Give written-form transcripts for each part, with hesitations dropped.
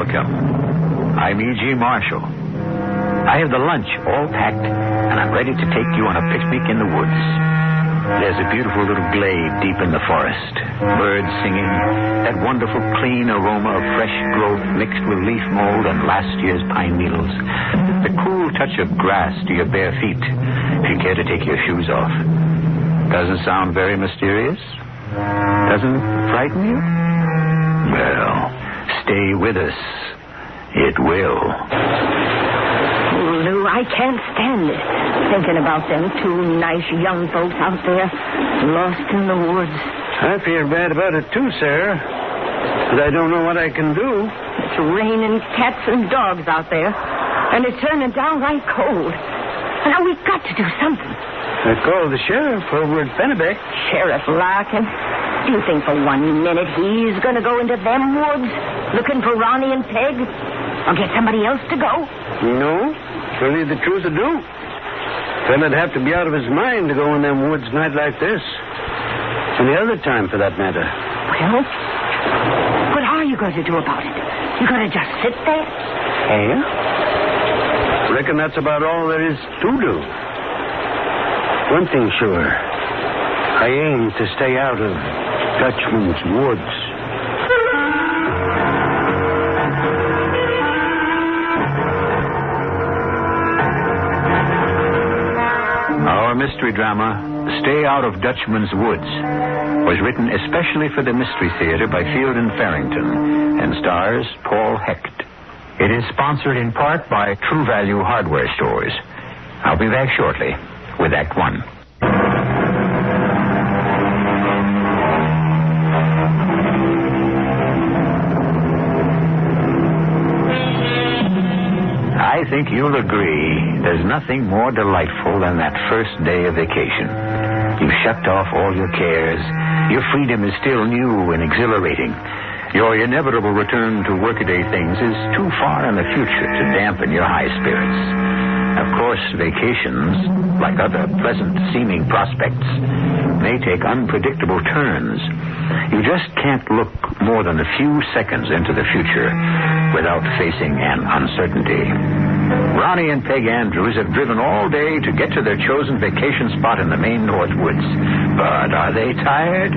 Welcome. I'm E.G. Marshall. I have the lunch all packed, and I'm ready to take you on a picnic in the woods. There's a beautiful little glade deep in the forest. Birds singing, that wonderful clean aroma of fresh growth mixed with leaf mold and last year's pine needles. The cool touch of grass to your bare feet, if you care to take your shoes off. Doesn't sound very mysterious? Doesn't frighten you? Well, stay with us. It will. Lou, I can't stand it. Thinking about them two nice young folks out there, lost in the woods. I feel bad about it too, Sarah. But I don't know what I can do. It's raining cats and dogs out there, and it's turning downright cold. Now, we've got to do something. I called the sheriff over at Pennebeck. Sheriff Larkin? Do you think for 1 minute he's going to go into them woods looking for Ronnie and Peg? Or get somebody else to go? No, only the truth to do. Fella'd have to be out of his mind to go in them woods night like this. Any other time, for that matter. Well, what are you going to do about it? You going to just sit there? Reckon that's about all there is to do. One thing sure. I aim to stay out of Dutchman's woods. Our mystery drama, Stay Out of Dutchman's Woods, was written especially for the Mystery Theater by Field and Farrington and stars Paul Hecht. It is sponsored in part by True Value Hardware Stores. I'll be back shortly with Act One. I think you'll agree there's nothing more delightful than that first day of vacation. You've shut off all your cares. Your freedom is still new and exhilarating. Your inevitable return to workaday things is too far in the future to dampen your high spirits. Of course, vacations, like other pleasant-seeming prospects, may take unpredictable turns. You just can't look more than a few seconds into the future without facing an uncertainty. Ronnie and Peg Andrews have driven all day to get to their chosen vacation spot in the Maine North Woods. But are they tired?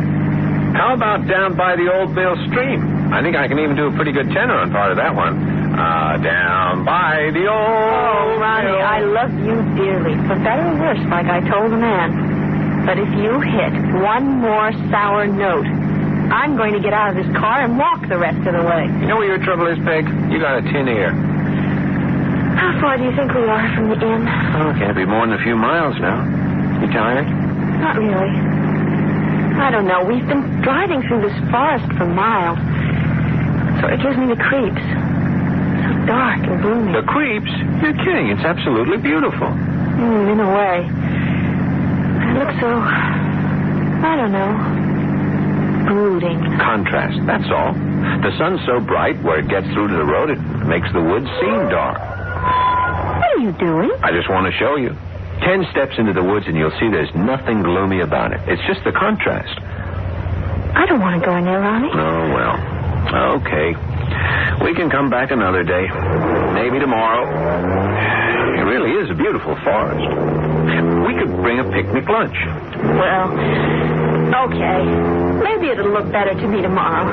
How about down by the Old Mill Stream? I think I can even do a pretty good tenor on part of that one. Down by the old... Oh, Ronnie, I love you dearly. For better or worse, like I told the man. But if you hit one more sour note, I'm going to get out of this car and walk the rest of the way. You know what your trouble is, Peg? You got a tin ear. How far do you think we are from the inn? Oh, can't be more than a few miles now. You tired? Not really. I don't know. We've been driving through this forest for miles. So it gives me the creeps. So dark and gloomy. The creeps? You're kidding. It's absolutely beautiful. In a way. It looks so... I don't know. Brooding. Contrast, that's all. The sun's so bright where it gets through to the road, it makes the woods seem dark. What are you doing? I just want to show you. 10 steps into the woods and you'll see there's nothing gloomy about it. It's just the contrast. I don't want to go in there, Ronnie. Oh, well. Okay. We can come back another day. Maybe tomorrow. It really is a beautiful forest. We could bring a picnic lunch. Well, okay. Maybe it'll look better to me tomorrow.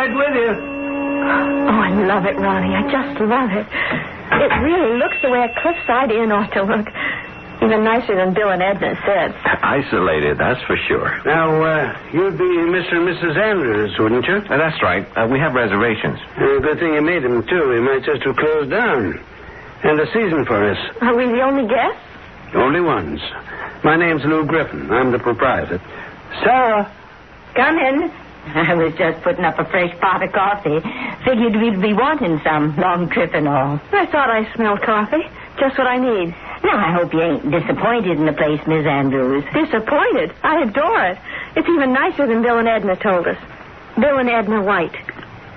With you. Oh, I love it, Ronnie. I just love it. It really looks the way a cliffside inn ought to look. Even nicer than Bill and Edna said. Isolated, that's for sure. Now, you'd be Mr. and Mrs. Andrews, wouldn't you? That's right. We have reservations. Good thing you made them, too. We might just have closed down. And a season for us. Are we the only guests? Only ones. My name's Lou Griffin. I'm the proprietor. Sarah. Come in. I was just putting up a fresh pot of coffee. Figured we'd be wanting some, long trip and all. I thought I smelled coffee. Just what I need. Now, I hope you ain't disappointed in the place, Miss Andrews. Disappointed? I adore it. It's even nicer than Bill and Edna told us. Bill and Edna White.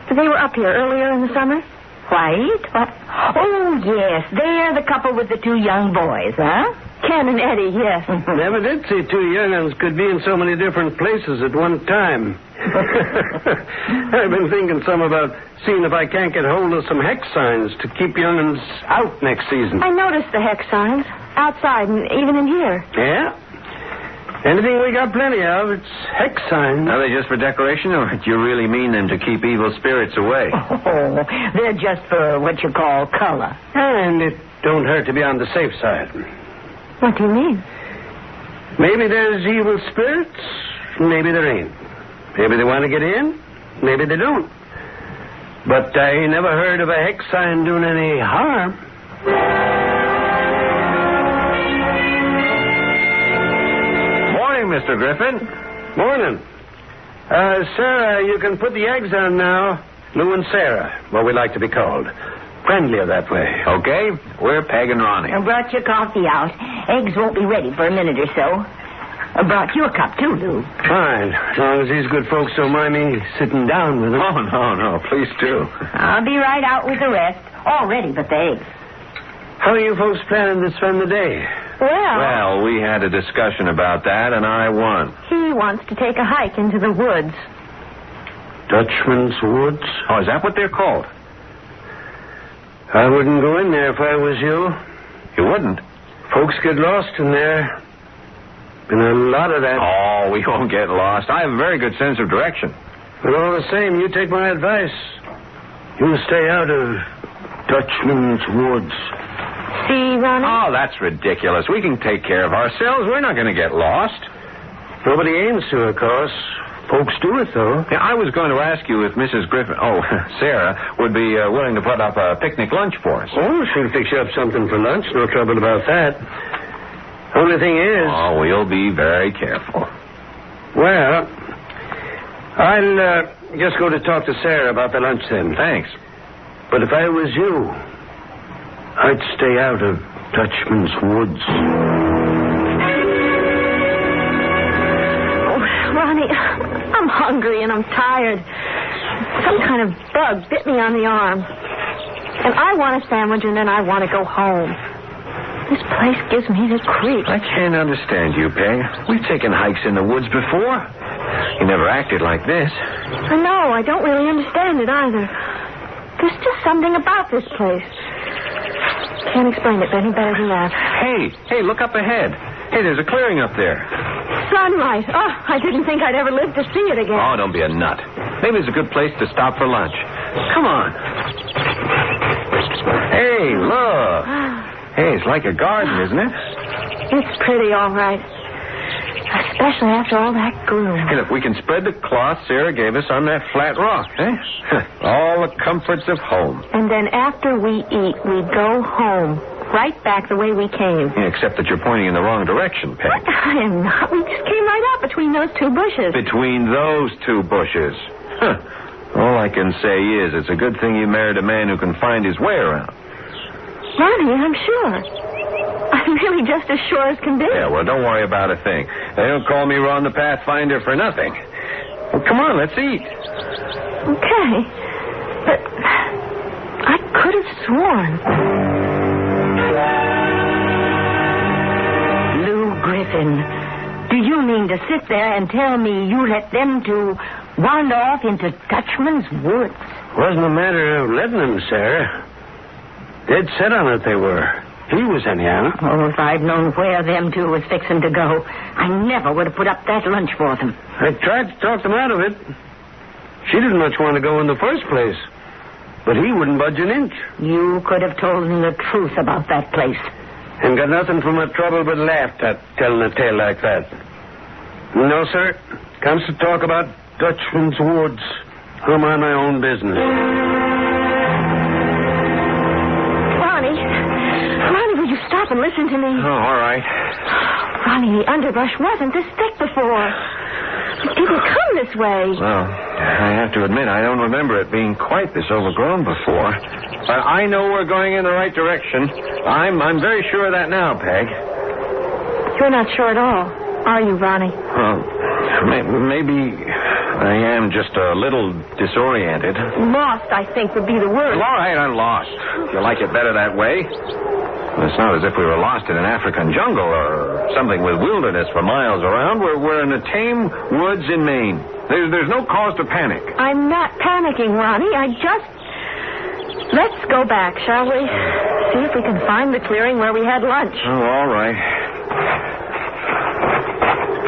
They were up here earlier in the summer. White? What? Oh, yes. They're the couple with the 2 young boys, huh? Ken and Eddie, yes. Never did see 2 young'uns could be in so many different places at one time. I've been thinking some about seeing if I can't get hold of some hex signs to keep young'uns out next season. I noticed the hex signs outside and even in here. Yeah? Anything we got plenty of, it's hex signs. Are they just for decoration, or do you really mean them to keep evil spirits away? Oh, they're just for what you call color. And it don't hurt to be on the safe side. What do you mean? Maybe there's evil spirits, maybe there ain't. Maybe they want to get in, maybe they don't. But I never heard of a hex sign doing any harm. Morning, Mr. Griffin. Morning. Sarah, you can put the eggs on now. Lou and Sarah, what we like to be called. Friendlier that way. Okay, we're Peg and Ronnie. I brought your coffee out. Eggs won't be ready for a minute or so. I brought you a cup, too, Lou. Fine. As long as these good folks don't mind me sitting down with them. Oh, no, please do. I'll be right out with the rest. All ready but the eggs. How are you folks planning to spend the day? Well, we had a discussion about that, and I won. He wants to take a hike into the woods. Dutchman's Woods? Oh, is that what they're called? I wouldn't go in there if I was you. You wouldn't? Folks get lost in there. Been a lot of that. Oh, we won't get lost. I have a very good sense of direction. But all the same, you take my advice. You stay out of Dutchman's Woods. See, Ronnie? Oh, that's ridiculous. We can take care of ourselves. We're not going to get lost. Nobody aims to, of course. Folks do it, though. Yeah, I was going to ask you if Mrs. Griffin, Sarah, would be willing to put up a picnic lunch for us. Oh, she'll fix you up something for lunch. No trouble about that. Only thing is... Oh, we'll be very careful. Well, I'll just go to talk to Sarah about the lunch then. Thanks. But if I was you, I'd stay out of Dutchman's Woods. Oh, Ronnie, I'm hungry and I'm tired. Some kind of bug bit me on the arm. And I want a sandwich and then I want to go home. This place gives me the creeps. I can't understand you, Peg. We've taken hikes in the woods before. You never acted like this. I know. I don't really understand it either. There's just something about this place. Can't explain it any better than that. Hey, look up ahead. Hey, there's a clearing up there. Sunlight. Oh, I didn't think I'd ever live to see it again. Oh, don't be a nut. Maybe it's a good place to stop for lunch. Come on. Hey, look. Hey, it's like a garden, isn't it? It's pretty, all right. Especially after all that gloom. Hey, look, we can spread the cloth Sarah gave us on that flat rock, eh? All the comforts of home. And then after we eat, we go home. Right back the way we came. Yeah, except that you're pointing in the wrong direction, Peg. I am not. We just came right out between those 2 bushes. Between those 2 bushes. Huh. All I can say is it's a good thing you married a man who can find his way around. Ronnie, I'm sure. I'm really just as sure as can be. Yeah, well, don't worry about a thing. They don't call me Ron the Pathfinder for nothing. Well, come on, let's eat. Okay. But I could have sworn. Lou Griffin, do you mean to sit there and tell me you let them 2 wander off into Dutchman's Woods? Wasn't a matter of letting them, Sarah. Dead set on it they were. He was anyhow. Oh, if I'd known where them 2 was fixing to go, I never would have put up that lunch for them. I tried to talk them out of it. She didn't much want to go in the first place. But he wouldn't budge an inch. You could have told them the truth about that place. And got nothing from her trouble but laughed at telling a tale like that. No, sir. Comes to talk about Dutchman's Woods. I'm on my own business. Ronnie, will you stop and listen to me? Oh, all right. Ronnie, the underbrush wasn't this thick before. It didn't come this way. Well, I have to admit, I don't remember it being quite this overgrown before. But I know we're going in the right direction. I'm very sure of that now, Peg. You're not sure at all, are you, Ronnie? Well, maybe I am just a little disoriented. Lost, I think, would be the word. Well, all right, I'm lost. You like it better that way? It's not as if we were lost in an African jungle or something with wilderness for miles around. We're in the tame woods in Maine. There's no cause to panic. I'm not panicking, Ronnie. Let's go back, shall we? See if we can find the clearing where we had lunch. Oh, all right.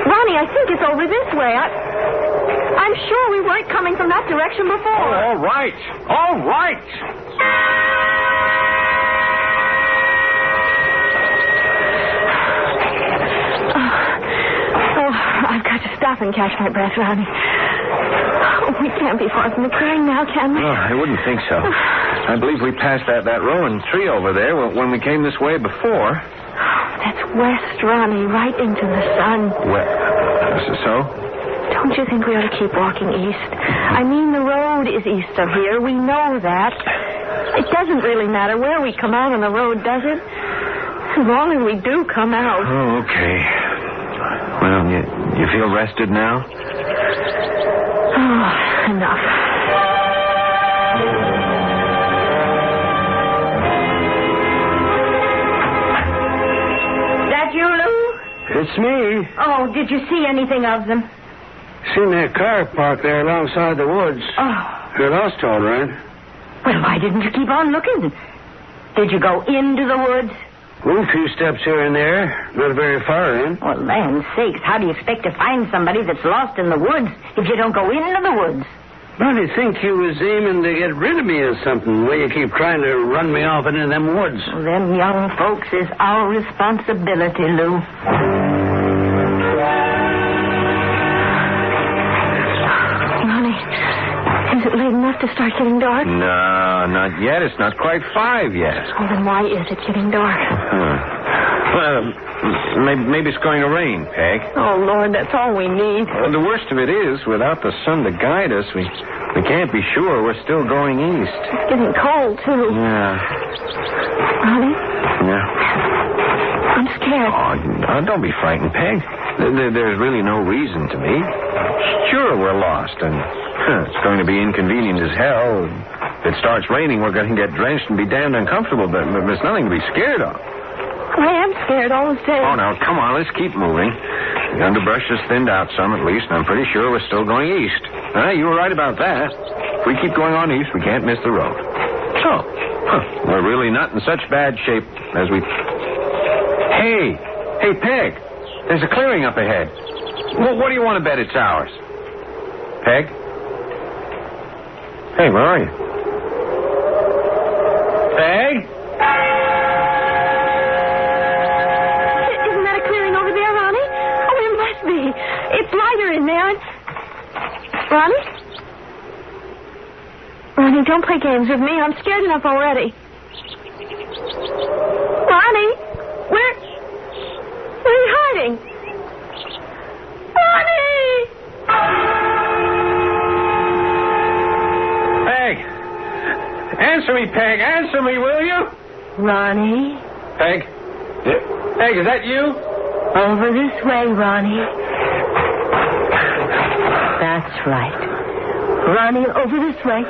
Ronnie, I think it's over this way. I'm sure we weren't coming from that direction before. Oh, all right. All right. I've got to stop and catch my breath, Ronnie. We can't be far from the clearing now, can we? Oh, I wouldn't think so. I believe we passed that rowan tree over there when we came this way before. That's west, Ronnie, right into the sun. So? Don't you think we ought to keep walking east? I mean, the road is east of here. We know that. It doesn't really matter where we come out on the road, does it? As long as we do come out. Oh, okay. Well, you feel rested now? Oh, enough. That you, Lou? It's me. Oh, did you see anything of them? Seen their car parked there alongside the woods. Oh. They're lost, all right. Well, why didn't you keep on looking? Did you go into the woods? Well, a few steps here and there. Not very far in. Well, land's sakes, how do you expect to find somebody that's lost in the woods if you don't go into the woods? Well, I think you was aiming to get rid of me or something, the way you keep trying to run me off into them woods. Well, them young folks is our responsibility, Lou. Ronnie, is it late enough to start getting dark? No, not yet. It's not quite 5 yet. Oh, then why is it getting dark? Well, maybe it's going to rain, Peg. Oh, Lord, that's all we need. Well, the worst of it is, without the sun to guide us, we can't be sure we're still going east. It's getting cold, too. Yeah. Ronnie? Yeah? I'm scared. Oh, don't be frightened, Peg. There's really no reason to be. Sure, we're lost, and it's going to be inconvenient as hell. If it starts raining, we're going to get drenched and be damned uncomfortable, but there's nothing to be scared of. I am scared all the same. Oh, now, come on, let's keep moving. The underbrush has thinned out some, at least, and I'm pretty sure we're still going east. You were right about that. If we keep going on east, we can't miss the road. Oh, we're really not in such bad shape as we... Hey, Peg, there's a clearing up ahead. What do you want to bet it's ours? Peg? Hey, where are you? Peg? It's lighter in there. Ronnie? Ronnie, don't play games with me. I'm scared enough already. Ronnie? Where are you hiding? Ronnie! Peg! Answer me, Peg. Answer me, will you? Ronnie? Peg? Peg, is that you? Over this way, Ronnie. That's right. Ronnie, over this way.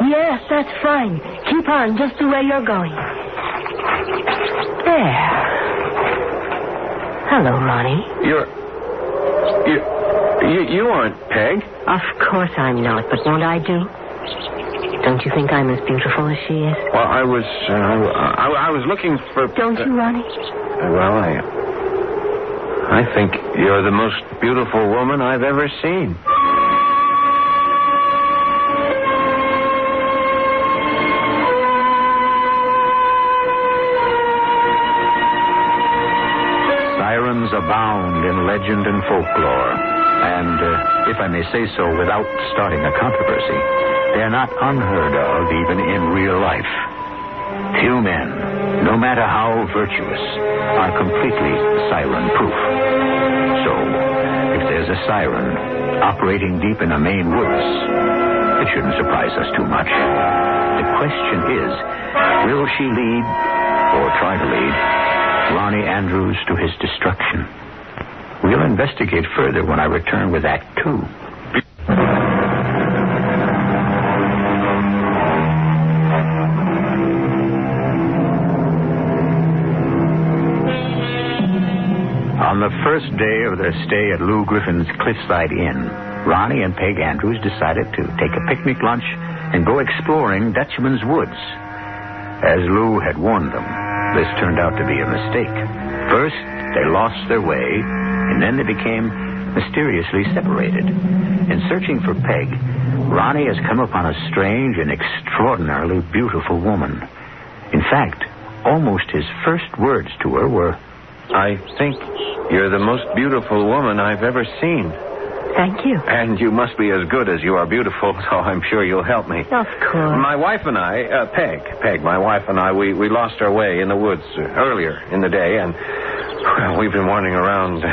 Yes, that's fine. Keep on just the way you're going. There. Hello, Ronnie. You aren't Peg. Of course I'm not, but won't I do? Don't you think I'm as beautiful as she is? Well, I was looking for... Don't you, Ronnie? Well, I think you're the most beautiful woman I've ever seen. Sirens abound in legend and folklore, and, if I may say so without starting a controversy, they're not unheard of even in real life. Few men, no matter how virtuous, are completely siren-proof. So, if there's a siren operating deep in the Maine woods, it shouldn't surprise us too much. The question is, will she lead, or try to lead, Ronnie Andrews to his destruction? We'll investigate further when I return with Act 2. On the first day of their stay at Lou Griffin's Cliffside Inn, Ronnie and Peg Andrews decided to take a picnic lunch and go exploring Dutchman's woods. As Lou had warned them, this turned out to be a mistake. First, they lost their way, and then they became mysteriously separated. In searching for Peg, Ronnie has come upon a strange and extraordinarily beautiful woman. In fact, almost his first words to her were, "I think you're the most beautiful woman I've ever seen." Thank you. And you must be as good as you are beautiful, so I'm sure you'll help me. Of course. My wife and I, Peg, my wife and I, we lost our way in the woods earlier in the day, and well, we've been wandering around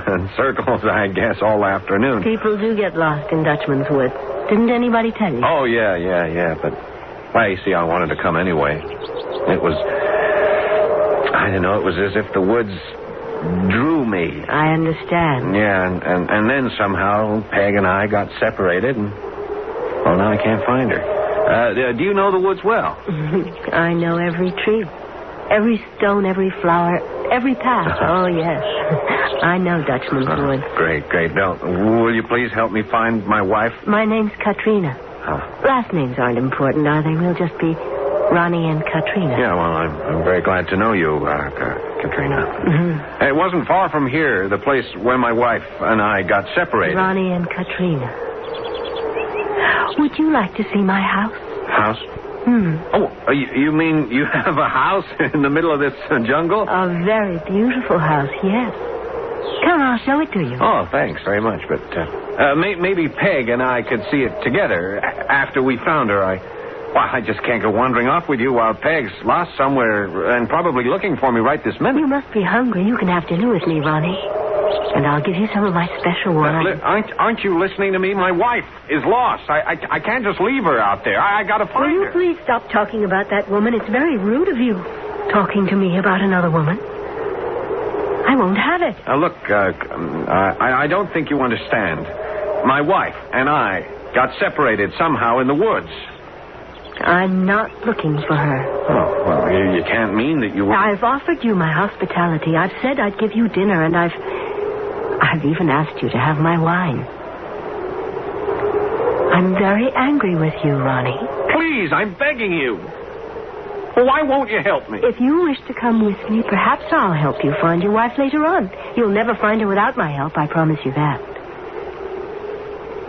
in circles, I guess, all afternoon. People do get lost in Dutchman's woods. Didn't anybody tell you? Oh, yeah, but, well, you see, I wanted to come anyway. It was, I don't know, it was as if the woods drew me. I understand. Yeah, and then somehow Peg and I got separated, and, well, now I can't find her. Do you know the woods well? I know every tree, every stone, every flower, every path. Oh, yes. I know Dutchman's woods. Great. Now, will you please help me find my wife? My name's Katrina. Last names aren't important, are they? We'll just be Ronnie and Katrina. Yeah, well, I'm very glad to know you, Katrina. Mm-hmm. It wasn't far from here, the place where my wife and I got separated. Ronnie and Katrina. Would you like to see my house? House? Oh, you mean you have a house in the middle of this jungle? A very beautiful house, yes. Come, I'll show it to you. Oh, thanks very much, but maybe Peg and I could see it together after we found her. I just can't go wandering off with you while Peg's lost somewhere and probably looking for me right this minute. You must be hungry. You can have dinner with me, Ronnie. And I'll give you some of my special wine. Aren't you listening to me? My wife is lost. I can't just leave her out there. I got to find her. Will you please stop talking about that woman? It's very rude of you, talking to me about another woman. I won't have it. Look, I don't think you understand. My wife and I got separated somehow in the woods. I'm not looking for her. Oh, well, you can't mean that you were... I've offered you my hospitality. I've said I'd give you dinner, and I've even asked you to have my wine. I'm very angry with you, Ronnie. Please, I'm begging you. Why won't you help me? If you wish to come with me, perhaps I'll help you find your wife later on. You'll never find her without my help, I promise you that.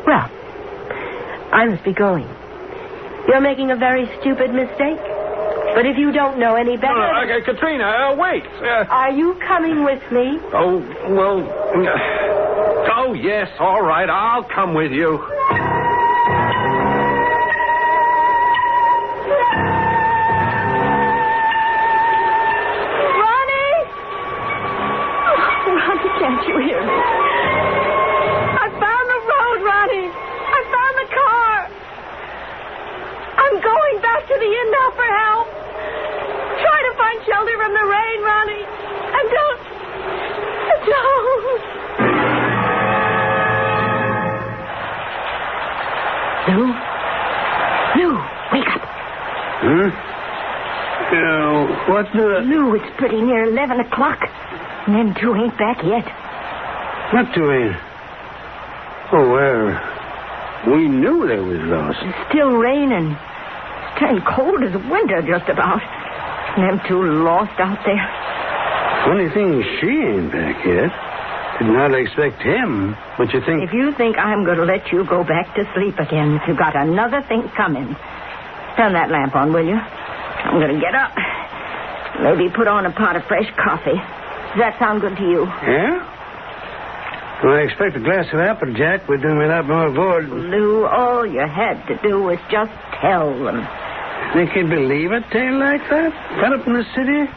Well, I must be going. You're making a very stupid mistake. But if you don't know any better... No, Katrina, wait. Are you coming with me? Oh, well... Oh, yes, all right. I'll come with you. Ronnie! Oh, Ronnie, can't you hear me? I found the road, Ronnie. I found the car. I'm going back to the inn now for help. Try to find shelter from the rain, Ronnie. And don't. Lou, wake up. What's the... Lou, it's pretty near 11 o'clock. And them two ain't back yet. What two ain't? Oh, well, we knew they was lost. It's still raining. It's turning cold as winter just about. Them two lost out there. Funny thing, she ain't back yet. Did not expect him, but you think... If you think I'm going to let you go back to sleep again, you've got another thing coming. Turn that lamp on, will you? I'm going to get up. Maybe put on a pot of fresh coffee. Does that sound good to you? Yeah? Well, I expect a glass of Applejack would do me that more good. Lou, all you had to do was just tell them. Think he'd believe a tale like that? Fed up in the city?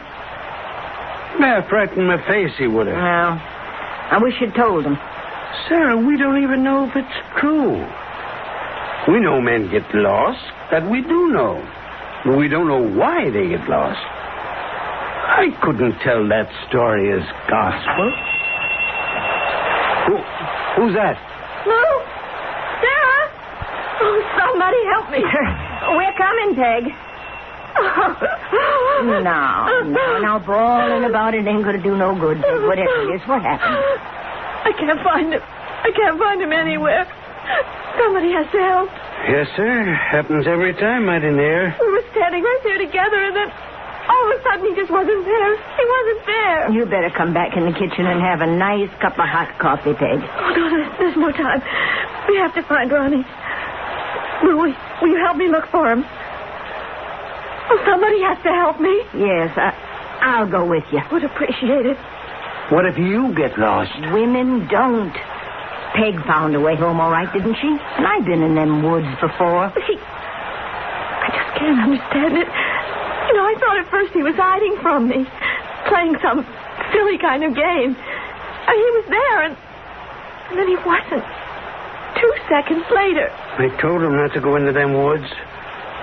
Half right in my face he would have. Well, I wish you'd told them. Sarah, we don't even know if it's true. We know men get lost. That we do know. But we don't know why they get lost. I couldn't tell that story as gospel. Who's that? Lou! Sarah! Oh, somebody help me. We're coming, Peg. Now, bawling about it ain't going to do no good. Whatever it is, what happened? I can't find him. I can't find him anywhere. Somebody has to help. Yes, sir. Happens every time, my dear. We were standing right there together, and then all of a sudden he just wasn't there. He wasn't there. You better come back in the kitchen and have a nice cup of hot coffee, Peg. Oh, no, there's no time. We have to find Ronnie. Will you help me look for him? Oh, somebody has to help me. Yes, I'll go with you. Would appreciate it. What if you get lost? Women don't. Peg found her way home all right, didn't she? And I've been in them woods before. I just can't understand it. You know, I thought at first he was hiding from me, playing some silly kind of game. And he was there, and then he wasn't. 2 seconds later. I told him not to go into them woods.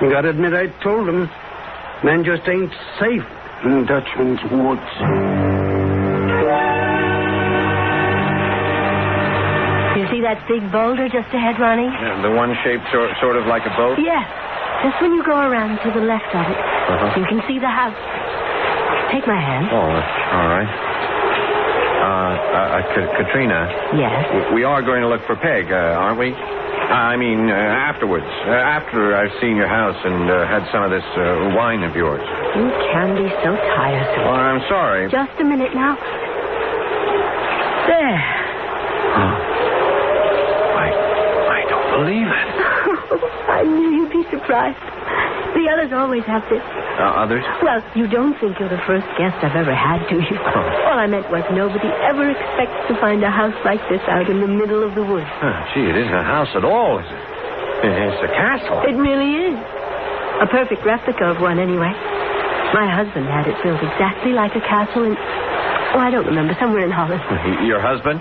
You gotta admit, I told him. Men just ain't safe in Dutchman's woods. You see that big boulder just ahead, Ronnie? Yeah, the one shaped sort of like a boat? Yes. Just when you go around to the left of it, you can see the house. Take my hand. Oh, all right. Katrina. Yes? We are going to look for Peg, aren't we? I mean, afterwards. After I've seen your house and had some of this wine of yours. You can be so tiresome. Well, I'm sorry. Just a minute now. There. I don't believe it. I knew you'd be surprised. The others always have this. Others? Well, you don't think you're the first guest I've ever had, do you? All I meant was nobody ever expects to find a house like this out in the middle of the woods. Gee, it isn't a house at all, is it? It's a castle. It really is. A perfect replica of one, anyway. My husband had it built exactly like a castle in... Oh, I don't remember. Somewhere in Holland. Your husband?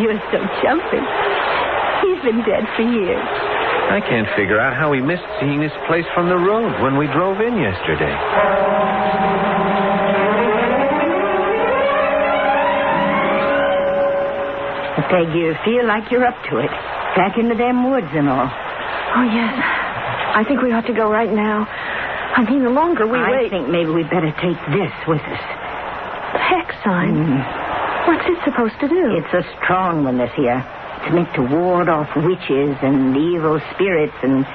You're so jumping. He's been dead for years. I can't figure out how we missed seeing this place from the road when we drove in yesterday. Peg, you feel like you're up to it. Back into them woods and all. Oh, yes. I think we ought to go right now. I mean, the longer we wait... I think maybe we'd better take this with us. The hex sign? What's it supposed to do? It's a strong one, this here. It's meant to ward off witches and evil spirits and,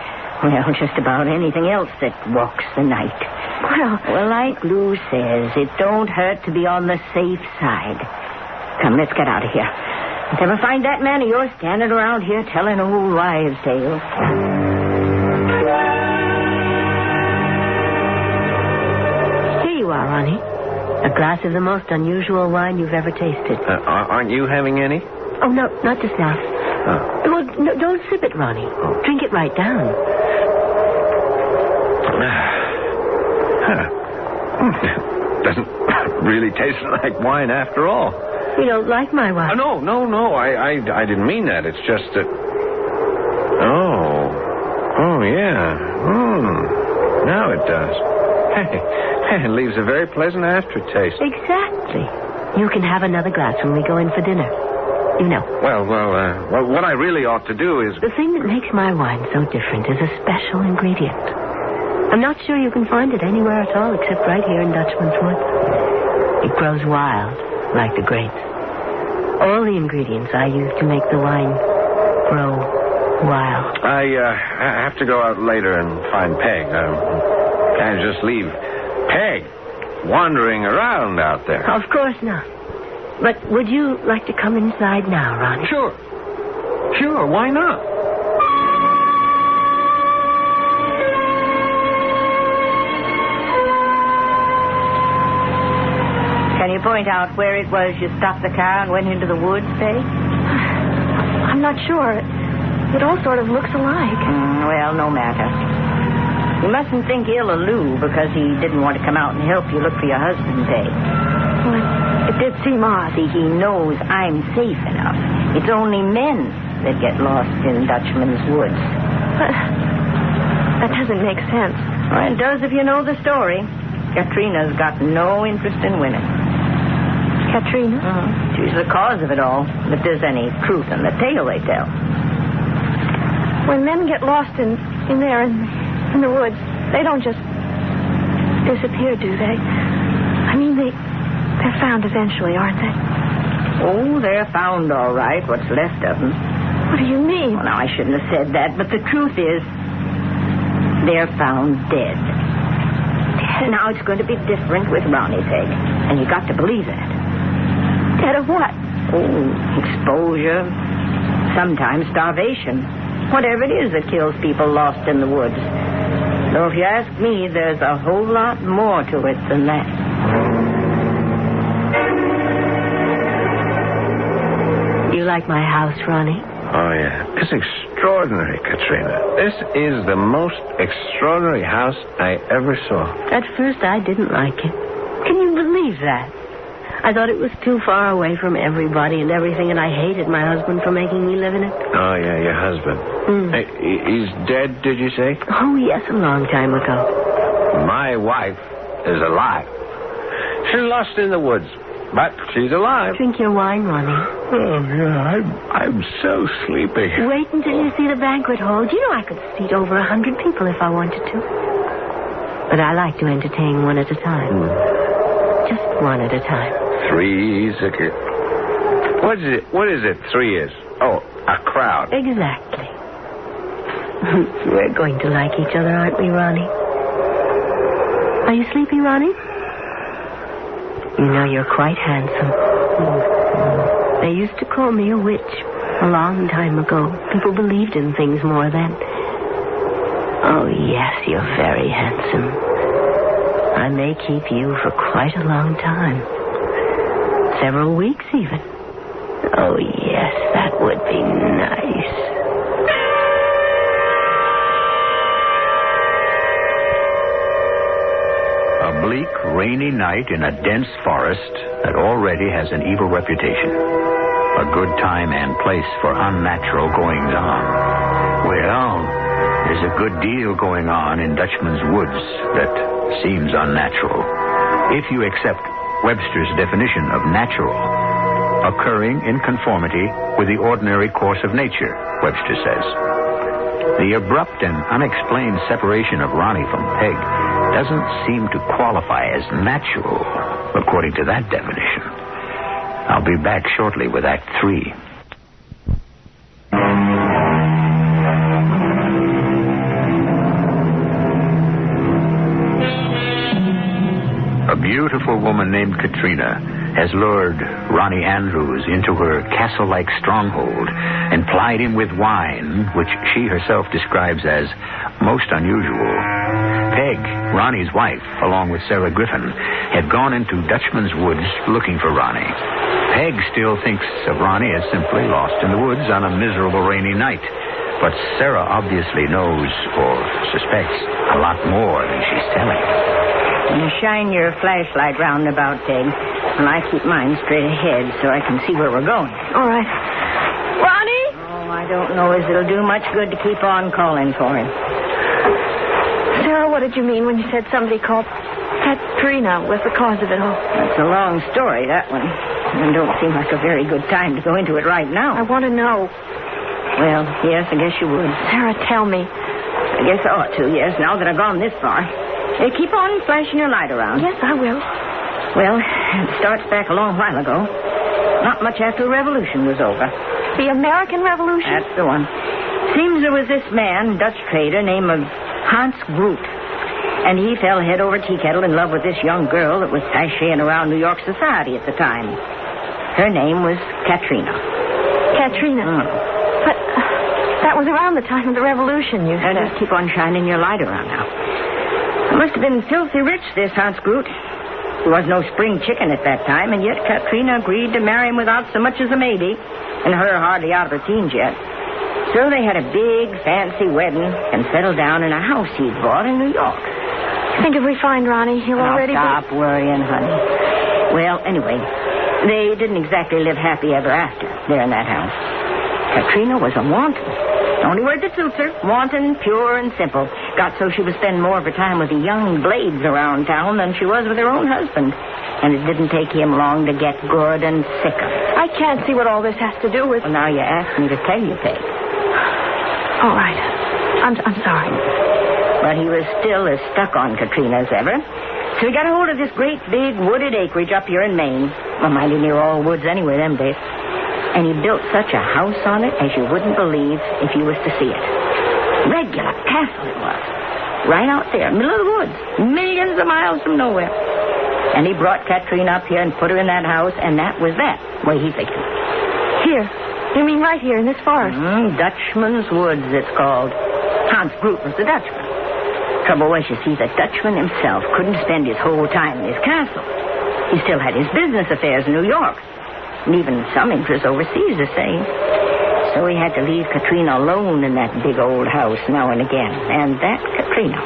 well, just about anything else that walks the night. Well, like Lou says, it don't hurt to be on the safe side. Come, let's get out of here. If ever find that man of yours standing around here telling old wives' tales. Here you are, Ronnie. A glass of the most unusual wine you've ever tasted. Aren't you having any? Oh, no, not just now. Well, no, don't sip it, Ronnie. Drink it right down. Doesn't really taste like wine after all. You don't like my wine? No. I didn't mean that. It's just that... Oh, yeah. Now it does. Hey, it leaves a very pleasant aftertaste. Exactly. You can have another glass when we go in for dinner. You know. Well, what I really ought to do is... The thing that makes my wine so different is a special ingredient. I'm not sure you can find it anywhere at all except right here in Dutchman's woods. It grows wild, like the grapes. All the ingredients I use to make the wine grow wild. I have to go out later and find Peg. Can't just leave Peg wandering around out there. Of course not. But would you like to come inside now, Ronnie? Sure, why not? Can you point out where it was you stopped the car and went into the woods, Peg? I'm not sure. It all sort of looks alike. Well, no matter. You mustn't think ill of Lou because he didn't want to come out and help you look for your husband, Peg. Well, it did seem odd. See, he knows I'm safe enough. It's only men that get lost in Dutchman's woods. That doesn't make sense. Well, it does if you know the story. Katrina's got no interest in women. Katrina? She's the cause of it all, if there's any truth in the tale they tell. When men get lost in the woods, They don't just disappear, do they? I mean, they're found eventually, aren't they? Oh, they're found all right, what's left of them. What do you mean? Well, now, I shouldn't have said that, but the truth is, they're found dead. Dead? Now, it's going to be different with Ronnie, Peg, and you got to believe that. Dead of what? Oh, exposure, sometimes starvation. Whatever it is that kills people lost in the woods. So if you ask me, there's a whole lot more to it than that. You like my house, Ronnie? Oh, yeah. It's extraordinary, Katrina. This is the most extraordinary house I ever saw. At first, I didn't like it. Can you believe that? I thought it was too far away from everybody and everything, and I hated my husband for making me live in it. Oh, yeah, your husband. Hey, he's dead, did you say? Oh, yes, a long time ago. My wife is alive. She's lost in the woods, but she's alive. Drink your wine, Ronnie. Oh, yeah, I'm so sleepy. Wait until you see the banquet hall. Do you know I could seat over 100 people if I wanted to? But I like to entertain one at a time. Just one at a time. 3 is What is it 3 is? Oh, a crowd. Exactly. We're going to like each other, aren't we, Ronnie? Are you sleepy, Ronnie? You know, you're quite handsome. They used to call me a witch a long time ago. People believed in things more then. Oh, yes, you're very handsome. I may keep you for quite a long time. Several weeks, even. Oh, yes, that would be nice. A bleak, rainy night in a dense forest that already has an evil reputation. A good time and place for unnatural goings-on. Well, there's a good deal going on in Dutchman's woods that seems unnatural. If you accept Webster's definition of natural, occurring in conformity with the ordinary course of nature, Webster says. The abrupt and unexplained separation of Ronnie from Peg doesn't seem to qualify as natural, according to that definition. I'll be back shortly with Act 3. A beautiful woman named Katrina has lured Ronnie Andrews into her castle-like stronghold and plied him with wine, which she herself describes as most unusual. Peg, Ronnie's wife, along with Sarah Griffin, had gone into Dutchman's woods looking for Ronnie. Peg still thinks of Ronnie as simply lost in the woods on a miserable rainy night. But Sarah obviously knows or suspects a lot more than she's telling. You shine your flashlight round about, Peg, and I keep mine straight ahead so I can see where we're going. All right. Ronnie? Oh, I don't know as it'll do much good to keep on calling for him. Sarah, what did you mean when you said somebody called Katrina was the cause of it all? It's a long story, that one. And don't seem like a very good time to go into it right now. I want to know. Well, yes, I guess you would. Sarah, tell me. I guess I ought to, yes, now that I've gone this far. Keep on flashing your light around. Yes, I will. Well, it starts back a long while ago. Not much after the Revolution was over. The American Revolution? That's the one. Seems there was this man, Dutch trader, named Hans Groot. And he fell head over tea kettle in love with this young girl that was sashaying around New York society at the time. Her name was Katrina. Katrina? But that was around the time of the Revolution, you said. Just keep on shining your light around now. It must have been filthy rich, this Hans Groot. He was no spring chicken at that time, and yet Katrina agreed to marry him without so much as a maybe, and her hardly out of her teens yet. So they had a big, fancy wedding and settled down in a house he'd bought in New York. I think if we find Ronnie, he'll already stop worrying, honey. Well, anyway, they didn't exactly live happy ever after there in that house. Katrina was a wanton. Only word that suits her. Wanton, pure, and simple. Got so she would spend more of her time with the young blades around town than she was with her own husband. And it didn't take him long to get good and sick of it. I can't see what all this has to do with... Well, now you asked me to tell you, Peg. All right. I'm sorry. But he was still as stuck on Katrina as ever. So he got a hold of this great big wooded acreage up here in Maine. Well, mighty near all woods anyway them days. And he built such a house on it as you wouldn't believe if you was to see it. Regular castle it was. Right out there, middle of the woods. Millions of miles from nowhere. And he brought Katrina up here and put her in that house, and that was that, way he figured. Here. You mean right here in this forest? Dutchman's Woods, it's called. Hans Groot was the Dutchman. Trouble was, you see, the Dutchman himself couldn't spend his whole time in his castle. He still had his business affairs in New York. And even some interests overseas, they say. So he had to leave Katrina alone in that big old house now and again. And that Katrina,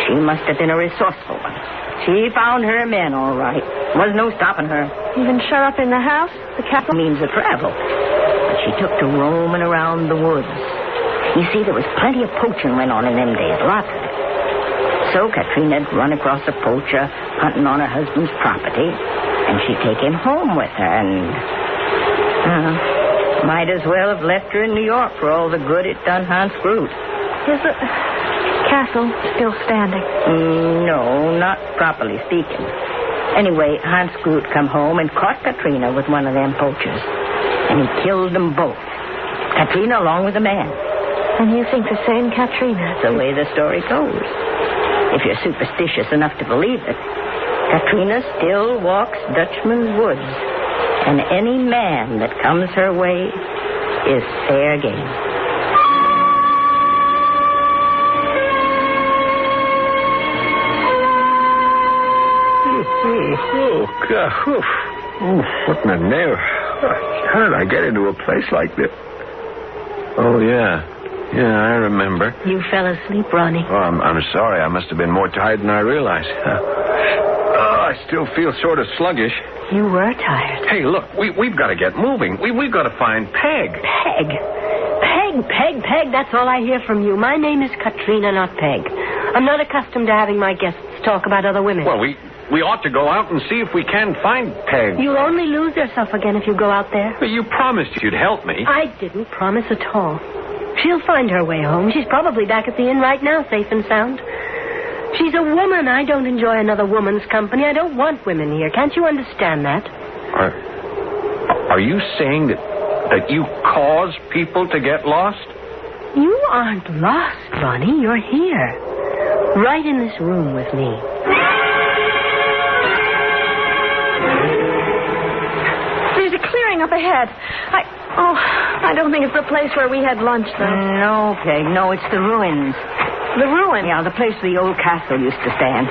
she must have been a resourceful one. She found her men, all right. Was no stopping her. Even shut up in the house? The castle means of travel. But she took to roaming around the woods. You see, there was plenty of poaching went on in them days, lots of it. So Katrina'd run across a poacher hunting on her husband's property, and she'd take him home with her, and might as well have left her in New York for all the good it done Hans Groot. Is the castle still standing? No, not properly speaking. Anyway, Hans Groot come home and caught Katrina with one of them poachers. And he killed them both. Katrina along with the man. And you think the same Katrina? That's the way the story goes. If you're superstitious enough to believe it, Katrina still walks Dutchman's Woods. And any man that comes her way is fair game. Oh, God. Oof, what in the name? How did I get into a place like this? Oh, yeah. Yeah, I remember. You fell asleep, Ronnie. Oh, I'm sorry. I must have been more tired than I realized. I still feel sort of sluggish. You were tired. Hey, look, we've got to get moving. We've got to find Peg. Peg, that's all I hear from you. My name is Katrina, not Peg. I'm not accustomed to having my guests talk about other women. Well, we ought to go out and see if we can find Peg. You'll only lose yourself again if you go out there. But you promised you'd help me. I didn't promise at all. She'll find her way home. She's probably back at the inn right now, safe and sound. She's a woman. I don't enjoy another woman's company. I don't want women here. Can't you understand that? Are you saying that you cause people to get lost? You aren't lost, Ronnie. You're here. Right in this room with me. There's a clearing up ahead. I don't think it's the place where we had lunch, though. No, Peg. No, it's the ruins. The ruin? Yeah, the place where the old castle used to stand.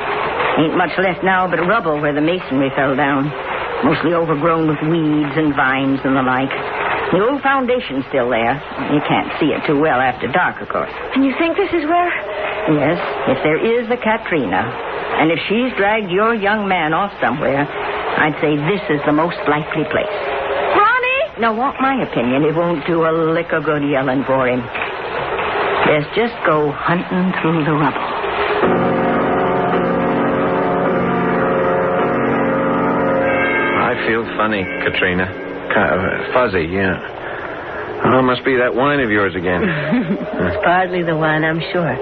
Ain't much left now but rubble where the masonry fell down. Mostly overgrown with weeds and vines and the like. The old foundation's still there. You can't see it too well after dark, of course. And you think this is where? Yes, if there is a Katrina. And if she's dragged your young man off somewhere, I'd say this is the most likely place. Ronnie! Now, want my opinion, it won't do a lick of good yelling for him. Let's just go hunting through the rubble. I feel funny, Katrina. Kind of fuzzy, yeah. Oh, it must be that wine of yours again. It's partly the wine, I'm sure.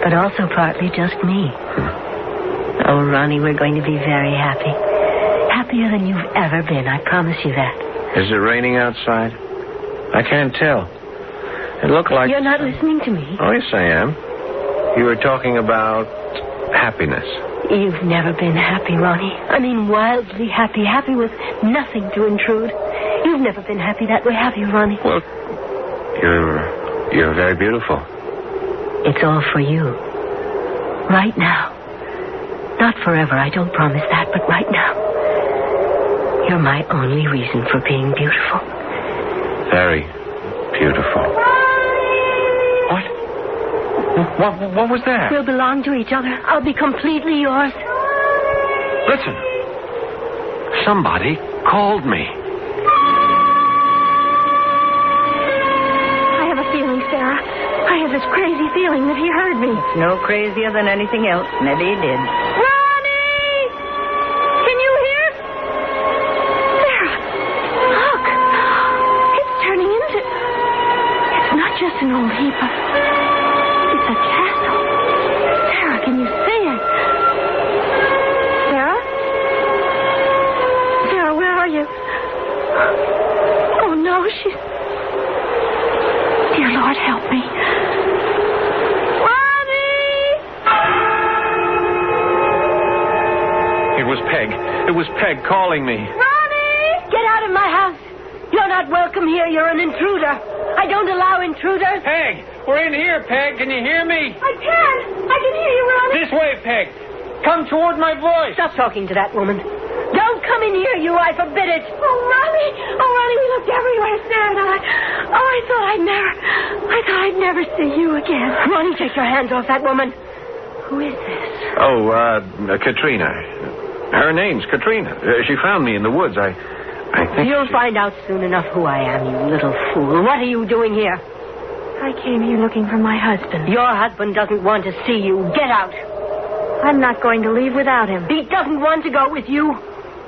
But also partly just me. Oh, Ronnie, we're going to be very happy. Happier than you've ever been, I promise you that. Is it raining outside? I can't tell. It looked like... You're not listening to me. Oh, yes, I am. You were talking about happiness. You've never been happy, Ronnie. I mean, wildly happy. Happy with nothing to intrude. You've never been happy that way, have you, Ronnie? Well, you're very beautiful. It's all for you. Right now. Not forever, I don't promise that, but right now. You're my only reason for being beautiful. Very beautiful. What was that? We'll belong to each other. I'll be completely yours. Listen. Somebody called me. I have a feeling, Sarah. I have this crazy feeling that he heard me. It's no crazier than anything else. Maybe he did. Ronnie! Can you hear? Sarah, look. It's turning into... It's not just an old heap of... It's a castle. live. Oh, no, she's... Dear Lord, help me. It was Peg. It was Peg calling me. Ronnie! Get out of my house. You're not welcome here. You're an intruder. I don't allow intruders. Peg, we're in here, Peg. Can you hear me? I can hear you, Ronnie. This way, Peg. Come toward my voice. Stop talking to that woman. Don't come in here, you. I forbid it. Oh, Ronnie, we looked everywhere, Sarah and I. Oh, I thought I'd never see you again. Ronnie, take your hands off that woman. Who is this? Oh, Katrina. Her name's Katrina. She found me in the woods. I think You'll find out soon enough who I am, you little fool. What are you doing here? I came here looking for my husband. Your husband doesn't want to see you. Get out. I'm not going to leave without him. He doesn't want to go with you.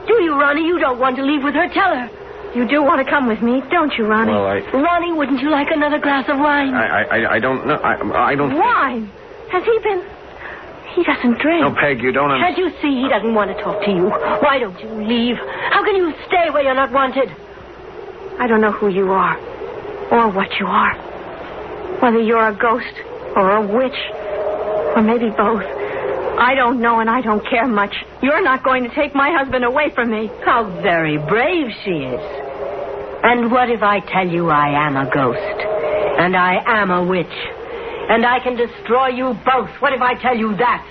Do you, Ronnie? You don't want to leave with her. Tell her. You do want to come with me, don't you, Ronnie? Well, Ronnie, wouldn't you like another glass of wine? I don't know. I don't... Wine? Has he been... He doesn't drink. No, Peg, you don't understand. Can't you see he doesn't want to talk to you? Why don't you leave? How can you stay where you're not wanted? I don't know who you are or what you are. Whether you're a ghost or a witch or maybe both. I don't know and I don't care much. You're not going to take my husband away from me. How very brave she is. And what if I tell you I am a ghost? And I am a witch? And I can destroy you both. What if I tell you that?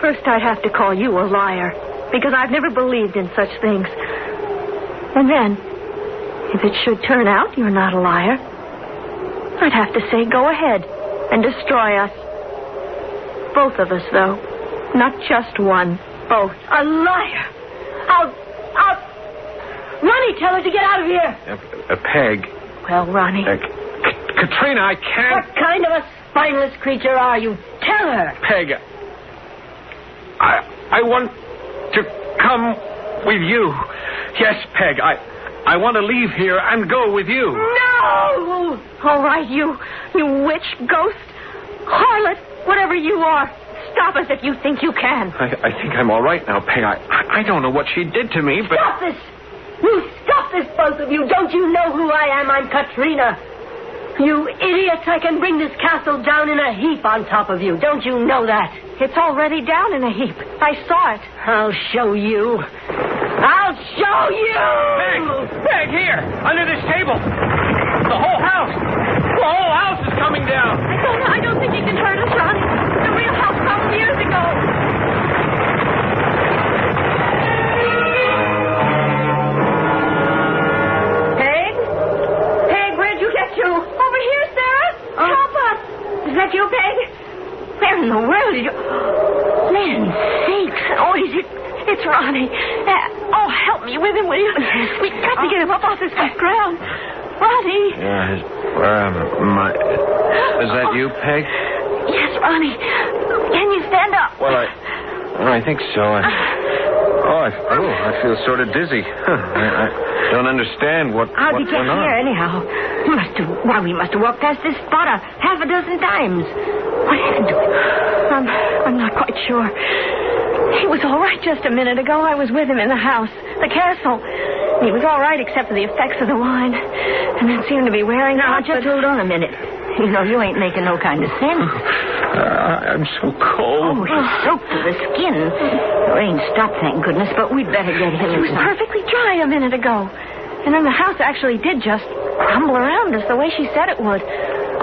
First, I'd have to call you a liar, because I've never believed in such things. And then, if it should turn out you're not a liar, I'd have to say go ahead and destroy us. Both of us, though. Not just one. Both. A liar! I'll... Ronnie, tell her to get out of here. Peg. Well, Ronnie... Katrina, I can't... What kind of a spineless creature are you? Tell her. Peg, I want to come with you. Yes, Peg, I want to leave here and go with you. No! All right, you witch, ghost, harlot, whatever you are. Stop us if you think you can. I think I'm all right now, Peg. I don't know what she did to me, but... Stop this! You stop this, both of you. Don't you know who I am? I'm Katrina. You idiots, I can bring this castle down in a heap on top of you. Don't you know that? It's already down in a heap. I saw it. I'll show you. I'll show you! Peg, here, under this table. The whole house is coming down. I don't think he can hurt us, Ronnie. The real house fell years ago. Peg, where'd you get to? Over here, Sarah. Help us. Is that you, Peg? Where in the world did you... Land sakes. Oh, is it... It's Ronnie. Help me with him, will you? We've got to get him up off this ground. Ronnie. Yeah, where am I? Is that you, Peg? Yes, Ronnie. Can you stand up? Well, I think so. I feel sort of dizzy. I don't understand what How'd what's you get going on. here, anyhow? We must have walked past this spot half a dozen times. What happened to him? I'm not quite sure. He was all right just a minute ago. I was with him in the house, the castle. He was all right except for the effects of the wine. And it seemed to be wearing Now, out. just hold on a minute. You know, you ain't making no kind of sense. I'm so cold. Oh, he's soaked to the skin. The rain stopped, thank goodness, but we'd better get him He was some... perfectly dry a minute ago. And then the house actually did just crumble around us the way she said it would.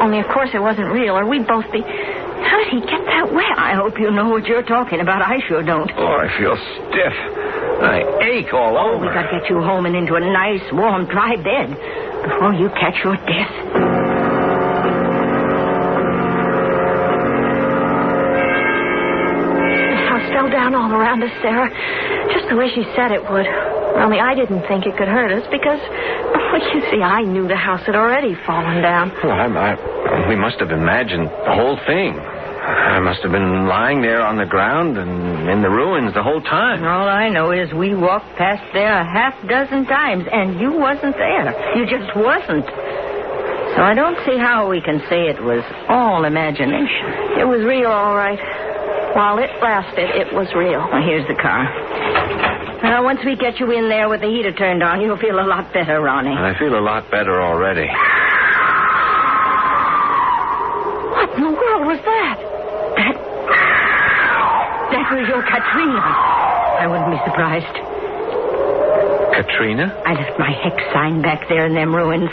Only, of course, it wasn't real, or we'd both be... How did he get that wet? I hope you know what you're talking about. I sure don't. Oh, I feel stiff. I ache all over. We got to get you home and into a nice, warm, dry bed before you catch your death. Fell down all around us, Sarah. Just the way she said it would. Only I didn't think it could hurt us because, well, you see, I knew the house had already fallen down. Well, we must have imagined the whole thing. I must have been lying there on the ground and in the ruins the whole time. All I know is we walked past there a half dozen times, and you wasn't there. You just wasn't. So I don't see how we can say it was all imagination. It was real, all right. While it lasted, it was real. Well, here's the car. Once we get you in there with the heater turned on, you'll feel a lot better, Ronnie. I feel a lot better already. What in the world was that? That was your Katrina. I wouldn't be surprised. Katrina? I left my hex sign back there in them ruins.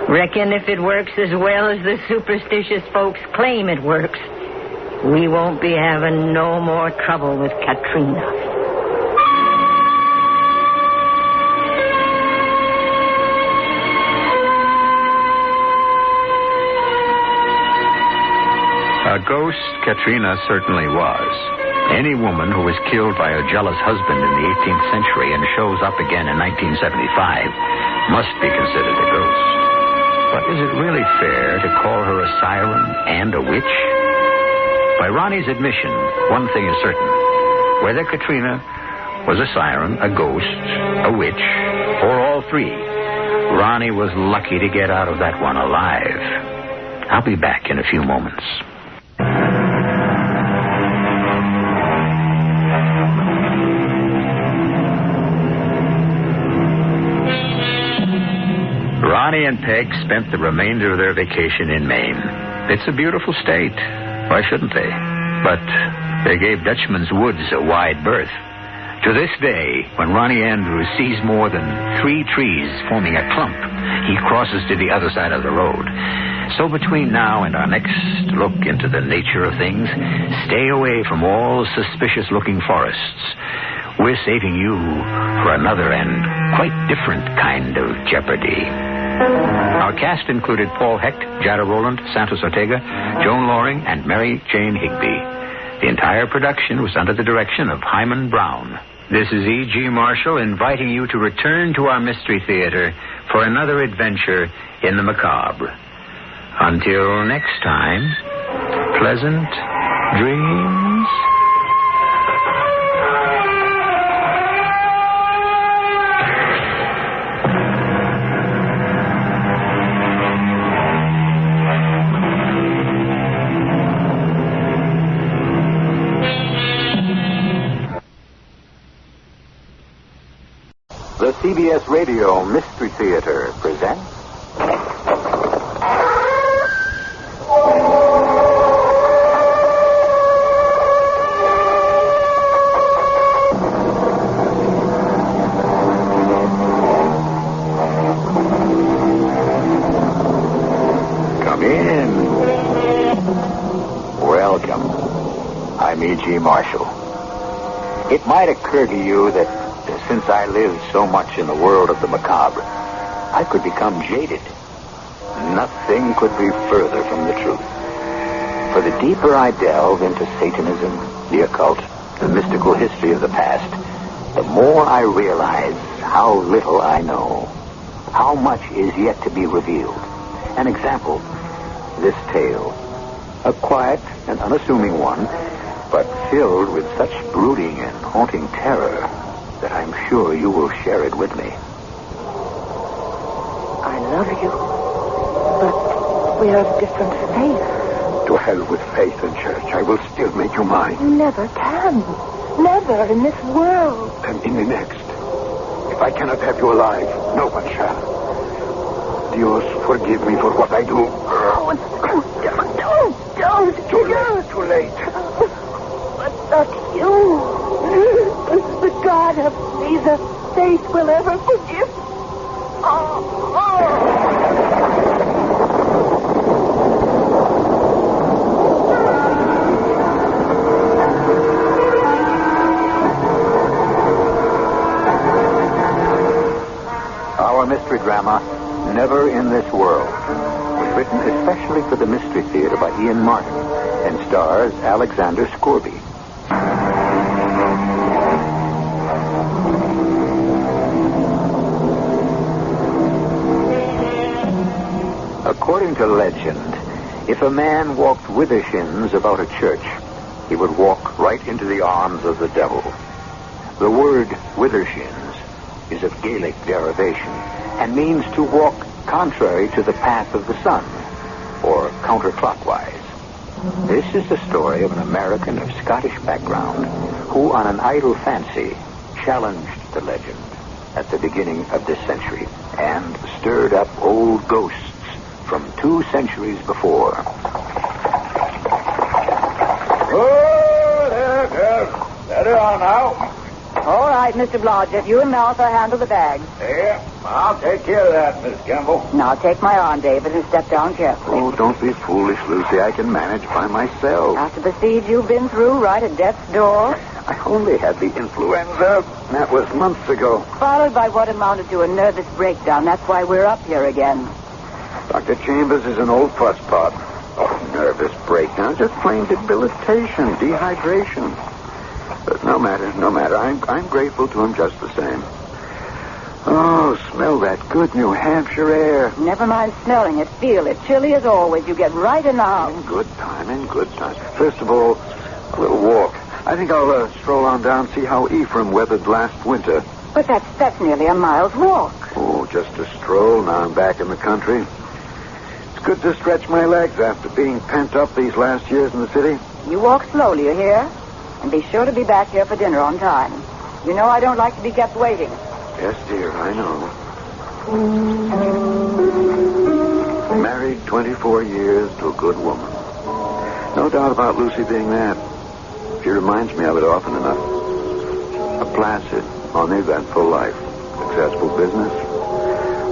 Reckon if it works as well as the superstitious folks claim it works, we won't be having no more trouble with Katrina. A ghost Katrina certainly was. Any woman who was killed by her jealous husband in the 18th century and shows up again in 1975 must be considered a ghost. But is it really fair to call her a siren and a witch? By Ronnie's admission, one thing is certain. Whether Katrina was a siren, a ghost, a witch, or all three, Ronnie was lucky to get out of that one alive. I'll be back in a few moments. Ronnie and Peg spent the remainder of their vacation in Maine. It's a beautiful state. Why shouldn't they? But they gave Dutchman's woods a wide berth. To this day, when Ronnie Andrews sees more than 3 trees forming a clump, he crosses to the other side of the road. So between now and our next look into the nature of things, stay away from all suspicious-looking forests. We're saving you for another and quite different kind of jeopardy. Our cast included Paul Hecht, Jada Rowland, Santos Ortega, Joan Loring, and Mary Jane Higby. The entire production was under the direction of Himan Brown. This is E.G. Marshall inviting you to return to our Mystery Theater for another adventure in the macabre. Until next time, pleasant dreams. The CBS Radio Mystery Theater presents... Come in. Welcome. I'm E.G. Marshall. It might occur to you that since I lived so much in the world of the macabre, I could become jaded. Nothing could be further from the truth. For the deeper I delve into Satanism, the occult, the mystical history of the past, the more I realize how little I know, how much is yet to be revealed. An example, this tale. A quiet and unassuming one, but filled with such brooding and haunting terror that I'm sure you will share it with me. I love you, but we are of different faiths. To hell with faith and church. I will still make you mine. You never can. Never in this world. And in the next. If I cannot have you alive, no one shall. Dios, forgive me for what I do. Oh, don't. Too late. But not you. The God of Caesar faith will ever forgive. Our mystery drama, Never in This World, was written especially for the Mystery Theater by Ian Martin and stars Alexander Scorby. According to legend, if a man walked withershins about a church, he would walk right into the arms of the devil. The word withershins is of Gaelic derivation and means to walk contrary to the path of the sun, or counterclockwise. This is the story of an American of Scottish background who, on an idle fancy, challenged the legend at the beginning of this century and stirred up old ghosts from 2 centuries before. Oh, there. Steady on now. All right, Mr. Blodgett. You and Martha handle the bags. Yeah, I'll take care of that, Miss Campbell. Now take my arm, David, and step down carefully. Oh, don't be foolish, Lucy. I can manage by myself. After the siege you've been through, right at death's door. I only had the influenza. That was months ago. Followed by what amounted to a nervous breakdown. That's why we're up here again. Dr. Chambers is an old fusspot. Oh, nervous breakdown. Just plain debilitation, dehydration. But no matter. I'm grateful to him just the same. Oh, smell that good New Hampshire air. Never mind smelling it. Feel it. Chilly as always. You get right in the house. In good time. First of all, a little walk. I think I'll stroll on down, see how Ephraim weathered last winter. But that's nearly a mile's walk. Oh, just a stroll. Now I'm back in the country. It's good to stretch my legs after being pent up these last years in the city. You walk slowly, you hear? And be sure to be back here for dinner on time. You know I don't like to be kept waiting. Yes, dear, I know. Married 24 years to a good woman. No doubt about Lucy being that. She reminds me of it often enough. A placid, uneventful life. Successful business.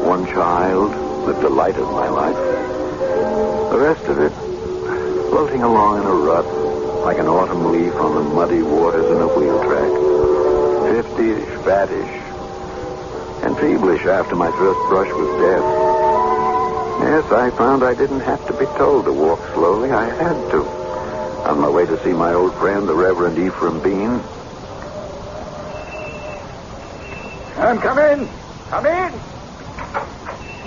1 child, the delight of my life. The rest of it, floating along in a rut, like an autumn leaf on the muddy waters in a wheel track. 50-ish, fattish, and feeblish after my first brush with death. Yes, I found I didn't have to be told to walk slowly. I had to. On my way to see my old friend, the Reverend Ephraim Bean. And come in.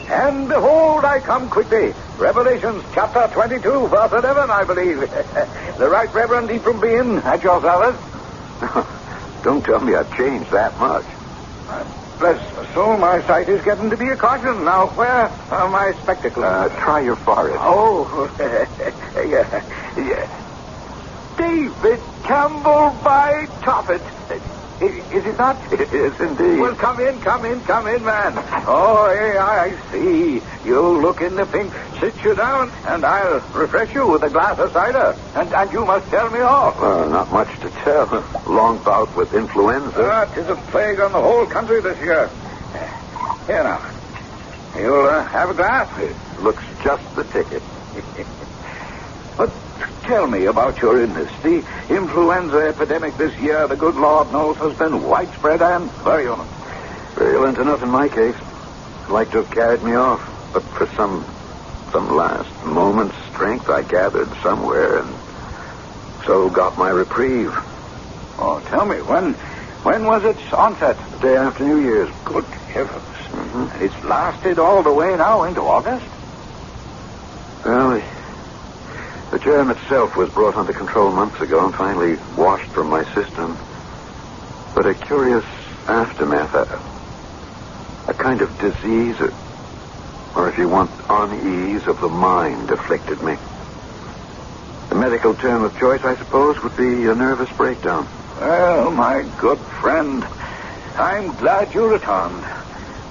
And behold, I come quickly. Revelations chapter 22, verse 11, I believe. The Right Reverend Ephraim Bean at your service. Don't tell me I've changed that much. Bless my soul, my sight is getting to be a caution. Now, where are my spectacles? Try your forehead. Oh, yeah. David Campbell by Toppet. Is it not? It is indeed. Well, come in, man. Oh, I see. You look in the pink. Sit you down, and I'll refresh you with a glass of cider. And you must tell me all. Not much to tell. Long bout with influenza. 'Tis a plague on the whole country this year. Here now. You'll have a glass? It looks just the ticket. But tell me about your illness. The influenza epidemic this year, the good Lord knows, has been widespread and virulent. Virulent enough in my case. Like to have carried me off. But for some last moment's strength I gathered somewhere and so got my reprieve. Oh, tell me, when was its onset? The day after New Year's. Good heavens. Mm-hmm. It's lasted all the way now into August? Well, the germ itself was brought under control months ago and finally washed from my system. But a curious aftermath, a kind of disease, or if you want, unease of the mind afflicted me. The medical term of choice, I suppose, would be a nervous breakdown. Well, my good friend, I'm glad you returned.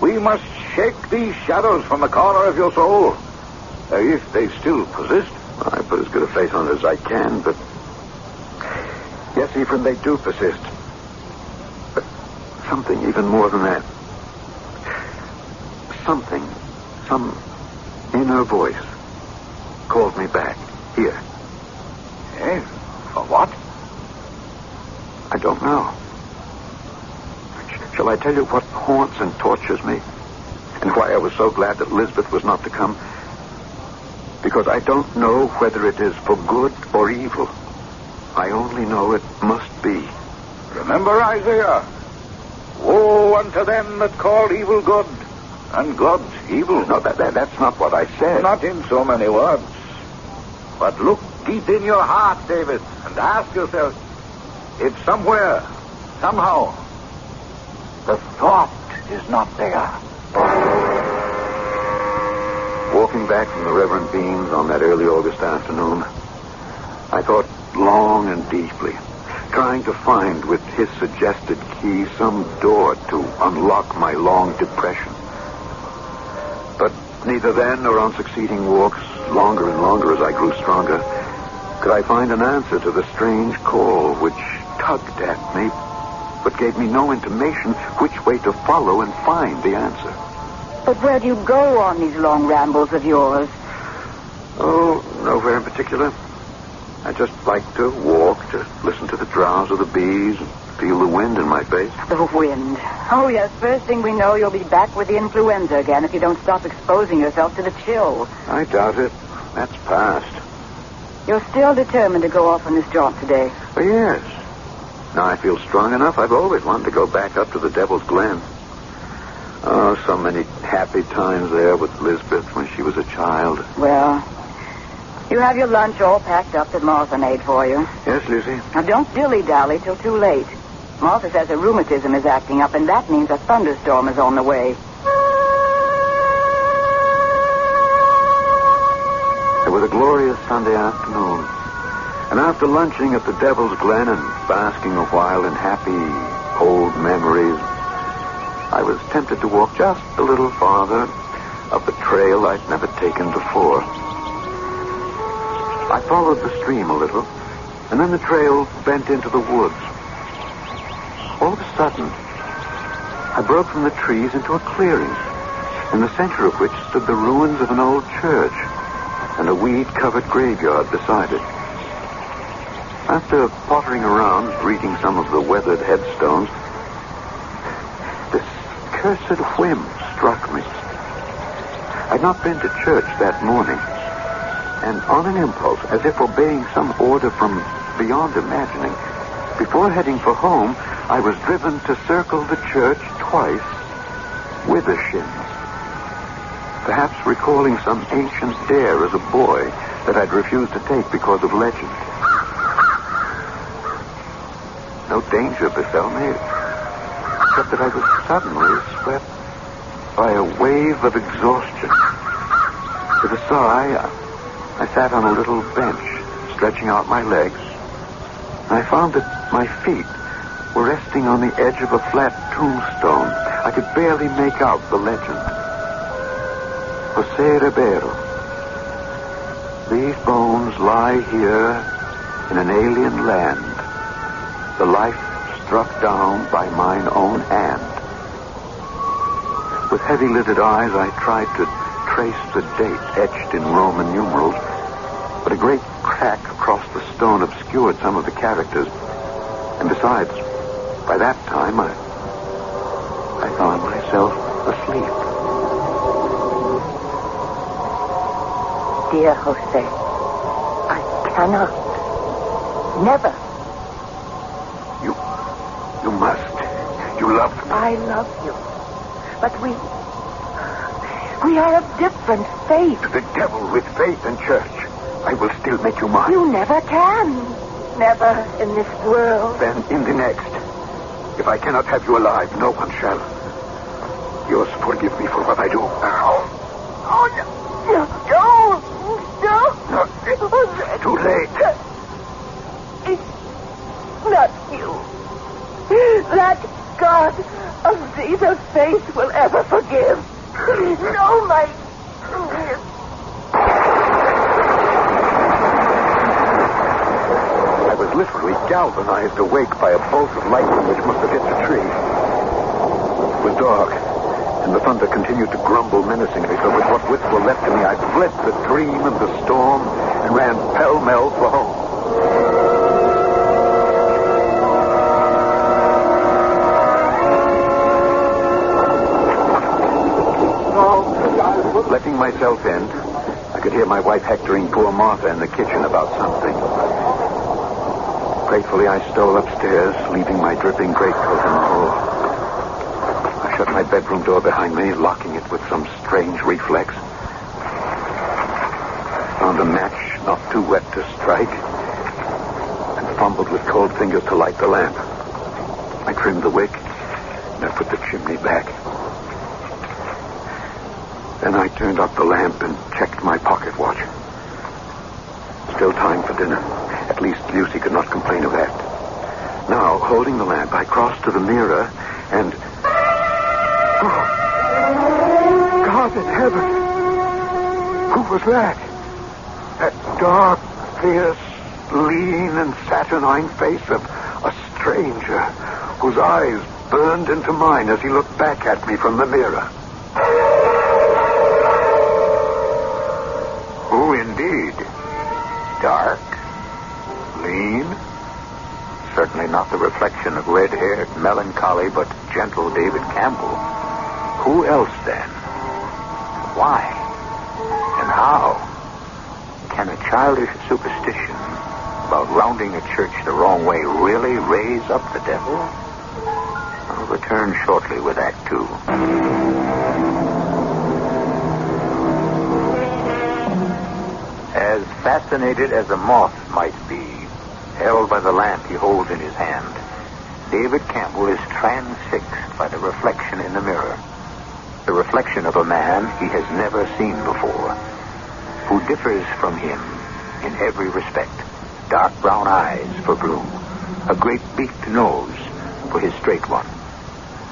We must shake these shadows from the corner of your soul, if they still persist. I put as good a face on it as I can, but... Yes, Ephraim, they do persist. But something even more than that. Something, some inner voice called me back here. Eh? For what? I don't know. Shall I tell you what haunts and tortures me? And why I was so glad that Elizabeth was not to come? Because I don't know whether it is for good or evil. I only know it must be. Remember Isaiah. Woe unto them that call evil good, and good evil. No, that's not what I said. Not in so many words. But look deep in your heart, David, and ask yourself if somewhere, somehow, the thought is not there. Walking back from the Reverend Bean's on that early August afternoon, I thought long and deeply, trying to find with his suggested key, some door to unlock my long depression. But neither then nor on succeeding walks, longer and longer as I grew stronger, could I find an answer to the strange call which tugged at me, but gave me no intimation which way to follow and find the answer. But where do you go on these long rambles of yours? Oh, nowhere in particular. I just like to walk, to listen to the drowse of the bees, and feel the wind in my face. The wind. Oh, yes. First thing we know, you'll be back with the influenza again if you don't stop exposing yourself to the chill. I doubt it. That's past. You're still determined to go off on this jaunt today? Oh, yes. Now I feel strong enough. I've always wanted to go back up to the Devil's Glen. Oh, so many happy times there with Lisbeth when she was a child. Well, you have your lunch all packed up that Martha made for you. Yes, Lucy? Now, don't dilly-dally till too late. Martha says her rheumatism is acting up, and that means a thunderstorm is on the way. It was a glorious Sunday afternoon. And after lunching at the Devil's Glen and basking a while in happy old memories, I was tempted to walk just a little farther up a trail I'd never taken before. I followed the stream a little, and then the trail bent into the woods. All of a sudden, I broke from the trees into a clearing, in the center of which stood the ruins of an old church and a weed-covered graveyard beside it. After pottering around, reading some of the weathered headstones, this cursed whim struck me. I'd not been to church that morning, and on an impulse, as if obeying some order from beyond imagining, before heading for home, I was driven to circle the church twice with a shins. Perhaps recalling some ancient dare as a boy that I'd refused to take because of legend. No danger befell me, except that I was suddenly swept by a wave of exhaustion. With a sigh, I sat on a little bench, stretching out my legs. I found that my feet were resting on the edge of a flat tombstone. I could barely make out the legend. Jose Ribeiro. These bones lie here in an alien land. The life struck down by mine own hand. With heavy-lidded eyes, I tried to trace the date etched in Roman numerals, but a great crack across the stone obscured some of the characters. And besides, by that time, I found myself asleep. Dear Jose, I cannot. Never. You must. You love me. I love you. But we are of different faith. To the devil with faith and church. I will still make you mine. You never can. Never in this world. Then in the next. If I cannot have you alive, no one shall. You must forgive me for what I do. Oh, no. No. It's too late. It's not you. That God of Jesus' face will ever forgive. No, my... I was literally galvanized awake by a bolt of lightning which must have hit the tree. It was dark, and the thunder continued to grumble menacingly, so with what wits were left to me, I fled the dream and the storm and ran pell-mell for home. Letting myself in, I could hear my wife hectoring poor Martha in the kitchen about something. Gratefully, I stole upstairs, leaving my dripping greatcoat in the hall. I shut my bedroom door behind me, locking it with some strange reflex. I found a match not too wet to strike, and fumbled with cold fingers to light the lamp. I trimmed the wick, and I put the chimney back. Then I turned up the lamp and checked my pocket watch. Still time for dinner. At least Lucy could not complain of that. Now, holding the lamp, I crossed to the mirror and... Oh, God in heaven! Who was that? That dark, fierce, lean and saturnine face of a stranger whose eyes burned into mine as he looked back at me from the mirror. Who indeed? Dark? Lean? Certainly not the reflection of red-haired, melancholy, but gentle David Campbell. Who else, then? Why? And how? Can a childish superstition about rounding a church the wrong way really raise up the devil? I'll return shortly with Act 2. As fascinated as a moth might be, held by the lamp he holds in his hand, David Campbell is transfixed by the reflection in the mirror. The reflection of a man he has never seen before, who differs from him in every respect. Dark brown eyes for Bloom, a great beaked nose for his straight one,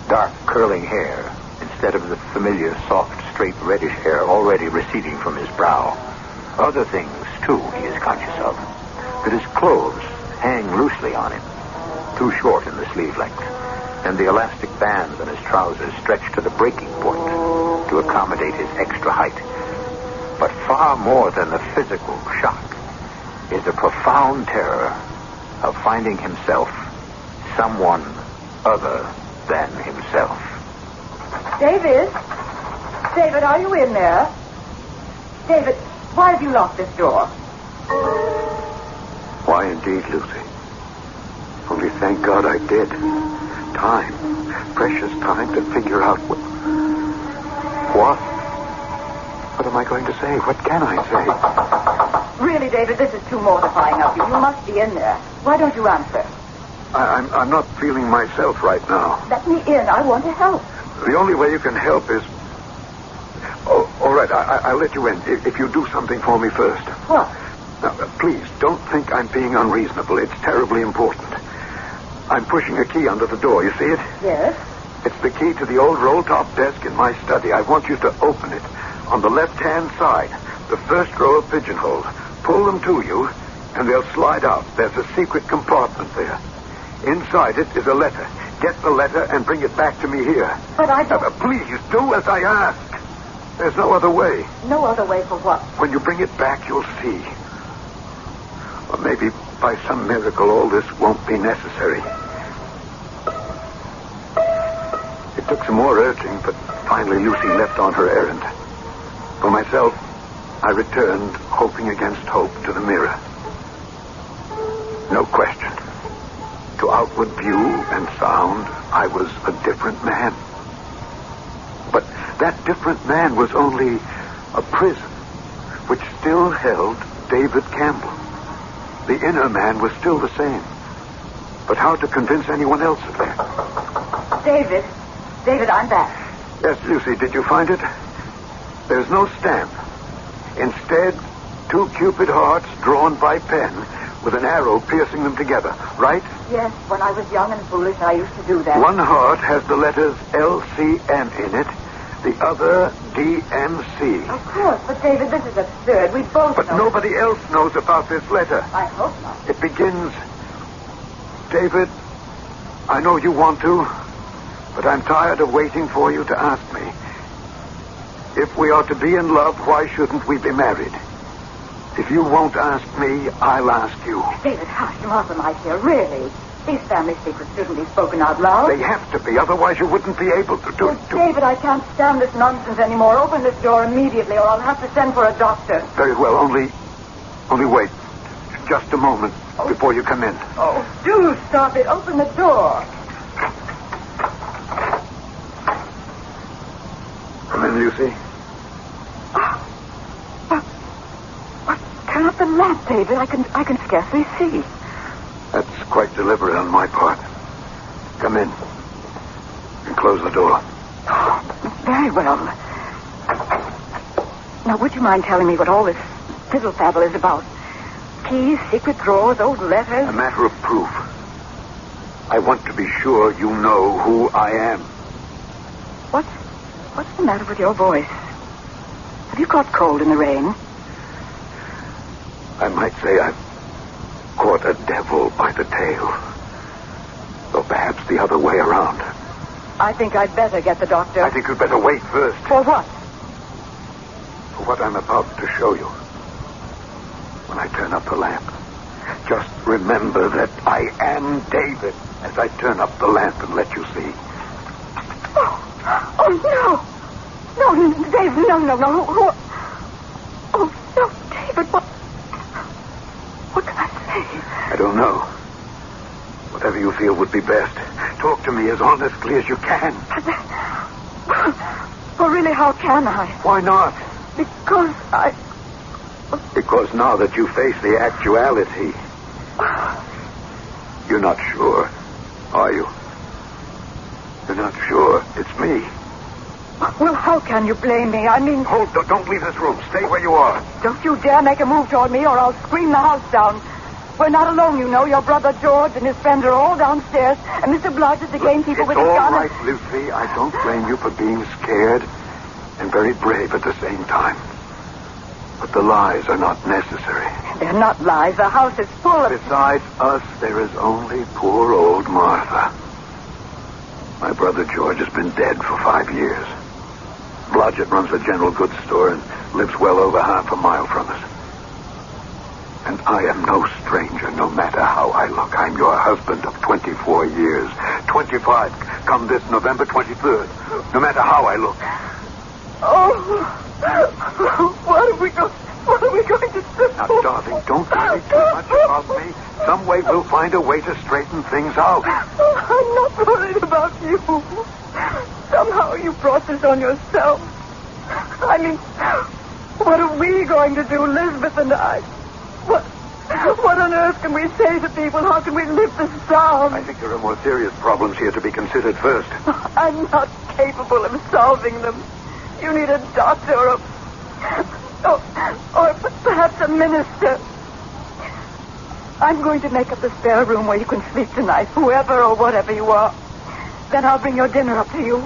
dark curling hair instead of the familiar soft, straight reddish hair already receding from his brow. Other things, too, he is conscious of. That his clothes hang loosely on him, too short in the sleeve length, and the elastic bands on his trousers stretch to the breaking point to accommodate his extra height. But far more than the physical shock is a profound terror of finding himself someone other than himself. David? David, are you in there? David, why have you locked this door? Why indeed, Lucy? Only thank God I did. Time. Precious time to figure out what... What am I going to say? What can I say? Really, David, this is too mortifying of you. You must be in there. Why don't you answer? I'm not feeling myself right now. Let me in. I want to help. The only way you can help is... Oh, all right, I'll let you in if you do something for me first. What? Now, please, don't think I'm being unreasonable. It's terribly important. I'm pushing a key under the door. You see it? Yes. It's the key to the old roll-top desk in my study. I want you to open it. On the left-hand side, the first row of pigeonholes. Pull them to you, and they'll slide out. There's a secret compartment there. Inside it is a letter. Get the letter and bring it back to me here. But I don't... Please, do as I ask. There's no other way. No other way for what? When you bring it back, you'll see. Or maybe by some miracle all this won't be necessary. It took some more urging, but finally Lucy left on her errand. For myself, I returned, hoping against hope, to the mirror. No question. To outward view and sound, I was a different man. But that different man was only a prison, which still held David Campbell. The inner man was still the same. But how to convince anyone else of that? David, I'm back. Yes, Lucy, did you find it? There's no stamp. Instead, 2 Cupid hearts drawn by pen with an arrow piercing them together, right? Yes, when I was young and foolish, I used to do that. One heart has the letters LCN in it, the other DMC. Of course, but David, this is absurd. We both know. But nobody else knows about this letter. I hope not. It begins, David, I know you want to, but I'm tired of waiting for you to ask me. If we are to be in love, why shouldn't we be married? If you won't ask me, I'll ask you. David, hush, Martha might hear. Really? These family secrets shouldn't be spoken out loud. They have to be, otherwise you wouldn't be able to do... David, I can't stand this nonsense anymore. Open this door immediately, or I'll have to send for a doctor. Very well, only wait. Just a moment before you come in. Oh, do stop it. Open the door. Come in, Lucy. Turn up the lamp, David. I can scarcely see. That's quite deliberate on my part. Come in. And close the door. Oh, very well. Now, would you mind telling me what all this fiddle-faddle is about? Keys, secret drawers, old letters? A matter of proof. I want to be sure you know who I am. What's the matter with your voice? Have you caught cold in the rain? I might say I've caught a devil by the tail. Or perhaps the other way around. I think I'd better get the doctor. I think you'd better wait first. For what? For what I'm about to show you. When I turn up the lamp, just remember that I am David as I turn up the lamp and let you see. Oh, no. No, Dave, no. Oh, no, David, what can I say? I don't know. Whatever you feel would be best. Talk to me as honestly as you can. Well, really, how can I? Why not? Because now that you face the actuality, you're not sure, are you? You're not sure it's me. Well, how can you blame me? I mean... Don't leave this room. Stay where you are. Don't you dare make a move toward me or I'll scream the house down. We're not alone, you know. Your brother George and his friends are all downstairs, and Mr. Blodge is the gamekeeper with his gun. It's all right, Lucy. I don't blame you for being scared and very brave at the same time. But the lies are not necessary. They're not lies. The house is full of... Besides us, there is only poor old Martha. My brother George has been dead for 5 years. Blodgett runs a general goods store and lives well over half a mile from us. And I am no stranger, no matter how I look. I'm your husband of 24 years. 25, come this November 23rd. No matter how I look. What are we going to do? Now, darling, don't worry too much about me. Some way we'll find a way to straighten things out. I'm not worried about you. Somehow you brought this on yourself. I mean, what are we going to do, Elizabeth and I? What on earth can we say to people? How can we live this down? I think there are more serious problems here to be considered first. I'm not capable of solving them. You need a doctor or perhaps a minister. I'm going to make up the spare room where you can sleep tonight, whoever or whatever you are. Then I'll bring your dinner up to you.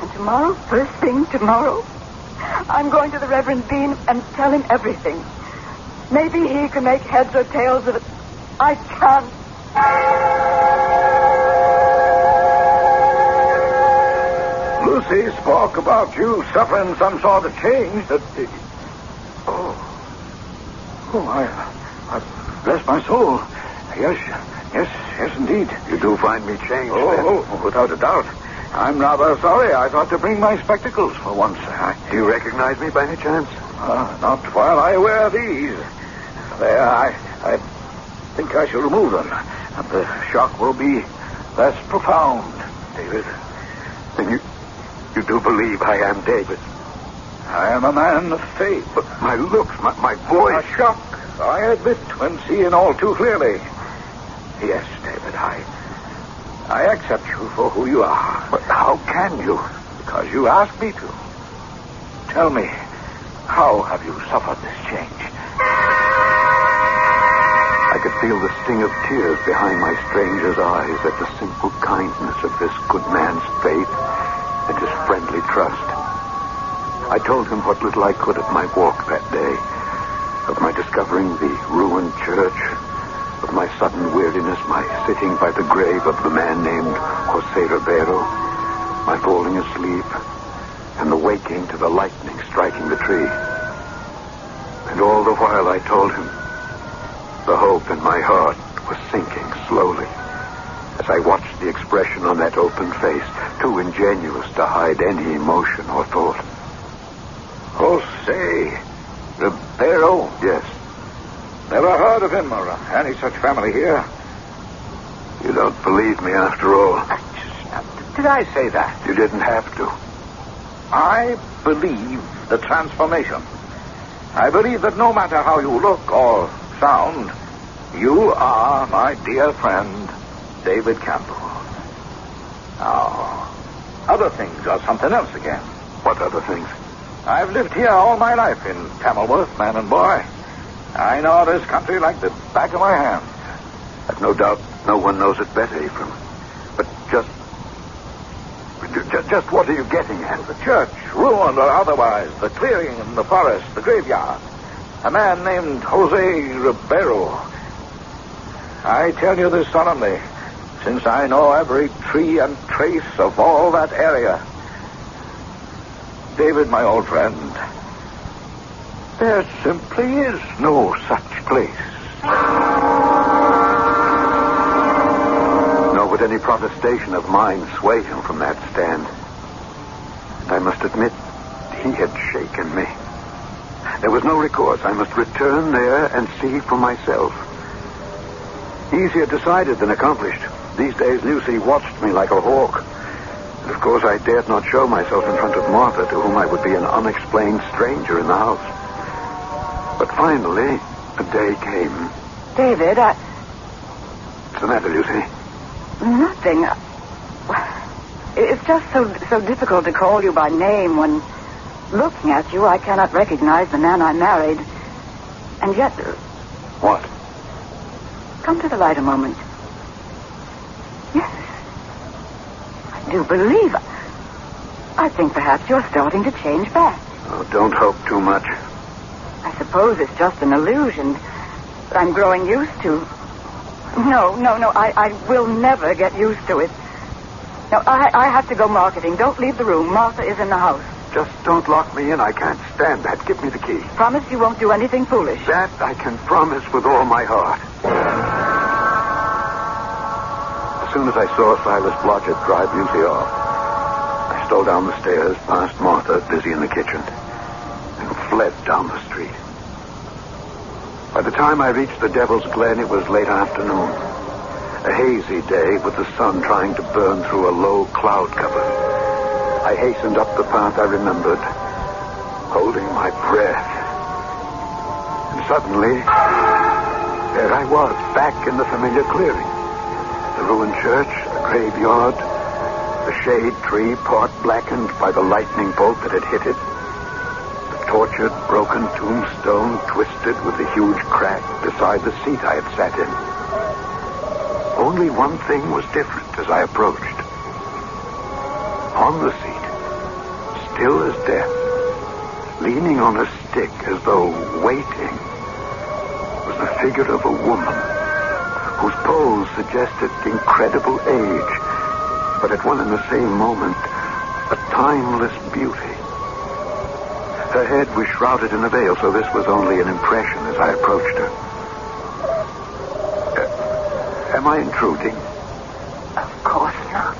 And tomorrow, first thing tomorrow, I'm going to the Reverend Bean and tell him everything. Maybe he can make heads or tails of it. I can't. Lucy spoke about you suffering some sort of change that... I bless my soul. Yes, indeed. You do find me changed, then? Without a doubt. I'm rather sorry. I thought to bring my spectacles for once. Do you recognize me by any chance? Not while I wear these. There, I think I shall remove them. And the shock will be less profound, David. Then you do believe I am David? I am a man of faith. But my looks, my voice... A shock, I admit, when seeing all too clearly. Yes, David, I accept you for who you are. But how can you? Because you asked me to. Tell me, how have you suffered this change? I could feel the sting of tears behind my stranger's eyes at the simple kindness of this good man's faith and his friendly trust. I told him what little I could of my walk that day, of my discovering the ruined church, of my sudden weariness, my sitting by the grave of the man named Jose Ribeiro, my falling asleep, and the waking to the lightning striking the tree. And all the while I told him, the hope in my heart was sinking slowly as I watched the expression on that open face, too ingenuous to hide any emotion or thought. Jose Ribeiro? Yes. Never heard of him or any such family here. You don't believe me after all. Did I say that? You didn't have to. I believe the transformation. I believe that no matter how you look or sound, you are my dear friend, David Campbell. Now, other things are something else again. What other things? I've lived here all my life in Tamilworth, man and boy. I know this country like the back of my hand. I've no doubt No one knows it better, Ephraim. But just what are you getting at? The church, ruined or otherwise, the clearing in the forest, the graveyard. A man named Jose Ribeiro. I tell you this solemnly, since I know every tree and trace of all that area. David, my old friend, there simply is no such place. Nor would any protestation of mine sway him from that stand. I must admit, he had shaken me. There was no recourse. I must return there and see for myself. Easier decided than accomplished. These days, Lucy watched me like a hawk. And of course, I dared not show myself in front of Martha, to whom I would be an unexplained stranger in the house. But finally, a day came. David, What's the matter, Lucy? Nothing. It's just so difficult to call you by name when, looking at you, I cannot recognize the man I married. And yet... What? Come to the light a moment. Yes. I do believe... I think perhaps you're starting to change back. Oh, don't hope too much. I suppose it's just an illusion that I'm growing used to. No. I will never get used to it. No, I have to go marketing. Don't leave the room. Martha is in the house. Just don't lock me in. I can't stand that. Give me the key. Promise you won't do anything foolish. That I can promise with all my heart. As soon as I saw Silas Blodgett drive Lucy off, I stole down the stairs, past Martha, busy in the kitchen, and fled down the street. By the time I reached the Devil's Glen, it was late afternoon. A hazy day with the sun trying to burn through a low cloud cover. I hastened up the path I remembered, holding my breath. And suddenly, there I was, back in the familiar clearing. The ruined church, the graveyard, the shade tree, part blackened by the lightning bolt that had hit it. The tortured, broken tombstone twisted with the huge crack beside the seat I had sat in. Only one thing was different as I approached. On the seat, still as death, leaning on a stick as though waiting, was the figure of a woman whose pose suggested incredible age, but at one and the same moment, a timeless beauty. Her head was shrouded in a veil, so this was only an impression as I approached her. Am I intruding? Of course not.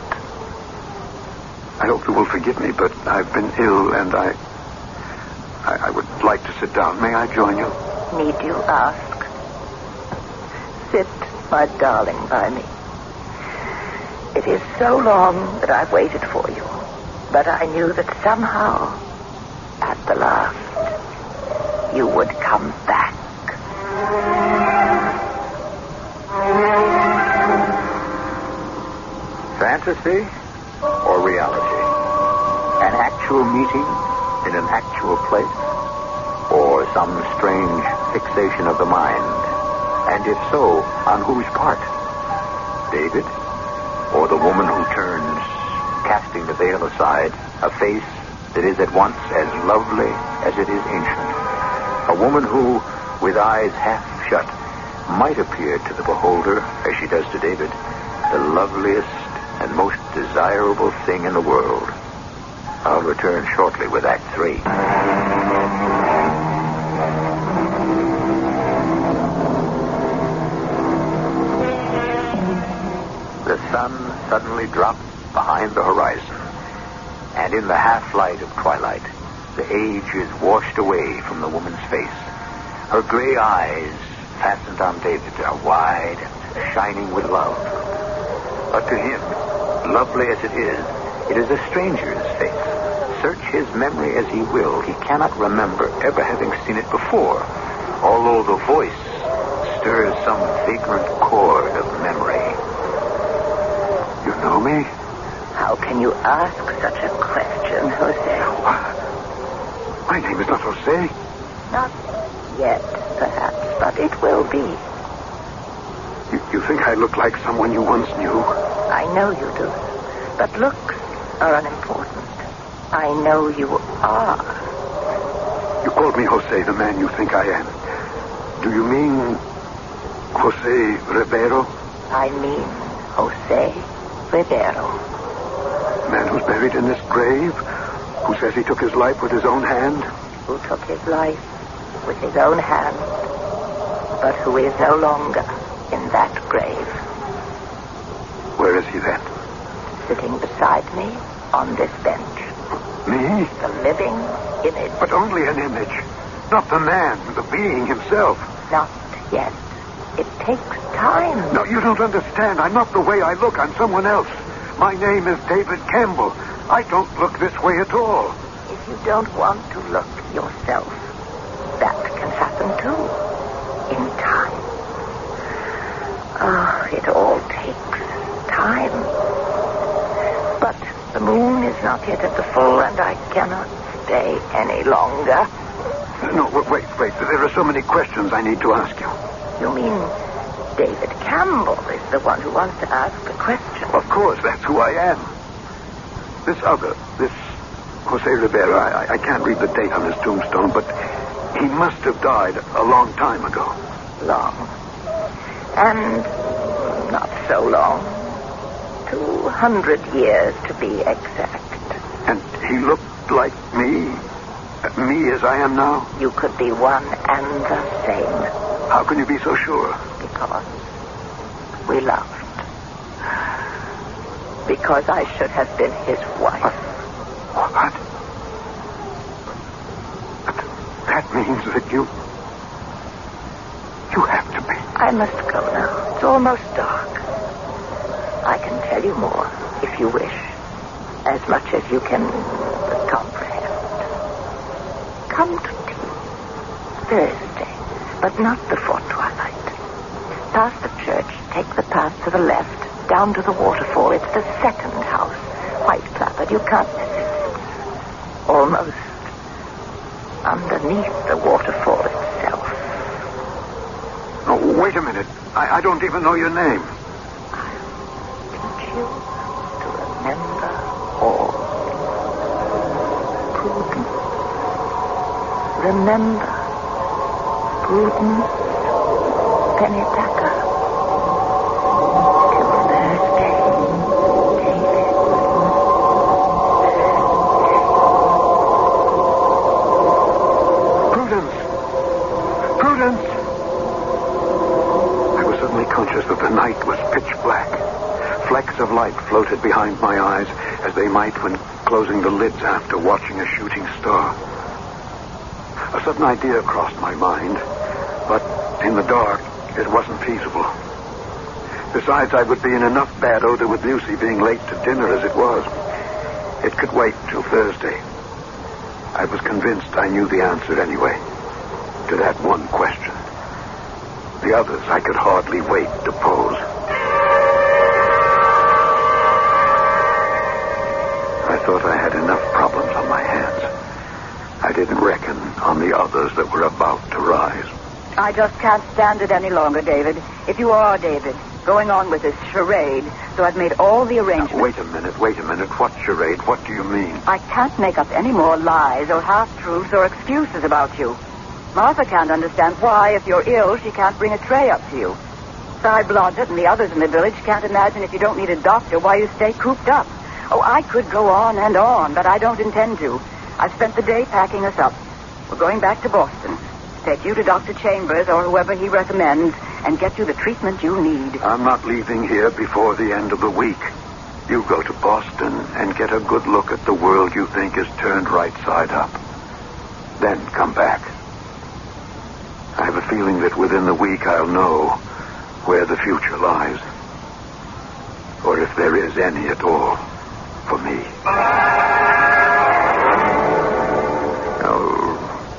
I hope you will forgive me, but I've been ill, and I would like to sit down. May I join you? Need you ask? Sit, my darling, by me. It is so long that I've waited for you, but I knew that somehow, at the last, you would come back. Fantasy or reality? An actual meeting in an actual place? Or some strange fixation of the mind? And if so, on whose part? David? Or the woman who turns, casting the veil aside, a face that is at once as lovely as it is ancient? A woman who, with eyes half shut, might appear to the beholder, as she does to David, the loveliest and most desirable thing in the world. I'll return shortly with Act 3. The sun suddenly dropped behind the horizon, and in the half-light of twilight, the age is washed away from the woman's face. Her gray eyes, fastened on David, are wide and shining with love. But to him, lovely as it is a stranger's face. Search his memory as he will, he cannot remember ever having seen it before, although the voice stirs some vagrant chord of memory. You know me? How can you ask such a question, Jose? My name is not Jose. Not yet, perhaps, but it will be. You think I look like someone you once knew? I know you do. But looks are unimportant. I know you are. You called me Jose, the man you think I am. Do you mean Jose Rivero? I mean Jose Rivero. The man who's buried in this grave? Who says he took his life with his own hand? Who took his life with his own hand, but who is no longer in that grave. Where is he then? Sitting beside me on this bench. Me? The living image. But only an image. Not the man, the being himself. Not yet. It takes time. No, you don't understand. I'm not the way I look. I'm someone else. My name is David Campbell. I don't look this way at all. If you don't want to look yourself, that can happen too. In time. Oh, it all takes time. But the moon is not yet at the full, and I cannot stay any longer. No, wait. There are so many questions I need to ask you. You mean David Campbell is the one who wants to ask the question? Of course, that's who I am. This Jose Rivera, I can't read the date on his tombstone, but he must have died a long time ago. Long. And not so long. 200 years to be exact. And he looked like me? Me as I am now? You could be one and the same. How can you be so sure? Because we loved. Because I should have been his wife. What? That means that you have to be. I must go now. It's almost dark. I can tell you more, if you wish. As much as you can comprehend. Come to tea. Thursday, but not before twilight. Past the church, take the path to the left, down to the waterfall. It's the second house. White placard. You can't miss it. Almost underneath the waterfall itself. Oh, wait a minute. I don't even know your name. I'll teach you to remember all. Prudence. Remember. Prudence. Penitaka. Till Thursday, David. Prudence! I was suddenly conscious that the night was pitch black. Flecks of light floated behind my eyes as they might when closing the lids after watching a shooting star. A sudden idea crossed my mind, but in the dark, it wasn't feasible. Besides, I would be in enough bad odor with Lucy being late to dinner as it was. It could wait till Thursday. I was convinced I knew the answer anyway, to that one question. The others I could hardly wait to pose. I thought I had enough problems on my hands. I didn't reckon on the others that were about to rise. I just can't stand it any longer, David. If you are David, going on with this charade, so I've made all the arrangements. Now, wait a minute. What charade? What do you mean? I can't make up any more lies or half-truths or excuses about you. Martha can't understand why, if you're ill, she can't bring a tray up to you. Cy Blodgett and the others in the village can't imagine if you don't need a doctor why you stay cooped up. Oh, I could go on and on, but I don't intend to. I've spent the day packing us up. We're going back to Boston. Take you to Dr. Chambers or whoever he recommends and get you the treatment you need. I'm not leaving here before the end of the week. You go to Boston and get a good look at the world you think is turned right side up. Then come back. I have a feeling that within the week I'll know where the future lies. Or if there is any at all for me.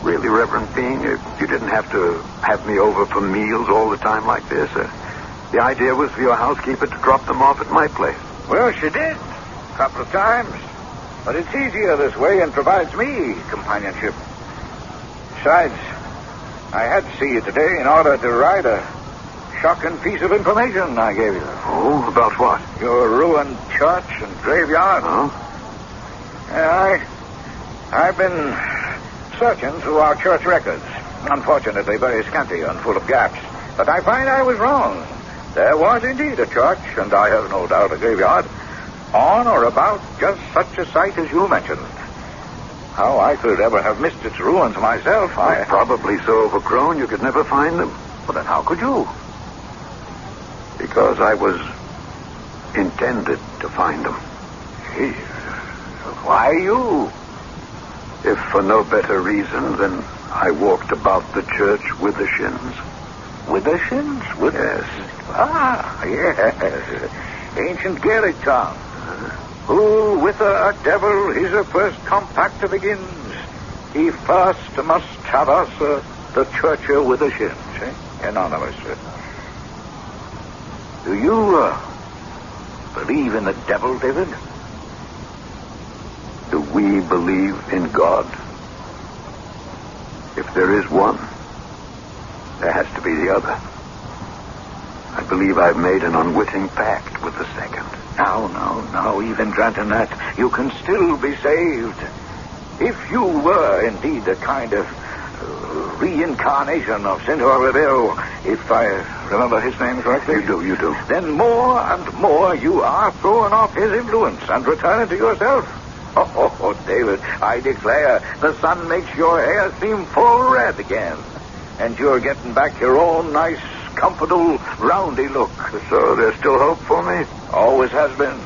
Really, Reverend Bean, you didn't have to have me over for meals all the time like this. The idea was for your housekeeper to drop them off at my place. Well, she did. A couple of times. But it's easier this way and provides me companionship. Besides, I had to see you today in order to write a shocking piece of information I gave you. Oh, about what? Your ruined church and graveyard. Huh? Yeah, I've been searching through our church records. Unfortunately, very scanty and full of gaps. But I find I was wrong. There was indeed a church, and I have no doubt a graveyard, on or about just such a site as you mentioned. How I could ever have missed its ruins myself, Probably so overgrown you could never find them. Well, then how could you? Because I was intended to find them. Gee, why you? If for no better reason than I walked about the church with the shins. With the shins? Yes. Ah, yes. Ancient Gaelic tongue. Who with a devil his first compact begins, he first must have us the church with the shins. Anonymous. Do you believe in the devil, David? Do we believe in God? If there is one, there has to be the other. I believe I've made an unwitting pact with the second. No, even granting that, you can still be saved. If you were indeed a kind of reincarnation of Senor Rebel, if I remember his name correctly. You do. Then more and more you are throwing off his influence and returning to yourself. Oh, David, I declare, the sun makes your hair seem full red again. And you're getting back your own nice, comfortable, roundy look. So there's still hope for me? Always has been.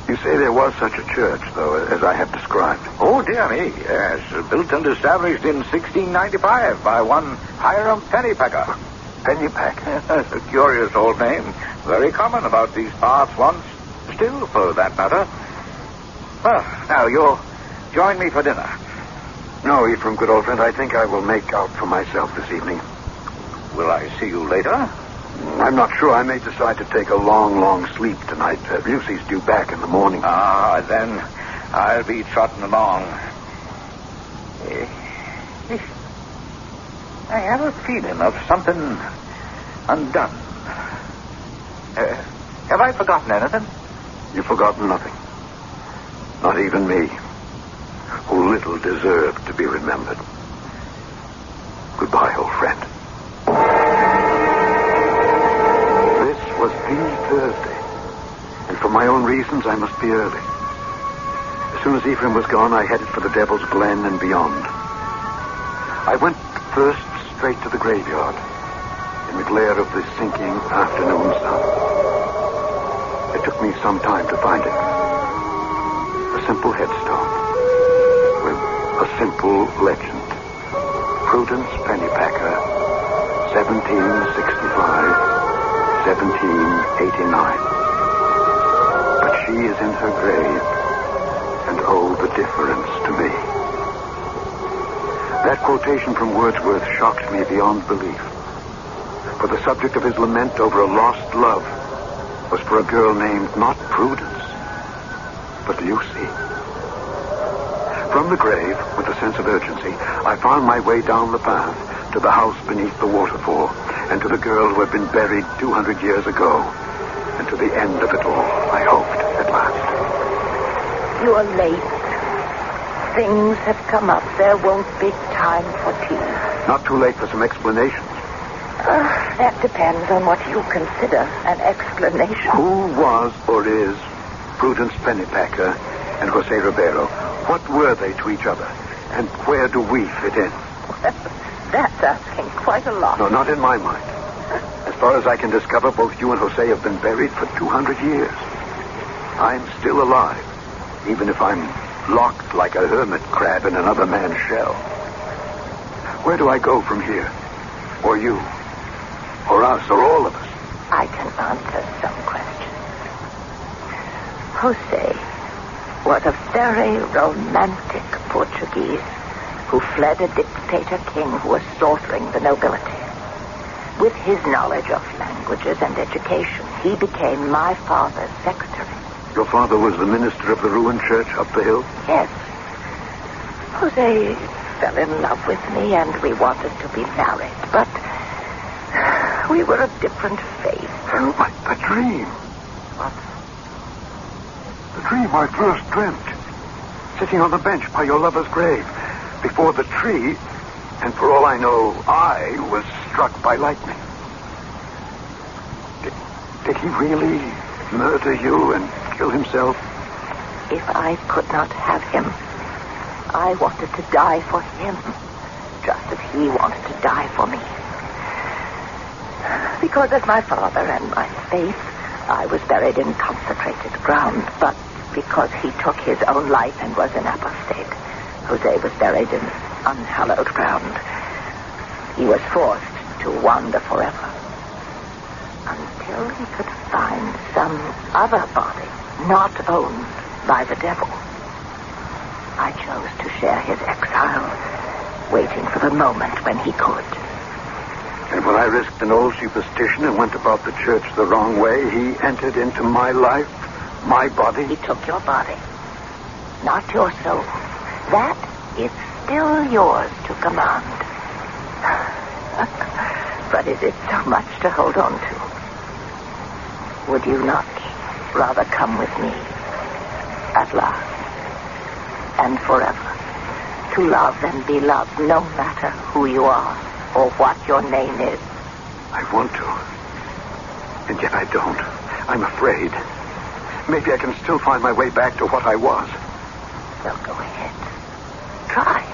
You say there was such a church, though, as I have described. Oh, dear me, yes. Built and established in 1695 by one Hiram Pennypacker. Pennypacker? That's a curious old name. Very common about these parts once. Still, for that matter. Well, now, you'll join me for dinner. No, Ephraim, good old friend, I think I will make out for myself this evening. Will I see you later? I'm not sure. I may decide to take a long sleep tonight. Lucy's due back in the morning. Ah, then I'll be trotting along. I have a feeling of something undone. Have I forgotten anything? You've forgotten nothing. Not even me, who little deserved to be remembered. Goodbye, old friend. This was the Thursday, and for my own reasons, I must be early. As soon as Ephraim was gone, I headed for the Devil's Glen and beyond. I went first straight to the graveyard, in the glare of the sinking afternoon sun. It took me some time to find it. A simple headstone with a simple legend. Prudence Pennypacker, 1765, 1789. But she is in her grave, and oh, the difference to me. That quotation from Wordsworth shocked me beyond belief. For the subject of his lament over a lost love was for a girl named not Prudence, but Lucy. From the grave, with a sense of urgency, I found my way down the path to the house beneath the waterfall, and to the girl who had been buried 200 years ago, and to the end of it all, I hoped, at last. You're late. Things have come up. There won't be time for tea. Not too late for some explanations. That depends on what you consider an explanation. Who was or is Prudence Pennypacker and Jose Ribeiro? What were they to each other? And where do we fit in? That's asking quite a lot. No, not in my mind. As far as I can discover, both you and Jose have been buried for 200 years. I'm still alive, even if I'm locked like a hermit crab in another man's shell. Where do I go from here? Or you? Or us? Or all of us? I can answer some questions. Jose was a very romantic Portuguese who fled a dictator king who was slaughtering the nobility. With his knowledge of languages and education, he became my father's secretary. Your father was the minister of the ruined church up the hill? Yes. Jose fell in love with me, and we wanted to be married, but We were of different faiths. Oh, the dream. What? The dream I first dreamt. Sitting on the bench by your lover's grave. Before the tree. And for all I know, I was struck by lightning. Did he really murder you and kill himself? If I could not have him, I wanted to die for him, just as he wanted to die for me. Because as my father and my faith, I was buried in consecrated ground, but because he took his own life and was an apostate, Jose was buried in unhallowed ground. He was forced to wander forever until he could find some other body not owned by the devil. I chose to share his exile, waiting for the moment when he could. And when I risked an old superstition and went about the church the wrong way, he entered into my life, my body. He took your body, not your soul. That is still yours to command. But is it so much to hold on to? Would you not rather come with me at last and forever to love and be loved no matter who you are or what your name is? I want to. And yet I don't. I'm afraid. Maybe I can still find my way back to what I was. Well, go ahead. Try.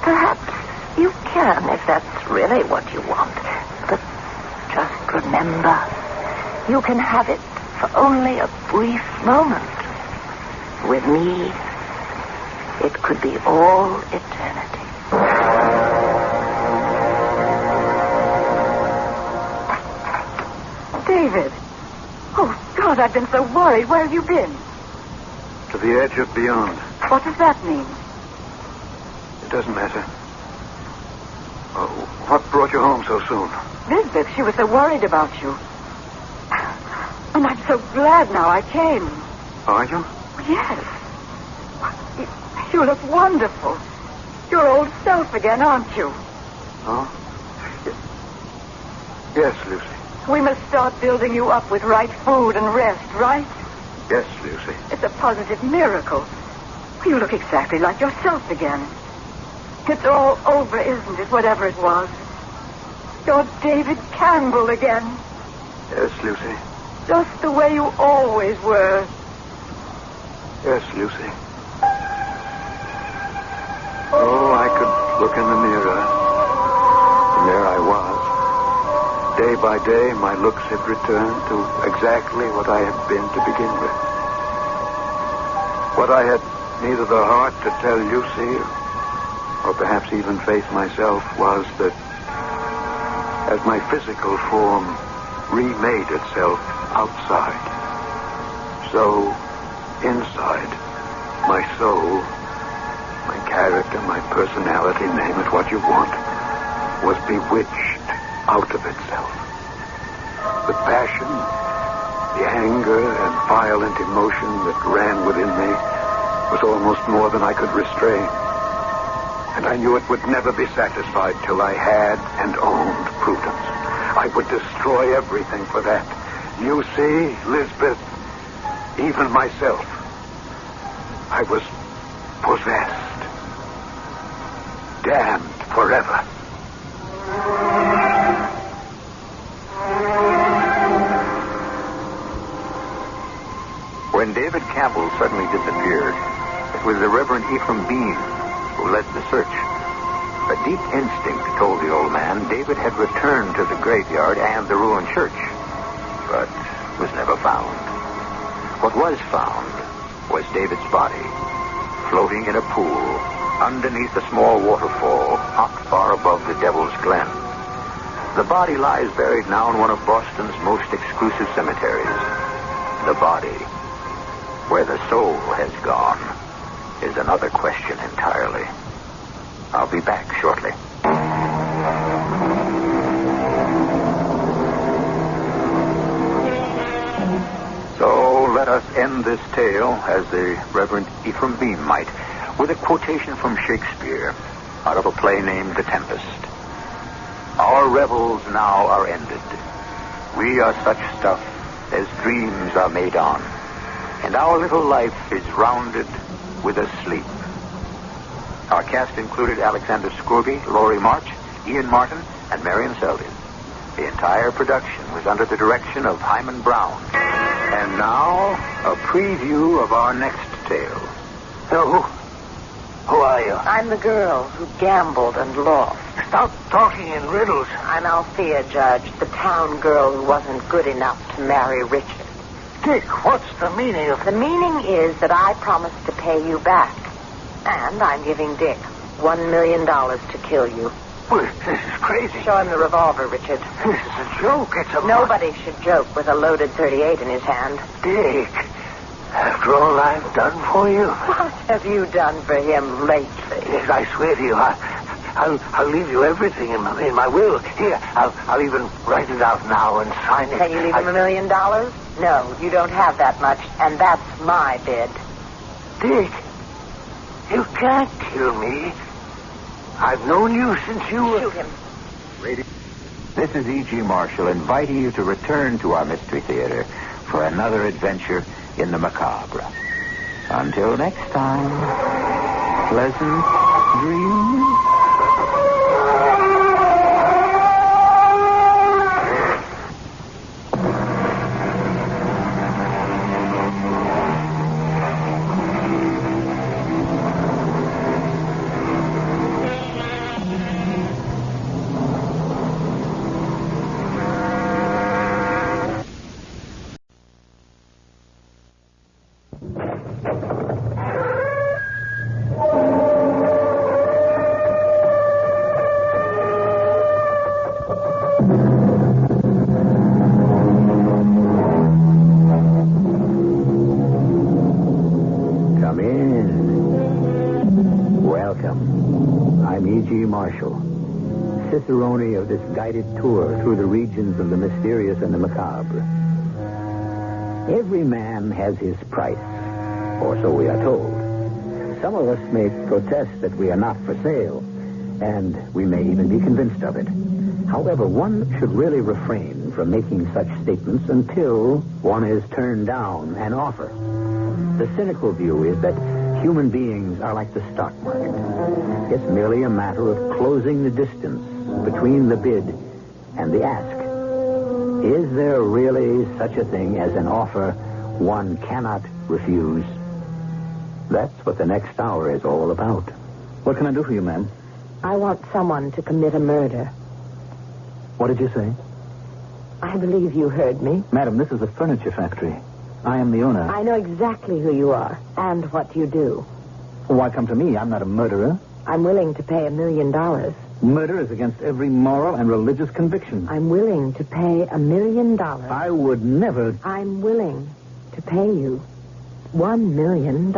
Perhaps you can if that's really what you want. But just remember, you can have it for only a brief moment. With me, it could be all eternity. David. Oh, God, I've been so worried. Where have you been? To the edge of beyond. What does that mean? It doesn't matter. Oh, what brought you home so soon? Lisbeth, she was so worried about you. And I'm so glad now I came. Are you? Yes. You look wonderful. Your old self again, aren't you? Oh? Yes, Lucy. We must start building you up with right food and rest, right? Yes, Lucy. It's a positive miracle. You look exactly like yourself again. It's all over, isn't it, whatever it was? You're David Campbell again. Yes, Lucy. Just the way you always were. Yes, Lucy. Oh, I could look in the mirror. And there I was. Day by day, my looks had returned to exactly what I had been to begin with. What I had neither the heart to tell Lucy, or perhaps even face myself, was that as my physical form remade itself outside, so inside, my soul, my character, my personality, name it what you want, was bewitched out of itself. The passion, the anger and violent emotion that ran within me was almost more than I could restrain. And I knew it would never be satisfied till I had and owned Prudence. I would destroy everything for that. You see, Lisbeth, even myself, I was possessed. Damned forever. When David Campbell suddenly disappeared, it was the Reverend Ephraim Bean who led the search. A deep instinct told the old man David had returned to the graveyard and the ruined church, but was never found. What was found was David's body, floating in a pool underneath a small waterfall not far above the Devil's Glen. The body lies buried now in one of Boston's most exclusive cemeteries. The body, where the soul has gone, is another question entirely. I'll be back shortly. So let us end this tale, as the Reverend Ephraim Bean might, with a quotation from Shakespeare out of a play named The Tempest. Our revels now are ended. We are such stuff as dreams are made on, and our little life is rounded with a sleep. Our cast included Alexander Scorby, Laurie March, Ian Martin, and Marion Selden. The entire production was under the direction of Himan Brown. And now, a preview of our next tale. So, who are you? I'm the girl who gambled and lost. Stop talking in riddles. I'm Althea, Judge, the town girl who wasn't good enough to marry Richard. Dick, what's the meaning of... The meaning is that I promised to pay you back. And I'm giving Dick $1 million to kill you. Well, this is crazy. Show him the revolver, Richard. This is a joke. It's a... Nobody should joke with a loaded .38 in his hand. Dick, after all I've done for you... What have you done for him lately? Yes, I swear to you, I'll leave you everything in my will. Here, I'll even write it out now and sign it. Can you leave him $1 million? No, you don't have that much, and that's my bid. Dick, you can't kill me. I've known you since you were... Shoot him. This is E.G. Marshall inviting you to return to our Mystery Theater for another adventure in the macabre. Until next time, pleasant dreams. Cicerone of this guided tour through the regions of the mysterious and the macabre. Every man has his price, or so we are told. Some of us may protest that we are not for sale, and we may even be convinced of it. However, one should really refrain from making such statements until one is turned down an offer. The cynical view is that human beings are like the stock market. It's merely a matter of closing the distance between the bid and the ask. Is there really such a thing as an offer one cannot refuse? That's what the next hour is all about. What can I do for you, ma'am? I want someone to commit a murder. What did you say? I believe you heard me. Madam, this is a furniture factory. I am the owner. I know exactly who you are and what you do. Why come to me? I'm not a murderer. I'm willing to pay $1 million. Murder is against every moral and religious conviction. I'm willing to pay $1 million. I would never... I'm willing to pay you $1 million.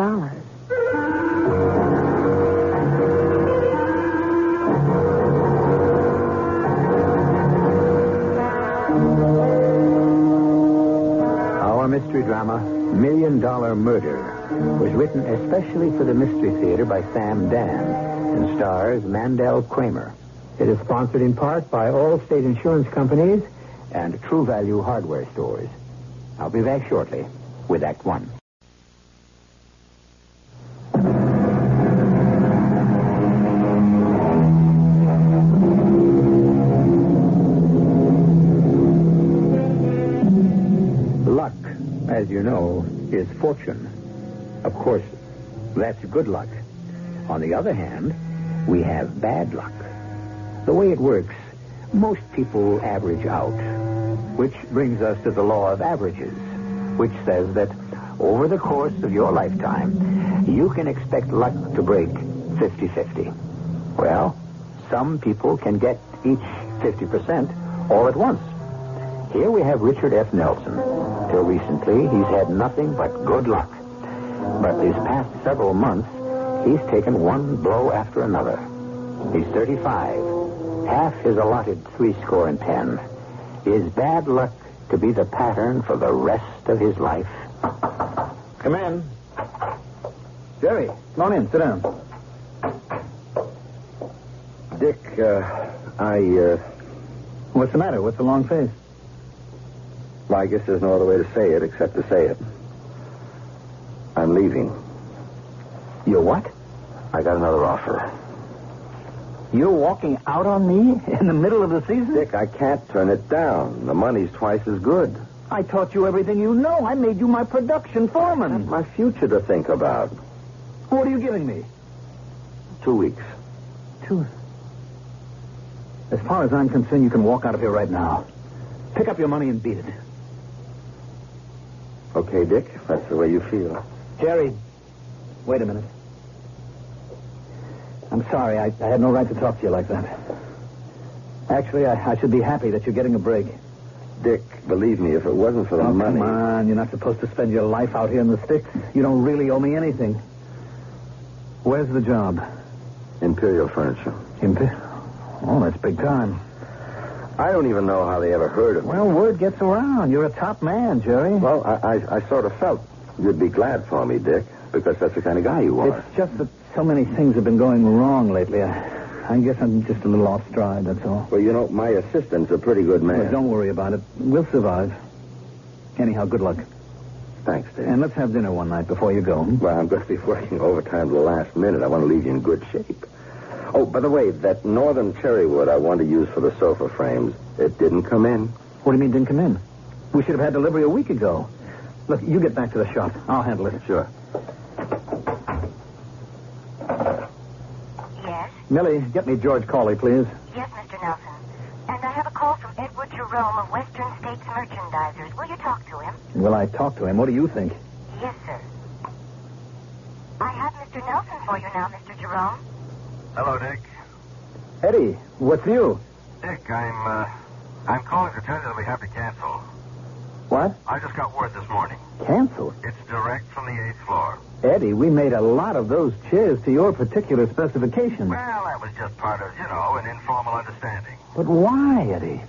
Our mystery drama, $1 Million Murder, was written especially for the Mystery Theater by Sam Dan and stars Mandel Kramer. It is sponsored in part by Allstate Insurance Companies and True Value Hardware Stores. I'll be back shortly with Act One. Luck, as you know, is fortune. Of course, that's good luck. On the other hand, we have bad luck. The way it works, most people average out, which brings us to the law of averages, which says that over the course of your lifetime, you can expect luck to break 50-50. Well, some people can get each 50% all at once. Here we have Richard F. Nelson. Till recently, he's had nothing but good luck. But these past several months, he's taken one blow after another. He's 35. Half his allotted 70. Is bad luck to be the pattern for the rest of his life? Come in. Jerry, come on in. Sit down. Dick, I What's the matter? What's the long face? Well, I guess there's no other way to say it except to say it. I'm leaving. You're what? I got another offer. You're walking out on me in the middle of the season? Dick, I can't turn it down. The money's twice as good. I taught you everything you know. I made you my production foreman. That's my future to think about. What are you giving me? 2 weeks. 2? As far as I'm concerned, you can walk out of here right now. Pick up your money and beat it. Okay, Dick, if that's the way you feel. Jerry, wait a minute. I'm sorry. I had no right to talk to you like that. Actually, I should be happy that you're getting a break. Dick, believe me, if it wasn't for the money... Come on. You're not supposed to spend your life out here in the sticks. You don't really owe me anything. Where's the job? Imperial Furniture. Oh, that's big time. I don't even know how they ever heard of me. Well, word gets around. You're a top man, Jerry. Well, I sort of felt you'd be glad for me, Dick, because that's the kind of guy you are. It's just that so many things have been going wrong lately. I guess I'm just a little off stride, that's all. Well, you know, my assistant's a pretty good man. Well, don't worry about it. We'll survive. Anyhow, good luck. Thanks, Dick. And let's have dinner one night before you go. Well, I'm going to be working overtime to the last minute. I want to leave you in good shape. Oh, by the way, that northern cherry wood I want to use for the sofa frames, it didn't come in. What do you mean didn't come in? We should have had delivery a week ago. Look, you get back to the shop. I'll handle it. Sure. Yes? Millie, get me George Cawley, please. Yes, Mr. Nelson. And I have a call from Edward Jerome of Western States Merchandisers. Will you talk to him? Will I talk to him? What do you think? Yes, sir. I have Mr. Nelson for you now, Mr. Jerome. Hello, Dick. Eddie, what's new? Dick, I'm calling to tell you that we have to cancel. What? I just got word this morning. Cancel? It's direct from the 8th floor. Eddie, we made a lot of those chairs to your particular specifications. Well, that was just part of, an informal understanding. But why, Eddie?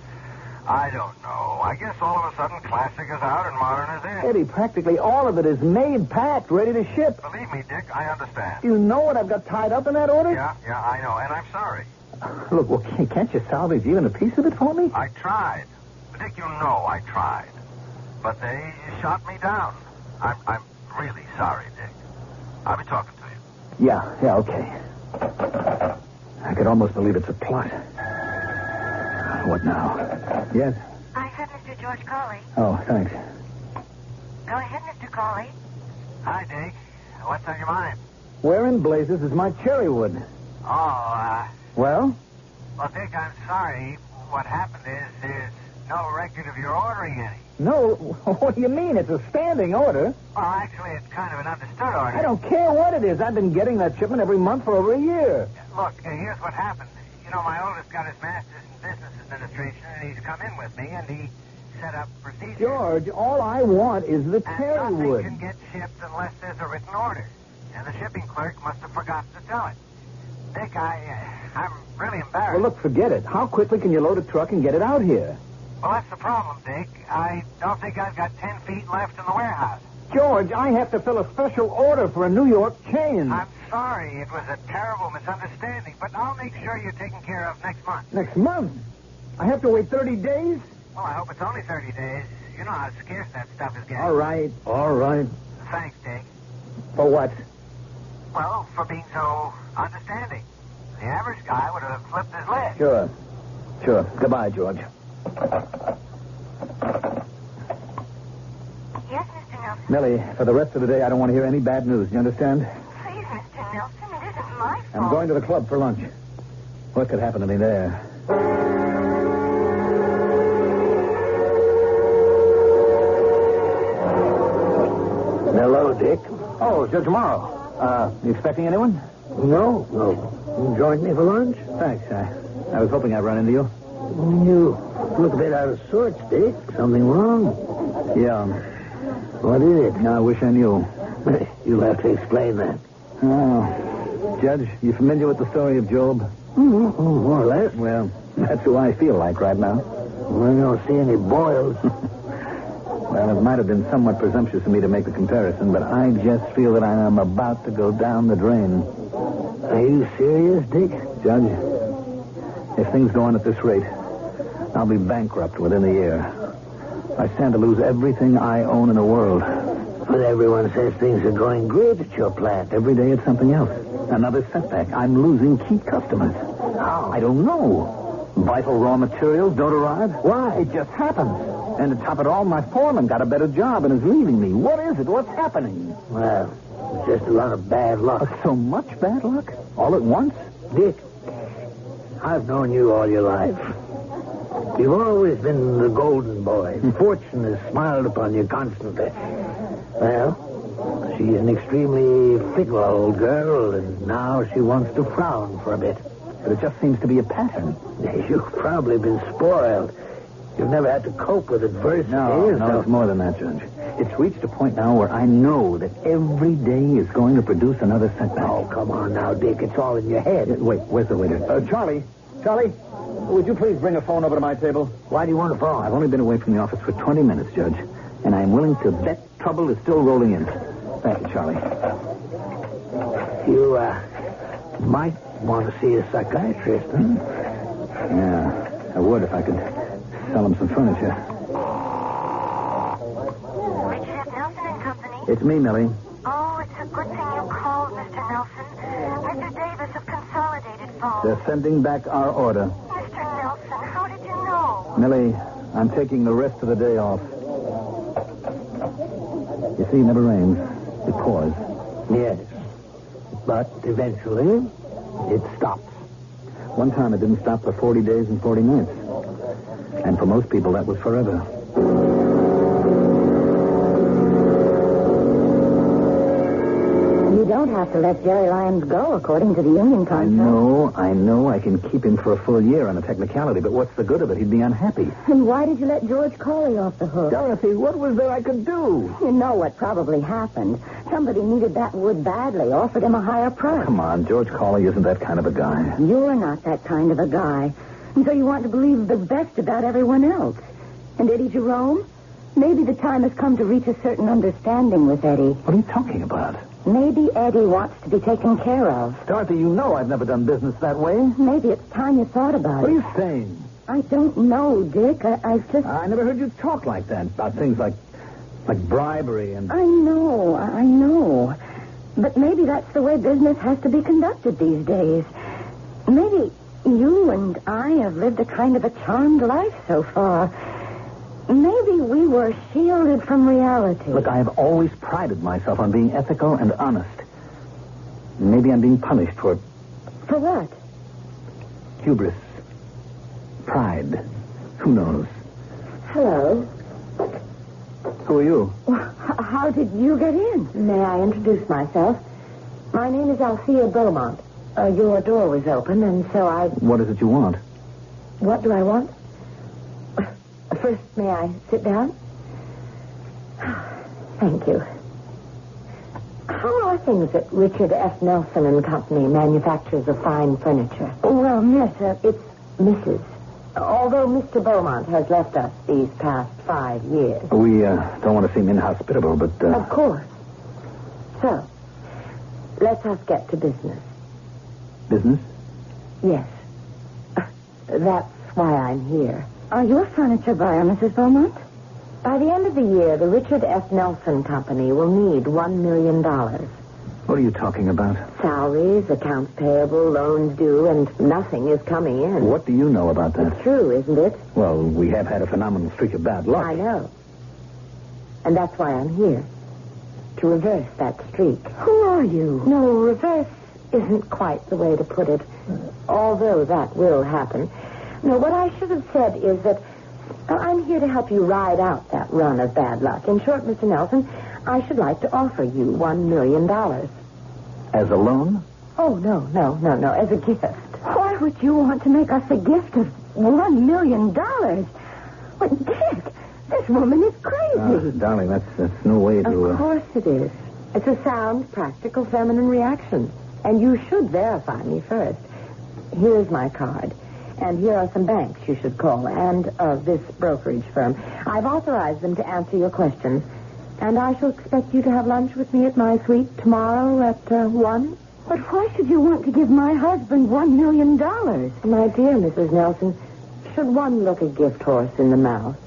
I don't know. I guess all of a sudden classic is out and modern is in. Eddie, practically all of it is made, packed, ready to ship. Believe me, Dick, I understand. You know what I've got tied up in that order? Yeah, I know, and I'm sorry. Look, well, can't you salvage even a piece of it for me? I tried. But Dick, you know I tried. But they shot me down. I'm really sorry, Dick. I'll be talking to you. Yeah, okay. I could almost believe it's a plot. What now? Yes? I have Mr. George Cawley. Oh, thanks. Go ahead, Mr. Cawley. Hi, Dick. What's on your mind? Where in blazes is my cherry wood? Oh, Well? Well, Dick, I'm sorry. What happened is there's no record of your ordering any. No, what do you mean? It's a standing order. Well, actually, it's kind of an understood order. I don't care what it is. I've been getting that shipment every month for over a year. Look, here's what happened. My oldest got his master's in business administration, and he's come in with me, and he set up procedures. George, all I want is the cherry wood. Nothing can get shipped unless there's a written order. And the shipping clerk must have forgotten to tell it. Dick, I'm really embarrassed. Well, look, forget it. How quickly can you load a truck and get it out here? Well, that's the problem, Dick. I don't think I've got 10 feet left in the warehouse. George, I have to fill a special order for a New York chain. I'm sorry. It was a terrible misunderstanding, but I'll make sure you're taken care of next month. Next month? I have to wait 30 days? Well, I hope it's only 30 days. You know how scarce that stuff is getting. All right. Thanks, Dick. For what? Well, for being so understanding. The average guy would have flipped his lid. Sure. Goodbye, George. Yes, Mr. Nelson. Millie, for the rest of the day, I don't want to hear any bad news. You understand? Please, Mr. Nelson, it isn't my fault. I'm going to the club for lunch. What could happen to me there? Hello, Dick. Oh, Judge Morrow. You expecting anyone? No. You joined me for lunch? Thanks. I was hoping I'd run into you. You look a bit out of sorts, Dick. Something wrong? Yeah. What is it? I wish I knew. You'll have to explain that. Oh. Judge, you familiar with the story of Job? Mm-hmm. More or less. Well, that's who I feel like right now. I don't see any boils. Well, it might have been somewhat presumptuous of me to make the comparison, but I just feel that I am about to go down the drain. Are you serious, Dick? Judge, if things go on at this rate, I'll be bankrupt within a year. I stand to lose everything I own in the world. But everyone says things are going great at your plant. Every day it's something else. Another setback. I'm losing key customers. How? I don't know. Vital raw materials don't arrive. Why? It just happens. And to top it all, my foreman got a better job and is leaving me. What is it? What's happening? Well, it's just a lot of bad luck. So much bad luck? All at once? Dick, I've known you all your life. You've always been the golden boy. Fortune has smiled upon you constantly. Well, she's an extremely fickle old girl, and now she wants to frown for a bit. But it just seems to be a pattern. You've probably been spoiled. You've never had to cope with adversity. No, it's more than that, Judge. It's reached a point now where I know that every day is going to produce another setback. Oh, come on now, Dick. It's all in your head. Wait, where's the waiter? Charlie, would you please bring a phone over to my table? Why do you want a phone? I've only been away from the office for 20 minutes, Judge, and I'm willing to bet trouble is still rolling in. Thank you, Charlie. You, might want to see a psychiatrist, huh? Yeah, I would if I could sell him some furniture. Richard Nelson and Company. It's me, Millie. Oh, it's a good thing you called, Mr. Nelson. Mr. Davis of Consolidated phoned. They're sending back our order. Mr. Nelson, how did you know? Millie, I'm taking the rest of the day off. You see, it never rains. It pours. Yes. But eventually, it stops. One time it didn't stop for 40 days and 40 nights. And for most people, that was forever. You don't have to let Jerry Lyons go, according to the union contract. I know. I can keep him for a full year on a technicality, but what's the good of it? He'd be unhappy. And why did you let George Coley off the hook? Dorothy, what was there I could do? You know what probably happened. Somebody needed that wood badly, offered him a higher price. Come on, George Coley isn't that kind of a guy. You're not that kind of a guy. And so you want to believe the best about everyone else. And Eddie Jerome? Maybe the time has come to reach a certain understanding with Eddie. What are you talking about? Maybe Eddie wants to be taken care of. Dorothy, you know I've never done business that way. Maybe it's time you thought about What it. are you saying? I don't know, Dick. I just... I never heard you talk like that about things like bribery and... I know. But maybe that's the way business has to be conducted these days. Maybe you and I have lived a kind of a charmed life so far. Maybe we were shielded from reality. Look, I have always prided myself on being ethical and honest. Maybe I'm being punished for it. For what? Hubris. Pride. Who knows? Hello. Who are you? Well, how did you get in? May I introduce myself? My name is Althea Beaumont. Your door was open, and so I... What is it you want? What do I want? First, may I sit down? Thank you. How are things at Richard F. Nelson and Company, manufacturers of fine furniture? Well, miss, it's Mrs. Although Mr. Beaumont has left us these past 5 years. We don't want to seem inhospitable, but... Of course. So, let us get to business. Business? Yes. That's why I'm here. Are you a furniture buyer, Mrs. Beaumont? By the end of the year, the Richard F. Nelson Company will need $1 million. What are you talking about? Salaries, accounts payable, loans due, and nothing is coming in. What do you know about that? It's true, isn't it? Well, we have had a phenomenal streak of bad luck. I know. And that's why I'm here. To reverse that streak. Who are you? No, reverse isn't quite the way to put it. Although that will happen. No, what I should have said is that I'm here to help you ride out that run of bad luck. In short, Mr. Nelson, I should like to offer you $1 million. As a loan? Oh, no, as a gift. Why would you want to make us a gift of $1 million? But, Dick, this woman is crazy. Darling, that's no way to... Of course it is. It's a sound, practical, feminine reaction. And you should verify me first. Here's my card. And here are some banks you should call, and this brokerage firm. I've authorized them to answer your questions. And I shall expect you to have lunch with me at my suite tomorrow at 1. But why should you want to give my husband $1 million? My dear Mrs. Nelson, should one look a gift horse in the mouth?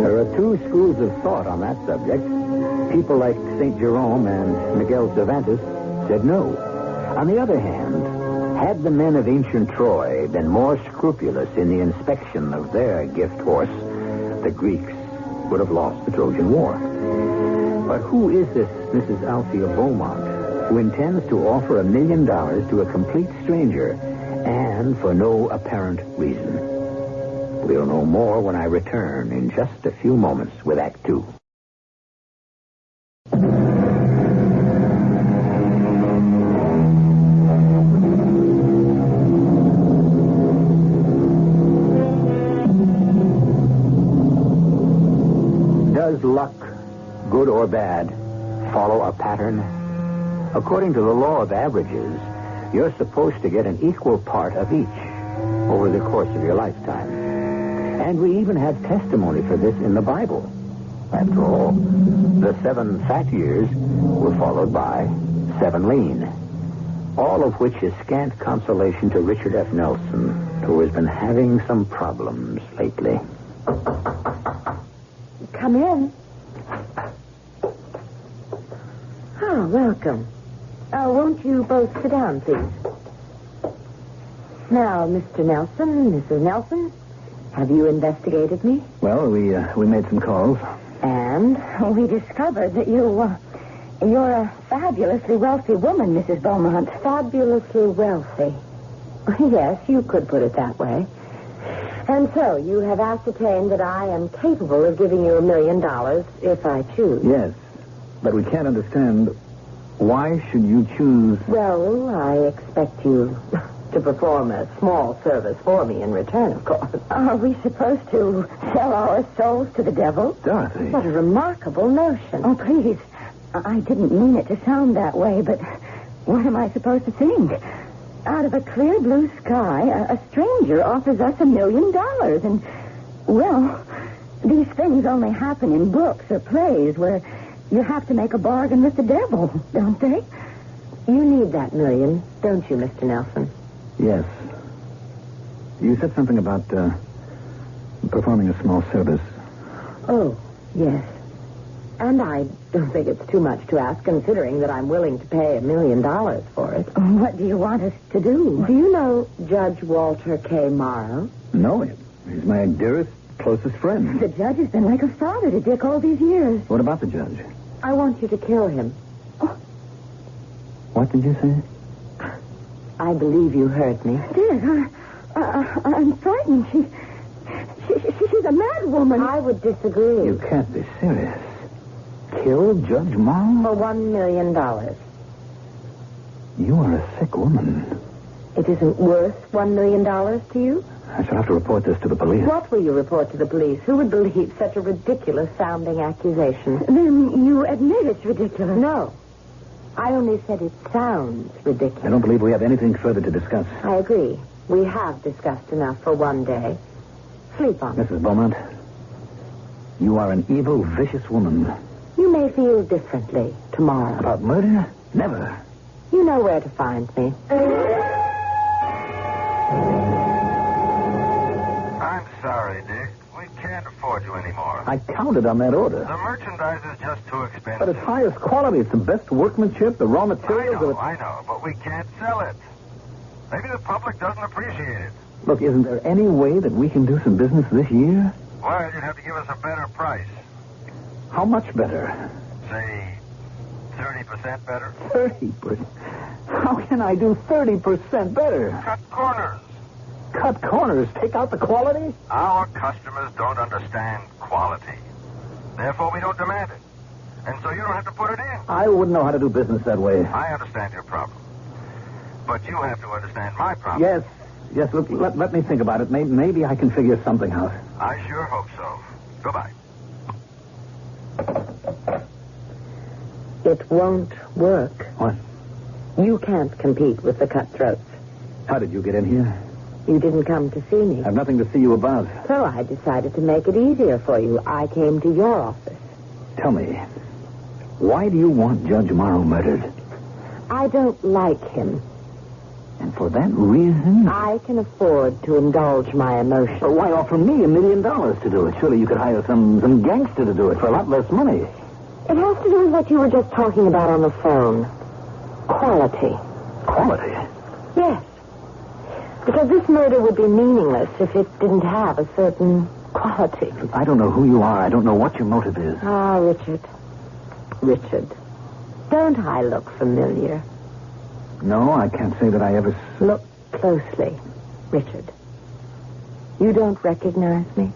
There are two schools of thought on that subject. People like St. Jerome and Miguel Cervantes said no. On the other hand, had the men of ancient Troy been more scrupulous in the inspection of their gift horse, the Greeks would have lost the Trojan War. But who is this Mrs. Althea Beaumont who intends to offer $1 million to a complete stranger and for no apparent reason? We'll know more when I return in just a few moments with Act Two. Does luck, good or bad, follow a pattern? According to the law of averages, you're supposed to get an equal part of each over the course of your lifetime. And we even have testimony for this in the Bible. After all, the 7 fat years were followed by 7 lean. All of which is scant consolation to Richard F. Nelson, who has been having some problems lately. Come in. Oh, welcome. Won't you both sit down, please? Now, Mr. Nelson, Mrs. Nelson, have you investigated me? Well, we made some calls. And we discovered that you're a fabulously wealthy woman, Mrs. Beaumont. Fabulously wealthy. Yes, you could put it that way. And so, you have ascertained that I am capable of giving you $1 million if I choose. Yes, but we can't understand why should you choose... Well, I expect you to perform a small service for me in return, of course. Are we supposed to sell our souls to the devil? Dorothy. What a remarkable notion. Oh, please. I didn't mean it to sound that way, but what am I supposed to think? Out of a clear blue sky, a stranger offers us $1 million. And, well, these things only happen in books or plays where you have to make a bargain with the devil, don't they? You need that $1 million, don't you, Mr. Nelson? Yes. You said something about performing a small service. Oh, yes. And I don't think it's too much to ask, considering that I'm willing to pay $1 million for it. What do you want us to do? Do you know Judge Walter K. Morrow? No, he's my dearest, closest friend. The judge has been like a father to Dick all these years. What about the judge? I want you to kill him. Oh. What did you say? I believe you heard me. Dick, I'm frightened. She's a mad woman. I would disagree. You can't be serious. Kill Judge Morrow? For $1 million. You are a sick woman. It isn't worth $1 million to you? I shall have to report this to the police. What will you report to the police? Who would believe such a ridiculous-sounding accusation? Then you admit it's ridiculous? No. I only said it sounds ridiculous. I don't believe we have anything further to discuss. I agree. We have discussed enough for one day. Sleep on it. Mrs. Beaumont, you are an evil, vicious woman. You may feel differently tomorrow. About murder? Never. You know where to find me. I'm sorry, Dick. We can't afford you anymore. I counted on that order. The merchandise is just too expensive. But it's highest quality. It's the best workmanship, the raw materials. I know, but we can't sell it. Maybe the public doesn't appreciate it. Look, isn't there any way that we can do some business this year? Well, you'd have to give us a better price. How much better? Say, 30% better? 30%? How can I do 30% better? Cut corners. Cut corners? Take out the quality? Our customers don't understand quality. Therefore, we don't demand it. And so you don't have to put it in. I wouldn't know how to do business that way. I understand your problem. But you have to understand my problem. Yes. Yes, look, let me think about it. Maybe I can figure something out. I sure hope so. Goodbye. It won't work. What? You can't compete with the cutthroats. How did you get in here? You didn't come to see me. I've nothing to see you about. So I decided to make it easier for you. I came to your office. Tell me, why do you want Judge Morrow murdered? I don't like him. And for that reason... I can afford to indulge my emotions. But why offer me $1 million to do it? Surely you could hire some gangster to do it for a lot less money. It has to do with what you were just talking about on the phone. Quality. Quality? Yes. Because this murder would be meaningless if it didn't have a certain quality. I don't know who you are. I don't know what your motive is. Ah, Richard. Richard. Don't I look familiar? No, I can't say that I ever... Look closely, Richard. You don't recognize me?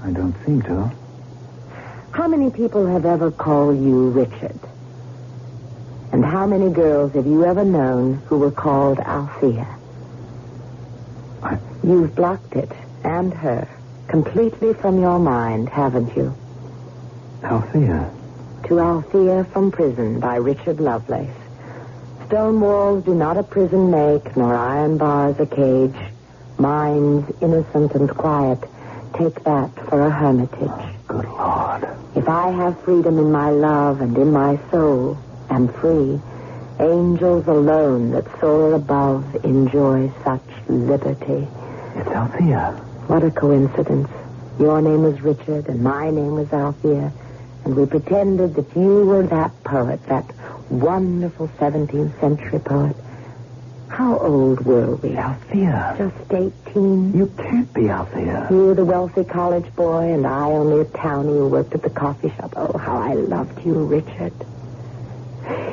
I don't seem to. How many people have ever called you Richard? And how many girls have you ever known who were called Althea? You've blocked it, and her, completely from your mind, haven't you? Althea? To Althea from Prison by Richard Lovelace. Stone walls do not a prison make, nor iron bars a cage. Minds innocent and quiet, take that for a hermitage. Good Lord. If I have freedom in my love and in my soul, am free, angels alone that soar above enjoy such liberty. It's Althea. What a coincidence. Your name was Richard and my name was Althea, and we pretended that you were that poet, that wonderful 17th century poet. How old were we? Althea. Just 18. You can't be Althea. You were the wealthy college boy, and I only a townie who worked at the coffee shop. Oh, how I loved you, Richard.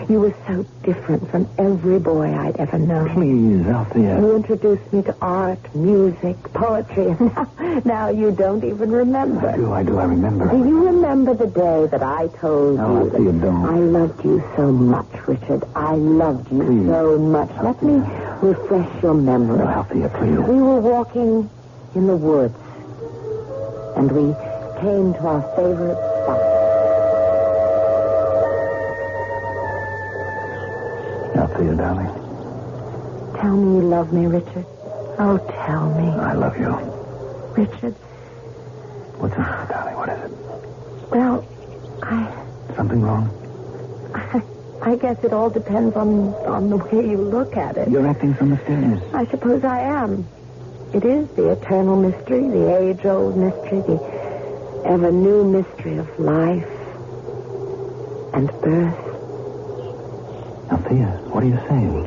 You were so different from every boy I'd ever known. Please, Althea. You introduced me to art, music, poetry, and now you don't even remember. I do. I remember. Do you remember the day that I told no, you Althea, don't. I loved you so much, Richard? I loved you please. So much. Let me refresh your memory. No, Althea, please. We were walking in the woods, and we came to our favorite spot. Althea, darling. Tell me you love me, Richard. Oh, tell me. I love you. Richard. What's the matter, darling? What is it? Well, Something wrong? I guess it all depends on the way you look at it. You're acting so mysterious. I suppose I am. It is the eternal mystery, the age-old mystery, the ever-new mystery of life and birth. Althea, what are you saying?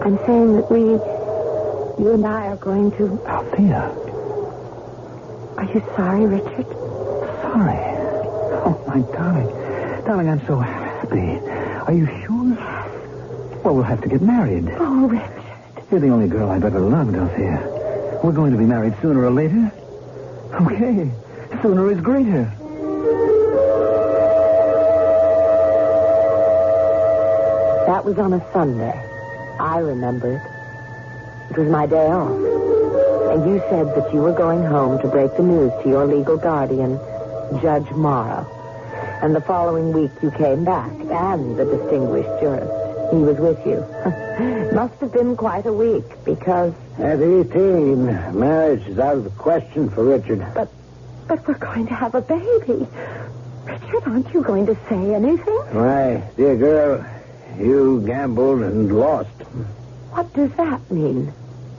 I'm saying that you and I are going to... Althea. Are you sorry, Richard? Sorry? Oh, my darling. Darling, I'm so happy. Are you sure? Yes. Well, we'll have to get married. Oh, Richard. You're the only girl I've ever loved, Althea. We're going to be married sooner or later. Okay. Sooner is greater. That was on a Sunday. I remember it. It was my day off. And you said that you were going home to break the news to your legal guardian, Judge Morrow. And the following week you came back, and the distinguished jurist. He was with you. Must have been quite a week, because... At 18, marriage is out of the question for Richard. But we're going to have a baby. Richard, aren't you going to say anything? Why, dear girl, you gambled and lost. What does that mean?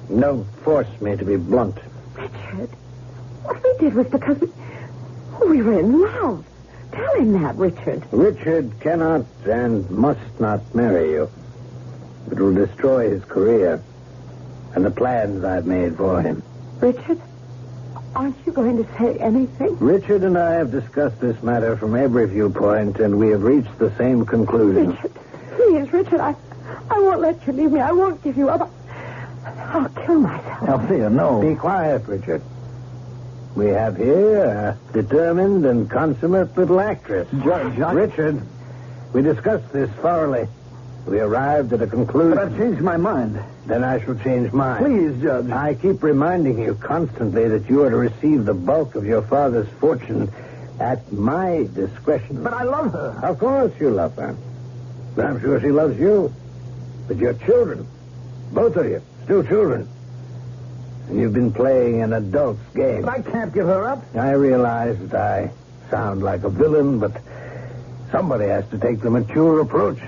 Don't force me to be blunt. Richard, what we did was because we were in love. Tell him that, Richard. Richard cannot and must not marry you. It will destroy his career and the plans I've made for him. Richard, aren't you going to say anything? Richard and I have discussed this matter from every viewpoint, and we have reached the same conclusion. Richard, please, Richard, I won't let you leave me. I won't give you up. I'll kill myself. Althea, no. Be quiet, Richard. We have here a determined and consummate little actress. Judge, Richard, we discussed this thoroughly. We arrived at a conclusion. But I've changed my mind. Then I shall change mine. Please, Judge. I keep reminding you constantly that you are to receive the bulk of your father's fortune at my discretion. But I love her. Of course you love her. But I'm sure she loves you. But your children, both of you, still children. And you've been playing an adult's game. But I can't give her up. I realize that I sound like a villain, but somebody has to take the mature approach.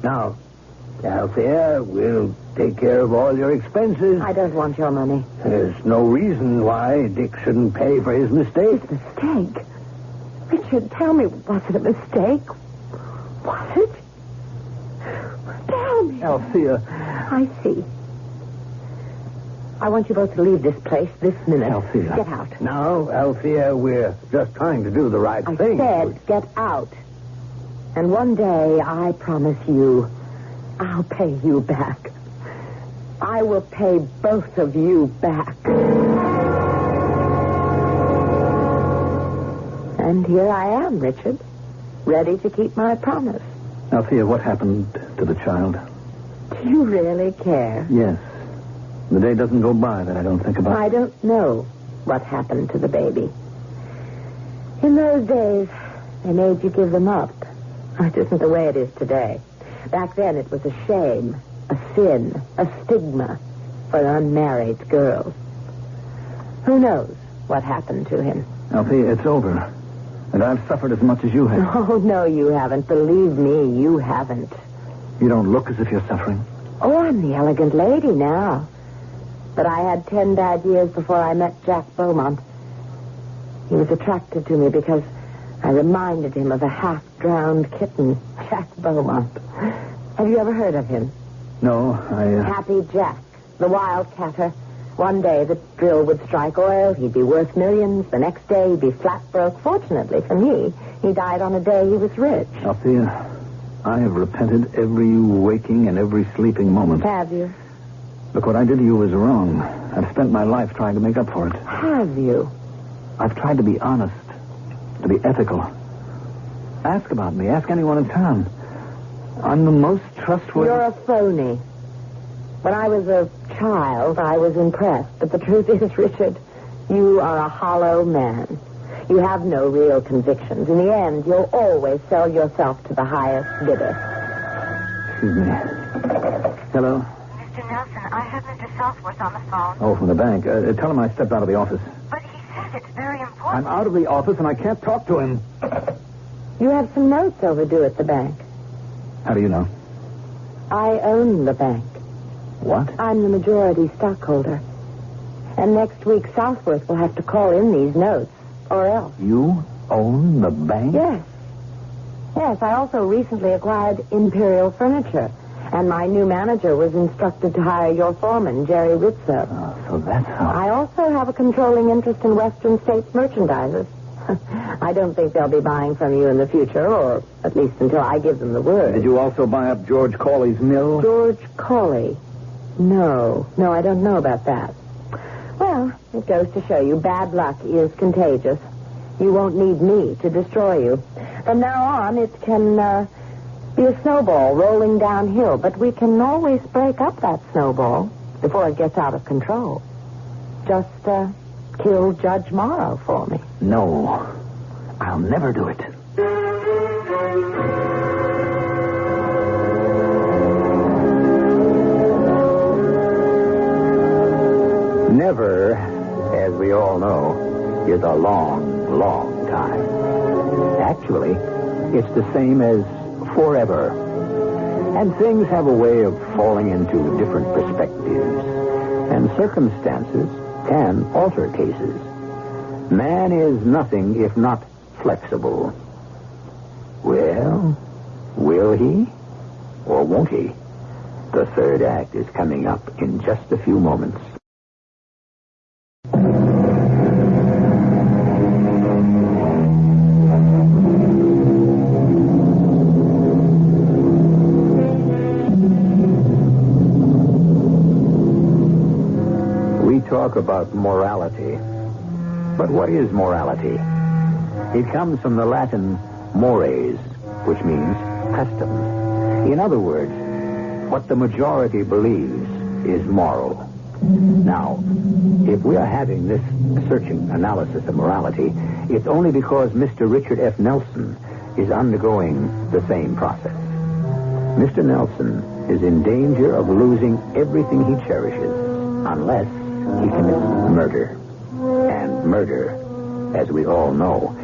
Now, Althea, we'll take care of all your expenses. I don't want your money. There's no reason why Dick shouldn't pay for his mistake. Mistake? Richard, tell me, was it a mistake? Was it? Tell me. Althea. I see. I want you both to leave this place this minute. Althea. Get out. No, Althea, we're just trying to do the right thing. I said get out. And one day, I promise you, I'll pay you back. I will pay both of you back. And here I am, Richard, ready to keep my promise. Althea, what happened to the child? Do you really care? Yes. The day doesn't go by that I don't think about. I don't know what happened to the baby. In those days, they made you give them up. It isn't the way it is today. Back then, it was a shame, a sin, a stigma for unmarried girls. Who knows what happened to him? Althea, it's over. And I've suffered as much as you have. Oh, no, you haven't. Believe me, you haven't. You don't look as if you're suffering. Oh, I'm the elegant lady now. But I had 10 bad years before I met Jack Beaumont. He was attracted to me because I reminded him of a half-drowned kitten, Jack Beaumont. Have you ever heard of him? No, Happy Jack, the wildcatter. One day the drill would strike oil, he'd be worth millions. The next day he'd be flat broke. Fortunately for me, he died on a day he was rich. Althea, I have repented every waking and every sleeping moment. Have you? Look, what I did to you was wrong. I've spent my life trying to make up for it. Have you? I've tried to be honest, to be ethical. Ask about me. Ask anyone in town. I'm the most trustworthy... You're a phony. When I was a child, I was impressed. But the truth is, Richard, you are a hollow man. You have no real convictions. In the end, you'll always sell yourself to the highest bidder. Excuse me. Hello? Mr. Nelson, I have Mr. Southworth on the phone. Oh, from the bank. Tell him I stepped out of the office. But he says it's very important. I'm out of the office and I can't talk to him. You have some notes overdue at the bank. How do you know? I own the bank. What? I'm the majority stockholder. And next week, Southworth will have to call in these notes, or else. You own the bank? Yes. Yes, I also recently acquired Imperial Furniture. And my new manager was instructed to hire your foreman, Jerry Rizzo. Oh, so that's how... I also have a controlling interest in Western States merchandisers. I don't think they'll be buying from you in the future, or at least until I give them the word. Did you also buy up George Cawley's mill? George Cawley? No, I don't know about that. Well, it goes to show you bad luck is contagious. You won't need me to destroy you. From now on, it can be a snowball rolling downhill, but we can always break up that snowball before it gets out of control. Just kill Judge Morrow for me. No, I'll never do it. Never, as we all know, is a long, long time. Actually, it's the same as forever. And things have a way of falling into different perspectives. And circumstances can alter cases. Man is nothing if not flexible. Well, will he or won't he? The third act is coming up in just a few moments. Talk about morality. But what is morality? It comes from the Latin mores, which means customs. In other words, what the majority believes is moral. Now, if we are having this searching analysis of morality, it's only because Mr. Richard F. Nelson is undergoing the same process. Mr. Nelson is in danger of losing everything he cherishes unless he commits murder. And murder, as we all know,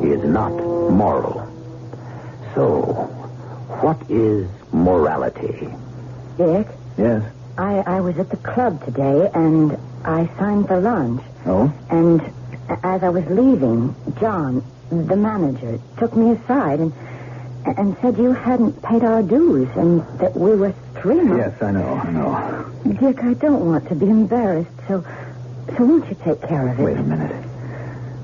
is not moral. So, what is morality. Dick? Yes? I was at the club today, and I signed the lunch. Oh? And as I was leaving, John, the manager, took me aside and said you hadn't paid our dues and that we were 3 months. Yes, I know. Dick, I don't want to be embarrassed, so won't you take care of it? Wait a minute.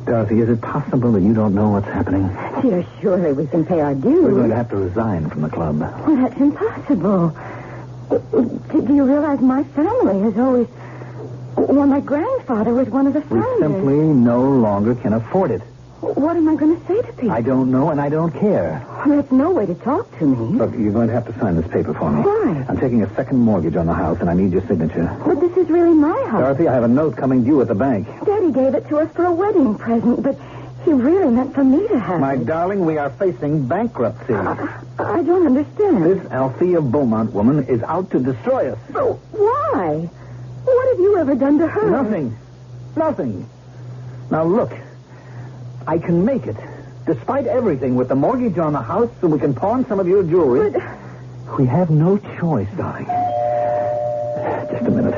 Dorothy, is it possible that you don't know what's happening? Dear, surely we can pay our dues. We're going to have to resign from the club. Well, that's impossible. Do you realize my family has always... Well, my grandfather was one of the We founders. simply no longer can afford it. What am I going to say to people? I don't know, and I don't care. There's no way to talk to me. Look, you're going to have to sign this paper for me. Why? I'm taking a second mortgage on the house, and I need your signature. But this is really my house. Dorothy, I have a note coming due at the bank. Daddy gave it to us for a wedding present, but he really meant for me to have My it. darling, we are facing bankruptcy. I don't understand. This Althea Beaumont woman is out to destroy us. But why? What have you ever done to her? Nothing. Now, look. I can make it. Despite everything, with the mortgage on the house, so we can pawn some of your jewelry. But... We have no choice, darling. Just a minute.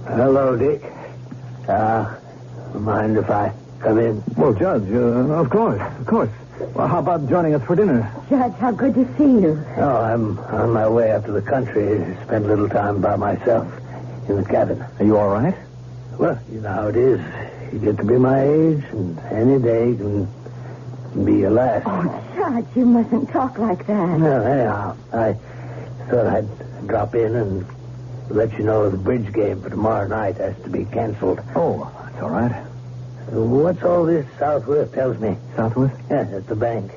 Hello, Dick. Mind if I come in? Well, Judge, of course. Well, how about joining us for dinner? Judge, how good to see you. Oh, I'm on my way up to the country to spend a little time by myself in the cabin. Are you all right? Well, you know how it is. You get to be my age, and any day can be your last. Oh, Judge, you mustn't talk like that. No, anyhow, I thought I'd drop in and let you know the bridge game for tomorrow night has to be canceled. Oh, that's all right. What's all this Southworth tells me? Southworth? Yeah, at the bank.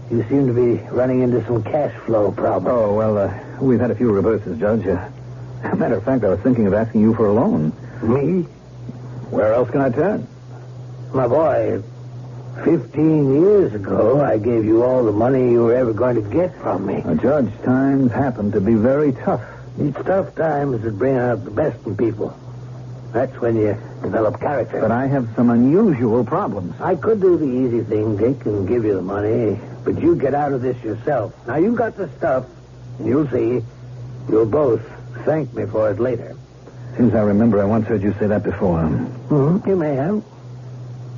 You seem to be running into some cash flow problems. Oh, well, we've had a few reverses, Judge. As a matter of fact, I was thinking of asking you for a loan. Me? Where else can I turn? My boy, 15 years ago, I gave you all the money you were ever going to get from me. Judge, times happen to be very tough. It's tough times that bring out the best in people. That's when you develop character. But I have some unusual problems. I could do the easy thing, Dick, and give you the money, but you get out of this yourself. Now, you got the stuff, and you'll see. You'll both thank me for it later. Seems I remember I once heard you say that before. Mm-hmm. You may have.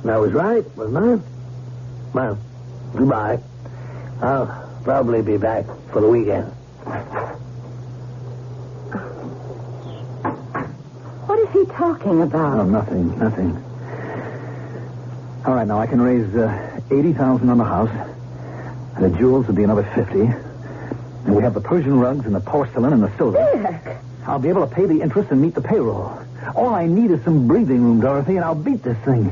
And I was right, wasn't I? Well, goodbye. I'll probably be back for the weekend. What is he talking about? Oh, nothing. All right, now I can raise $80,000 on the house, and the jewels would be another $50,000. And we have the Persian rugs and the porcelain and the silver. Dick! I'll be able to pay the interest and meet the payroll. All I need is some breathing room, Dorothy, and I'll beat this thing.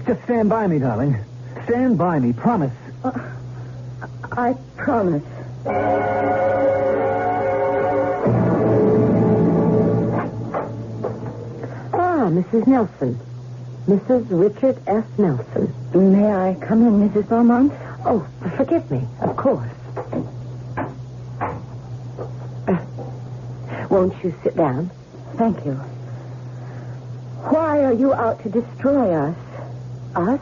Just stand by me, darling. Stand by me, promise. I promise. Mrs. Nelson. Mrs. Richard F. Nelson. May I come in, Mrs. Beaumont? Oh, forgive me. Of course. Won't you sit down? Thank you. Why are you out to destroy us? Us?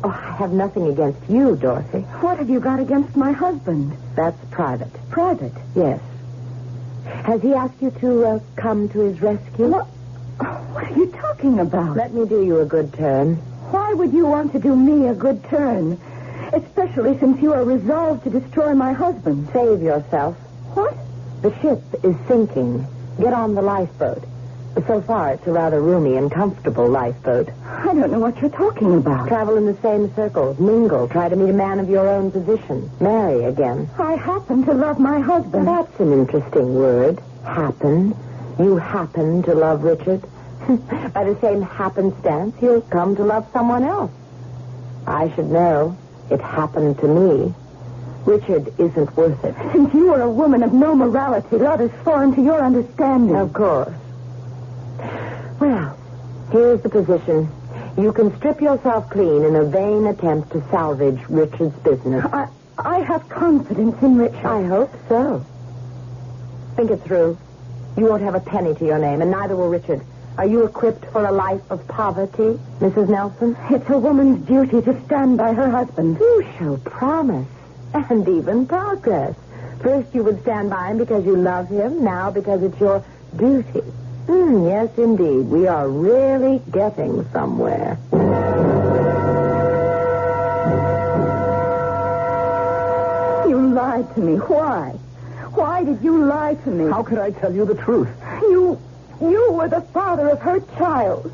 Oh, I have nothing against you, Dorothy. What have you got against my husband? That's private. Private? Yes. Has he asked you to come to his rescue? What are you talking about? Let me do you a good turn. Why would you want to do me a good turn? Especially since you are resolved to destroy my husband. Save yourself. What? The ship is sinking. Get on the lifeboat. So far, it's a rather roomy and comfortable lifeboat. I don't know what you're talking about. Travel in the same circles. Mingle. Try to meet a man of your own position. Marry again. I happen to love my husband. That's an interesting word. Happen. You happen to love Richard. By the same happenstance, he'll come to love someone else. I should know. It happened to me. Richard isn't worth it. Since you are a woman of no morality, love is foreign to your understanding. Of course. Well, here's the position. You can strip yourself clean in a vain attempt to salvage Richard's business. I have confidence in Richard. I hope so. Think it through. You won't have a penny to your name, and neither will Richard. Are you equipped for a life of poverty, Mrs. Nelson? It's a woman's duty to stand by her husband. You show promise and even progress. First you would stand by him because you love him, now because it's your duty. Yes, indeed. We are really getting somewhere. You lied to me. Why? Why did you lie to me? How could I tell you the truth? You were the father of her child.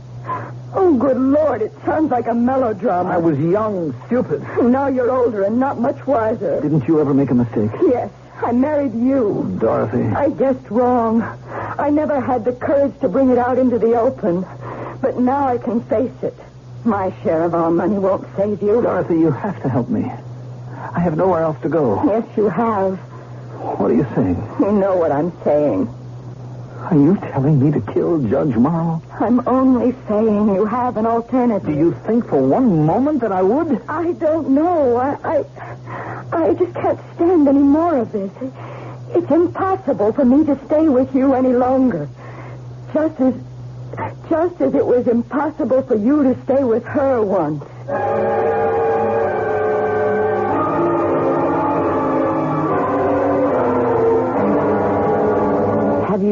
Oh, good Lord, it sounds like a melodrama. I was young, stupid. Now you're older and not much wiser. Didn't you ever make a mistake? Yes, I married you. Dorothy. I guessed wrong. I never had the courage to bring it out into the open. But now I can face it. My share of our money won't save you. Dorothy, you have to help me. I have nowhere else to go. Yes, you have. What are you saying? You know what I'm saying. Are you telling me to kill Judge Morrow? I'm only saying you have an alternative. Do you think for one moment that I would? I don't know. I just can't stand any more of this. It's impossible for me to stay with you any longer. Just as it was impossible for you to stay with her once. Have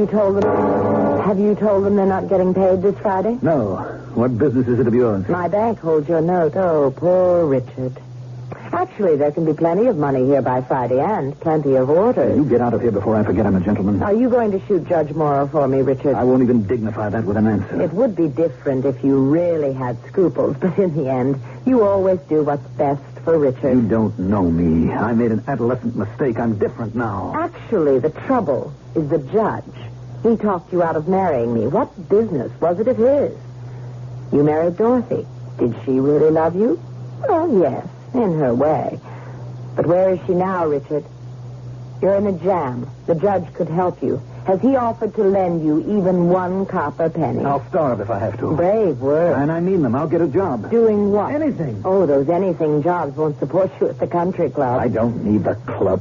you told them they're not getting paid this Friday? No. What business is it of yours? My bank holds your note. Oh, poor Richard. Actually, there can be plenty of money here by Friday and plenty of orders. You get out of here before I forget I'm a gentleman. Are you going to shoot Judge Morrow for me, Richard? I won't even dignify that with an answer. It would be different if you really had scruples, but in the end, you always do what's best for Richard. You don't know me. I made an adolescent mistake. I'm different now. Actually, the trouble is the judge. He talked you out of marrying me. What business was it of his? You married Dorothy. Did she really love you? Oh, yes, in her way. But where is she now, Richard? You're in a jam. The judge could help you. Has he offered to lend you even one copper penny? I'll starve if I have to. Brave words. And I mean them. I'll get a job. Doing what? Anything. Oh, those anything jobs won't support you at the country club. I don't need the club.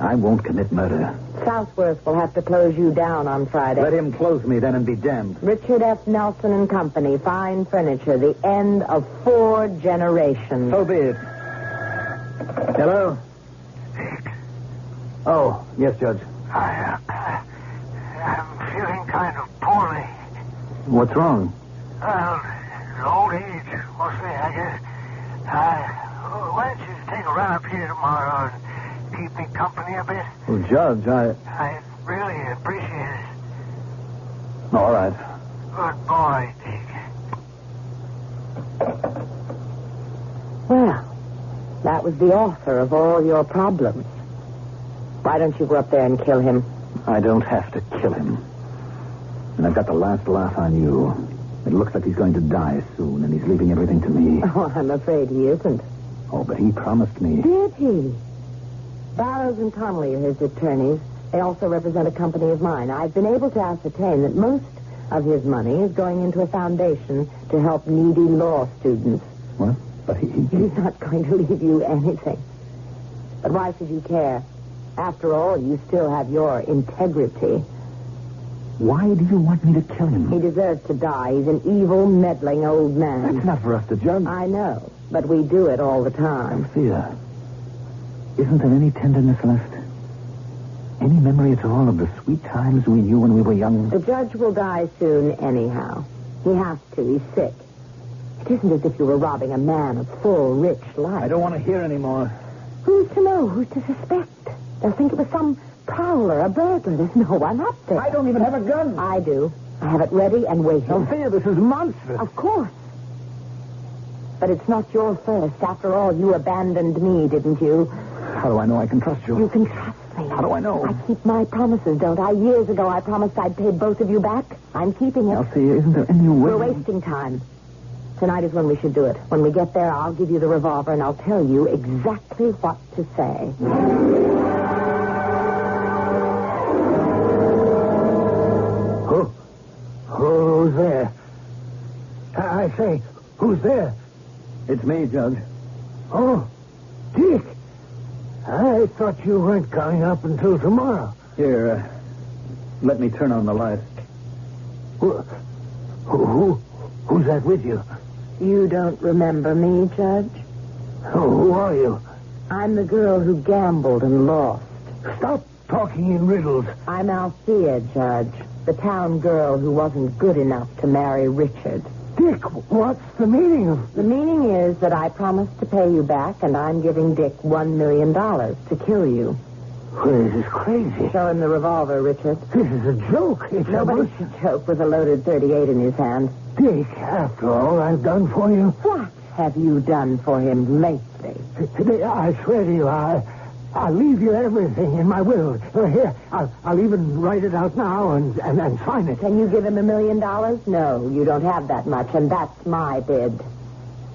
I won't commit murder. Southworth will have to close you down on Friday. Let him close me then and be damned. Richard F. Nelson and Company, fine furniture, the end of 4 generations. So be it. Hello? Oh, yes, Judge. I'm feeling kind of poorly. What's wrong? Old age, mostly, I guess. Why don't you take a run up here tomorrow and keep me company a bit? Well, Judge, I really appreciate it. All right. Good boy, Dick. Well, that was the author of all your problems. Why don't you go up there and kill him? I don't have to kill him. And I've got the last laugh on you. It looks like he's going to die soon, and he's leaving everything to me. Oh, I'm afraid he isn't. Oh, but he promised me. Did he? Barrows and Connolly are his attorneys. They also represent a company of mine. I've been able to ascertain that most of his money is going into a foundation to help needy law students. What? But He's not going to leave you anything. But why should you care? After all, you still have your integrity. Why do you want me to kill him? He deserves to die. He's an evil, meddling old man. That's not for us to judge. I know, but we do it all the time. Sophia, isn't there any tenderness left? Any memory at all of the sweet times we knew when we were young? The judge will die soon anyhow. He has to. He's sick. It isn't as if you were robbing a man of full, rich life. I don't want to hear any more. Who's to know? Who's to suspect? They'll think it was some prowler, a burglar. There's no one up there. I don't even have a gun. I do. I have it ready and waiting. Sophia, this is monstrous. Of course. But it's not your first. After all, you abandoned me, didn't you? How do I know I can trust you? You can trust me. How do I know? I keep my promises, don't I? Years ago, I promised I'd pay both of you back. I'm keeping it. Elsie, isn't there any way? We're wasting time. Tonight is when we should do it. When we get there, I'll give you the revolver, and I'll tell you exactly what to say. Who's there? I say, who's there? It's me, Judge. Oh, Dick. I thought you weren't coming up until tomorrow. Here, let me turn on the light. Who's that with you? You don't remember me, Judge? Who are you? I'm the girl who gambled and lost. Stop talking in riddles. I'm Althea, Judge. The town girl who wasn't good enough to marry Richard. Dick, what's the meaning of... The meaning is that I promised to pay you back, and I'm giving Dick $1 million to kill you. Well, this is crazy. Show him the revolver, Richard. This is a joke. Nobody should joke with a loaded .38 in his hand. Dick, after all I've done for you... What have you done for him lately? I swear to you, I'll leave you everything in my will. Here, I'll even write it out now and sign it. Can you give him $1 million? No, you don't have that much, and that's my bid.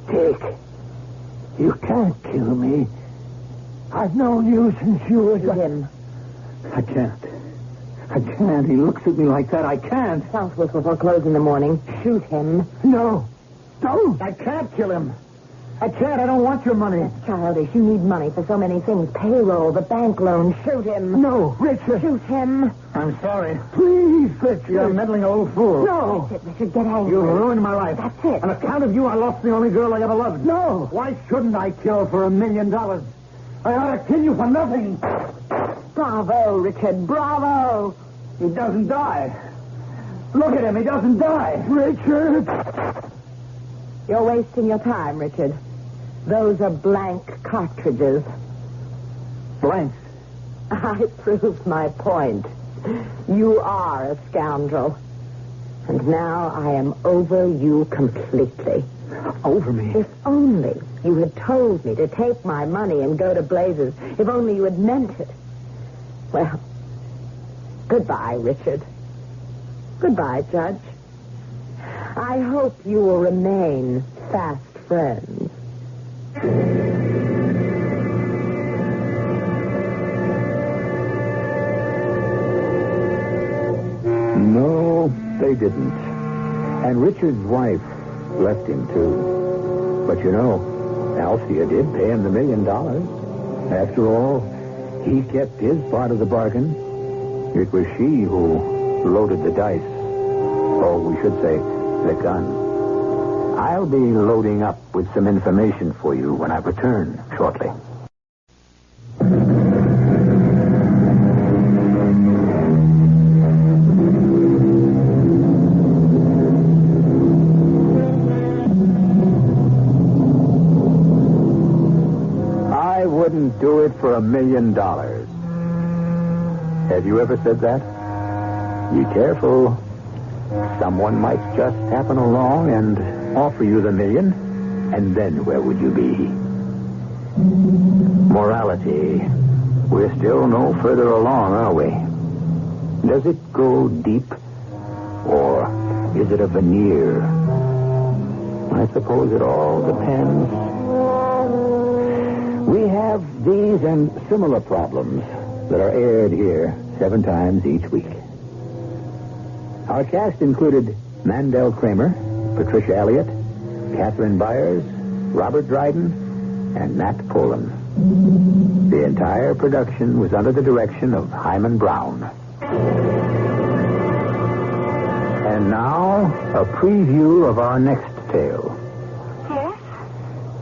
Dick, you can't kill me. I've known you since you were... Shoot him. I can't. He looks at me like that. I can't. South whistle for close in the morning. Shoot him. No. Don't. I can't kill him. I can't. I don't want your money. That's childish. You need money for so many things. Payroll, the bank loan. Shoot him. No, Richard. Shoot him. I'm sorry. Please, Richard. You're a meddling old fool. No. Richard, get angry. You ruined my life. That's it. On account of you, I lost the only girl I ever loved. No. Why shouldn't I kill for $1 million? I ought to kill you for nothing. Bravo, Richard. Bravo. He doesn't die. Look at him. He doesn't die. Richard. You're wasting your time, Richard. Those are blank cartridges. Blanks? I proved my point. You are a scoundrel. And now I am over you completely. Over me? If only you had told me to take my money and go to blazes. If only you had meant it. Well, goodbye, Richard. Goodbye, Judge. I hope you will remain fast friends. No, they didn't. And Richard's wife left him, too. But you know, Althea did pay him the $1 million. After all, he kept his part of the bargain. It was she who loaded the dice. Oh, we should say, the gun. I'll be loading up with some information for you when I return shortly. I wouldn't do it for $1 million. Have you ever said that? Be careful. Someone might just happen along and offer you the $1 million, and then where would you be? Morality. We're still no further along, are we? Does it go deep, or is it a veneer? I suppose it all depends. We have these and similar problems that are aired here 7 times each week. Our cast included Mandel Kramer, Patricia Elliott, Catherine Byers, Robert Dryden, and Nat Polan. The entire production was under the direction of Himan Brown. And now, a preview of our next tale. Yes?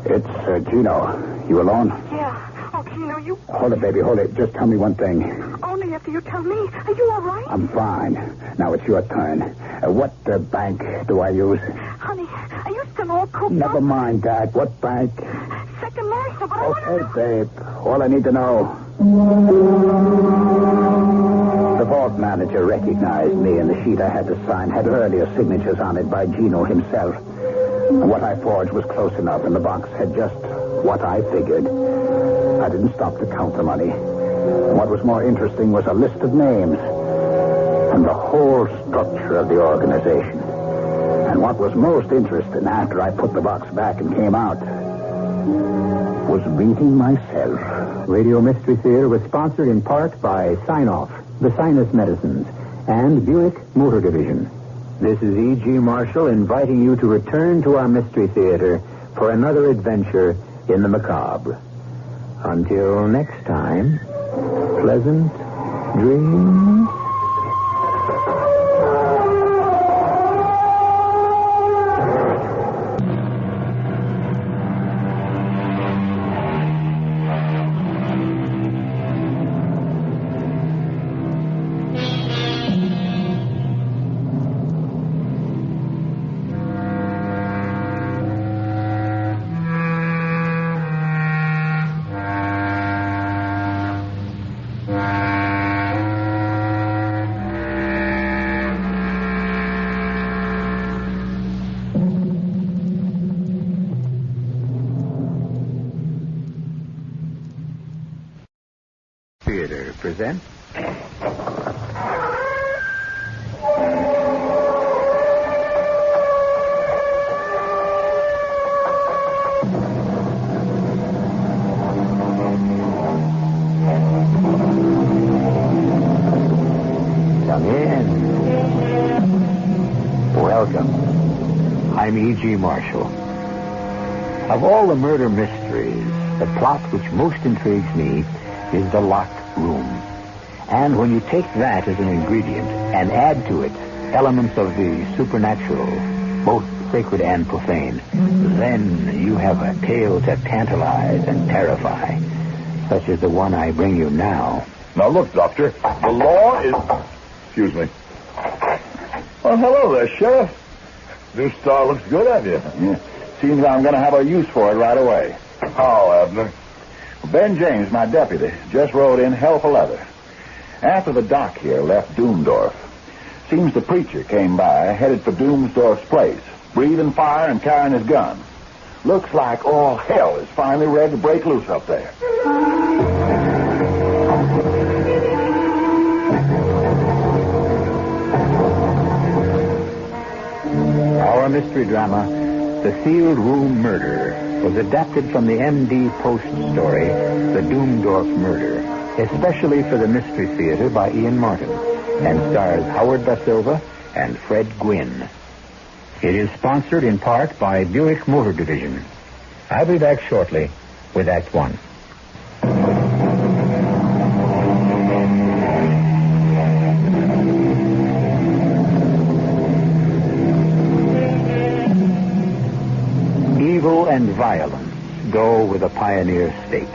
It's Gino. You alone? Yeah. Oh, Gino, you... Hold it, baby, hold it. Just tell me one thing. Only after you tell me. Are you all right? I'm fine. Now it's your turn. What bank do I use? Honey, are you still all cooked Never up? mind that. What bank? Second National, but I want to Okay, know... babe. All I need to know. The vault manager recognized me, and the sheet I had to sign had earlier signatures on it by Gino himself. What I forged was close enough, and the box had just what I figured. I didn't stop to count the money. What was more interesting was a list of names and the whole structure of the organization. And what was most interesting after I put the box back and came out was reading myself. Radio Mystery Theater was sponsored in part by Sign-Off, the Sinus Medicines, and Buick Motor Division. This is E.G. Marshall inviting you to return to our Mystery Theater for another adventure in the macabre. Until next time, pleasant dreams. presents... Come in. Welcome. I'm E.G. Marshall. Of all the murder mysteries, the plot which most intrigues me is the locked room. And when you take that as an ingredient and add to it elements of the supernatural, both sacred and profane, then you have a tale to tantalize and terrify, such as the one I bring you now. Now look, Doctor, the law is... Excuse me. Well, hello there, Sheriff. New star looks good on you. Yeah. Seems I'm going to have a use for it right away. How, Abner? Ben James, my deputy, just rode in hell for leather. After the doc here left Doomdorf, seems the preacher came by, headed for Doomsdorf's place, breathing fire and carrying his gun. Looks like all hell is finally ready to break loose up there. Our mystery drama, The Sealed Room Murder, was adapted from the M.D. Post story, The Doomdorf Murder, especially for the Mystery Theater by Ian Martin, and stars Howard Da Silva and Fred Gwynne. It is sponsored in part by Buick Motor Division. I'll be back shortly with Act One. Evil and violence go with a pioneer state.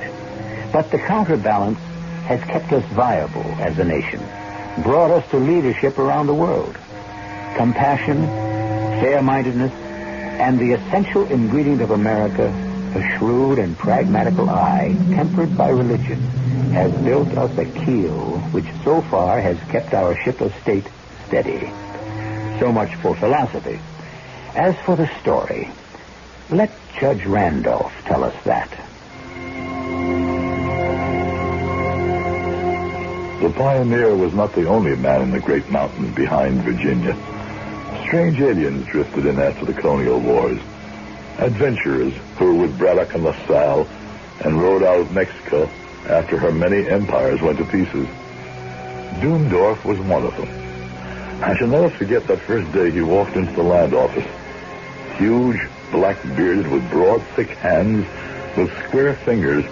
But the counterbalance has kept us viable as a nation, brought us to leadership around the world. Compassion, fair-mindedness, and the essential ingredient of America, a shrewd and pragmatical eye, tempered by religion, has built us a keel which so far has kept our ship of state steady. So much for philosophy. As for the story, let Judge Randolph tell us that. The pioneer was not the only man in the great mountains behind Virginia. Strange aliens drifted in after the colonial wars. Adventurers who were with Braddock and LaSalle and rode out of Mexico after her many empires went to pieces. Doomdorf was one of them. I shall never forget that first day he walked into the land office. Huge, black-bearded, with broad, thick hands, with square fingers.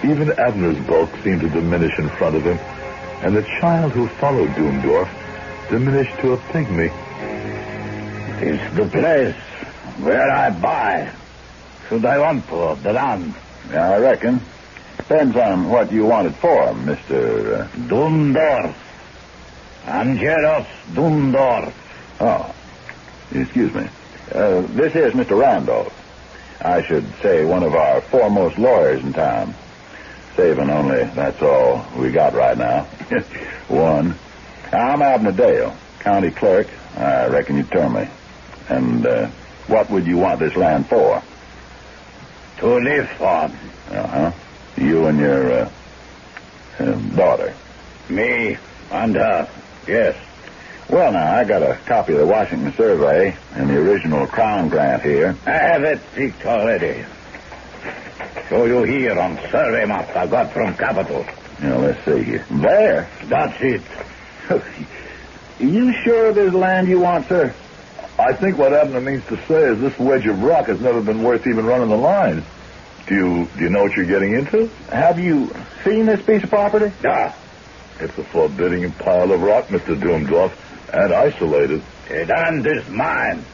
Even Abner's bulk seemed to diminish in front of him, and the child who followed Doomdorf diminished to a pygmy. It's the place where I buy. Should I want for the land? Yeah, I reckon. Depends on what you want it for, Mr. Doomdorf. Angelos Doomdorf. Oh, excuse me. This is Mr. Randolph. I should say one of our foremost lawyers in town. Saving only, that's all we got right now. One. I'm Abner Dale, county clerk. I reckon you'd term me. And what would you want this land for? To live on. Uh-huh. You and your daughter. Me and her, yes. Well, now, I got a copy of the Washington Survey and the original Crown grant here. I have it picked already. Show you here on survey map I got from Capitol. Now, let's see here. There? That's it. You sure there's land you want, sir? I think what Abner means to say is this wedge of rock has never been worth even running the line. Do you know what you're getting into? Have you seen this piece of property? Yeah. It's a forbidding pile of rock, Mr. Doomdorf, and isolated. The land is mine.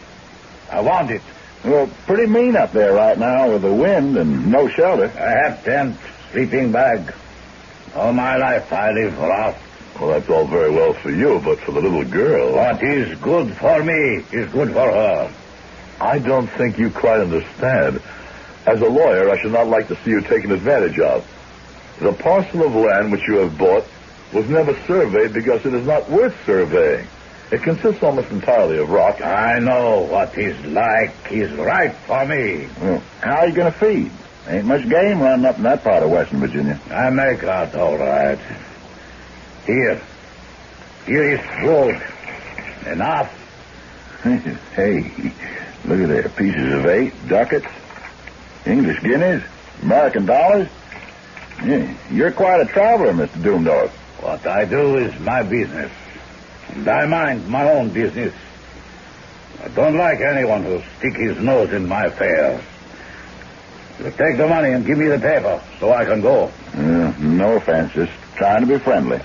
I want it. Well, pretty mean up there right now with the wind and no shelter. I have tent, sleeping bag. All my life I live rough. Well, that's all very well for you, but for the little girl... What is good for me is good for her. I don't think you quite understand. As a lawyer, I should not like to see you taken advantage of. The parcel of land which you have bought was never surveyed because it is not worth surveying. It consists almost entirely of rock. I know what he's like. He's right for me. Well, how are you going to feed? Ain't much game running up in that part of Western Virginia. I make out all right. Here is gold. Enough. Hey, look at there. Pieces of 8, ducats, English guineas, American dollars. Yeah, you're quite a traveler, Mr. Doomdorf. What I do is my business. And I mind my own business. I don't like anyone who stick his nose in my affairs. You take the money and give me the paper so I can go. No offense, just trying to be friendly.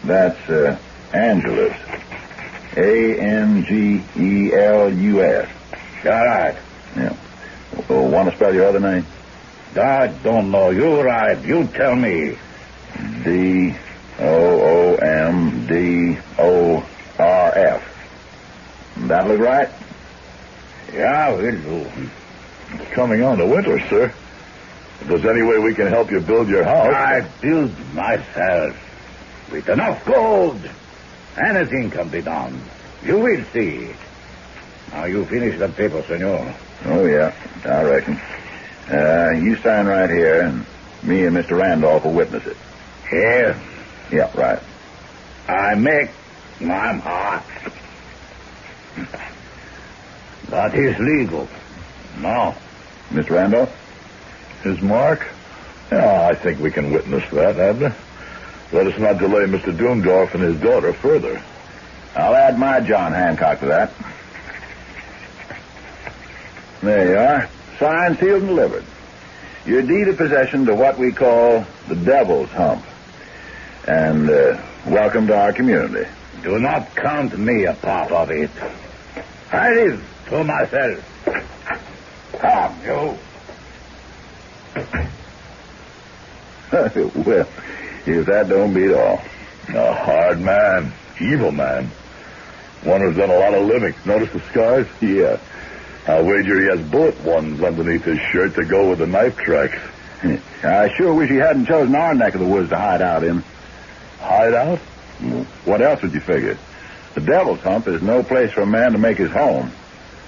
That's Angelus. Angelus. All right. Yeah. Want to spell your other name? I don't know. You right. You tell me. Doomdorf. That look right? Yeah, will do. It's coming on to winter, sir. If there's any way we can help you build your house... I build myself. With enough gold, anything can be done. You will see. Now you finish that paper, senor. Oh, yeah, I reckon. You sign right here, and me and Mr. Randolph will witness it. Here? Yeah, right. I make my mark. That is legal. No. Mr. Randolph? His mark? Yeah, I think we can witness that, Abner. Let us not delay Mr. Doomdorf and his daughter further. I'll add my John Hancock to that. There you are. Signed, sealed, and delivered. Your deed of possession to what we call the Devil's Hump. And welcome to our community. Do not count me a part of it. I live to myself. Come, you. Well, if that don't beat all. A hard man. Evil man. One who's done a lot of living. Notice the scars? Yeah. I'll wager he has bullet ones underneath his shirt to go with the knife tracks. I sure wish he hadn't chosen our neck of the woods to hide out in. Hide out? What else would you figure? The Devil's Hump is no place for a man to make his home.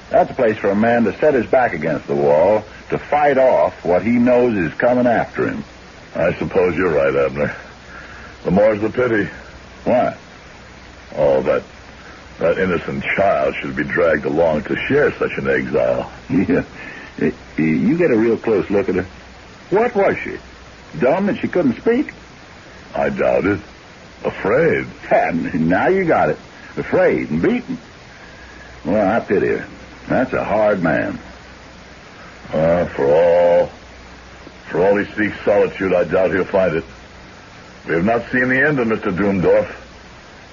That's a place for a man to set his back against the wall, to fight off what he knows is coming after him. I suppose you're right, Abner. The more's the pity. Why? Oh, that innocent child should be dragged along to share such an exile. Yeah. You get a real close look at her. What was she? Dumb that she couldn't speak? I doubt it. Afraid. And now you got it. Afraid and beaten. Well, I pity her. That's a hard man. For all he seeks solitude, I doubt he'll find it. We have not seen the end of Mr. Doomdorf.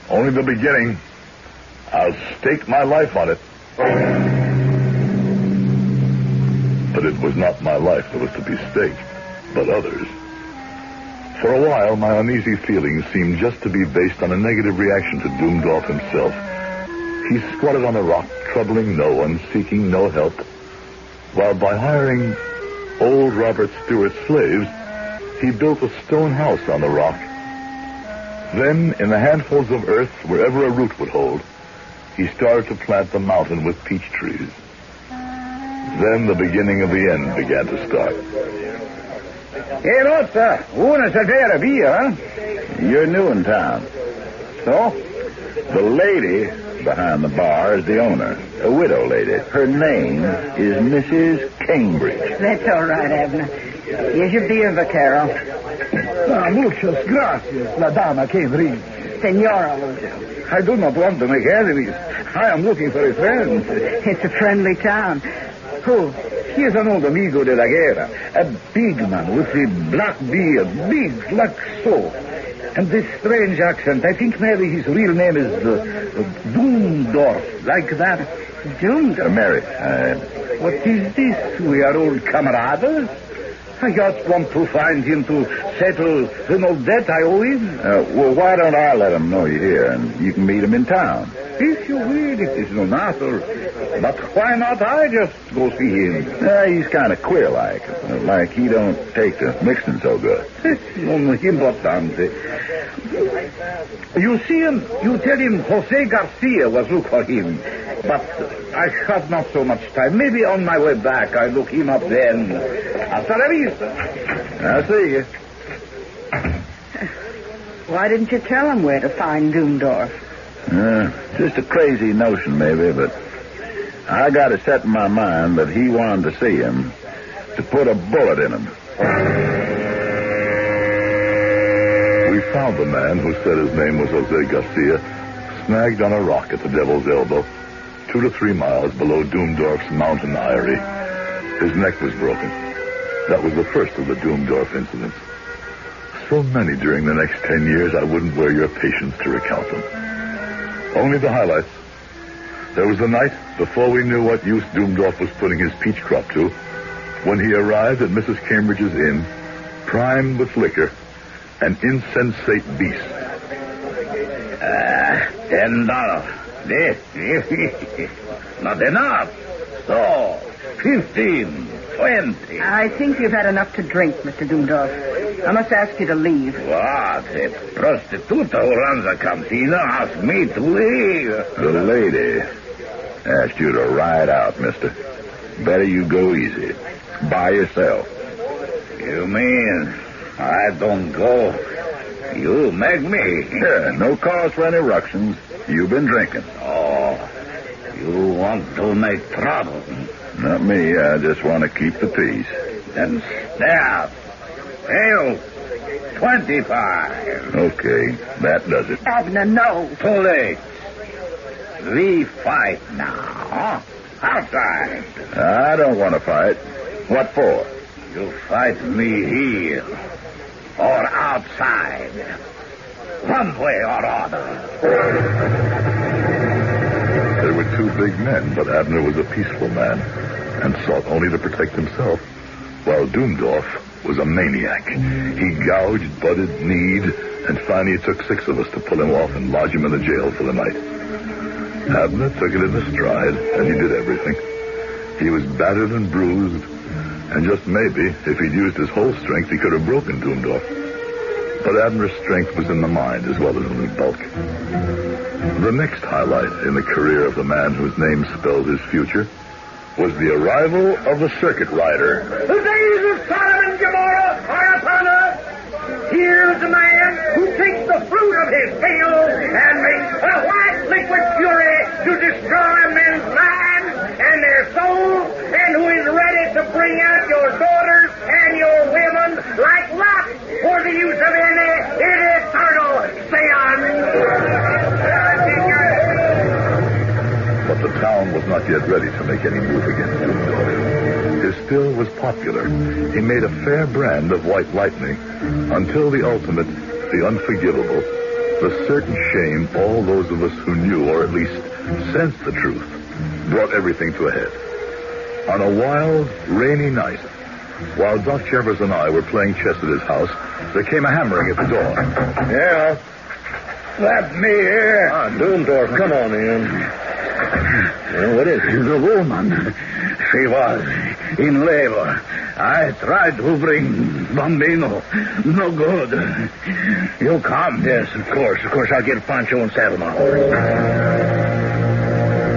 Only the beginning. I'll stake my life on it. But it was not my life that was to be staked, but others. For a while, my uneasy feelings seemed just to be based on a negative reaction to Doomdorf himself. He squatted on a rock, troubling no one, seeking no help, while by hiring old Robert Stewart's slaves, he built a stone house on the rock. Then, in the handfuls of earth, wherever a root would hold, he started to plant the mountain with peach trees. Then the beginning of the end began to start. Hey, Rosa, una cervera via, huh? You're new in town. So? The lady behind the bar is the owner, a widow lady. Her name is Mrs. Cambridge. That's all right, Abner. Here's your beer, Vaquero. Muchas gracias, la dama Cambridge. Senora. I do not want to make enemies. I am looking for a friend. It's a friendly town. Who? He is an old amigo de la guerra. A big man with a black beard, big like so. And this strange accent. I think maybe his real name is Doomdorf, like that. Doomdorf? Mary. What is this? We are old comrades. I just want to find him to settle the no debt I owe him. Well, why don't I let him know you're here, and you can meet him in town? If you will, it is no matter. But why not I just go see him? He's kind of queer-like. Like he don't take to mixing so good. Non importante. You see him, you tell him Jose Garcia was look for him. But I have not so much time. Maybe on my way back I look him up then. Hasta la vista. I'll see you. Why didn't you tell him where to find Doomdorf? Just a crazy notion, maybe, but I got it set in my mind that he wanted to see him, to put a bullet in him. We found the man who said his name was Jose Garcia, snagged on a rock at the Devil's Elbow, 2 to 3 miles below Doomdorf's mountain eyrie. His neck was broken. That was the first of the Doomdorf incidents. So many during the next 10 years, I wouldn't wear your patience to recount them. Only the highlights. There was the night, before we knew what use Doomdorf was putting his peach crop to, when he arrived at Mrs. Cambridge's inn, primed with liquor, an insensate beast. $10. Not enough. So, 15, 20. I think you've had enough to drink, Mr. Doomdorf. I must ask you to leave. What? A prostituta who runs a cantina asked me to leave. The lady asked you to ride out, mister. Better you go easy. By yourself. You mean I don't go? You make me. Yeah, no cause for any ructions. You've been drinking. Oh, you want to make trouble? Not me. I just want to keep the peace. Then stab. Hail. 25. Okay, that does it. Abner, no. Too late. We fight now. Outside. I don't want to fight. What for? You fight me here or outside. One way or other. There were 2 big men, but Abner was a peaceful man and sought only to protect himself, while Doomdorf was a maniac. He gouged, butted, kneed, and finally it took 6 of us to pull him off and lodge him in the jail for the night. Abner took it in his stride, and he did everything. He was battered and bruised, and just maybe, if he'd used his whole strength, he could have broken Doomdorf. But Abner's strength was in the mind as well as in his bulk. The next highlight in the career of the man whose name spelled his future was the arrival of the circuit rider. The days of Sodom and Gomorrah are upon us. Here's the man who takes the fruit of his field and makes a white liquid fury to destroy men's minds and their souls, and who is ready to bring out your daughters and your women like Lot for the use of any eternal seance. But the town was not yet ready to make any move against Doomdorf. His still was popular. He made a fair brand of white lightning until the ultimate, the unforgivable, the certain shame all those of us who knew, or at least sensed the truth, brought everything to a head. On a wild, rainy night, while Doc Jeffers and I were playing chess at his house, there came a hammering at the door. Yeah. That's me here. Doomdorf, come on in. Well, what is it? The woman. She was in labor. I tried to bring Bambino. No good. You come? Yes, of course. I'll get Pancho and saddle my horse.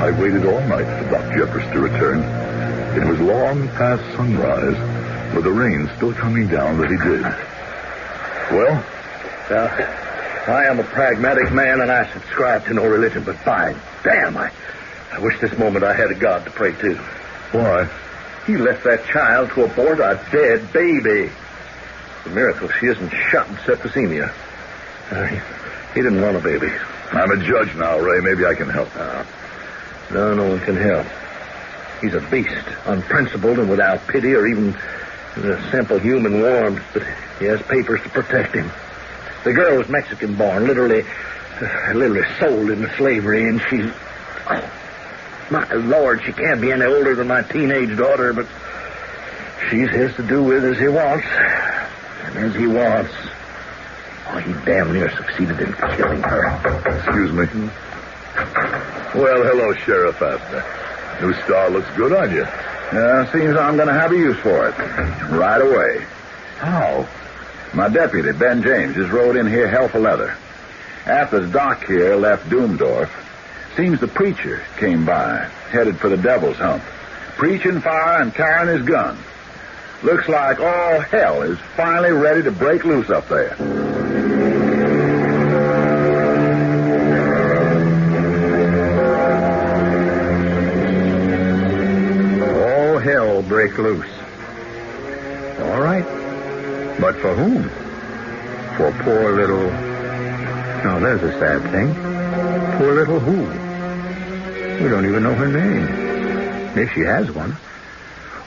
I waited all night for Doc Jeffers to return. It was long past sunrise, with the rain still coming down that he did. Well? I am a pragmatic man, and I subscribe to no religion, but by damn, I wish this moment I had a God to pray to. Why? He left that child to abort a dead baby. It's a miracle she isn't shot in septicemia. He didn't want a baby. I'm a judge now, Ray. Maybe I can help. No one can help. He's a beast, unprincipled and without pity or even simple human warmth, but he has papers to protect him. The girl was Mexican-born, literally sold into slavery, and she's... Oh, my Lord, she can't be any older than my teenage daughter, but she's his to do with as he wants. And as he wants. Oh, he damn near succeeded in killing her. Excuse me. Well, hello, Sheriff Abner. New star looks good on you. Seems I'm going to have a use for it. Right away. How? My deputy, Ben James, just rode in here hell for leather. After the doc here left Doomdorf, seems the preacher came by, headed for the Devil's Hump. Preaching fire and carrying his gun. Looks like all hell is finally ready to break loose up there. break loose. All right. But for whom? For poor little... Now, there's a sad thing. Poor little who? We don't even know her name, if she has one.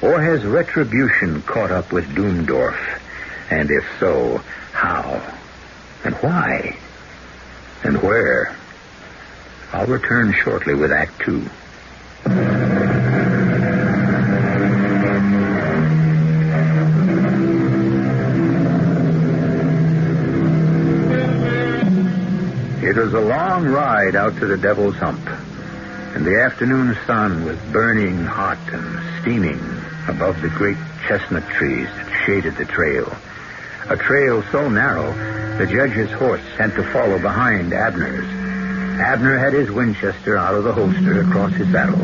Or has retribution caught up with Doomdorf? And if so, how? And why? And where? I'll return shortly with Act 2. It was a long ride out to the Devil's Hump, and the afternoon sun was burning hot and steaming above the great chestnut trees that shaded the trail. A trail so narrow, the judge's horse had to follow behind Abner's. Abner had his Winchester out of the holster across his saddle.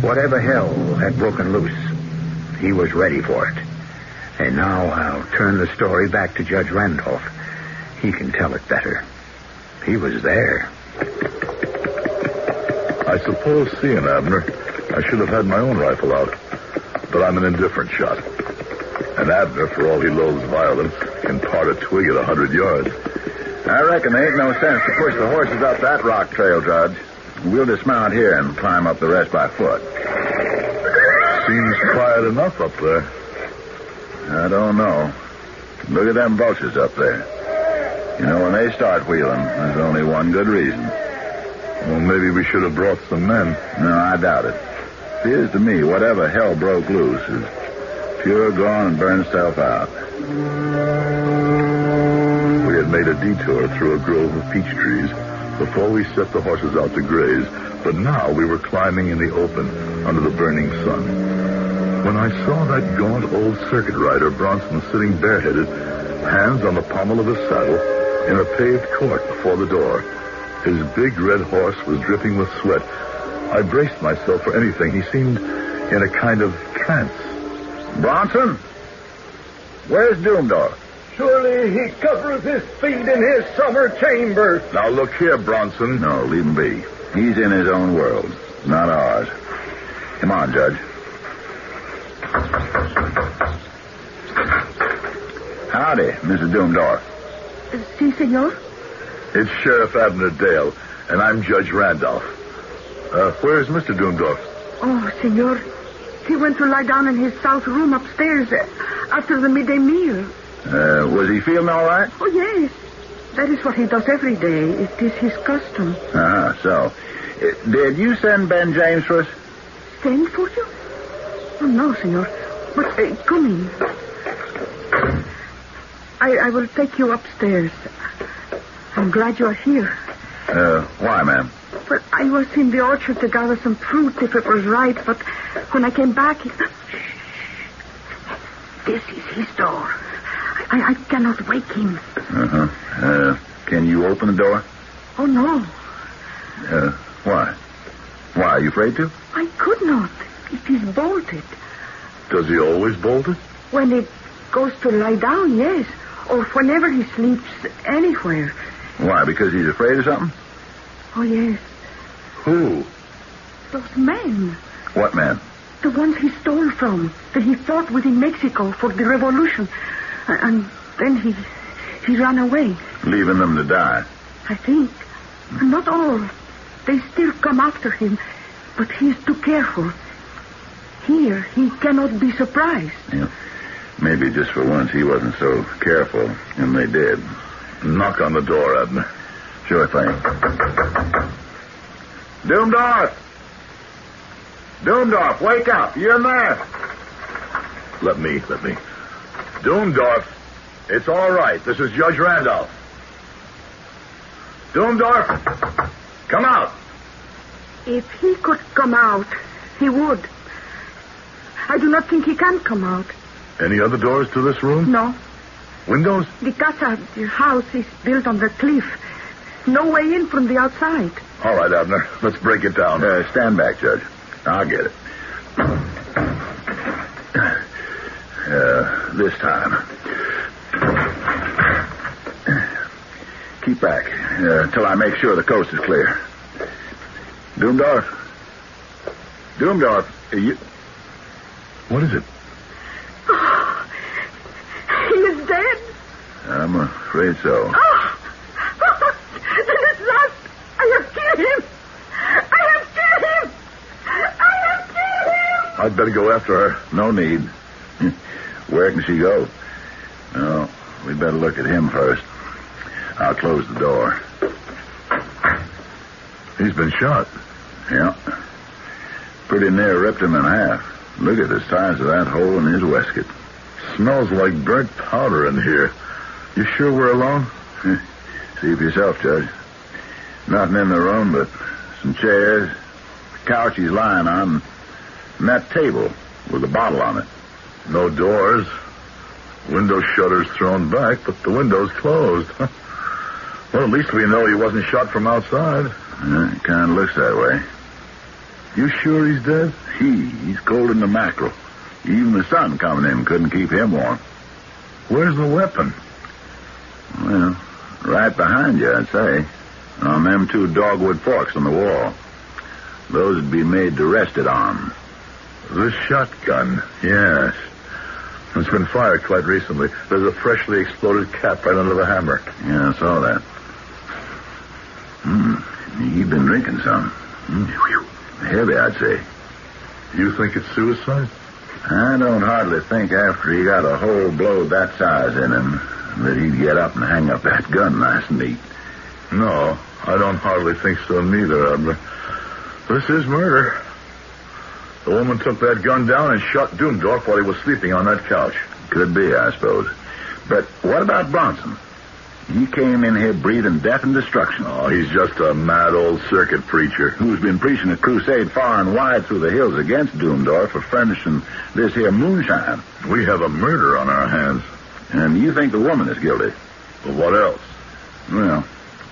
Whatever hell had broken loose, he was ready for it. And now I'll turn the story back to Judge Randolph. He can tell it better. He was there. I suppose, seeing Abner, I should have had my own rifle out. But I'm an indifferent shot. And Abner, for all he loathes violence, can part a twig at 100 yards. I reckon there ain't no sense to push the horses up that rock trail, Judge. We'll dismount here and climb up the rest by foot. Seems quiet enough up there. I don't know. Look at them vultures up there. You know, when they start wheeling, there's only one good reason. Well, maybe we should have brought some men. No, I doubt it. Appears to me whatever hell broke loose is pure gone and burned itself out. We had made a detour through a grove of peach trees before we set the horses out to graze, but now we were climbing in the open under the burning sun. When I saw that gaunt old circuit rider, Bronson, sitting bareheaded, hands on the pommel of his saddle, in a paved court before the door, his big red horse was dripping with sweat. I braced myself for anything. He seemed in a kind of trance. Bronson? Where's Doomdorf? Surely he covereth his feet in his summer chambers. Now look here, Bronson. No, leave him be. He's in his own world, not ours. Come on, Judge. Howdy, Mrs. Doomdorf. Si, senor? It's Sheriff Abner Dale, and I'm Judge Randolph. Where's Mr. Doomdorf? Oh, senor, he went to lie down in his south room upstairs after the midday meal. Was he feeling all right? Oh, yes. That is what he does every day. It is his custom. So. Did you send Ben James for us? Send for you? Oh, no, senor. But come in. I will take you upstairs. I'm glad you're here. Why, ma'am? Well, I was in the orchard to gather some fruit if it was right, but when I came back... This is his door. I cannot wake him. Can you open the door? Oh, no. Why? Why, are you afraid to? I could not. It is bolted. Does he always bolt it? When it goes to lie down, yes. Or whenever he sleeps anywhere. Why, because he's afraid of something? Oh, yes. Who? Those men. What men? The ones he stole from, that he fought with in Mexico for the revolution. And then he ran away. Leaving them to die? I think. Not all. They still come after him, but he is too careful. Here, he cannot be surprised. Yeah. Maybe just for once he wasn't so careful, and they did. Knock on the door, Abner. Sure thing. Doomdorf! Doomdorf, wake up. You're in there. Let me. Doomdorf, it's all right. This is Judge Randolph. Doomdorf, come out. If he could come out, he would. I do not think he can come out. Any other doors to this room? No. Windows? The casa, the house, is built on the cliff. No way in from the outside. All right, Abner. Let's break it down. Stand back, Judge. I'll get it. This time. Keep back till I make sure the coast is clear. Doomdorf, you... What is it? Oh, he is dead. I'm afraid so. Oh, then at last I have killed him. I have killed him. I have killed him. I'd better go after her. No need. Where can she go? No, we'd better look at him first. I'll close the door. He's been shot. Yeah. Pretty near ripped him in half. Look at the size of that hole in his waistcoat. Smells like burnt powder in here. You sure we're alone? See for yourself, Judge. Nothing in the room but some chairs, the couch he's lying on, and that table with a bottle on it. No doors. Window shutters thrown back, but the window's closed. Well, at least we know he wasn't shot from outside. It kind of looks that way. You sure he's dead? He's cold in the mackerel. Even the sun coming in couldn't keep him warm. Where's the weapon? Well, right behind you, I'd say. On them 2 dogwood forks on the wall. Those would be made to rest it on. The shotgun, yes. It's been fired quite recently. There's a freshly exploded cap right under the hammer. Yeah, I saw that. You've been drinking some. Heavy, I'd say. You think it's suicide? I don't hardly think after he got a hole blowed that size in him that he'd get up and hang up that gun nice and neat. No, I don't hardly think so neither, Abner. This is murder. The woman took that gun down and shot Doomdorf while he was sleeping on that couch. Could be, I suppose. But what about Bronson? He came in here breathing death and destruction. Oh, he's just a mad old circuit preacher. Who's been preaching a crusade far and wide through the hills against Doomdorf for furnishing this here moonshine. We have a murder on our hands. And you think the woman is guilty? Well, what else? Well,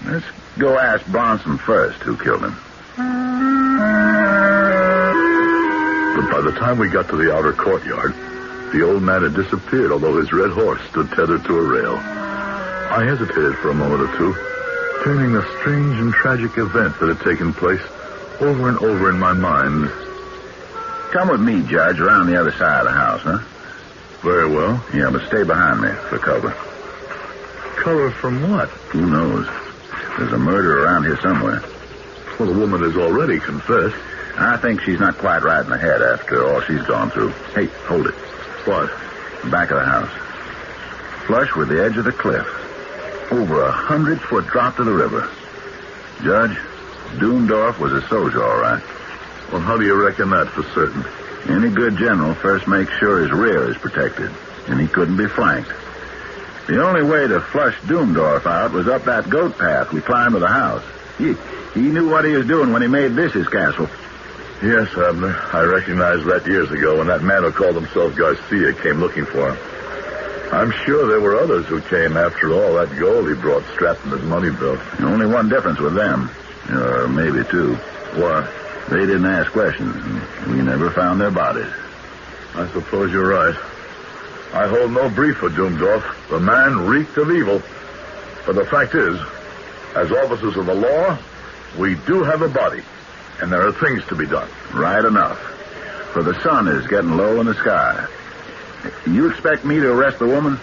let's go ask Bronson first who killed him. But by the time we got to the outer courtyard, the old man had disappeared, although his red horse stood tethered to a rail. I hesitated for a moment or two, turning the strange and tragic event that had taken place over and over in my mind. Come with me, Judge, around the other side of the house, huh? Very well. Yeah, but stay behind me for cover. Cover from what? Who knows? There's a murder around here somewhere. Well, the woman has already confessed. I think she's not quite right in the head after all she's gone through. Hey, hold it. What? The back of the house. Flush with the edge of the cliff. Over 100-foot drop to the river. Judge, Doomdorf was a soldier, all right. Well, how do you reckon that for certain? Any good general first makes sure his rear is protected, and he couldn't be flanked. The only way to flush Doomdorf out was up that goat path we climbed to the house. He knew what he was doing when he made this his castle. Yes, Abner. I recognized that years ago when that man who called himself Garcia came looking for him. I'm sure there were others who came after all that gold he brought strapped in his money belt. Only one difference with them, or maybe 2. What? They didn't ask questions. We never found their bodies. I suppose you're right. I hold no brief for Doomdorf. The man reeked of evil. But the fact is, as officers of the law, we do have a body. And there are things to be done. Right enough. For the sun is getting low in the sky. You expect me to arrest the woman?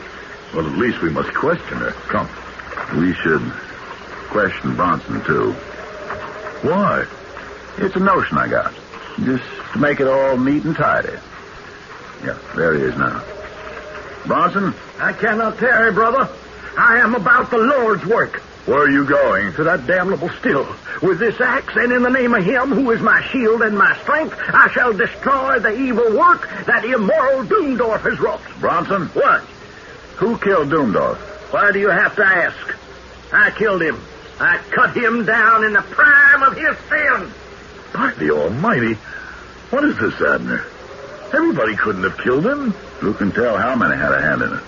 Well, at least we must question her. Come. We should question Bronson, too. Why? It's a notion I got. Just to make it all neat and tidy. Yeah, there he is now. Bronson? I cannot tarry, brother. I am about the Lord's work. Where are you going? To that damnable still. With this axe, and in the name of him who is my shield and my strength, I shall destroy the evil work that immoral Doomdorf has wrought. Bronson? What? Who killed Doomdorf? Why do you have to ask? I killed him. I cut him down in the prime of his sin. By the Almighty, what is this, Abner? Everybody couldn't have killed him. Who can tell how many had a hand in it?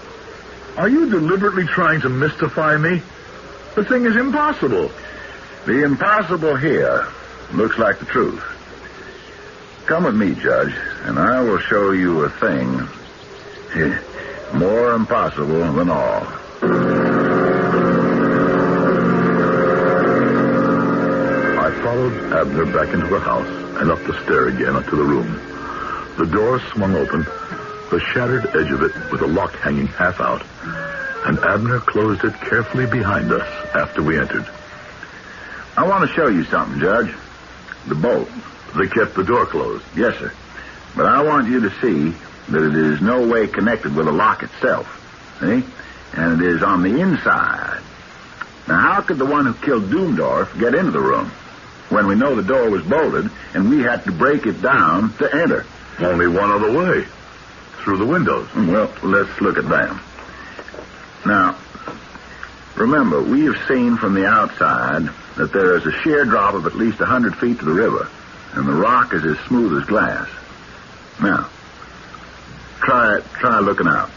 Are you deliberately trying to mystify me? The thing is impossible. The impossible here looks like the truth. Come with me, Judge, and I will show you a thing more impossible than all. I followed Abner back into the house and up the stair again up to the room. The door swung open, the shattered edge of it with the lock hanging half out, and Abner closed it carefully behind us after we entered. I want to show you something, Judge. The bolt. They kept the door closed? Yes, sir. But I want you to see that it is no way connected with the lock itself. See? And it is on the inside. Now, how could the one who killed Doomdorf get into the room when we know the door was bolted and we had to break it down to enter? Only one other way. Through the windows. Well, let's look at them. Now, remember, we have seen from the outside that there is a sheer drop of at least 100 feet to the river, and the rock is as smooth as glass. Now, try looking out.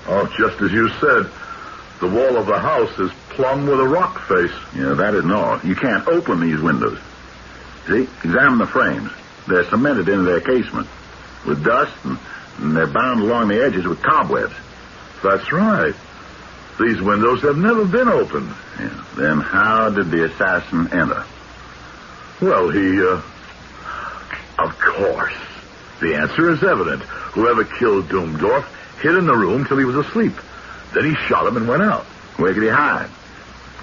Oh, just as you said, the wall of the house is plumb with a rock face. Yeah, that isn't all. You can't open these windows. See? Examine the frames. They're cemented into their casement with dust, and they're bound along the edges with cobwebs. That's right. These windows have never been opened. Yeah. Then how did the assassin enter? Well, of course. The answer is evident. Whoever killed Doomdorf hid in the room till he was asleep. Then he shot him and went out. Where could he hide?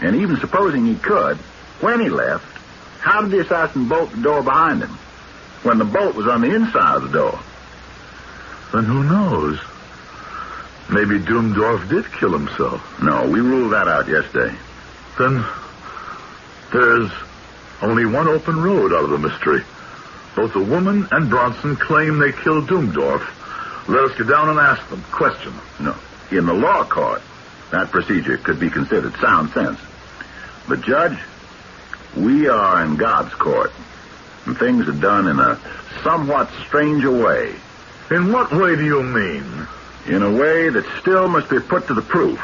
And even supposing he could, when he left, how did the assassin bolt the door behind him when the bolt was on the inside of the door? Then who knows? Maybe Doomdorf did kill himself. No, we ruled that out yesterday. Then there's only one open road out of the mystery. Both the woman and Bronson claim they killed Doomdorf. Let us go down and ask them. Question them. No. In the law court, that procedure could be considered sound sense. But, Judge, we are in God's court, and things are done in a somewhat stranger way. In what way do you mean? In a way that still must be put to the proof.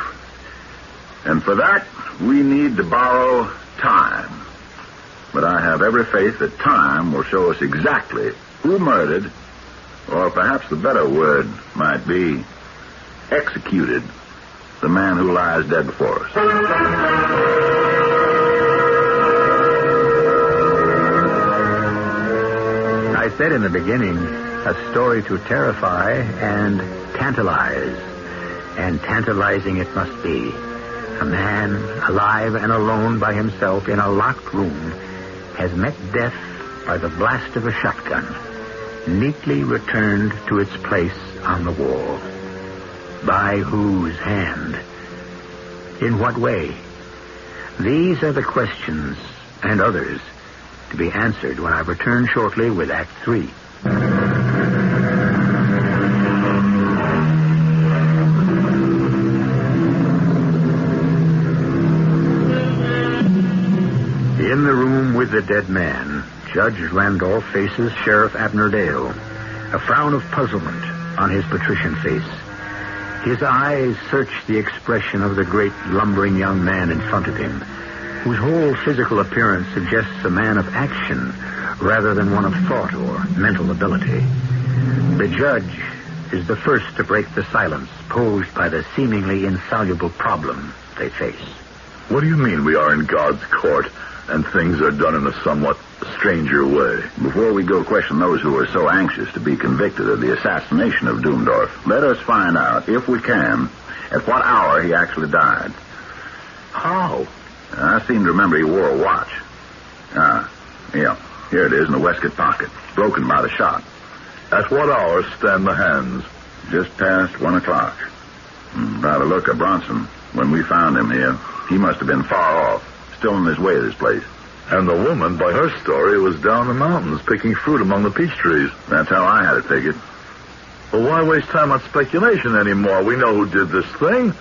And for that, we need to borrow time. But I have every faith that time will show us exactly who murdered, or perhaps the better word might be, executed the man who lies dead before us. I said in the beginning, a story to terrify and tantalize. And tantalizing it must be. A man, alive and alone by himself in a locked room, has met death by the blast of a shotgun, neatly returned to its place on the wall. By whose hand? In what way? These are the questions, and others, to be answered when I return shortly with Act 3. In the room with the dead man, Judge Randolph faces Sheriff Abner Dale, a frown of puzzlement on his patrician face. His eyes search the expression of the great lumbering young man in front of him, whose whole physical appearance suggests a man of action rather than one of thought or mental ability. The judge is the first to break the silence posed by the seemingly insoluble problem they face. What do you mean we are in God's court and things are done in a somewhat stranger way? Before we go question those who are so anxious to be convicted of the assassination of Doomdorf, let us find out, if we can, at what hour he actually died. How? I seem to remember he wore a watch. Yeah, here it is in the waistcoat pocket, broken by the shot. At what hour stand the hands? Just past 1 o'clock. By the look of Bronson, when we found him here, he must have been far off, still on his way to this place. And the woman, by her story, was down the mountains picking fruit among the peach trees. That's how I had it figured. Well, why waste time on speculation anymore? We know who did this thing.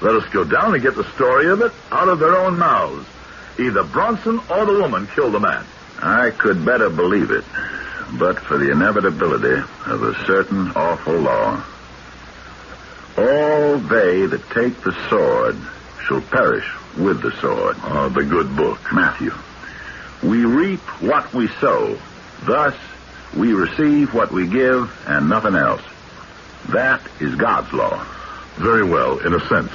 Let us go down and get the story of it out of their own mouths. Either Bronson or the woman killed the man. I could better believe it, but for the inevitability of a certain awful law. All they that take the sword shall perish with the sword. Oh, the good book. Matthew. We reap what we sow. Thus, we receive what we give and nothing else. That is God's law. Very well, in a sense.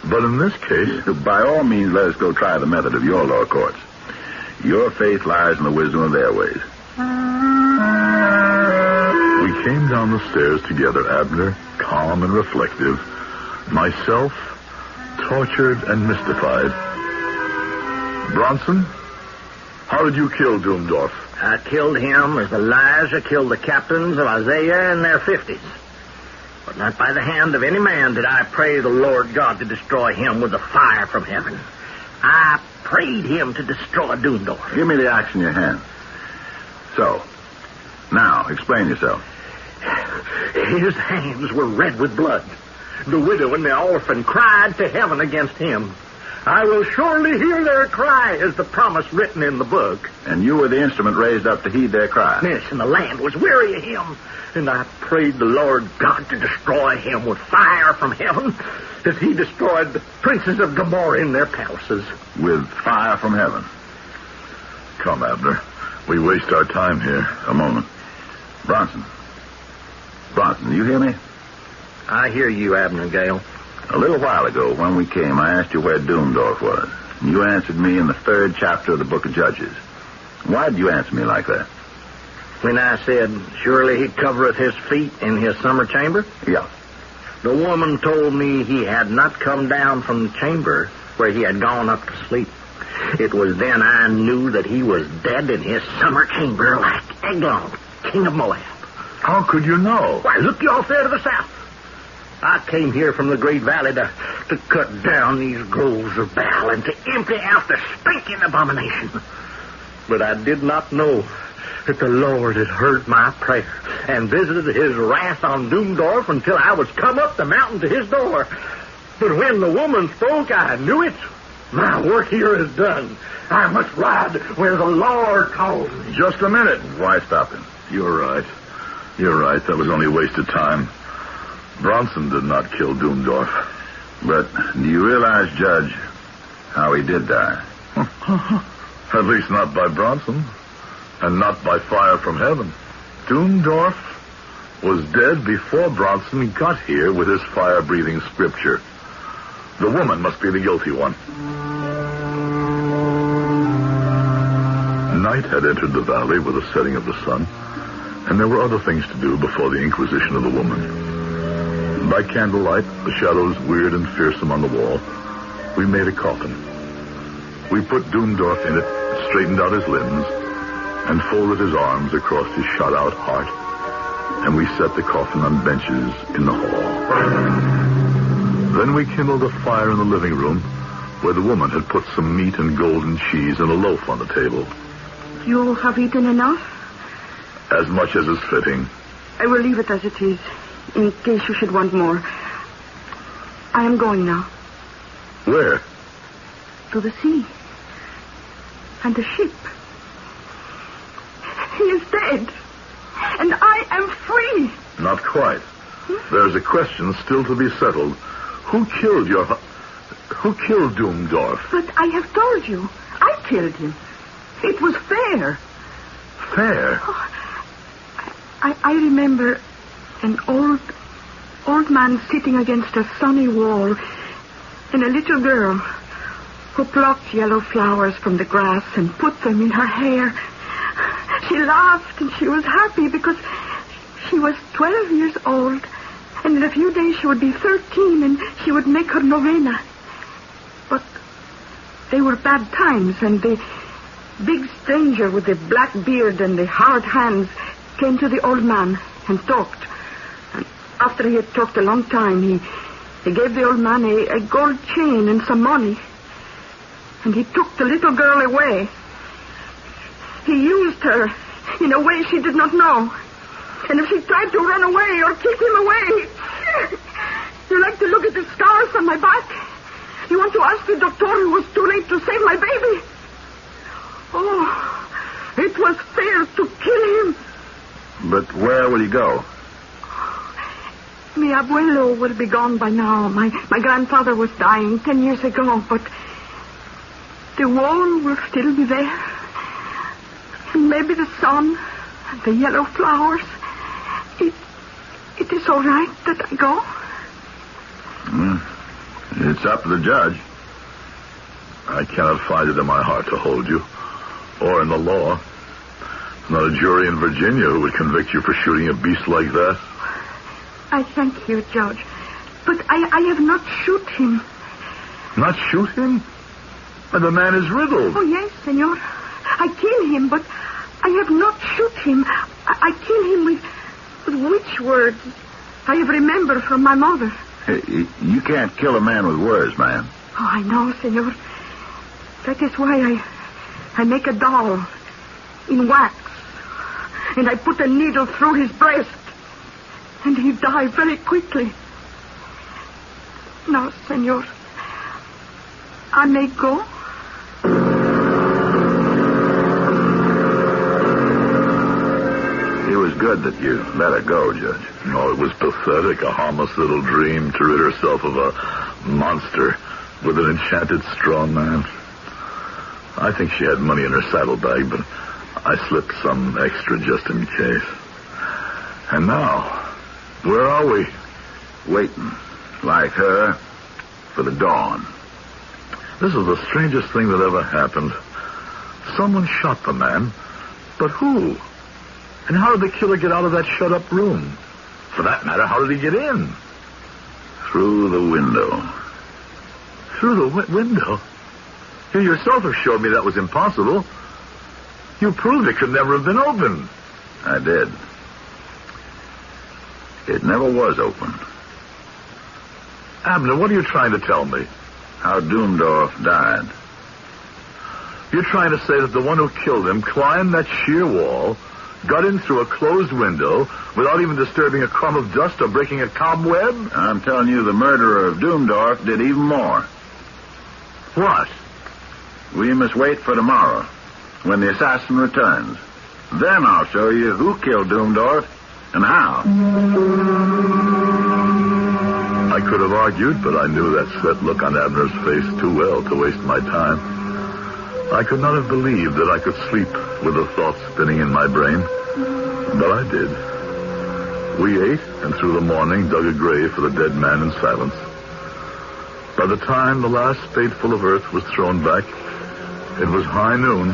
But in this case... By all means, let us go try the method of your law courts. Your faith lies in the wisdom of their ways. came down the stairs together, Abner, calm and reflective, myself, tortured and mystified. Bronson, how did you kill Doomdorf? I killed him as Elijah killed the captains of Isaiah in their 50s. But not by the hand of any man did I pray the Lord God to destroy him with the fire from heaven. I prayed him to destroy Doomdorf. Give me the axe in your hand. So, now, explain yourself. His hands were red with blood. The widow and the orphan cried to heaven against him. I will surely hear their cry, is the promise written in the book. And you were the instrument raised up to heed their cry. Yes, and the land was weary of him. And I prayed the Lord God to destroy him with fire from heaven, as he destroyed the princes of Gomorrah in their palaces. With fire from heaven. Come, Abner. We waste our time here. A moment. Bronson, you hear me? I hear you, Abner Gale. A little while ago, when we came, I asked you where Doomdorf was. And you answered me in the 3rd chapter of the book of Judges. Why did you answer me like that? When I said, surely he covereth his feet in his summer chamber? Yeah. The woman told me he had not come down from the chamber where he had gone up to sleep. It was then I knew that he was dead in his summer chamber like Eglon, king of Moab. How could you know? Why, look you off there to the south. I came here from the Great Valley to cut down these groves of Baal and to empty out the stinking abomination. But I did not know that the Lord had heard my prayer and visited his wrath on Doomdorf until I was come up the mountain to his door. But when the woman spoke, I knew it. My work here is done. I must ride where the Lord calls me. Just a minute. Why stop him? You're right. That was only wasted time. Bronson did not kill Doomdorf. But do you realize, Judge, how he did die? At least not by Bronson. And not by fire from heaven. Doomdorf was dead before Bronson got here with his fire-breathing scripture. The woman must be the guilty one. Night had entered the valley with the setting of the sun, and there were other things to do before the inquisition of the woman. By candlelight, the shadows weird and fearsome on the wall, we made a coffin. We put Doomdorf in it, straightened out his limbs, and folded his arms across his shot-out heart, and we set the coffin on benches in the hall. Then we kindled a fire in the living room, where the woman had put some meat and golden cheese and a loaf on the table. You have eaten enough? As much as is fitting. I will leave it as it is, in case you should want more. I am going now. Where? To the sea. And the ship. He is dead. And I am free. Not quite. There's a question still to be settled. Who killed Doomdorf? But I have told you. I killed him. It was fair. Fair? Oh, I remember an old man sitting against a sunny wall and a little girl who plucked yellow flowers from the grass and put them in her hair. She laughed and she was happy because she was 12 years old, and in a few days she would be 13 and she would make her novena. But they were bad times, and the big stranger with the black beard and the hard hands came to the old man and talked. And after he had talked a long time, he gave the old man a gold chain and some money. And he took the little girl away. He used her in a way she did not know. And if she tried to run away or kick him away... You like to look at the scars on my back? You want to ask the doctor who was too late to save my baby? Oh, it was fair to kill him. But where will he go? Mi abuelo will be gone by now. My grandfather was dying 10 years ago, but the wall will still be there. And maybe the sun and the yellow flowers. It is all right that I go. It's up to the judge. I cannot find it in my heart to hold you, or in the law. Not a jury in Virginia who would convict you for shooting a beast like that. I thank you, Judge. But I have not shoot him. Not shoot him? But the man is riddled. Oh, yes, senor. I kill him, but I have not shoot him. I kill him with witch words I have remembered from my mother. Hey, you can't kill a man with words, man. Oh, I know, senor. That is why I make a doll in wax. And I put a needle through his breast. And he died very quickly. Now, senor, I may go? It was good that you let her go, Judge. No, it was pathetic. A harmless little dream to rid herself of a monster with an enchanted straw man. I think she had money in her saddlebag, but I slipped some extra just in case. And now, where are we? Waiting, like her, for the dawn. This is the strangest thing that ever happened. Someone shot the man, but who? And how did the killer get out of that shut-up room? For that matter, how did he get in? Through the window. Through the window? You yourself have showed me that was impossible. You proved it could never have been opened. I did. It never was opened. Abner, what are you trying to tell me? How Doomdorf died. You're trying to say that the one who killed him climbed that sheer wall, got in through a closed window, without even disturbing a crumb of dust or breaking a cobweb? I'm telling you, the murderer of Doomdorf did even more. What? We must wait for tomorrow, when the assassin returns. Then I'll show you who killed Doomdorf and how. I could have argued, but I knew that set look on Abner's face too well to waste my time. I could not have believed that I could sleep with the thoughts spinning in my brain, but I did. We ate, and through the morning dug a grave for the dead man in silence. By the time the last spadeful of earth was thrown back, it was high noon,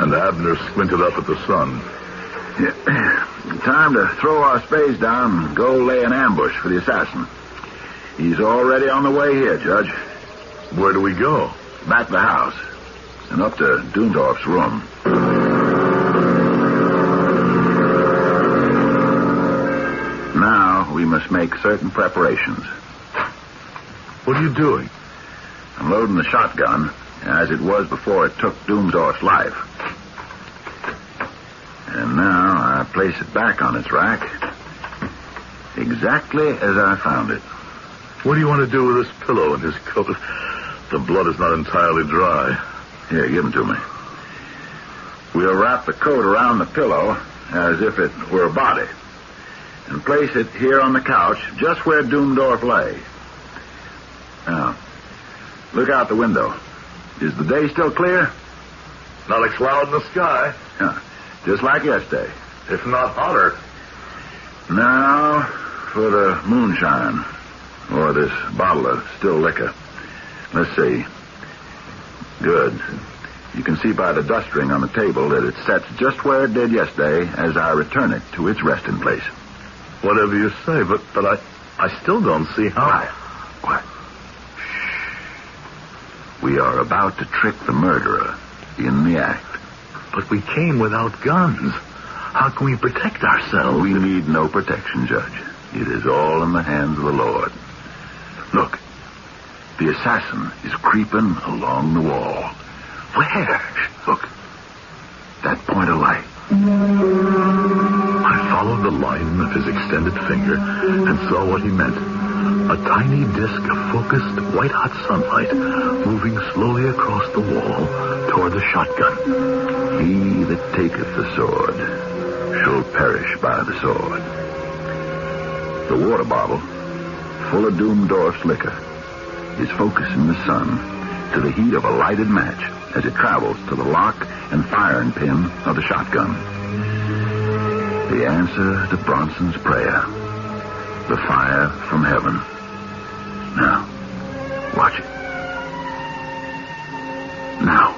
and Abner squinted up at the sun. Time to throw our spades down and go lay an ambush for the assassin. He's already on the way here, Judge. Where do we go? Back to the house and up to Doomdorf's room. Now we must make certain preparations. What are you doing? I'm loading the shotgun as it was before it took Doomdorf's life. And now I place it back on its rack exactly as I found it. What do you want to do with this pillow and his coat? The blood is not entirely dry. Here, give them to me. We'll wrap the coat around the pillow as if it were a body and place it here on the couch just where Doomdorf lay. Now, look out the window. Is the day still clear? Not a cloud in the sky. Just like yesterday. If not hotter. Now for the moonshine. Or this bottle of still liquor. Let's see. Good. You can see by the dust ring on the table that it sets just where it did yesterday as I return it to its resting place. Whatever you say, but I still don't see how. What? Shh. We are about to trick the murderer in the act. But we came without guns. How can we protect ourselves? We need no protection, Judge. It is all in the hands of the Lord. Look. The assassin is creeping along the wall. Where? Look. That point of light. I followed the line of his extended finger and saw what he meant. A tiny disk of focused, white-hot sunlight moving slowly across the wall toward the shotgun. He that taketh the sword shall perish by the sword. The water bottle, full of Doomdorf's liquor, is focusing the sun to the heat of a lighted match as it travels to the lock and firing pin of the shotgun. The answer to Bronson's prayer. The fire from heaven. Now, watch it. Now.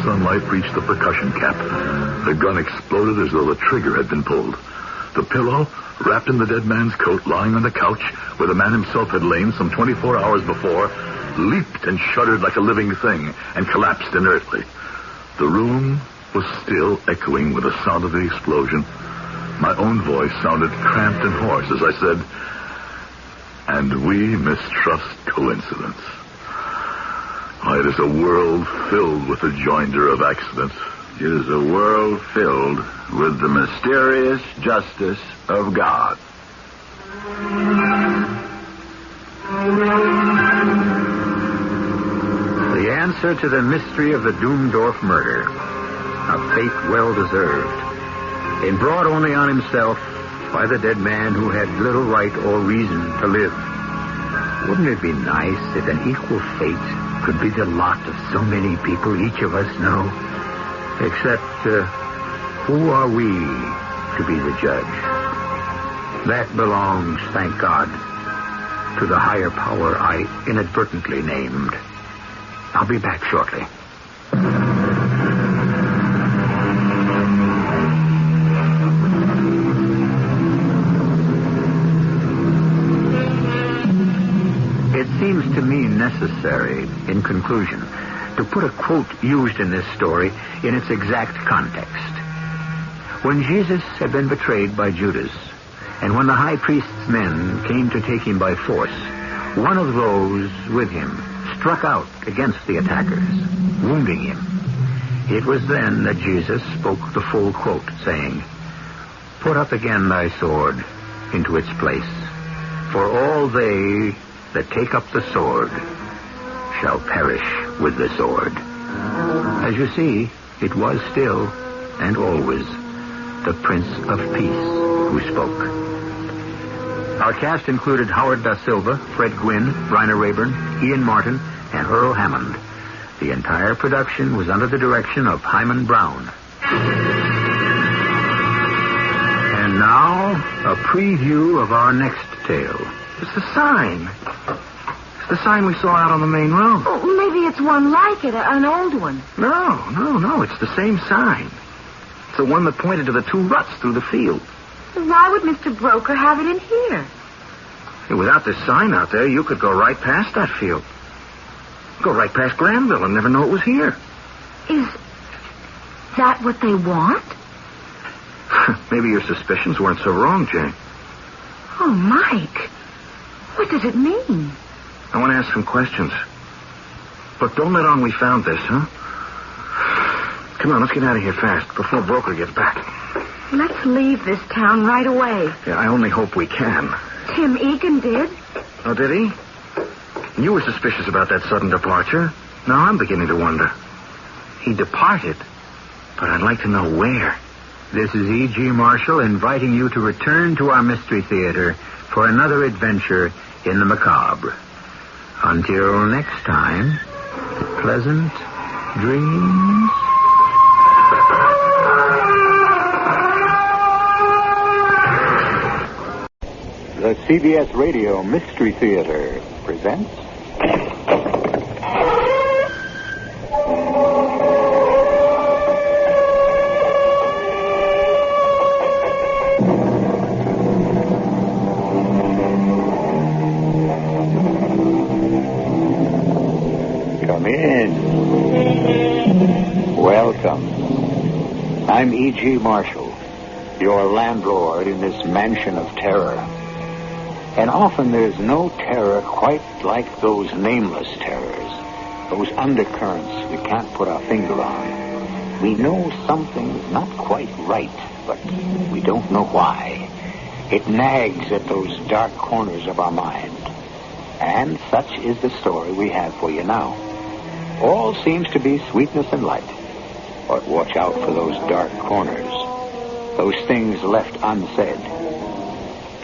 sunlight reached the percussion cap. The gun exploded as though the trigger had been pulled. The pillow, wrapped in the dead man's coat, lying on the couch where the man himself had lain some 24 hours before, leaped and shuddered like a living thing and collapsed inertly. The room was still echoing with the sound of the explosion. My own voice sounded cramped and hoarse as I said, "And we mistrust coincidence. Why, it is a world filled with the joinder of accidents. It is a world filled with the mysterious justice of God." The answer to the mystery of the Doombdorf murder. A fate well deserved. And brought only on himself by the dead man who had little right or reason to live. Wouldn't it be nice if an equal fate could be the lot of so many people each of us know? Except, who are we to be the judge? That belongs, thank God, to the higher power I inadvertently named. I'll be back shortly. It seems to me necessary, in conclusion, to put a quote used in this story in its exact context. When Jesus had been betrayed by Judas, and when the high priest's men came to take him by force, one of those with him struck out against the attackers, wounding him. It was then that Jesus spoke the full quote, saying, "Put up again thy sword into its place, for all they that take up the sword shall perish with the sword." As you see, it was still and always the Prince of Peace who spoke. Our cast included Howard Da Silva, Fred Gwynn, Bryna Rayburn, Ian Martin, and Earl Hammond. The entire production was under the direction of Himan Brown. And now, a preview of our next tale. It's the sign. It's the sign we saw out on the main road. Oh, maybe it's one like it, an old one. No. It's the same sign. It's the one that pointed to the two ruts through the field. Why would Mr. Broker have it in here? Hey, without this sign out there, you could go right past that field. Go right past Granville and never know it was here. Is that what they want? Maybe your suspicions weren't so wrong, Jane. Oh, Mike. What does it mean? I want to ask some questions. But don't let on we found this, huh? Come on, let's get out of here fast before Broker gets back. Let's leave this town right away. Yeah, I only hope we can. Tim Egan did. Oh, did he? You were suspicious about that sudden departure. Now I'm beginning to wonder. He departed, but I'd like to know where. This is E.G. Marshall inviting you to return to our Mystery Theater for another adventure in the macabre. Until next time, pleasant dreams. The CBS Radio Mystery Theater presents... Come in. Welcome. I'm E.G. Marshall, your landlord in this mansion of terror. And often there's no terror quite like those nameless terrors, those undercurrents we can't put our finger on. We know something's not quite right, but we don't know why. It nags at those dark corners of our mind. And such is the story we have for you now. All seems to be sweetness and light. But watch out for those dark corners, those things left unsaid.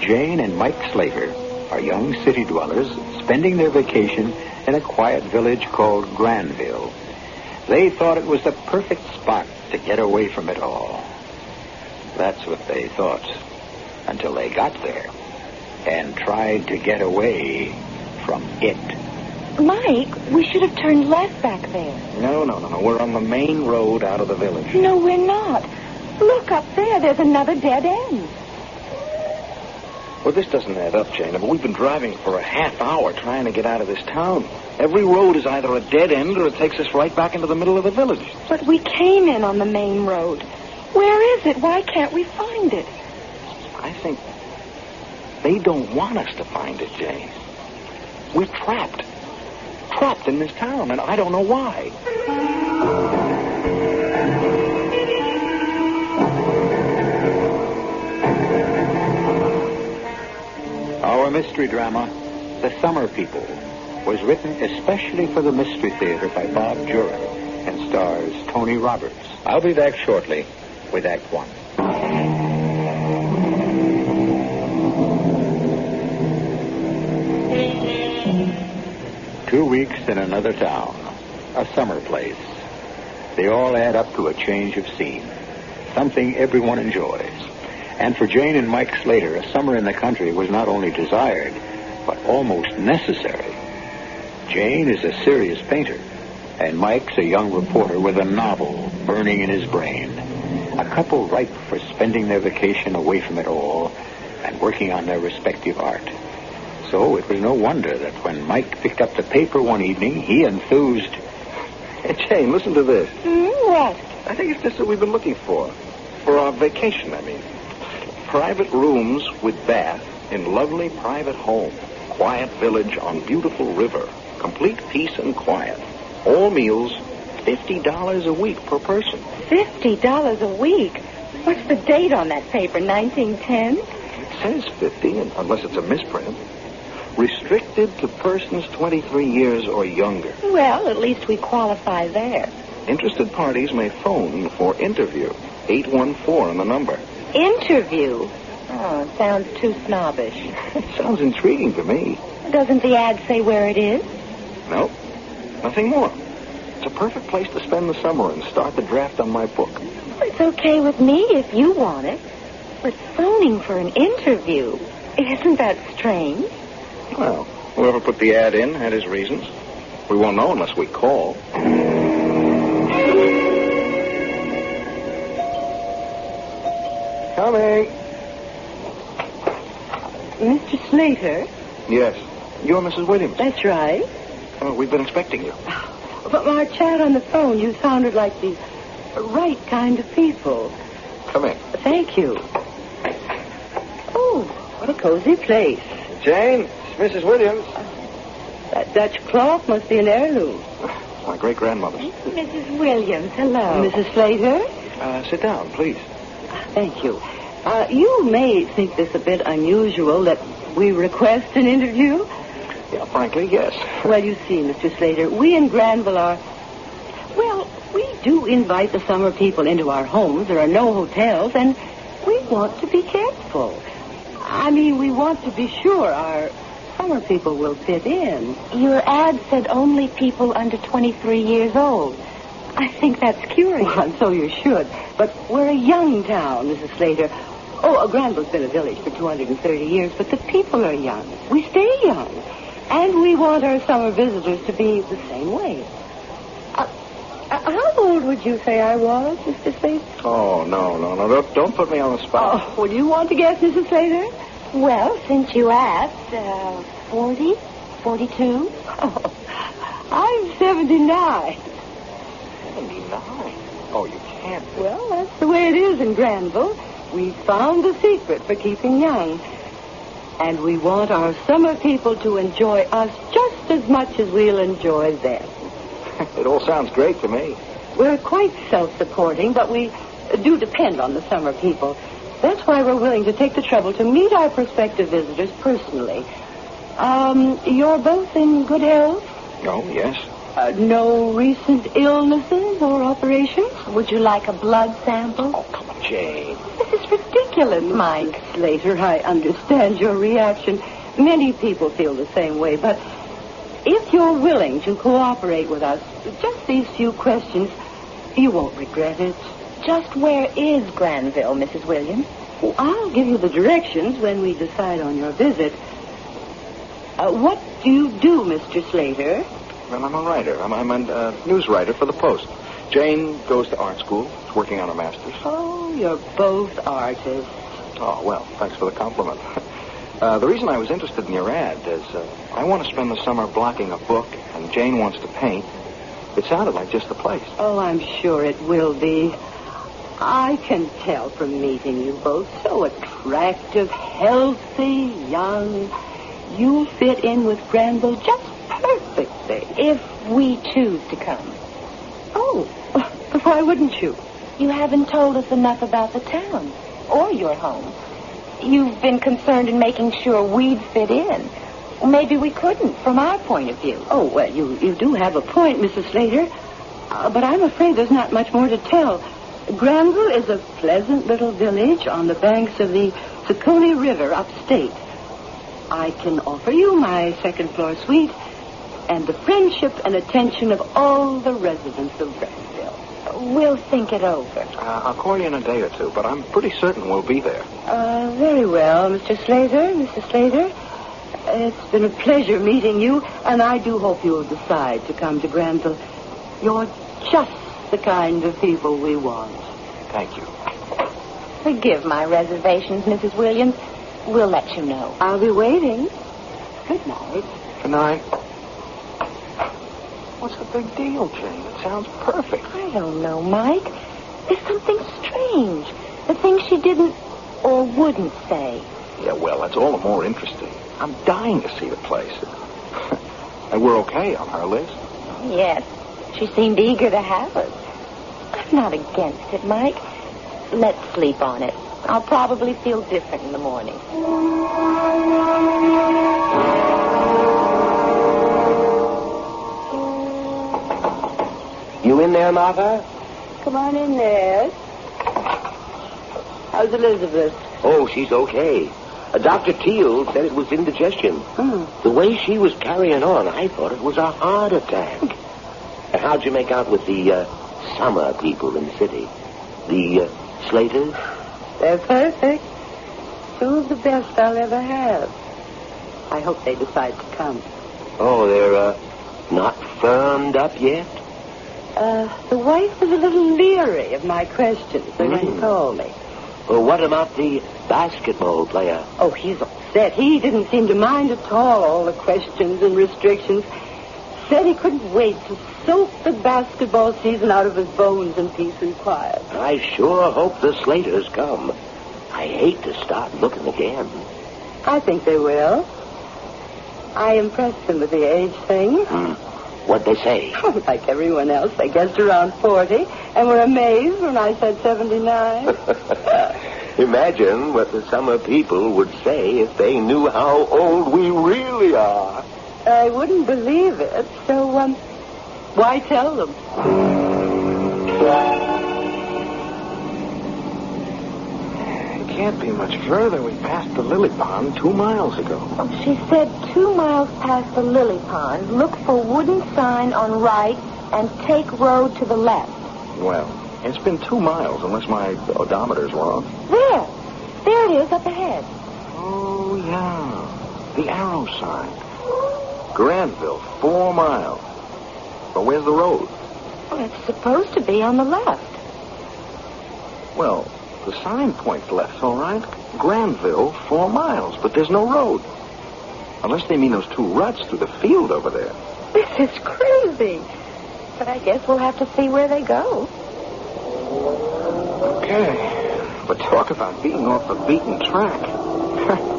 Jane and Mike Slater are young city dwellers spending their vacation in a quiet village called Granville. They thought it was the perfect spot to get away from it all. That's what they thought, until they got there and tried to get away from it. Mike, we should have turned left back there. No. We're on the main road out of the village. No, we're not. Look up there. There's another dead end. Well, this doesn't add up, Jane. But we've been driving for a half hour trying to get out of this town. Every road is either a dead end or it takes us right back into the middle of the village. But we came in on the main road. Where is it? Why can't we find it? I think they don't want us to find it, Jane. We're trapped. Trapped in this town, and I don't know why. Our mystery drama, The Summer People, was written especially for the Mystery Theater by Bob Juran and stars Tony Roberts. I'll be back shortly with Act One. 2 weeks in another town, a summer place. They all add up to a change of scene, something everyone enjoys. And for Jane and Mike Slater, a summer in the country was not only desired, but almost necessary. Jane is a serious painter, and Mike's a young reporter with a novel burning in his brain. A couple ripe for spending their vacation away from it all and working on their respective art. So it was no wonder that when Mike picked up the paper one evening, he enthused. Hey, Jane, listen to this. What? I think it's just what we've been looking for. For our vacation, I mean. Private rooms with bath in lovely private home. Quiet village on beautiful river. Complete peace and quiet. All meals, $50 a week per person. $50 a week? What's the date on that paper, 1910? It says 50, unless it's a misprint. Restricted to persons 23 years or younger. Well, at least we qualify there. Interested parties may phone for interview. 814 on the number. Interview? Oh, sounds too snobbish. It sounds intriguing to me. Doesn't the ad say where it is? No, nothing more. It's a perfect place to spend the summer and start the draft on my book. It's okay with me if you want it. But phoning for an interview, isn't that strange? Well, whoever put the ad in had his reasons. We won't know unless we call. Coming. Mr. Slater? Yes. You're Mrs. Williams. That's right. Oh, we've been expecting you. But our chat on the phone, you sounded like the right kind of people. Come in. Thank you. Oh, what a cozy place. Jane, it's Mrs. Williams. That Dutch cloth must be an heirloom. It's my great-grandmother's. Mrs. Williams, hello. Mrs. Slater? Sit down, please. Thank you. You may think this a bit unusual that we request an interview. Yeah, frankly, yes. Well, you see, Mr. Slater, we in Granville are... Well, we do invite the summer people into our homes. There are no hotels, and we want to be careful. I mean, we want to be sure our summer people will fit in. Your ad said only people under 23 years old. I think that's curious. Well, and so you should. But we're a young town, Mrs. Slater. Oh, Granville's been a village for 230 years, but the people are young. We stay young. And we want our summer visitors to be the same way. How old would you say I was, Mr. Slater? Oh, no. Don't put me on the spot. Oh, well, you want to guess, Mrs. Slater? Well, since you asked, 40? 42? Oh, I'm 79. 79? Oh, you can't. Well, that's the way it is in Granville. We found the secret for keeping young. And we want our summer people to enjoy us just as much as we'll enjoy them. It all sounds great to me. We're quite self-supporting, but we do depend on the summer people. That's why we're willing to take the trouble to meet our prospective visitors personally. You're both in good health? Oh, yes. No recent illnesses or operations? Would you like a blood sample? Oh, come on, Jane. This is ridiculous, Mike. Slater, I understand your reaction. Many people feel the same way, but if you're willing to cooperate with us, just these few questions, you won't regret it. Just where is Granville, Mrs. Williams? Well, I'll give you the directions when we decide on your visit. What do you do, Mr. Slater? Well, I'm a writer. I'm a news writer for the Post. Jane goes to art school. She's working on her master's. Oh, you're both artists. Oh, well, thanks for the compliment. The reason I was interested in your ad is I want to spend the summer blocking a book, and Jane wants to paint. It sounded like just the place. Oh, I'm sure it will be. I can tell from meeting you both. So attractive, healthy, young. You'll fit in with Granville just perfectly. If we choose to come. Oh, why wouldn't you? You haven't told us enough about the town or your home. You've been concerned in making sure we'd fit in. Maybe we couldn't, from our point of view. Oh, well, you do have a point, Mrs. Slater. But I'm afraid there's not much more to tell. Granville is a pleasant little village on the banks of the Secony River upstate. I can offer you my second-floor suite and the friendship and attention of all the residents of Granville. We'll think it over. I'll call you in a day or two, but I'm pretty certain we'll be there. Very well, Mr. Slater, Mrs. Slater. It's been a pleasure meeting you, and I do hope you'll decide to come to Granville. You're just the kind of people we want. Thank you. Forgive my reservations, Mrs. Williams. We'll let you know. I'll be waiting. Good night. Good night. What's the big deal, Jane? It sounds perfect. I don't know, Mike. There's something strange. The things she didn't or wouldn't say. Yeah, well, that's all the more interesting. I'm dying to see the place. And we're okay on her list. Yes. She seemed eager to have us. I'm not against it, Mike. Let's sleep on it. I'll probably feel different in the morning. You in there, Martha? Come on in there. How's Elizabeth? Oh, she's okay. Dr. Teal said it was indigestion. The way she was carrying on, I thought it was a heart attack. How'd you make out with the summer people in the city? The Slaters? They're perfect. Two of the best I'll ever have. I hope they decide to come. Oh, they're not firmed up yet? The wife was a little leery of my questions. They didn't call me. Well, what about the basketball player? Oh, he's upset. He didn't seem to mind at all the questions and restrictions. Said he couldn't wait to soak the basketball season out of his bones in peace and quiet. I sure hope the Slaters come. I hate to start looking again. I think they will. I impressed them with the age thing. What'd they say? Oh, like everyone else, they guessed around 40 and were amazed when I said 79. Imagine what the summer people would say if they knew how old we really are. I wouldn't believe it, so, why tell them? It can't be much further. We passed the lily pond 2 miles ago. Oh, she said 2 miles past the lily pond, look for wooden sign on right and take road to the left. Well, it's been 2 miles, unless my odometer's wrong. There it is up ahead. Oh, yeah. The arrow sign. Granville, 4 miles. But where's the road? Well, it's supposed to be on the left. Well, the sign points left, all right. Granville, 4 miles, but there's no road. Unless they mean those 2 ruts through the field over there. This is crazy. But I guess we'll have to see where they go. Okay. But talk about being off the beaten track.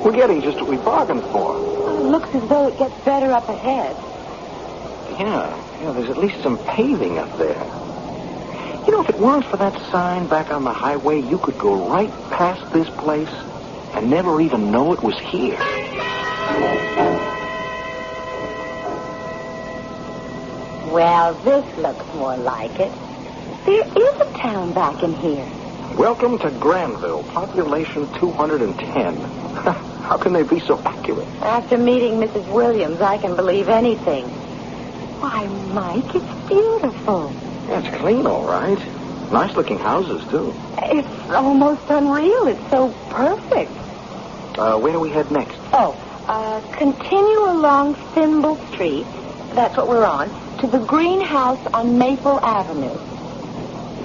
We're getting just what we bargained for. Well, it looks as though it gets better up ahead. Yeah, there's at least some paving up there. You know, if it weren't for that sign back on the highway, you could go right past this place and never even know it was here. Well, this looks more like it. There is a town back in here. Welcome to Granville, population 210. How can they be so accurate? After meeting Mrs. Williams, I can believe anything. Why, Mike, it's beautiful. Yeah, it's clean, all right. Nice-looking houses, too. It's almost unreal. It's so perfect. Where do we head next? Oh, Continue along Thimble Street. That's what we're on. To the greenhouse on Maple Avenue.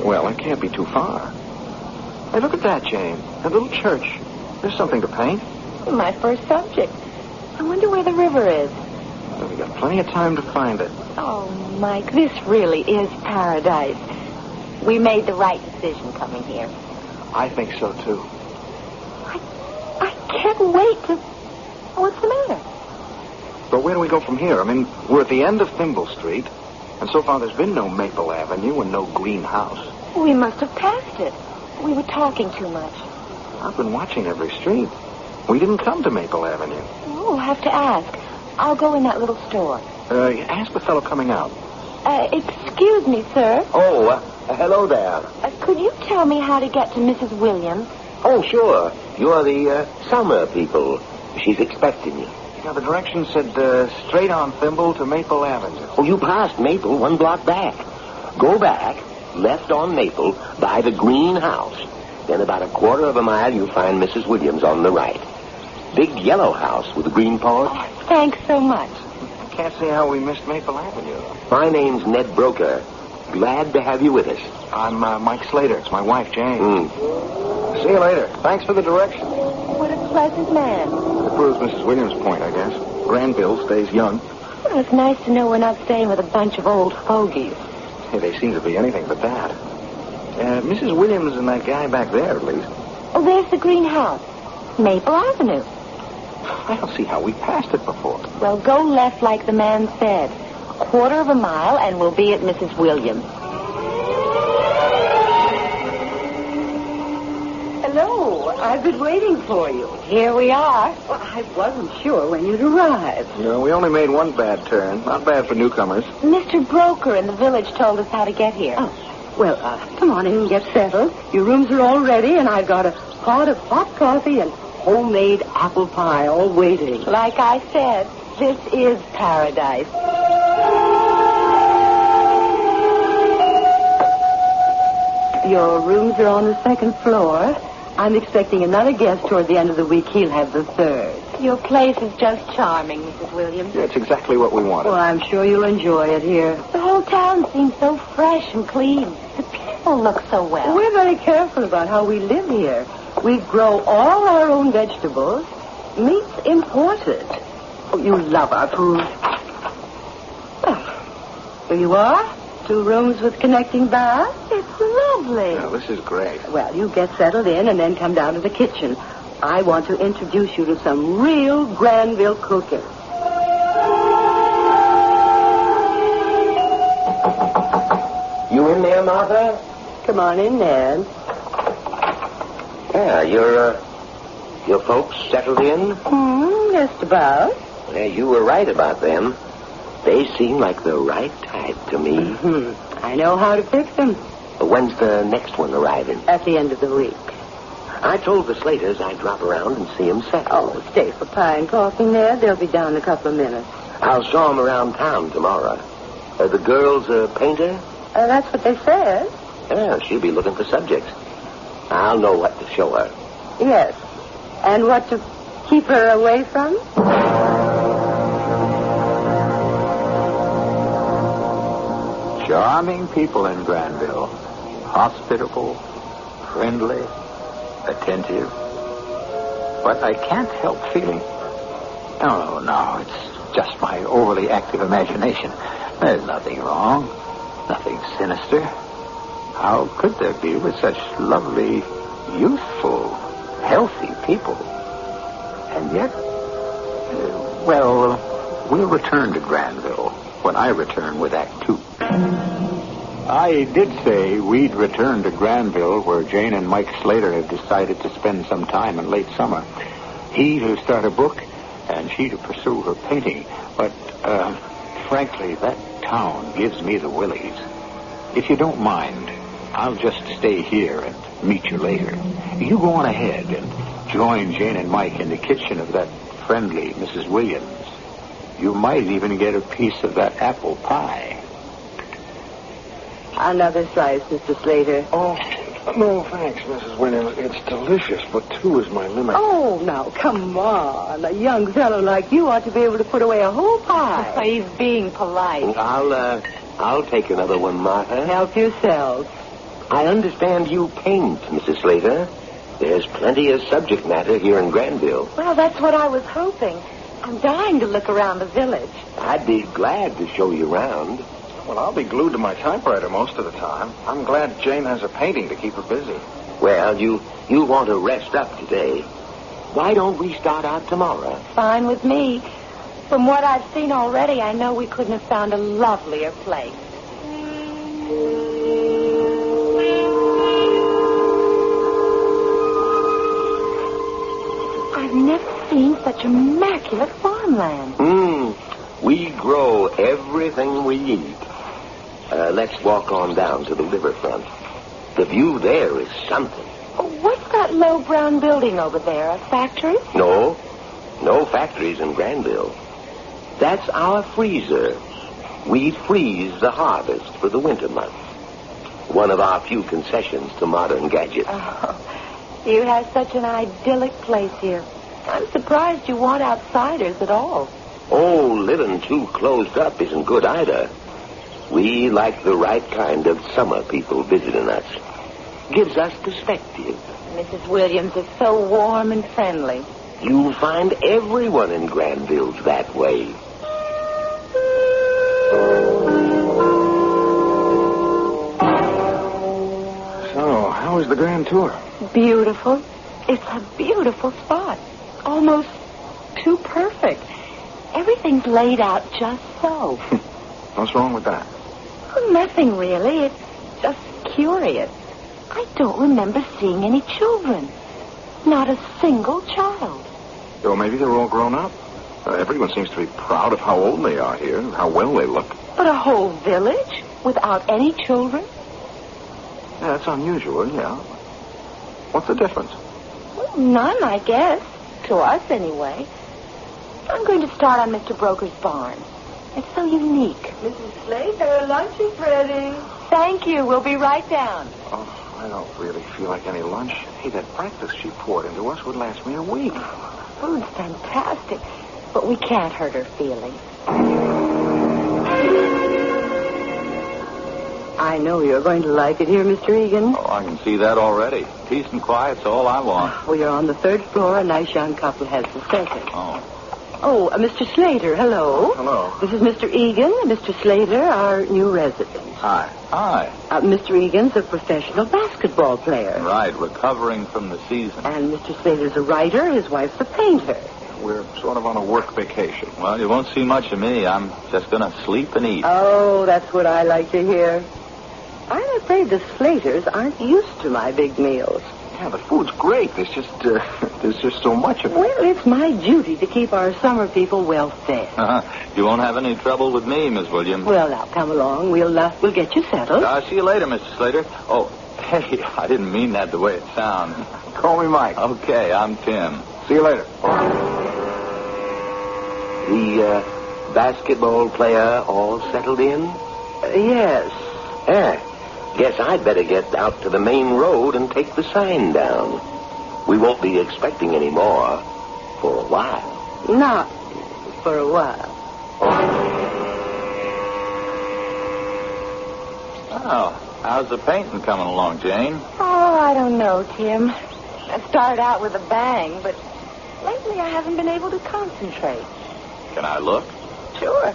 Well, it can't be too far. Hey, look at that, Jane. That little church. There's something to paint. My first subject. I wonder where the river is. Well, we got plenty of time to find it. Oh, Mike, this really is paradise. We made the right decision coming here. I think so, too. I can't wait to... What's the matter? But where do we go from here? I mean, we're at the end of Thimble Street, and so far there's been no Maple Avenue and no greenhouse. We must have passed it. We were talking too much. I've been watching every street. We didn't come to Maple Avenue. Oh, we'll have to ask. I'll go in that little store. Ask the fellow coming out. Excuse me, sir. Oh, hello there. Could you tell me how to get to Mrs. Williams? Oh, sure. You're the Summer people. She's expecting you. Yeah, the directions said straight on Thimble to Maple Avenue. Oh, you passed Maple 1 block back. Go back, left on Maple, by the greenhouse. Then about 1/4 mile, you'll find Mrs. Williams on the right. Big yellow house with a green porch. Oh, thanks so much. I can't see how we missed Maple Avenue. My name's Ned Broker. Glad to have you with us. I'm Mike Slater. It's my wife, Jane. See you later. Thanks for the directions. What a pleasant man. That proves Mrs. Williams' point, I guess. Granville stays young. Well, it's nice to know we're not staying with a bunch of old fogies. Hey, they seem to be anything but that. Mrs. Williams and that guy back there, at least. Oh, there's the greenhouse. Maple Avenue. I don't see how we passed it before. Well, go left like the man said. 1/4 mile, and we'll be at Mrs. Williams. Hello. I've been waiting for you. Here we are. Well, I wasn't sure when you'd arrive. No, we only made one bad turn. Not bad for newcomers. Mr. Broker in the village told us how to get here. Oh, well, come on in and get settled. Your rooms are all ready, and I've got a pot of hot coffee and homemade apple pie all waiting. Like I said, this is paradise. Your rooms are on the 2nd floor. I'm expecting another guest toward the end of the week. He'll have the 3rd. Your place is just charming, Mrs. Williams. Yeah, it's exactly what we wanted. Well, I'm sure you'll enjoy it here. The whole town seems so fresh and clean. The people look so well. We're very careful about how we live here. We grow all our own vegetables. Meat's imported. Oh, you love our food. Well, here you are. 2 rooms with connecting baths. It's lovely. Yeah, this is great. Well, you get settled in and then come down to the kitchen. I want to introduce you to some real Granville cooking. You in there, Martha? Come on in, Ned. Yeah, your folks settled in? Just about. Yeah, you were right about them. They seem like the right type to me. I know how to pick them. When's the next one arriving? At the end of the week. I told the Slaters I'd drop around and see them settle. Oh, stay for pie and coffee, Ned. They'll be down in a couple of minutes. I'll show them around town tomorrow. The girl's a painter? That's what they said. Yeah, she'll be looking for subjects. I'll know what to show her. Yes. And what to keep her away from? Charming people in Granville. Hospitable, friendly, attentive. But I can't help feeling... Oh, no, it's just my overly active imagination. There's nothing wrong. Nothing sinister. How could there be with such lovely, youthful, healthy people? And yet... we'll return to Granville when I return with Act 2. I did say we'd return to Granville, where Jane and Mike Slater have decided to spend some time in late summer. He to start a book, and she to pursue her painting. But, frankly, that town gives me the willies. If you don't mind, I'll just stay here and meet you later. You go on ahead and join Jane and Mike in the kitchen of that friendly Mrs. Williams. You might even get a piece of that apple pie. Another slice, Mr. Slater. Oh, No, thanks, Mrs. Williams. It's delicious, but 2 is my limit. Oh, now, come on. A young fellow like you ought to be able to put away a whole pie. He's being polite. I'll take another one, Martha. Help yourself. I understand you paint, Mrs. Slater. There's plenty of subject matter here in Granville. Well, that's what I was hoping. I'm dying to look around the village. I'd be glad to show you around. Well, I'll be glued to my typewriter most of the time. I'm glad Jane has a painting to keep her busy. Well, you want to rest up today. Why don't we start out tomorrow? Fine with me. From what I've seen already, I know we couldn't have found a lovelier place. I've never seen such immaculate farmland. We grow everything we eat. Let's walk on down to the riverfront. The view there is something. What's that low brown building over there? A factory? No factories in Granville. That's our freezer. We freeze the harvest for the winter months. One of our few concessions to modern gadgets. Oh, you have such an idyllic place here. I'm surprised you want outsiders at all. Oh, living too closed up isn't good either. We like the right kind of summer people visiting us. Gives us perspective. Mrs. Williams is so warm and friendly. You'll find everyone in Granville's that way. So, how was the grand tour? Beautiful. It's a beautiful spot. Almost too perfect. Everything's laid out just so. What's wrong with that? Well, nothing really. It's just curious. I don't remember seeing any children. Not a single child. Well, maybe they're all grown up. Everyone seems to be proud of how old they are here and how well they look. But a whole village without any children? Yeah, that's unusual, yeah. What's the difference? Well, none, I guess. To us, anyway. I'm going to start on Mr. Broker's barn. It's so unique. Mrs. Slater, lunch is ready. Thank you. We'll be right down. Oh, I don't really feel like any lunch. Hey, that breakfast she poured into us would last me a week. Food's fantastic, but we can't hurt her feelings. I know you're going to like it here, Mr. Egan. Oh, I can see that already. Peace and quiet's all I want. Well, you're on the 3rd floor. A nice young couple has the 2nd. Oh, Mr. Slater, hello. Hello. This is Mr. Egan and Mr. Slater, our new resident. Hi. Hi. Mr. Egan's a professional basketball player. Right, recovering from the season. And Mr. Slater's a writer. His wife's a painter. We're sort of on a work vacation. Well, you won't see much of me. I'm just going to sleep and eat. Oh, that's what I like to hear. I'm afraid the Slaters aren't used to my big meals. Yeah, the food's great. There's just so much of it. Well, it's my duty to keep our summer people well fed. You won't have any trouble with me, Miss Williams. Well, now, come along. We'll get you settled. See you later, Mr. Slater. Oh, hey, I didn't mean that the way it sounds. Call me Mike. Okay, I'm Tim. See you later. The basketball player all settled in? Yes. Yeah. Guess I'd better get out to the main road and take the sign down. We won't be expecting any more for a while. Not for a while. Oh, how's the painting coming along, Jane? Oh, I don't know, Tim. I started out with a bang, but lately I haven't been able to concentrate. Can I look? Sure.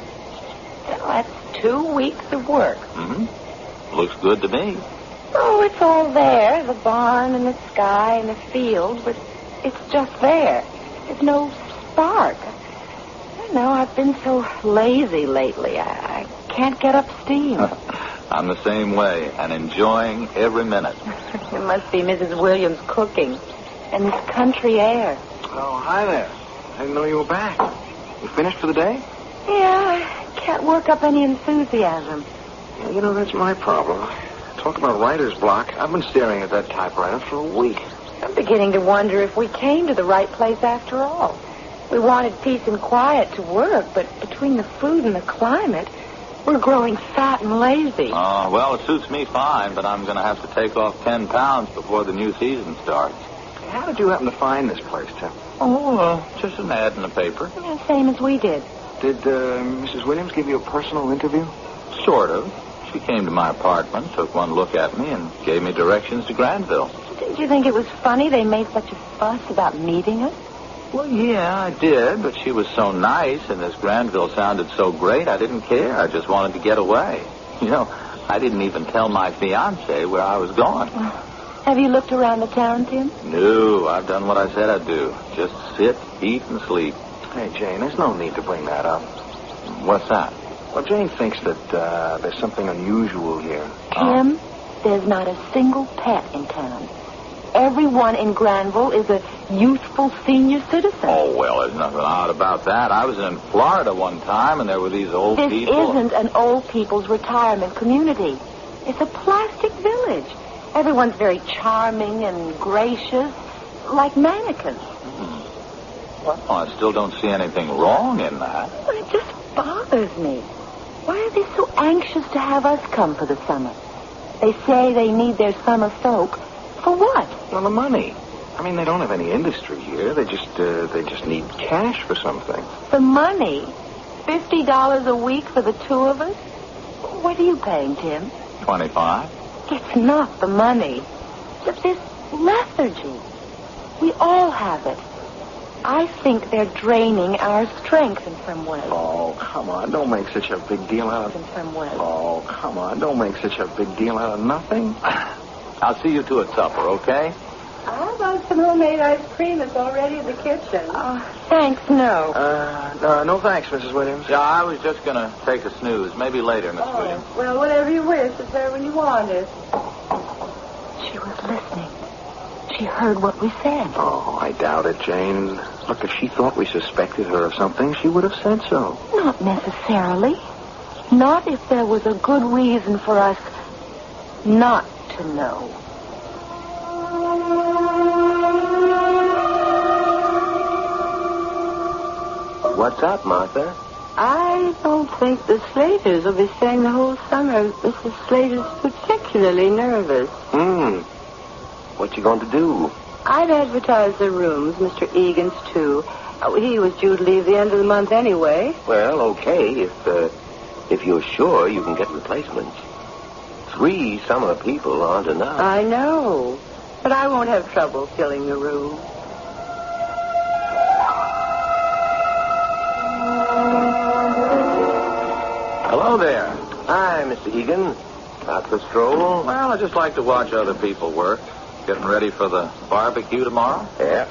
Well, that's 2 weeks of work. Mm-hmm. Looks good to me. Oh, it's all there, the barn and the sky and the field, but it's just there. There's no spark. I don't know, I've been so lazy lately. I can't get up steam. I'm the same way, and enjoying every minute. It must be Mrs. Williams' cooking and this country air. Oh, hi there. I didn't know you were back. You finished for the day? Yeah, I can't work up any enthusiasm. Yeah, you know, that's my problem. Talk about writer's block. I've been staring at that typewriter for a week. I'm beginning to wonder if we came to the right place after all. We wanted peace and quiet to work, but between the food and the climate, We're growing fat and lazy. Well, it suits me fine, but I'm going to have to take off 10 pounds before the new season starts. How did you happen to find this place, Tim? Just an ad in the paper. Yeah, same as we did. Did Mrs. Williams give you a personal interview? Sort of. She came to my apartment, took one look at me, and gave me directions to Granville. Did you think it was funny they made such a fuss about meeting us? Well, yeah, I did, but she was so nice, and this Granville sounded so great, I didn't care. I just wanted to get away. You know, I didn't even tell my fiancé where I was going. Have you looked around the town, Tim? No, I've done what I said I'd do. Just sit, eat, and sleep. Hey, Jane, there's no need to bring that up. What's that? Well, Jane thinks that there's something unusual here. Tim, there's not a single pet in town. Everyone in Granville is a youthful senior citizen. Oh, well, there's nothing odd about that. I was in Florida one time, and there were these old people. This isn't an old people's retirement community. It's a plastic village. Everyone's very charming and gracious, like mannequins. Well, I still don't see anything wrong in that. Well, it just bothers me. Why are they so anxious to have us come for the summer? They say they need their summer folk. For what? Well, the money. I mean, they don't have any industry here. They just need cash for something. The money? $50 a week for the two of us? What are you paying, Tim? $25. It's not the money. It's this lethargy. We all have it. I think they're draining our strength in some way. Oh, come on. Don't make such a big deal out of... In some way. Oh, come on. Don't make such a big deal out of nothing. I'll see you two at supper, okay? How about some homemade ice cream? It's already in the kitchen. Thanks, no. No thanks, Mrs. Williams. Yeah, I was just going to take a snooze. Maybe later, Miss Williams. Well, whatever you wish. It's there when you want it. She was listening. She heard what we said. Oh, I doubt it, Jane. Look, if she thought we suspected her of something, she would have said so. Not necessarily. Not if there was a good reason for us not to know. What's up, Martha? I don't think the Slaters will be staying the whole summer. Mrs. Slater's particularly nervous. What you going to do? I'd advertise the rooms, Mr. Egan's too. He was due to leave the end of the month anyway. Well, okay, if you're sure you can get replacements. 3 summer people aren't enough. I know, but I won't have trouble filling the room. Hello there. Hi, Mr. Egan. Out for a stroll? Well, I just like to watch other people work. Getting ready for the barbecue tomorrow? Yeah.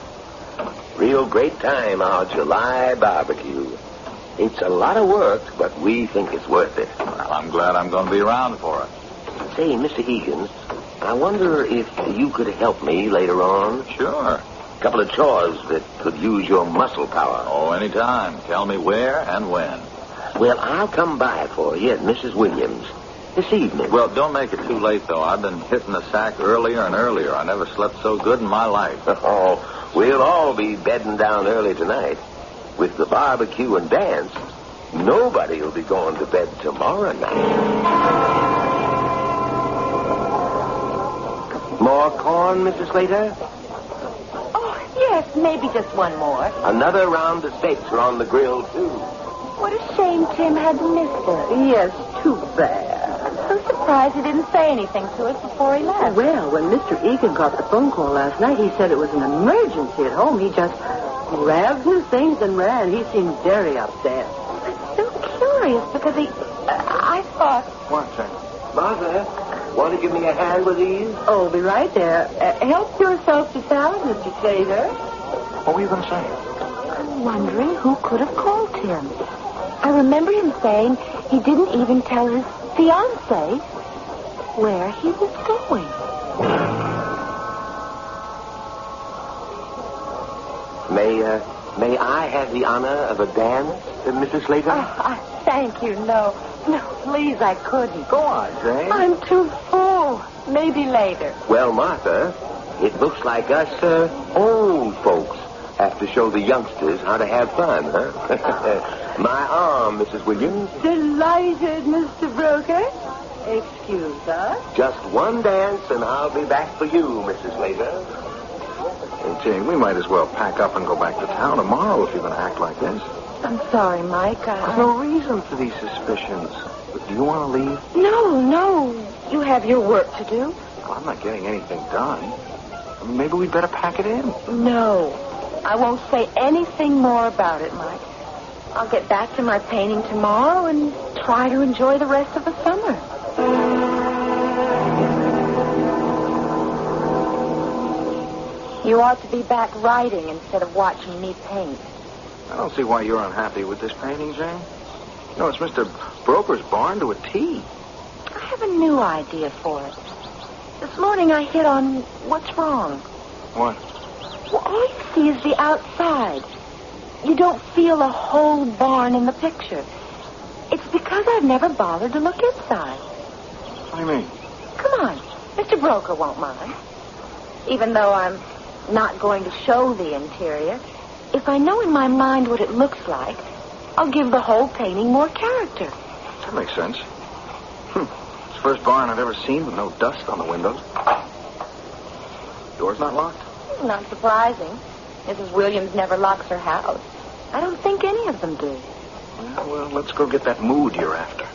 Real great time, our July barbecue. It's a lot of work, but we think it's worth it. Well, I'm glad I'm going to be around for it. Say, Mr. Egan, I wonder if you could help me later on. Sure. A couple of chores that could use your muscle power. Oh, anytime. Tell me where and when. Well, I'll come by for you at Mrs. Williams this evening. Well, don't make it too late, though. I've been hitting the sack earlier and earlier. I never slept so good in my life. Oh, we'll all be bedding down early tonight. With the barbecue and dance, nobody will be going to bed tomorrow night. More corn, Mrs. Slater? Oh, yes, maybe just one more. Another round of steaks are on the grill, too. What a shame Tim had missed it. Yes, too bad. I'm so surprised he didn't say anything to us before he left. Well, when Mr. Egan got the phone call last night, he said it was an emergency at home. He just grabbed his things and ran. He seemed very upset. I'm so curious because I thought... One second. Martha, want to give me a hand with these? Oh, be right there. Help yourself to salad, Mr. Slater. What were you going to say? I'm wondering who could have called him. I remember him saying he didn't even tell his fiancée where he was going. May I have the honor of a dance, Mrs. Slater? Thank you. No, please, I couldn't. Go on, Jane. I'm too full. Maybe later. Well, Martha, it looks like us old folks have to show the youngsters how to have fun, huh? My arm, Mrs. Williams. Delighted, Mr. Broker. Excuse us. Just one dance, and I'll be back for you, Mrs. Slater. Hey, Jane, we might as well pack up and go back to town tomorrow if you're going to act like this. I'm sorry, Mike. There's no reason for these suspicions. But do you want to leave? No. You have your work to do. Well, I'm not getting anything done. I mean, maybe we'd better pack it in. No. I won't say anything more about it, Mike. I'll get back to my painting tomorrow and try to enjoy the rest of the summer. You ought to be back writing instead of watching me paint. I don't see why you're unhappy with this painting, Jane. No, it's Mr. Broker's barn to a T. I have a new idea for it. This morning I hit on what's wrong. What? Well, all you see is the outside. You don't feel a whole barn in the picture. It's because I've never bothered to look inside. What do you mean? Come on. Mr. Broker won't mind. Even though I'm not going to show the interior, if I know in my mind what it looks like, I'll give the whole painting more character. That makes sense. It's the first barn I've ever seen with no dust on the windows. Door's not locked? Not surprising. Mrs. Williams never locks her house. I don't think any of them do. Well, let's go get that mood you're after.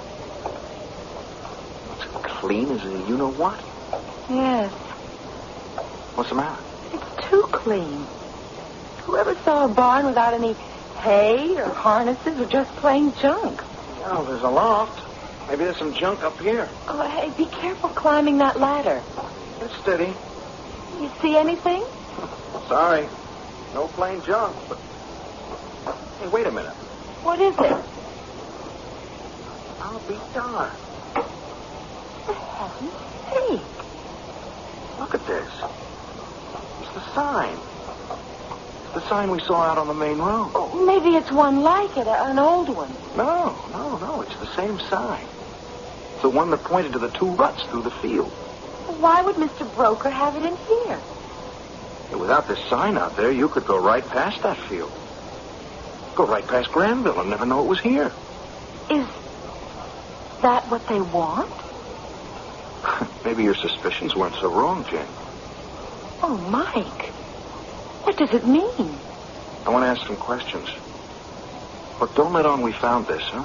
It's clean as a you-know-what. Yes. What's the matter? It's too clean. Whoever saw a barn without any hay or harnesses or just plain junk? Oh, there's a loft. Maybe there's some junk up here. Oh, hey, be careful climbing that ladder. It's steady. You see anything? Sorry. No plain junk, but... Hey, wait a minute. What is it? I'll be darned. For heaven's sake. Look at this. It's the sign. The sign we saw out on the main road. Oh, maybe it's one like it, an old one. No. It's the same sign. It's the one that pointed to the two ruts through the field. Why would Mr. Broker have it in here? Without this sign out there, you could go right past that field. Go right past Granville and never know it was here. Is that what they want? Maybe your suspicions weren't so wrong, Jane. Oh, Mike. What does it mean? I want to ask some questions. But don't let on we found this, huh?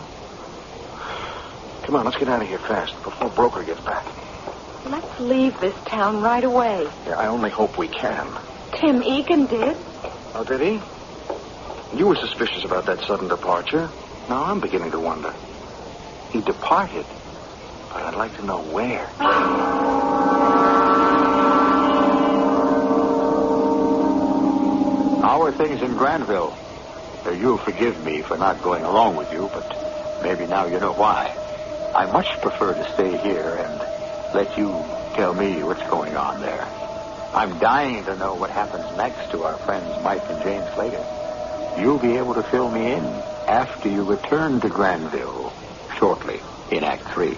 Come on, let's get out of here fast before Broker gets back. Let's leave this town right away. Yeah, I only hope we can. Tim Egan did. Oh, did he? You were suspicious about that sudden departure. Now I'm beginning to wonder. He departed, but I'd like to know where. How are things in Granville? You'll forgive me for not going along with you, but maybe now you know why. I much prefer to stay here and let you tell me what's going on there. I'm dying to know what happens next to our friends Mike and Jane Slater. You'll be able to fill me in after you return to Granville shortly in Act 3.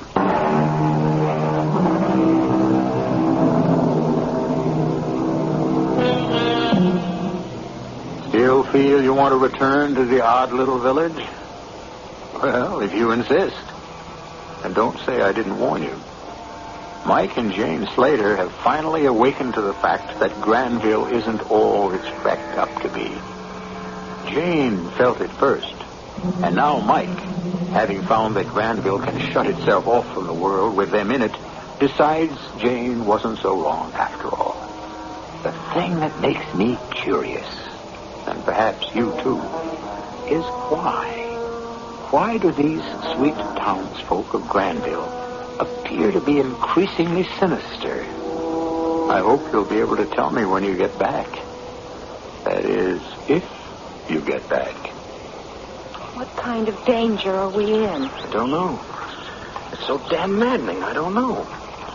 Still feel you want to return to the odd little village? Well, if you insist. And don't say I didn't warn you. Mike and Jane Slater have finally awakened to the fact that Granville isn't all it's cracked up to be. Jane felt it first. And now Mike, having found that Granville can shut itself off from the world with them in it, decides Jane wasn't so wrong after all. The thing that makes me curious, and perhaps you too, is why? Why do these sweet townsfolk of Granville appear to be increasingly sinister? I hope you'll be able to tell me when you get back. That is, if you get back. What kind of danger are we in? I don't know. It's so damn maddening, I don't know.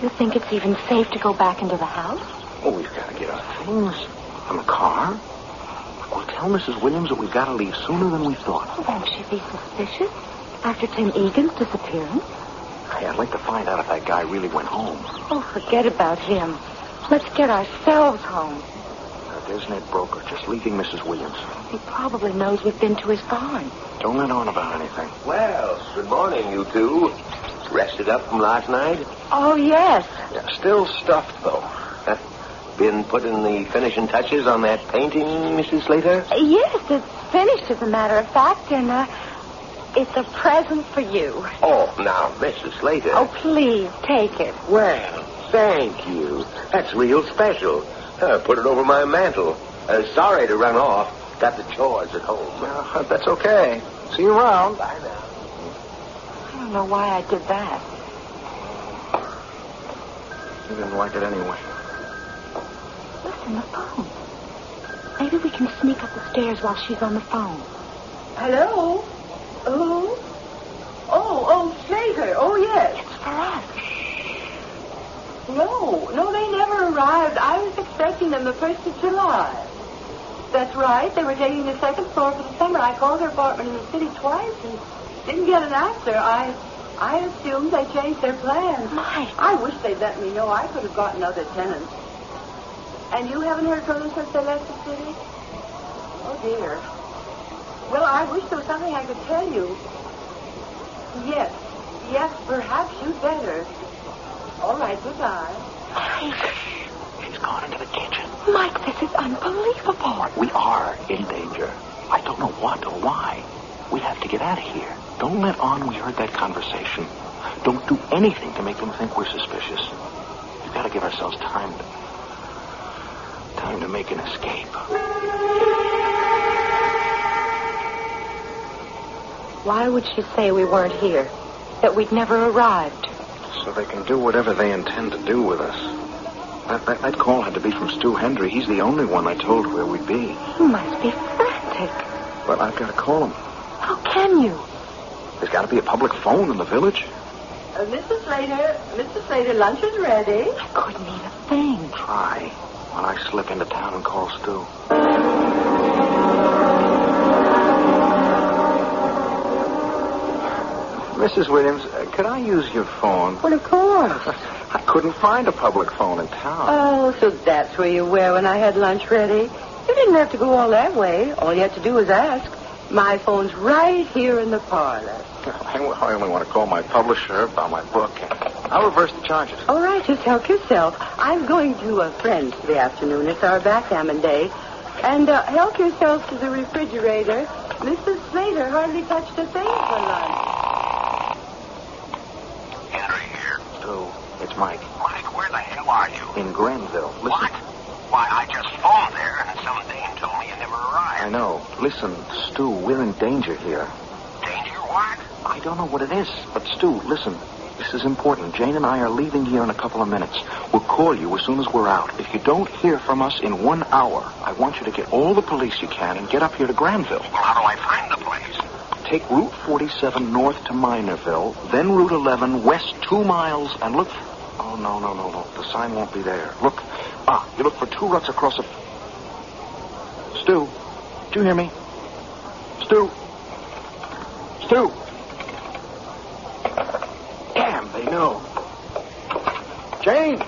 You think it's even safe to go back into the house? Oh, we've got to get our things. On the car. We'll tell Mrs. Williams that we've got to leave sooner than we thought. Won't she be suspicious after Tim Egan's disappearance? Hey, I'd like to find out if that guy really went home. Oh, forget about him. Let's get ourselves home. There's Ned Broker, just leaving Mrs. Williams. He probably knows we've been to his barn. Don't let on about anything. Well, good morning, you two. Rested up from last night? Oh, yes. Yeah, still stuffed, though. Been putting the finishing touches on that painting, Mrs. Slater? Yes, it's finished, as a matter of fact, and it's a present for you. Oh, now, Mrs. Slater. Oh, please, take it. Well, thank you. That's real special. Put it over my mantle. Sorry to run off. Got the chores at home. That's okay. See you around. Bye now. I don't know why I did that. You didn't like it anyway. Listen, the phone. Maybe we can sneak up the stairs while she's on the phone. Hello? Who? Oh, Slater. Oh, yes. It's for us. No, they never arrived. I was expecting them the 1st of July. That's right. They were taking the 2nd floor for the summer. I called their apartment in the city twice and didn't get an answer. I assumed they changed their plans. Mike. I wish they'd let me know. I could have gotten other tenants. And you haven't heard from them since they left the city? Oh, dear. Well, I wish there was something I could tell you. Yes, perhaps you'd better. All right, goodbye. Mike. She's gone into the kitchen. Mike, this is unbelievable. We are in danger. I don't know what or why. We have to get out of here. Don't let on we heard that conversation. Don't do anything to make them think we're suspicious. We've got to give ourselves time to make an escape. Why would she say we weren't here? That we'd never arrived? So they can do whatever they intend to do with us. That call had to be from Stu Hendry. He's the only one I told where we'd be. You must be frantic. But I've got to call him. How can you? There's got to be a public phone in the village. Mr. Slater, lunch is ready. I couldn't eat a thing. Try when I slip into town and call Stu. Mrs. Williams, could I use your phone? Well, of course. I couldn't find a public phone in town. Oh, so that's where you were when I had lunch ready. You didn't have to go all that way. All you had to do was ask. My phone's right here in the parlor. I only want to call my publisher about my book. I'll reverse the charges. All right, just help yourself. I'm going to a friend's for the afternoon. It's our backgammon day. And help yourself to the refrigerator. Mrs. Slater hardly touched a thing for lunch. Henry here. Stu, it's Mike. Mike, where the hell are you? In Granville. Listen. What? Why, I just phoned there, and some dame told me you never arrived. I know. Listen, Stu, we're in danger here. Danger what? I don't know what it is, but Stu, listen. This is important. Jane and I are leaving here in a couple of minutes. We'll call you as soon as we're out. If you don't hear from us in 1 hour, I want you to get all the police you can and get up here to Granville. Well, how do I find the place? Take Route 47 north to Minorville, then Route 11 west 2 miles, and look... Oh, no. The sign won't be there. Look. You look for 2 ruts across a... Stu, do you hear me? Stu. Damn, they know. Jane!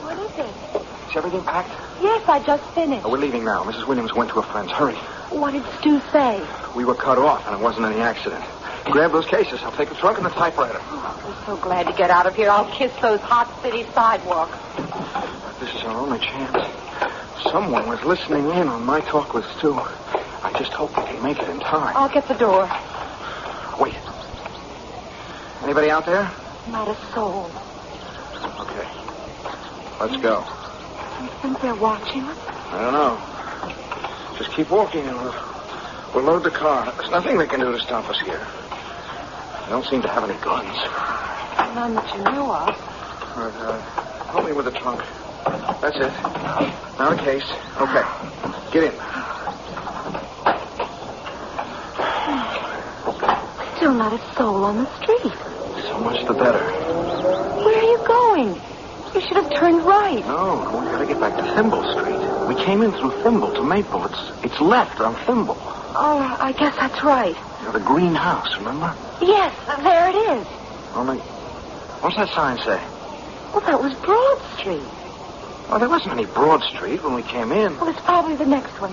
What is it? Is everything packed? Yes, I just finished. We're leaving now. Mrs. Williams went to a friend's. Hurry. What did Stu say? We were cut off, and it wasn't any accident. Grab those cases. I'll take the trunk and the typewriter. Oh, I'm so glad to get out of here. I'll kiss those hot city sidewalks. This is our only chance. Someone was listening in on my talk with Stu. I just hope we can make it in time. I'll get the door. Wait. Anybody out there? Not a soul. Okay. Let's go. You think they're watching us? I don't know. Just keep walking and we'll load the car. There's nothing they can do to stop us here. They don't seem to have any guns. None that you know of. All right, help me with the trunk. That's it. Now the case. Okay. Get in. Still not a soul on the street. So much the better. Where are you going? You should have turned right. No, we gotta get back to Thimble Street. We came in through Thimble to Maple. It's left on Thimble. Oh, I guess that's right. You know, the green house, remember? Yes, there it is. Only, what's that sign say? Well, that was Broad Street. Well, there wasn't any Broad Street when we came in. Well, it's probably the next one.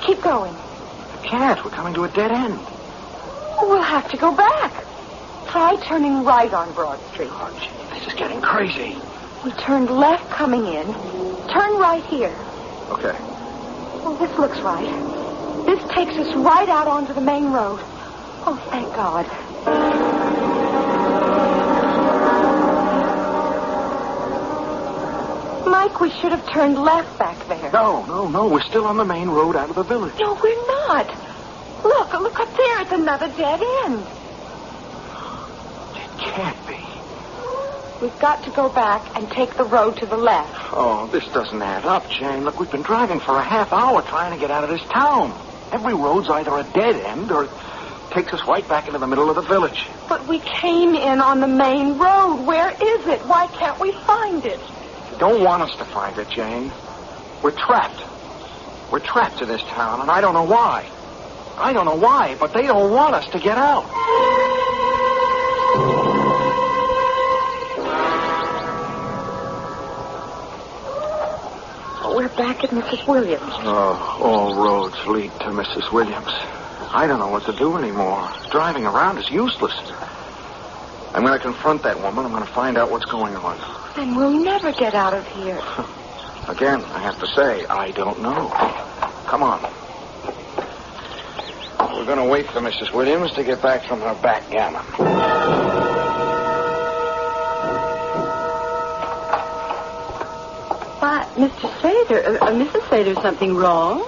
Keep going. We can't. We're coming to a dead end. Well, we'll have to go back. Try turning right on Broad Street. Oh, gee, this is getting crazy. We turned left coming in. Turn right here. Okay. Well, this looks right. This takes us right out onto the main road. Oh, thank God. Mike, we should have turned left back there. No. We're still on the main road out of the village. No, we're not. Look up there. It's another dead end. It can't be. We've got to go back and take the road to the left. Oh, this doesn't add up, Jane. Look, we've been driving for a half hour trying to get out of this town. Every road's either a dead end or takes us right back into the middle of the village. But we came in on the main road. Where is it? Why can't we find it? They don't want us to find it, Jane. We're trapped. We're trapped in this town, and I don't know why. But they don't want us to get out. We're back at Mrs. Williams. Oh, all roads lead to Mrs. Williams. I don't know what to do anymore. Driving around is useless. I'm going to confront that woman. I'm going to find out what's going on. Then we'll never get out of here. Again, I have to say, I don't know. Come on. We're going to wait for Mrs. Williams to get back from her backgammon. Why, Mr. Slater, Mrs. Slater, something wrong?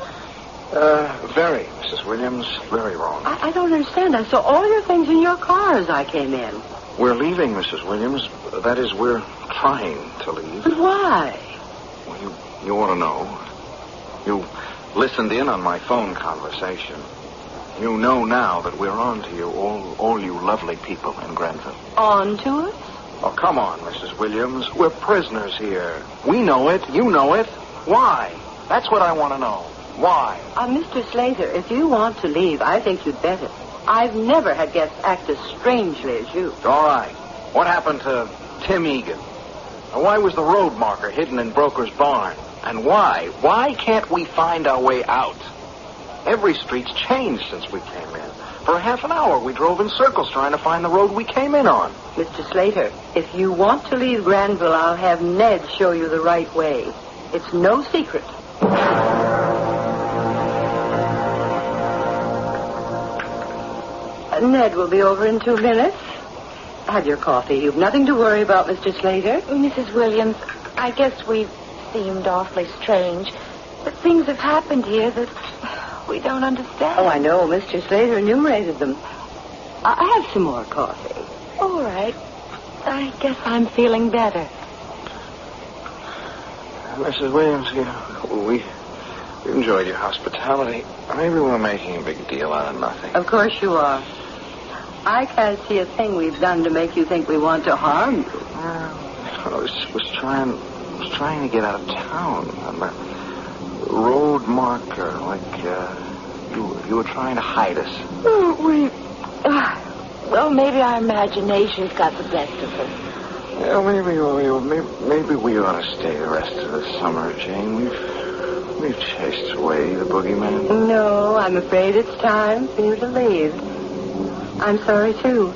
Very, Mrs. Williams, very wrong. I don't understand. I saw all your things in your car as I came in. We're leaving, Mrs. Williams. That is, we're trying to leave. But why? Well, you ought to know. You listened in on my phone conversation. You know now that we're on to you, all you lovely people in Grenville. On to us? Oh, come on, Mrs. Williams. We're prisoners here. We know it. You know it. Why? That's what I want to know. Why? Mr. Slater, if you want to leave, I think you'd better. I've never had guests act as strangely as you. All right. What happened to Tim Egan? And why was the road marker hidden in Broker's barn? And why? Why can't we find our way out? Every street's changed since we came in. For half an hour, we drove in circles trying to find the road we came in on. Mr. Slater, if you want to leave Granville, I'll have Ned show you the right way. It's no secret. Ned will be over in 2 minutes. Have your coffee. You've nothing to worry about, Mr. Slater. Mrs. Williams, I guess we've seemed awfully strange. But things have happened here that we don't understand. Oh, I know. Mr. Slater enumerated them. I have some more coffee. All right. I guess I'm feeling better. Mrs. Williams, we enjoyed your hospitality. Maybe we're making a big deal out of nothing. Of course you are. I can't see a thing we've done to make you think we want to harm you. I was trying to get out of town. On the road marker, like you were trying to hide us. Well, maybe our imagination's got the best of us. Yeah, maybe we ought to stay the rest of the summer, Jane. We've chased away the boogeyman. No, I'm afraid it's time for you to leave. I'm sorry, too.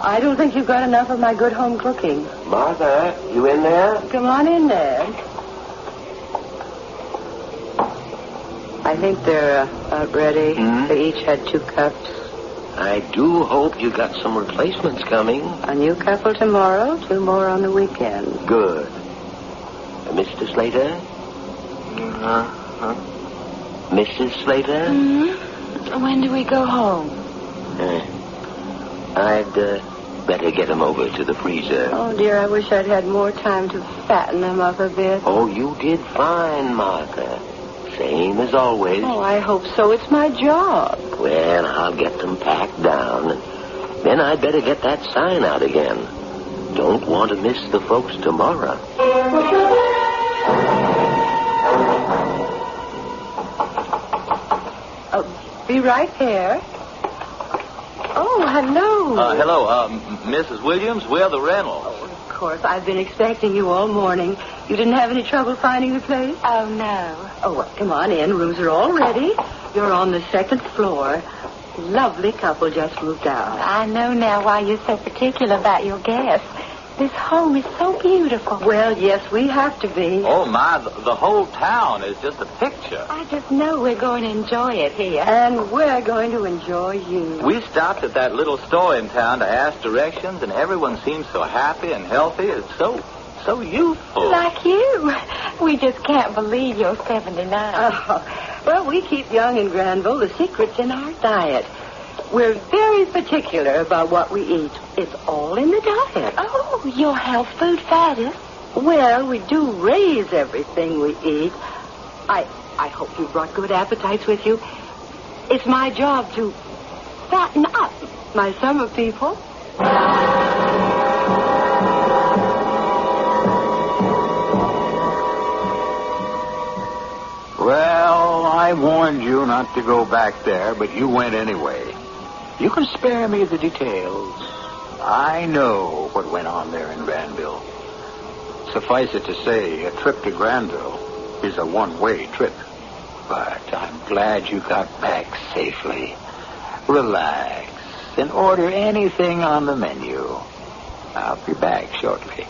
I don't think you've got enough of my good home cooking. Martha, you in there? Come on in, Ned. I think they're about ready. They each had 2 cups. I do hope you got some replacements coming. A new couple tomorrow, 2 more on the weekend. Good. Mr. Slater? Mrs. Slater? When do we go home? I'd better get them over to the freezer. Oh, dear, I wish I'd had more time to fatten them up a bit. Oh, you did fine, Martha. Same as always. Oh, I hope so. It's my job. Well, I'll get them packed down. And then I'd better get that sign out again. Don't want to miss the folks tomorrow. Be right there. Oh, hello. Hello, Mrs. Williams. We're the rental. Oh, of course. I've been expecting you all morning. You didn't have any trouble finding the place? Oh, no. Oh, well, come on in. Rooms are all ready. You're on the second floor. Lovely couple just moved out. I know now why you're so particular about your guests. This home is so beautiful. Well, yes, we have to be. Oh, my, the whole town is just a picture. I just know we're going to enjoy it here. And we're going to enjoy you. We stopped at that little store in town to ask directions, and everyone seems so happy and healthy. It's so youthful. Like you. We just can't believe you're 79. Oh, well, we keep young in Granville. The secret's in our diet. We're very particular about what we eat. It's all in the diet. Oh, your health food fat. Well, we do raise everything we eat. I hope you brought good appetites with you. It's my job to fatten up my summer people. Well, I warned you not to go back there, but you went anyway. You can spare me the details. I know what went on there in Granville. Suffice it to say, a trip to Granville is a one-way trip. But I'm glad you got back safely. Relax and order anything on the menu. I'll be back shortly.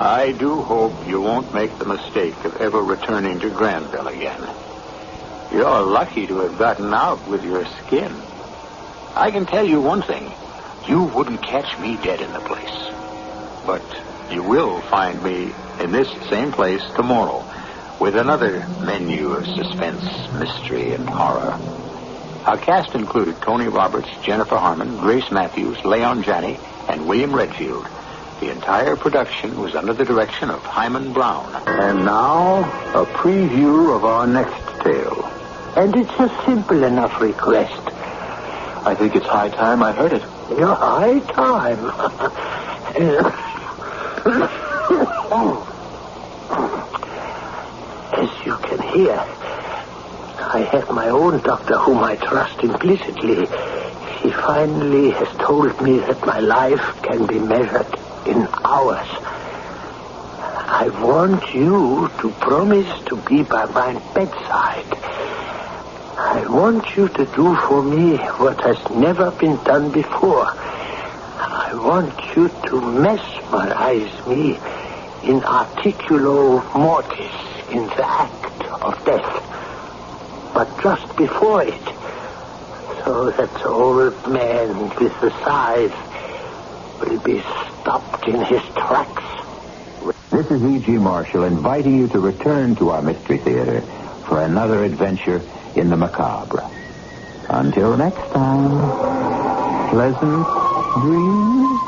I do hope you won't make the mistake of ever returning to Granville again. You're lucky to have gotten out with your skin. I can tell you one thing. You wouldn't catch me dead in the place. But you will find me in this same place tomorrow with another menu of suspense, mystery, and horror. Our cast included Tony Roberts, Jennifer Harmon, Grace Matthews, Leon Janney, and William Redfield. The entire production was under the direction of Himan Brown. And now, a preview of our next tale. And it's a simple enough request. I think it's high time I heard it. Your high time. As you can hear, I have my own doctor whom I trust implicitly. He finally has told me that my life can be measured in hours. I want you to promise to be by my bedside. I want you to do for me what has never been done before. I want you to mesmerize me in articulo mortis, in the act of death. But just before it, so that the old man with the scythe will be stopped in his tracks. This is E.G. Marshall inviting you to return to our Mystery Theater for another adventure in the macabre. Until next time, pleasant dreams.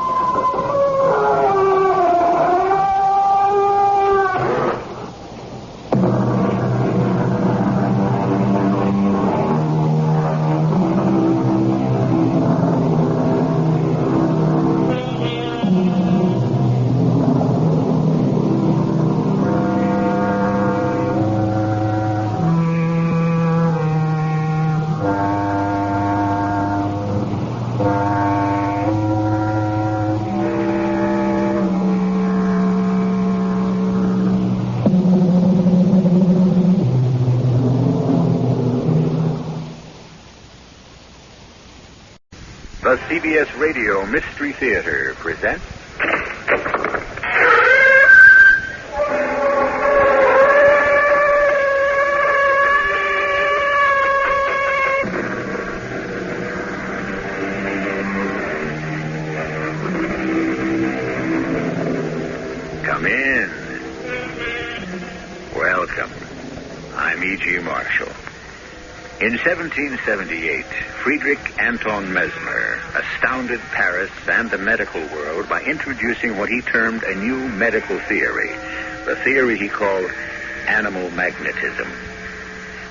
The CBS Radio Mystery Theater presents... Come in. Welcome. I'm E.G. Marshall. In 1778, Friedrich Anton Mesmer astounded Paris and the medical world by introducing what he termed a new medical theory, the theory he called animal magnetism.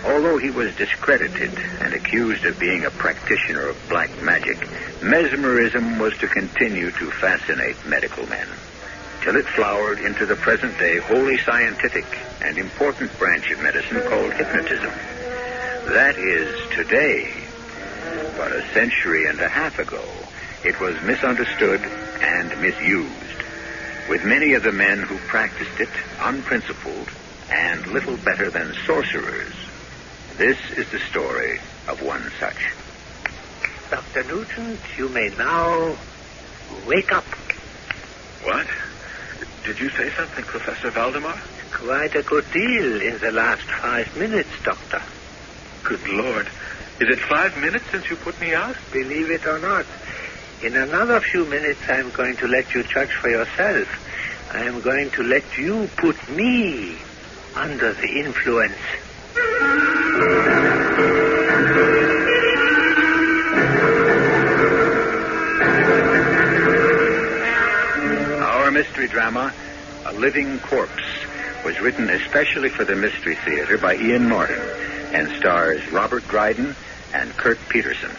Although he was discredited and accused of being a practitioner of black magic, mesmerism was to continue to fascinate medical men, till it flowered into the present-day wholly scientific and important branch of medicine called hypnotism. That is, today, But a century and a half ago, it was misunderstood and misused, with many of the men who practiced it unprincipled and little better than sorcerers. This is the story of one such. Dr. Nugent, you may now wake up. What? Did you say something, Professor Valdemar? Quite a good deal in the last 5 minutes, Doctor. Good Lord. Is it 5 minutes since you put me out? Believe it or not, in another few minutes I'm going to let you judge for yourself. I am going to let you put me under the influence. Our mystery drama, A Living Corpse, was written especially for the Mystery Theater by Ian Martin and stars Robert Dryden and Kurt Peterson.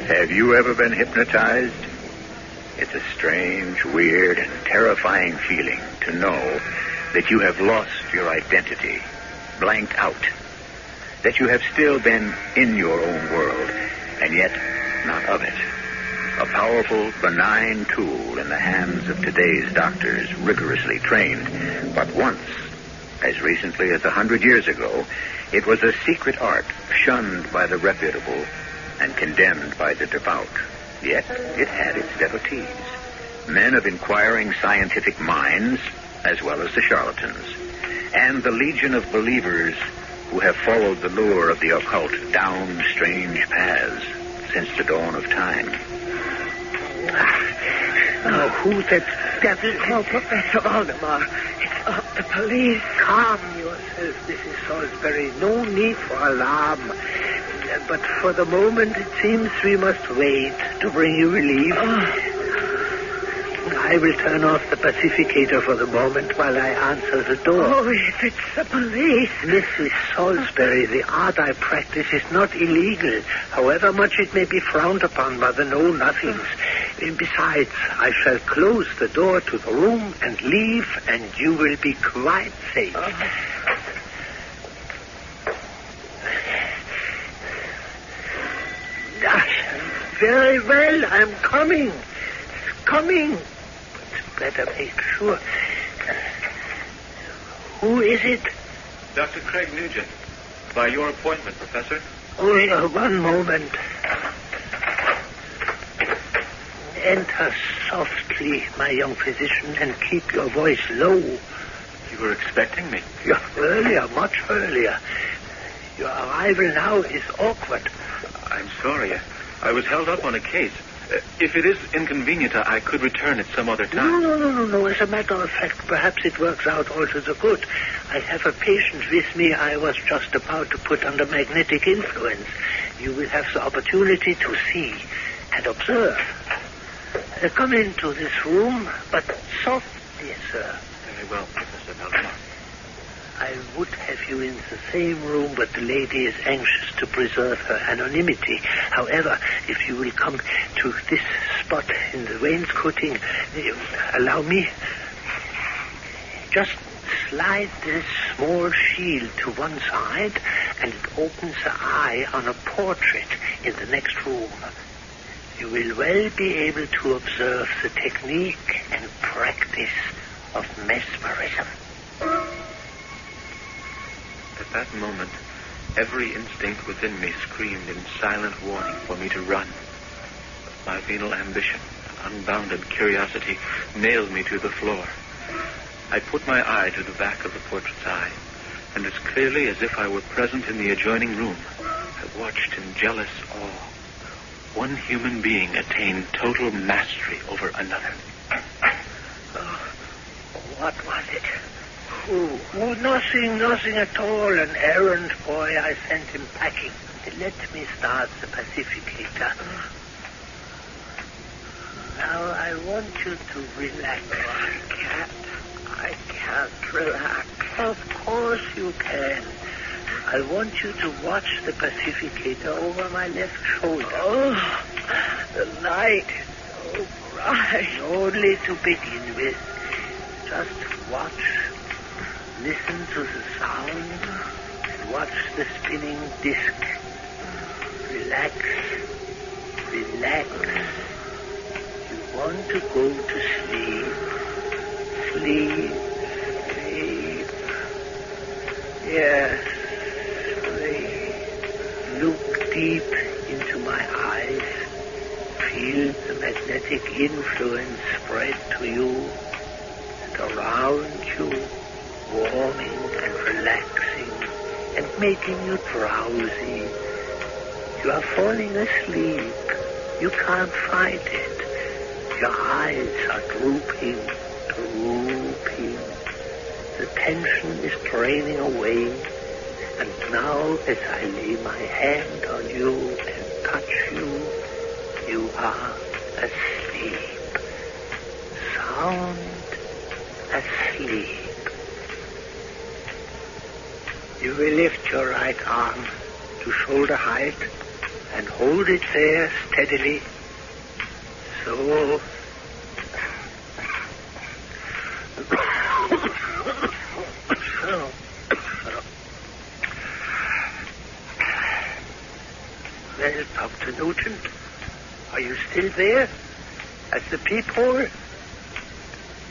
Have you ever been hypnotized? It's a strange, weird, and terrifying feeling to know that you have lost your identity, blanked out, that you have still been in your own world, and yet not of it. A powerful, benign tool in the hands of today's doctors, rigorously trained. But once, as recently as 100 years ago, it was a secret art shunned by the reputable and condemned by the devout. Yet it had its devotees, men of inquiring scientific minds, as well as the charlatans, and the legion of believers who have followed the lure of the occult down strange paths since the dawn of time. Now, who the devil? Oh, Professor Valdemar. It's the police. Calm yourself, Mrs. Salisbury. No need for alarm. But for the moment, it seems we must wait to bring you relief. I will turn off the pacificator for the moment while I answer the door. Oh, if it's the police. Mrs. Salisbury, the art I practice is not illegal, however much it may be frowned upon by the know-nothings. Besides, I shall close the door to the room and leave, and you will be quite safe. Very well, I'm coming. Coming. Better make sure. Who is it? Dr. Craig Nugent. By your appointment, Professor. Oh, one moment. Enter softly, my young physician, and keep your voice low. You were expecting me? Yeah, earlier, much earlier. Your arrival now is awkward. I'm sorry. I was held up on a case. If it is inconvenient, I could return at some other time. No. As a matter of fact, perhaps it works out all to the good. I have a patient with me I was just about to put under magnetic influence. You will have the opportunity to see and observe. Come into this room, but softly, sir. Very well, Professor Valdemar. I would have you in the same room, but the lady is anxious to preserve her anonymity. However, if you will come to this spot in the wainscoting, allow me. Just slide this small shield to one side, and it opens the eye on a portrait in the next room. You will well be able to observe the technique and practice of mesmerism. At that moment, every instinct within me screamed in silent warning for me to run. My venal ambition, unbounded curiosity, nailed me to the floor. I put my eye to the back of the portrait's eye, and as clearly as if I were present in the adjoining room, I watched in jealous awe one human being attain total mastery over another. What was it? Oh, nothing at all. An errand boy. I sent him packing. Let me start the pacificator. Now I want you to relax. I can't relax. Of course you can. I want you to watch the pacificator over my left shoulder. Oh, the light is so bright. Only to begin with. Just watch Listen to the sound and watch the spinning disc. Relax. Relax. You want to go to sleep. Sleep. Sleep. Yes. Sleep. Look deep into my eyes. Feel the magnetic influence spread to you and around you, warming and relaxing and making you drowsy. You are falling asleep. You can't fight it. Your eyes are drooping. The tension is draining away. And now, as I lay my hand on you and touch you, you are asleep. Sound asleep. You will lift your right arm to shoulder height and hold it there steadily. So. Well, Dr. Nugent, are you still there? At the peephole?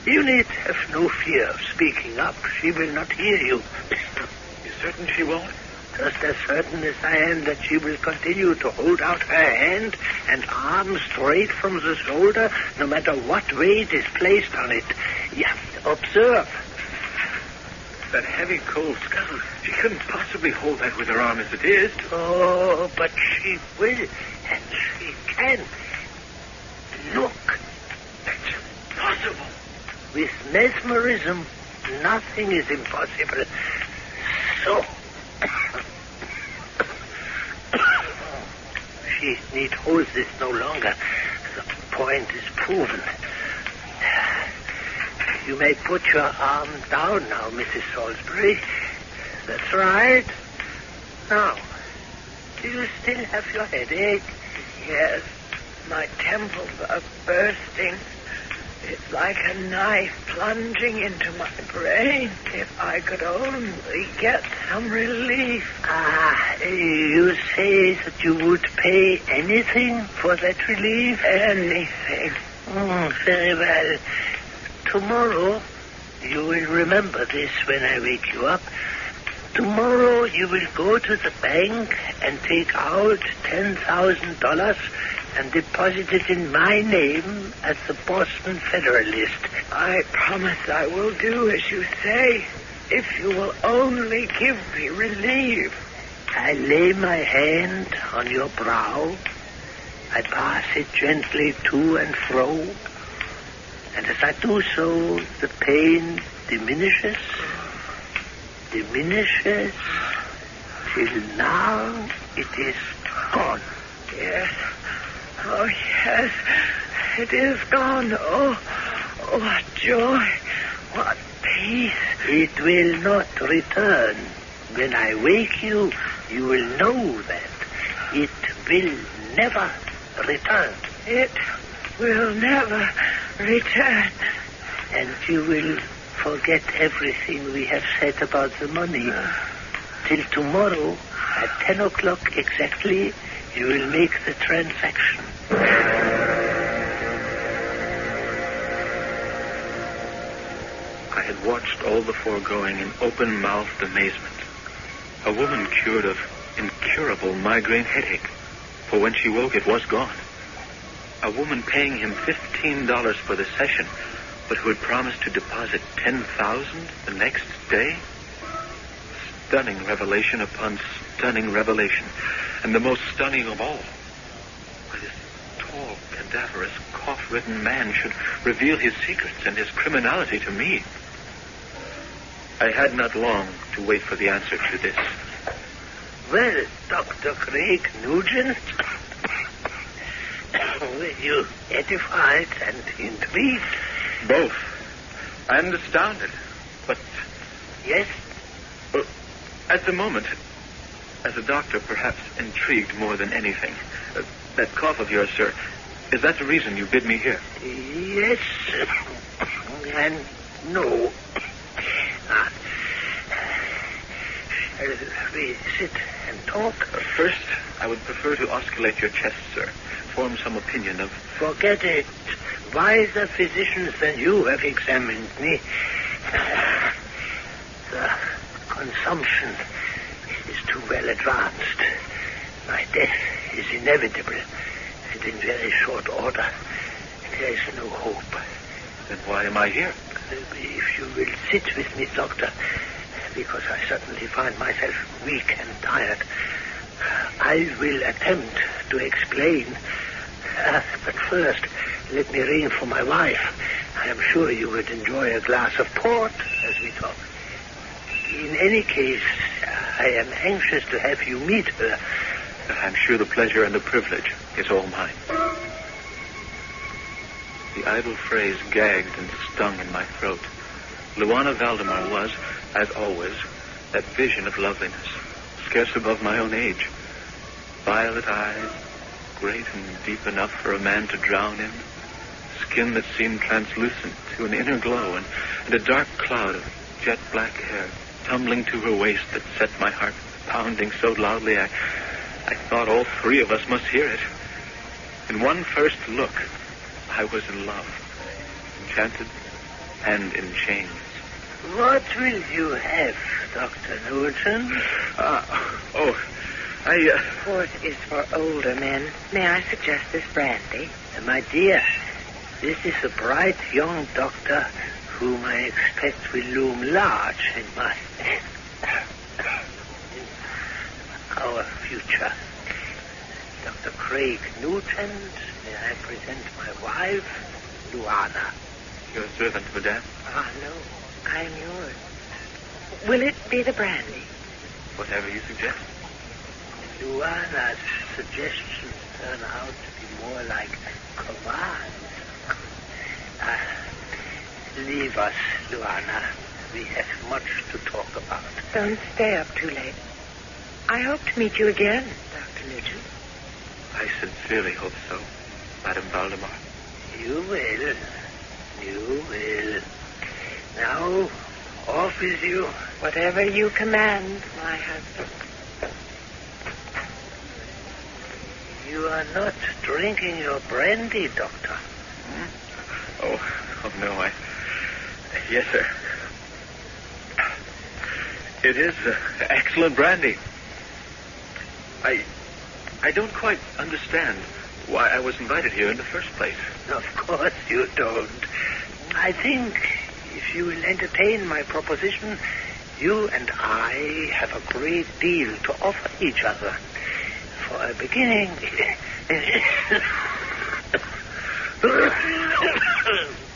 You need have no fear of speaking up. She will not hear you. You're certain she won't? Just as certain as I am that she will continue to hold out her hand and arm straight from the shoulder, no matter what weight is placed on it. Yeah, observe. That heavy, cold skull. She couldn't possibly hold that with her arm as it is. Oh, but she will, and she can. Look. That's impossible. With mesmerism, nothing is impossible. So. She need hold this no longer. The point is proven. You may put your arm down now, Mrs. Salisbury. That's right. Now, do you still have your headache? Yes. My temples are bursting. It's like a knife plunging into my brain. If I could only get some relief. You say that you would pay anything for that relief? Anything. Very well. Tomorrow, you will remember this when I wake you up. Tomorrow, you will go to the bank and take out $10,000 and deposit it in my name as the Boston Federalist. I promise I will do as you say, if you will only give me relief. I lay my hand on your brow. I pass it gently to and fro. And as I do so, the pain diminishes, till now it is gone. Yes. Oh, yes. It is gone. Oh, what joy. What peace. It will not return. When I wake you, you will know that. It will never return. It will never return. And you will forget everything we have said about the money. Till tomorrow, at 10 o'clock exactly, you will make the transaction. I had watched all the foregoing in open-mouthed amazement. A woman cured of incurable migraine headache, for when she woke it was gone. A woman paying him $15 for the session, but who had promised to deposit $10,000 the next day? Stunning revelation upon stunning revelation, and the most stunning of all. Why, this tall, cadaverous, cough-ridden man should reveal his secrets and his criminality to me. I had not long to wait for the answer to this. Well, Dr. Craig Nugent, were you edified and intrigued? Both. I am astounded, but... Yes? At the moment, as a doctor, perhaps intrigued more than anything. That cough of yours, sir, is that the reason you bid me here? Yes, and no. Shall we sit and talk? First, I would prefer to osculate your chest, sir. Form some opinion of... Forget it. Wiser physicians than you have examined me. The consumption is too well advanced. My death is inevitable, and in very short order. There is no hope. Then why am I here? If you will sit with me, Doctor, because I suddenly find myself weak and tired, I will attempt to explain. But first, let me ring for my wife. I am sure you would enjoy a glass of port as we talk. In any case, I am anxious to have you meet her. I'm sure the pleasure and the privilege is all mine. The idle phrase gagged and stung in my throat. Luana Valdemar was, as always, that vision of loveliness, scarce above my own age. Violet eyes, great and deep enough for a man to drown in. Skin that seemed translucent to an inner glow, and a dark cloud of jet black hair tumbling to her waist that set my heart pounding so loudly I thought all three of us must hear it. In one first look, I was in love, enchanted and in chains. What will you have, Dr. Newton? Port is for older men. May I suggest this brandy? My dear, this is a bright young doctor whom I expect will loom large in our future. Dr. Craig Newton, may I present my wife, Luana. Your servant, madame? No, I'm yours. Will it be the brandy? Whatever you suggest. Luana's suggestions turn out to be more like commands. Leave us, Luana. We have much to talk about. Don't stay up too late. I hope to meet you again, Dr. Nugent. I sincerely hope so, Madame Valdemar. You will. You will. Now, off with you. Whatever you command, my husband. You are not drinking your brandy, Doctor. Oh, no, Yes, sir. It is excellent brandy. I don't quite understand why I was invited here in the first place. Of course you don't. I think if you will entertain my proposition, you and I have a great deal to offer each other. For a beginning...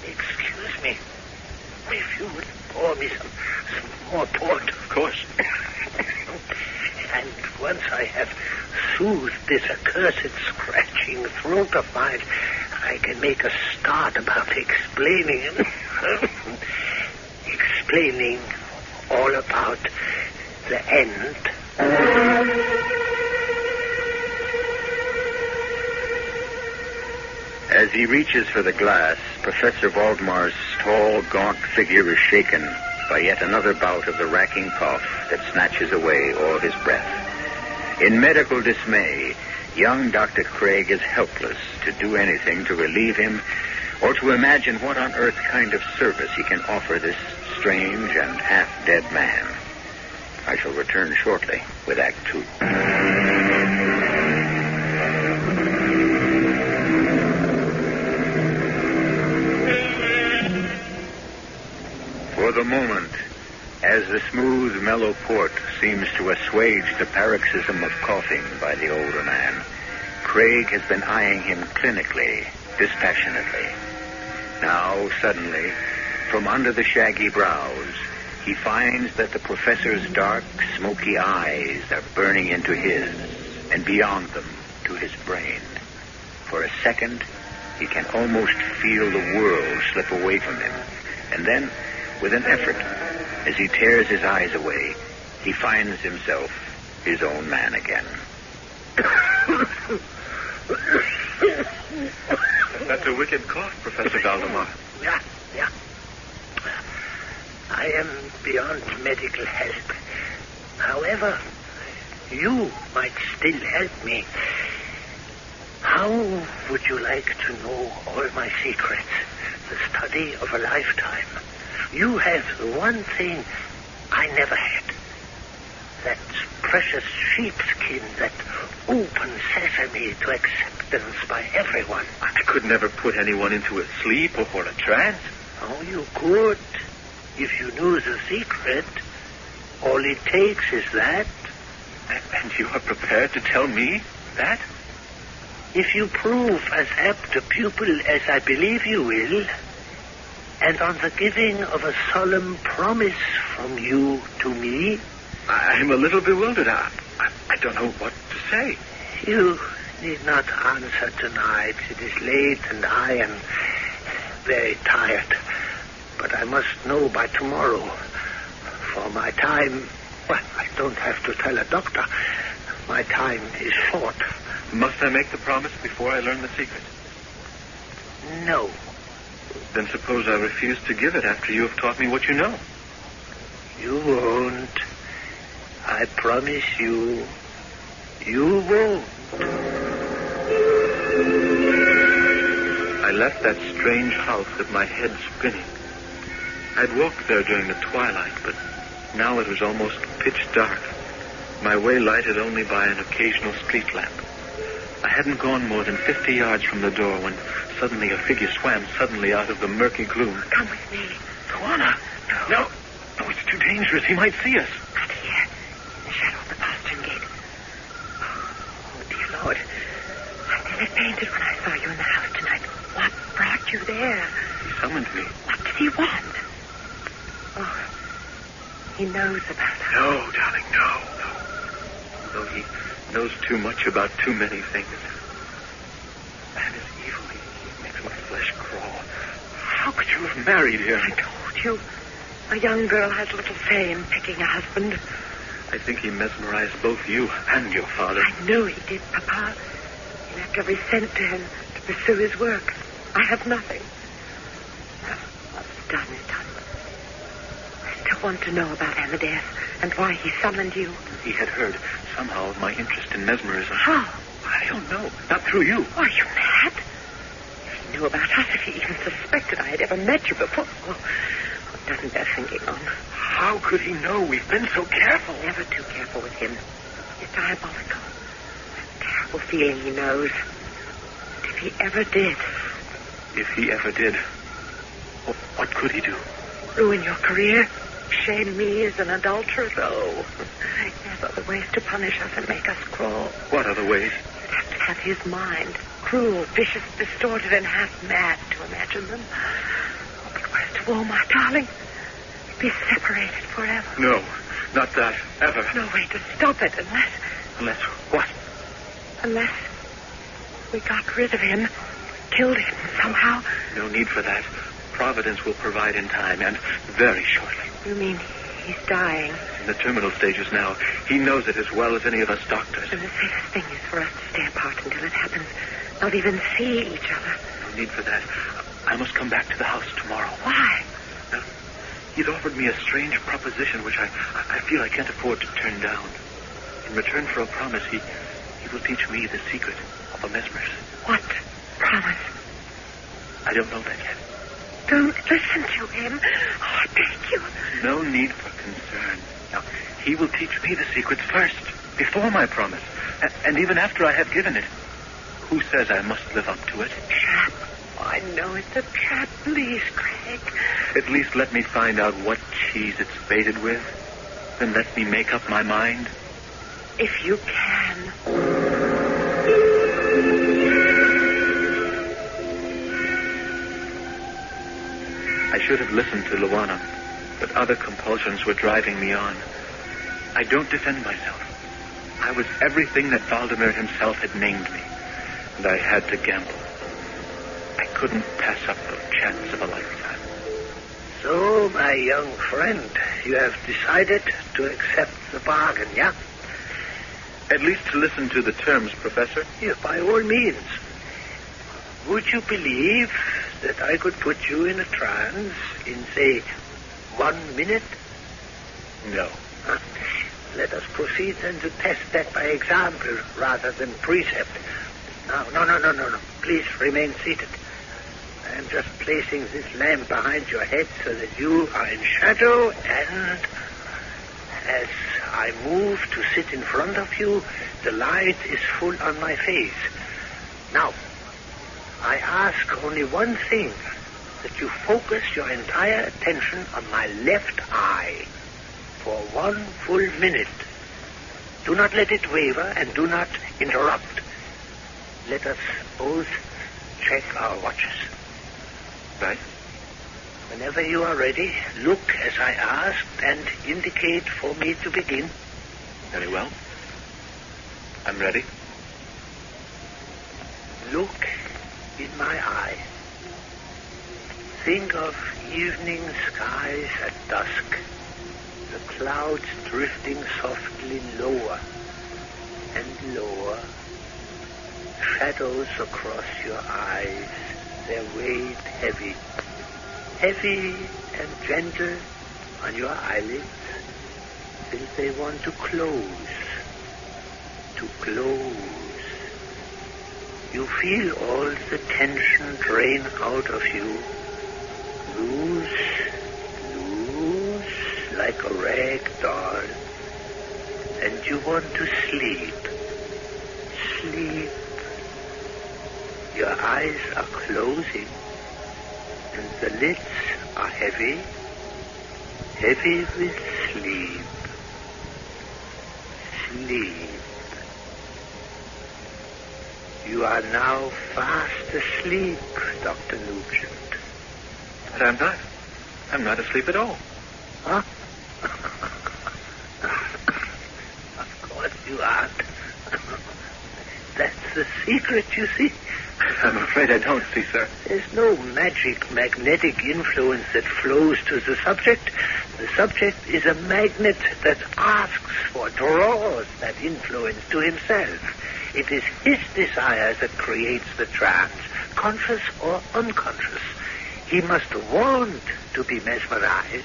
Excuse me. If you would pour me some more port. Of course. And once I have soothed this accursed scratching throat of mine, I can make a start about explaining all about the end. As he reaches for the glass, Professor Valdemar's tall, gaunt figure is shaken by yet another bout of the racking cough that snatches away all his breath. In medical dismay, young Dr. Craig is helpless to do anything to relieve him or to imagine what on earth kind of service he can offer this strange and half-dead man. I shall return shortly with Act 2. For the moment, as the smooth, mellow port seems to assuage the paroxysm of coughing by the older man, Craig has been eyeing him clinically, dispassionately. Now, suddenly, from under the shaggy brows, he finds that the professor's dark, smoky eyes are burning into his, and beyond them, to his brain. For a second, he can almost feel the world slip away from him, and then, with an effort, as he tears his eyes away, he finds himself his own man again. That's a wicked cough, Professor Valdemar. Yeah. I am beyond medical help. However, you might still help me. How would you like to know all my secrets? The study of a lifetime. You have the one thing I never had. That precious sheepskin, that open sesame to acceptance by everyone. I could never put anyone into a sleep or a trance. Oh, you could, if you knew the secret. All it takes is that. And you are prepared to tell me that? If you prove as apt a pupil as I believe you will, and on the giving of a solemn promise from you to me... I'm a little bewildered. I don't know what to say. You need not answer tonight. It is late and I am very tired. But I must know by tomorrow. For my time... Well, I don't have to tell a doctor. My time is short. Must I make the promise before I learn the secret? No. Then suppose I refuse to give it after you have taught me what you know. You won't. I promise you. You won't. I left that strange house with my head spinning. I'd walked there during the twilight, but now it was almost pitch dark. My way lighted only by an occasional street lamp. I hadn't gone more than 50 yards from the door when suddenly a figure swam suddenly out of the murky gloom. Come with me. Tawana! No, it's too dangerous. He might see us. Not here. In the shadow of the postern gate. Oh, dear Lord. I nearly fainted when I saw you in the house tonight. What brought you there? He summoned me. What did he want? Oh, he knows about us. No, darling, no. Though he knows too much about too many things. Man is evil. He makes my flesh crawl. How could you have married him? I told you. A young girl has little say in picking a husband. I think he mesmerized both you and your father. I know he did, Papa. He left every cent to him to pursue his work. I have nothing. What's done is done. I still want to know about Amadeus and why he summoned you. He had heard somehow of my interest in mesmerism. How? I don't know. Not through you. Are you mad? If he knew about us, if he even suspected I had ever met you before. What doesn't bear thinking on? How could he know? We've been so careful. Never too careful with him. He's diabolical. That terrible feeling he knows. And if he ever did... If he ever did, what could he do? Ruin your career? Shame me as an adulteress? Oh, there's other ways to punish us and make us crawl. What other ways? You'd have to have his mind. Cruel, vicious, distorted, and half mad to imagine them. But worst of all, my darling, we'd be separated forever. No, not that. Ever. No way to stop it unless... Unless what? Unless we got rid of him, killed him somehow. No need for that. Providence will provide in time, and very shortly. You mean he's dying? In the terminal stages now. He knows it as well as any of us doctors. And the safest thing is for us to stay apart until it happens. Not even see each other. No need for that. I must come back to the house tomorrow. Why? He's offered me a strange proposition which I feel I can't afford to turn down. In return for a promise, he will teach me the secret of a mesmerist. What promise? I don't know that yet. Don't listen to him. Oh, I beg you. No need for concern. Now, he will teach me the secrets first, before my promise, and even after I have given it. Who says I must live up to it? Trap. Oh, I know it's a trap. Please, Craig. At least let me find out what cheese it's baited with. Then let me make up my mind. If you can. I should have listened to Luana, but other compulsions were driving me on. I don't defend myself. I was everything that Valdemar himself had named me, and I had to gamble. I couldn't pass up the chance of a lifetime. So, my young friend, you have decided to accept the bargain, yeah? At least to listen to the terms, Professor. Yes, by all means. Would you believe that I could put you in a trance in, say, 1 minute? No. Let us proceed then to test that by example rather than precept. Now, no. Please remain seated. I am just placing this lamp behind your head so that you are in shadow, and as I move to sit in front of you, the light is full on my face. Now, I ask only one thing, that you focus your entire attention on my left eye for 1 full minute. Do not let it waver and do not interrupt. Let us both check our watches. Right. Whenever you are ready, look as I asked and indicate for me to begin. Very well. I'm ready. Look in my eye. Think of evening skies at dusk. The clouds drifting softly lower and lower. Shadows across your eyes, their weight heavy. Heavy and gentle on your eyelids, since they want to close. To close. You feel all the tension drain out of you. Loose, like a rag doll. And you want to sleep. Sleep. Your eyes are closing, and the lids are heavy. Heavy with sleep. Sleep. You are now fast asleep, Dr. Nugent. But I'm not asleep at all. Huh? Of course you aren't. That's the secret, you see. I'm afraid I don't see, sir. There's no magic magnetic influence that flows to the subject. The subject is a magnet that asks for, draws that influence to himself. It is his desire that creates the trance, conscious or unconscious. He must want to be mesmerized.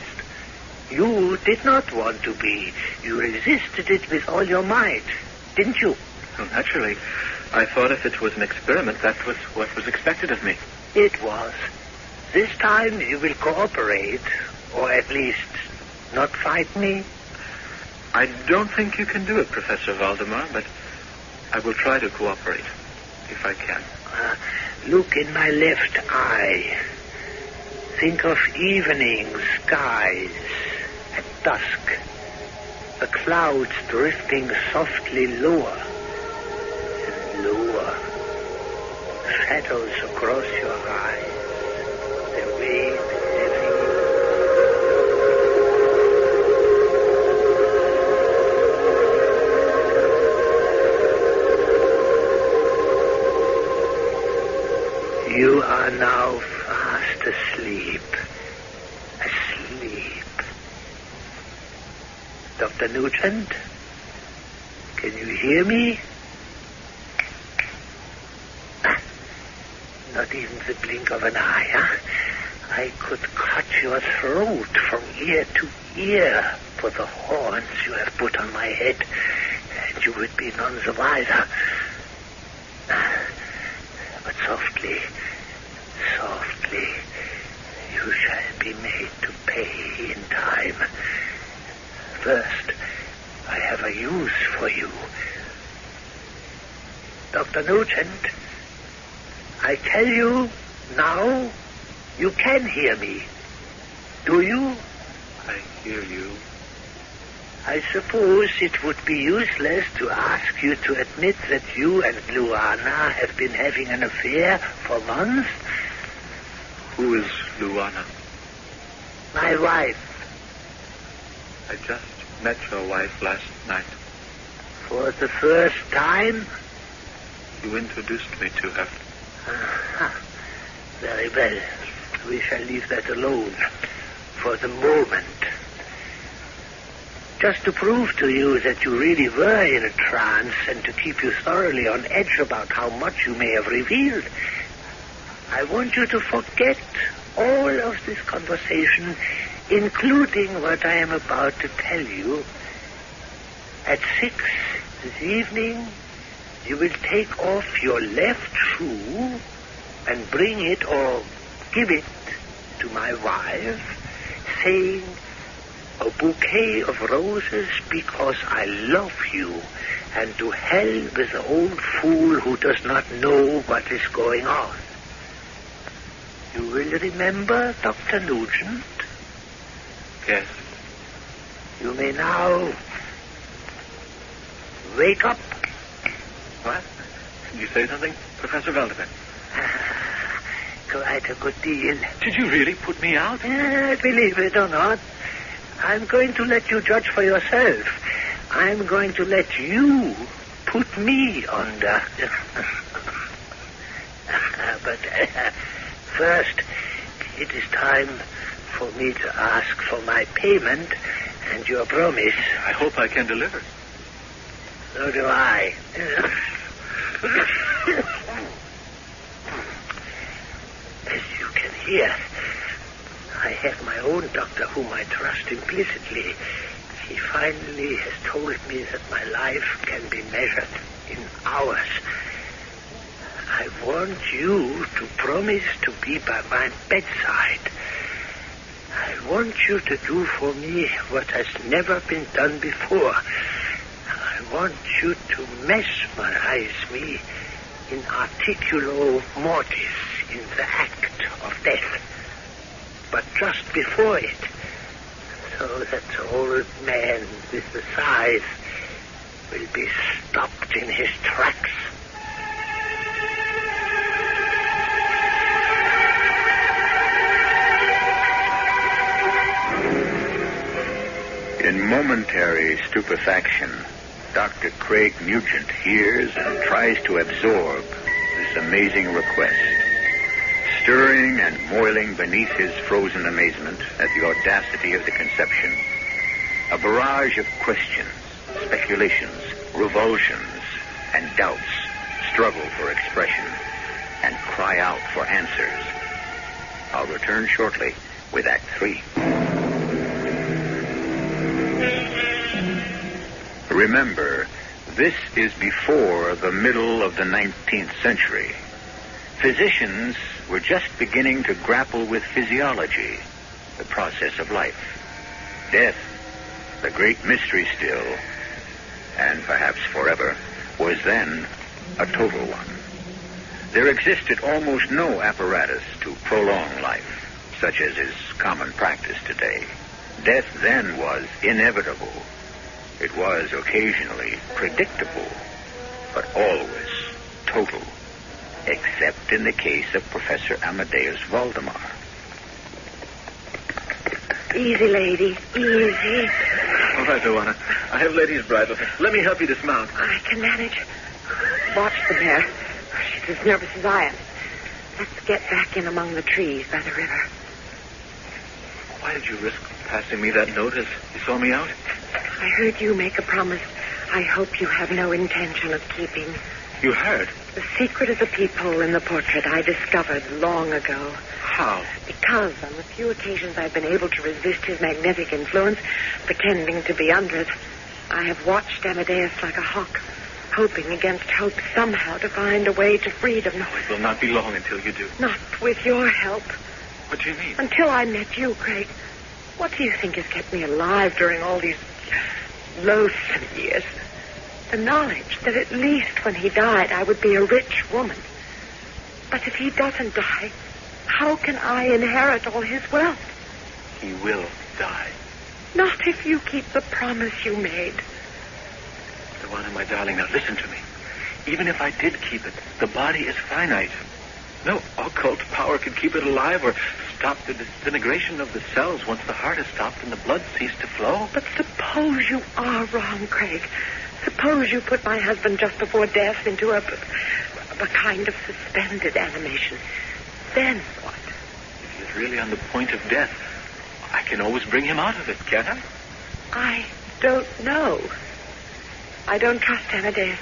You did not want to be. You resisted it with all your might, didn't you? Well, naturally. I thought if it was an experiment, that was what was expected of me. It was. This time you will cooperate, or at least not fight me. I don't think you can do it, Professor Valdemar, but I will try to cooperate, if I can. Look in my left eye. Think of evening skies at dusk. The clouds drifting softly lower and lower. Shadows across your eyes. Their weight heavy. You are now fast asleep. Asleep. Dr. Nugent, can you hear me? Not even the blink of an eye, huh? I could cut your throat from ear to ear for the horns you have put on my head, and you would be none the wiser. But softly, softly, you shall be made to pay in time. First, I have a use for you. Dr. Nugent, I tell you now, you can hear me. Do you? I hear you. I suppose it would be useless to ask you to admit that you and Luana have been having an affair for months. Who is Luana? My wife. I just met your wife last night. For the first time? You introduced me to her. Very well. We shall leave that alone for the moment. Just to prove to you that you really were in a trance and to keep you thoroughly on edge about how much you may have revealed, I want you to forget all of this conversation, including what I am about to tell you, At 6 this evening, you will take off your left shoe and bring it or give it to my wife, saying, a bouquet of roses because I love you, and to hell with the old fool who does not know what is going on. You will remember Dr. Nugent? Yes. You may now wake up. What? Did you say something, Professor Veldeman? Quite a good deal. Did you really put me out? Believe it or not, I'm going to let you judge for yourself. I'm going to let you put me under. But first, it is time for me to ask for my payment and your promise. I hope I can deliver. So do I. As you can hear, I have my own doctor whom I trust implicitly. He finally has told me that my life can be measured in hours. I want you to promise to be by my bedside. I want you to do for me what has never been done before. I want you to mesmerize me in articulo mortis, in the act of death. But just before it, so that the old man with the scythe will be stopped in his tracks. In momentary stupefaction, Dr. Craig Nugent hears and tries to absorb this amazing request. Stirring and moiling beneath his frozen amazement at the audacity of the conception, a barrage of questions, speculations, revulsions, and doubts struggle for expression and cry out for answers. I'll return shortly with Act 3. Remember, this is before the middle of the 19th century. Physicians were just beginning to grapple with physiology, the process of life. Death, the great mystery still, and perhaps forever, was then a total one. There existed almost no apparatus to prolong life, such as is common practice today. Death then was inevitable. It was occasionally predictable, but always total, except in the case of Professor Amadeus Valdemar. Easy, lady. Easy. All right, Joanna. I have lady's bridle. Let me help you dismount. I can manage. Watch the mare. She's as nervous as I am. Let's get back in among the trees by the river. Why did you risk passing me that note as you saw me out? I heard you make a promise I hope you have no intention of keeping. You heard? The secret of the people in the portrait I discovered long ago. How? Because on the few occasions I've been able to resist his magnetic influence, pretending to be under it, I have watched Amadeus like a hawk, hoping against hope somehow to find a way to freedom. No, it will not be long until you do. Not with your help. What do you mean? Until I met you, Craig. What do you think has kept me alive during all these loathsome years? The knowledge that at least when he died I would be a rich woman. But if he doesn't die, how can I inherit all his wealth? He will die. Not if you keep the promise you made. Joanna, my darling, now listen to me. Even if I did keep it, the body is finite. No occult power can keep it alive or stop the disintegration of the cells once the heart is stopped and the blood ceased to flow. But suppose you are wrong, Craig. Suppose you put my husband just before death into a kind of suspended animation. Then what? If he's really on the point of death, I can always bring him out of it, can't I? I don't know. I don't trust Amadeus.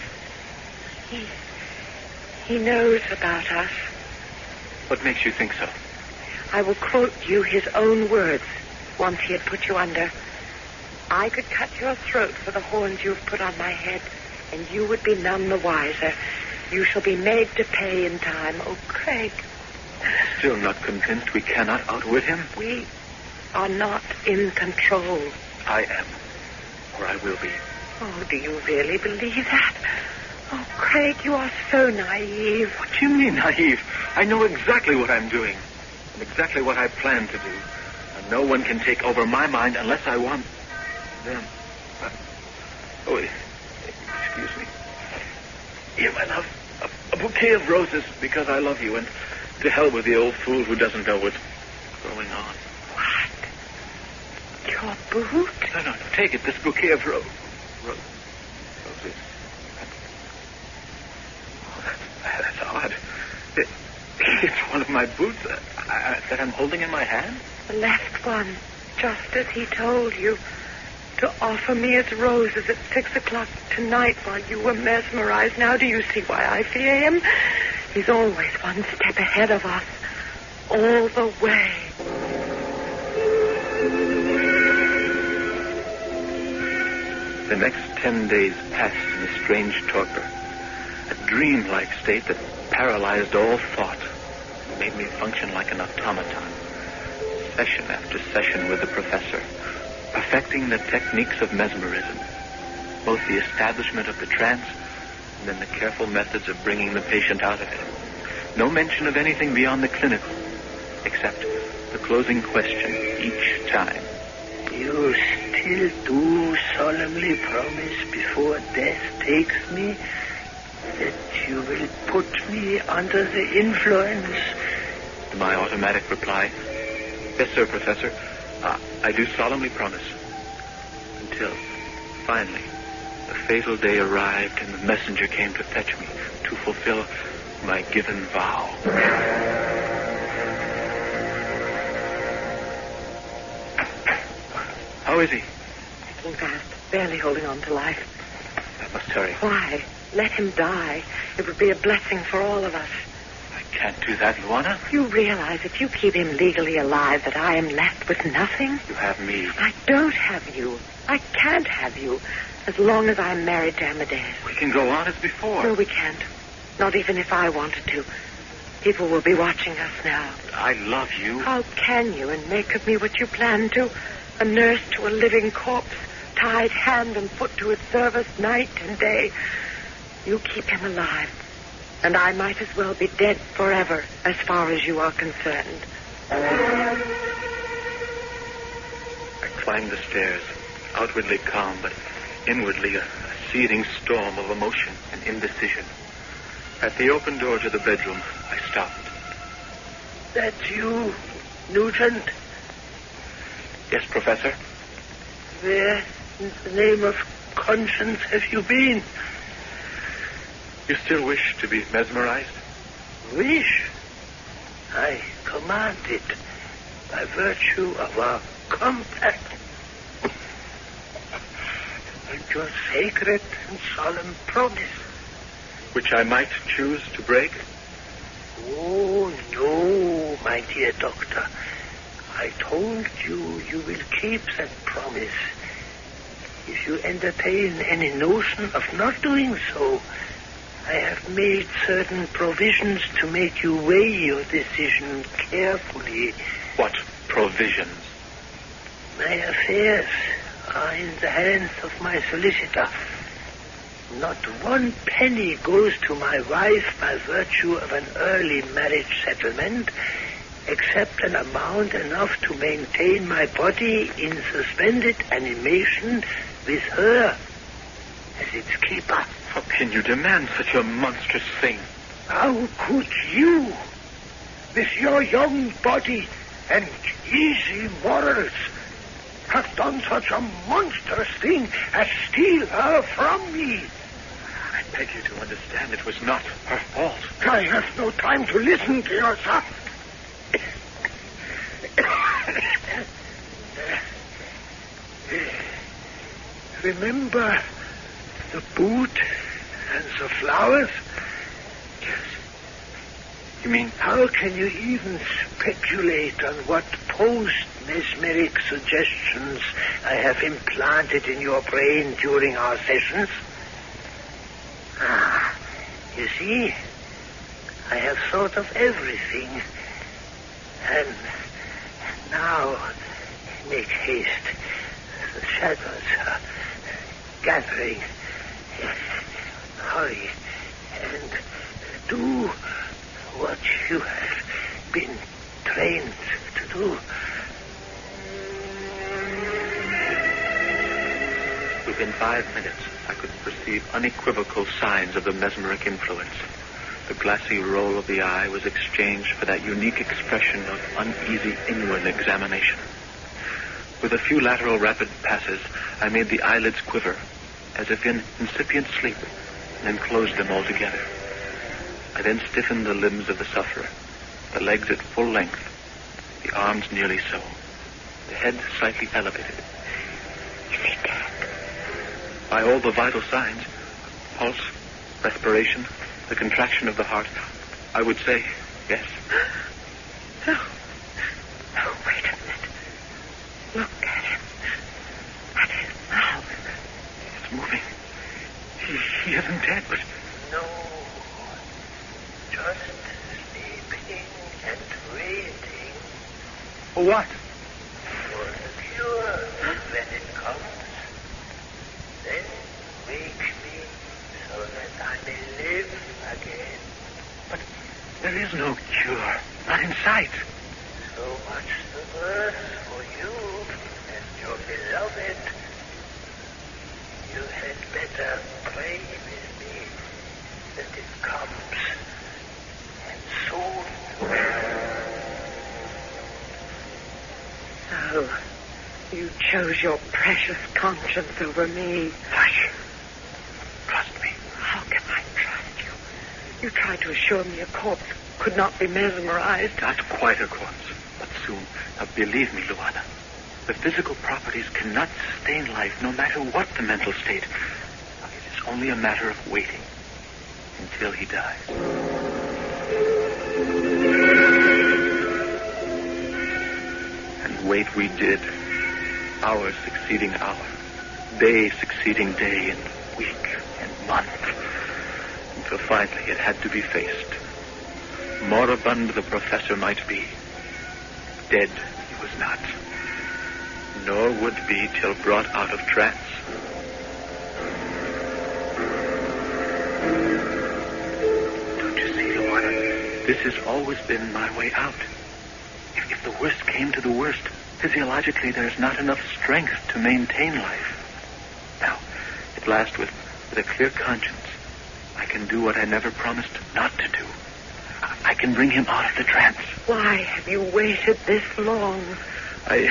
He knows about us. What makes you think so? I will quote you his own words once he had put you under. I could cut your throat for the horns you've put on my head, and you would be none the wiser. You shall be made to pay in time. Oh, Craig. Still not convinced we cannot outwit him? We are not in control. I am, or I will be. Oh, do you really believe that? Oh, Craig, you are so naive. What do you mean, naive? I know exactly what I'm doing, and exactly what I plan to do. And no one can take over my mind unless I want them. Oh, excuse me. Here, my love, a bouquet of roses because I love you, and to hell with the old fool who doesn't know what's going on. What? Your boot? No, take it, this bouquet of roses. That's odd. It's one of my boots that I'm holding in my hand. The left one, just as he told you, to offer me his roses at 6 o'clock tonight while you were mesmerized. Now do you see why I fear him? He's always one step ahead of us, all the way. The next 10 days passed in a strange torpor, a dream-like state that paralyzed all thought, and made me function like an automaton, session after session with the professor, perfecting the techniques of mesmerism, both the establishment of the trance and then the careful methods of bringing the patient out of it. No mention of anything beyond the clinical, except the closing question each time. You still do solemnly promise before death takes me that you will put me under the influence? My automatic reply, yes, sir, Professor. I do solemnly promise. Until, finally, the fatal day arrived and the messenger came to fetch me to fulfill my given vow. How is he? Sinking fast, barely holding on to life. I must hurry. Why? Let him die. It would be a blessing for all of us. I can't do that, Luana. You realize if you keep him legally alive that I am left with nothing? You have me. I don't have you. I can't have you as long as I'm married to Amadeus. We can go on as before. No, we can't. Not even if I wanted to. People will be watching us now. I love you. How can you and make of me what you plan to? A nurse to a living corpse, tied hand and foot to its service night and day. You keep him alive, and I might as well be dead forever as far as you are concerned. I climbed the stairs, outwardly calm, but inwardly a seething storm of emotion and indecision. At the open door to the bedroom, I stopped. That's you, Nugent? Yes, Professor? Where, in the name of conscience, have you been? You still wish to be mesmerized? Wish? I command it by virtue of our compact. And your sacred and solemn promise. Which I might choose to break? Oh, no, my dear doctor. I told you you will keep that promise. If you entertain any notion of not doing so, I have made certain provisions to make you weigh your decision carefully. What provisions? My affairs are in the hands of my solicitor. Not one penny goes to my wife by virtue of an early marriage settlement, except an amount enough to maintain my body in suspended animation with her as its keeper. How can you demand such a monstrous thing? How could you, with your young body and easy morals, have done such a monstrous thing as steal her from me? I beg you to understand it was not her fault. I have no time to listen to your son. Remember the boot and the flowers? Yes. You mean... How can you even speculate on what post-mesmeric suggestions I have implanted in your brain during our sessions? You see, I have thought of everything. And now, make haste. The shadows are gathering. Hurry and do what you have been trained to do. Within 5 minutes, I could perceive unequivocal signs of the mesmeric influence. The glassy roll of the eye was exchanged for that unique expression of uneasy inward examination. With a few lateral rapid passes, I made the eyelids quiver, as if in incipient sleep, and then closed them altogether. I then stiffened the limbs of the sufferer, the legs at full length, the arms nearly so, the head slightly elevated. Is he dead? By all the vital signs, pulse, respiration, the contraction of the heart, I would say yes. No, wait a minute. Look at him. At his mouth. It's moving. He isn't dead, but... No. Just sleeping and waiting. For what? For the cure when it comes. Then wake me so that I may live again. But there is no cure. Not in sight. So much the worse for you and your beloved. You had better pray with me that it comes. And soon. So, you chose your precious conscience over me. Hush. Trust me. How can I trust you? You tried to assure me a corpse could not be mesmerized. Not quite a corpse, but soon. Now, believe me, Luana, the physical properties cannot sustain life no matter what the mental state. It is only a matter of waiting until he dies. And wait we did. Hour succeeding hour. Day succeeding day, and week and month. Until finally it had to be faced. Moribund the professor might be. Dead he was not. Nor would be till brought out of trance. Don't you see, Luana? This has always been my way out. If the worst came to the worst, physiologically there's not enough strength to maintain life. Now, at last, with a clear conscience, I can do what I never promised not to do. I can bring him out of the trance. Why have you waited this long? I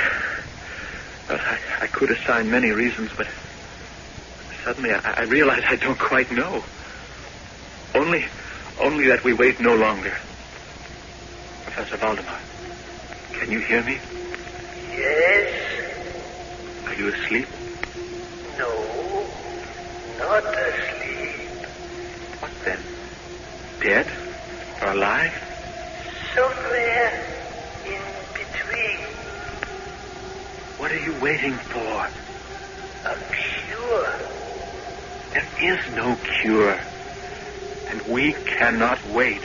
could assign many reasons, but suddenly I realize I don't quite know. Only that we wait no longer. Professor Valdemar, can you hear me? Yes. Are you asleep? No, not asleep. What then? Dead? Or alive? Somewhere in between. What are you waiting for? A cure. There is no cure. And we cannot wait.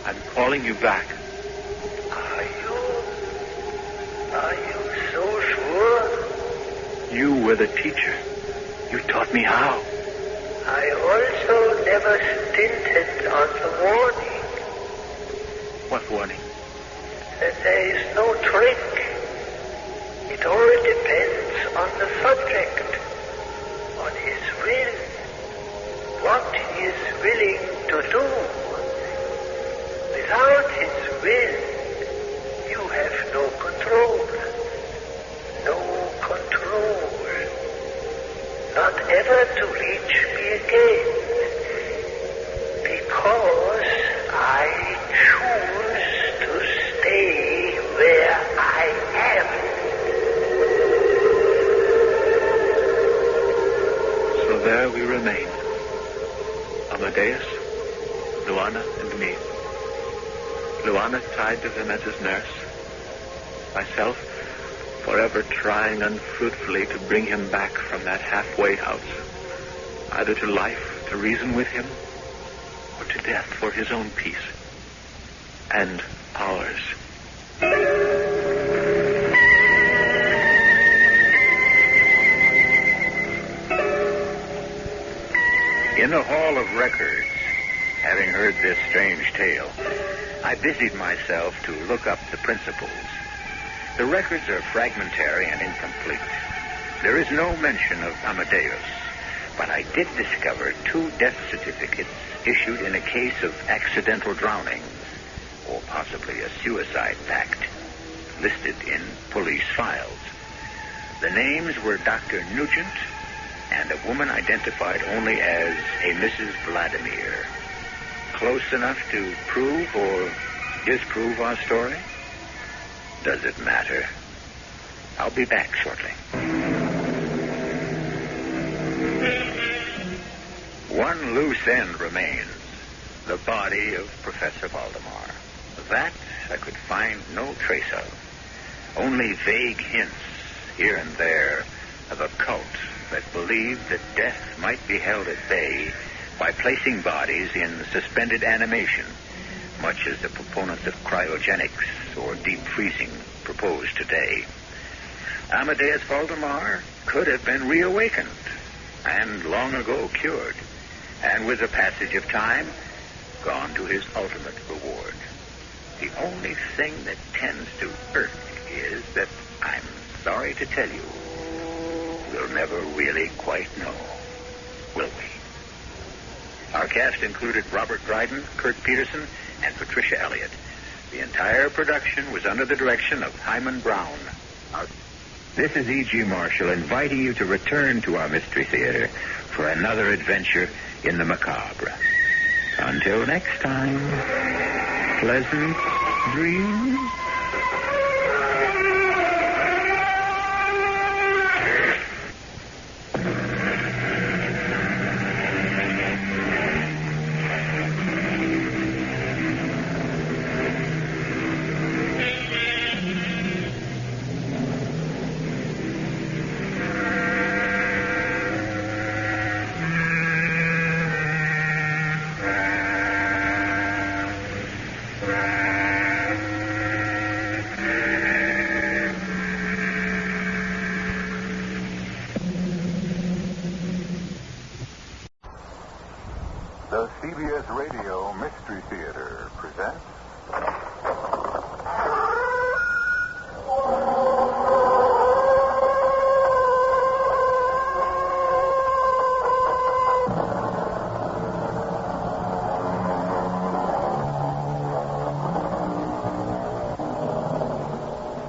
I'm calling you back. Are you so sure? You were the teacher. You taught me how. I also never stinted on the warning. What warning? That there is no trick. It all depends on the subject, on his will, what he is willing to do. Without his will, you have no control. No control. Not ever to reach me again. Because I choose to stay where I am. So there we remain. Amadeus, Luana, and me. Luana tied to him as his nurse. Myself forever trying unfruitfully to bring him back from that halfway house, either to life to reason with him, or to death for his own peace and ours. In the Hall of Records, having heard this strange tale, I busied myself to look up the principals. The records are fragmentary and incomplete. There is no mention of Amadeus, but I did discover 2 death certificates issued in a case of accidental drowning, or possibly a suicide pact, listed in police files. The names were Dr. Nugent and a woman identified only as a Mrs. Vladimir. Close enough to prove or disprove our story? Does it matter? I'll be back shortly. One loose end remains, the body of Professor Valdemar. That I could find no trace of. Only vague hints here and there of a cult that believed that death might be held at bay by placing bodies in suspended animation, much as the proponents of cryogenics or deep freezing propose today. Amadeus Valdemar could have been reawakened and long ago cured, and with the passage of time, gone to his ultimate reward. The only thing that tends to hurt is that, I'm sorry to tell you, we'll never really quite know, will we? Our cast included Robert Dryden, Kurt Peterson, and Patricia Elliott. The entire production was under the direction of Himan Brown. This is E.G. Marshall inviting you to return to our Mystery Theater for another adventure in the macabre. Until next time, pleasant dreams. The CBS Radio Mystery Theater presents...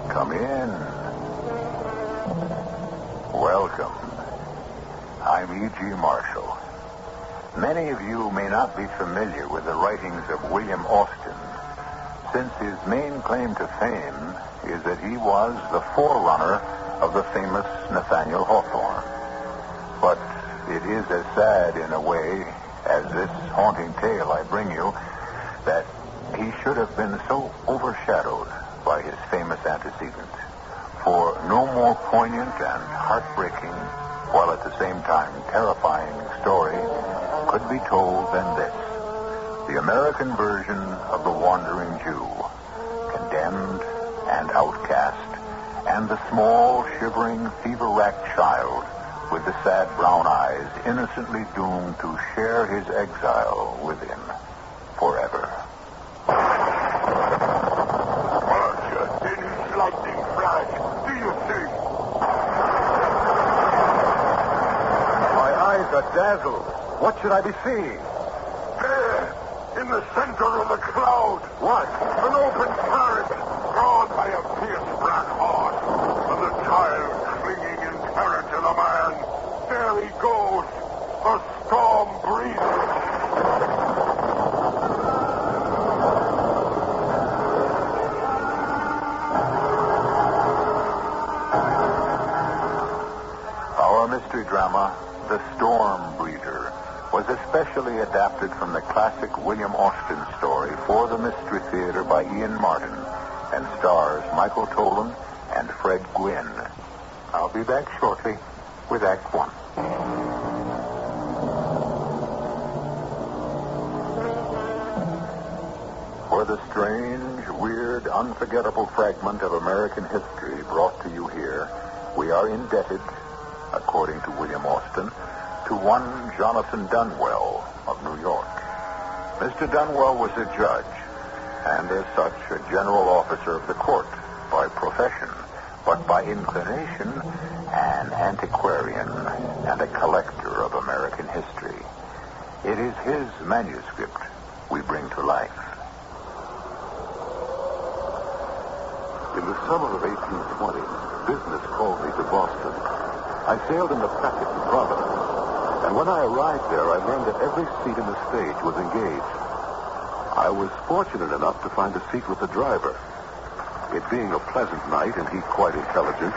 Come in. Welcome. I'm E.G. Marshall. Many of you may not be familiar with the writings of William Austin, since his main claim to fame is that he was the forerunner of the famous Nathaniel Hawthorne. But it is as sad in a way as this haunting tale I bring you that he should have been so overshadowed by his famous antecedent. For no more poignant and heartbreaking, while at the same time terrifying story could be told than this. The American version of the wandering Jew, condemned and outcast, and the small, shivering, fever-racked child with the sad brown eyes innocently doomed to share his exile with him forever. Lightning flash. Do you see? My eyes are dazzled. What should I be seeing? There, in the center of the cloud. What? An open carriage, drawn by a fierce black horse, and the child clinging in terror to the man. There he goes, the storm breathes. Our mystery drama, The Storm Breeder, was especially partially adapted from the classic William Austin story For the Mystery Theater by Ian Martin and stars Michael Tolan and Fred Gwynne. I'll be back shortly with Act One. For the strange, weird, unforgettable fragment of American history brought to you here, we are indebted, according to William Austin, to one Jonathan Dunwell of New York. Mr. Dunwell was a judge, and as such, a general officer of the court by profession, but by inclination, an antiquarian and a collector of American history. It is his manuscript we bring to life. In the summer of 1820, business called me to Boston. I sailed in the Packet to Providence, and when I arrived there, I learned that every seat in the stage was engaged. I was fortunate enough to find a seat with the driver. It being a pleasant night and he quite intelligent,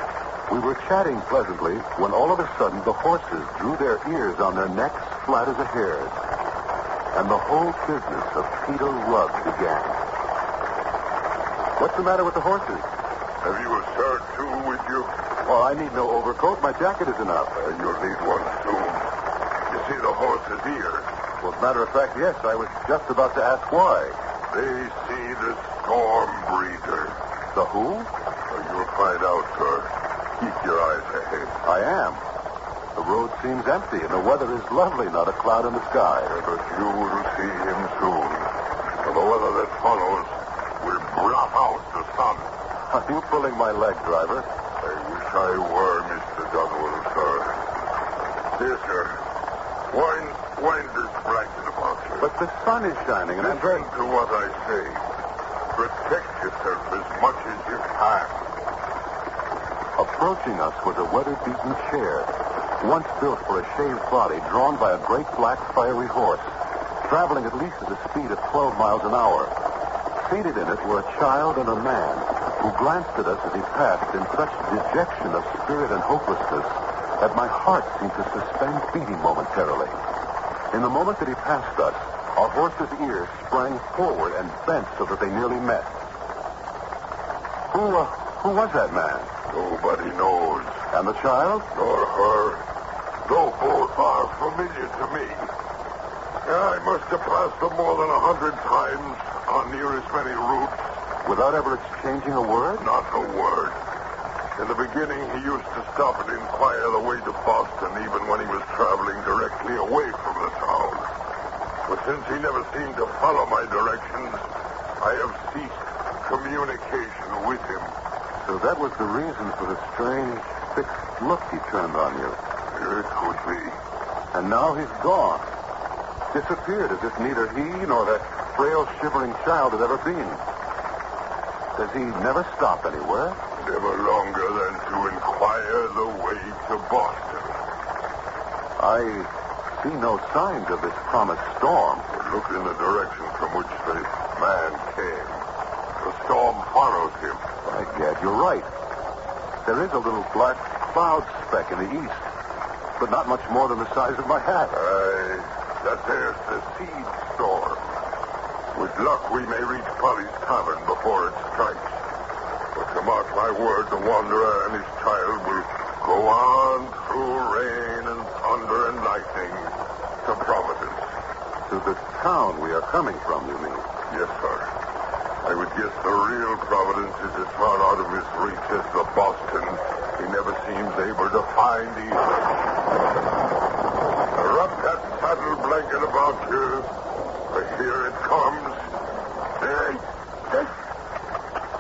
we were chatting pleasantly when all of a sudden the horses drew their ears on their necks flat as a hare's, and the whole business of Peter Rugg began. What's the matter with the horses? Have you a shirt, too, with you? Oh, I need no overcoat. My jacket is enough. You'll need one soon. You see the horse's ears? Well, as a matter of fact, yes. I was just about to ask why. They see the storm breather. The who? You'll find out, sir. Keep your eyes ahead. I am. The road seems empty, and the weather is lovely, not a cloud in the sky. But you will see him soon. For the weather that follows will blot out the sun. Are you pulling my leg, driver? I wish I were, Mr. Dunwell, sir. Here, sir. Wind this blanket about you. But the sun is shining, and Listen to what I say. Protect yourself as much as you can. Approaching us was a weather-beaten chair, once built for a shaved body, drawn by a great black fiery horse, traveling at least at a speed of 12 miles an hour. Seated in it were a child and a man, who glanced at us as he passed in such dejection of spirit and hopelessness that my heart seemed to suspend beating momentarily. In the moment that he passed us, our horse's ears sprang forward and bent so that they nearly met. Who was that man? Nobody knows. And the child? Nor her. Though both are familiar to me. I must have passed them more than 100 times on near as many routes. Without ever exchanging a word? Not a word. In the beginning, he used to stop and inquire the way to Boston, even when he was traveling directly away from the town. But since he never seemed to follow my directions, I have ceased communication with him. So that was the reason for the strange, fixed look he turned on you. It could be. And now he's gone. Disappeared as if neither he nor that frail, shivering child had ever been. Does he never stop anywhere? Never longer than to inquire the way to Boston. I see no signs of this promised storm. Look in the direction from which the man came. The storm follows him. By gad, you're right. There is a little black cloud speck in the east, but not much more than the size of my hat. There's the seed storm. With luck, we may reach Polly's Tavern before it strikes. But to mark my word, the wanderer and his child will go on through rain and thunder and lightning to Providence. To the town we are coming from, you mean? Yes, sir. I would guess the real Providence is as far out of his reach as the Boston he never seems able to find either. Rub that saddle blanket about you. Here it comes. Hey!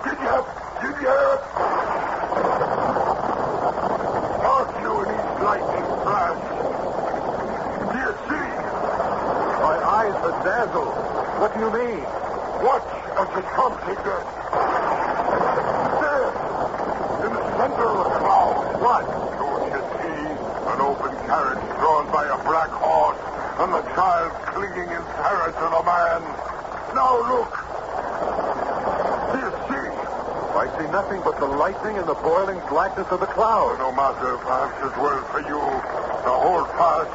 Did you hear it? Mark you in his lightning flash. Do you see? My eyes are dazzled. What do you mean? Watch as it comes again. There! In the center of the cloud. What? Don't you see? An open carriage drawn by a black horse, and the child clinging in terror to the man. Now look. Do you see? I see nothing but the lightning and the boiling blackness of the cloud. No matter if I answers well for you. Now hold fast.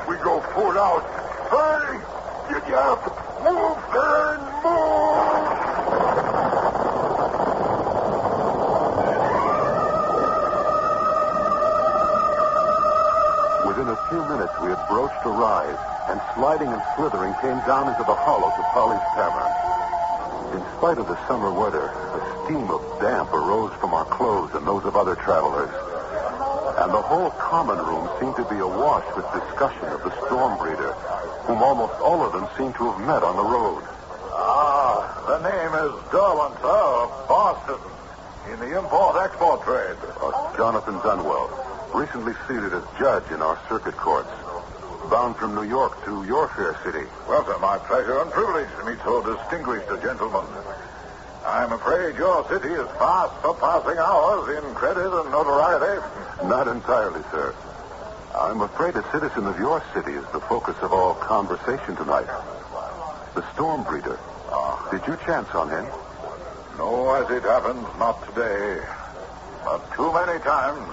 We go full out. Hey, get up. Move, Karen, move. Within a few minutes, we had broached a rise, and sliding and slithering came down into the hollows of Polly's Tavern. In spite of the summer weather, a steam of damp arose from our clothes and those of other travelers. And the whole common room seemed to be awash with discussion of the storm breeder, whom almost all of them seemed to have met on the road. The name is Darwin, sir, of Boston, in the import-export trade. Jonathan Dunwell, recently seated as judge in our circuit courts, bound from New York to your fair city. Well, sir, my pleasure and privilege to meet so distinguished a gentleman. I'm afraid your city is fast surpassing ours in credit and notoriety. Not entirely, sir. I'm afraid a citizen of your city is the focus of all conversation tonight. The storm breeder. Did you chance on him? No, as it happens, not today. But too many times.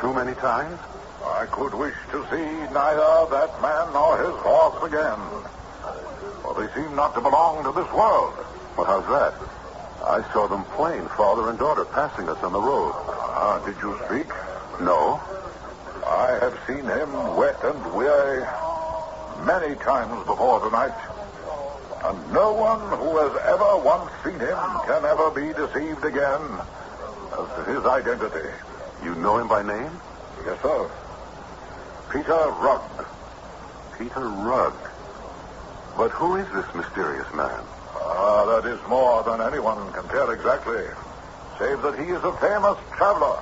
Too many times? I could wish to see neither that man nor his horse again. For they seem not to belong to this world. Well, how's that? I saw them plain, father and daughter, passing us on the road. Did you speak? No. I have seen him wet and weary many times before tonight. And no one who has ever once seen him can ever be deceived again as to his identity. You know him by name? Yes, sir. Peter Rugg. Peter Rugg. But who is this mysterious man? That is more than anyone can tell exactly, save that he is a famous traveler,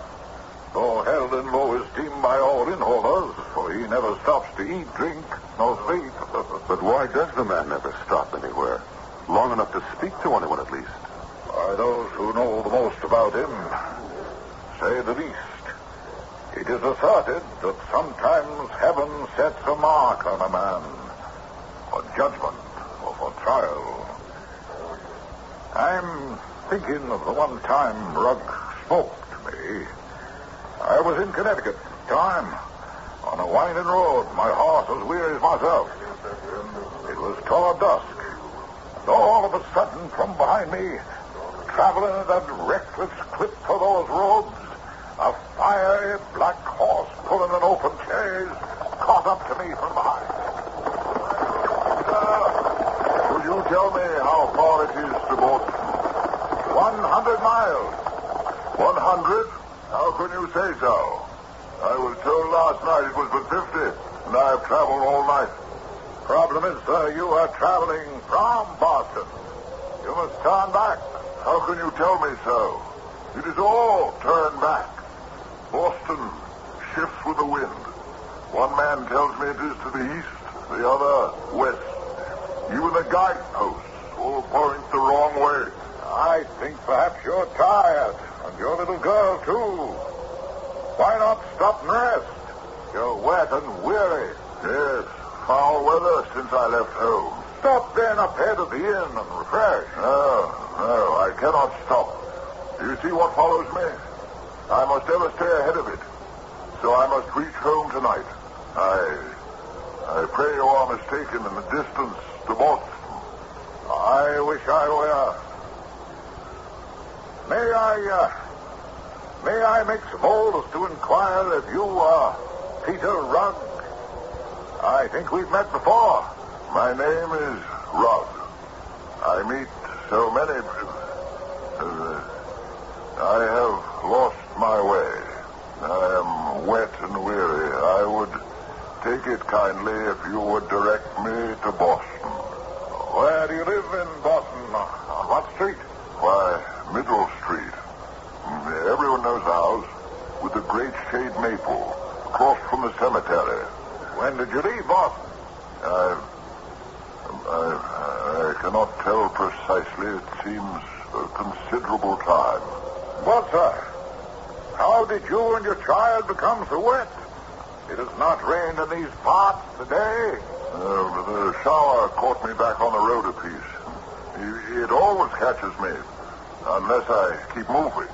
though held in low esteem by all innholders, for he never stops to eat, drink, nor sleep. But why does the man never stop anywhere? Long enough to speak to anyone, at least. Why, those who know the most about him say the least. It is asserted that sometimes heaven sets a mark on a man for judgment or for trial. I'm thinking of the one time Rugg spoke to me. I was in Connecticut at the time, on a winding road, my horse as weary as myself. It was toward dusk, and all of a sudden, from behind me, traveling at a reckless clip for those roads, a fiery black horse pulling an open chaise caught up to me from behind. Could you tell me how far it is to Boston? 100 miles. 100? How can you say so? I was told last night it was but 50, and I have traveled all night. Problem is, sir, you are traveling from Boston. You must turn back. How can you tell me so? It is all turn back. Boston shifts with the wind. One man tells me it is to the east, the other west. Even the guideposts all point the wrong way. I think perhaps you're tired, and your little girl, too. Why not stop and rest? You're wet and weary. Yes, foul weather since I left home. Stop then up ahead of the inn and refresh. No, I cannot stop. Do you see what follows me? I must ever stay ahead of it. So I must reach home tonight. I pray you are mistaken in the distance to Boston. I wish I were. May I make so bold as to inquire if you are Peter Rugg? I think we've met before. My name is Rugg. I meet so many. I have lost my way. I am wet and weary. I would take it kindly if you would direct me to Boston. Where do you live in Boston? On what street? Why, Middle Street. Everyone knows the house, with the great shade maple, across from the cemetery. When did you leave Boston? I cannot tell precisely. It seems a considerable time. Well, sir, how did you and your child become so wet? It has not rained in these parts today. The shower caught me back on the road a piece. It always catches me, unless I keep moving.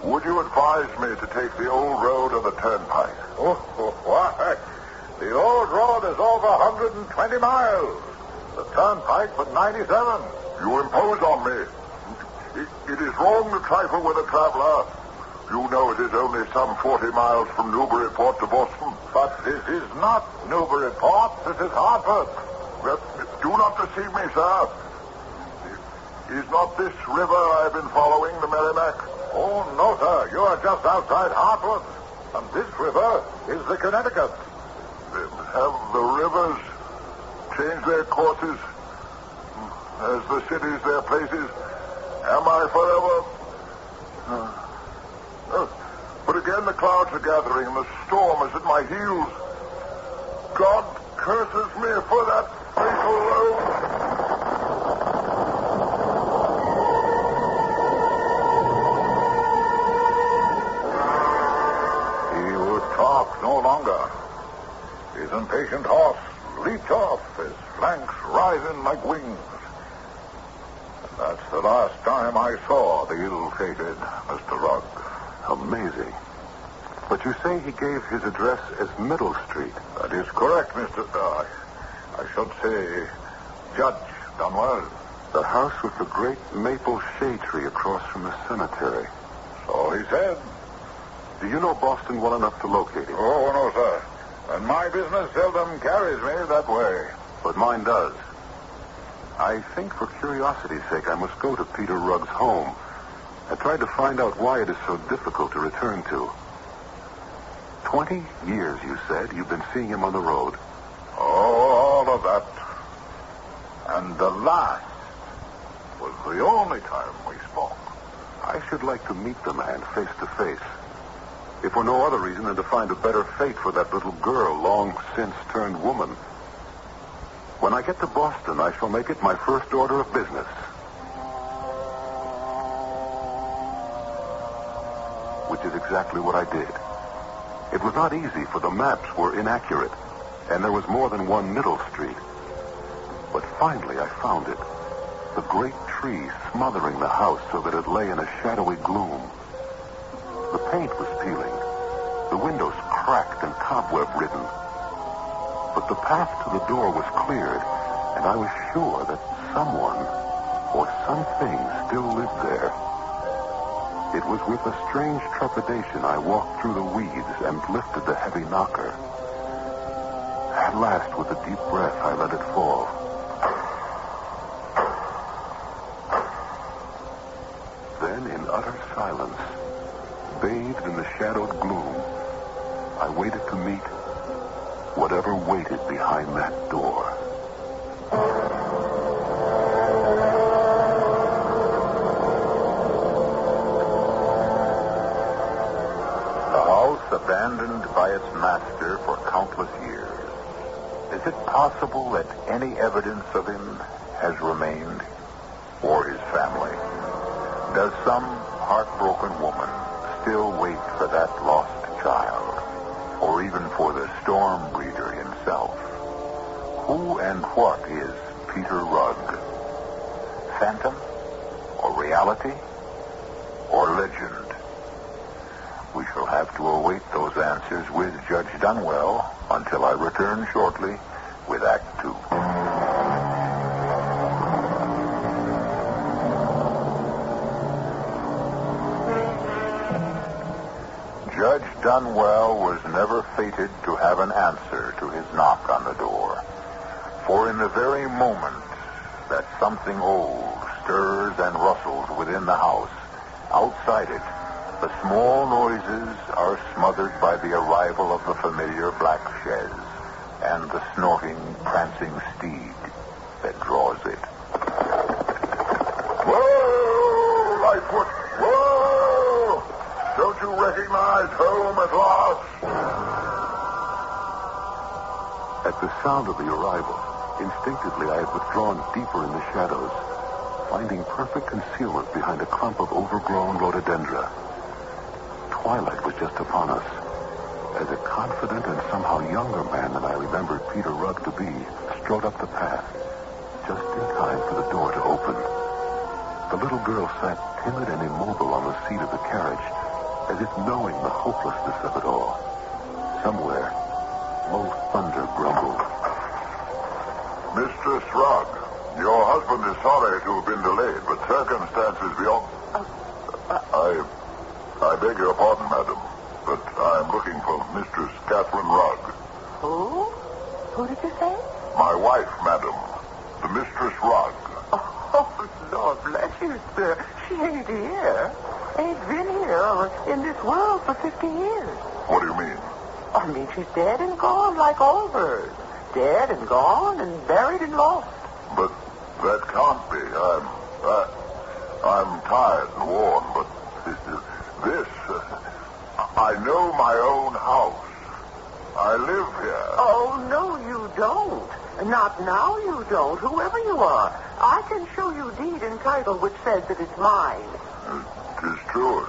Would you advise me to take the old road or the turnpike? Why, the old road is over 120 miles. The turnpike but 97. You impose on me. It is wrong to trifle with a traveler. You know it is only some 40 miles from Newburyport to Boston. But this is not Newburyport. This is Hartford. Do not deceive me, sir. Is not this river I've been following the Merrimack? Oh, no, sir. You are just outside Hartford. And this river is the Connecticut. Have the rivers changed their courses as the cities their places? Am I forever? But again the clouds are gathering and the storm is at my heels. God curses me for that fatal road. He would talk no longer. His impatient horse leaped off, his flanks rising like wings. And that's the last time I saw the ill-fated Mr. Rugg. Amazing. But you say he gave his address as Middle Street. That is correct, Mr. I should say Judge Dunwell. The house with the great maple shade tree across from the cemetery. So he said. Do you know Boston well enough to locate him? Oh, no, sir. And my business seldom carries me that way. But mine does. I think for curiosity's sake I must go to Peter Rugg's home. I tried to find out why it is so difficult to return to. 20 years, you said, you've been seeing him on the road. Oh, all of that. And the last was the only time we spoke. I should like to meet the man face to face. If for no other reason than to find a better fate for that little girl long since turned woman. When I get to Boston, I shall make it my first order of business. Which is exactly what I did. It was not easy, for the maps were inaccurate, and there was more than one Middle Street. But finally I found it. The great tree smothering the house so that it lay in a shadowy gloom. The paint was peeling, the windows cracked and cobweb-ridden. But the path to the door was cleared, and I was sure that someone or something still lived there. It was with a strange trepidation I walked through the weeds and lifted the heavy knocker. At last, with a deep breath, I let it fall. Then, in utter silence, bathed in the shadowed gloom, I waited to meet whatever waited behind that door. Abandoned by its master for countless years. Is it possible that any evidence of him has remained, or his family? Does some heartbroken woman still wait for that lost child, or even for the storm breeder himself? Who and what is Peter Rugg? Phantom, or reality, or legend? We shall have to await those answers with Judge Dunwell until I return shortly with Act 2. Judge Dunwell was never fated to have an answer to his knock on the door. For in the very moment that something old stirs and rustles within the house, outside it, the small noises are smothered by the arrival of the familiar black chaise and the snorting, prancing steed that draws it. Whoa, Lightfoot! Whoa! Don't you recognize home at last? At the sound of the arrival, instinctively I had withdrawn deeper in the shadows, finding perfect concealment behind a clump of overgrown rhododendra. Twilight was just upon us, as a confident and somehow younger man than I remembered Peter Rugg to be strode up the path, just in time for the door to open. The little girl sat timid and immobile on the seat of the carriage, as if knowing the hopelessness of it all. somewhere, low thunder grumbled. Mistress Rugg, your husband is sorry to have been delayed, but circumstances beyond... I beg your pardon, madam, but I'm looking for Mistress Catherine Rugg. Who? Who did you say? My wife, madam, the Mistress Rugg. Oh, Lord bless you, sir. She ain't here. Ain't been here in this world for 50 years. What do you mean? I mean, she's dead and gone like all birds. Dead and gone and buried and lost. But that can't be. I'm tired and worn, but I know my own house. I live here. Oh, no, you don't. Not now you don't, whoever you are. I can show you deed and title which says that it's mine. It is true.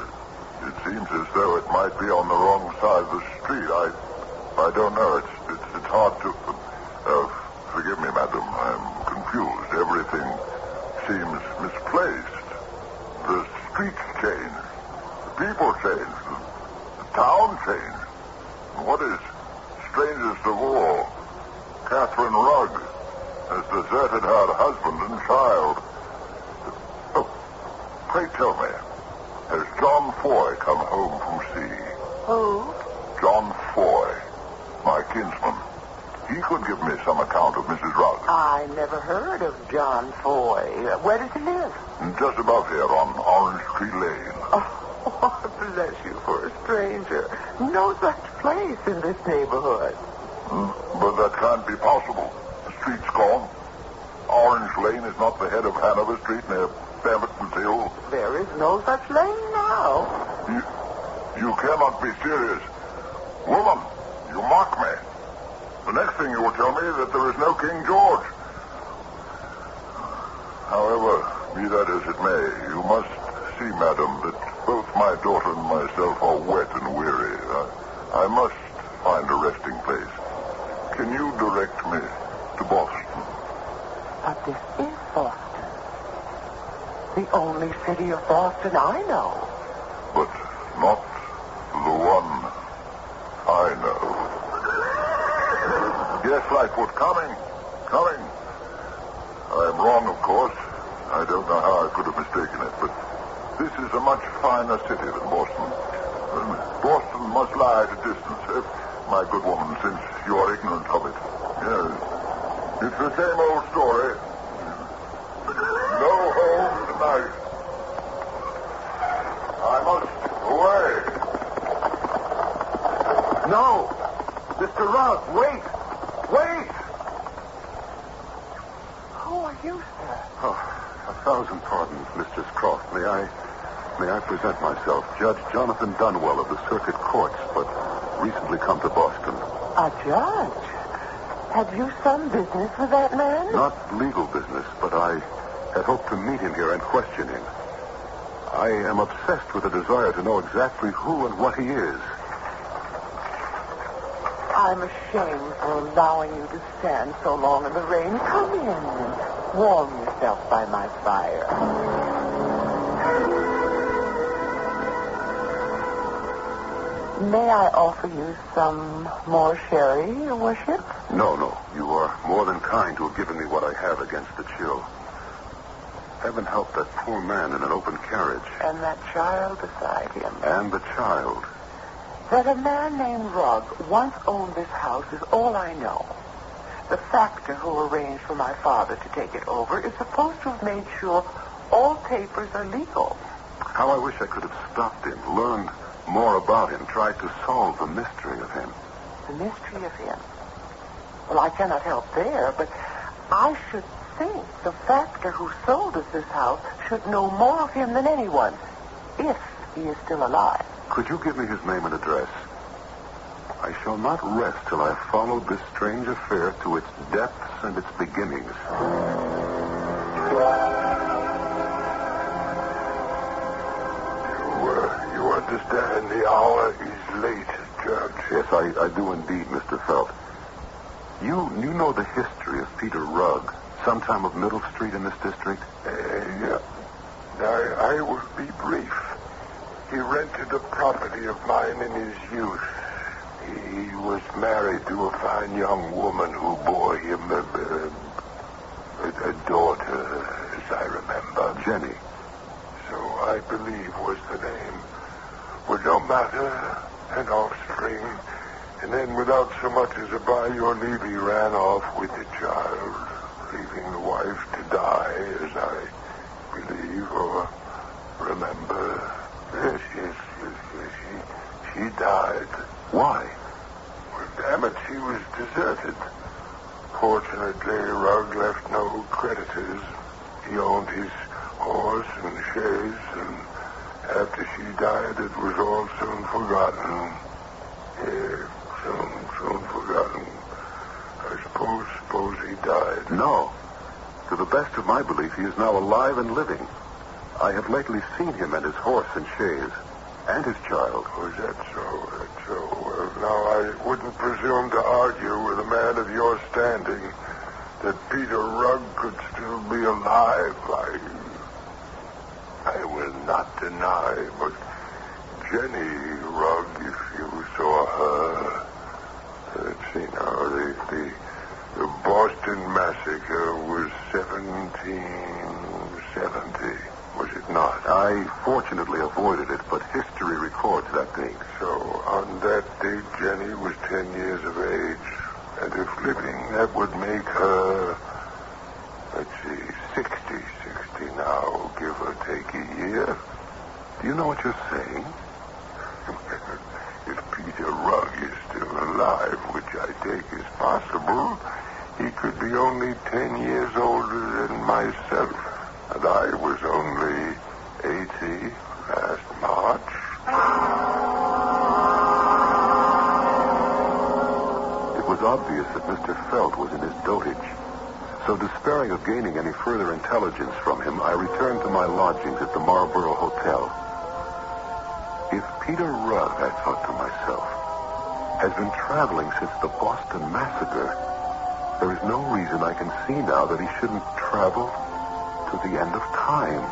It seems as though it might be on the wrong side of the street. I don't know. It's hard to... forgive me, madam. I'm confused. Everything seems misplaced. The streets change. The people change. The town change. And what is strangest of all, Catherine Rugg has deserted her husband and child. Oh, pray tell me, has John Foy come home from sea? Who? John Foy, my kinsman. He could give me some account of Mrs. Rugg. I never heard of John Foy. Where does he live? Just above here on Orange Tree Lane. Oh, bless you for a stranger. No such place in this neighborhood. But that can't be possible. The street's gone. Orange Lane is not the head of Hanover Street near Pemberton's Hill. There is no such lane now. You cannot be serious. Woman, you mock me. The next thing you will tell me is that there is no King George. However, be that as it may, you must see, madam, that both my daughter and myself are wet and weary. I must find a resting place. Can you direct me to Boston? But this is Boston. The only city of Boston I know. But not the one I know. Yes, Lightfoot, coming. I am wrong, of course. I don't know how I could have mistaken it, but this is a much finer city than Boston. Boston must lie at a distance, my good woman, since you are ignorant of it. Yes. It's the same old story. No home tonight. I must away. No! Mr. Rugg, wait! Wait! Who are you, sir? Oh, 1,000 pardons, Mistress Croft. May I present myself? Judge Jonathan Dunwell of the Circuit Courts, but recently come to Boston. A judge? Have you some business with that man? Not legal business, but I had hoped to meet him here and question him. I am obsessed with a desire to know exactly who and what he is. I'm ashamed for allowing you to stand so long in the rain. Come in and warm yourself by my fire. May I offer you some more sherry, Your Worship? No. You are more than kind to have given me what I have against the chill. Heaven help that poor man in an open carriage. And that child beside him. And the child. That a man named Rugg once owned this house is all I know. The factor who arranged for my father to take it over is supposed to have made sure all papers are legal. How I wish I could have stopped him, learned more about him, tried to solve the mystery of him. The mystery of him? Well, I cannot help there, but I should think the factor who sold us this house should know more of him than anyone, if he is still alive. Could you give me his name and address? I shall not rest till I have followed this strange affair to its depths and its beginnings. You understand the hour is late, Judge. Yes, I do indeed, Mr. Felt. You know the history of Peter Rugg, sometime of Middle Street in this district? Yeah. I will be brief. He rented a property of mine in his youth. He was married to a fine young woman who bore him a daughter, as I remember. Jenny. So I believe was the name. Well, no matter, an offspring. And then without so much as a by your leave, he ran off with the child, leaving the wife to die, as I believe or remember. Yes, she died. Why? Well, damn it, she was deserted. Fortunately, Rugg left no creditors. He owned his horse and chaise, and after she died, it was all soon forgotten. Yeah, soon forgotten. I suppose he died. No. To the best of my belief, he is now alive and living. I have lately seen him and his horse and chaise, and his child. Oh, is that so? That's so. Well, now, I wouldn't presume to argue with a man of your standing that Peter Rugg could still be alive. I will not deny, but Jenny Rugg, if you saw her, let's see now, the Boston Massacre was 1770, was it not? I fortunately avoided it, but history records that date. So on that date, Jenny was 10 years of age, and if living, that would make her, let's see, 60 now, give or take a year. Do you know what you're saying? If Peter Rugg is still alive, which I take as possible, he could be only 10 years older than myself. And I was only 80 last March. It was obvious that Mr. Felt was in his dotage. So despairing of gaining any further intelligence from him, I returned to my lodgings at the Marlborough Hotel. If Peter Rugg, I thought to myself, has been traveling since the Boston Massacre, there is no reason I can see now that he shouldn't travel to the end of time.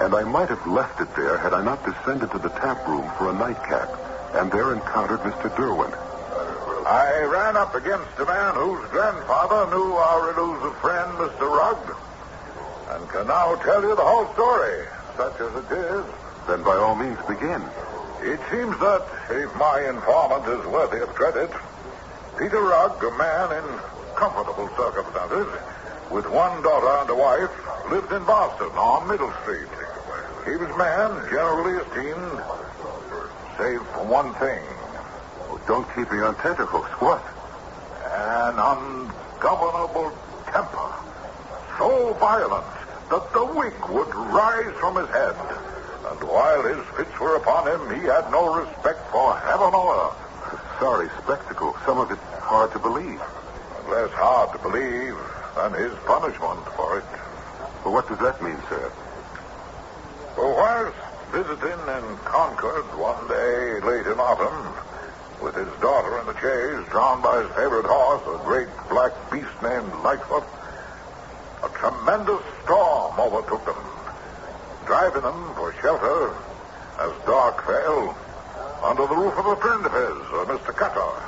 And I might have left it there had I not descended to the tap room for a nightcap, and there encountered Mr. Derwent. I ran up against a man whose grandfather knew our elusive friend, Mr. Rugg, and can now tell you the whole story, such as it is. Then by all means begin. It seems that, if my informant is worthy of credit, Peter Rugg, a man in comfortable circumstances, with one daughter and a wife, lived in Boston on Middle Street. He was a man generally esteemed, save for one thing. Oh, don't keep me on tenterhooks. What? An ungovernable temper, so violent that the wig would rise from his head. And while his fits were upon him, he had no respect for heaven or earth. Sorry spectacle. Some of it hard to believe. Less hard to believe than his punishment for it. Well, what does that mean, sir? Well, whilst visiting in Concord one day late in autumn, with his daughter in the chaise, drawn by his favorite horse, a great black beast named Lightfoot, a tremendous storm overtook them, driving them for shelter as dark fell under the roof of a friend of his, Mr. Cutter,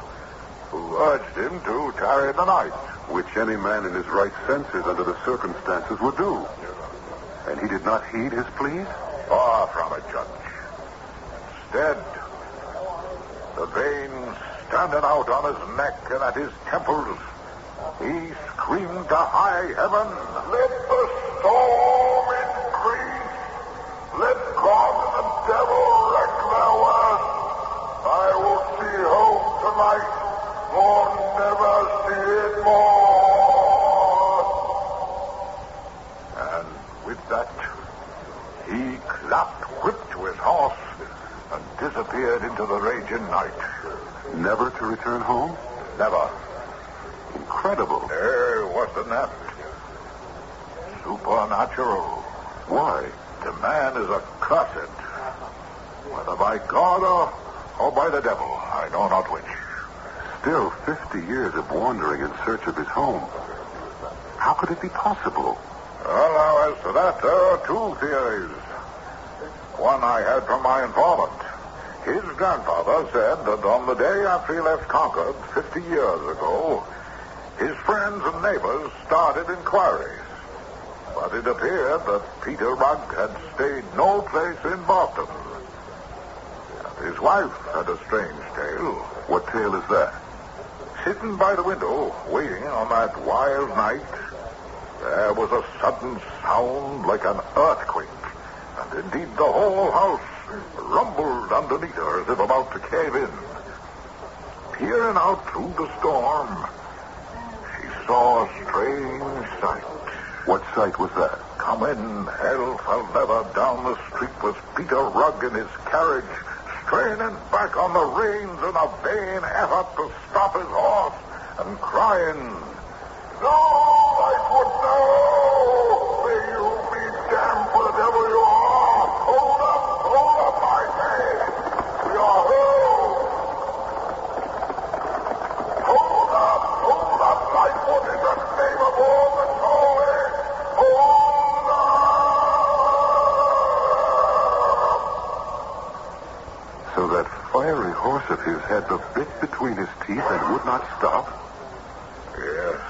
who urged him to tarry the night. Which any man in his right senses under the circumstances would do. And he did not heed his pleas? Far from it, Judge. Instead, the veins standing out on his neck and at his temples, he screamed to high heaven, "Let the storm increase! Let God and the devil wreak their worst! I will see home tonight, or never see it more!" And with that, he clapped whip to his horse and disappeared into the raging night. Never to return home? Never. Incredible. Wasn't that supernatural? Why? The man is accursed. Whether by God or by the devil, I know not which. Still 50 years of wandering in search of his home. How could it be possible? Well, now, as to that, there are two theories. One I had from my informant. His grandfather said that on the day after he left Concord 50 years ago, his friends and neighbors started inquiries. But it appeared that Peter Rugg had stayed no place in Boston. And his wife had a strange tale. What tale is that? Sitting by the window, waiting on that wild night, there was a sudden sound like an earthquake. And indeed the whole house rumbled underneath her as if about to cave in. Peering out through the storm, she saw a strange sight. What sight was that? Coming hell for leather down the street was Peter Rugg in his carriage, straining back on the reins in a vain effort to stop his horse, and crying, "No, Lightfoot, no! May you be damned, whatever you are! Hold up, I say! We are home! Hold up, Lightfoot, in the name of all that's holy! Hold up!" So that fiery horse of his had the bit between his teeth and would not stop? Yes.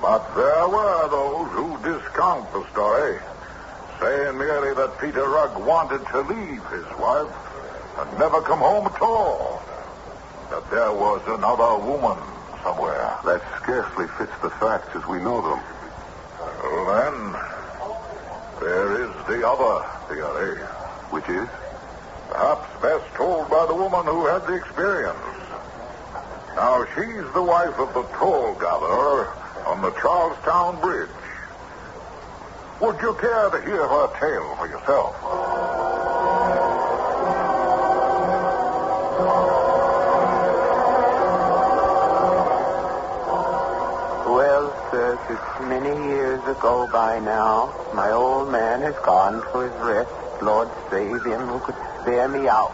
But there were those who discount the story, saying merely that Peter Rugg wanted to leave his wife and never come home at all. That there was another woman somewhere. That scarcely fits the facts as we know them. Well, then, there is the other theory. Which is? Perhaps best told by the woman who had the experience. Now, she's the wife of the toll gatherer on the Charlestown Bridge. Would you care to hear her tale for yourself? Well, sir, it's many years ago by now. My old man has gone for his rest. Lord save him who could spare me out.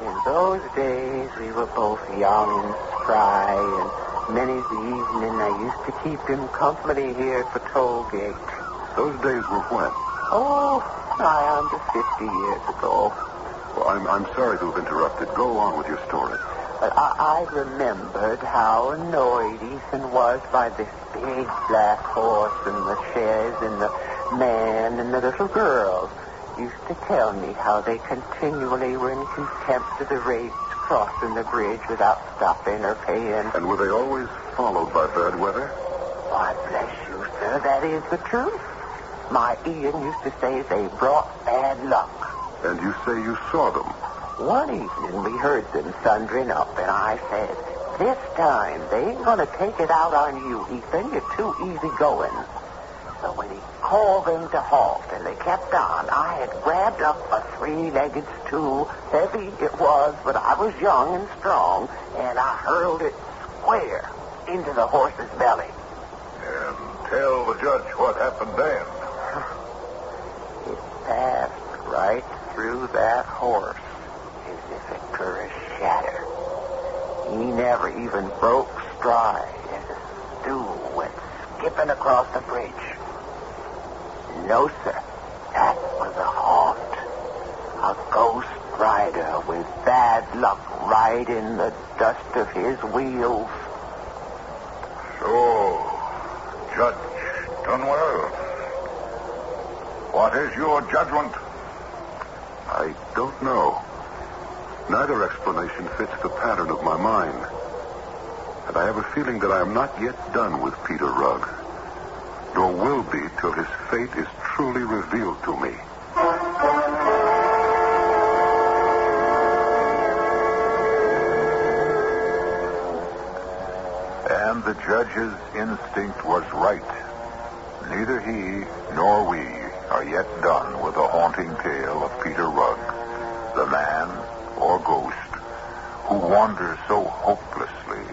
In those days, we were both young and spry, and many's the evening I used to keep him company here at the toll gate. Those days were when? Oh, nigh on to 50 years ago. Well, I'm sorry to have interrupted. Go on with your story. But I remembered how annoyed Ethan was by this big black horse and the chaise and the man and the little girl. Used to tell me how they continually were in contempt of the rates crossing the bridge without stopping or paying. And were they always followed by bad weather? Why, bless you, sir, that is the truth. My Ian used to say they brought bad luck. And you say you saw them? One evening we heard them thundering up, and I said, "This time they ain't going to take it out on you, Ethan. You're too easy going." So when he called them to halt and they kept on, I had grabbed up a three-legged stool. Heavy it was, but I was young and strong, and I hurled it square into the horse's belly. And tell the judge what happened then. It passed right through that horse as if it were a shatter. He never even broke stride as the stool went skipping across the bridge. No, sir. That was a haunt. A ghost rider with bad luck right in the dust of his wheels. So, Judge Dunwell, what is your judgment? I don't know. Neither explanation fits the pattern of my mind. And I have a feeling that I am not yet done with Peter Rugg. Nor will be till his fate is truly revealed to me. And the judge's instinct was right. Neither he nor we are yet done with the haunting tale of Peter Rugg, the man or ghost who wanders so hopelessly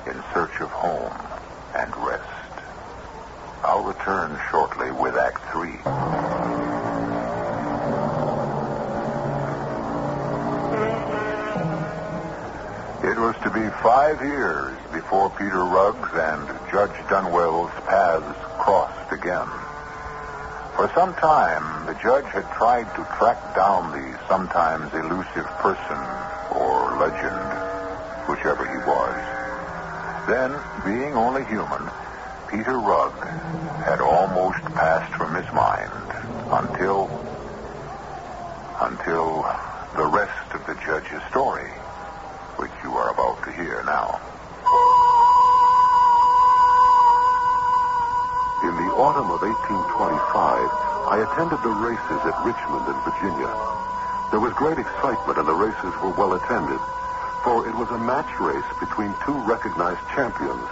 in search of home and rest. I'll return shortly with Act 3. It was to be 5 years before Peter Rugg's and Judge Dunwell's paths crossed again. For some time, the judge had tried to track down the sometimes elusive person or legend, whichever he was. Then, being only human, Peter Rugg had almost passed from his mind until the rest of the judge's story, which you are about to hear now. In the autumn of 1825, I attended the races at Richmond in Virginia. There was great excitement, and the races were well attended, for it was a match race between two recognized champions,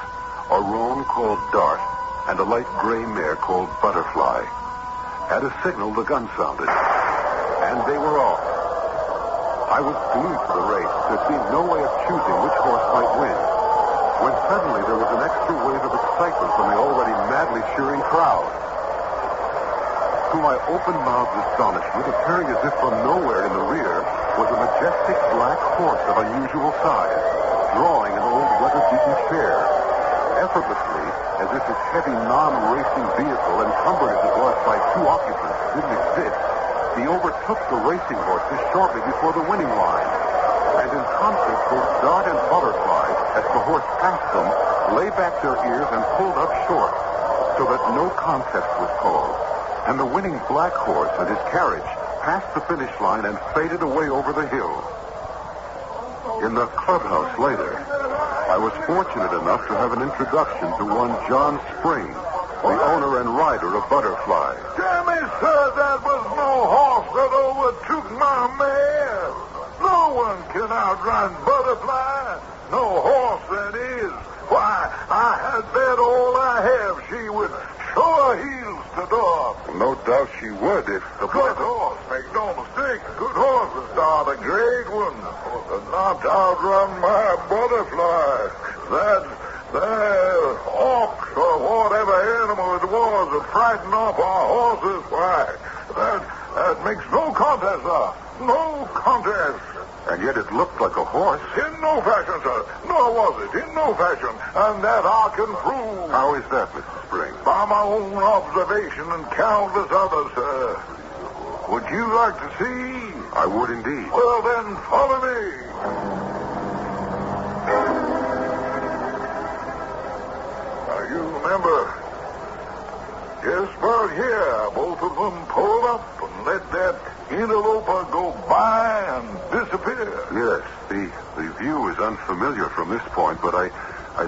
a roan called Dart and a light gray mare called Butterfly. At a signal, the gun sounded, and they were off. I was glued to the race. There seemed no way of choosing which horse might win, when suddenly there was an extra wave of excitement from the already madly cheering crowd. To my open-mouthed astonishment, appearing as if from nowhere in the rear, was a majestic black horse of unusual size, drawing an old weather-beaten chair. Effortlessly, as if this heavy non-racing vehicle, encumbered as it was by two occupants, didn't exist, he overtook the racing horses shortly before the winning line. And in concert, both Dart and Butterfly, as the horse passed them, lay back their ears and pulled up short, so that no contest was called. And the winning black horse and his carriage passed the finish line and faded away over the hill. In the clubhouse later, I was fortunate enough to have an introduction to one John Spring, the owner and rider of Butterfly. Damn it, sir, that was no horse that overtook my mare. No one can outrun Butterfly. No horse, that is. Why, I had bet all I have she would show her heels to Dart. No doubt she would if the Good horse, make no mistake. Good horse, Dart, a great one. But not to outrun my Butterfly. That ox or whatever animal it was that frightened off our horses, why, that makes no contest, sir. No contest. And yet it looked like a horse. In no fashion, sir. Nor was it. In no fashion. And that I can prove. How is that, Mr. Spring? By my own observation and countless others, sir. Would you like to see? I would indeed. Well, then, follow me. Now, you remember, just about here, both of them pulled up and let that interloper go by and disappear. Yes, the view is unfamiliar from this point, but I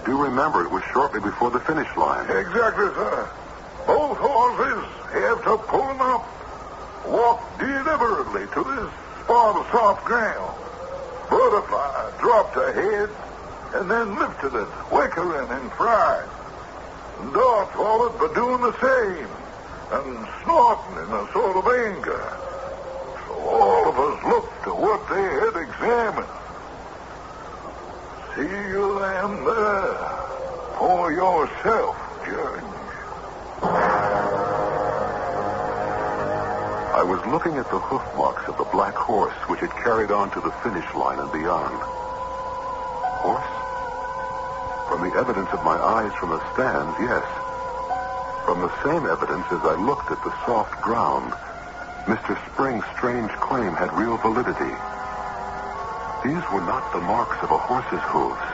do remember it was shortly before the finish line. Exactly, sir. Both horses have to pull them up, walk deliberately to this spot of soft ground. Butterfly dropped her head and then lifted it, whickering in fright. Dart followed by doing the same and snorting in a sort of anger. All of us looked at what they had examined. See you them there for yourself, Judge. I was looking at the hoof marks of the black horse which had carried on to the finish line and beyond. Horse? From the evidence of my eyes from the stands, yes. From the same evidence as I looked at the soft ground, Mr. Spring's strange claim had real validity. These were not the marks of a horse's hooves,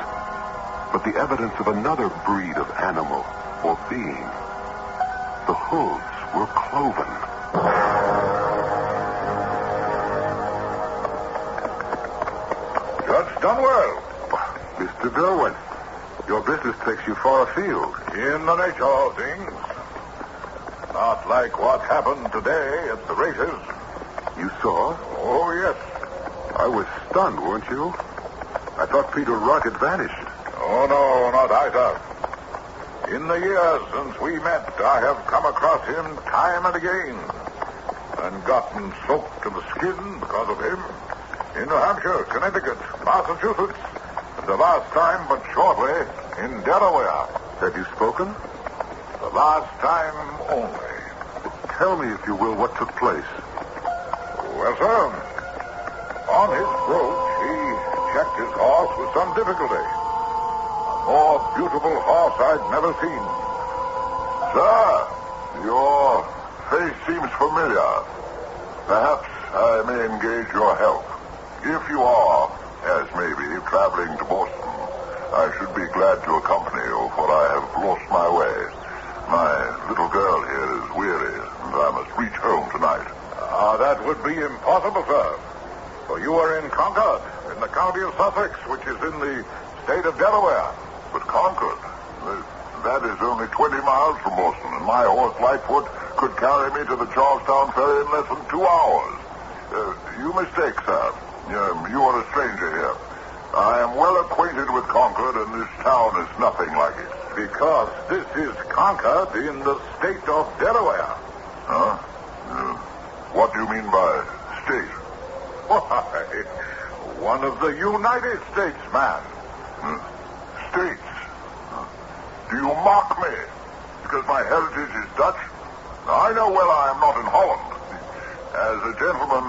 but the evidence of another breed of animal or being. The hooves were cloven. Judge Dunwell. Mr. Derwin, your business takes you far afield. In the nature of things. Not like what happened today at the races. You saw? Oh, yes. I was stunned, weren't you? I thought Peter Rugg had vanished. Oh, no, not I, sir. In the years since we met, I have come across him time and again and gotten soaked to the skin because of him. In New Hampshire, Connecticut, Massachusetts, and the last time, but shortly, in Delaware. Have you spoken? The last time only. Tell me, if you will, what took place. Well, sir, on his approach, he checked his horse with some difficulty. A more beautiful horse I'd never seen. Sir, your face seems familiar. Perhaps I may engage your help. If you are, as maybe, traveling to Boston, I should be glad to accompany you, for I have lost my way. My little girl here is weary, and I must reach home tonight. That would be impossible, sir. For you are in Concord, in the county of Sussex, which is in the state of Delaware. But Concord? That is only 20 miles from Boston, and my horse Lightfoot could carry me to the Charlestown ferry in less than 2 hours. You mistake, sir. You are a stranger here. I am well acquainted with Concord, and this town is nothing like it. Because this is Concord in the state of Delaware. Huh? What do you mean by state? Why, one of the United States, man. States? Do you mock me? Because my heritage is Dutch? I know well I am not in Holland. As a gentleman,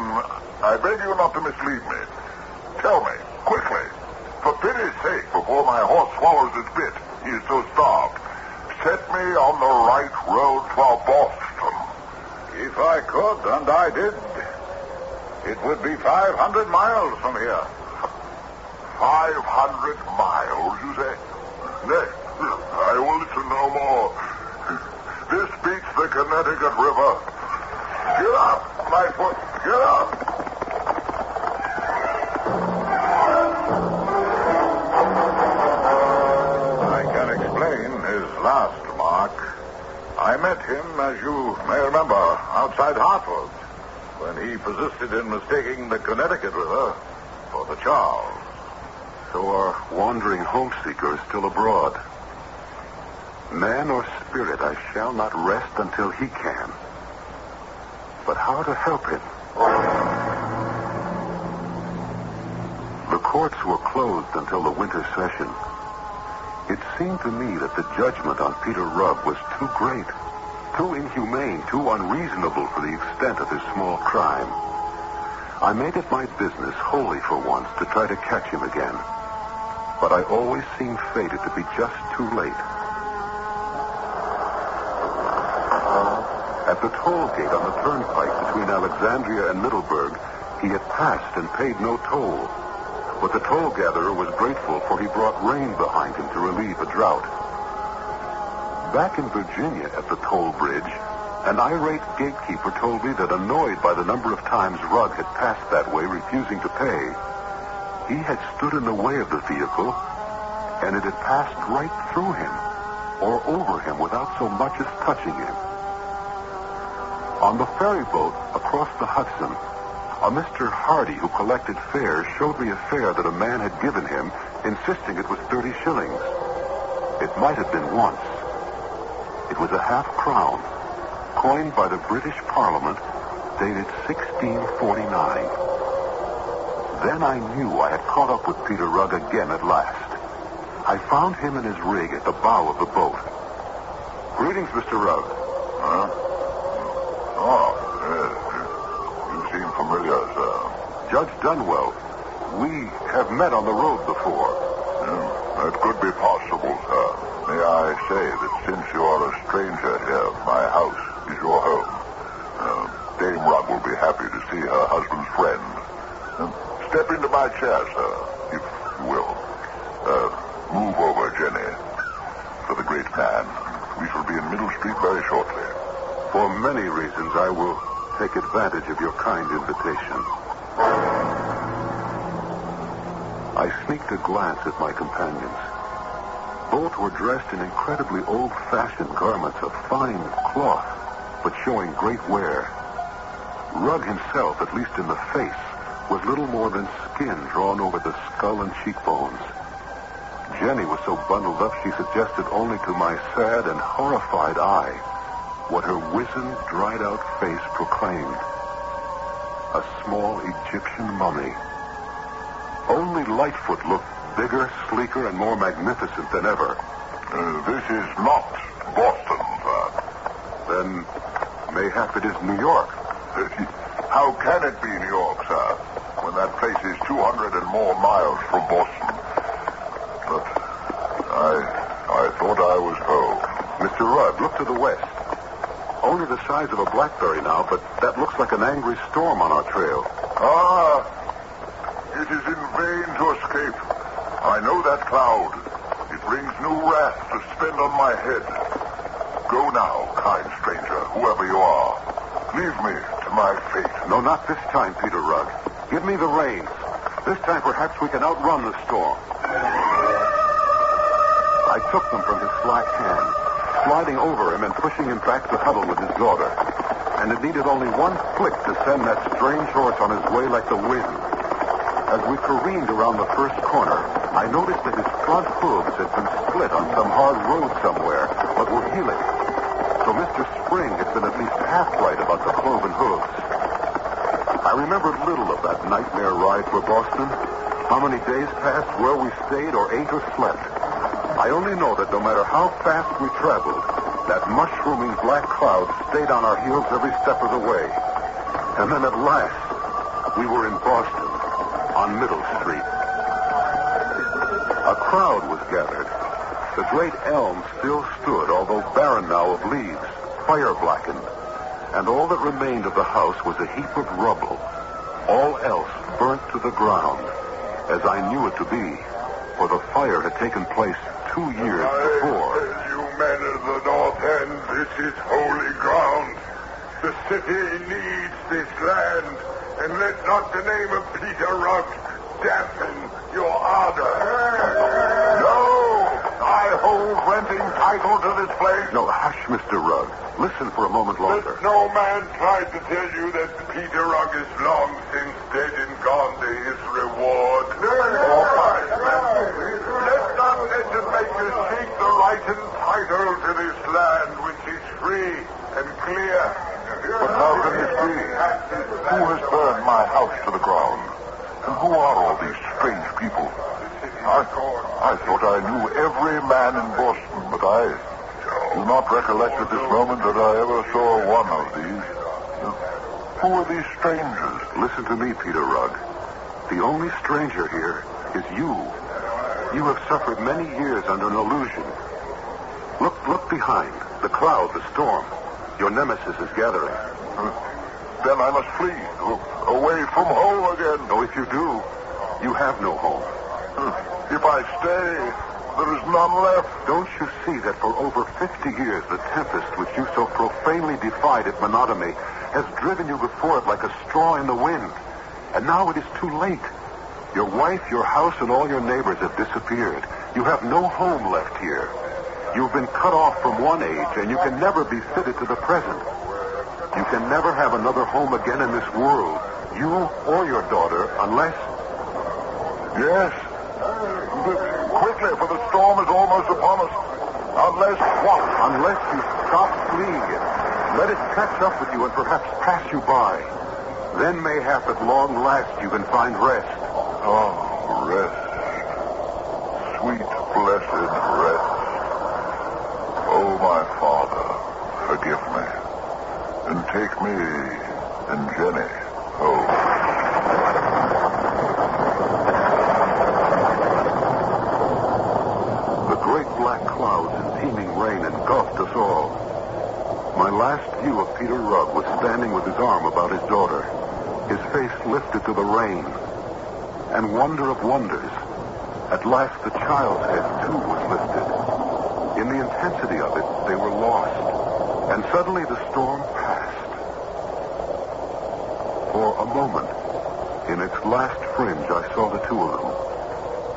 I beg you not to mislead me. Tell me, quickly, for pity's sake, before my horse swallows its bit, he is so starved, set me on the right road for Boston. If I could, and I did, it would be 500 miles from here. 500 miles, you say? Nay, I will listen no more. This beats the Connecticut River. Get up, Lightfoot, get up! I can explain his last remark. I met him, as you may remember, outside Hartford, when he persisted in mistaking the Connecticut River for the Charles. So our wandering homeseeker is still abroad. Man or spirit, I shall not rest until he can. But how to help him? The courts were closed until the winter session. It seemed to me that the judgment on Peter Rubb was too great, too inhumane, too unreasonable for the extent of his small crime. I made it my business wholly for once to try to catch him again. But I always seemed fated to be just too late. At the toll gate on the turnpike between Alexandria and Middleburg, he had passed and paid no toll. But the toll gatherer was grateful, for he brought rain behind him to relieve a drought. Back in Virginia at the toll bridge, an irate gatekeeper told me that, annoyed by the number of times Rugg had passed that way refusing to pay, he had stood in the way of the vehicle, and it had passed right through him, or over him without so much as touching him. On the ferry boat across the Hudson, a Mr. Hardy who collected fares showed me a fare that a man had given him, insisting it was 30 shillings. It might have been once. It was a half-crown, coined by the British Parliament, dated 1649. Then I knew I had caught up with Peter Rugg again at last. I found him in his rig at the bow of the boat. Greetings, Mr. Rugg. Huh? Oh, yes. You seem familiar, sir. Judge Dunwell. We have met on the road before. That could be possible, sir. May I say that since you are a stranger here, my house is your home. Dame Rugg will be happy to see her husband's friend. Step into my chair, sir, if you will. Move over, Jenny. For the great man. We shall be in Middle Street very shortly. For many reasons, I will take advantage of your kind invitation. I sneaked a glance at my companions. Both were dressed in incredibly old-fashioned garments of fine cloth, but showing great wear. Rugg himself, at least in the face, was little more than skin drawn over the skull and cheekbones. Jenny was so bundled up she suggested only to my sad and horrified eye what her wizened, dried-out face proclaimed. A small Egyptian mummy. Only Lightfoot looked bigger, sleeker, and more magnificent than ever. This is not Boston, sir. Then mayhap it is New York. How can it be New York, sir, when that place is 200 and more miles from Boston? But I thought I was home. Mr. Rudd, look to the west. Only the size of a blackberry now, but that looks like an angry storm on our trail. Ah, it is in vain to escape. I know that cloud. It brings new wrath to spend on my head. Go now, kind stranger, whoever you are. Leave me to my fate. No, not this time, Peter Rugg. Give me the reins. This time perhaps we can outrun the storm. I took them from his slack hand, sliding over him and pushing him back to huddle with his daughter. And it needed only one flick to send that strange horse on his way like the wind. As we careened around the first corner, I noticed that his front hooves had been split on some hard road somewhere, but were healing. So Mr. Spring had been at least half right about the cloven hooves. I remembered little of that nightmare ride for Boston, how many days passed, where we stayed or ate or slept. I only know that no matter how fast we traveled, that mushrooming black cloud stayed on our heels every step of the way. And then at last, we were in Boston, on Middle Street. A crowd was gathered. The great elm still stood, although barren now of leaves, fire-blackened. And all that remained of the house was a heap of rubble. All else burnt to the ground, as I knew it to be, for the fire had taken place 2 years before. You men of the North End, this is holy ground. The city needs this land, and let not the name of Peter Rugg dampen your ardor. No! I hold renting title to this place. No, hush, Mr. Rugg. Listen for a moment longer. Let no man try to tell you that Peter Rugg is long since dead and gone to his reward. Let not legend make you seek the right and title to this land, which is free and clear. But how can this be? Who has burned my house to the ground? And who are all these strange people? I thought I knew every man in Boston, but I do not recollect at this moment that I ever saw one of these. Who are these strangers? Listen to me, Peter Rugg. The only stranger here is you. You have suffered many years under an illusion. Look behind. The cloud, the storm. Your nemesis is gathering. Then I must flee, away from home again. No, if you do, you have no home. If I stay, there is none left. Don't you see that for over 50 years, the tempest which you so profanely defied at Monotony has driven you before it like a straw in the wind? And now it is too late. Your wife, your house, and all your neighbors have disappeared. You have no home left here. You've been cut off from one age, and you can never be fitted to the present. You can never have another home again in this world, you or your daughter, unless... Yes. Quickly, for the storm is almost upon us. Unless what? Unless you stop fleeing it. Let it catch up with you and perhaps pass you by. Then mayhap at long last you can find rest. Oh, rest. Sweet, blessed rest. Oh, my Father, forgive me. And take me and Jenny home. The great black clouds and teeming rain engulfed us all. My last view of Peter Rugg was standing with his arm about his daughter, his face lifted to the rain. And wonder of wonders, at last the child's head, too, was lifted. In the intensity of it, they were lost. And suddenly the storm passed. For a moment, in its last fringe, I saw the two of them,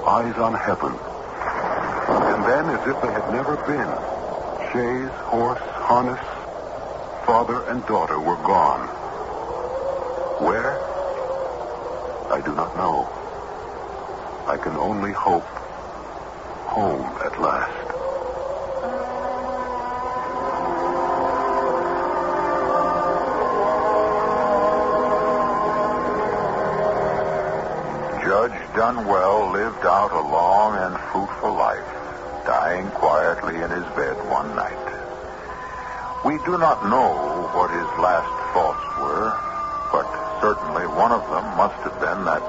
eyes on heaven. And then, as if they had never been, chaise, horse, harness, father and daughter were gone. Where? I do not know. I can only hope home at last. Judge Dunwell lived out a long and fruitful life, dying quietly in his bed one night. We do not know what his last thoughts were, but certainly one of them must have been that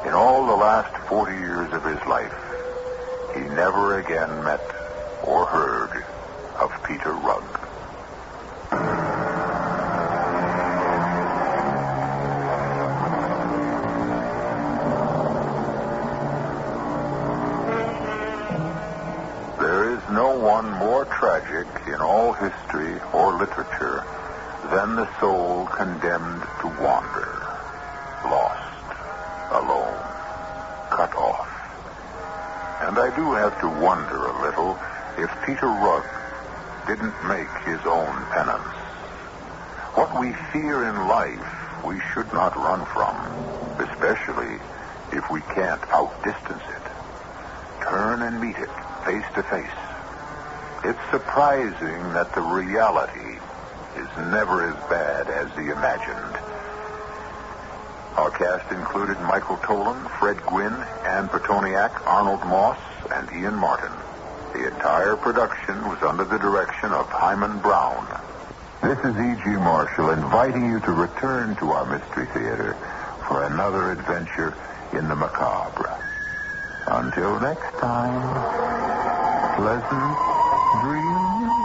in all the last 40 years of his life, he never again met or heard of Peter Rugg. in all history or literature than the soul condemned to wander, lost, alone, cut off. And I do have to wonder a little if Peter Rugg didn't make his own penance. What we fear in life, we should not run from, especially if we can't outdistance it. Turn and meet it face to face. It's surprising that the reality is never as bad as the imagined. Our cast included Michael Tolan, Fred Gwynn, Ann Petoniak, Arnold Moss, and Ian Martin. The entire production was under the direction of Himan Brown. This is E.G. Marshall inviting you to return to our Mystery Theater for another adventure in the macabre. Until next time, pleasant dreams.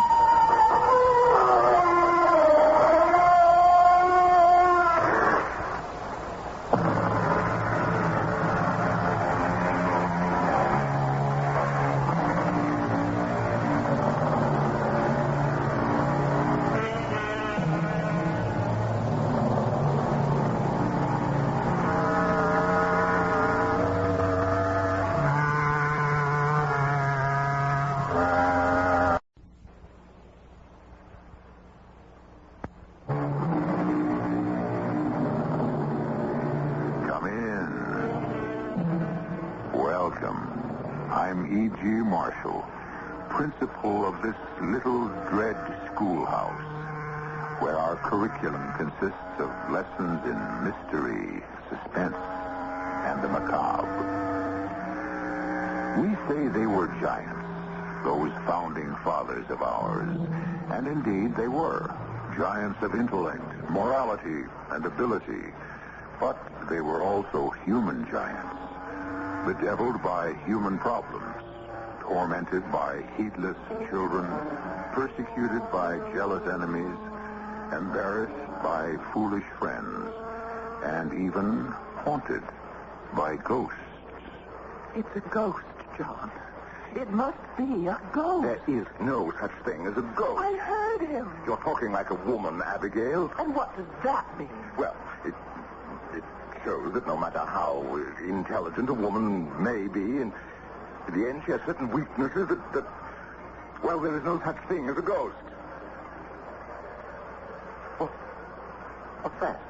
I'm E.G. Marshall, principal of this little dread schoolhouse, where our curriculum consists of lessons in mystery, suspense, and the macabre. We say they were giants, those founding fathers of ours, and indeed they were. Giants of intellect, morality, and ability, but they were also human giants, bedeviled by human problems, tormented by heedless children, persecuted by jealous enemies, embarrassed by foolish friends, and even haunted by ghosts. It's a ghost, John. It must be a ghost. There is no such thing as a ghost. I heard him. You're talking like a woman, Abigail. And what does that mean? Well, it shows that no matter how intelligent a woman may be, in the end she has certain weaknesses that well, there is no such thing as a ghost. What's that?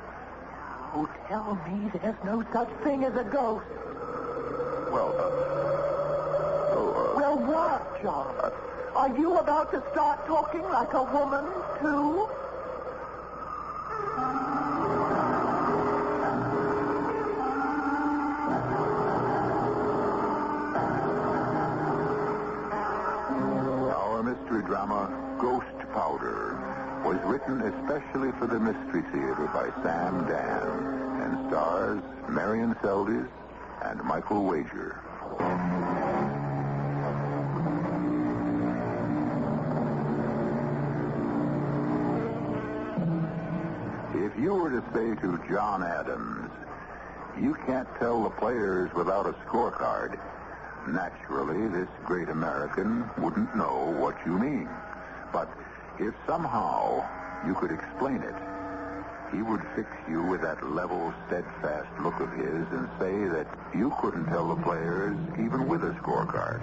Oh, tell me there's no such thing as a ghost. Well, Well, what, John? Are you about to start talking like a woman, too? Our mystery drama, Ghost Powder, was written especially for the Mystery Theater by Sam Dan and stars Marion Seldes and Michael Wager. If you were to say to John Adams, "You can't tell the players without a scorecard," naturally, this great American wouldn't know what you mean. But if somehow you could explain it, he would fix you with that level, steadfast look of his and say that you couldn't tell the players even with a scorecard.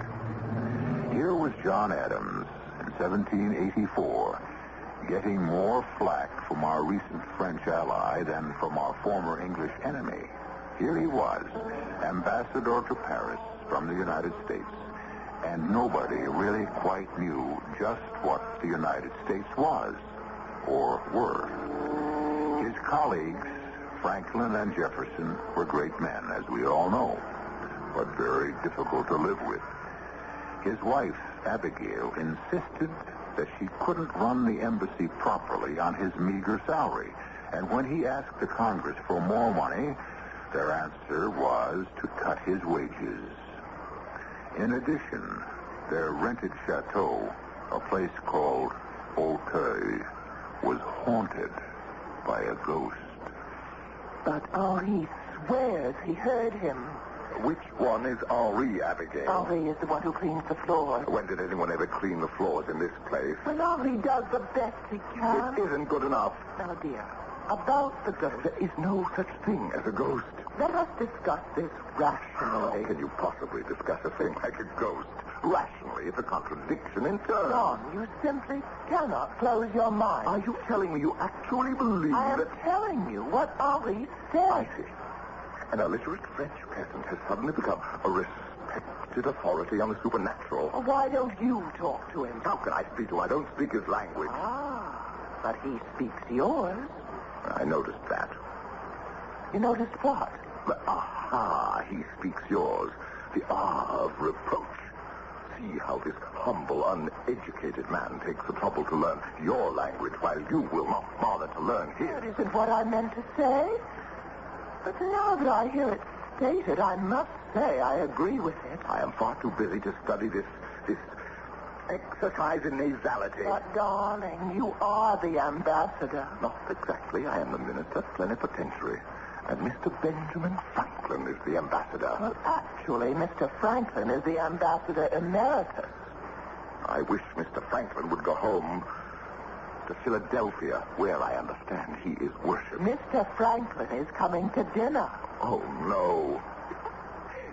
Here was John Adams in 1784, getting more flack from our recent French ally than from our former English enemy. Here he was, ambassador to Paris from the United States, and nobody really quite knew just what the United States was, or were. His colleagues, Franklin and Jefferson, were great men, as we all know, but very difficult to live with. His wife, Abigail, insisted that she couldn't run the embassy properly on his meager salary, and when he asked the Congress for more money, their answer was to cut his wages. In addition, their rented chateau, a place called Auteuil, was haunted by a ghost. But, he swears he heard him. Which one is Henri, Abigail? Henri is the one who cleans the floors. When did anyone ever clean the floors in this place? Well, Henri does the best he can. It isn't good enough. Now, dear, about the ghost. There is no such thing as a ghost. Let us discuss this rationally. How can you possibly discuss a thing like a ghost rationally? It's a contradiction in terms. John, you simply cannot close your mind. Are you telling me you actually believe I am that... telling you what Henri said. I see. An illiterate French peasant has suddenly become a respected authority on the supernatural. Well, why don't you talk to him? How can I speak to him? I don't speak his language. Ah, but he speaks yours. I noticed that. You noticed what? He speaks yours. The of reproach. See how this humble, uneducated man takes the trouble to learn your language while you will not bother to learn his. That isn't what I meant to say. But now that I hear it stated, I must say I agree with it. I am far too busy to study this exercise in nasality. But, darling, you are the ambassador. Not exactly. I am the minister plenipotentiary. And Mr. Benjamin Franklin is the ambassador. Well, actually, Mr. Franklin is the ambassador emeritus. I wish Mr. Franklin would go home to Philadelphia, where I understand he is worshipped. Mr. Franklin is coming to dinner. Oh, no.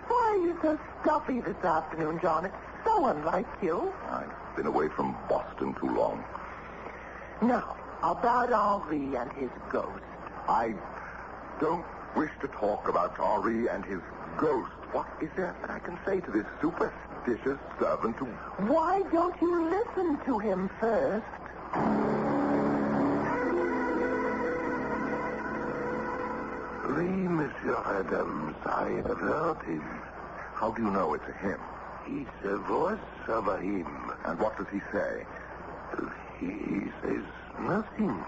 Why are you so stuffy this afternoon, John? It's so unlike you. I've been away from Boston too long. Now, about Henri and his ghost. I don't wish to talk about Henri and his ghost. What is there that I can say to this superstitious servant who... Why don't you listen to him first? Oui, Monsieur Adams, I have heard him. How do you know it's a him? It's the voice of a him. And what does he say? He says nothing.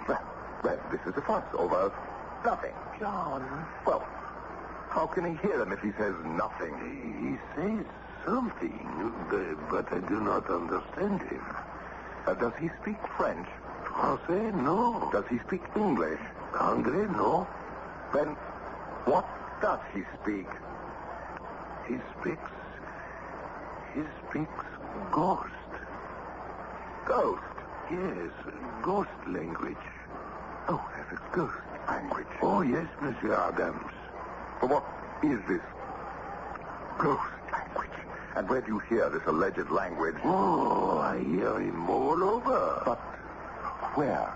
Well, this is a fuss over nothing. John. Well, how can he hear him if he says nothing? He says something, but I do not understand him. Does he speak French? Français, no. Does he speak English? Anglais, no. Then what does he speak? He speaks ghost. Ghost? Yes, ghost language. Oh, there's a ghost language. Oh, yes, Monsieur Adams. But what is this ghost language? And where do you hear this alleged language? Oh, I hear him all over. But where?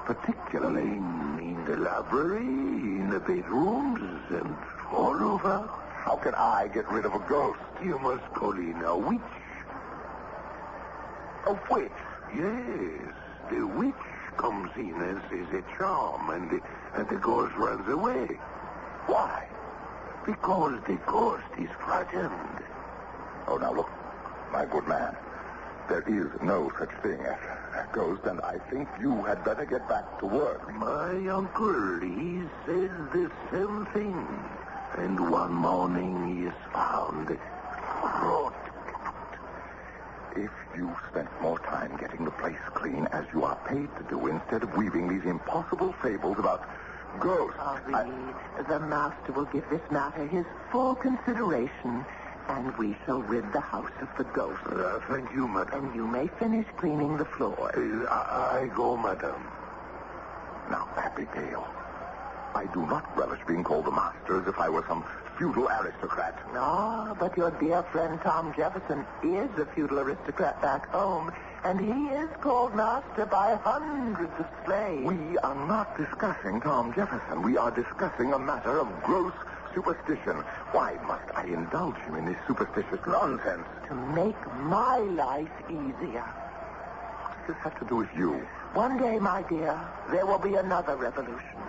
Particularly? In the library, in the bedrooms, and all over. How can I get rid of a ghost? You must call in a witch. A witch? Yes. The witch comes in and says a charm, and the ghost runs away. Why? Because the ghost is frightened. Oh, now look, my good man. There is no such thing as a ghost, and I think you had better get back to work. My uncle, he says the same thing. And one morning he is found rot. If you spent more time getting the place clean, as you are paid to do, instead of weaving these impossible fables about ghosts... Henri, the master will give this matter his full consideration, and we shall rid the house of the ghost. Thank you, madam. And you may finish cleaning the floor. I go, madam. Now, Abigail, I do not relish being called the master as if I were some feudal aristocrat. No, but your dear friend Tom Jefferson is a feudal aristocrat back home, and he is called master by hundreds of slaves. We are not discussing Tom Jefferson. We are discussing a matter of gross superstition. Why must I indulge him in this superstitious nonsense? To make my life easier. What does this have to do with you? One day, my dear, there will be another revolution.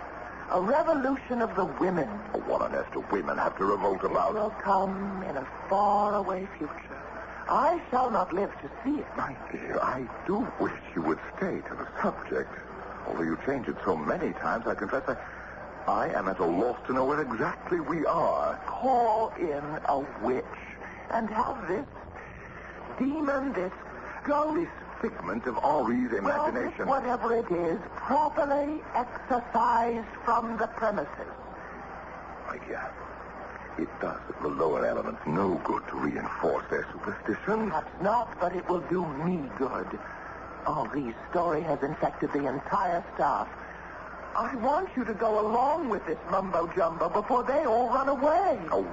A revolution of the women. What on earth do women have to revolt about? It will come in a faraway future. I shall not live to see it. My dear, I do wish you would stay to the subject. Although you change it so many times, I confess I am at a loss to know where exactly we are. Call in a witch and have this demon, this ghost... This figment of Henri's imagination. Well, whatever it is, properly exorcised from the premises. My dear, It does the lower elements no good to reinforce their superstition. Perhaps not, but it will do me good. Henri's story has infected the entire staff. I want you to go along with this mumbo-jumbo before they all run away. Oh,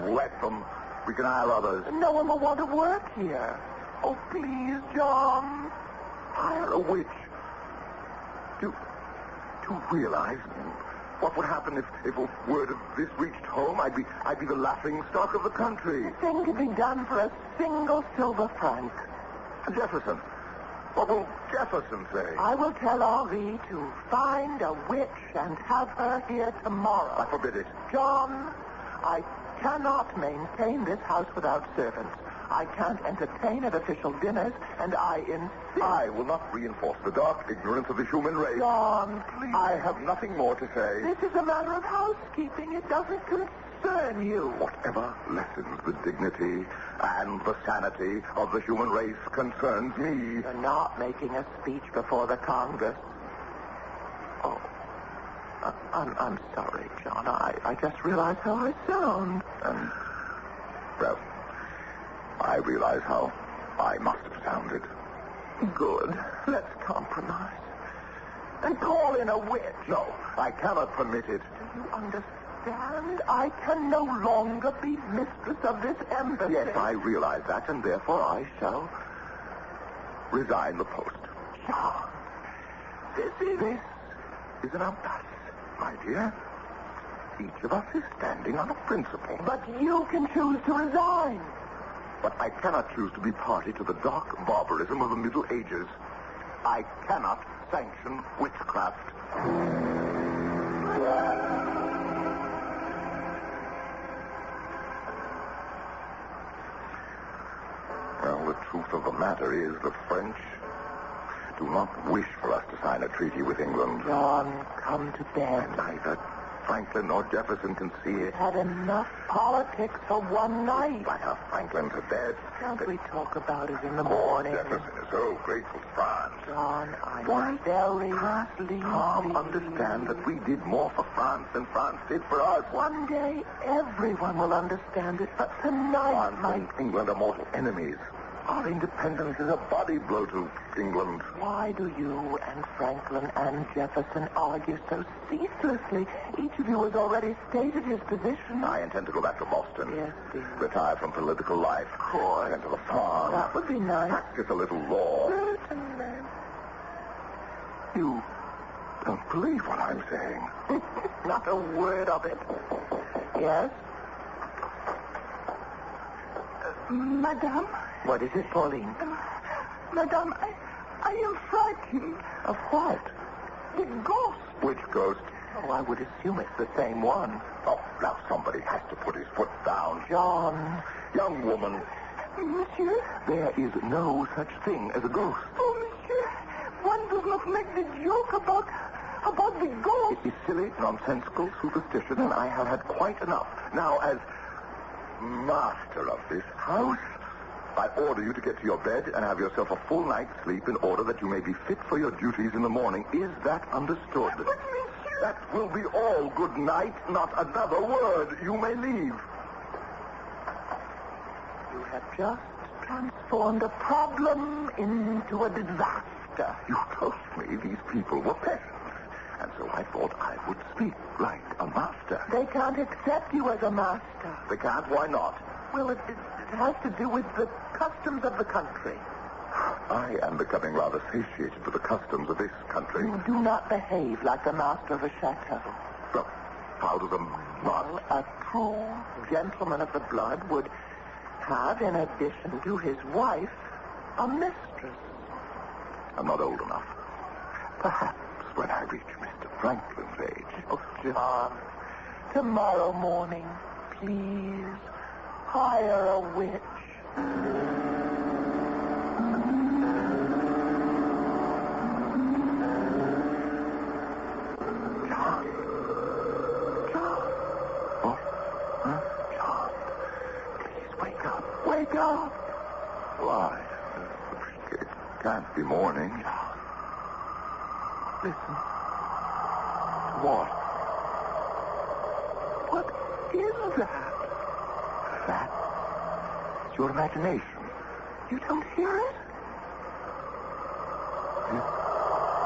let them. We can hire others. No one will want to work here. Oh, please, John. Hire a witch. To realize what would happen if a word of this reached home, I'd be the laughing stock of the country. The thing could be done for a single silver franc. Jefferson. What will Jefferson say? I will tell Henri to find a witch and have her here tomorrow. I forbid it. John, I cannot maintain this house without servants. I can't entertain at official dinners, and I insist. I will not reinforce the dark ignorance of the human race. John, please. I have nothing more to say. This is a matter of housekeeping. It doesn't concern you. Whatever lessens the dignity and the sanity of the human race concerns me. You're not making a speech before the Congress. Oh, I'm sorry, John. I just realized how I sound. Well, I realize how I must have sounded. Good. Let's compromise. And call in a witch. No, I cannot permit it. Do you understand? I can no longer be mistress of this embassy. Yes, I realize that, and therefore I shall resign the post. John, this is an impasse, my dear. Each of us is standing on a principle. But you can choose to resign. But I cannot choose to be party to the dark barbarism of the Middle Ages. I cannot sanction witchcraft. Well, the truth of the matter is the French do not wish for us to sign a treaty with England. John, come to bed. And neither Franklin or Jefferson can see it. Had enough politics for one night. By our Franklin to bed. Can't we talk about it in the morning? Jefferson is so grateful to France. John, I'm very sleepy. Tom, understand that we did more for France than France did for us. One day, everyone will understand it, but tonight... France and England are mortal enemies. Our independence is a body blow to England. Why do you and Franklin and Jefferson argue so ceaselessly? Each of you has already stated his position. I intend to go back to Boston. Yes, dear. Retire from political life. Of course. And to the farm. That would be nice. Practice a little law. Certainly. You don't believe what I'm saying. Not a word of it. Yes? Madame? What is it, Pauline? Madame, I am frightened. Of what? The ghost. Which ghost? Oh, I would assume it's the same one. Oh, now somebody has to put his foot down. John. Young woman. Monsieur? There is no such thing as a ghost. Oh, monsieur, one does not make the joke about the ghost. It is silly, nonsensical superstition, and I have had quite enough. Now, as master of this house, I order you to get to your bed and have yourself a full night's sleep in order that you may be fit for your duties in the morning. Is that understood? But, monsieur... That will be all. Good night. Not another word. You may leave. You have just transformed a problem into a disaster. You told me these people were peasants, and so I thought I would speak like a master. They can't accept you as a master. They can't? Why not? Well, it has to do with the customs of the country. I am becoming rather satiated with the customs of this country. You do not behave like the master of a chateau. So, how does a master... A true gentleman of the blood would have, in addition to his wife, a mistress. I'm not old enough. Perhaps when I reach Mr. Franklin's age. Oh, John, tomorrow morning, please, hire a witch. John. What? Huh? John, please wake up. Wake up. Why? It can't be morning. John. Listen. What? What is that? It's your imagination. You don't hear it?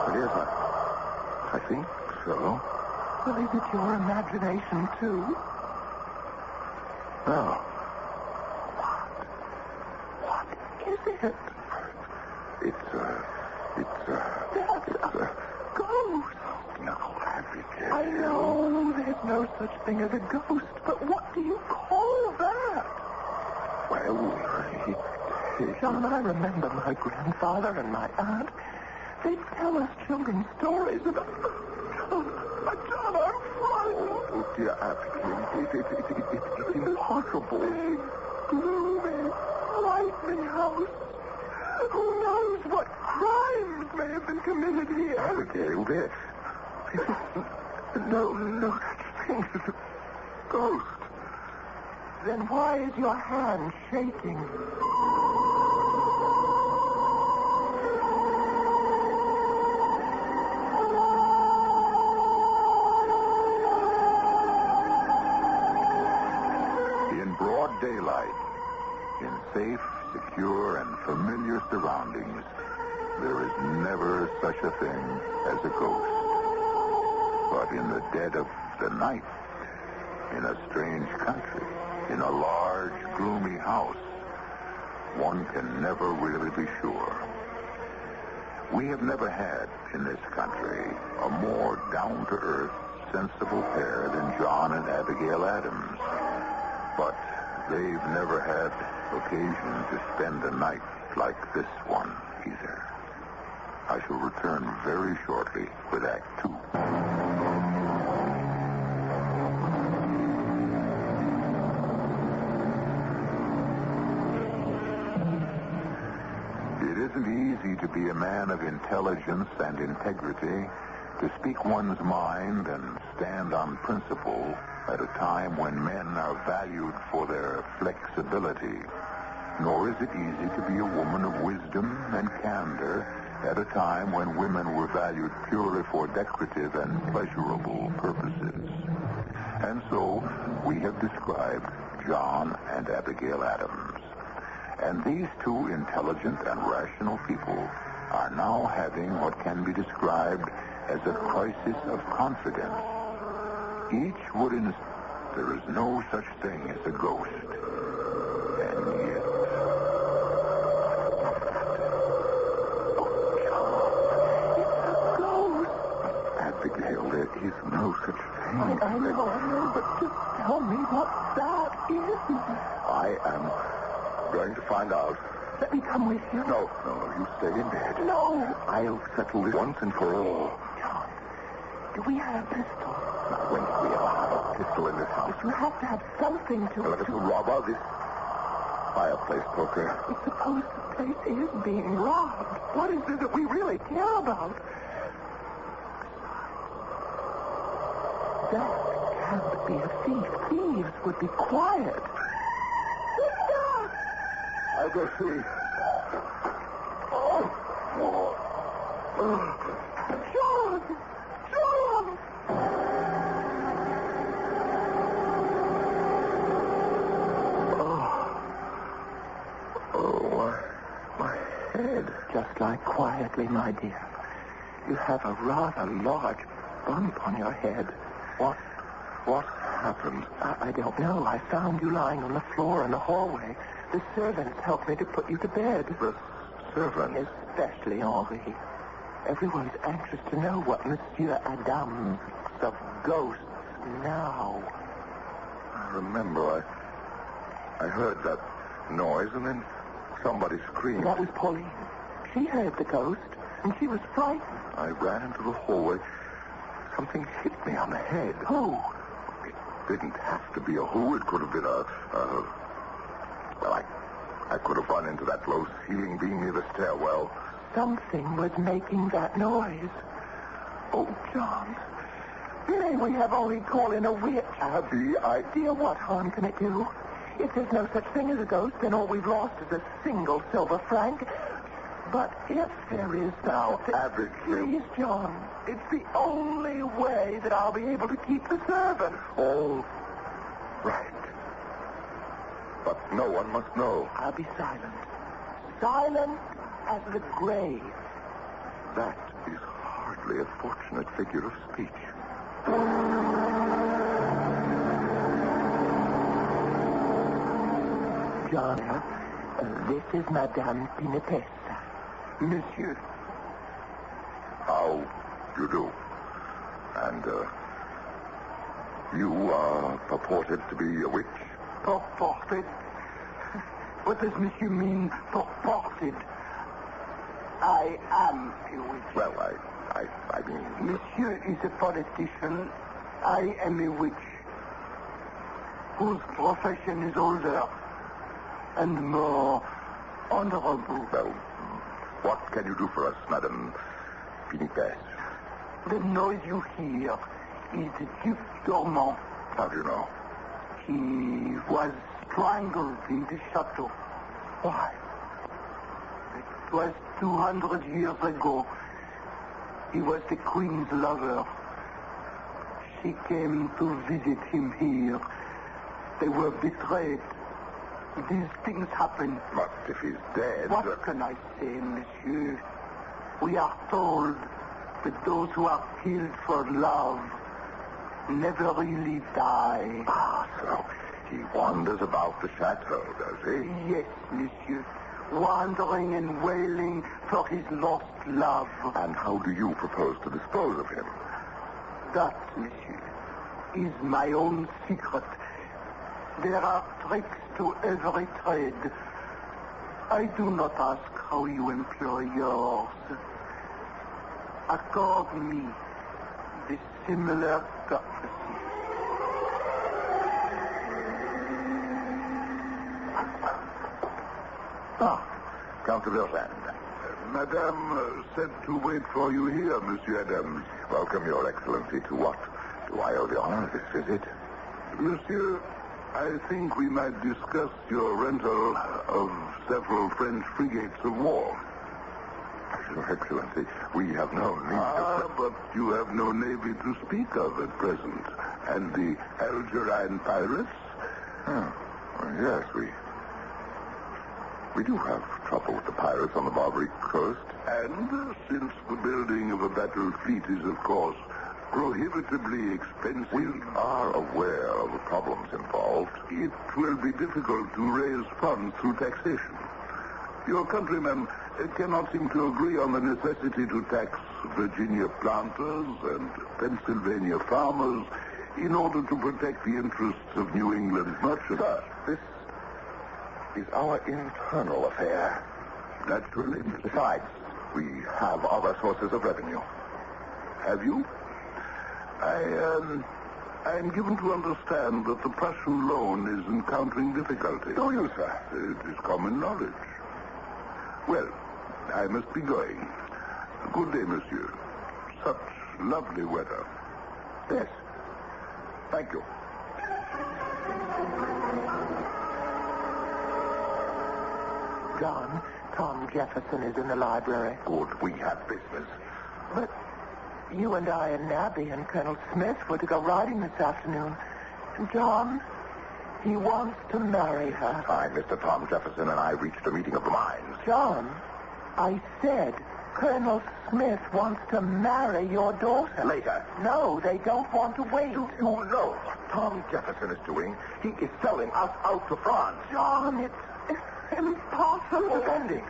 It is. I think so. Well, is it your imagination, too? No. What is it? It's a ghost. No, Abigail. I know there's no such thing as a ghost, but what do you call that? Well, John, I remember my grandfather and my aunt. They'd tell us children's stories about... John, I'm frightened. Oh, dear Abigail, it's impossible. Big, gloomy, lightning house. Who knows what crimes may have been committed here? Abigail, there is no such thing as a ghost. Then why is your hand shaking? In broad daylight, in safe, secure, and familiar surroundings, there is never such a thing as a ghost. But in the dead of the night, in a strange country, in a large, gloomy house, one can never really be sure. We have never had, in this country, a more down-to-earth, sensible pair than John and Abigail Adams. But they've never had occasion to spend a night like this one, either. I shall return very shortly with Act 2. It isn't easy to be a man of intelligence and integrity, to speak one's mind and stand on principle at a time when men are valued for their flexibility. Nor is it easy to be a woman of wisdom and candor at a time when women were valued purely for decorative and pleasurable purposes. And so we have described John and Abigail Adams. And these two intelligent and rational people are now having what can be described as a crisis of confidence. Each would insist there is no such thing as a ghost. And yet... Abigail, there is no such thing. I know, but just tell me what that is. I am going to find out. Let me come with you. No, you stay in bed. No. I'll settle this once and for all. John, do we have a pistol? Now, when did we ever have a pistol in this house? But you have to have something to... Well, if it's a robber, this fireplace poker. But suppose the place is being robbed. What is it that we really care about? That can't be a thief. Thieves would be quiet. I'll go see. John! My head. Just lie quietly, my dear. You have a rather large bump on your head. What happened? I don't know. I found you lying on the floor in the hallway. The servants helped me to put you to bed. The servants? Especially Henri. Everyone's anxious to know what Monsieur Adams thinks of ghosts now. I remember I heard that noise and then somebody screamed. That was Pauline. She heard the ghost and she was frightened. I ran into the hallway. Something hit me on the head. Who? It didn't have to be a who. It could have been Well, I could have run into that low ceiling beam near the stairwell. Something was making that noise. Oh, John. May we have only called in a witch? Abby, Dear, what harm can it do? If there's no such thing as a ghost, then all we've lost is a single silver franc. But if there is now... Abby, please, John. It's the only way that I'll be able to keep the servant. All right. But no one must know. I'll be silent. Silent as the grave. That is hardly a fortunate figure of speech. John, this is Madame Pinetessa. Monsieur. How do you do? And, you are purported to be a witch? Purported? What does Monsieur mean, purported? I am a witch. Well, I mean... Monsieur is a politician. I am a witch. Whose profession is older and more honorable. Well, what can you do for us, Madame Pinetesse? The noise you hear is the Duc Dormant. How do you know? He was strangled in the chateau. Why? It was 200 years ago. He was the Queen's lover. She came to visit him here. They were betrayed. These things happen. But if he's dead... What can I say, monsieur? We are told that those who are killed for love never really die. Ah, so he wanders about the chateau, does he? Yes, monsieur. Wandering and wailing for his lost love. And how do you propose to dispose of him? That, monsieur, is my own secret. There are tricks to every trade. I do not ask how you employ yours. Accord me the similar courtesy. Count de Verlaine. Madame said to wait for you here, Monsieur Adams. Welcome, Your Excellency. To what? Do I owe the honor of this visit? Monsieur, I think we might discuss your rental of several French frigates of war. Your Excellency, we have no need but you have no navy to speak of at present. And the Algerine pirates? Yes, we do have trouble with the pirates on the Barbary coast. And since the building of a battle fleet is, of course, prohibitively expensive... We are aware of the problems involved. It will be difficult to raise funds through taxation. Your countrymen cannot seem to agree on the necessity to tax Virginia planters and Pennsylvania farmers in order to protect the interests of New England merchants. Sir, this is our internal affair. Naturally. Besides, we have other sources of revenue. Have you? I am given to understand that the Prussian loan is encountering difficulties. Do you, sir? It is common knowledge. Well, I must be going. Good day, monsieur. Such lovely weather. Yes. Thank you. John, Tom Jefferson is in the library. Good. We have business. But you and I and Nabby and Colonel Smith were to go riding this afternoon. And John, he wants to marry her. I, Mr. Tom Jefferson, and I reached a meeting of the minds. John, I said Colonel Smith wants to marry your daughter. Later. No, they don't want to wait. Do you know what Tom Jefferson is doing? He is selling us out to France. John, it's impossible. Defending.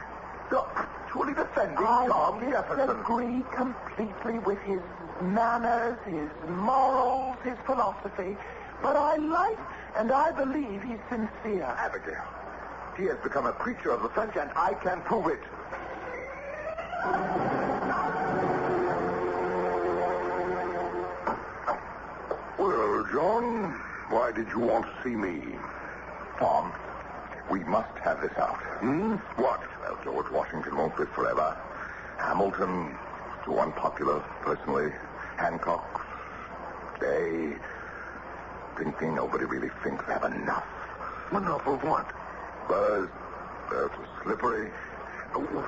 Actually defending Tom Jefferson. I disagree completely with his manners, his morals, his philosophy. But I like and I believe he's sincere. Abigail, he has become a creature of the French, and I can prove it. Well, John, why did you want to see me? Tom, we must have this out. What? Well, George Washington won't live forever. Hamilton, too unpopular, personally. Hancock, they thinking nobody really thinks they have enough. Enough of what? Buzz, too slippery.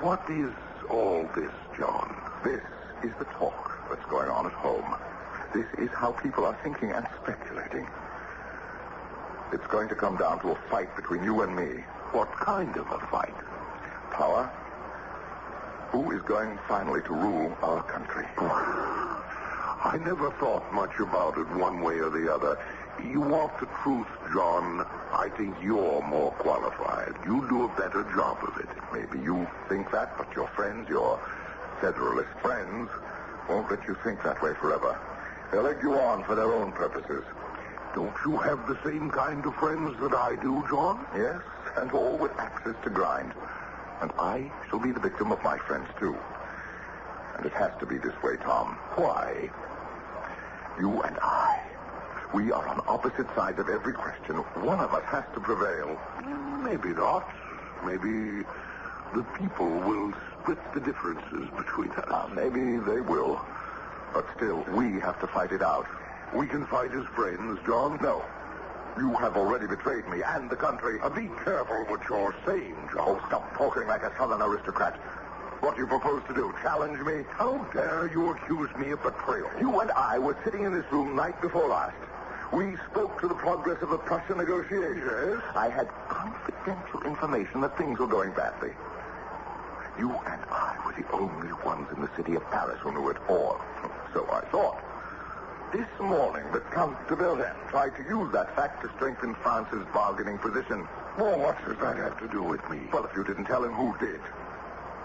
What is all this, John? This is the talk that's going on at home. This is how people are thinking and speculating. It's going to come down to a fight between you and me. What kind of a fight? Power. Who is going finally to rule our country? I never thought much about it one way or the other. You want the truth, John. I think you're more qualified. You do a better job of it. Maybe you think that, but your friends, your Federalist friends, won't let you think that way forever. They'll egg you on for their own purposes. Don't you have the same kind of friends that I do, John? Yes, and all with axes to grind. And I shall be the victim of my friends, too. And it has to be this way, Tom. Why? You and I, we are on opposite sides of every question. One of us has to prevail. Maybe not. Maybe the people will split the differences between us. Maybe they will. But still, we have to fight it out. We can fight as friends, John. No. You have already betrayed me and the country. Be careful what you're saying, John. Oh, stop talking like a Southern aristocrat. What do you propose to do? Challenge me? How dare you accuse me of betrayal? You and I were sitting in this room night before last. We spoke to the progress of the Prussian negotiations. I had confidential information that things were going badly. You and I were the only ones in the city of Paris who knew it all. So I thought. This morning, the Count de Verlaine tried to use that fact to strengthen France's bargaining position. Well, what does that have to do with me? Well, if you didn't tell him, who did?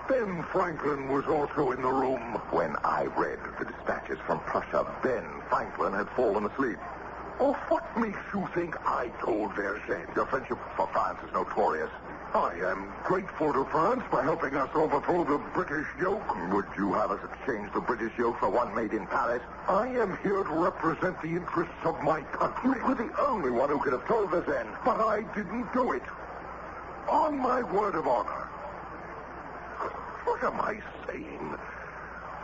Ben Franklin was also in the room. When I read the dispatches from Prussia, Ben Franklin had fallen asleep. Oh, what makes you think I told Verlaine? Your friendship for France is notorious. I am grateful to France for helping us overthrow the British yoke. Would you have us exchange the British yoke for one made in Paris? I am here to represent the interests of my country. You were the only one who could have told us then. But I didn't do it. On my word of honor. What am I saying?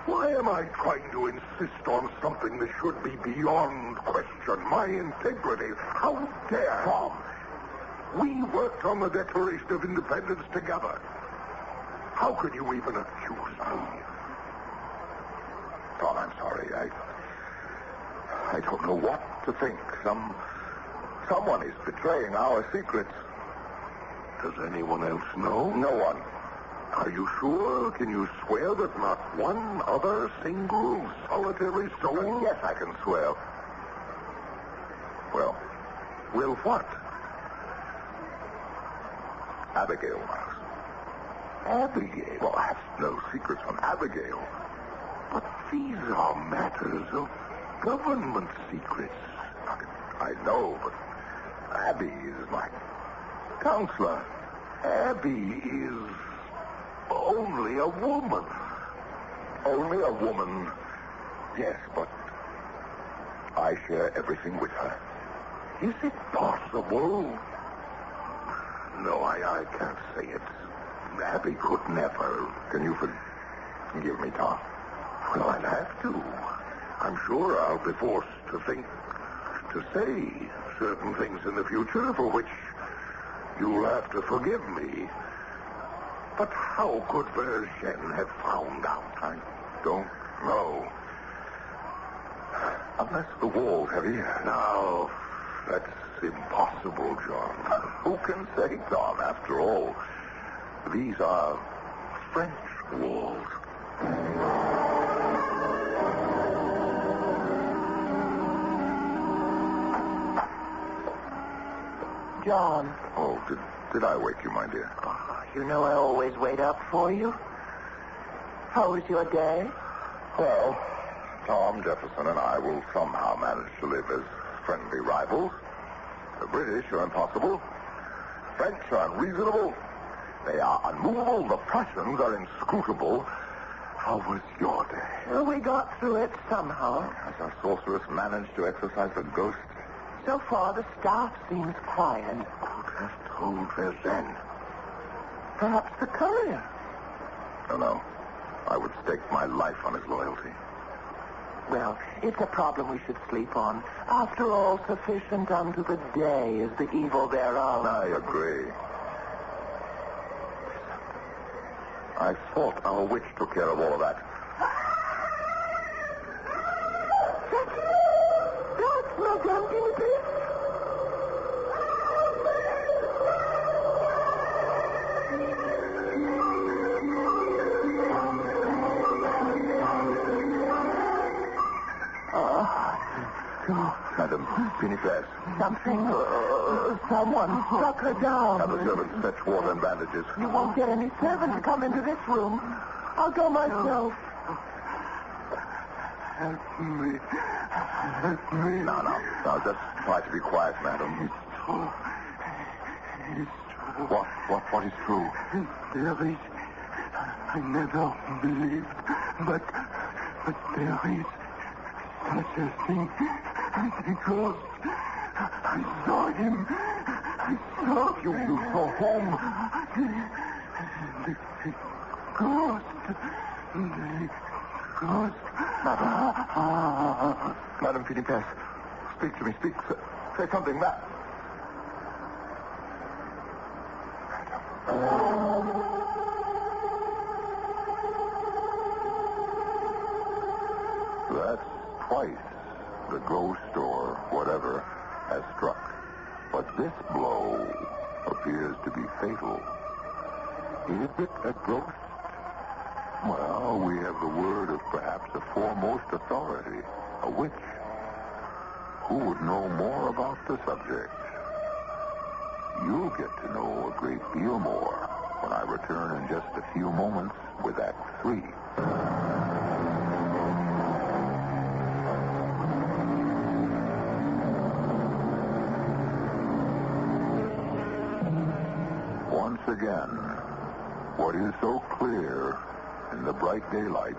Why am I trying to insist on something that should be beyond question? My integrity. How dare... Tom. We worked on the Declaration of Independence together. How can you even accuse me? Tom, I'm sorry. I don't know what to think. Someone is betraying our secrets. Does anyone else know? No one. Are you sure? Can you swear that not one other single solitary soul? Yes, I can swear. Well, what? Abigail, Miles. Abigail? Well, I have no secrets from Abigail. But these are matters of government secrets. I know, but Abby is my counselor. Abby is only a woman. Only a woman, yes, but I share everything with her. Is it possible? No, I can't say it. Abby could never. Can you forgive me, Tom? Well, I'll have to. I'm sure I'll be forced to say certain things in the future for which you'll have to forgive me. But how could Verlaine have found out? I don't know. Unless the walls have ears. Now, that's impossible, John. Who can say, Tom? After all, these are French walls. John. Oh, did I wake you, my dear? You know I always wait up for you. How was your day? Well, Tom Jefferson and I will somehow manage to live as friendly rivals. The British are impossible. French are unreasonable. They are unmovable. The Prussians are inscrutable. How was your day? Well, we got through it somehow. Has our sorceress managed to exorcise the ghost? So far, the staff seems quiet. Who could have told Verlaine? Perhaps the courier. No. I would stake my life on his loyalty. Well, it's a problem we should sleep on. After all, sufficient unto the day is the evil thereof. I agree. I thought our witch took care of all of that. That's my gun, Guinea Pig. Madam, Pinifas. Someone struck her down. Have the servants fetch water and bandages. You won't get any servant to come into this room. I'll go myself. Help me. Now, just try to be quiet, madam. It's true. What is true? There is... I never believed, but there is such a thing as a ghost. I saw him. You saw whom? The ghost. Madam Pinifas, speak to me. Speak. Say something, madam. That's twice the ghost or whatever has struck. But this blow appears to be fatal. Is it a ghost? Well, we have the word of perhaps a foremost authority, a witch. Who would know more about the subject? You'll get to know a great deal more when I return in just a few moments with Act 3. Once again, what is so clear in the bright daylight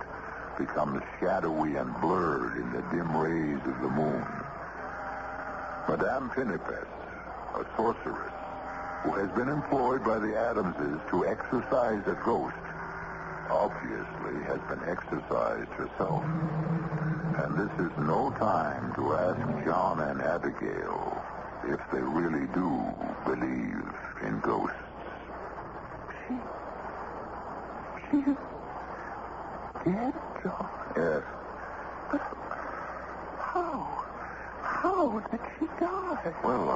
becomes shadowy and blurred in the dim rays of the moon. Madame Pinifas, a sorceress who has been employed by the Adamses to exorcise a ghost, obviously has been exorcised herself. And this is no time to ask John and Abigail if they really do believe in ghosts. She's dead, John? Yes. But how did she die? Well,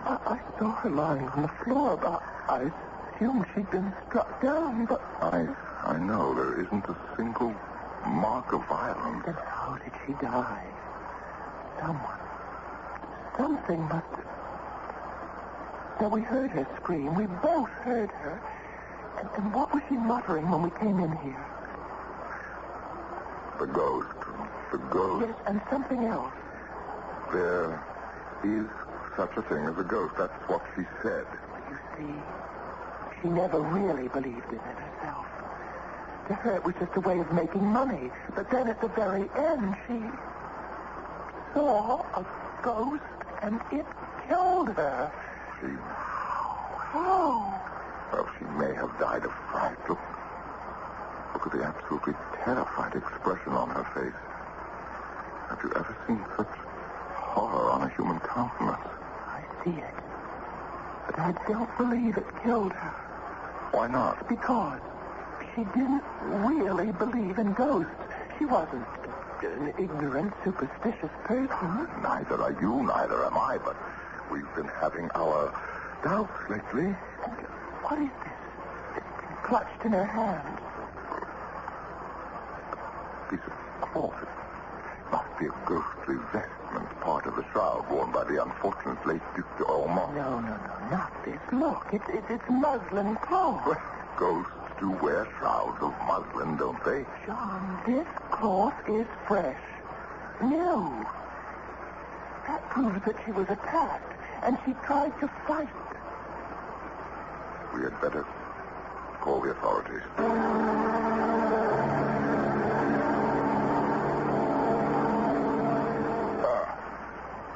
I saw her lying on the floor, but I assumed she'd been struck down, but... I know there isn't a single mark of violence. Then how did she die? Something must have... Now, we heard her scream. We both heard her. And what was she muttering when we came in here? The ghost. Yes, and something else. There is such a thing as a ghost. That's what she said. You see, she never really believed in it herself. To her, it was just a way of making money. But then at the very end, she saw a ghost, and it killed her. How? Well, she may have died of fright. Look at the absolutely terrified expression on her face. Have you ever seen such horror on a human countenance? I see it. But I don't believe it killed her. Why not? Because she didn't really believe in ghosts. She wasn't an ignorant, superstitious person. Neither are you, neither am I, but we've been having our doubts lately. What is this? It's been clutched in her hand. A piece of cloth. It must be a ghostly vestment, part of the shroud worn by the unfortunate late Duc de Ormond. No, not this. Look, it's muslin cloth. Well, ghosts do wear shrouds of muslin, don't they? John, this cloth is fresh. New. That proves that she was attacked, and she tried to fight. We had better call the authorities.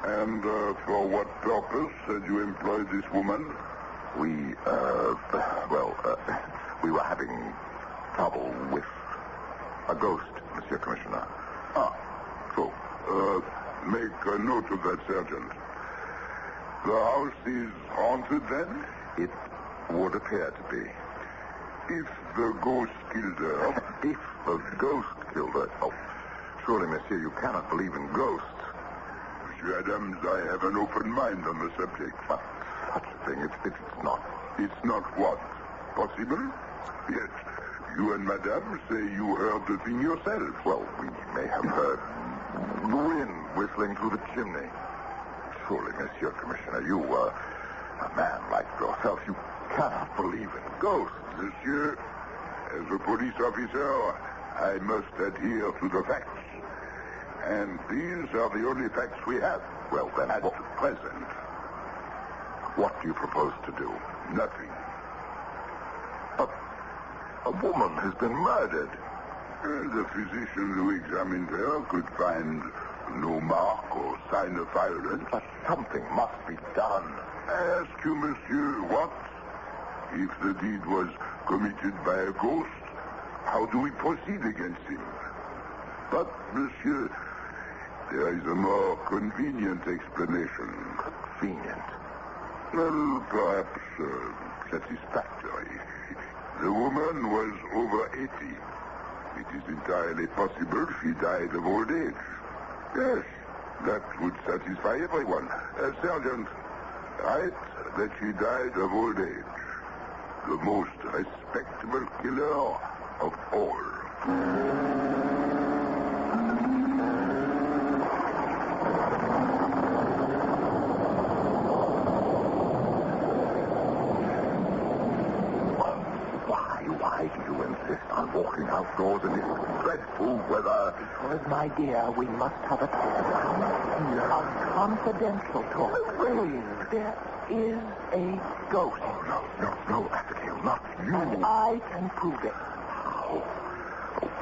And for what purpose had you employed this woman? We were having trouble with a ghost, Monsieur Commissioner. Make a note of that, Sergeant. The house is haunted, then? It would appear to be. If the ghost killed her... If the ghost killed her... Oh, surely, Monsieur, you cannot believe in ghosts. Monsieur Adams, I have an open mind on the subject. But such a thing, it's not... It's not what? Possible? Yes. You and Madame say you heard the thing yourself. Well, we may have heard The wind whistling through the chimney. Surely, Monsieur Commissioner, you, a man like yourself, you cannot believe in ghosts. Monsieur, as a police officer, I must adhere to the facts. And these are the only facts we have. Well, then, at present, what do you propose to do? Nothing. A woman has been murdered. The physician who examined her could find no mark or sign of violence. But something must be done. I ask you, monsieur, what? If the deed was committed by a ghost, how do we proceed against him? But, monsieur, there is a more convenient explanation. Convenient? Well, perhaps satisfactory. The woman was over 80. It is entirely possible she died of old age. Yes, that would satisfy everyone. Sergeant, right that she died of old age. The most respectable killer of all. Why do you insist on walking outdoors in this dreadful weather? Because, my dear, we must have a talk. A confidential talk. There is a ghost. Oh, no, Abigail, not you. And I can prove it. Oh,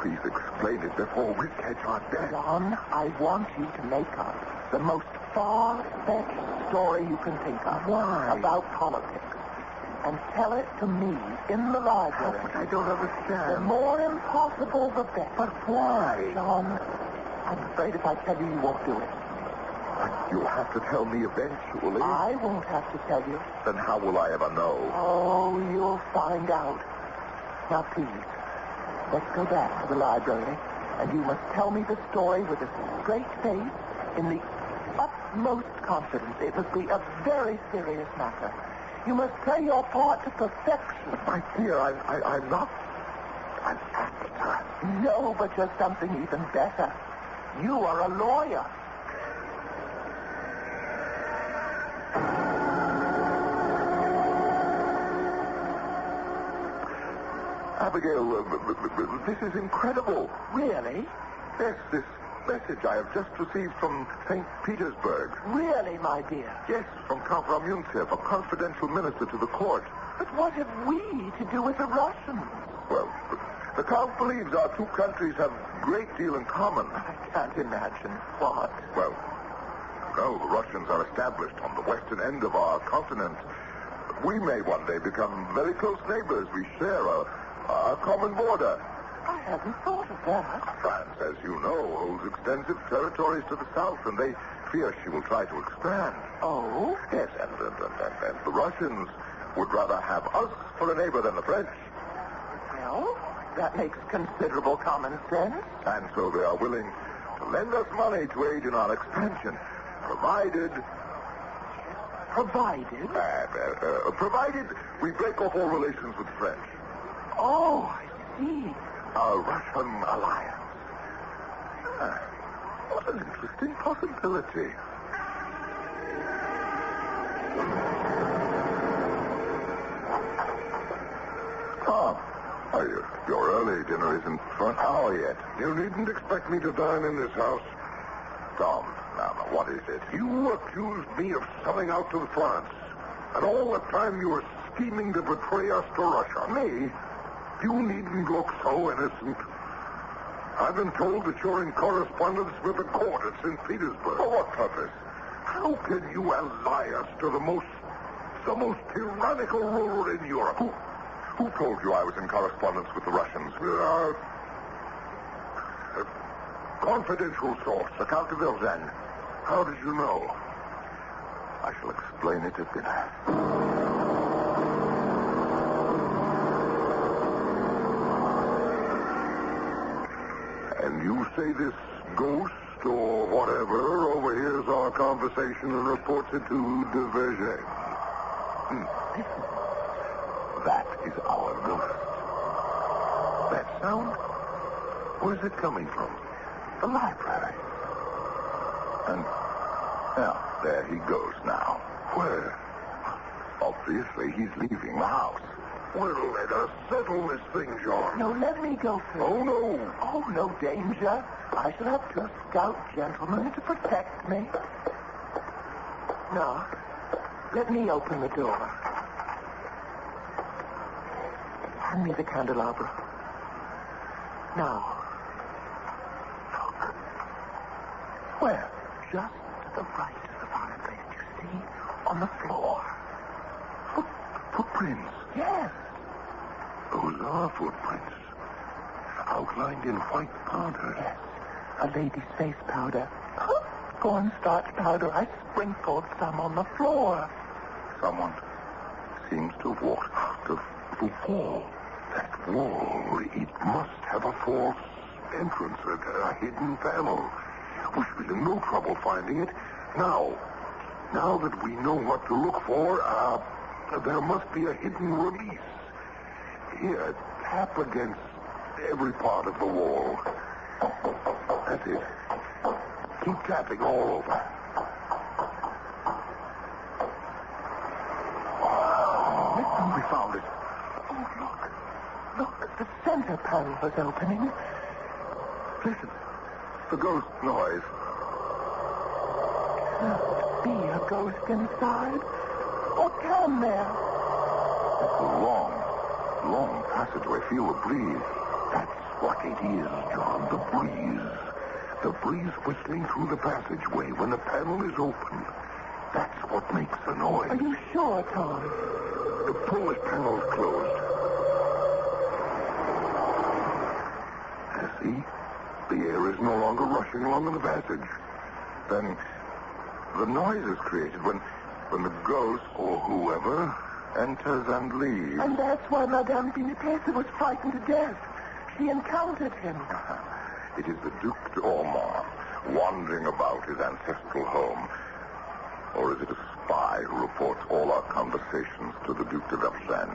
please explain it before we catch our death. John, I want you to make up the most far-fetched story you can think of. Why? About politics. And tell it to me in the library. But I don't understand. The more impossible, the better. But why? John, I'm afraid if I tell you, you won't do it. But you'll have to tell me eventually. I won't have to tell you. Then how will I ever know? Oh, you'll find out. Now, please, let's go back to the library, and you must tell me the story with a straight face, in the utmost confidence. It must be a very serious matter. You must play your part to perfection. But my dear, I'm not an actor. No, but you're something even better. You are a lawyer. Abigail, this is incredible. Really? Yes, this message I have just received from St. Petersburg. Really, my dear? Yes, from Count Ramunzev, a confidential minister to the court. But what have we to do with the Russians? Well, the Count believes our two countries have a great deal in common. I can't imagine what. Well, the Russians are established on the western end of our continent. We may one day become very close neighbors. We share a common border. I hadn't thought of that. France, as you know, holds extensive territories to the south, and they fear she will try to expand. Oh? Yes, and the Russians would rather have us for a neighbor than the French. Well, that makes considerable common sense. And so they are willing to lend us money to aid in our expansion, provided we break off all relations with the French. Oh, I see. A Russian alliance. What an interesting possibility. You're early. Dinner isn't for an hour yet. You needn't expect me to dine in this house. Tom, now, what is it? You accused me of selling out to France. And all the time you were scheming to betray us to Russia. Me? You needn't look so innocent. I've been told that you're in correspondence with the court at St. Petersburg. For what purpose? How can you ally us to the most tyrannical ruler in Europe? Who told you I was in correspondence with the Russians? A confidential source, the Count de Vilzen. How did you know? I shall explain it at dinner. And you say this ghost or whatever overhears our conversation and reports it to Diverger. That is our ghost. That sound? Where's it coming from? The library. And, there he goes now. Where? Obviously, he's leaving the house. Well, let us settle this thing, John. No, let me go first. Oh, no. Oh, no danger. I shall have 2 scout gentlemen to protect me. Now, let me open the door. Hand me the candelabra. Now, look. Where? Just to the right of the fireplace, you see? On the floor. Footprints? Yes. Those are footprints. Outlined in white powder. Yes. A lady's face powder. Cornstarch powder. I sprinkled some on the floor. Someone seems to have walked out of the wall. That wall, it must have a false entrance, a hidden panel. We should be in no trouble finding it. Now that we know what to look for, there must be a hidden release. Here, tap against every part of the wall. That's it. Keep tapping all over. Listen, we found it. Oh, look, the center panel is opening. Listen, the ghost noise. Can't be a ghost inside. Or can there? It's a long passageway. Feel the breeze. That's what it is, John, the breeze. The breeze whistling through the passageway when the panel is open. That's what makes the noise. Are you sure, Tom? Pull this panel closed. See? The air is no longer rushing along in the passage. Then the noise is created when the ghost or whoever enters and leaves. And that's why Madame Pinipesa was frightened to death. She encountered him. It is the Duc d'Ormont wandering about his ancestral home. Or is it a spy who reports all our conversations to the Duc de Dutchman?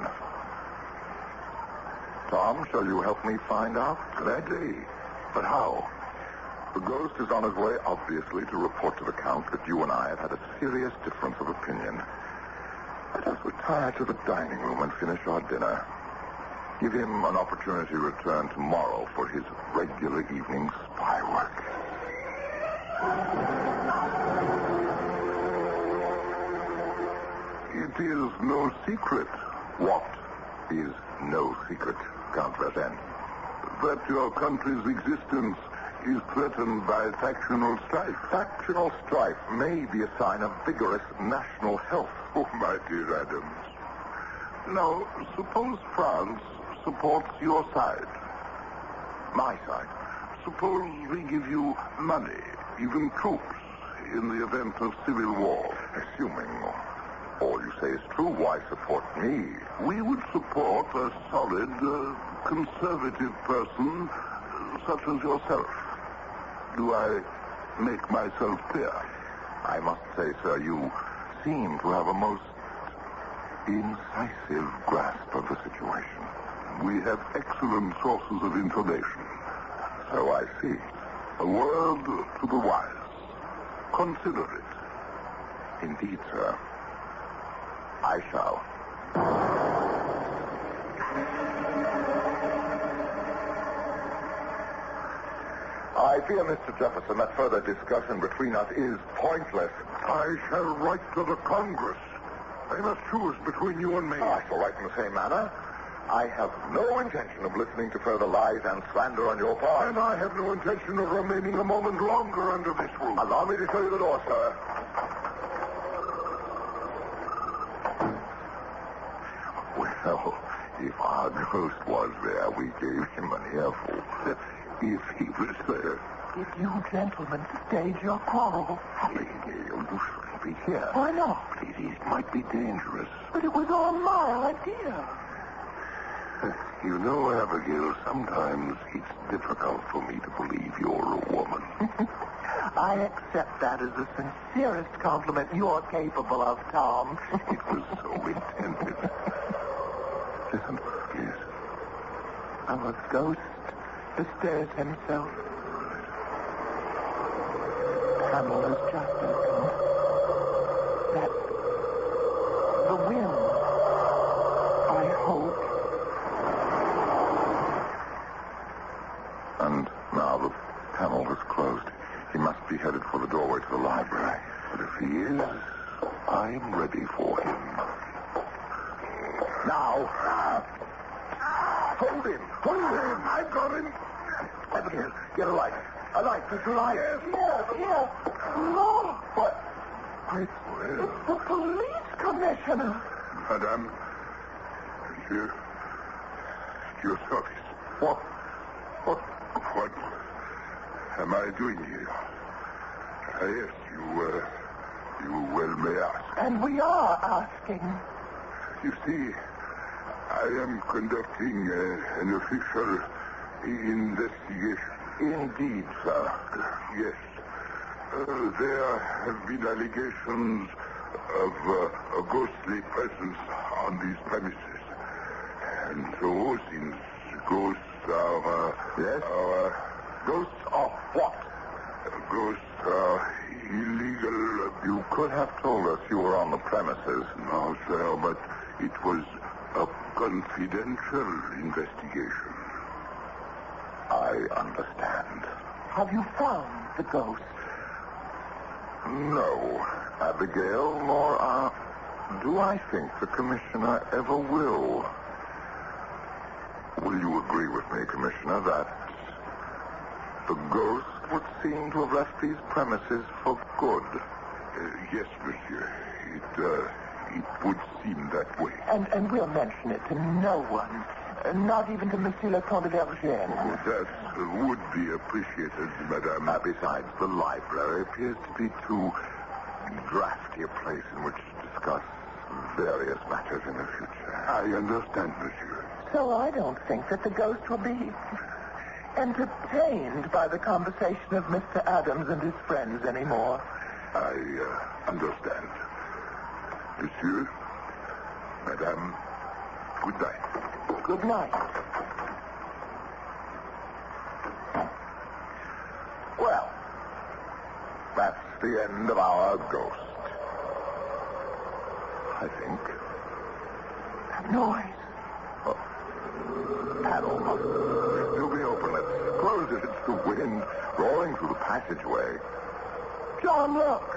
Tom, shall you help me find out? Gladly. But how? The ghost is on his way, obviously, to report to the Count that you and I have had a serious difference of opinion. Let us retire to the dining room and finish our dinner. Give him an opportunity to return tomorrow for his regular evening spy work. It is no secret. What is no secret, Count Rasen? That your country's existence is threatened by factional strife. Factional strife may be a sign of vigorous national health. Oh, my dear Adams. Now, suppose France supports your side. My side. Suppose we give you money, even troops, in the event of civil war. Assuming all you say is true, why support me? We would support a solid, conservative person such as yourself. Do I make myself clear? I must say, sir, you seem to have a most incisive grasp of the situation. We have excellent sources of information. So I see. A word to the wise. Consider it. Indeed, sir. I shall. I fear, Mr. Jefferson, that further discussion between us is pointless. I shall write to the Congress. They must choose between you and me. I shall write in the same manner. I have no intention of listening to further lies and slander on your part. And I have no intention of remaining a moment longer under this roof. Allow me to show you the door, sir. Well, if our ghost was there, we gave him an earful. If he was there. If you gentlemen stage your quarrel. Abigail, you shouldn't be here. Why not? It might be dangerous. But it was all my idea. You know, Abigail, sometimes it's difficult for me to believe you're a woman. I accept that as the sincerest compliment you're capable of, Tom. It was so intended. Listen, please. Our ghost bestirred himself. panel has just opened. That's the wind, I hope. And now the panel has closed. He must be headed for the doorway to the library. But if he is, I'm ready for him. Now. Hold him. Hold him. I've got him. Abigail, get a light. A light. Just a light. Yes. Look. What? It's the police commissioner. Madame, your service. What am I doing here? Yes, you well may ask. And we are asking. You see, I am conducting an official investigation. Indeed, sir. Yes. There have been allegations of a ghostly presence on these premises. And so, since ghosts are... Yes? Ghosts are what? Ghosts are illegal. You could have told us you were on the premises. No, sir, but it was a confidential investigation. I understand. Have you found the ghost? No, Abigail, nor do I think the commissioner ever will. Will you agree with me, Commissioner, that the ghost would seem to have left these premises for good? Yes, monsieur. It would seem that way. And we'll mention it to no one. Not even to Monsieur le Comte de Vergennes. Oh, that would be appreciated, Madame. Besides, the library appears to be too drafty a place in which to discuss various matters in the future. I understand, monsieur. So I don't think that the ghost will be entertained by the conversation of Mr. Adams and his friends anymore. I understand. Monsieur, Madame, good night. Good night. Well, that's the end of our ghost. I think. That noise. Panel must still be open. Let's close it. It's the wind roaring through the passageway. John, look.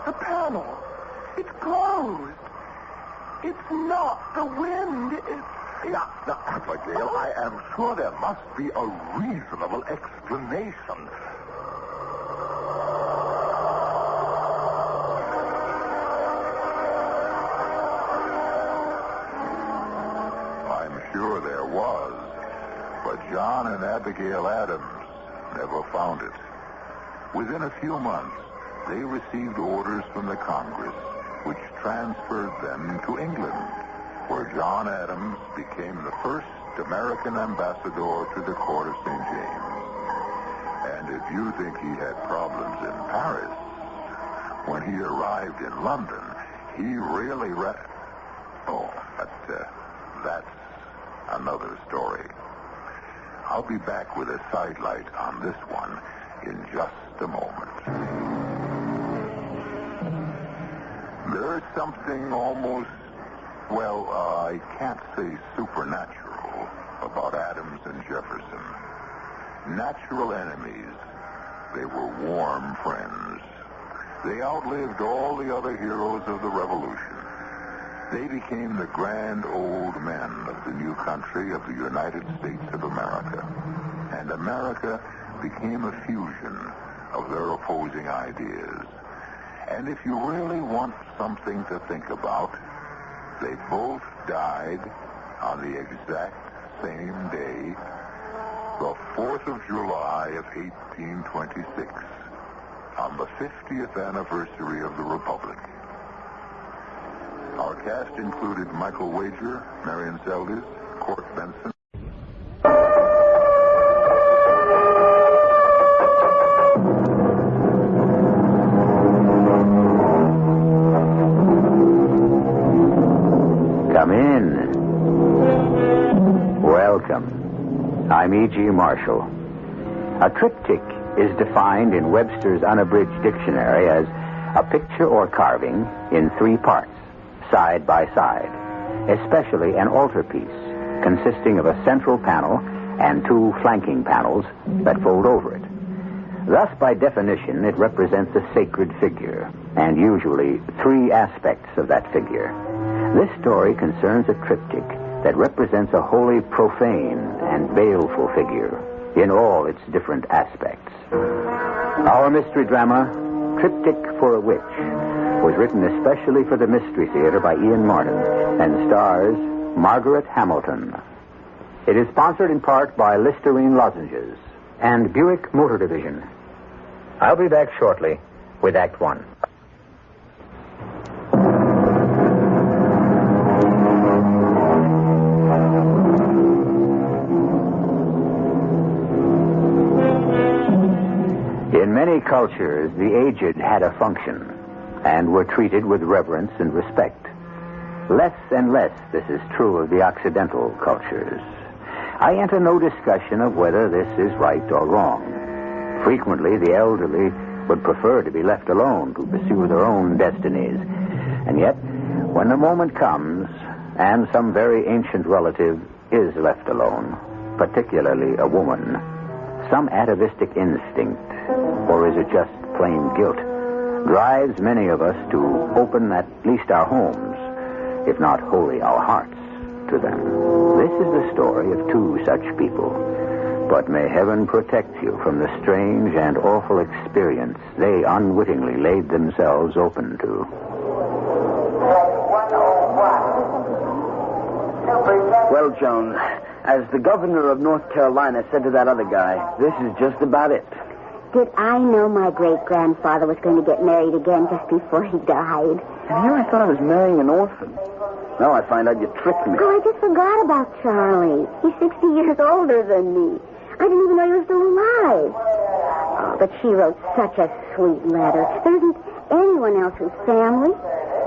The panel. It's closed. It's not the wind. Now, Abigail, I am sure there must be a reasonable explanation. I'm sure there was, but John and Abigail Adams never found it. Within a few months, they received orders from the Congress, which transferred them to England, where John Adams became the first American ambassador to the court of St. James. And if you think he had problems in Paris, when he arrived in London, he really that's another story. I'll be back with a sidelight on this one in just a moment. There's something almost, I can't say supernatural about Adams and Jefferson. Natural enemies, they were warm friends. They outlived all the other heroes of the Revolution. They became the grand old men of the new country of the United States of America. And America became a fusion of their opposing ideas. And if you really want something to think about, they both died on the exact same day, the 4th of July of 1826, on the 50th anniversary of the Republic. Our cast included Michael Wager, Marion Seldes, Court Benson. Come in. Welcome. I'm E.G. Marshall. A triptych is defined in Webster's Unabridged Dictionary as a picture or carving in 3 parts, side by side, especially an altarpiece consisting of a central panel and 2 flanking panels that fold over it. Thus, by definition, it represents a sacred figure, and usually 3 aspects of that figure. This story concerns a triptych that represents a wholly profane and baleful figure in all its different aspects. Our mystery drama, Triptych for a Witch, was written especially for the Mystery Theater by Ian Martin and stars Margaret Hamilton. It is sponsored in part by Listerine Lozenges and Buick Motor Division. I'll be back shortly with Act 1. In many cultures, the aged had a function and were treated with reverence and respect. Less and less this is true of the Occidental cultures. I enter no discussion of whether this is right or wrong. Frequently, the elderly would prefer to be left alone to pursue their own destinies. And yet, when the moment comes, and some very ancient relative is left alone, particularly a woman, some atavistic instinct, or is it just plain guilt, drives many of us to open at least our homes, if not wholly our hearts, to them. This is the story of 2 such people. But may heaven protect you from the strange and awful experience they unwittingly laid themselves open to. Well, Jones, as the governor of North Carolina said to that other guy, this is just about it. Did I know my great-grandfather was going to get married again just before he died? And here I thought I was marrying an orphan. Now I find out you tricked me. Oh, I just forgot about Charlie. He's 60 years older than me. I didn't even know he was still alive. Oh, but she wrote such a sweet letter. There isn't anyone else who's family.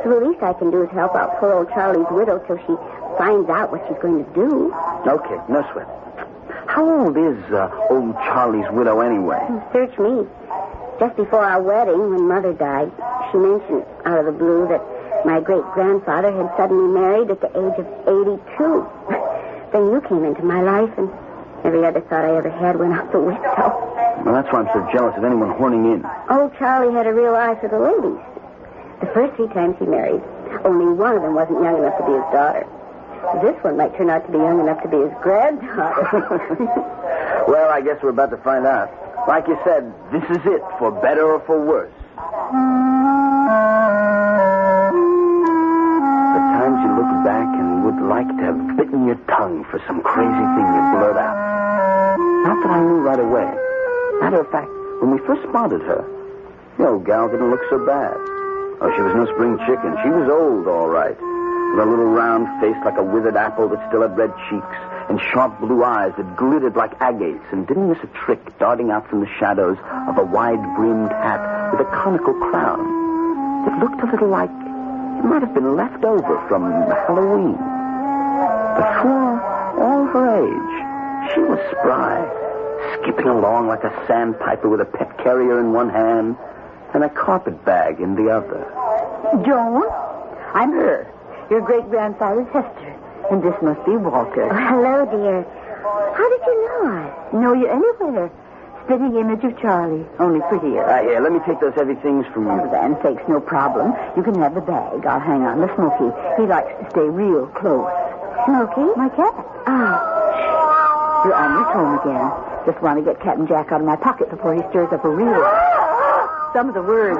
So the least I can do is help out poor old Charlie's widow till she finds out what she's going to do. Okay, no sweat. How old is old Charlie's widow anyway? Search me. Just before our wedding, when Mother died, she mentioned out of the blue that my great-grandfather had suddenly married at the age of 82. Then you came into my life, and every other thought I ever had went out the window. Well, that's why I'm so jealous of anyone horning in. Old Charlie had a real eye for the ladies. The first 3 times he married, only one of them wasn't young enough to be his daughter. This one might turn out to be young enough to be his granddaughter. Well, I guess we're about to find out. Like you said, this is it, for better or for worse. The times you look back and would like to have bitten your tongue for some crazy thing you blurt out. Not that I knew right away. Matter of fact, when we first spotted her, the old gal didn't look so bad. Oh, she was no spring chicken. She was old, all right. With a little round face like a withered apple that still had red cheeks, and sharp blue eyes that glittered like agates, and didn't miss a trick darting out from the shadows of a wide-brimmed hat with a conical crown. It looked a little like it might have been left over from Halloween. But for all her age, she was spry, skipping along like a sandpiper with a pet carrier in one hand and a carpet bag in the other. Joan, I'm her. Your great-grandfather's Hester. And this must be Walter. Oh, hello, dear. How did you know us? Know you anywhere. Spitting image of Charlie, only prettier. Here, let me take those heavy things from you. Oh, then, sakes, no problem. You can have the bag. I'll hang on to Smokey. He likes to stay real close. Smokey? My cat. Oh. You're on your tone again. Just want to get Captain Jack out of my pocket before he stirs up a real... Some of the words...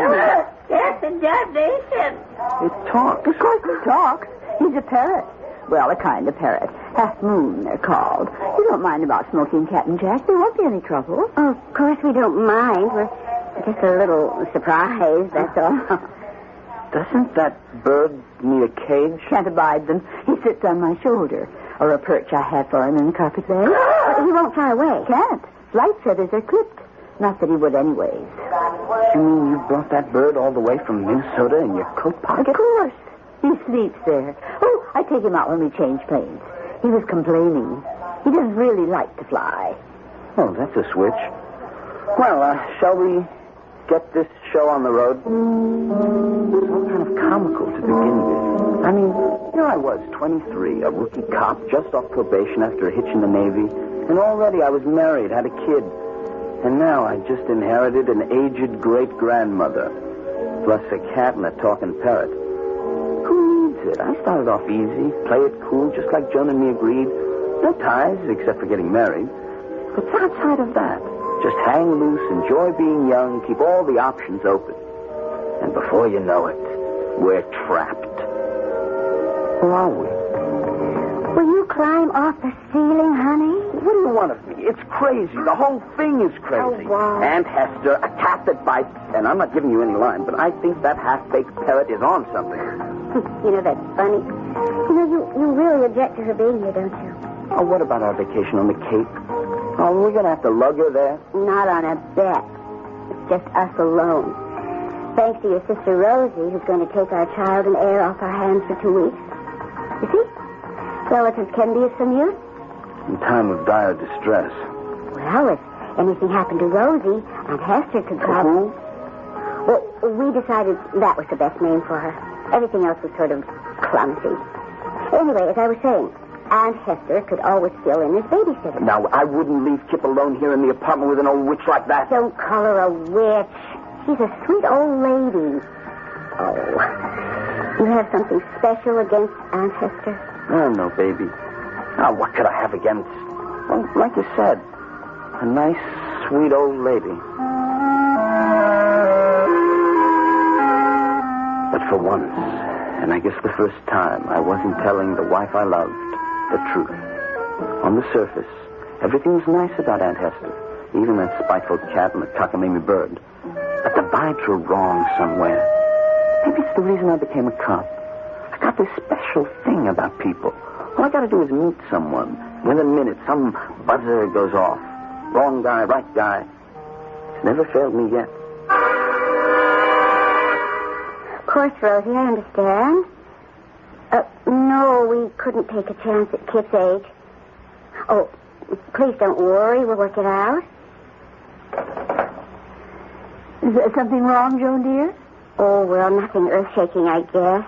That's a damnation. It talks. Of course it talks. He's a parrot. Well, a kind of parrot. Half moon, they're called. You don't mind about smoking Captain Jack. There won't be any trouble. Oh, of course we don't mind. We're just a little surprised, that's all. Doesn't that bird need a cage? Can't abide them. He sits on my shoulder. Or a perch I have for him in the carpet bag. He won't fly away. Can't. Flight feathers are clipped. Not that he would anyways. You mean you brought that bird all the way from Minnesota in your coat pocket? Of course. He sleeps there. Oh, I take him out when we change planes. He was complaining. He doesn't really like to fly. Oh, that's a switch. Well, shall we get this show on the road? It's all kind of comical to begin with. I mean, here I was, 23, a rookie cop, just off probation after a hitch in the Navy, and already I was married, had a kid. And now I just inherited an aged great-grandmother, plus a cat and a talking parrot. Who needs it? I started off easy, play it cool, just like Joan and me agreed. No ties, except for getting married. But outside of that, just hang loose, enjoy being young, keep all the options open. And before you know it, we're trapped. Or are we? Will you climb off the ceiling, honey? What do you want of me? It's crazy. The whole thing is crazy. Oh, wow. Aunt Hester, a cat that bites, and I'm not giving you any line, but I think that half-baked parrot is on something. You know, that's funny. You know, you really object to her being here, don't you? Oh, what about our vacation on the Cape? Oh, we're going to have to lug her there? Not on a bet. It's just us alone. Thanks to your sister Rosie, who's going to take our child and heir off our hands for 2 weeks. You see? Relatives can be of some use. In time of dire distress. Well, if anything happened to Rosie, Aunt Hester could come. Who? Well, we decided that was the best name for her. Everything else was sort of clumsy. Anyway, as I was saying, Aunt Hester could always fill in as babysitter. Now, I wouldn't leave Kip alone here in the apartment with an old witch like that. Don't call her a witch. She's a sweet old lady. Oh, you have something special against Aunt Hester? Oh, no, baby. Oh, what could I have against? Well, like you said, a nice, sweet old lady. But for once, and I guess the first time, I wasn't telling the wife I loved the truth. On the surface, everything was nice about Aunt Hester, even that spiteful cat and the cockamamie bird. But the vibes were wrong somewhere. Maybe it's the reason I became a cop. I got this special thing about people. All I got to do is meet someone. Within a minute, some buzzer goes off. Wrong guy, right guy. It's never failed me yet. Of course, Rosie, I understand. No, we couldn't take a chance at Kip's age. Oh, please don't worry. We'll work it out. Is there something wrong, Joan, dear? Oh, well, nothing earth-shaking, I guess.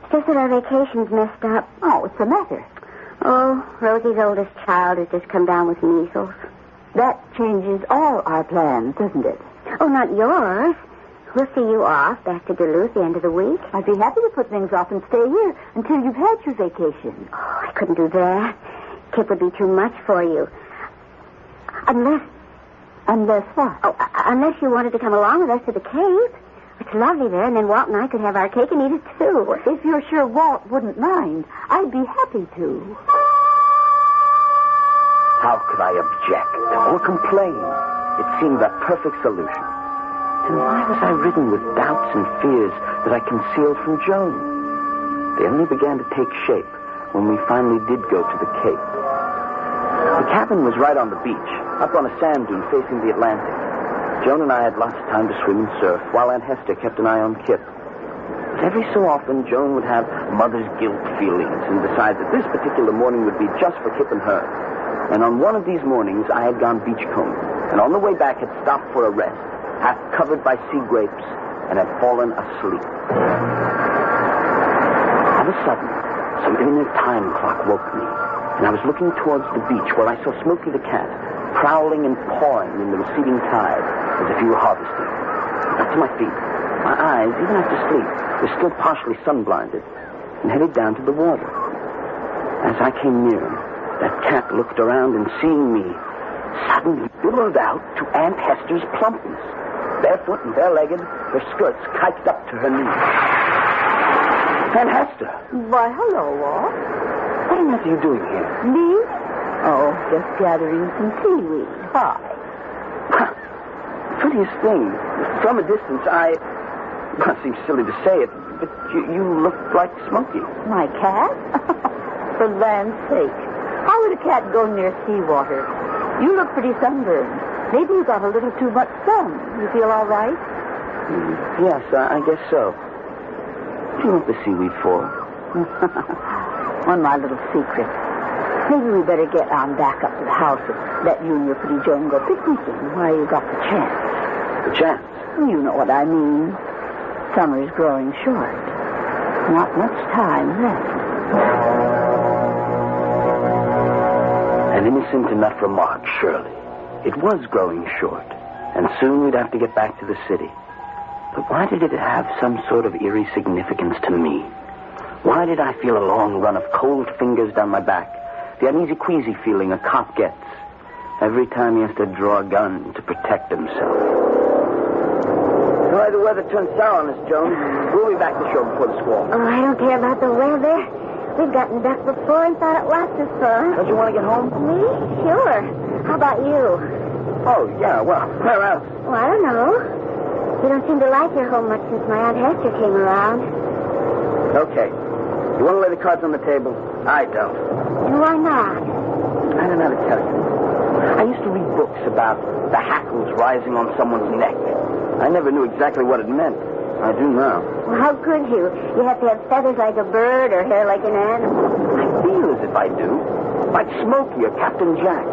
It's just that our vacation's messed up. Oh, what's the matter? Oh, Rosie's oldest child has just come down with measles. That changes all our plans, doesn't it? Oh, not yours. We'll see you off back to Duluth the end of the week. I'd be happy to put things off and stay here until you've had your vacation. Oh, I couldn't do that. Kip would be too much for you. Unless what? Oh, unless you wanted to come along with us to the Cape. It's lovely there, and then Walt and I could have our cake and eat it, too. If you're sure Walt wouldn't mind, I'd be happy to. How could I object or complain? It seemed the perfect solution. Then why was I ridden with doubts and fears that I concealed from Joan? They only began to take shape when we finally did go to the Cape. The cabin was right on the beach, up on a sand dune facing the Atlantic. Joan and I had lots of time to swim and surf, while Aunt Hester kept an eye on Kip. But every so often, Joan would have mother's guilt feelings and decide that this particular morning would be just for Kip and her. And on one of these mornings, I had gone beachcombing, and on the way back had stopped for a rest, half covered by sea grapes, and had fallen asleep. All of a sudden, some inner time clock woke me, and I was looking towards the beach where I saw Smokey the cat prowling and pawing in the receding tide as if he were harvesting. I got to my feet. My eyes, even after sleep, were still partially sun-blinded, and headed down to the water. As I came near him, that cat looked around and, seeing me, suddenly billowed out to Aunt Hester's plumpness. Barefoot and bare-legged, her skirts kiked up to her knees. Aunt Hester! Why, hello, Walt. What on earth are you doing here? Me? Oh, just gathering some seaweed. Hi. Funniest thing. From a distance, well, it seems silly to say it, but you look like Smokey. My cat? For land's sake. How would a cat go near seawater? You look pretty sunburned. Maybe you got a little too much sun. You feel all right? Yes, I guess so. What do you want the seaweed for? One of my little secrets. Maybe we better get on back up to the house and let you and your pretty Joan go picnicking while you got the chance. The chance? You know what I mean. Summer's growing short. Not much time left. An innocent enough remark, surely. It was growing short, and soon we'd have to get back to the city. But why did it have some sort of eerie significance to me? Why did I feel a long run of cold fingers down my back? The uneasy-queasy feeling a cop gets every time he has to draw a gun to protect himself. Sorry the weather turned sour on us, Joan. We'll be back to shore before the squall. Oh, I don't care about the weather. We've gotten duck before and thought it lots of fun. Don't you want to get home? Me? Sure. How about you? Oh, yeah, well, where else? Well, I don't know. You don't seem to like your home much since my Aunt Hester came around. Okay. You want to lay the cards on the table? I don't. And why not? I don't know how to tell you. I used to read books about the hackles rising on someone's neck. I never knew exactly what it meant. I do now. Well, how could you? You have to have feathers like a bird or hair like an animal. I feel as if I do. Like Smokey or Captain Jack.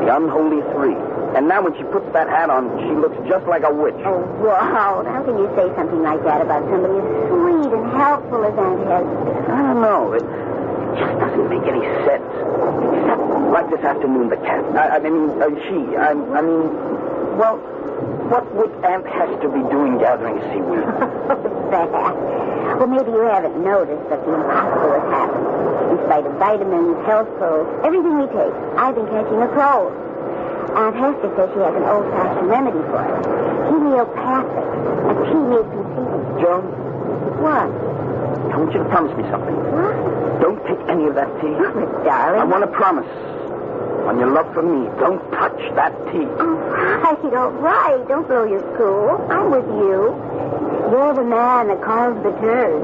The unholy three. And now when she puts that hat on, she looks just like a witch. Oh, wow. How can you say something like that about somebody as sweet and helpful as Aunt Hester? I don't know. It just doesn't make any sense. Except like this afternoon, the cat. Well, what would Aunt Hester be doing gathering seaweed? That. Well, maybe you haven't noticed that the impossible has happened. In spite of vitamins, health pills, everything we take, I've been catching a cold. Aunt Hester says she has an old-fashioned remedy for it. Homeopathic. A tea made from seaweed. Joan? What? I want you to promise me something. What? Don't take any of that tea. Oh, but darling. I want to promise. On your love for me, don't touch that tea. All right. Don't blow your cool. I'm with you. You're the man that calls the turn.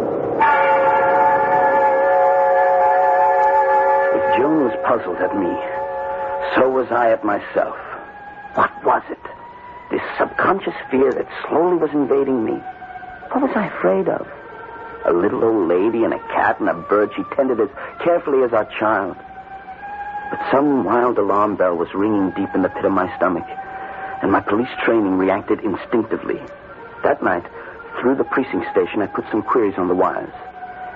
If Joan was puzzled at me, so was I at myself. What was it? This subconscious fear that slowly was invading me. What was I afraid of? A little old lady and a cat and a bird she tended as carefully as our child. But some wild alarm bell was ringing deep in the pit of my stomach, and my police training reacted instinctively. That night, through the precinct station, I put some queries on the wires,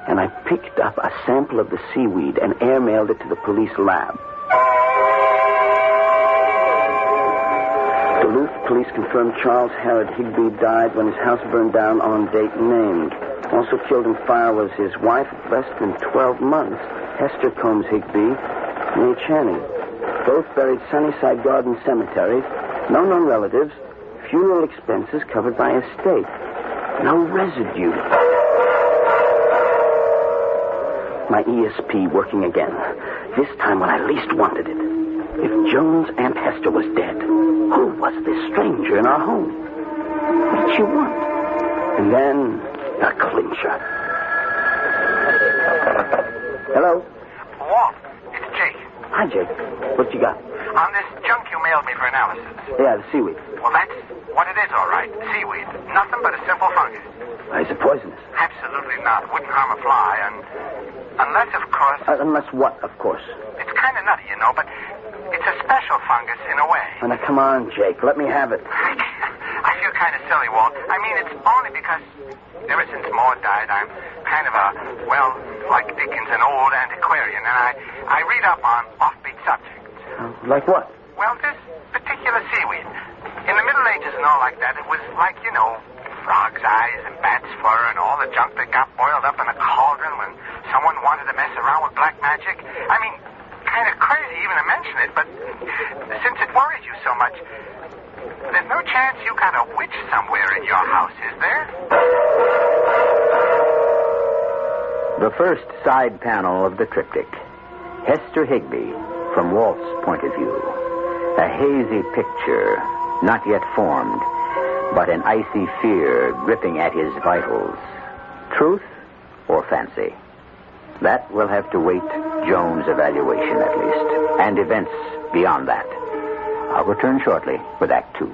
and I picked up a sample of the seaweed and airmailed it to the police lab. Duluth police confirmed Charles Harrod Higby died when his house burned down on date named. Also killed in fire was his wife of less than 12 months, Hester Combs Higby, May Channing. Both buried Sunnyside Garden Cemetery. No known relatives. Funeral expenses covered by estate. No residue. My ESP working again. This time when I least wanted it. If Joan's Aunt Hester was dead, who was this stranger in our home? What did she want? And then, the clincher. Hello? Walt, it's Jake. Hi, Jake. What you got? On this junk you mailed me for analysis. Yeah, the seaweed. Well, that's what it is, all right. Seaweed. Nothing but a simple fungus. Is it poisonous? Absolutely not. Wouldn't harm a fly, and unless, of course... Unless what, of course? It's kind of nutty, you know, but it's a special fungus in a way. Oh, now, come on, Jake. Let me have it. I feel kind of silly, Walt. I mean, it's only because ever since Maud died, I'm kind of like Dickens, an old antiquarian, and I read up on offbeat subjects. Like what? Well, this particular seaweed. In the Middle Ages and all like that, it was like, you know, frog's eyes and bat's fur and all the junk that got boiled up in a cauldron when someone wanted to mess around with black magic. I mean, kind of crazy even to mention it, but since it worries you so much, there's no chance you got a witch somewhere in your house, is there? The first side panel of the triptych. Hester Higby, from Walt's point of view. A hazy picture, not yet formed, but an icy fear gripping at his vitals. Truth or fancy? That will have to wait Joan's evaluation, at least, and events beyond that. I'll return shortly with Act 2.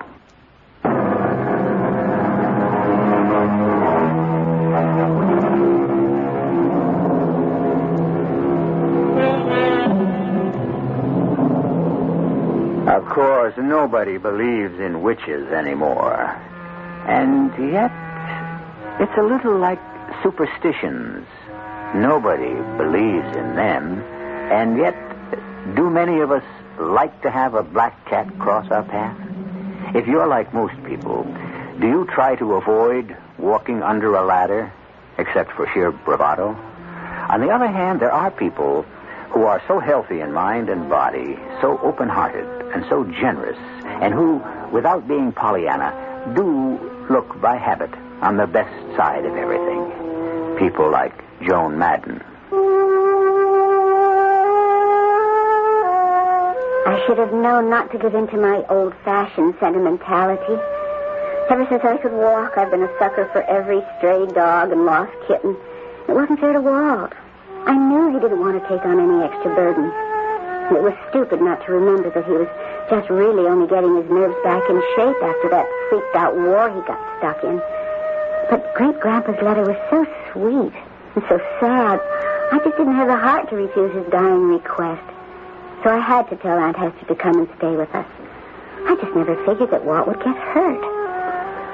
course, nobody believes in witches anymore. And yet, it's a little like superstitions. Nobody believes in them. And yet, do many of us like to have a black cat cross our path? If you're like most people, do you try to avoid walking under a ladder, except for sheer bravado? On the other hand, there are people who are so healthy in mind and body, so open-hearted and so generous, and who, without being Pollyanna, do look by habit on the best side of everything. People like Joan Madden. I should have known not to give in to my old-fashioned sentimentality. Ever since I could walk, I've been a sucker for every stray dog and lost kitten. It wasn't fair to Walt. I knew he didn't want to take on any extra burden. And it was stupid not to remember that he was just really only getting his nerves back in shape after that freaked-out war he got stuck in. But Great-Grandpa's letter was so sweet and so sad. I just didn't have the heart to refuse his dying request. So I had to tell Aunt Hester to come and stay with us. I just never figured that Walt would get hurt.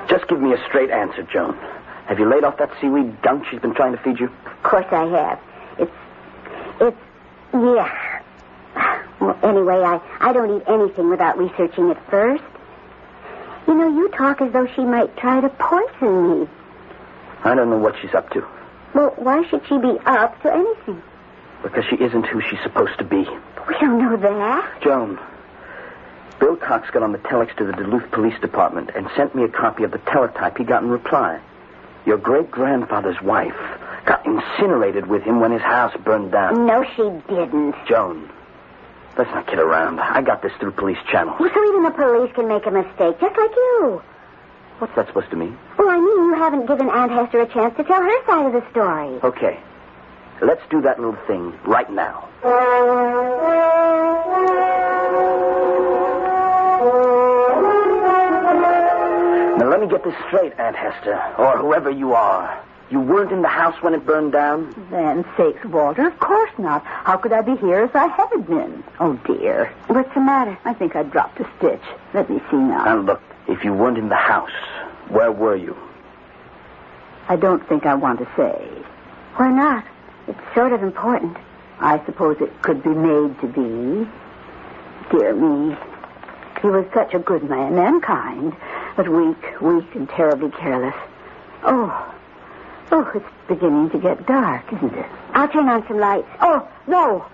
Just give me a straight answer, Joan. Have you laid off that seaweed gunk she's been trying to feed you? Of course I have. Yeah. Well, anyway, I don't eat anything without researching it first. You know, you talk as though she might try to poison me. I don't know what she's up to. Well, why should she be up to anything? Because she isn't who she's supposed to be. We don't know that. Joan, Bill Cox got on the telex to the Duluth Police Department and sent me a copy of the teletype he got in reply. Your great-grandfather's wife got incinerated with him when his house burned down. No, she didn't. Joan, let's not kid around. I got this through police channels. Well, so even the police can make a mistake, just like you. What's that supposed to mean? Well, I mean, you haven't given Aunt Hester a chance to tell her side of the story. Okay. Let's do that little thing right now. Now, let me get this straight, Aunt Hester, or whoever you are. You weren't in the house when it burned down? Then sakes, Walter, of course not. How could I be here if I had been? Oh, dear. What's the matter? I think I dropped a stitch. Let me see now. Now, look, if you weren't in the house, where were you? I don't think I want to say. Why not? It's sort of important. I suppose it could be made to be. Dear me. He was such a good man and kind, but weak and terribly careless. Oh, it's beginning to get dark, isn't it? I'll turn on some lights. Oh, no.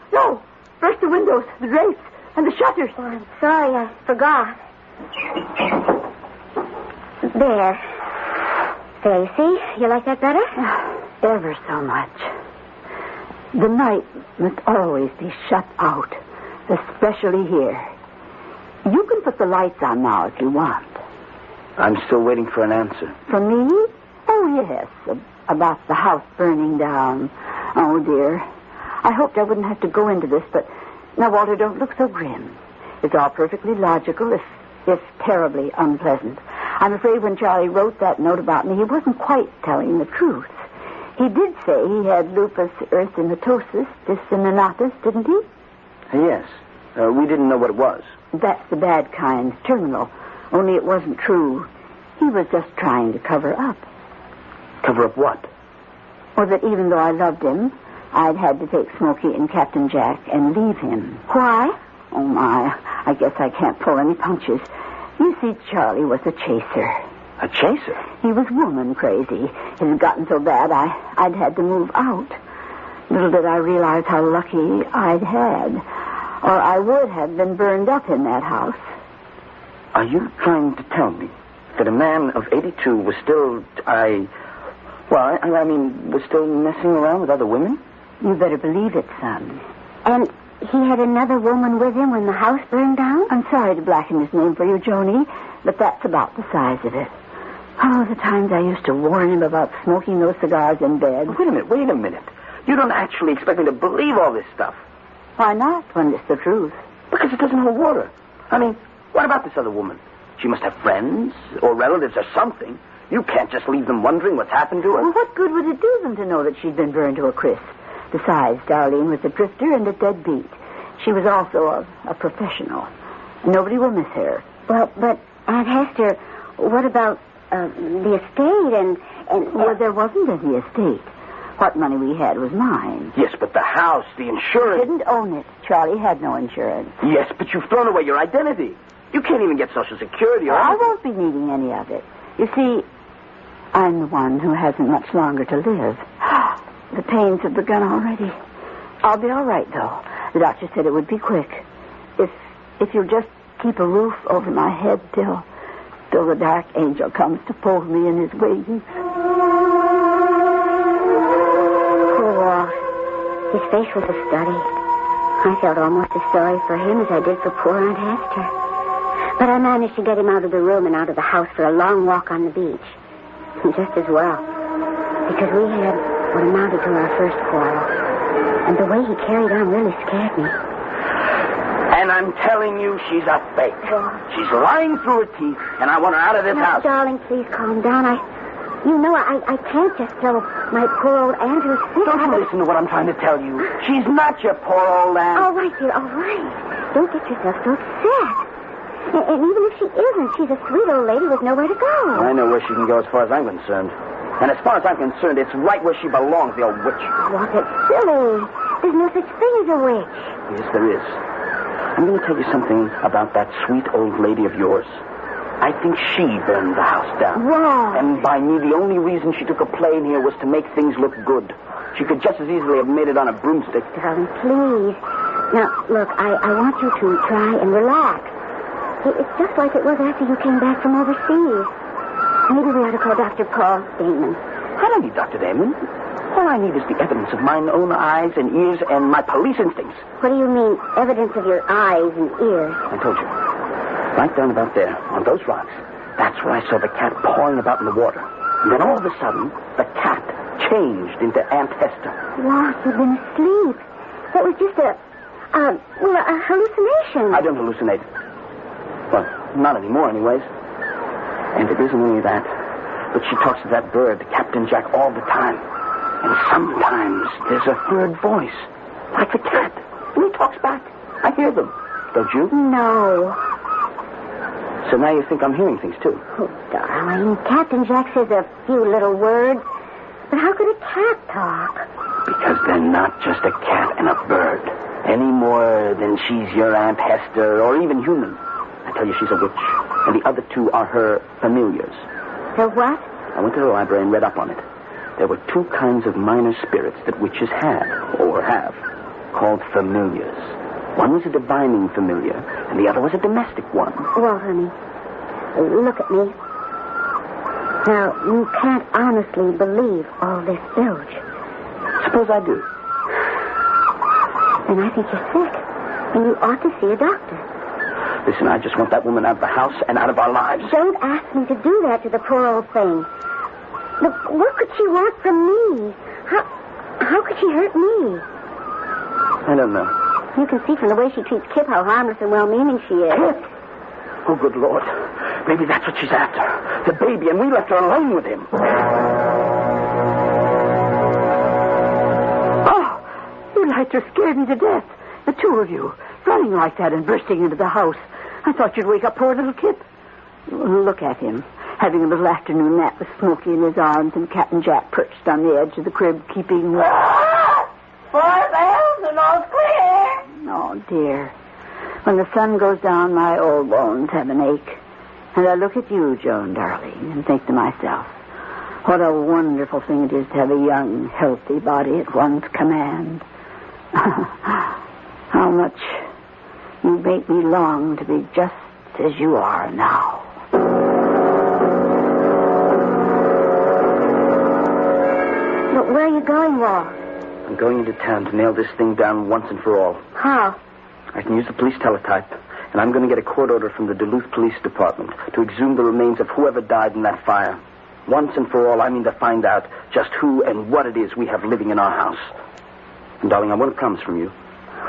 First the windows, the drapes, and the shutters. Oh, I'm sorry, I forgot. There, you see? You like that better? Ever so much. The night must always be shut out, especially here. You can put the lights on now if you want. I'm still waiting for an answer. From me? Oh, yes. About the house burning down. Oh, dear. I hoped I wouldn't have to go into this, but... Now, Walter, don't look so grim. It's all perfectly logical, if terribly unpleasant. I'm afraid when Charlie wrote that note about me, he wasn't quite telling the truth. He did say he had lupus erythematosus disseminatus, didn't he? Yes. We didn't know what it was. That's the bad kind, terminal. Only it wasn't true. He was just trying to cover up. Cover up what? Or that even though I loved him, I'd had to take Smokey and Captain Jack and leave him. Why? Oh, my. I guess I can't pull any punches. You see, Charlie was a chaser. A chaser? He was woman crazy. It had gotten so bad I'd had to move out. Little did I realize how lucky I'd had. Or I would have been burned up in that house. Are you trying to tell me that a man of 82 was still, was still messing around with other women? You better believe it, son. And he had another woman with him when the house burned down? I'm sorry to blacken his name for you, Joni, but that's about the size of it. Oh, the times I used to warn him about smoking those cigars in bed. Wait a minute. You don't actually expect me to believe all this stuff. Why not, when it's the truth? Because it doesn't hold water. I mean, what about this other woman? She must have friends or relatives or something. You can't just leave them wondering what's happened to her. Well, what good would it do them to know that she'd been burned to a crisp? Besides, Darlene was a drifter and a deadbeat. She was also a professional. Nobody will miss her. Well, but, Aunt Hester, what about the estate and... Well, there wasn't any estate. What money we had was mine. Yes, but the house, the insurance... Didn't own it. Charlie had no insurance. Yes, but you've thrown away your identity. You can't even get Social Security or... I won't be needing any of it. You see, I'm the one who hasn't much longer to live. The pains have begun already. I'll be all right, though. The doctor said it would be quick. If you'll just keep a roof over my head till the dark angel comes to fold me in his wings. Poor Walt. His face was a study. I felt almost as sorry for him as I did for poor Aunt Hester. But I managed to get him out of the room and out of the house for a long walk on the beach. Just as well. Because we had what amounted to our first quarrel. And the way he carried on really scared me. And I'm telling you, she's a fake. She's lying through her teeth, and I want her out of this house. Darling, please calm down. I can't just throw my poor old aunt who's sick. Don't listen to what I'm trying to tell you. She's not your poor old aunt. All right, dear, all right. Don't get yourself so upset. And even if she isn't, she's a sweet old lady with nowhere to go. I know where she can go as far as I'm concerned. And as far as I'm concerned, it's right where she belongs, the old witch. Oh, that's silly. There's no such thing as a witch. Yes, there is. I'm going to tell you something about that sweet old lady of yours. I think she burned the house down. Wow. And by me, the only reason she took a plane here was to make things look good. She could just as easily have made it on a broomstick. Darling, please. Now, look, I want you to try and relax. It's just like it was after you came back from overseas. Maybe we ought to call Dr. Paul Damon. I don't need Dr. Damon. All I need is the evidence of mine own eyes and ears and my police instincts. What do you mean, evidence of your eyes and ears? I told you. Right down about there, on those rocks. That's where I saw the cat pawing about in the water. And then all of a sudden, the cat changed into Aunt Hester. What? You've been asleep. That was just a hallucination. I don't hallucinate. Well, not anymore, anyways. And it isn't only that, but she talks to that bird, Captain Jack, all the time. And sometimes there's a third voice, like the cat. And he talks back. I hear them. Don't you? No. So now you think I'm hearing things, too? Oh, darling, Captain Jack says a few little words. But how could a cat talk? Because they're not just a cat and a bird. Any more than she's your Aunt Hester or even human. I tell you, she's a witch. And the other two are her familiars. The what? I went to the library and read up on it. There were two kinds of minor spirits that witches had, or have, called familiars. One was a divining familiar, and the other was a domestic one. Well, honey, look at me. Now, you can't honestly believe all this bilge. Suppose I do. Then I think you're sick, and you ought to see a doctor. Listen, I just want that woman out of the house and out of our lives. Don't ask me to do that to the poor old thing. Look, what could she want from me? How could she hurt me? I don't know. You can see from the way she treats Kip how harmless and well-meaning she is. Kip? Oh, good Lord. Maybe that's what she's after. The baby, and we left her alone with him. Oh, you lights are scared me to death. The two of you, running like that and bursting into the house. I thought you'd wake up poor little Kip. Look at him, having a little afternoon nap with Smokey in his arms and Captain Jack perched on the edge of the crib, keeping... 4,000 and all's clear. Oh, dear. When the sun goes down, my old bones have an ache. And I look at you, Joan, darling, and think to myself, what a wonderful thing it is to have a young, healthy body at one's command. How much you make me long to be just as you are now. But where are you going, Walt? I'm going into town to nail this thing down once and for all. How? I can use the police teletype, and I'm going to get a court order from the Duluth Police Department to exhume the remains of whoever died in that fire. Once and for all, I mean to find out just who and what it is we have living in our house. And, darling, I want a promise from you.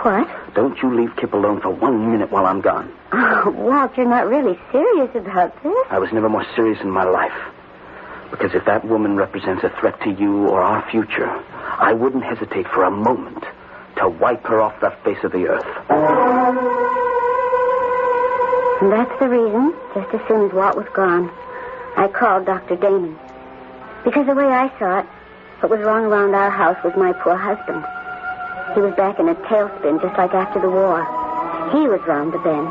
What? Don't you leave Kip alone for 1 minute while I'm gone. Oh, Walt, you're not really serious about this. I was never more serious in my life. Because if that woman represents a threat to you or our future, I wouldn't hesitate for a moment to wipe her off the face of the earth. And that's the reason, just as soon as Walt was gone, I called Dr. Damon. Because the way I saw it, what was wrong around our house was my poor husband. He was back in a tailspin just like after the war. He was round the bend.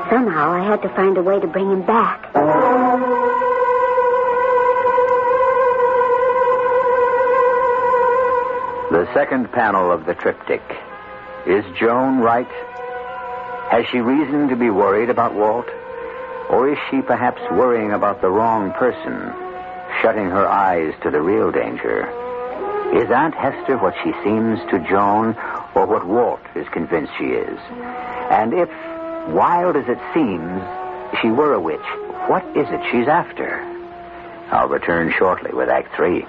Somehow I had to find a way to bring him back. The second panel of the triptych. Is Joan right? Has she reason to be worried about Walt? Or is she perhaps worrying about the wrong person, shutting her eyes to the real danger? Is Aunt Hester what she seems to Joan, or what Walt is convinced she is? And if, wild as it seems, she were a witch, what is it she's after? I'll return shortly with Act 3.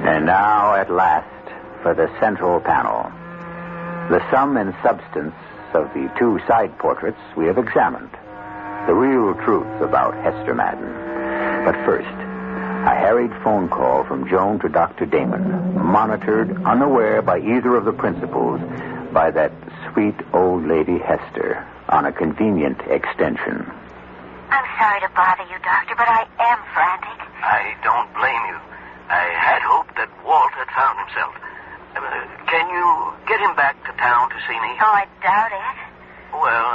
And now, at last, for the central panel. The sum and substance of the two side portraits we have examined. The real truth about Hester Madden. But first, a harried phone call from Joan to Dr. Damon, monitored, unaware by either of the principals, by that sweet old lady Hester, on a convenient extension. I'm sorry to bother you, Doctor, but I am frantic. I don't blame you. I had hoped that Walt had found himself. Can you get him back to town to see me? Oh, I doubt it. Well,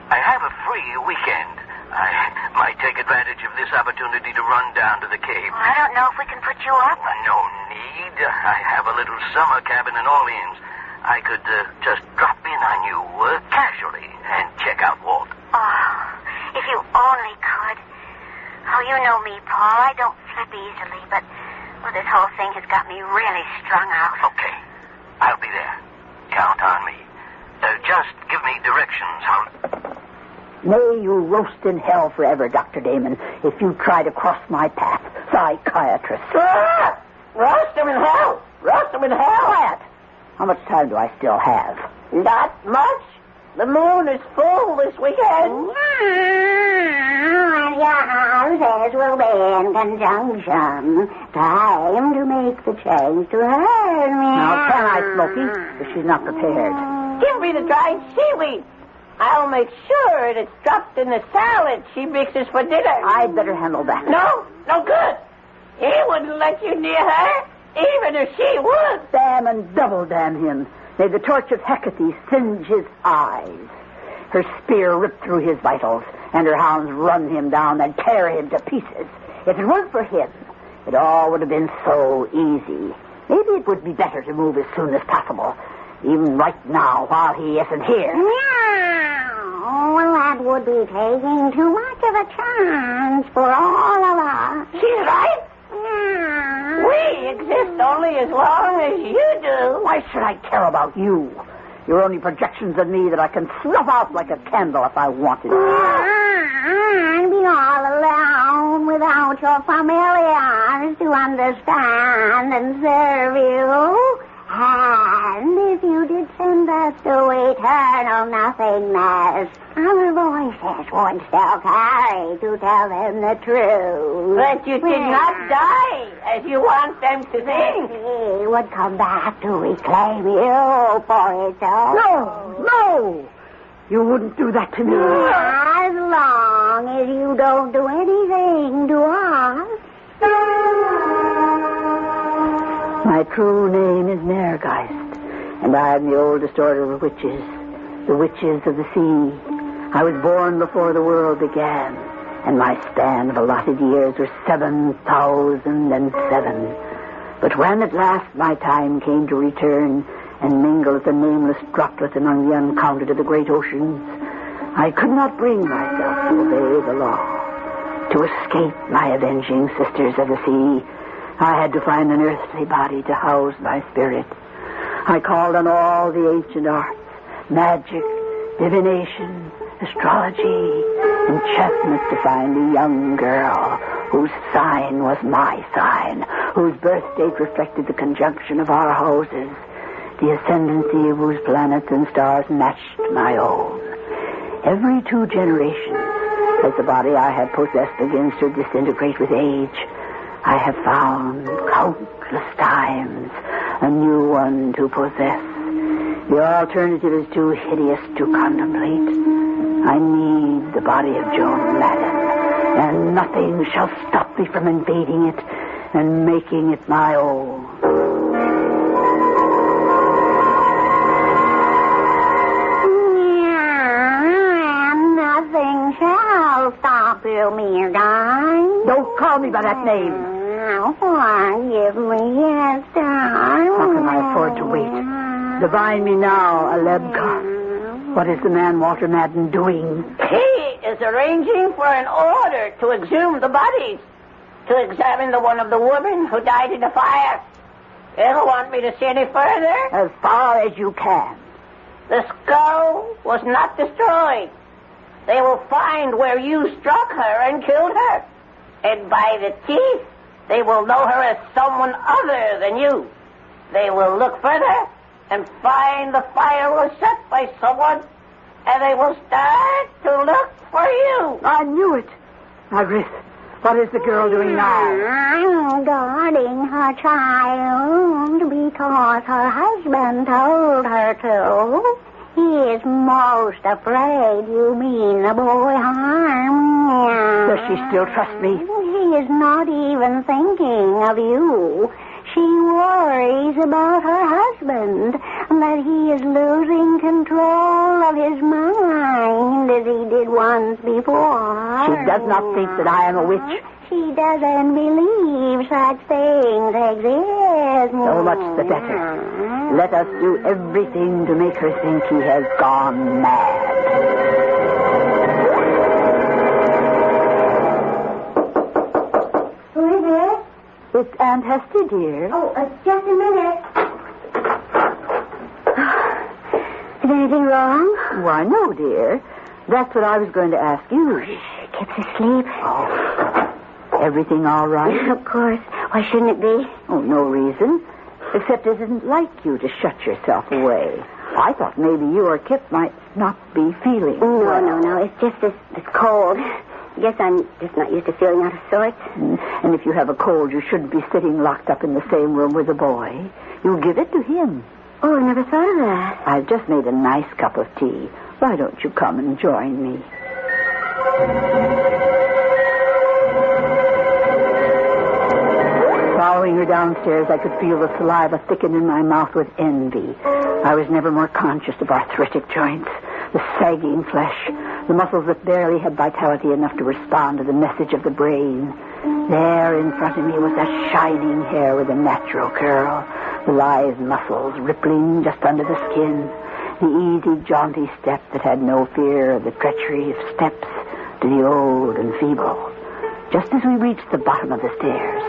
I have a free weekend. I might take advantage of this opportunity to run down to the cave. I don't know if we can put you up. No need. I have a little summer cabin in Orleans. I could just drop in on you casually and check out Walt. Oh, if you only could. Oh, you know me, Paul. I don't flip easily, but this whole thing has got me really strung out. Okay. I'll be there. Count on me. Just give me directions. May you roast in hell forever, Dr. Damon, if you try to cross my path, psychiatrist. Roast him in hell! Roast him in hell! Quiet! How much time do I still have? Not much. The moon is full this weekend. Your houses will be in conjunction. Time to make the change to her. Now, can I, Smokey, if she's not prepared? Give me the dried seaweed. I'll make sure it's dropped in the salad she mixes for dinner. I'd better handle that. No good. He wouldn't let you near her, even if she would. Damn and double damn him. May the torch of Hecate singe his eyes. Her spear ripped through his vitals, and her hounds run him down and tear him to pieces. If it weren't for him, it all would have been so easy. Maybe it would be better to move as soon as possible, even right now while he isn't here. No, well, that would be taking too much of a chance for all of us. She's right. We exist only as long as you do. Why should I care about you? You're only projections of me that I can snuff out like a candle if I wanted. And be all alone without your familiars to understand and serve you. And if you did send us to eternal nothingness, our voices would still carry to tell them the truth. But you did not die, as you want them to think. He would come back to reclaim you for its own. No! You wouldn't do that to me. As long as you don't do anything to us. My true name is Nergeist, and I am the oldest order of witches, the witches of the sea. I was born before the world began, and my span of allotted years was 7,007. But when at last my time came to return and mingle as a nameless droplet among the uncounted of the great oceans, I could not bring myself to obey the law, to escape my avenging sisters of the sea. I had to find an earthly body to house my spirit. I called on all the ancient arts, magic, divination, astrology, enchantment to find a young girl whose sign was my sign, whose birth date reflected the conjunction of our houses, the ascendancy of whose planets and stars matched my own. Every 2 generations, As the body I had possessed begins to disintegrate with age, I have found countless times a new one to possess. The alternative is too hideous to contemplate. I need the body of Joan Madden, and nothing shall stop me from invading it and making it my own. Nothing shall stop you, mere guy. Don't call me by that name. Forgive me, Esther. How can I afford to wait? Divine me now, Alebka. What is the man Walter Madden doing? He is arranging for an order to exhume the bodies, to examine the one of the women who died in the fire. You don't want me to see any further? As far as you can. The skull was not destroyed. They will find where you struck her and killed her. And by the teeth, they will know her as someone other than you. They will look further and find the fire was set by someone, and they will start to look for you. I knew it. Iris, what is the girl doing now? I'm guarding her child because her husband told her to. He is most afraid you mean the boy harm. Does she still trust me? She is not even thinking of you. She worries about her husband, that he is losing control of his mind as he did once before. She does not think that I am a witch. She doesn't believe such things exist. So much the better. Let us do everything to make her think he has gone mad. Who is it? It's Aunt Hester, dear. Oh, just a minute. Is anything wrong? Why, no, dear. That's what I was going to ask you. Kip's asleep. Oh. Everything all right? Of course. Why shouldn't it be? Oh, no reason. Except it isn't like you to shut yourself away. I thought maybe you or Kip might not be feeling well. No. It's just this cold. I guess I'm just not used to feeling out of sorts. And if you have a cold, you shouldn't be sitting locked up in the same room with a boy. You give it to him. Oh, I never thought of that. I've just made a nice cup of tea. Why don't you come and join me? Following her downstairs, I could feel the saliva thicken in my mouth with envy. I was never more conscious of arthritic joints, the sagging flesh, the muscles that barely had vitality enough to respond to the message of the brain. There in front of me was that shining hair with a natural curl, the lithe muscles rippling just under the skin, the easy, jaunty step that had no fear of the treachery of steps to the old and feeble. Just as we reached the bottom of the stairs,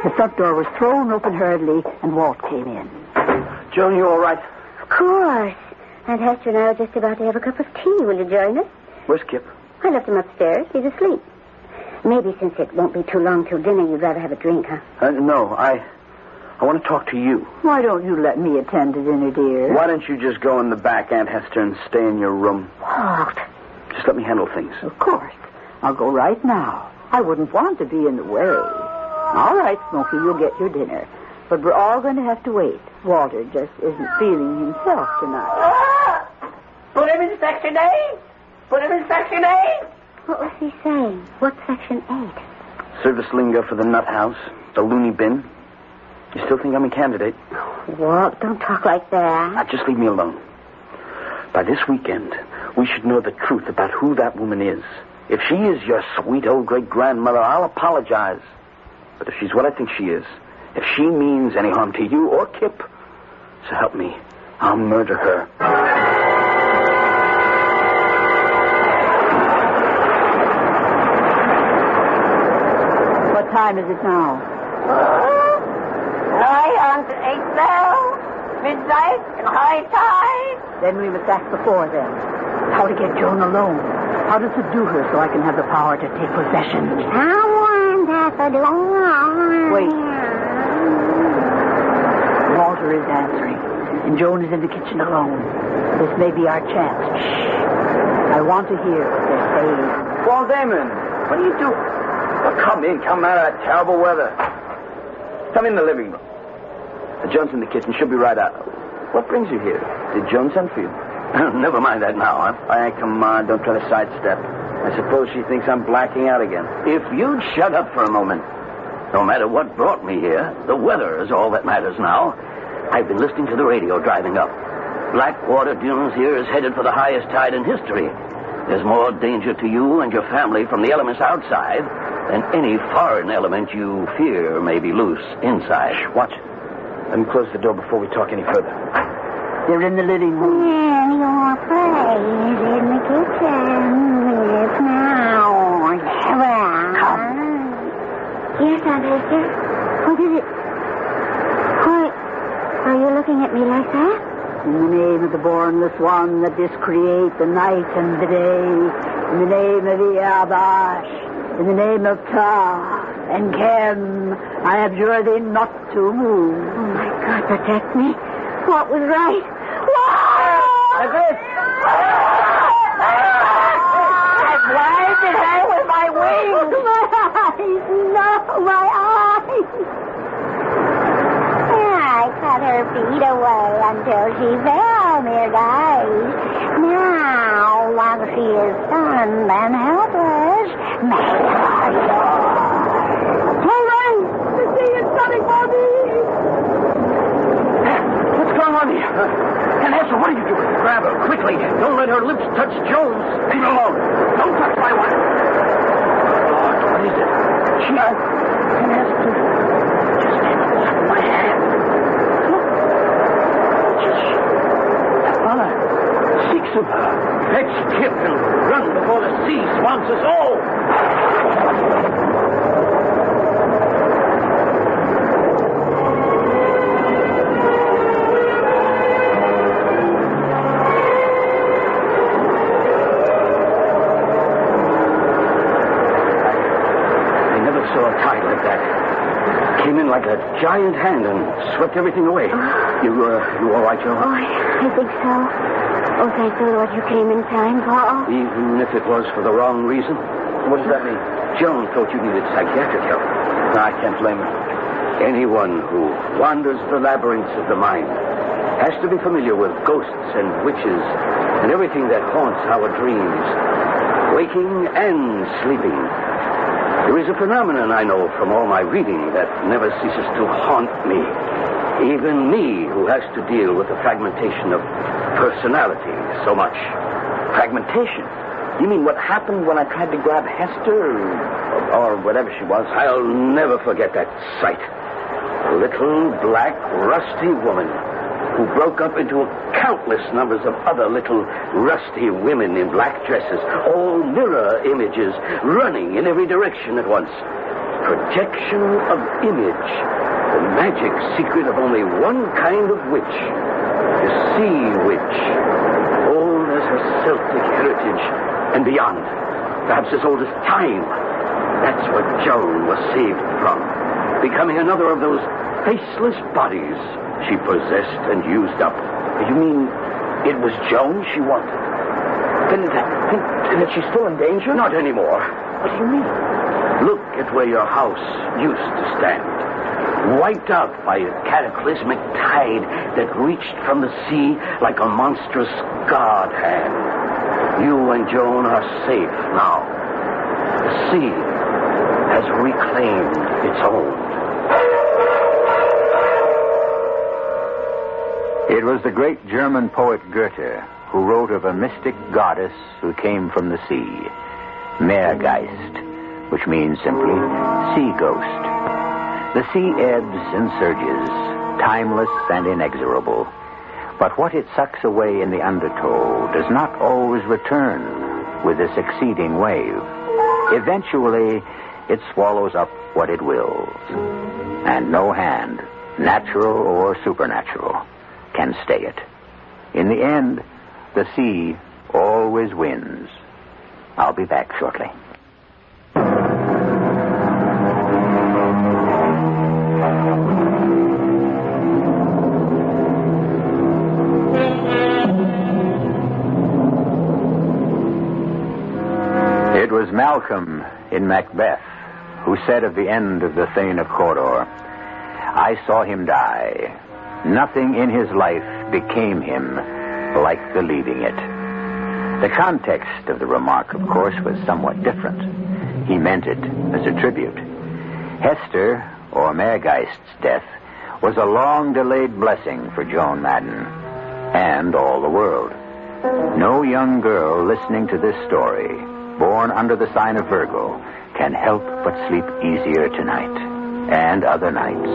the front door was thrown open hurriedly, and Walt came in. Joan, you all right? Of course. Aunt Hester and I were just about to have a cup of tea. Will you join us? Where's Kip? I left him upstairs. He's asleep. Maybe since it won't be too long till dinner, you'd rather have a drink, huh? No, I want to talk to you. Why don't you let me attend to dinner, dear? Why don't you just go in the back, Aunt Hester, and stay in your room? Walt. Just let me handle things. Of course. I'll go right now. I wouldn't want to be in the way. All right, Smokey, you'll get your dinner. But we're all going to have to wait. Walter just isn't feeling himself tonight. Put him in Section 8. Put him in Section 8. What was he saying? What's Section 8? Service lingo for the nut house, the loony bin. You still think I'm a candidate? Walt, don't talk like that. Now, just leave me alone. By this weekend, we should know the truth about who that woman is. If she is your sweet old great-grandmother, I'll apologize. But if she's what I think she is, if she means any harm to you or Kip, so help me, I'll murder her. What time is it now? 8 bells, midnight, and high tide. Then we must act before then. How to get Joan alone. How to subdue her so I can have the power to take possession. Someone's at the door. Wait. Walter is answering, and Joan is in the kitchen alone. This may be our chance. Shh. I want to hear what they're saying. Paul Damon, what are you doing? Well, come in. Come out of that terrible weather. Come in the living room. Joan's in the kitchen. She'll be right out. What brings you here? Did Joan send for you? Never mind that now, huh? All right, come on. Don't try to sidestep. I suppose she thinks I'm blacking out again. If you'd shut up for a moment. No matter what brought me here, the weather is all that matters now. I've been listening to the radio driving up. Blackwater Dunes here is headed for the highest tide in history. There's more danger to you and your family from the elements outside than any foreign element you fear may be loose inside. Shh, watch. Let me close the door before we talk any further. They're in the living room. And your place in the kitchen. It's now. Come. Yes, Aunt Hester. What is it? Why are you looking at me like that? In the name of the bornless one that discreate the night and the day, in the name of Iabash, in the name of Ptah and Kem, I abjure thee not to move. Oh, my God, protect me. What was right? Like this. I blinded her with my wings. My eyes. No, my eyes. I cut her feet away until she fell, mere guys. Now, while she is stunned and helpless, make her yours. All right. The sea is coming for me. What's going on here? And Esther, what are you doing? Grab her, quickly. Don't let her lips touch Jones. Leave her alone. Don't touch my wife. Lord, what is it? She... And Esther... Just stand on the top of my hand. Look. Six of her. Let's skip and run before the sea swamps us all. I never saw a tide like that. Came in like a giant hand and swept everything away. You all right, Joe? Oh, I think so. Oh, thank the Lord you came in time, Paul. Even if it was for the wrong reason? What does that mean? Joan thought you needed psychiatric help. No, I can't blame her. Anyone who wanders the labyrinths of the mind has to be familiar with ghosts and witches and everything that haunts our dreams, waking and sleeping. There is a phenomenon I know from all my reading that never ceases to haunt me. Even me, who has to deal with the fragmentation of personality so much. Fragmentation? You mean what happened when I tried to grab Hester or whatever she was? I'll never forget that sight. A little black, rusty woman who broke up into countless numbers of other little rusty women in black dresses, all mirror images running in every direction at once. Projection of image. The magic secret of only one kind of witch. The sea witch. Old as her Celtic heritage and beyond. Perhaps as old as time. That's what Joan was saved from. Becoming another of those faceless bodies she possessed and used up. You mean it was Joan she wanted? Then is she still in danger? Not anymore. What do you mean? Look at where your house used to stand. Wiped out by a cataclysmic tide that reached from the sea like a monstrous god hand. You and Joan are safe now. The sea has reclaimed its own. It was the great German poet Goethe who wrote of a mystic goddess who came from the sea, Meergeist, which means simply sea ghost. The sea ebbs and surges, timeless and inexorable. But what it sucks away in the undertow does not always return with the succeeding wave. Eventually, it swallows up what it wills. And no hand, natural or supernatural, can stay it. In the end, the sea always wins. I'll be back shortly. It was Malcolm in Macbeth, who said of the end of the Thane of Cawdor, "I saw him die. Nothing in his life became him like the leaving it." The context of the remark, of course, was somewhat different. He meant it as a tribute. Hester, or Maregeist's death, was a long-delayed blessing for Joan Madden and all the world. No young girl listening to this story, born under the sign of Virgo, can help but sleep easier tonight and other nights.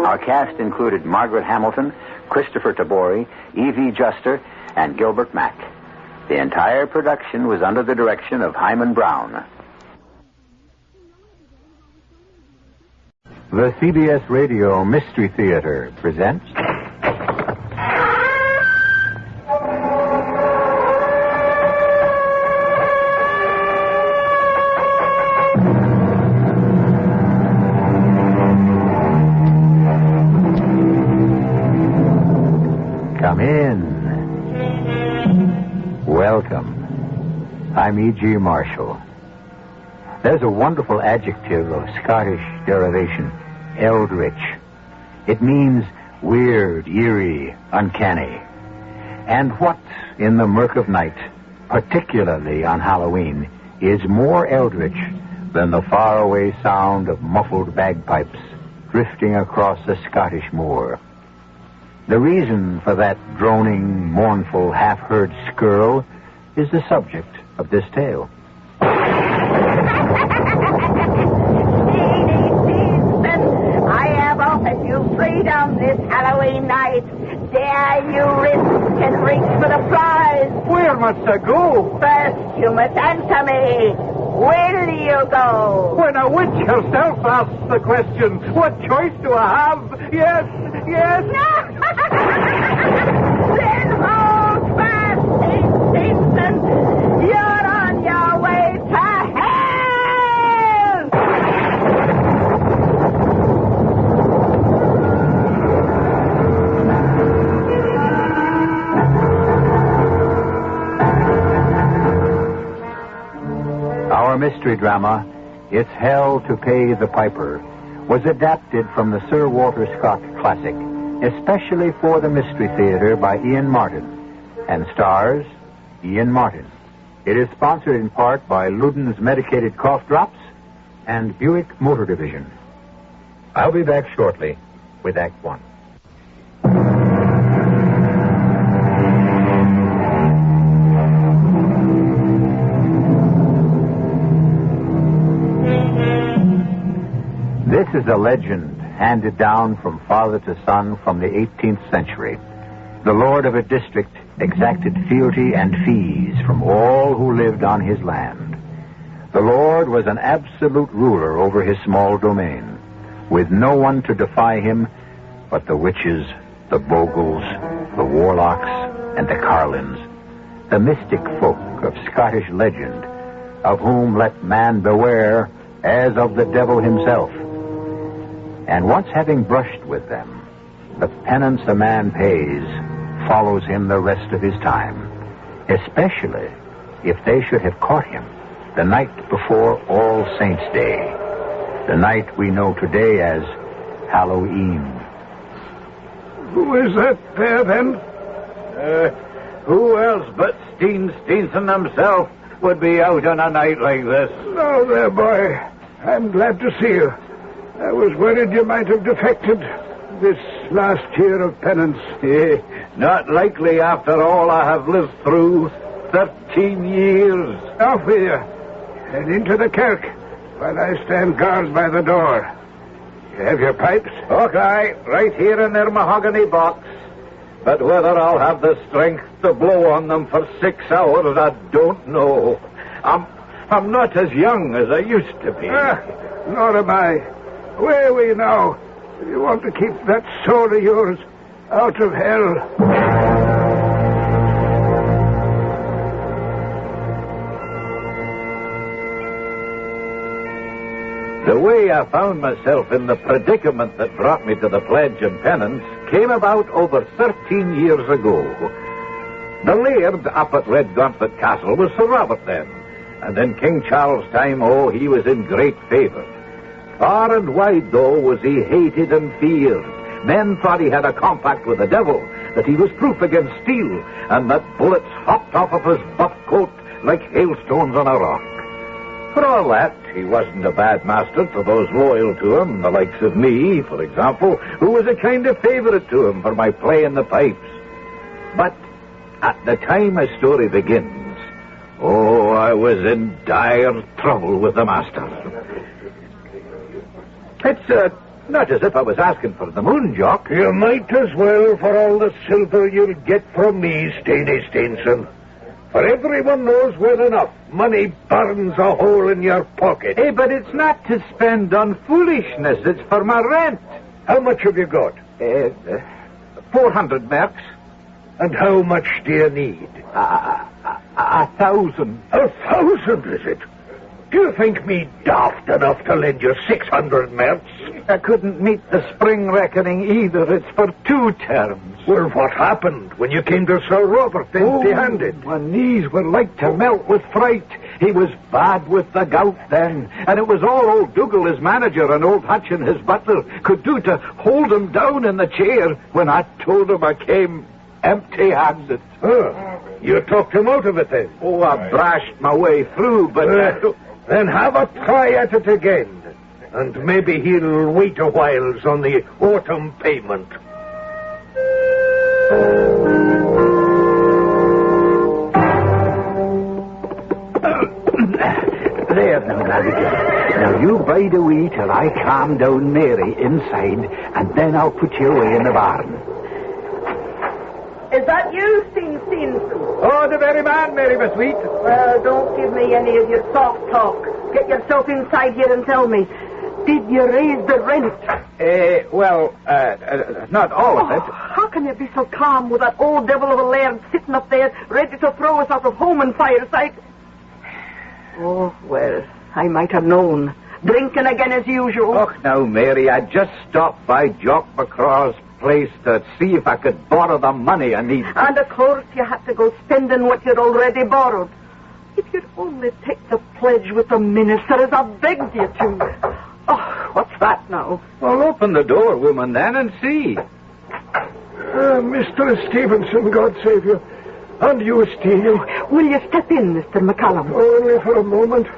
Our cast included Margaret Hamilton, Christopher Tabori, Evie Juster, and Gilbert Mack. The entire production was under the direction of Himan Brown. The CBS Radio Mystery Theater presents... Come in. Welcome. I'm E.G. Marshall. There's a wonderful adjective of Scottish derivation, eldritch. It means weird, eerie, uncanny. And what, in the murk of night, particularly on Halloween, is more eldritch than the faraway sound of muffled bagpipes drifting across a Scottish moor? The reason for that droning, mournful, half-heard skirl is the subject of this tale. I have offered you freedom this Halloween night. Dare you risk and reach for the prize? Where must I go? First, you must answer me. Will you go? When a witch herself asks the question, what choice do I have? Yes. Then hold fast, St. Simpson. You're on your way to hell! Our mystery drama, It's Hell to Pay the Piper, was adapted from the Sir Walter Scott classic, especially for the Mystery Theater by Ian Martin, and stars Ian Martin. It is sponsored in part by Luden's Medicated Cough Drops and Buick Motor Division. I'll be back shortly with Act One. This is a legend handed down from father to son from the 18th century. The lord of a district exacted fealty and fees from all who lived on his land. The lord was an absolute ruler over his small domain, with no one to defy him but the witches, the bogles, the warlocks, and the carlins, the mystic folk of Scottish legend, of whom let man beware as of the devil himself. And once having brushed with them, the penance a man pays follows him the rest of his time, especially if they should have caught him the night before All Saints' Day, the night we know today as Halloween. Who is that there, then? Who else but Steenson himself would be out on a night like this? No, there, boy. I'm glad to see you. I was worried you might have defected this last year of penance. Not likely after all I have lived through. 13 years. Off with you, and into the kirk, while I stand guard by the door. You have your pipes? Okay, right here in their mahogany box. But whether I'll have the strength to blow on them for 6 hours, I don't know. I'm not as young as I used to be. Nor am I. Where are we now? You want to keep that soul of yours out of hell. The way I found myself in the predicament that brought me to the pledge and penance came about over 13 years ago. The laird up at Red Gauntlet Castle was Sir Robert then, And in King Charles' time, he was in great favor. Far and wide, though, was he hated and feared. Men thought he had a compact with the devil, that he was proof against steel, and that bullets hopped off of his buff coat like hailstones on a rock. For all that, he wasn't a bad master to those loyal to him, the likes of me, for example, who was a kind of favorite to him for my play in the pipes. But at the time a story begins, I was in dire trouble with the master. It's not as if I was asking for the moon, Jock. You might as well for all the silver you'll get from me, Steenie Steenson. For everyone knows well enough, money burns a hole in your pocket. Hey, but it's not to spend on foolishness. It's for my rent. How much have you got? 400 marks. And how much do you need? 1,000. 1,000, is it? Do you think me daft enough to lend you 600 merks? I couldn't meet the spring reckoning either. It's for 2 terms. Well, what happened when you came to Sir Robert empty-handed? My knees were like to melt with fright. He was bad with the gout then, and it was all old Dougal, his manager, and old Hutchin, his butler, could do to hold him down in the chair when I told him I came empty-handed. You talked him out of it then? I brashed my way through, but... Then have a try at it again. And maybe he'll wait a while on the autumn payment. There now, Navigator. Now you bide a wee till I calm down Mary inside, and then I'll put you away in the barn. Is that you, Steenson? The very man, Mary, my sweet. Well, don't give me any of your soft talk. Get yourself inside here and tell me, did you raise the rent? Not all of it. How can you be so calm with that old devil of a laird sitting up there, ready to throw us out of home and fireside? Oh, well, I might have known. Drinking again as usual. Oh, now, Mary, I just stopped by Jock McCraw's place to see if I could borrow the money I need. And of course you had to go spending what you'd already borrowed. If you'd only take the pledge with the minister as I begged you to. Oh, what's that now? Well, open the door, woman, then, and see. Mr. Stevenson, God save you. And you, Steenie. Will you step in, Mr. McCallum? Only for a moment,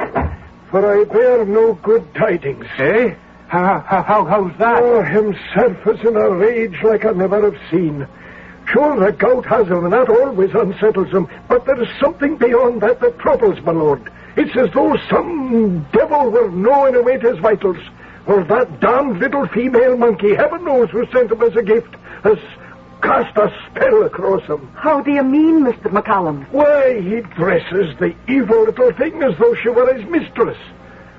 for I bear no good tidings. Eh? How's that? Himself is in a rage like I never have seen. Sure, the gout has him, and that always unsettles him. But there is something beyond that troubles my lord. It's as though some devil were gnawing away at his vitals. Or that damned little female monkey, heaven knows who sent him as a gift, has cast a spell across him. How do you mean, Mr. McCallum? Why, he dresses the evil little thing as though she were his mistress.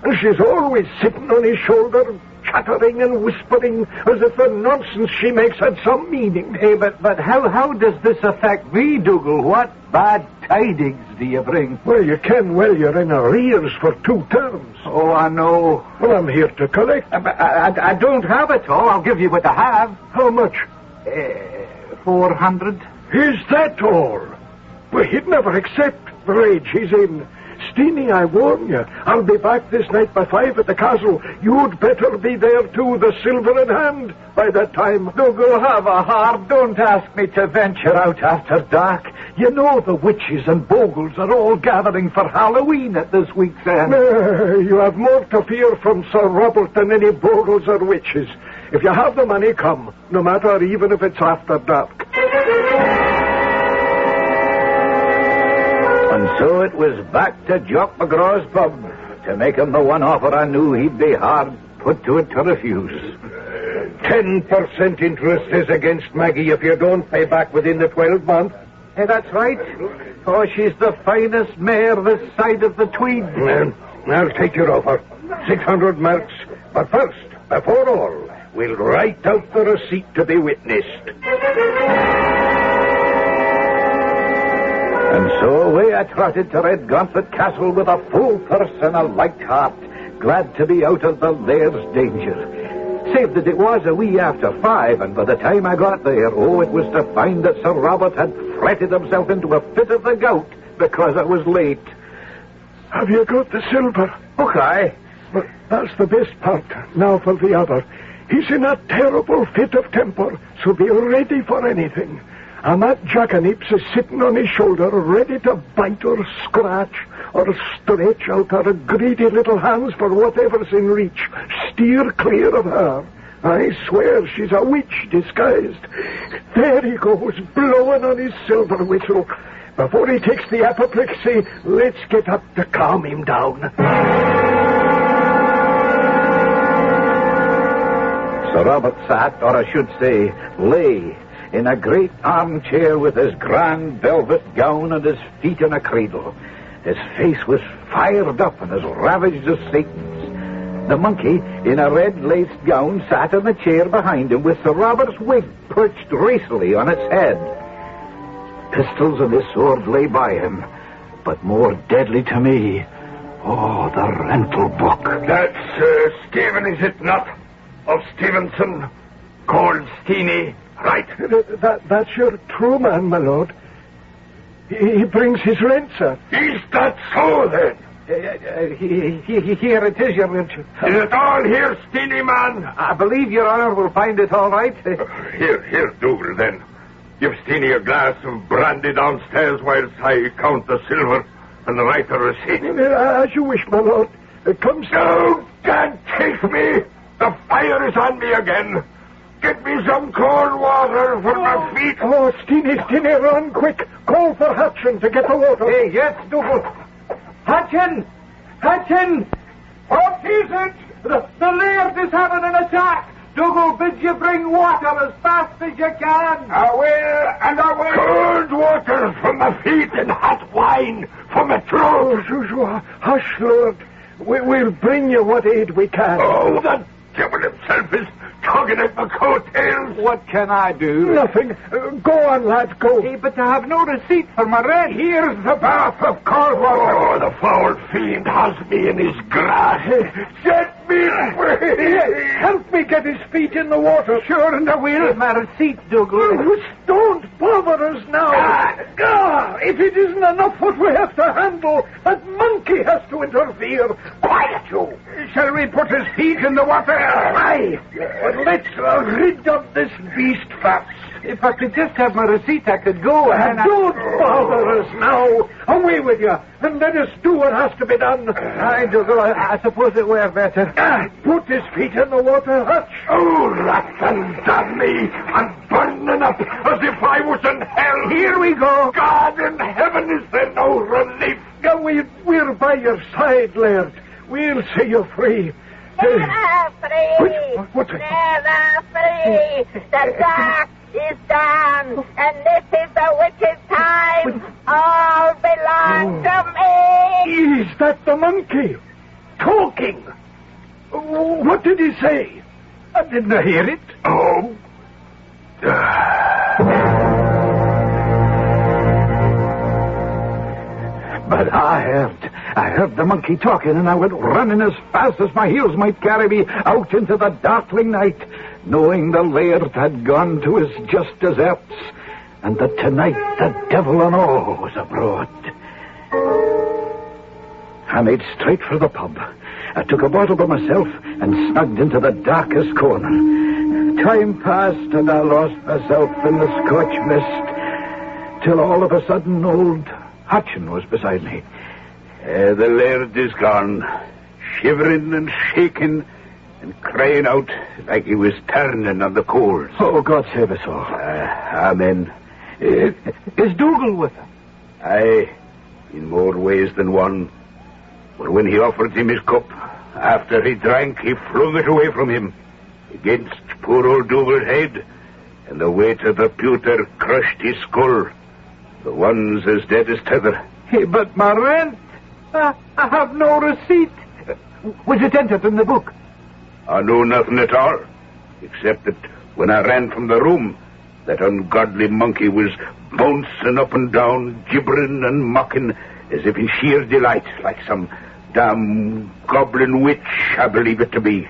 And she's always sitting on his shoulder, chattering and whispering as if the nonsense she makes had some meaning. Hey, but how does this affect me, Dougal? What bad tidings do you bring? Well, you're in arrears for 2 terms. Oh, I know. Well, I'm here to collect. I don't have it all. I'll give you what I have. How much? 400. Is that all? Well, he'd never accept the rage he's in. Steenie, I warn you, I'll be back this night by 5 at the castle. You'd better be there, too, the silver in hand, by that time. Dougal, have a heart. Don't ask me to venture out after dark. You know the witches and bogles are all gathering for Halloween at this week's end. You have more to fear from Sir Robert than any bogles or witches. If you have the money, come, no matter even if it's after dark. And so it was back to Jock McGraw's pub to make him the one offer I knew he'd be hard put to it to refuse. 10% interest is against Maggie if you don't pay back within the 12 months. Hey, that's right. Oh, she's the finest mare this side of the Tweed. I'll take your offer. 600 marks. But first, before all, we'll write out the receipt to be witnessed. And so away I trotted to Redgauntlet Castle with a full purse and a light heart, glad to be out of the laird's danger. Save that it was a wee after 5, and by the time I got there, it was to find that Sir Robert had fretted himself into a fit of the gout because I was late. Have you got the silver? Okay. Well, that's the best part. Now for the other. He's in a terrible fit of temper, so be ready for anything. And that jackanapes is sitting on his shoulder, ready to bite or scratch or stretch out her greedy little hands for whatever's in reach. Steer clear of her. I swear she's a witch disguised. There he goes, blowing on his silver whistle. Before he takes the apoplexy, let's get up to calm him down. Sir Robert sat, or I should say, lay, in a great armchair with his grand velvet gown and his feet in a cradle. His face was fired up and as ravaged as Satan's. The monkey, in a red-laced gown, sat in the chair behind him with Sir Robert's wig perched racily on its head. Pistols and his sword lay by him, but more deadly to me, the rental book. That's Stephen, is it not? Of Stevenson, called Steenie, right? That's your true man, my lord. He brings his rent, sir. Is that so, then? Here it is, your lordship. Is it all here, Steenie, man? I believe your honor will find it all right. Here, Dougal, then. Give Steenie a glass of brandy downstairs whilst I count the silver and write the receipt. As you wish, my lord. Come, sir. Oh, God, take me! The fire is on me again. Get me some cold water for my feet. Oh, Steenie, run quick. Call for Hutchin to get the water. Hey, yes, Dougal. Hutchin! What is it? The laird is having an attack. Dougal bids you bring water as fast as you can. I will. Cold water for my feet and hot wine for my throat. Oh, hush, Lord. We'll bring you what aid we can. Oh, the devil himself is tugging at my coattails. What can I do? Nothing. Go on, lad, go. Hey, but I have no receipt for my rent. Here's the bath of cold water. Oh, the foul fiend has me in his grasp. Set me free. Help me get his feet in the water. Sure, and I will. My receipt, Dougal. Don't bother us now. If it isn't enough what we have to handle, that monkey has to interfere. Quiet, you. Shall we put his feet in the water? Aye. But let's rid of this beast fast. If I could just have my receipt, I could go. Don't bother us now. Away with you, and let us do what has to be done. Aye, Dougal, I suppose it were better. Put his feet in the water, Hutch. Oh, rats and damn me. I'm burning up as if I was in hell. Here we go. God in heaven, is there no relief? We're by your side, Laird. We'll see you free. Never free. What's it? Never free. The dark is done, and this is the witch's time. All belong to me. Is that the monkey? Talking. What did he say? I didn't hear it. Oh. But I heard the monkey talking, and I went running as fast as my heels might carry me out into the darkling night, knowing the laird had gone to his just deserts, and that tonight the devil and all was abroad. I made straight for the pub. I took a bottle by myself and snugged into the darkest corner. Time passed, and I lost myself in the Scotch mist, till all of a sudden old Hutchin was beside me. The laird is gone, shivering and shaking and crying out like he was turning on the coals. Oh, God save us all. Amen. Is Dougal with him? Aye, in more ways than one. But when he offered him his cup, after he drank, he flung it away from him against poor old Dougal's head, and the weight of the pewter crushed his skull. The one's as dead as t'other. Hey, but my rent, I have no receipt. Was it entered in the book? I know nothing at all, except that when I ran from the room, that ungodly monkey was bouncing up and down, gibbering and mocking, as if in sheer delight, like some damn goblin witch, I believe it to be.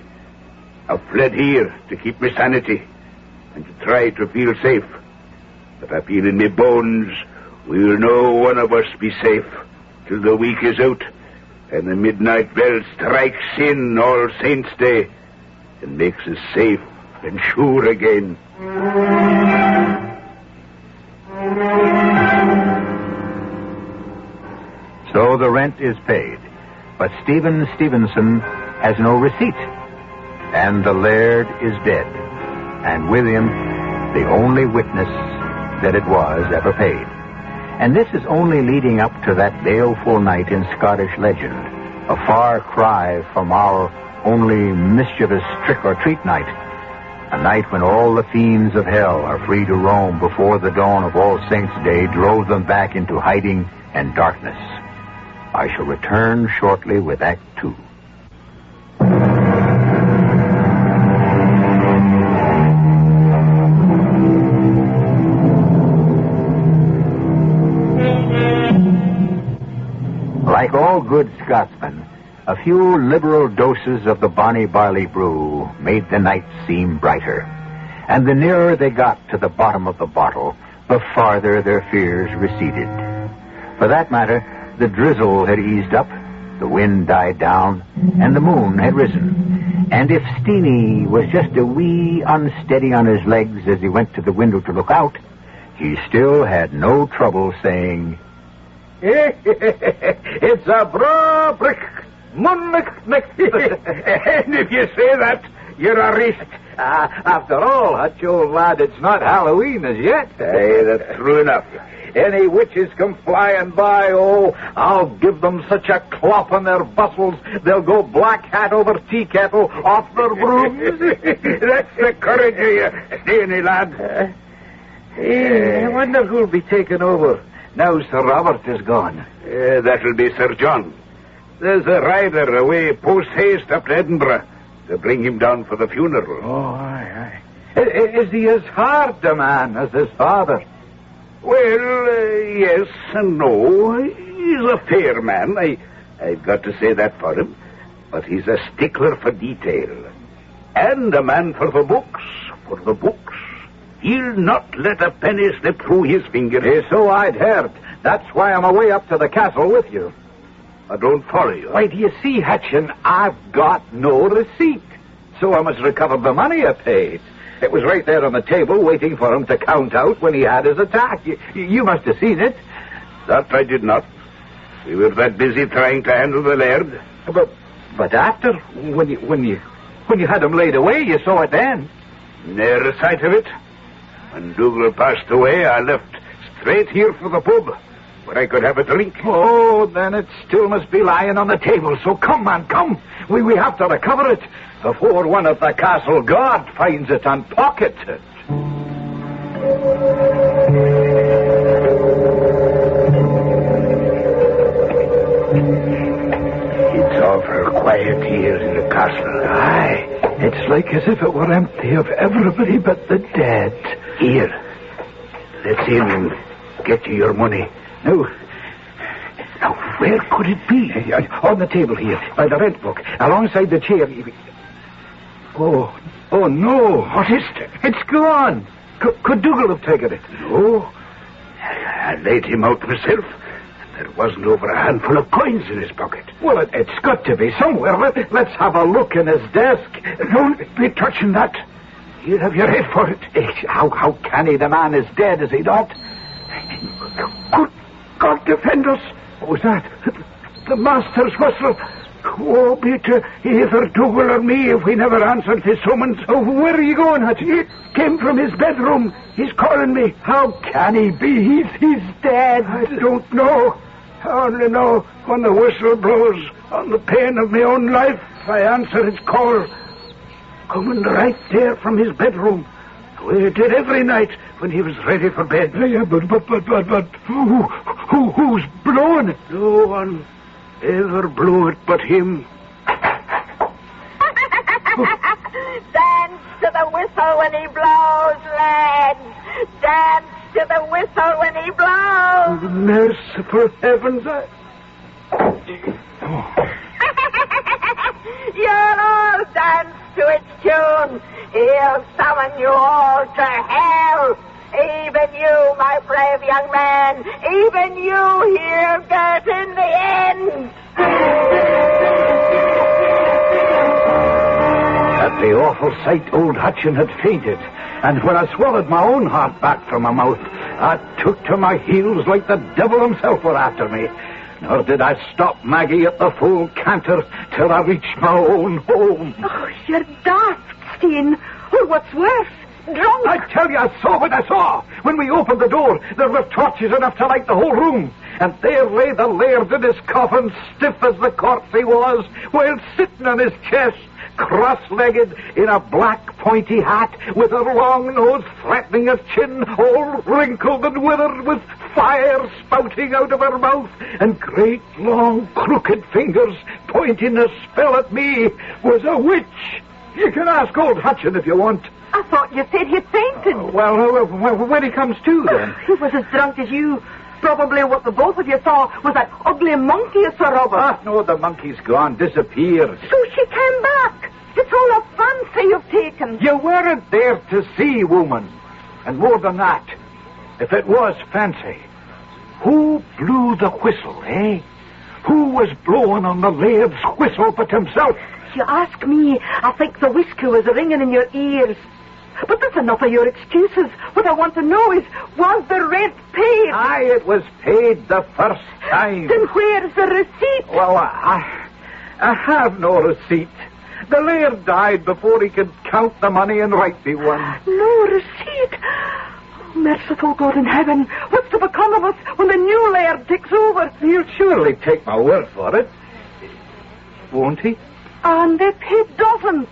I fled here to keep my sanity and to try to feel safe. But I feel in my bones we'll no one of us be safe till the week is out and the midnight bell strikes in All Saints' Day and makes us safe and sure again. So the rent is paid, but Stephen Stevenson has no receipt, and the laird is dead, and with him the only witness that it was ever paid. And this is only leading up to that baleful night in Scottish legend, a far cry from our only mischievous trick-or-treat night, a night when all the fiends of hell are free to roam before the dawn of All Saints' Day drove them back into hiding and darkness. I shall return shortly with Act 2. Like all good Scotsmen, a few liberal doses of the bonny barley brew made the night seem brighter. And the nearer they got to the bottom of the bottle, the farther their fears receded. For that matter, the drizzle had eased up, the wind died down, and the moon had risen. And if Steenie was just a wee unsteady on his legs as he went to the window to look out, he still had no trouble saying, "It's a bra brick, and if you say that, you're a risk. After all, Hutch, old lad, it's not Halloween as yet." Aye, that's true enough. Any witches come flying by, I'll give them such a clop on their bustles, they'll go black hat over tea kettle off their brooms. That's the courage of you, Steenie, lad. I wonder who'll be taking over now Sir Robert is gone. That'll be Sir John. There's a rider away post-haste up to Edinburgh to bring him down for the funeral. Oh, aye. Is he as hard a man as his father? Well, yes and no. He's a fair man. I've got to say that for him. But he's a stickler for detail. And a man for the books. For the books. He'll not let a penny slip through his fingers. So I'd heard. That's why I'm away up to the castle with you. I don't follow you. Why, do you see, Hutchin, I've got no receipt. So I must recover the money I paid. It was right there on the table waiting for him to count out when he had his attack. You must have seen it. That I did not. We were that busy trying to handle the laird. But after, when you had him laid away, you saw it then. Ne'er a sight of it. When Dougal passed away, I left straight here for the pub, where I could have a drink. Oh, then it still must be lying on the table. So come, man, come. We have to recover it before one of the castle guard finds it and pockets it. It's awful quiet here in the castle. Aye, it's like as if it were empty of everybody but the dead. Here, let's in and get you your money. Now, where could it be? On the table here, by the rent book, alongside the chair. Oh, no. What is it? It's gone. Could Dougal have taken it? No. I laid him out myself. There wasn't over a handful of coins in his pocket. Well, it's got to be somewhere. Let's have a look in his desk. Don't be touching that. You'll have your head for it. How canny the man is dead, is he not? Good God defend us. What was that? The master's whistle. Woe be to either Dougal or me if we never answered his summons. Oh, where are you going, Hutch? It came from his bedroom. He's calling me. How can he be? He's dead. I don't know. I only know when the whistle blows on the pain of my own life, I answer his call. Coming right there from his bedroom. The way he did every night when he was ready for bed. Yeah, but who's blowing it? No one ever blew it but him. Dance to the whistle when he blows, lads. Dance to the whistle when he blows. Merciful heavens, You'll all dance to its tune. He'll summon you all to hell. Even you, my brave young man. Even you, he'll get in the end. At the awful sight, old Hutchin had fainted, and when I swallowed my own heart back from my mouth, I took to my heels like the devil himself were after me. Nor did I stop Maggie at the full canter till I reached my own home. Oh, you're daft, Steen. Or what's worse, drunk. I tell you, I saw what I saw. When we opened the door, there were torches enough to light the whole room. And there lay the laird in his coffin, stiff as the corpse he was, while sitting on his chest, cross-legged, in a black pointy hat, with her long nose threatening her chin, all wrinkled and withered, with fire spouting out of her mouth, and great long crooked fingers pointing a spell at me, was a witch. You can ask old Hutchin if you want. I thought you said he'd fainted. Well, when he comes to, then. He was as drunk as you. Probably what the both of you saw was that ugly monkey of Sir Robert. Ah, no, the monkey's gone, disappeared. So she came back. It's all a fancy you've taken. You weren't there to see, woman. And more than that, if it was fancy, who blew the whistle, eh? Who was blowing on the laird's whistle but himself? You ask me, I think the whiskey was ringing in your ears. But that's enough of your excuses. What I want to know is, was the rent paid? Aye, it was paid the first time. Then where's the receipt? Well, I have no receipt. The laird died before he could count the money and write me one. No receipt? Oh, merciful God in heaven, what's to become of us when the new laird takes over? He'll surely take my word for it. Won't he? And if he doesn't...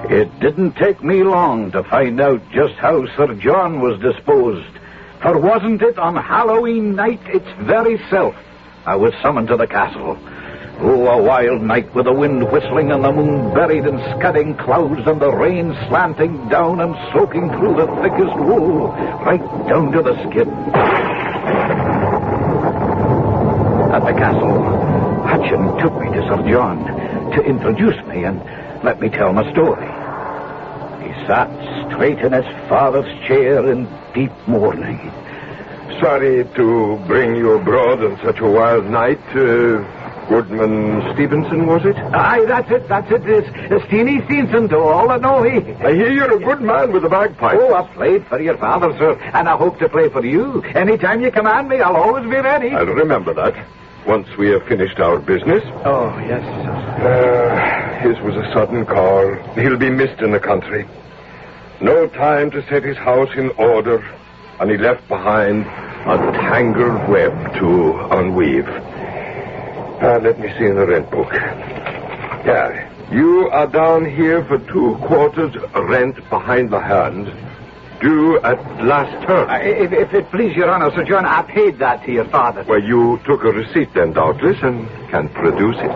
It didn't take me long to find out just how Sir John was disposed. For wasn't it on Halloween night its very self I was summoned to the castle? Oh, a wild night with the wind whistling and the moon buried in scudding clouds and the rain slanting down and soaking through the thickest wool, right down to the skin. At the castle, Hutchin took me to Sir John to introduce me and let me tell my story. He sat straight in his father's chair in deep mourning. Sorry to bring you abroad on such a wild night. Goodman Stevenson, was it? Aye, that's it. It's Steenie Stevenson to all that know he. I hear you're a good man with the bagpipe. Oh, I've played for your father, sir, and I hope to play for you. Anytime you command me, I'll always be ready. I'll remember that. Once we have finished our business. Oh, yes, sir. His was a sudden call. He'll be missed in the country. No time to set his house in order, and he left behind a tangled web to unweave. Let me see in the rent book. Yeah, you are down here for 2 quarters rent behind the hand, due at last term. If it please your honor, Sir John, I paid that to your father. Well, you took a receipt then, doubtless, and can produce it.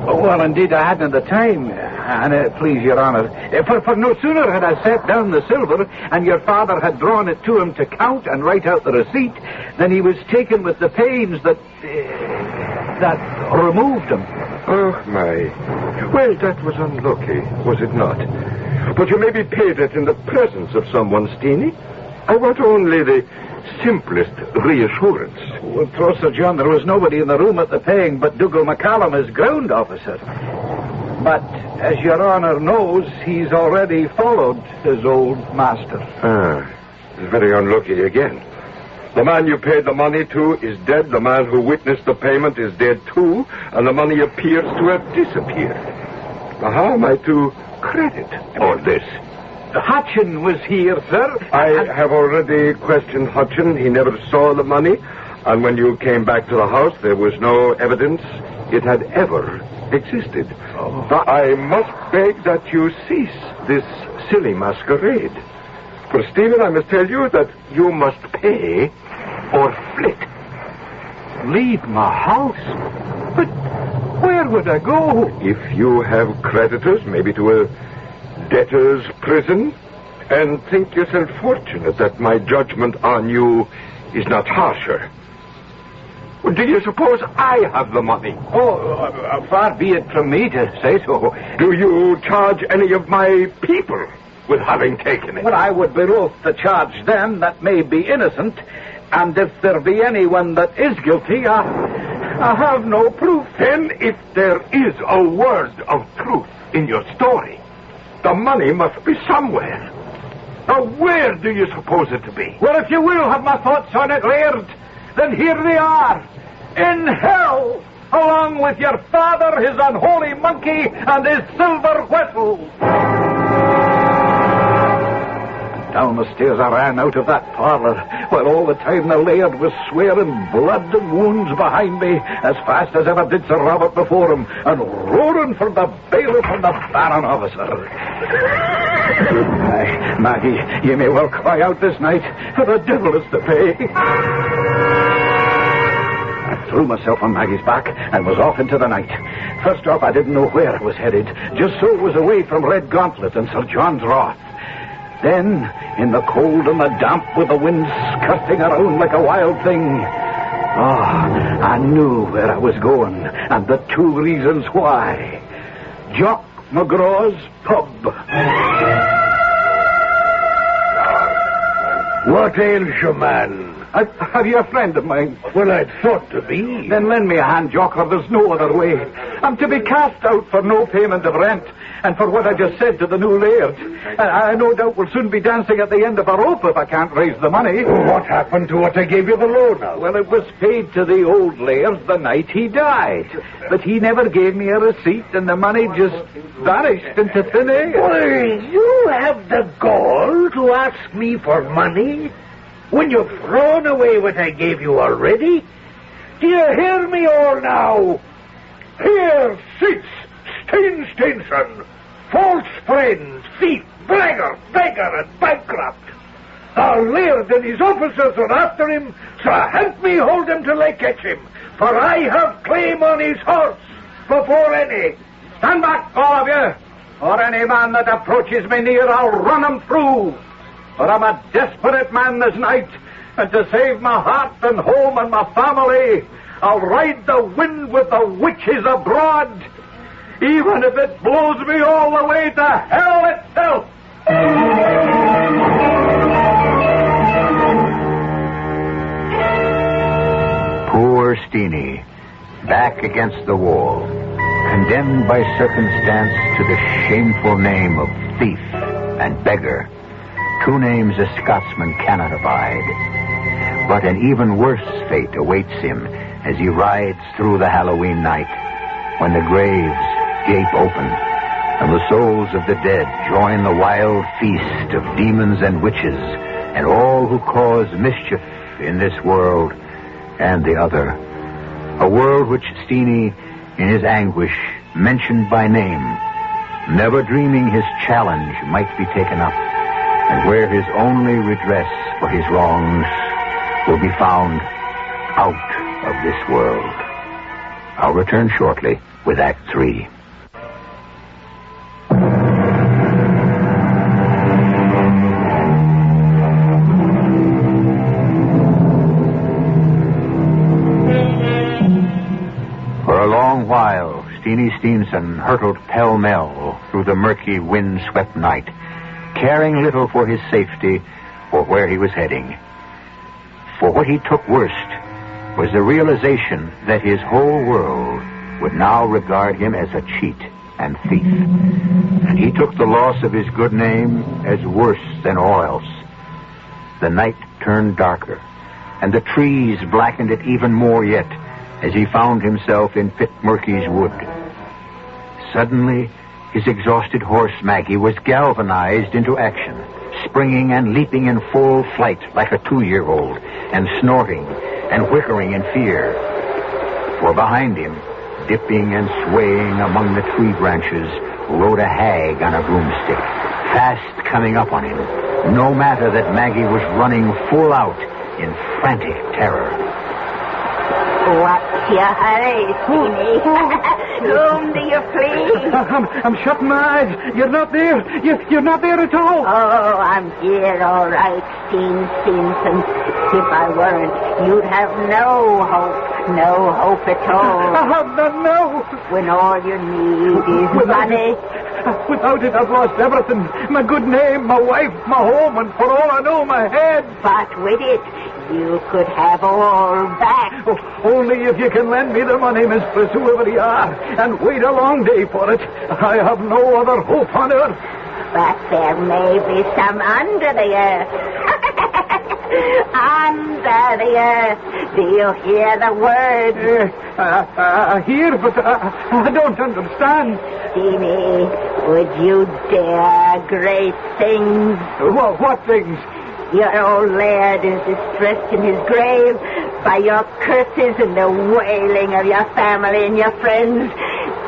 Oh, well, indeed, I hadn't at the time, and please your honor. For no sooner had I set down the silver, and your father had drawn it to him to count and write out the receipt, than he was taken with the pains that removed him. Oh, my. Well, that was unlucky, was it not? But you may be paid it in the presence of someone, Steenie. I want only the simplest reassurance. Well, troth, Sir John, there was nobody in the room at the paying but Dougal McCallum, his ground officer. But, as your honor knows, he's already followed his old master. It's very unlucky again. The man you paid the money to is dead. The man who witnessed the payment is dead too, and the money appears to have disappeared. Now, how am I to credit all this? Hutchin was here, sir. I have already questioned Hutchin. He never saw the money, and when you came back to the house, there was no evidence it had ever existed. Oh. But I must beg that you cease this silly masquerade. For, Stephen, I must tell you that you must pay or flit. Leave my house? But where would I go? If you have creditors, maybe to a debtor's prison, and think yourself fortunate that my judgment on you is not harsher. Well, do you suppose I have the money? Oh, far be it from me to say so. Do you charge any of my people with having taken it? Well, I would be loath to charge them that may be innocent, And if there be anyone that is guilty, I have no proof. Then if there is a word of truth in your story, the money must be somewhere. Now, where do you suppose it to be? Well, if you will have my thoughts on it, Laird, then here they are. In hell, along with your father, his unholy monkey, and his silver whistle. Down the stairs I ran out of that parlor, while all the time the Laird was swearing blood and wounds behind me, as fast as ever did Sir Robert before him, and roaring for the bailiff and the baron officer. Aye, Maggie, you may well cry out this night, for the devil is to pay. I threw myself on Maggie's back and was off into the night. First off, I didn't know where I was headed, just so it was away from Red Gauntlet and Sir John's wrath. Then, in the cold and the damp, with the wind skirting around like a wild thing, I knew where I was going, and the 2 reasons why. Jock McGraw's pub. What ails you, man? Have you a friend of mine? Well, I'd thought to be. Then lend me a hand, Jock, or there's no other way. I'm to be cast out for no payment of rent, and for what I just said to the new Laird. I no doubt will soon be dancing at the end of a rope if I can't raise the money. What happened to what I gave you the loan of? Well, it was paid to the old Laird the night he died. But he never gave me a receipt, and the money just vanished into thin air. Well, you have the gall to ask me for money when you've thrown away what I gave you already? Do you hear me all now? Here sits Steinson, false friend, thief, beggar, and bankrupt. Our Laird and his officers are after him, so help me hold him till I catch him, for I have claim on his horse before any. Stand back, all of you, or any man that approaches me near, I'll run him through. For I'm a desperate man this night, and to save my heart and home and my family, I'll ride the wind with the witches abroad, even if it blows me all the way to hell itself. Poor Steenie, back against the wall, condemned by circumstance to the shameful name of thief and beggar, 2 names a Scotsman cannot abide. But an even worse fate awaits him as he rides through the Halloween night, when the graves gape open and the souls of the dead join the wild feast of demons and witches and all who cause mischief in this world and the other. A world which Steenie, in his anguish, mentioned by name, never dreaming his challenge might be taken up, and where his only redress for his wrongs will be found out of this world. I'll return shortly with Act 3. For a long while, Steenie Steenson hurtled pell-mell through the murky, wind-swept night, caring little for his safety or where he was heading. For what he took worst was the realization that his whole world would now regard him as a cheat and thief. And he took the loss of his good name as worse than all else. The night turned darker, and the trees blackened it even more yet as he found himself in Pitmurky's wood. Suddenly, his exhausted horse, Maggie, was galvanized into action, springing and leaping in full flight like a 2-year-old, and snorting and whickering in fear. For behind him, dipping and swaying among the tree branches, rode a hag on a broomstick, fast coming up on him, no matter that Maggie was running full out in frantic terror. What's your hurry, Steenie? Whom do you please? I'm shutting my eyes. You're not there. You're not there at all. Oh, I'm here, all right, Steenson. If I weren't, you'd have no hope, no hope at all. I have none now. When all you need is money. Without it, I've lost everything. My good name, my wife, my home, and for all I know, my head. But with it, you could have all back. Oh, only if you can lend me the money, mistress, whoever you are, and wait a long day for it. I have no other hope on earth. But there may be some under the earth. Under the earth. Do you hear the word? I hear, but I don't understand. Steenie, would you dare great things? What things? Your old laird is distressed in his grave by your curses and the wailing of your family and your friends.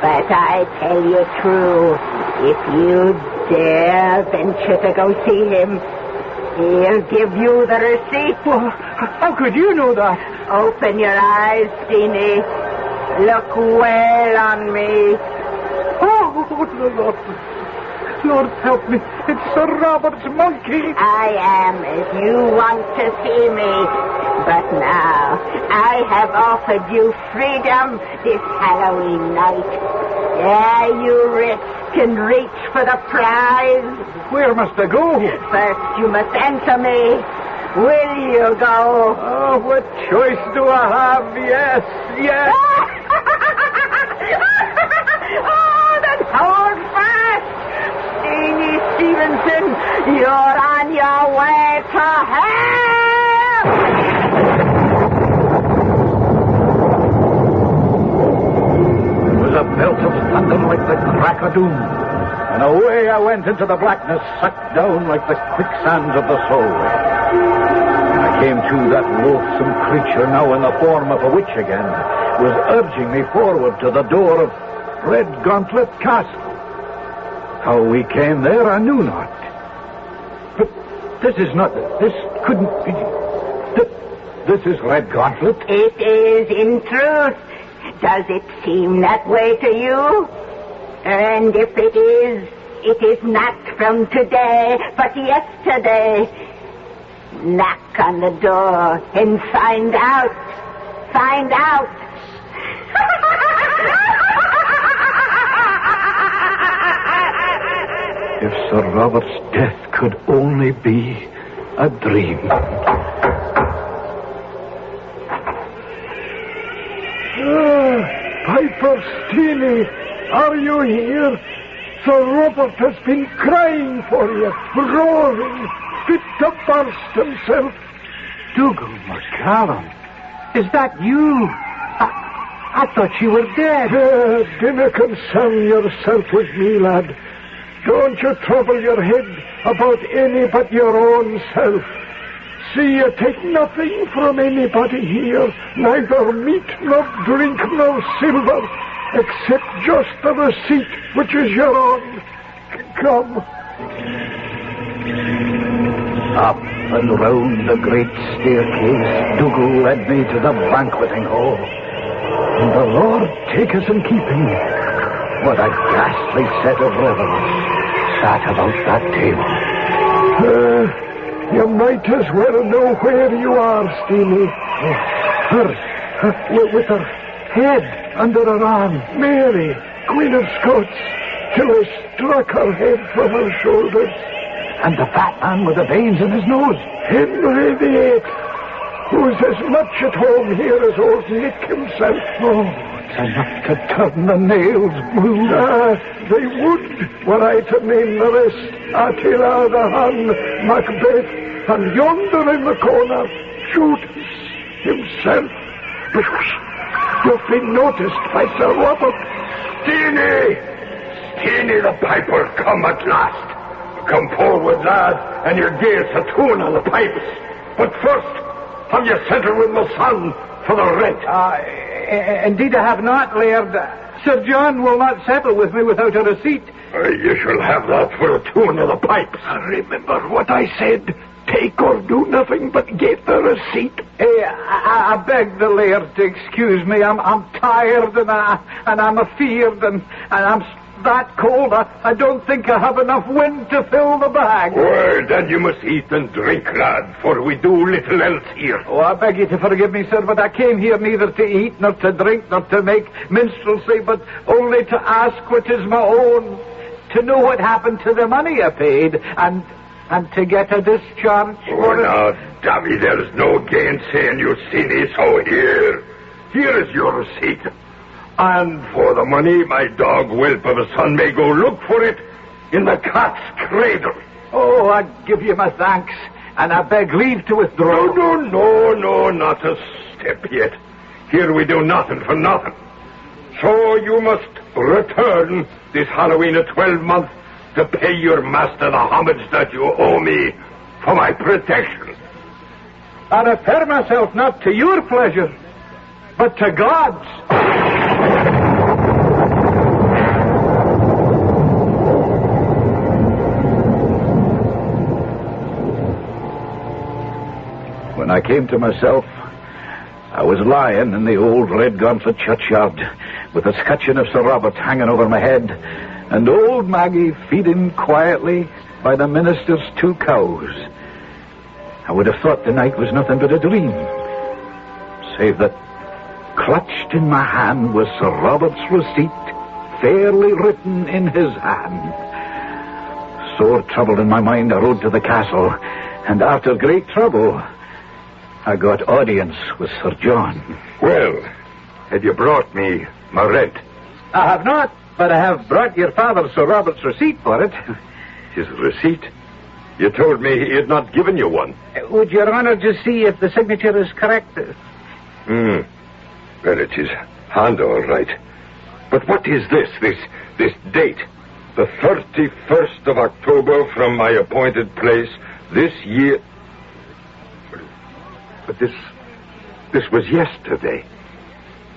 But I tell you true, if you dare venture to go see him, he'll give you the receipt. Well, how could you know that? Open your eyes, Steenie. Look well on me. Oh, Lord, help me. It's Sir Robert's monkey. I am as you want to see me. But now, I have offered you freedom this Halloween night. Dare you risk and reach for the prize? Where must I go? First, you must answer me. Will you go? Oh, what choice do I have? Yes. Oh, then hold fast. Steenie Stevenson, you're on your way to hell! It was a belt of thunder like the crack of doom, and away I went into the blackness, sucked down like the quicksands of the soul. I came to that loathsome creature, now in the form of a witch again, was urging me forward to the door of Red Gauntlet Castle. How we came there, I knew not. But this couldn't be... This is Red Gauntlet. It is, in truth. Does it seem that way to you? And if it is not from today, but yesterday. Knock on the door and find out. Find out. If Sir Robert's death could only be a dream. Piper Steenie, are you here? Sir Robert has been crying for you, roaring, fit to burst himself. Dougal McCallum, is that you? I thought you were dead. Dinna concern yourself with me, lad. Don't you trouble your head about any but your own self. See, you take nothing from anybody here, neither meat nor drink nor silver, except just the receipt, which is your own. Come. Up and round the great staircase, Dougal led me to the banqueting hall. And the Lord take us in keeping. What a ghastly set of revellers sat about that table. You might as well know where you are, Steenie. With her head under her arm. Mary, Queen of Scots, till I struck her head from her shoulders. And the fat man with the veins in his nose. Henry VIII, who's as much at home here as old Nick himself. Oh, it's enough to turn the nails blue. They would, were I to name the rest. Attila the Hun, Macbeth, and yonder in the corner, Judas himself. You've been noticed by Sir Robert. Steenie the piper, come at last. Come forward, lad, and you'll give us a tune on the pipes. But first, have you sent her with my son for the rent? Indeed I have not, Laird. Sir John will not settle with me without a receipt. You shall have that for a tune of the pipes. Remember what I said. Take or do nothing but get the receipt. I beg the Laird to excuse me. I'm tired and I'm afeard and I'm that cold, I don't think I have enough wind to fill the bag. Well, then you must eat and drink, lad, for we do little else here. Oh, I beg you to forgive me, sir, but I came here neither to eat, nor to drink, nor to make minstrelsy, but only to ask what is my own, to know what happened to the money I paid, and to get a discharge for it. Now, dammy, there's no gainsaying you, Steenie, so here is your receipt. And for the money, my dog whelp of a son may go look for it in the cat's cradle. Oh, I give you my thanks, and I beg leave to withdraw. No, not a step yet. Here we do nothing for nothing. So you must return this Halloween a 12-month to pay your master the homage that you owe me for my protection. I refer myself not to your pleasure, but to God's. When I came to myself, I was lying in the old red-gauntlet churchyard with the scutcheon of Sir Robert hanging over my head and old Maggie feeding quietly by the minister's 2 cows. I would have thought the night was nothing but a dream, save that clutched in my hand was Sir Robert's receipt, fairly written in his hand. Sore troubled in my mind, I rode to the castle, and after great trouble, I got audience with Sir John. Well, have you brought me my rent? I have not, but I have brought your father Sir Robert's receipt for it. His receipt? You told me he had not given you one. Would your honor just see if the signature is correct? Well, it is hand all right. But what is this date? The 31st of October from my appointed place this year. But this was yesterday.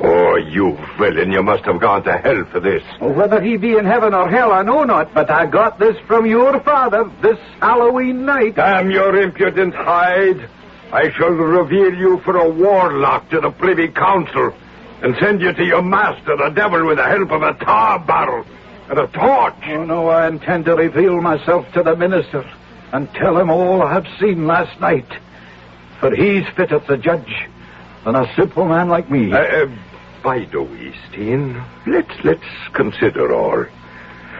Oh, you villain, you must have gone to hell for this. Whether he be in heaven or hell, I know not, but I got this from your father this Halloween night. Damn your impudent hide. I shall reveal you for a warlock to the Privy Council and send you to your master, the devil, with the help of a tar barrel and a torch. Oh, no, I intend to reveal myself to the minister and tell him all I have seen last night. For he's fitter to judge than a simple man like me. By the way, Steen, let's consider all.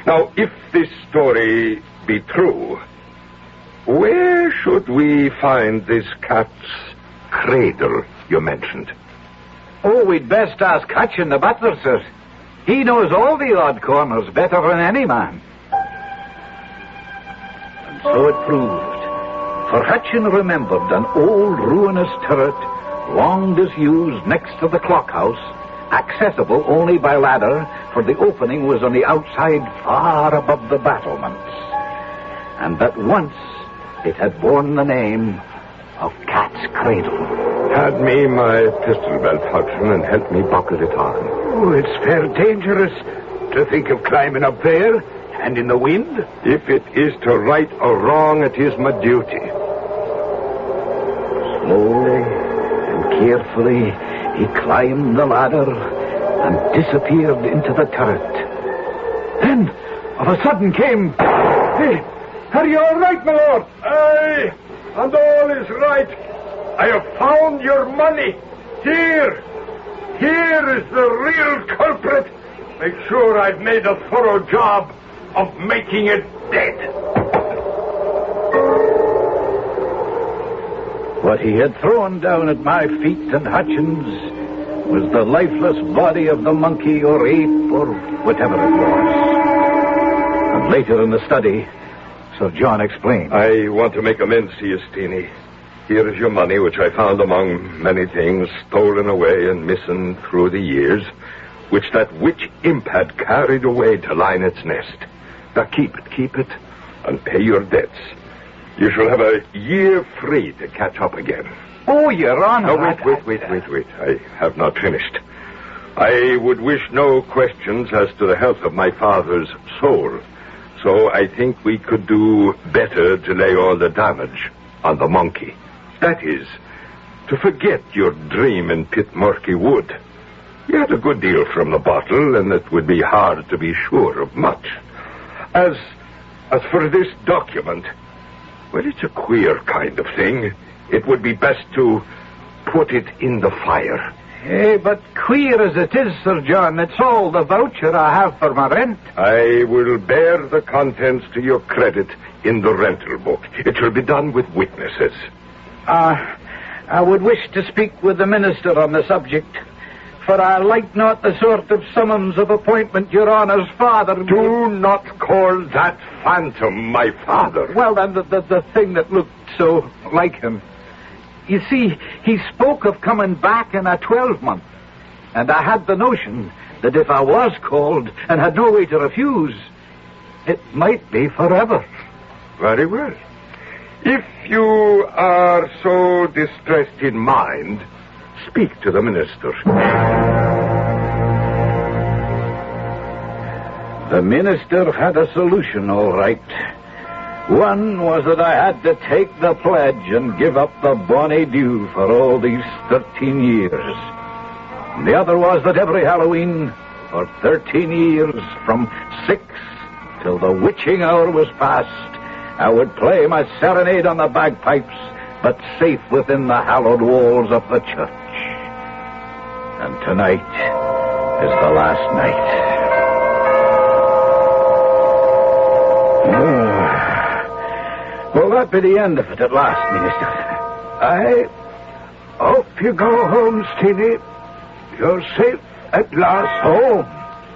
Now, if this story be true, where should we find this cat's cradle you mentioned? Oh, we'd best ask Hutchin, the butler, sir. He knows all the odd corners better than any man. And so it proved. For Hutchin remembered an old ruinous turret, long disused next to the clock house, accessible only by ladder, for the opening was on the outside far above the battlements. And that once it had borne the name of Cat's Cradle. Hand me my pistol belt, Hutchin, and help me buckle it on. Oh, it's fair dangerous to think of climbing up there and in the wind. If it is to right or wrong, it is my duty. Slowly and carefully, he climbed the ladder and disappeared into the turret. Then, of a sudden came... Hey, are you all right, my lord? Aye, and all is right. I have found your money. Here is the real culprit. Make sure I've made a thorough job of making it dead. What he had thrown down at my feet and Hutchin's was the lifeless body of the monkey or ape or whatever it was. And later in the study, Sir John explained. I want to make amends to you, Steenie. Here is your money, which I found among many things stolen away and missing through the years, which that witch imp had carried away to line its nest. Now keep it, and pay your debts. You shall have a year free to catch up again. Oh, Your Honor. No, wait. I have not finished. I would wish no questions as to the health of my father's soul, so I think we could do better to lay all the damage on the monkey. That is, to forget your dream in Pitmurky Wood Yet a good deal from the bottle, and it would be hard to be sure of much. As for this document, well, it's a queer kind of thing. It would be best to put it in the fire. But queer as it is, Sir John, it's all the voucher I have for my rent. I will bear the contents to your credit in the rental book. It shall be done with witnesses. I would wish to speak with the minister on the subject, for I like not the sort of summons of appointment your honour's father... Do not call that phantom my father. Well, then, the thing that looked so like him. You see, he spoke of coming back in a 12-month, and I had the notion that if I was called and had no way to refuse, it might be forever. Very well. If you are so distressed in mind, speak to the minister. The minister had a solution, all right. One was that I had to take the pledge and give up the bonny due for all these 13 years. And the other was that every Halloween, for 13 years, from 6 till the witching hour was past, I would play my serenade on the bagpipes, but safe within the hallowed walls of the church. And tonight is the last night. Will that be the end of it at last, Minister? I hope you go home, Steenie. You're safe at last. Home?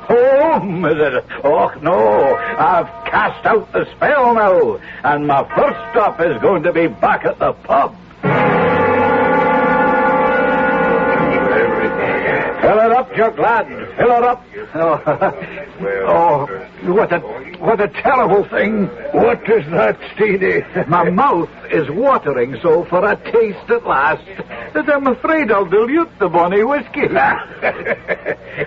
Home, is it? Oh, no. I've cast out the spell now, and my first stop is going to be back at the pub. Fill it up, Chuck, lad. Fill it up. What a terrible thing. What is that, Steenie? My mouth is watering so for a taste at last that I'm afraid I'll dilute the bonny whiskey.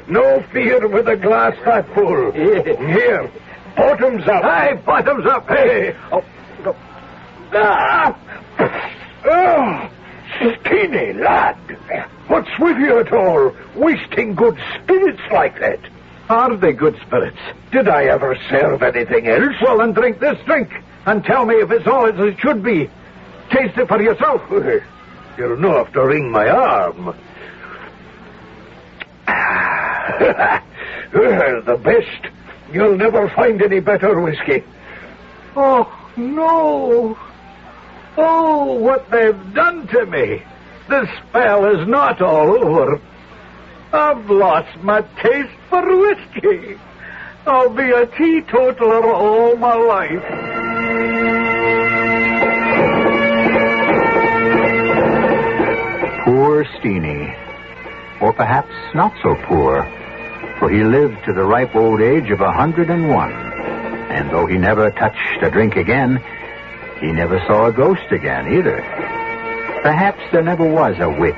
No fear with a glass that full. Here, bottoms up. Hey, bottoms up, hey. Steenie, lad. What's with you at all? Wasting good spirits like that. Are they good spirits? Did I ever serve anything else? Well, then drink this drink and tell me if it's all as it should be. Taste it for yourself. You'll not have to wring my arm. The best. You'll never find any better whiskey. Oh, no. Oh, what they've done to me. The spell is not all over. I've lost my taste for whiskey. I'll be a teetotaler all my life. Poor Steenie. Or perhaps not so poor, for he lived to the ripe old age of 101. And though he never touched a drink again, he never saw a ghost again either. Perhaps there never was a witch,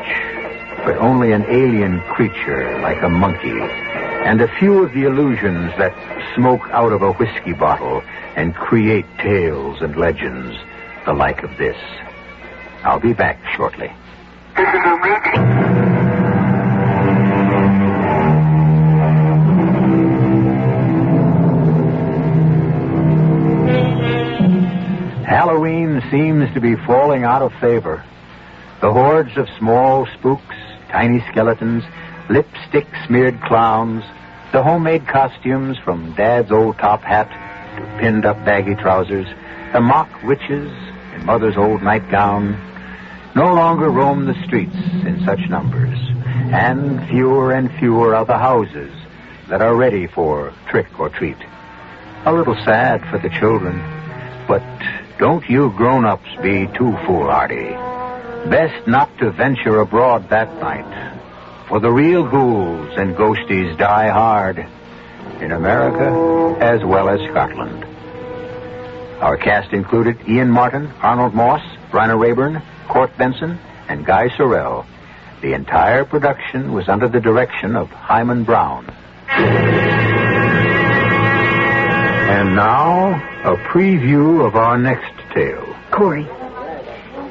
but only an alien creature like a monkey, and a few of the illusions that smoke out of a whiskey bottle and create tales and legends, the like of this. I'll be back shortly. Halloween seems to be falling out of favor. The hordes of small spooks, tiny skeletons, lipstick-smeared clowns, the homemade costumes from Dad's old top hat to pinned-up baggy trousers, the mock witches in Mother's old nightgown, no longer roam the streets in such numbers, and fewer are the houses that are ready for trick or treat. A little sad for the children, but don't you grown-ups be too foolhardy. Best not to venture abroad that night, for the real ghouls and ghosties die hard, in America as well as Scotland. Our cast included Ian Martin, Arnold Moss, Bryna Rayburn, Court Benson, and Guy Sorrell. The entire production was under the direction of Himan Brown. And now, a preview of our next tale. Corey,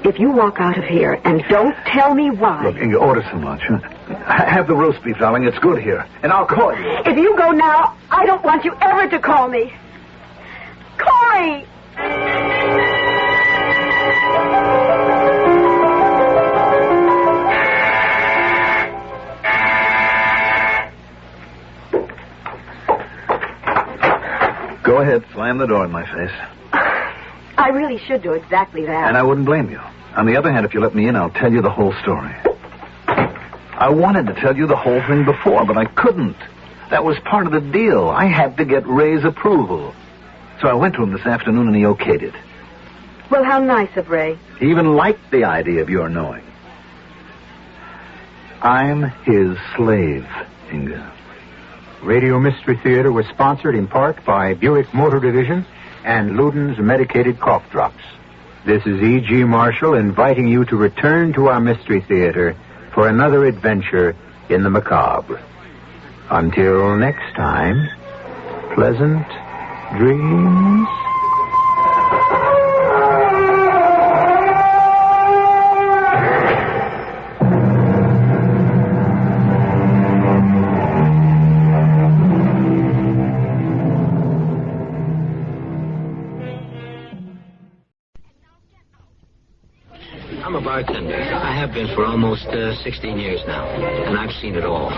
If you walk out of here and don't tell me why... Look, Inga, order some lunch. Huh? Have the roast beef, darling. It's good here. And I'll call you. If you go now, I don't want you ever to call me. Corey! Go ahead. Slam the door in my face. I really should do exactly that. And I wouldn't blame you. On the other hand, if you let me in, I'll tell you the whole story. I wanted to tell you the whole thing before, but I couldn't. That was part of the deal. I had to get Ray's approval. So I went to him this afternoon and he okayed it. Well, how nice of Ray. He even liked the idea of your knowing. I'm his slave, Inga. Radio Mystery Theater was sponsored in part by Buick Motor Division and Luden's Medicated Cough Drops. This is E.G. Marshall inviting you to return to our Mystery Theater for another adventure in the macabre. Until next time, pleasant dreams. I'm a bartender. I have been for almost 16 years now, and I've seen it all.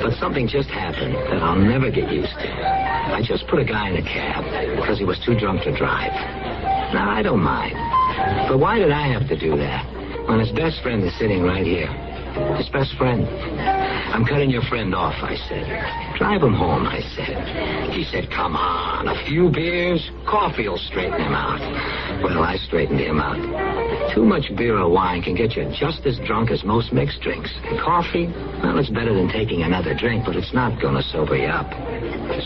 But something just happened that I'll never get used to. I just put a guy in a cab because he was too drunk to drive. Now, I don't mind. But why did I have to do that when his best friend is sitting right here? His best friend. I'm cutting your friend off, I said. Drive him home, I said. He said, come on, a few beers, coffee will straighten him out. Well, I straightened him out. Too much beer or wine can get you just as drunk as most mixed drinks. And coffee, well, it's better than taking another drink, but it's not going to sober you up.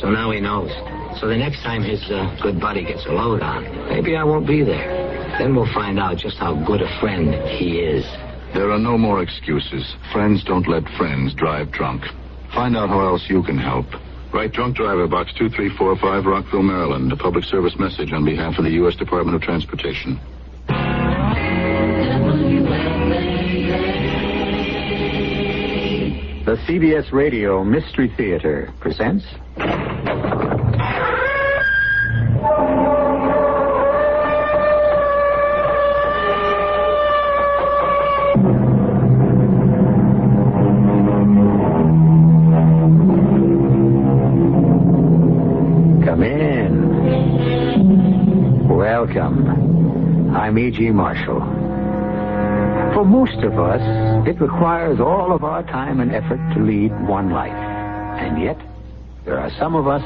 So now he knows. So the next time his good buddy gets a load on, maybe I won't be there. Then we'll find out just how good a friend he is. There are no more excuses. Friends don't let friends drive drunk. Find out how else you can help. Write Drunk Driver, Box 2345, Rockville, Maryland. A public service message on behalf of the U.S. Department of Transportation. The CBS Radio Mystery Theater presents... Come in. Welcome. I'm E.G. Marshall. For most of us, it requires all of our time and effort to lead one life. And yet, there are some of us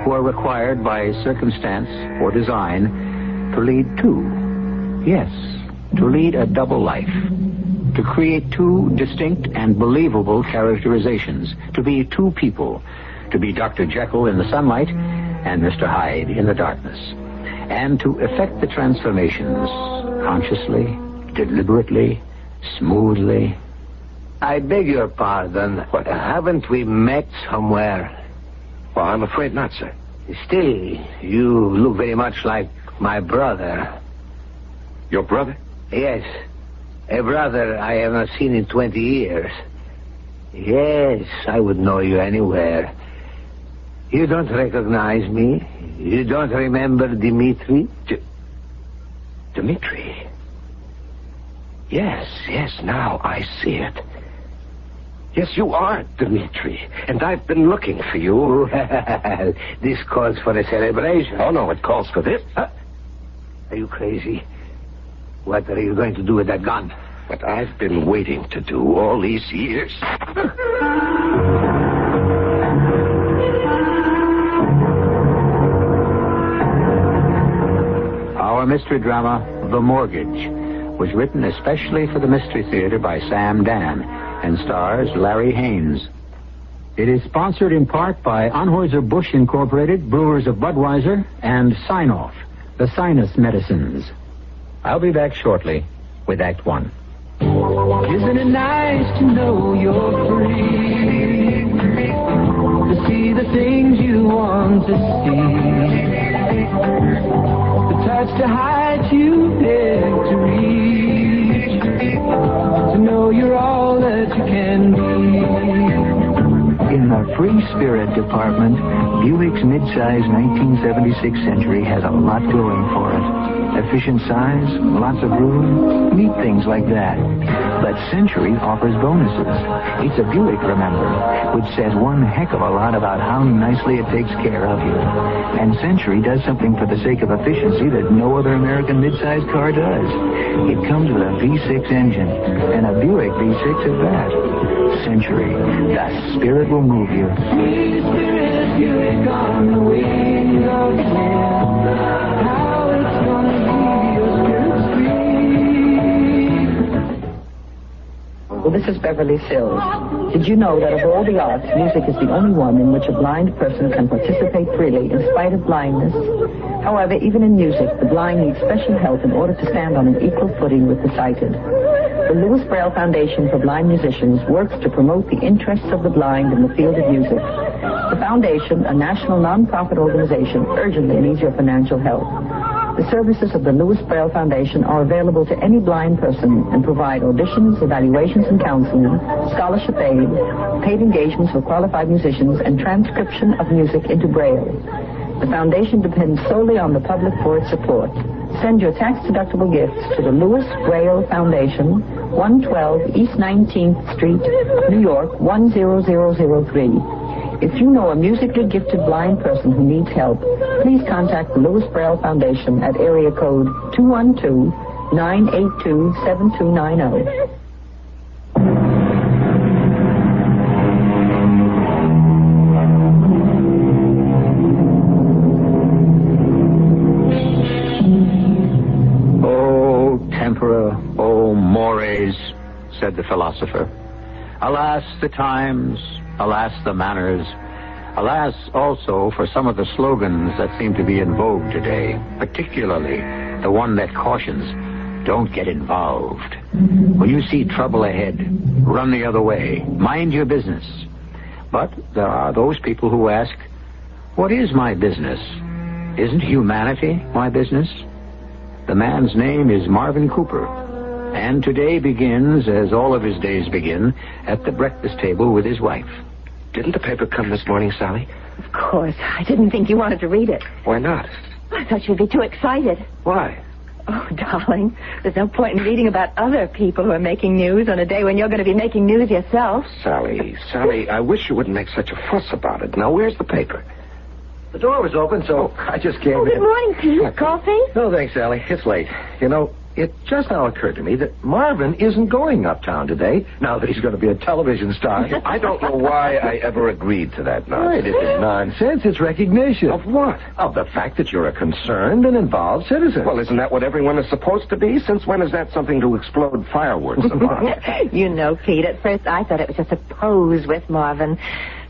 who are required by circumstance or design to lead two. Yes, to lead a double life. To create two distinct and believable characterizations. To be two people. To be Dr. Jekyll in the sunlight and Mr. Hyde in the darkness. And to effect the transformations consciously, deliberately, smoothly. I beg your pardon, but haven't we met somewhere? Well, I'm afraid not, sir. Still, you look very much like my brother. Your brother? Yes. A brother I have not seen in 20 years. Yes, I would know you anywhere. You don't recognize me? You don't remember Dimitri? Dimitri? Yes, now I see it. Yes, you are Dimitri, and I've been looking for you. Well, this calls for a celebration. Oh, no, it calls for this. Are you crazy? What are you going to do with that gun? What I've been waiting to do all these years. Our mystery drama, The Mortgage, was written especially for the Mystery Theater by Sam Dan and stars Larry Haynes. It is sponsored in part by Anheuser-Busch Incorporated, Brewers of Budweiser, and Sign-Off, the sinus medicines. I'll be back shortly with Act One. Isn't it nice to know you're free? To see the things you want to see. The touch to hide you victory. a free spirit department, Buick's mid-size 1976 Century has a lot going for it. Efficient size, lots of room, neat things like that. But Century offers bonuses. It's a Buick, remember, which says one heck of a lot about how nicely it takes care of you. And Century does something for the sake of efficiency that no other American mid-size car does. It comes with a V6 engine, and a Buick V6 at that. Century, the spirit will move you. Sweet spirit, Buick on the wings of the wind. How it's gonna be your spirit free. Well, this is Beverly Sills. Did you know that of all the arts, music is the only one in which a blind person can participate freely in spite of blindness? However, even in music, the blind need special help in order to stand on an equal footing with the sighted. The Louis Braille Foundation for Blind Musicians works to promote the interests of the blind in the field of music. The foundation, a national non-profit organization, urgently needs your financial help. The services of the Louis Braille Foundation are available to any blind person and provide auditions, evaluations and counseling, scholarship aid, paid engagements for qualified musicians, and transcription of music into Braille. The foundation depends solely on the public for its support. Send your tax-deductible gifts to the Louis Braille Foundation, 112 East 19th Street, New York, 10003. If you know a musically gifted blind person who needs help, please contact the Louis Braille Foundation at area code 212-982-7290. Said the philosopher. Alas, the times, alas, the manners, alas, also, for some of the slogans that seem to be in vogue today, particularly the one that cautions, don't get involved. When you see trouble ahead, run the other way, mind your business. But there are those people who ask, what is my business? Isn't humanity my business? The man's name is Marvin Cooper. And today begins, as all of his days begin, at the breakfast table with his wife. Didn't the paper come this morning, Sally? Of course. I didn't think you wanted to read it. Why not? I thought you'd be too excited. Why? Oh, darling, there's no point in reading about other people who are making news on a day when you're going to be making news yourself. Sally, I wish you wouldn't make such a fuss about it. Now, where's the paper? The door was open, so I just came in. Good morning, Pete. Coffee? No, thanks, Sally. It's late. You know, it just now occurred to me that Marvin isn't going uptown today, now that he's going to be a television star. I don't know why I ever agreed to that nonsense. It isn't nonsense. It's recognition. Of what? Of the fact that you're a concerned and involved citizen. Well, isn't that what everyone is supposed to be? Since when is that something to explode fireworks about? You know, Pete, at first I thought it was just a pose with Marvin.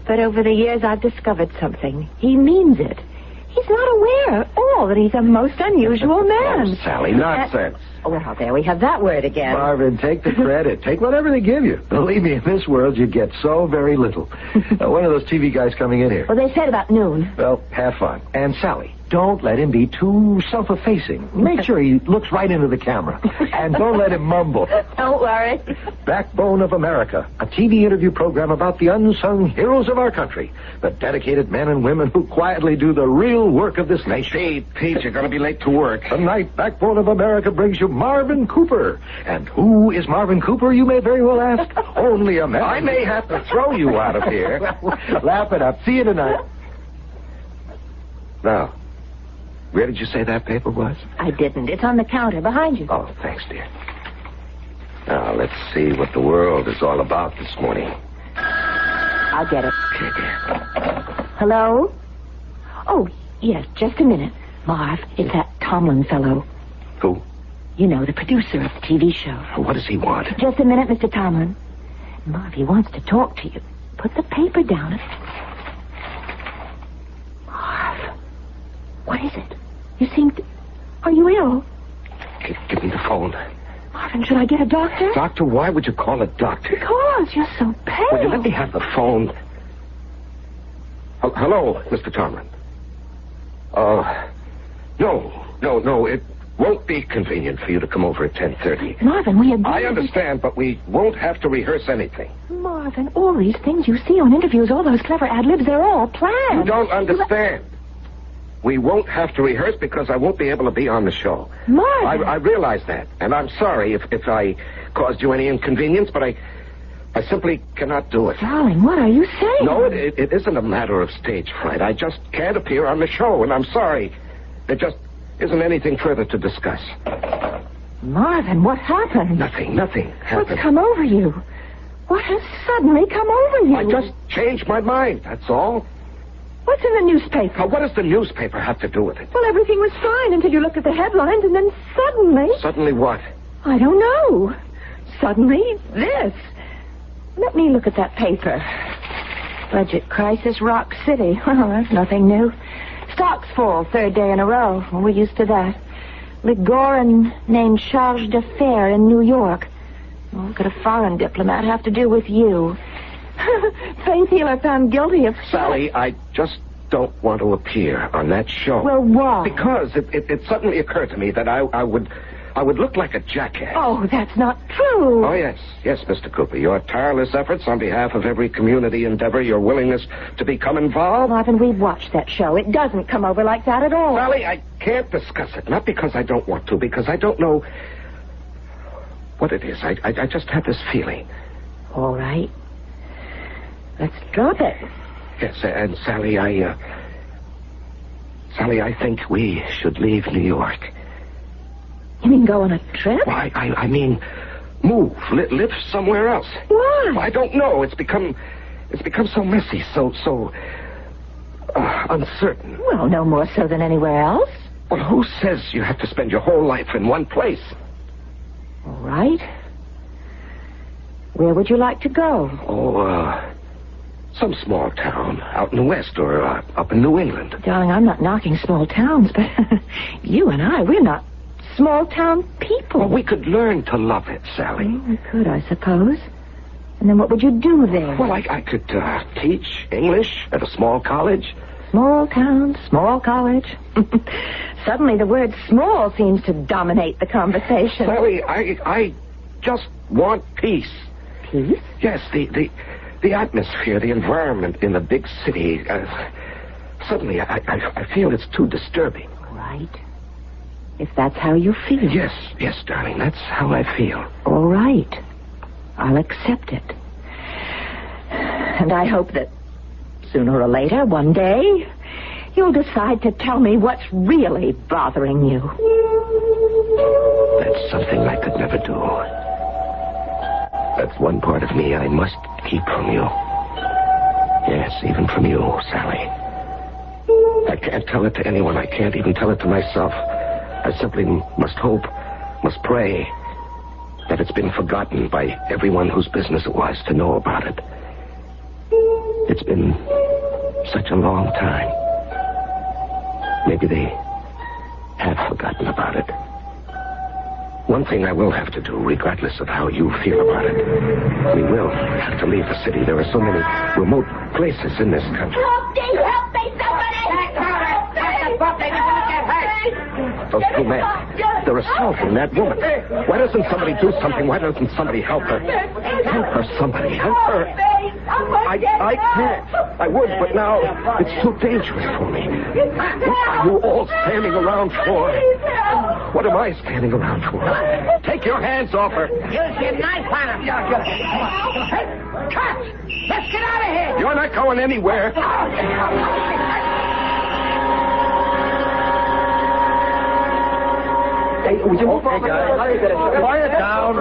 But over the years I've discovered something. He means it. He's not aware at all that he's a most unusual man. Oh, Sally, nonsense. Well, there we have that word again. Marvin, take the credit. Take whatever they give you. Believe me, in this world, you get so very little. One of those TV guys coming in here. Well, they said about noon. Well, have fun. And Sally, don't let him be too self-effacing. Make sure he looks right into the camera. And don't let him mumble. Don't worry. Backbone of America, a TV interview program about the unsung heroes of our country, the dedicated men and women who quietly do the real work of this nation. Pete, you're going to be late to work. Tonight, Backbone of America brings you Marvin Cooper. And who is Marvin Cooper, you may very well ask? Only a man. I may have to throw you out of here. Laugh it up. See you tonight. Now, where did you say that paper was? I didn't. It's on the counter behind you. Oh, thanks, dear. Now, let's see what the world is all about this morning. I'll get it. Okay, dear. Hello? Oh, yes, just a minute. Marv, it's that Tomlin fellow. Who? You know, the producer of the TV show. What does he want? Just a minute, Mr. Tomlin. Marv, he wants to talk to you. Put the paper down. Marv, what is it? You seem to... Are you ill? Give me the phone. Marvin, should I get a doctor? Doctor? Why would you call a doctor? Because you're so pale. Will you let me have the phone? Hello, Mr. Tomlin. No. It won't be convenient for you to come over at 10:30. Marvin, we agreed... I understand, but we won't have to rehearse anything. Marvin... Marvin, all these things you see on interviews, all those clever ad-libs, they're all planned. You don't understand. We won't have to rehearse because I won't be able to be on the show. Marvin! I realize that, and I'm sorry if I caused you any inconvenience, but I simply cannot do it. Darling, what are you saying? No, it isn't a matter of stage fright. I just can't appear on the show, and I'm sorry. There just isn't anything further to discuss. Marvin, what happened? Nothing happened. What's come over you? What has suddenly come over you? I just changed my mind, that's all. What's in the newspaper? Now, what does the newspaper have to do with it? Well, everything was fine until you looked at the headlines, and then suddenly... Suddenly what? I don't know. Suddenly, this. Let me look at that paper. Budget crisis, Rock City. Well, that's nothing new. Stocks fall, third day in a row. Well, we're used to that. Ligoran named charge d'affaires in New York. Well, what could a foreign diplomat have to do with you? Faith Healer found guilty of... Sally, I just don't want to appear on that show. Well, why? Because it suddenly occurred to me that I would look like a jackass. Oh, that's not true. Oh, yes, Mr. Cooper. Your tireless efforts on behalf of every community endeavor, your willingness to become involved. Marvin, we've watched that show. It doesn't come over like that at all. Sally, I can't discuss it. Not because I don't want to, because I don't know what it is. I just have this feeling. All right. Let's drop it. Yes, and Sally, I think we should leave New York. You mean go on a trip? Well, I mean, move, live somewhere else. Why? Well, I don't know. It's become so messy, so uncertain. Well, no more so than anywhere else. Well, who says you have to spend your whole life in one place? All right. Where would you like to go? Oh, some small town out in the West or up in New England. Darling, I'm not knocking small towns, but you and I, we're not small-town people. Well, we could learn to love it, Sally. Well, we could, I suppose. And then what would you do there? Well, I could teach English at a small college. Small town, small college. Suddenly the word small seems to dominate the conversation. Sally, I just want peace. Peace? Yes, the atmosphere, the environment in the big city. Suddenly, I feel it's too disturbing. Right. If that's how you feel. Yes, darling, that's how I feel. All right. I'll accept it. And I hope that sooner or later, one day, you'll decide to tell me what's really bothering you. That's something I could never do. That's one part of me I must keep from you. Yes, even from you, Sally. I can't tell it to anyone. I can't even tell it to myself. I simply must hope, must pray that it's been forgotten by everyone whose business it was to know about it. It's been such a long time. Maybe they have forgotten about it. One thing I will have to do, regardless of how you feel about it, we will have to leave the city. There are so many remote places in this country. Help me, somebody! Those two men, they're assaulting that woman. Why doesn't somebody do something? Why doesn't somebody help her? Help her, somebody. Help her. I can't. I would, but now it's too dangerous for me. What are you all standing around for? What am I standing around for? Take your hands off her. Use your knife on him. Cut! Let's get out of here. You're not going anywhere. Hey, would you move over? Quiet down.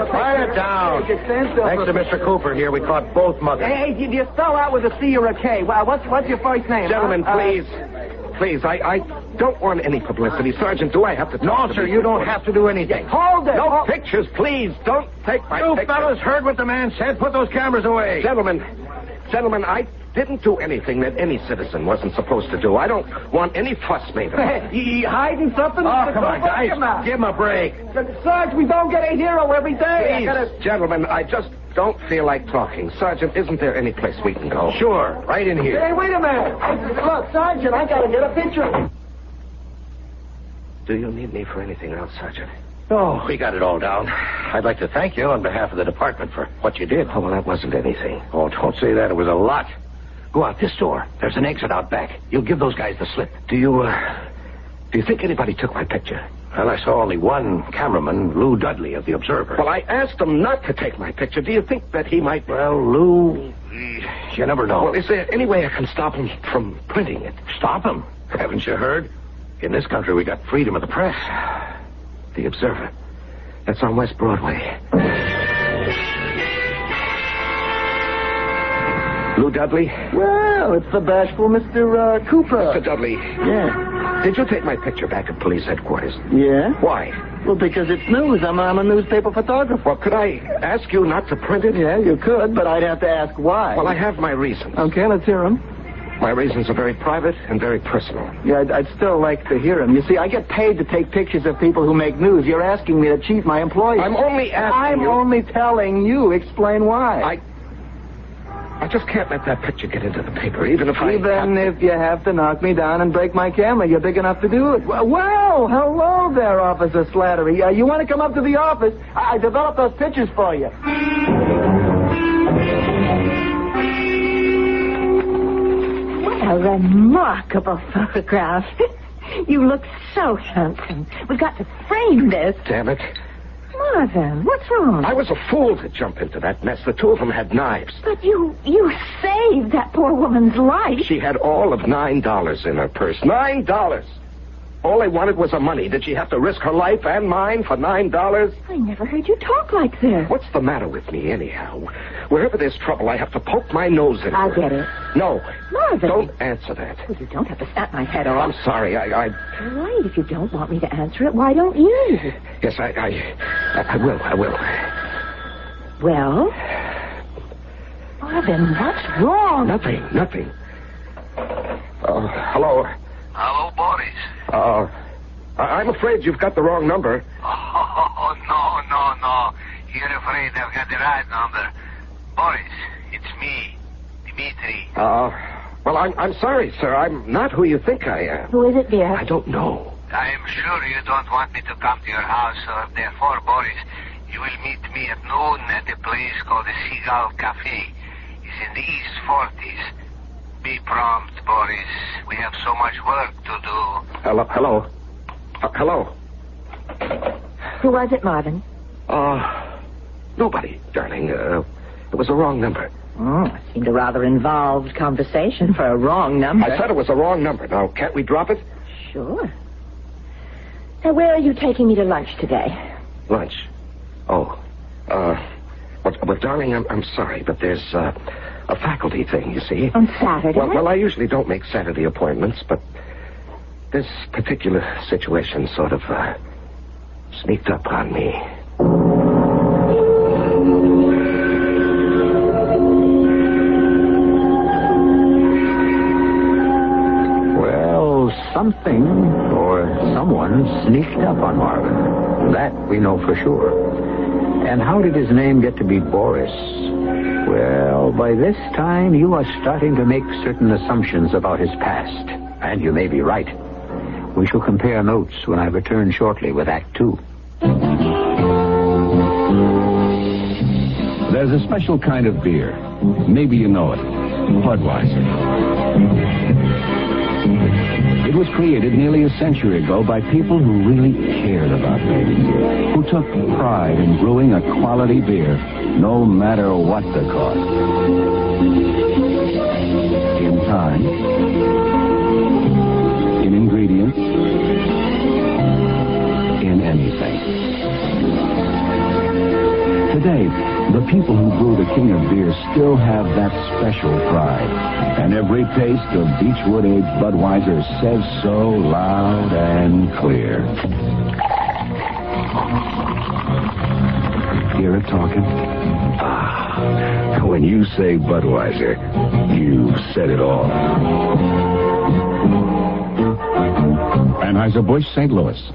Thanks to Mr. Cooper here, we caught both muggers. Hey, do you spell out with a C or a K? What's your first name? Gentlemen, please, I don't want any publicity. Sergeant, do I have to talk to sir, you don't have to do anything. Hold it! No pictures, please. Don't take my pictures. You fellas heard what the man said. Put those cameras away. Gentlemen, I didn't do anything that any citizen wasn't supposed to do. I don't want any fuss made of it. You hiding something? Oh, come on, guys. Give him a break. Sarge, we don't get a hero every day. Please, gentlemen, I just don't feel like talking. Sergeant, isn't there any place we can go? Sure, right in here. Hey, wait a minute. Look, Sergeant, I gotta get a picture. Do you need me for anything else, Sergeant? Oh, we got it all down. I'd like to thank you on behalf of the department for what you did. Oh, well, that wasn't anything. Oh, don't say that. It was a lot. Go out this door. There's an exit out back. You'll give those guys the slip. Do you think anybody took my picture? Well, I saw only one cameraman, Lou Dudley of the Observer. Well, I asked him not to take my picture. Do you think that he might... Well, Lou, you never know. Well, is there any way I can stop him from printing it? Stop him? Haven't you heard? In this country, we got freedom of the press. The Observer. That's on West Broadway. Lou Dudley? Well, it's the bashful Mr. Cooper. Mr. Dudley. Yeah. Did you take my picture back at police headquarters? Yeah? Why? Well, because it's news. I'm a newspaper photographer. Well, could I ask you not to print it? Yeah, you could, but I'd have to ask why. Well, I have my reasons. Okay, let's hear them. My reasons are very private and very personal. Yeah, I'd still like to hear them. You see, I get paid to take pictures of people who make news. You're asking me to cheat my employees. I'm only asking you... I'm only telling you. Explain why. I just can't let that picture get into the paper, even if if you have to knock me down and break my camera, you're big enough to do it. Well, hello there, Officer Slattery. You want to come up to the office? I developed those pictures for you. A remarkable photograph. You look so handsome. We've got to frame this. Damn it. Marvin, what's wrong? I was a fool to jump into that mess. The two of them had knives. But you saved that poor woman's life. She had all of $9 in her purse. $9! All they wanted was the money. Did she have to risk her life and mine for $9? I never heard you talk like this. What's the matter with me, anyhow? Wherever there's trouble, I have to poke my nose in. I get it. No. Marvin. Don't answer that. Well, you don't have to snap my head off. I'm sorry. All right, if you don't want me to answer it, why don't you? Yes, I will. I will. Well? Marvin, what's wrong? Nothing. Hello? Hello, Boris. I'm afraid you've got the wrong number. Oh, no. You're afraid I've got the right number. Boris, it's me, Dmitri. Well, I'm sorry, sir. I'm not who you think I am. Who is it, dear? I don't know. I am sure you don't want me to come to your house, so therefore, Boris, you will meet me at noon at a place called the Seagull Cafe. It's in the East 40s. Be prompt, Boris. We have so much work to do. Hello. Who was it, Marvin? Nobody, darling. It was a wrong number. It seemed a rather involved conversation for a wrong number. I said it was a wrong number. Now, can't we drop it? Sure. Now, where are you taking me to lunch today? Lunch? Oh. Well, darling, I'm sorry, but there's a faculty thing, you see. On Saturday? Well, I usually don't make Saturday appointments, but this particular situation sort of sneaked up on me. Something or someone sneaked up on Marvin. That we know for sure. And how did his name get to be Boris? Well, by this time you are starting to make certain assumptions about his past. And you may be right. We shall compare notes when I return shortly with Act 2. There's a special kind of beer. Maybe you know it. Budweiser. It was created nearly a century ago by people who really cared about beer, who took pride in brewing a quality beer, no matter what the cost. In time, in ingredients, in anything. Today, the people who brew the king of beer still have that special pride. And every taste of Beechwood-aged Budweiser says so loud and clear. Hear it talking? When you say Budweiser, you've said it all. Anheuser-Busch, St. Louis.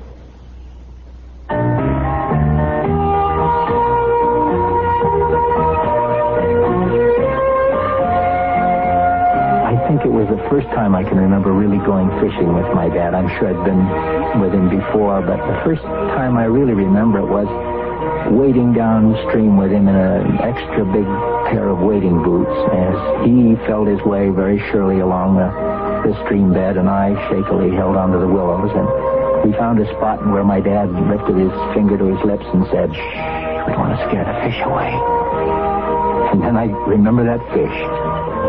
I think it was was the first time I can remember really going fishing with my dad. I'm sure I'd been with him before, but the first time I really remember it was wading downstream with him in an extra big pair of wading boots as he felt his way very surely along the stream bed, and I shakily held onto the willows, and we found a spot where my dad lifted his finger to his lips and said, "Shh, we don't want to scare the fish away." And then I remember that fish,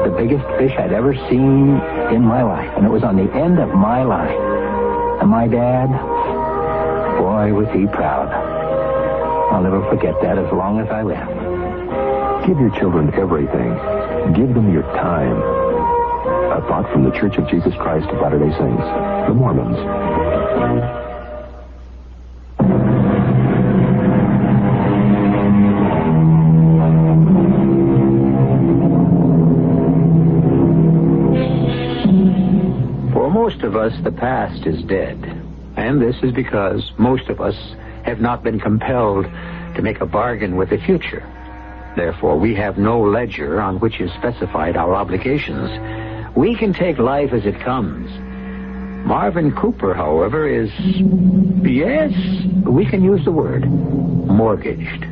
the biggest fish I'd ever seen in my life, and it was on the end of my line. And my dad, boy, was he proud. I'll never forget that as long as I live. Give your children everything. Give them your time. A thought from the Church of Jesus Christ of Latter-day Saints, the Mormons. For most of us, the past is dead. And this is because most of us have not been compelled to make a bargain with the future. Therefore, we have no ledger on which is specified our obligations. We can take life as it comes. Marvin Cooper, however, is, yes, we can use the word, mortgaged.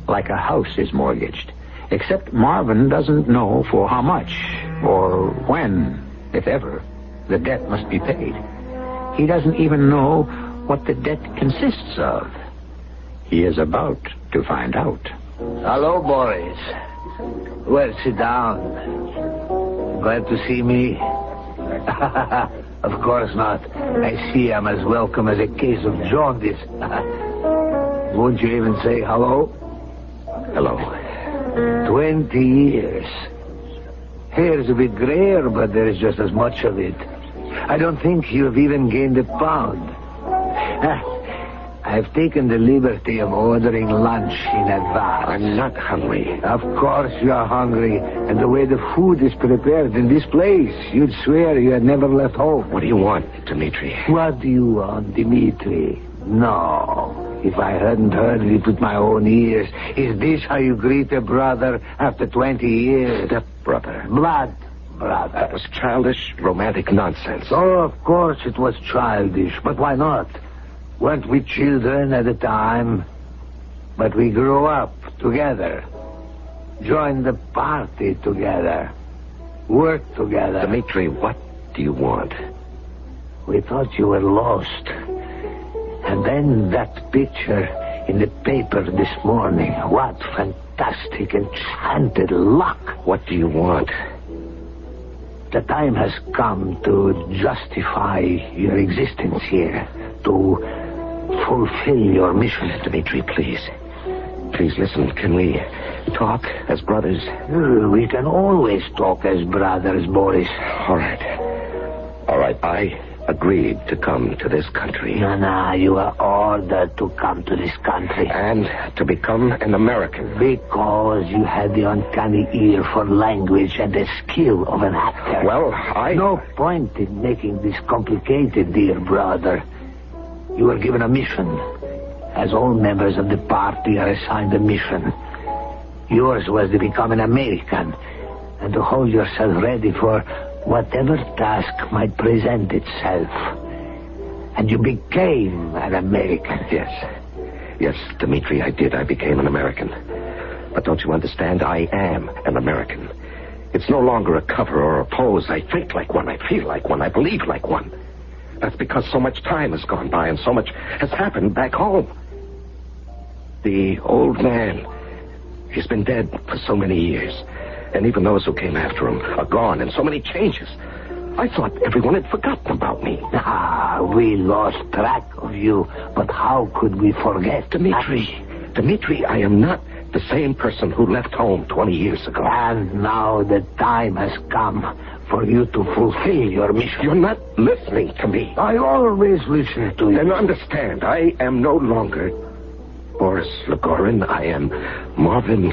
Like a house is mortgaged. Except Marvin doesn't know for how much, or when, if ever, the debt must be paid. He doesn't even know what the debt consists of. He is about to find out. Hello, boys. Well, sit down. Glad to see me? Of course not. I see I'm as welcome as a case of jaundice. Won't you even say hello? Hello. 20 years. Hair's a bit grayer, but there's just as much of it. I don't think you've even gained a pound. I've taken the liberty of ordering lunch in advance. I'm not hungry. Of course you're hungry. And the way the food is prepared in this place, you'd swear you had never left home. What do you want, Dmitri? What do you want, Dmitri? No. If I hadn't heard it with my own ears, is this how you greet a brother after 20 years? Step-brother. Blood brother. That was childish, romantic nonsense. Oh, of course it was childish, but why not? Weren't we children at the time? But we grew up together. Joined the party together. Worked together. Dmitri, what do you want? We thought you were lost. And then that picture in the paper this morning. What fantastic, enchanted luck. What do you want? The time has come to justify your existence here. To fulfill your mission. Dmitri, please. Please listen. Can we talk as brothers? We can always talk as brothers, Boris. All right. All right. I agreed to come to this country. No, you are ordered to come to this country. And to become an American. Because you had the uncanny ear for language and the skill of an actor. Well, No point in making this complicated, dear brother. You were given a mission. As all members of the party are assigned a mission. Yours was to become an American and to hold yourself ready for whatever task might present itself. And you became an American. Yes, Dmitri, I did. I became an American. But don't you understand? I am an American. It's no longer a cover or a pose. I think like one. I feel like one. I believe like one. That's because so much time has gone by and so much has happened back home. The old man, he's been dead for so many years. And even those who came after him are gone, and so many changes. I thought everyone had forgotten about me. We lost track of you, but how could we forget? Dmitri, I am not the same person who left home 20 years ago. And now the time has come for you to fulfill your mission. You're not listening to me. I always listen to you. Then understand, I am no longer Boris Legorin. I am Marvin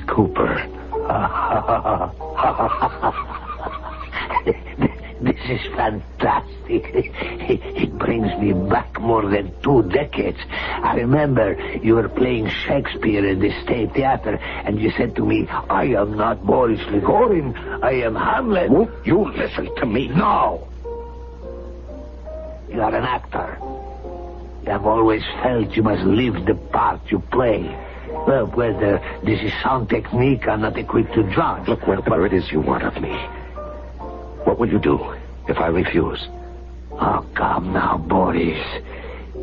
This is fantastic. It brings me back more than 2 decades. I remember you were playing Shakespeare in the State Theater, and you said to me, I am not Boris Ligorin, I am Hamlet. Won't you listen to me? No. You are an actor. You have always felt you must live the part you play. Well, whether this is sound technique, I'm not equipped to judge. Look, whatever it is you want of me, what will you do if I refuse? Oh, come now, Boris.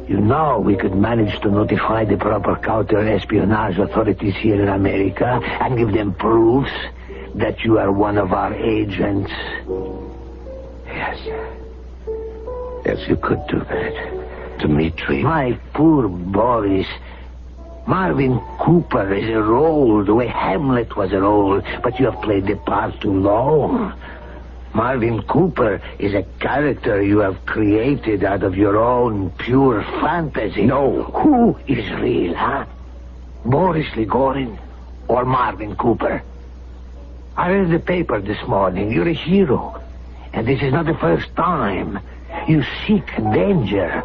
You know we could manage to notify the proper counter-espionage authorities here in America and give them proofs that you are one of our agents. Yes. Yes, you could do that. Dmitri. My poor Boris. Marvin Cooper is a role the way Hamlet was a role, but you have played the part too long. Marvin Cooper is a character you have created out of your own pure fantasy. No. Who is real, huh? Boris Ligorin or Marvin Cooper? I read the paper this morning. You're a hero. And this is not the first time. You seek danger.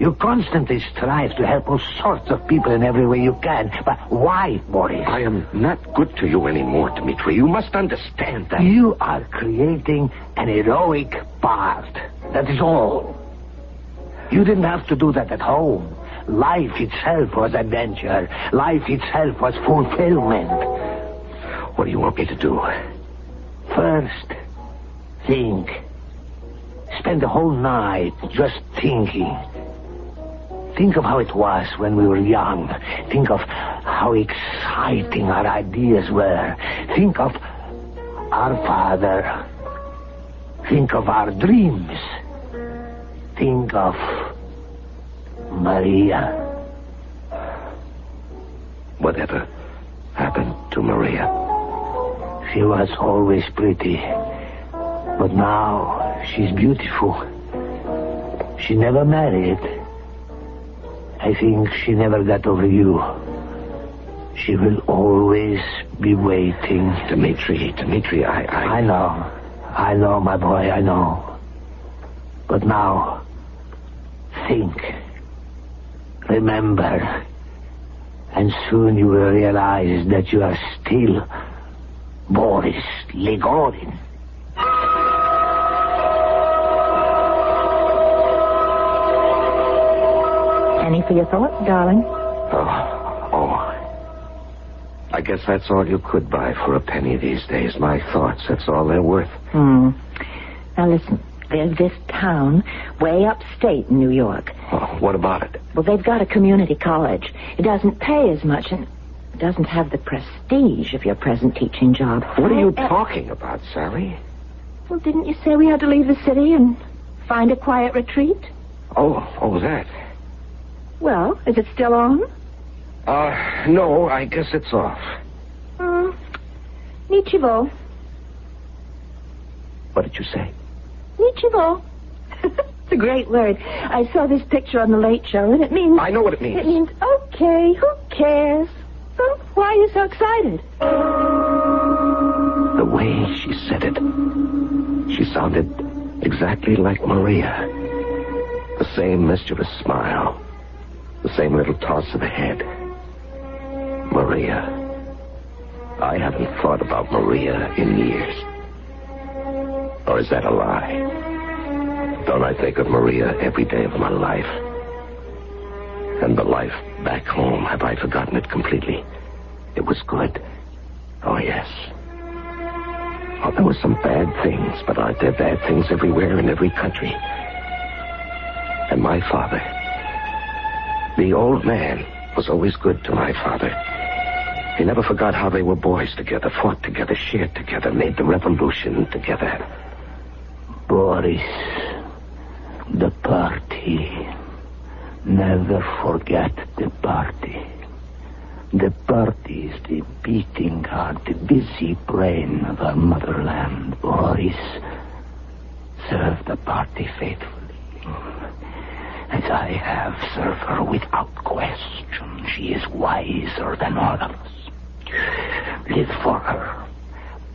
You constantly strive to help all sorts of people in every way you can. But why, Boris? I am not good to you anymore, Dmitri. You must understand that. You are creating an heroic part. That is all. You didn't have to do that at home. Life itself was adventure. Life itself was fulfillment. What do you want me to do? First, think. Spend the whole night just thinking. Think of how it was when we were young. Think of how exciting our ideas were. Think of our father. Think of our dreams. Think of Maria. Whatever happened to Maria? She was always pretty. But now she's beautiful. She never married. I think she never got over you. She will always be waiting. Dmitri, I know, my boy, I know. But now, think. Remember. And soon you will realize that you are still Boris Ligorin. Any for your thoughts, darling? Oh. I guess that's all you could buy for a penny these days. My thoughts, that's all they're worth. Now listen, there's this town way upstate in New York. Oh, what about it? Well, they've got a community college. It doesn't pay as much and it doesn't have the prestige of your present teaching job. What are you talking about, Sally? Well, didn't you say we had to leave the city and find a quiet retreat? Oh, that. Well, is it still on? No, I guess it's off. Nichivo. What did you say? Nichivo. It's a great word. I saw this picture on the Late Show, and it means... I know what it means. It means, okay, who cares? So why are you so excited? The way she said it, she sounded exactly like Maria. The same mischievous smile. The same little toss of the head. Maria. I haven't thought about Maria in years. Or is that a lie? Don't I think of Maria every day of my life? And the life back home, have I forgotten it completely? It was good. Oh, yes. Oh, there were some bad things, but aren't there bad things everywhere in every country? And my father... The old man was always good to my father. He never forgot how they were boys together, fought together, shared together, made the revolution together. Boris, the party. Never forget the party. The party is the beating heart, the busy brain of our motherland. Boris, serve the party faithfully. As I have served her without question. She is wiser than all of us. Live for her.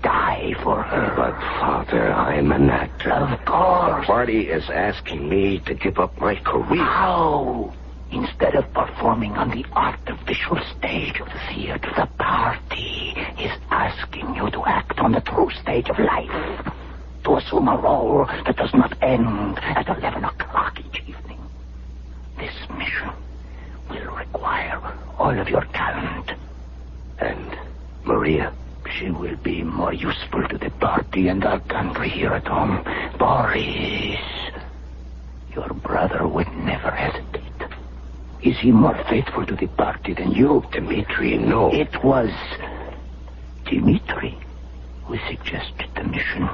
die for her. But, Father, I'm an actor. Of course. The party is asking me to give up my career. How? Instead of performing on the artificial stage of the theater, the party is asking you to act on the true stage of life. To assume a role that does not end at 11 o'clock each evening. This mission will require all of your talent. And Maria? She will be more useful to the party and our country here at home. Boris, your brother would never hesitate. Is he more faithful to the party than you? Dmitri, no. It was Dmitri who suggested the mission.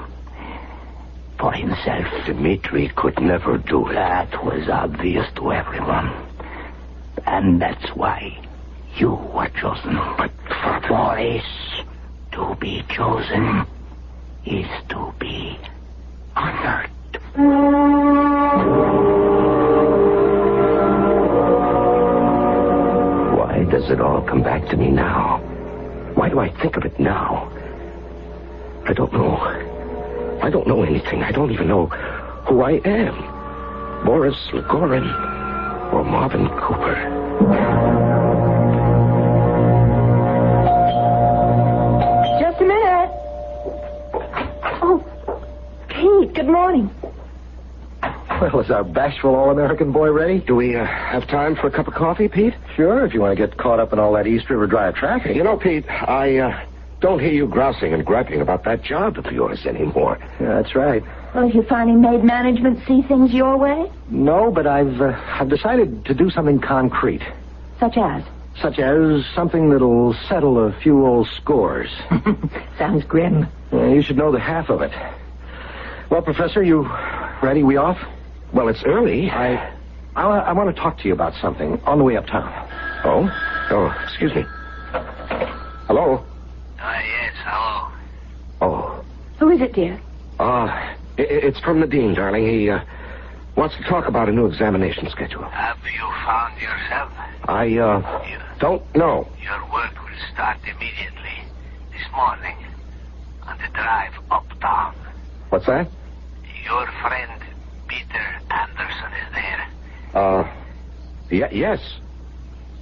For himself. Dmitri could never do it. That was obvious to everyone. And that's why you were chosen. But, Father... Boris, to be chosen is to be honored. Why does it all come back to me now? Why do I think of it now? I don't know. I don't know anything. I don't even know who I am. Boris Legorin or Marvin Cooper. Just a minute. Oh, Pete, good morning. Well, is our bashful all-American boy ready? Do we have time for a cup of coffee, Pete? Sure, if you want to get caught up in all that East River Drive traffic. You know, Pete, I don't hear you grousing and griping about that job of yours anymore. Yeah, that's right. Well, have you finally made management see things your way? No, but I've decided to do something concrete. Such as? Such as something that'll settle a few old scores. Sounds grim. You should know the half of it. Well, Professor, you ready? We off? Well, it's early. I want to talk to you about something on the way uptown. Oh? Oh, excuse me. Hello? Yes, hello. Oh. Who is it, dear? It's from the dean, darling. He wants to talk about a new examination schedule. Have you found yourself? I don't know. Your work will start immediately. This morning, on the drive uptown. What's that? Your friend, Peter Anderson, is there. Yes.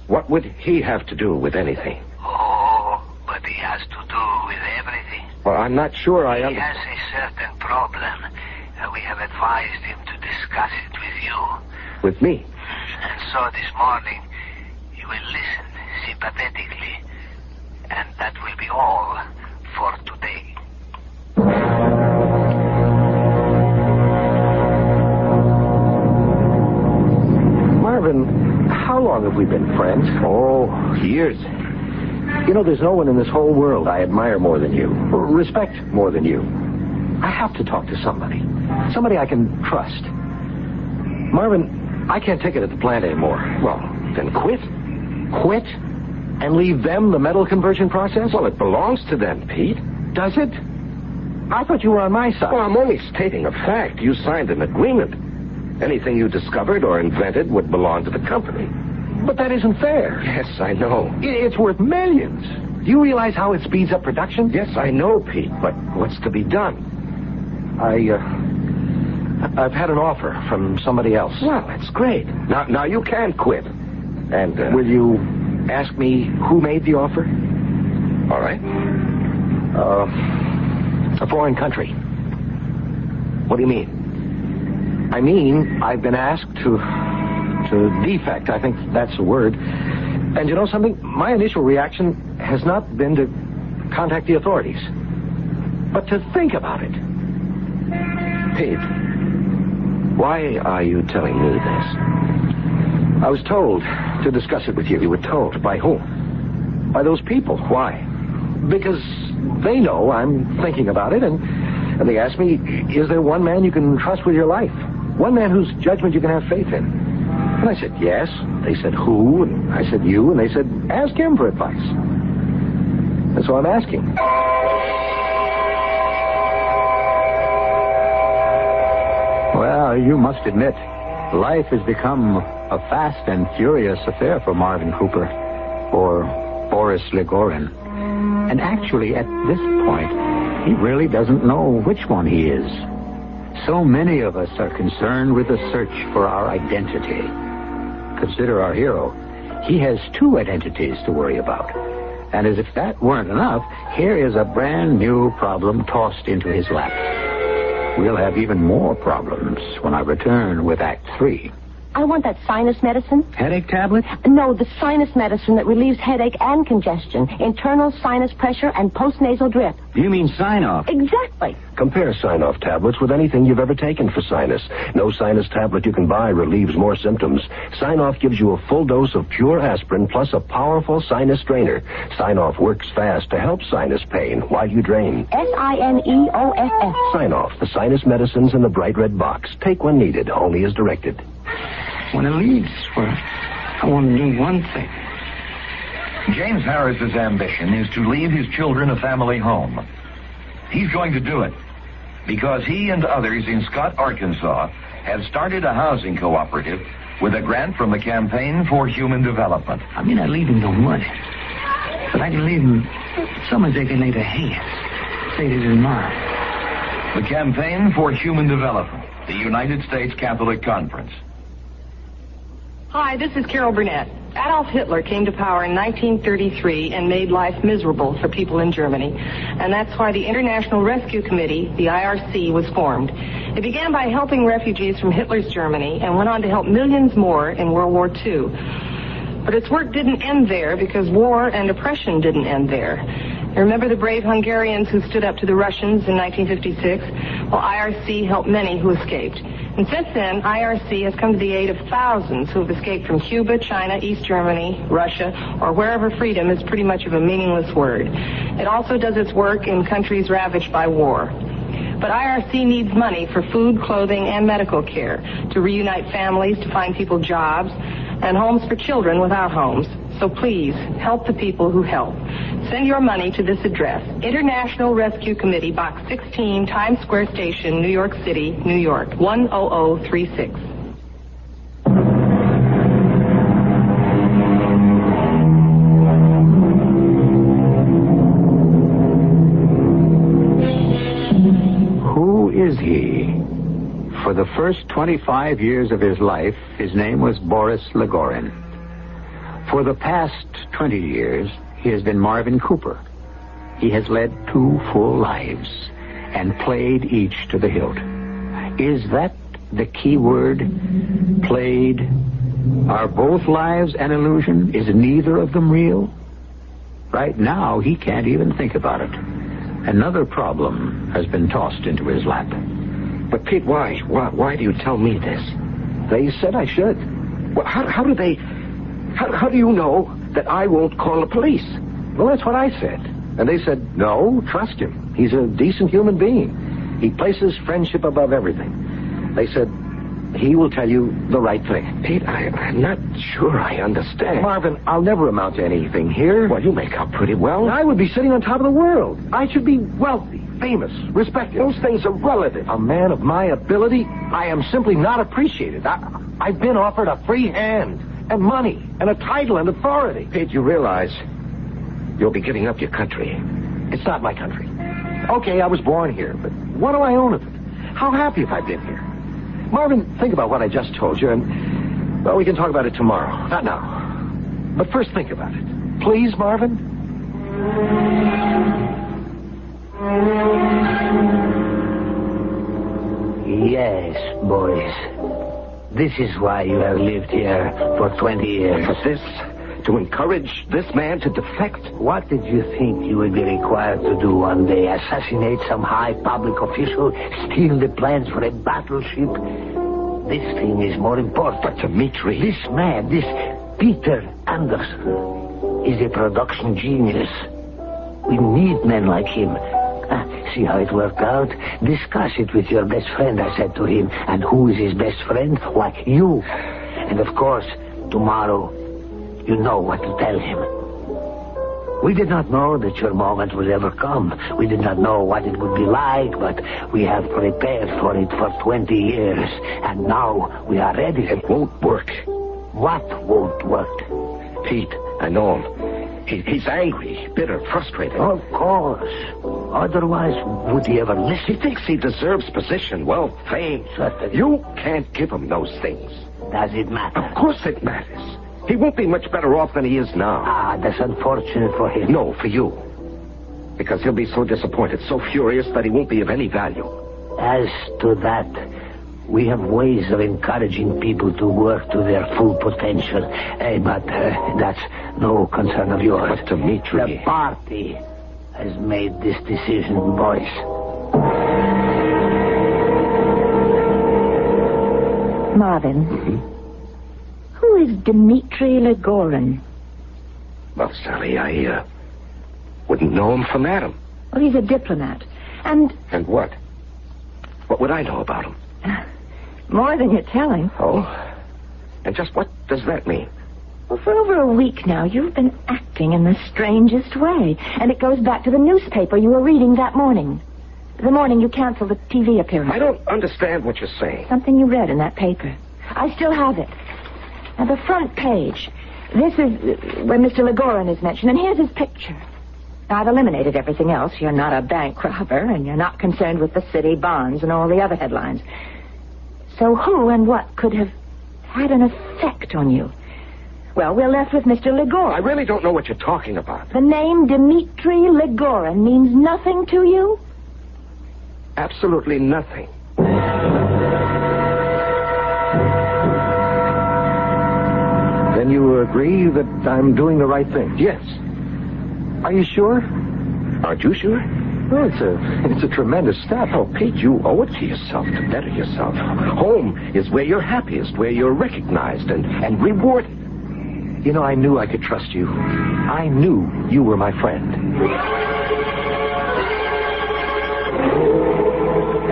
What would he have to do with anything? Oh, but he has to do with everything. Well, I'm not sure He has a certain problem. We have advised him to discuss it with you. With me? And so this morning, you will listen sympathetically. And that will be all for today. Marvin, how long have we been friends? Oh, years. You know, there's no one in this whole world I admire more than you, or respect more than you. I have to talk to somebody. Somebody I can trust. Marvin, I can't take it at the plant anymore. Well, then quit. Quit? And leave them the metal conversion process? Well, it belongs to them, Pete. Does it? I thought you were on my side. Well, I'm only stating a fact. You signed an agreement. Anything you discovered or invented would belong to the company. But that isn't fair. Yes, I know. It's worth millions. Do you realize how it speeds up production? Yes, I know, Pete, but what's to be done? I've had an offer from somebody else. Well, that's great. Now you can quit. And, will you ask me who made the offer? All right. A foreign country. What do you mean? I mean, I've been asked to defect. I think that's the word. And you know something? My initial reaction has not been to contact the authorities, but to think about it. Pete, why are you telling me this? I was told to discuss it with you. You were told? By whom? By those people. Why? Because they know I'm thinking about it, and they asked me, is there one man you can trust with your life? One man whose judgment you can have faith in? And I said, yes. They said, who? And I said, you. And they said, ask him for advice. And so I'm asking. Well, you must admit, life has become a fast and furious affair for Marvin Cooper, or Boris Legorin. And actually, at this point, He really doesn't know which one he is. So many of us are concerned with the search for our identity. Consider our hero. He has two identities to worry about. And as if that weren't enough, here is a brand new problem tossed into his lap. We'll have even more problems when I return with Act 3. I want that sinus medicine. Headache tablet? No, the sinus medicine that relieves headache and congestion, internal sinus pressure, and postnasal drip. You mean sign-off? Exactly. Compare sign-off tablets with anything you've ever taken for sinus. No sinus tablet you can buy relieves more symptoms. Sign-off gives you a full dose of pure aspirin plus a powerful sinus drainer. Sign-off works fast to help sinus pain while you drain. S-I-N-E-O-F-F. Sign-off, the sinus medicines in the bright red box. Take when needed, only as directed. When it leads, well, I want to do one thing. James Harris's ambition is to leave his children a family home. He's going to do it because he and others in Scott, Arkansas, have started a housing cooperative with a grant from the Campaign for Human Development. I mean, I leave him no money, but I can leave him someone they can lay their hands. Say this is mine. The Campaign for Human Development, the United States Catholic Conference. Hi, this is Carol Burnett. Adolf Hitler came to power in 1933 and made life miserable for people in Germany. And that's why the International Rescue Committee, the IRC, was formed. It began by helping refugees from Hitler's Germany and went on to help millions more in World War II. But its work didn't end there because war and oppression didn't end there. You remember the brave Hungarians who stood up to the Russians in 1956? Well, IRC helped many who escaped. And since then, IRC has come to the aid of thousands who have escaped from Cuba, China, East Germany, Russia, or wherever freedom is pretty much of a meaningless word. It also does its work in countries ravaged by war. But IRC needs money for food, clothing, and medical care, to reunite families, to find people jobs, and homes for children without homes. So please, help the people who help. Send your money to this address, International Rescue Committee, Box 16, Times Square Station, New York City, New York, 10036. Who is he? For the first 25 years of his life, his name was Boris Legorin. For the past 20 years, he has been Marvin Cooper. He has led 2 full lives and played each to the hilt. Is that the key word? Played? Are both lives an illusion? Is neither of them real? Right now, he can't even think about it. Another problem has been tossed into his lap. But, Pete, why? Why do you tell me this? They said I should. Well, how do you know that I won't call the police? Well, that's what I said. And they said, no, trust him. He's a decent human being. He places friendship above everything. They said, he will tell you the right thing. Pete, I'm not sure I understand. Marvin, I'll never amount to anything here. Well, you make out pretty well. I would be sitting on top of the world. I should be wealthy, famous, respected. Those things are relative. A man of my ability, I am simply not appreciated. I've been offered a free hand and money and a title and authority. Pete, you realize you'll be giving up your country. It's not my country. Okay, I was born here, but what do I own of it? How happy have I been here? Marvin, think about what I just told you, and, well, we can talk about it tomorrow. Not now. But first think about it. Please, Marvin? Yes, boys. This is why you have lived here for 20 years. For this? To encourage this man to defect? What did you think you would be required to do one day? Assassinate some high public official? Steal the plans for a battleship? This thing is more important. But Dmitri... This man, this Peter Anderson, is a production genius. We need men like him. See how it worked out? Discuss it with your best friend, I said to him. And who is his best friend? Why, you. And of course, tomorrow, you know what to tell him. We did not know that your moment would ever come. We did not know what it would be like, but we have prepared for it for 20 years. And now we are ready. It won't work. What won't work? Pete, I know him. He's angry, bitter, frustrated. Of course. Otherwise, would he ever listen? He thinks he deserves position, wealth, fame. Certainly. You can't give him those things. Does it matter? Of course it matters. He won't be much better off than he is now. Ah, that's unfortunate for him. No, for you. Because he'll be so disappointed, so furious that he won't be of any value. As to that, we have ways of encouraging people to work to their full potential. But that's no concern of yours. But Dmitri... The party has made this decision, boys. Marvin. Mm-hmm. Who is Dmitri Legorin? Well, Sally, I wouldn't know him from Adam. Well, he's a diplomat. And what? What would I know about him? More than you're telling. Oh? And just what does that mean? Well, for over a week now, you've been acting in the strangest way. And it goes back to the newspaper you were reading that morning. The morning you canceled the TV appearance. I don't understand what you're saying. Something you read in that paper. I still have it. Now, the front page. This is where Mr. Legorin is mentioned, and here's his picture. Now, I've eliminated everything else. You're not a bank robber, and you're not concerned with the city bonds and all the other headlines. So who and what could have had an effect on you? Well, we're left with Mr. Legorin. I really don't know what you're talking about. The name Dmitri Legorin means nothing to you? Absolutely nothing. Then you agree that I'm doing the right thing? Yes. Are you sure? Aren't you sure? Well, it's a tremendous step. Oh, Pete, you owe it to yourself to better yourself. Home is where you're happiest, where you're recognized and rewarded. You know, I knew I could trust you. I knew you were my friend.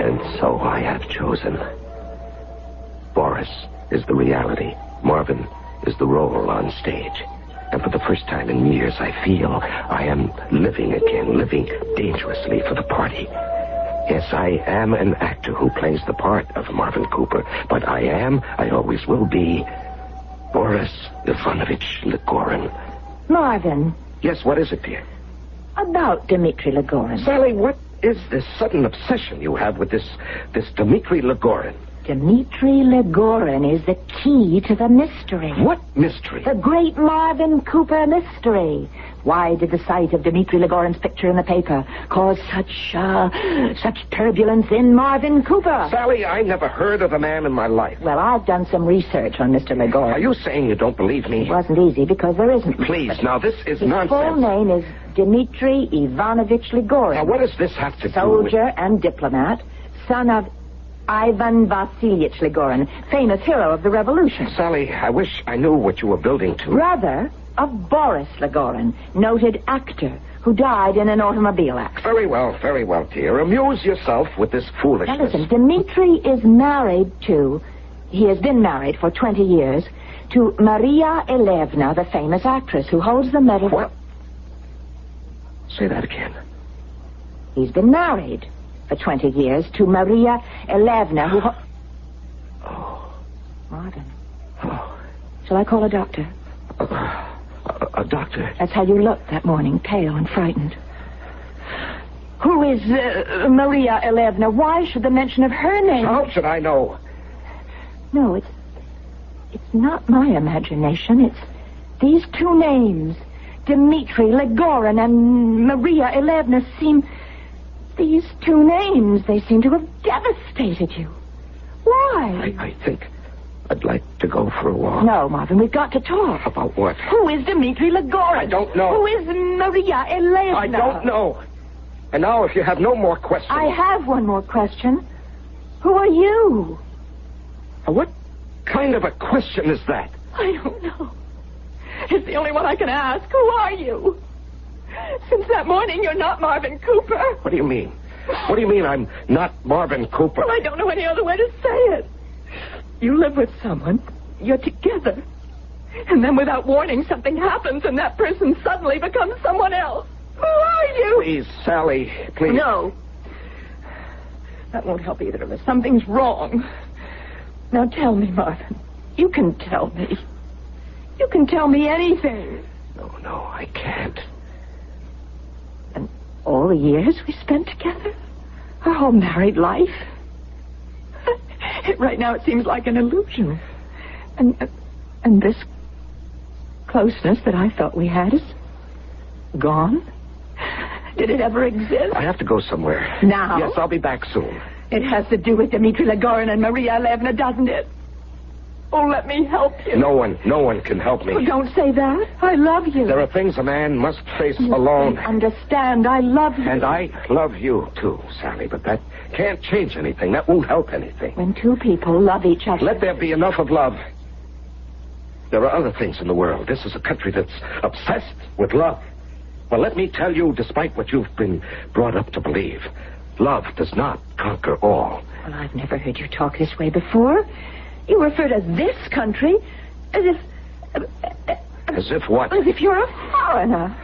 And so I have chosen. Boris is the reality. Marvin is the role on stage. And for the first time in years, I feel I am living again, living dangerously for the party. Yes, I am an actor who plays the part of Marvin Cooper, but I always will be, Boris Ivanovich Legorin. Marvin. Yes, what is it, dear? About Dmitri Legorin. Sally, what is this sudden obsession you have with this Dmitri Legorin? Dmitri Legorin is the key to the mystery. What mystery? The great Marvin Cooper mystery. Why did the sight of Dmitri Legorin's picture in the paper cause such turbulence in Marvin Cooper? Sally, I never heard of the man in my life. Well, I've done some research on Mr. Legorin. Are you saying you don't believe me? It wasn't easy because there isn't. Please, now this is His nonsense. full name is Dmitri Ivanovich Legorin. Now, what does this have to do with... Soldier and diplomat, son of Ivan Vasilyevich Legorin, famous hero of the Revolution. Sally, I wish I knew what you were building to. Brother of Boris Legorin, noted actor who died in an automobile accident. Very well, dear. Amuse yourself with this foolishness. Now listen, Dmitri is married to... He has been married for 20 years to Maria Elevna, the famous actress who holds the medal... What? Say that again. He's been married for 20 years to Maria Elevna, who... Oh. Marvin. Oh. Shall I call a doctor? A doctor? That's how you looked that morning, pale and frightened. Who is Maria Elevna? Why should the mention of her name... How should I know? No, it's not my imagination. It's these two names, Dmitri Legorin and Maria Elevna, seem... These two names, they seem to have devastated you. Why? I think I'd like to go for a walk. No, Marvin, we've got to talk. About what? Who is Dmitri Legorin? I don't know. Who is Maria Elevna? I don't know. And now, if you have no more questions... I have one more question. Who are you? What kind of a question is that? I don't know. It's the only one I can ask. Who are you? Since that morning, you're not Marvin Cooper. What do you mean? What do you mean I'm not Marvin Cooper? Well, I don't know any other way to say it. You live with someone. You're together. And then without warning, something happens and that person suddenly becomes someone else. Who are you? Please, Sally, please. No. That won't help either of us. Something's wrong. Now tell me, Marvin. You can tell me. You can tell me anything. No, I can't. All the years we spent together? Our whole married life? Right now it seems like an illusion. And this closeness that I thought we had is gone? Did it ever exist? I have to go somewhere. Now? Yes, I'll be back soon. It has to do with Dmitri Lagorin and Maria Alevna, doesn't it? Oh, let me help you. No one can help me. Oh, don't say that. I love you. There are things a man must face You alone. don't understand. I love you. And I love you, too, Sally, but that can't change anything. That won't help anything. When two people love each other... Let there be enough of love. There are other things in the world. This is a country that's obsessed with love. Well, let me tell you, despite what you've been brought up to believe, love does not conquer all. Well, I've never heard you talk this way before. You refer to this country as if... As if what? As if you're a foreigner.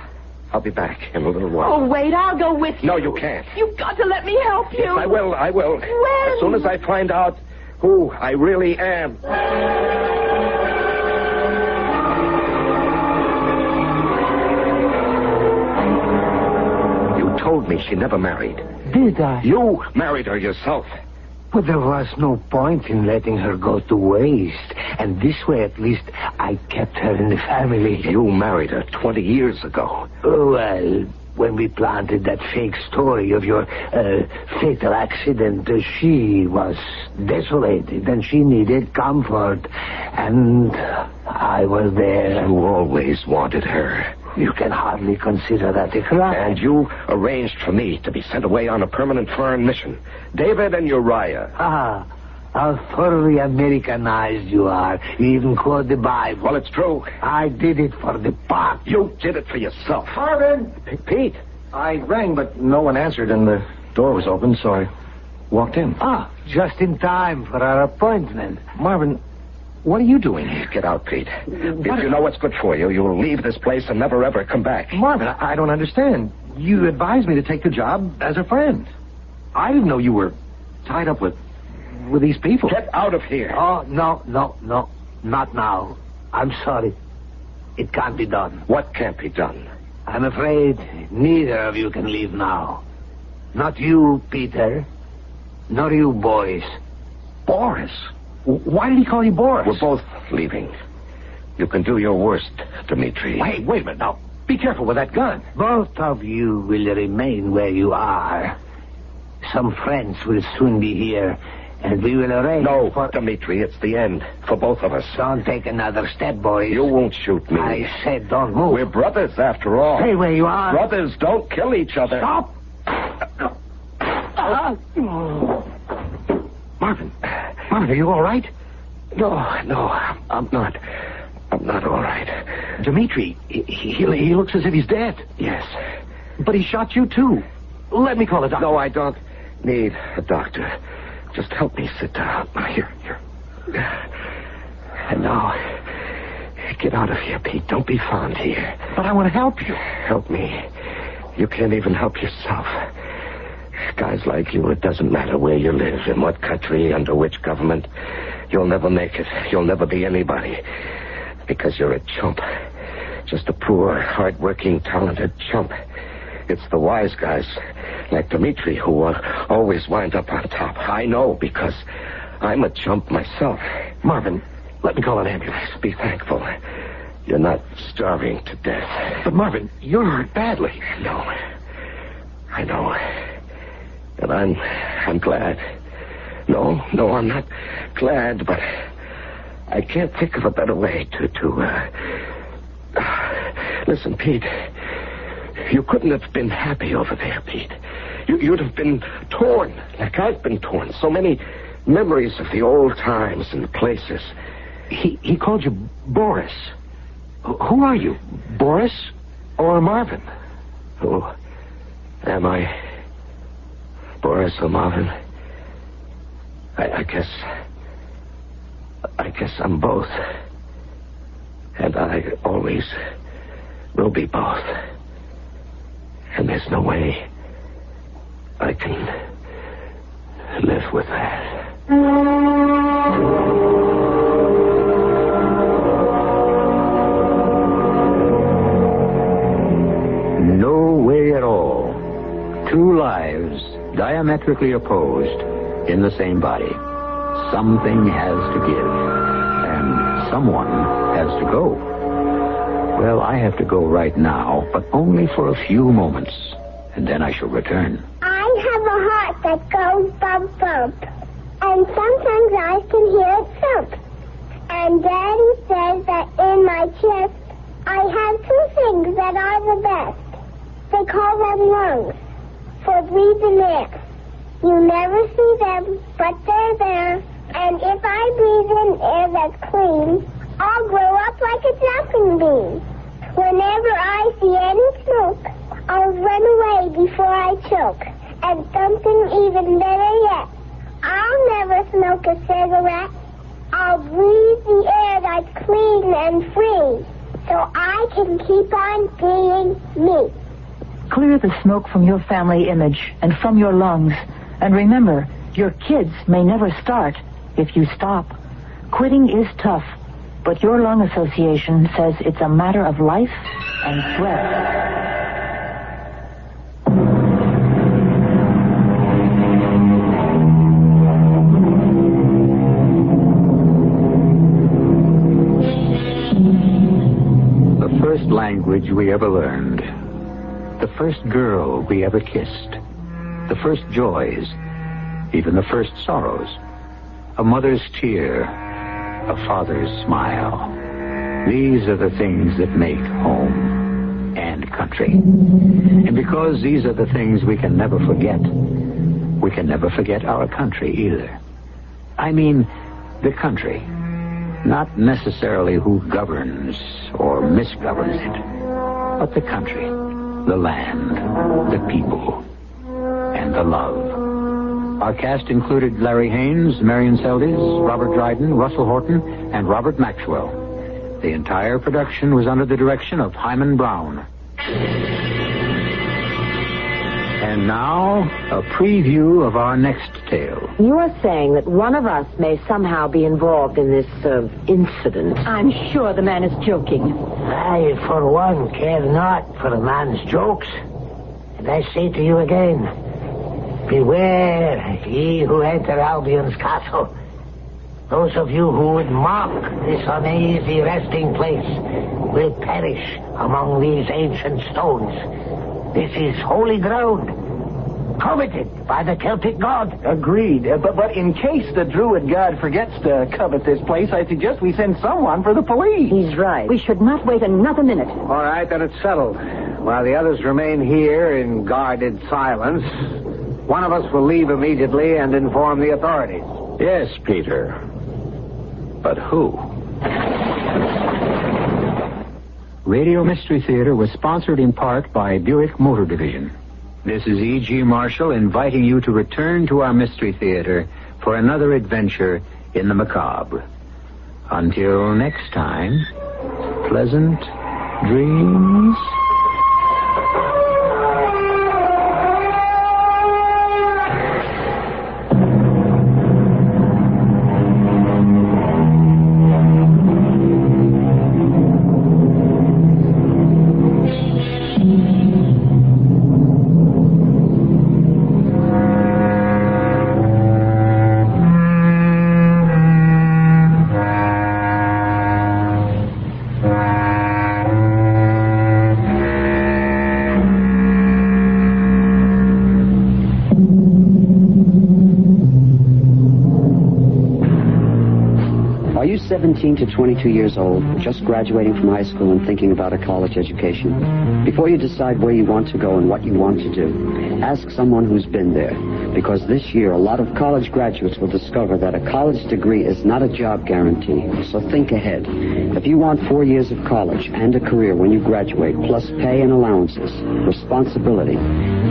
I'll be back in a little while. Oh, wait, I'll go with you. No, you can't. You've got to let me help you. Yes, I will. When? As soon as I find out who I really am. You told me she never married. Did I? You married her yourself. But there was no point in letting her go to waste. And this way, at least, I kept her in the family. You married her 20 years ago. Well, when we planted that fake story of your fatal accident, she was desolated and she needed comfort. And I was there. You always wanted her. You can hardly consider that a crime. And you arranged for me to be sent away on a permanent foreign mission. David and Uriah. Ah, how thoroughly Americanized you are. You even quote the Bible. Well, it's true. I did it for the pot. You did it for yourself. Marvin! Pete. I rang, but no one answered, and the door was open, so I walked in. Ah, just in time for our appointment. Marvin, what are you doing here? Get out, Pete. If you know what's good for you, you'll leave this place and never, ever come back. Marvin, I don't understand. You advised me to take the job as a friend. I didn't know you were tied up with these people. Get out of here. Oh, no. Not now. I'm sorry. It can't be done. What can't be done? I'm afraid neither of you can leave now. Not you, Peter. Nor you, boys. Boris? Why did he call you Boris? We're both leaving. You can do your worst, Dmitri. Wait a minute now. Be careful with that gun. Both of you will remain where you are. Some friends will soon be here, and we will arrange for... Dmitri, it's the end for both of us. Don't take another step, boys. You won't shoot me. I said don't move. We're brothers, after all. Stay where you are. Brothers don't kill each other. Stop! Marvin, are you all right? No, I'm not. I'm not all right. Dmitri, he looks as if he's dead. Yes. But he shot you, too. Let me call a doctor. No, I don't need a doctor. Just help me sit down. Here. And now, get out of here, Pete. Don't be found here. But I want to help you. Help me. You can't even help yourself. Guys like you, it doesn't matter where you live, in what country, under which government. You'll never make it. You'll never be anybody. Because you're a chump. Just a poor, hard-working, talented chump. It's the wise guys, like Dmitri, who always wind up on top. I know, because I'm a chump myself. Marvin, let me call an ambulance. Be thankful. You're not starving to death. But, Marvin, you're hurt badly. No. I know. And I'm glad. No, I'm not glad, but I can't think of a better way to listen, Pete. You couldn't have been happy over there, Pete. You'd have been torn, like I've been torn. So many memories of the old times and places. He called you Boris. Who are you? Boris or Marvin? Who am I? Boris or Marvin? I guess I'm both. And I always will be both. And there's no way I can live with that. No way at all. diametrically opposed in the same body. Something has to give, and someone has to go. Well, I have to go right now, but only for a few moments, and then I shall return. I have a heart that goes bump bump, and sometimes I can hear it thump. And Daddy says that in my chest I have two things that are the best. They call them lungs, for breathing air. You never see them, but they're there. And if I breathe in air that's clean, I'll grow up like a jumping bean. Whenever I see any smoke, I'll run away before I choke. And something even better yet, I'll never smoke a cigarette. I'll breathe the air that's clean and free, so I can keep on being me. Clear the smoke from your family image and from your lungs. And remember, your kids may never start if you stop. Quitting is tough, but your lung association says it's a matter of life and breath. The first language we ever learned. The first girl we ever kissed. The first joys. Even the first sorrows. A mother's tear. A father's smile. These are the things that make home and country. And because these are the things we can never forget, we can never forget our country either. I mean, the country. Not necessarily who governs or misgoverns it, but the country, the land, the people, and the love. Our cast included Larry Haynes, Marion Seldes, Robert Dryden, Russell Horton, and Robert Maxwell. The entire production was under the direction of Himan Brown. And now, a preview of our next tale. You are saying that one of us may somehow be involved in this incident. I'm sure the man is joking. I, for one, care not for a man's jokes. And I say to you again, beware ye who enter Albion's castle. Those of you who would mock this uneasy resting place will perish among these ancient stones. This is holy ground, coveted by the Celtic god. Agreed. But in case the druid god forgets to covet this place, I suggest we send someone for the police. He's right. We should not wait another minute. All right, then it's settled. While the others remain here in guarded silence, one of us will leave immediately and inform the authorities. Yes, Peter. But who? Radio Mystery Theater was sponsored in part by Buick Motor Division. This is E.G. Marshall inviting you to return to our Mystery Theater for another adventure in the macabre. Until next time, pleasant dreams. Are you 17 to 22 years old, just graduating from high school and thinking about a college education? Before you decide where you want to go and what you want to do, ask someone who's been there. Because this year, a lot of college graduates will discover that a college degree is not a job guarantee. So think ahead. If you want 4 years of college and a career when you graduate, plus pay and allowances, responsibility,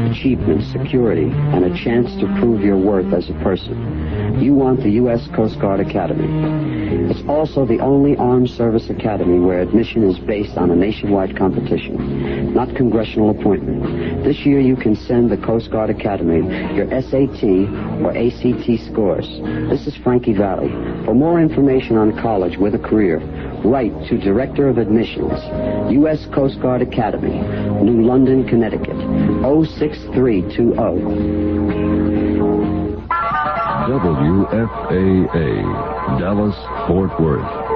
achievement, security, and a chance to prove your worth as a person, you want the U.S. Coast Guard Academy. It's also the only armed service academy where admission is based on a nationwide competition, not congressional appointment. This year you can send the Coast Guard Academy your SAT or ACT scores. This is Frankie Valli. For more information on college with a career, write to Director of Admissions, U.S. Coast Guard Academy, New London, Connecticut, 06320. WFAA, Dallas, Fort Worth.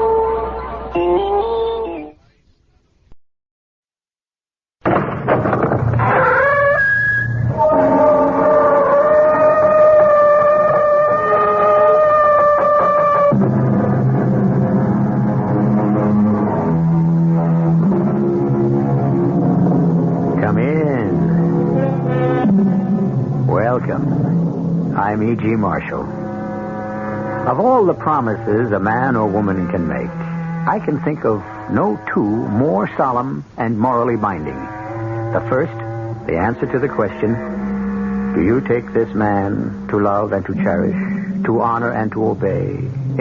I'm E.G. Marshall. Of all the promises a man or woman can make, I can think of no two more solemn and morally binding. The first, the answer to the question, do you take this man to love and to cherish, to honor and to obey,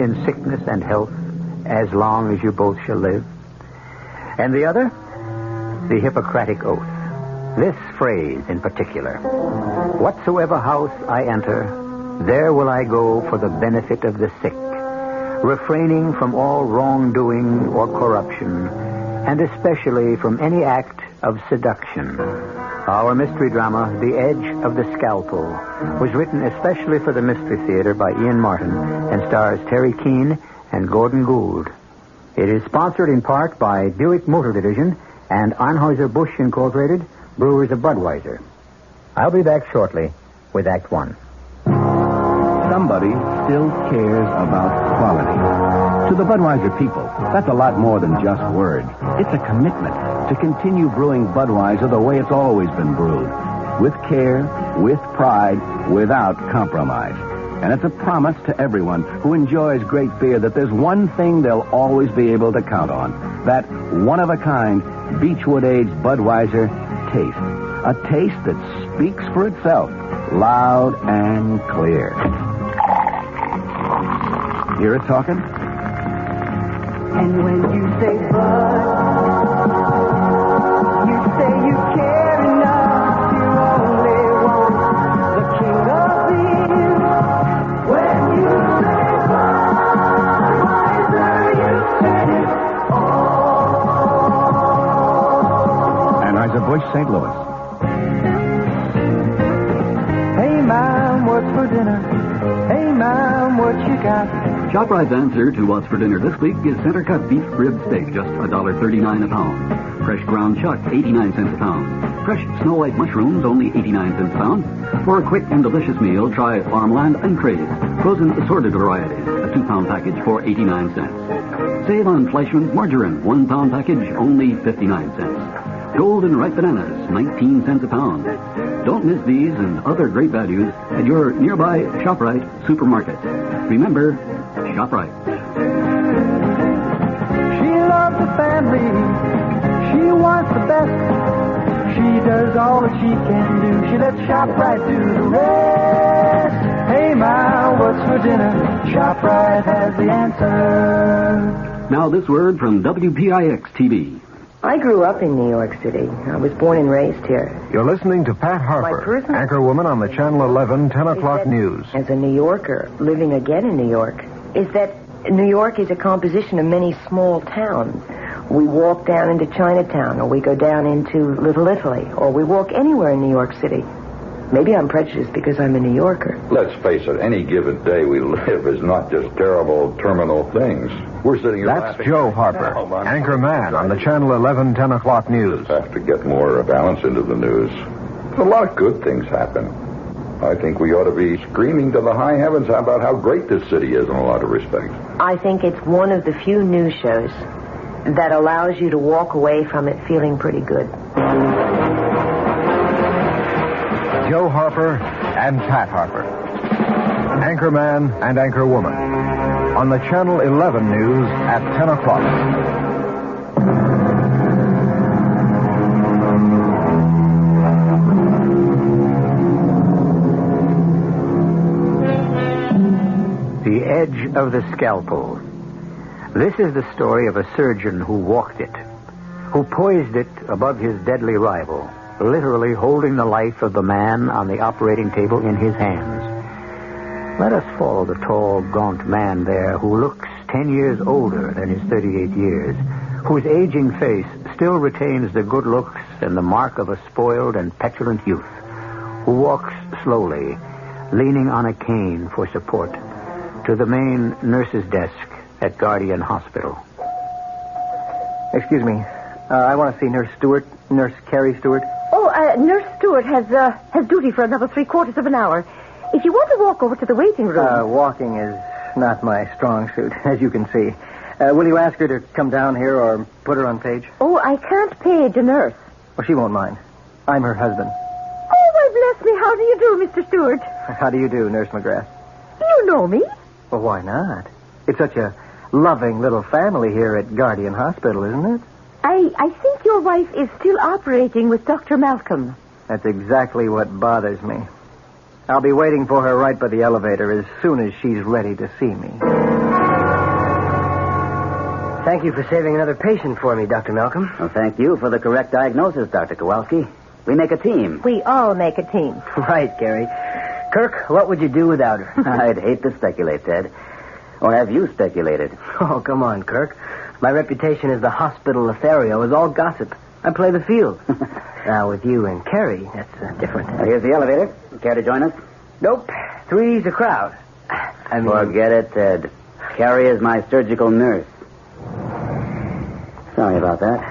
in sickness and health, as long as you both shall live? And the other, the Hippocratic Oath. This phrase in particular, whatsoever house I enter, there will I go for the benefit of the sick, refraining from all wrongdoing or corruption, and especially from any act of seduction. Our mystery drama, The Edge of the Scalpel, was written especially for the Mystery Theater by Ian Martin and stars Terry Keane and Gordon Gould. It is sponsored in part by Buick Motor Division and Anheuser-Busch Incorporated, Brewers of Budweiser. I'll be back shortly with Act One. Somebody still cares about quality. To the Budweiser people, that's a lot more than just words. It's a commitment to continue brewing Budweiser the way it's always been brewed. With care, with pride, without compromise. And it's a promise to everyone who enjoys great beer that there's one thing they'll always be able to count on. That one-of-a-kind Beechwood-aged Budweiser taste. A taste that speaks for itself, loud and clear. Hear it talking? And when you say Bud, you say you care enough. You only want the king of beer. When you say Budweiser, you said it all. Anheuser-Busch, St. Louis. Hey, Mom, what's for dinner? Hey, Mom, what you got? ShopRite's answer to what's for dinner this week is center-cut beef rib steak, just $1.39 a pound. Fresh ground chuck, 89 cents a pound. Fresh Snow White mushrooms, only 89 cents a pound. For a quick and delicious meal, try Farmland and Crave. Frozen assorted varieties, a 2-pound package for 89 cents. Save on Fleischmann's margarine, 1-pound package, only 59 cents. Golden ripe bananas, 19 cents a pound. Don't miss these and other great values at your nearby ShopRite supermarket. Remember, ShopRite. She loves the family. She wants the best. She does all that she can do. She lets ShopRite do the rest. Hey, Ma, what's for dinner? ShopRite has the answer. Now this word from WPIX-TV. I grew up in New York City. I was born and raised here. You're listening to Pat Harper, anchorwoman on the Channel 11 10 o'clock news. As a New Yorker, living again in New York, is that New York is a composition of many small towns. We walk down into Chinatown, or we go down into Little Italy, or we walk anywhere in New York City. Maybe I'm prejudiced because I'm a New Yorker. Let's face it, any given day we live is not just terrible terminal things. We're sitting here That's laughing. Joe Harper, anchor man on the Channel 11 10 o'clock news. Have to get more balance into the news. A lot of good things happen. I think we ought to be screaming to the high heavens about how great this city is in a lot of respects. I think it's one of the few news shows that allows you to walk away from it feeling pretty good. Joe Harper and Pat Harper, anchorman and anchorwoman, on the Channel 11 news at 10 o'clock. The Edge of the Scalpel. This is the story of a surgeon who walked it, who poised it above his deadly rival, literally holding the life of the man on the operating table in his hands. Let us follow the tall, gaunt man there who looks 10 years older than his 38 years, whose aging face still retains the good looks and the mark of a spoiled and petulant youth, who walks slowly, leaning on a cane for support, to the main nurse's desk at Guardian Hospital. Excuse me. I want to see Nurse Stewart. Nurse Carrie Stewart. Oh, Nurse Stewart has duty for another 3/4 of an hour. If you want to walk over to the waiting room... Walking is not my strong suit, as you can see. Will you ask her to come down here or put her on page? Oh, I can't page a nurse. Well, she won't mind. I'm her husband. Oh, why, bless me. How do you do, Mr. Stewart? How do you do, Nurse McGrath? You know me. Well, why not? It's such a loving little family here at Guardian Hospital, isn't it? I think your wife is still operating with Dr. Malcolm. That's exactly what bothers me. I'll be waiting for her right by the elevator as soon as she's ready to see me. Thank you for saving another patient for me, Dr. Malcolm. Well, thank you for the correct diagnosis, Dr. Kowalski. We make a team. We all make a team. Right, Gary. Kirk, what would you do without her? I'd hate to speculate, Ted. Or have you speculated? Oh, come on, Kirk. My reputation as the hospital Lothario is all gossip. I play the field. Now, with you and Carrie, that's different. Here's the elevator. Care to join us? Nope. Three's a crowd. Forget it, Ted. Carrie is my surgical nurse. Sorry about that.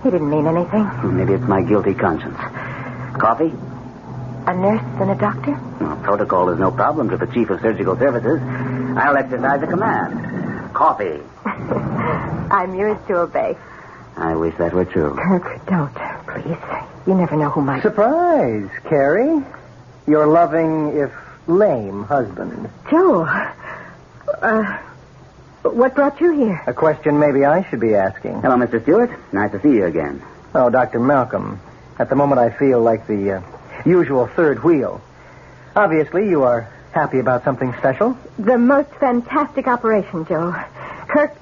He didn't mean anything. Maybe it's my guilty conscience. Coffee? A nurse and a doctor? Well, protocol is no problem to the Chief of Surgical Services. I'll exercise the command. Coffee. I'm yours to obey. I wish that were true. Kirk, don't, please. You never know who might... Surprise, Carrie. Your loving, if lame, husband. Joe, what brought you here? A question maybe I should be asking. Hello, Mr. Stewart. Nice to see you again. Oh, Dr. Malcolm. At the moment, I feel like the usual third wheel. Obviously, you are happy about something special. The most fantastic operation, Joe. Kirk,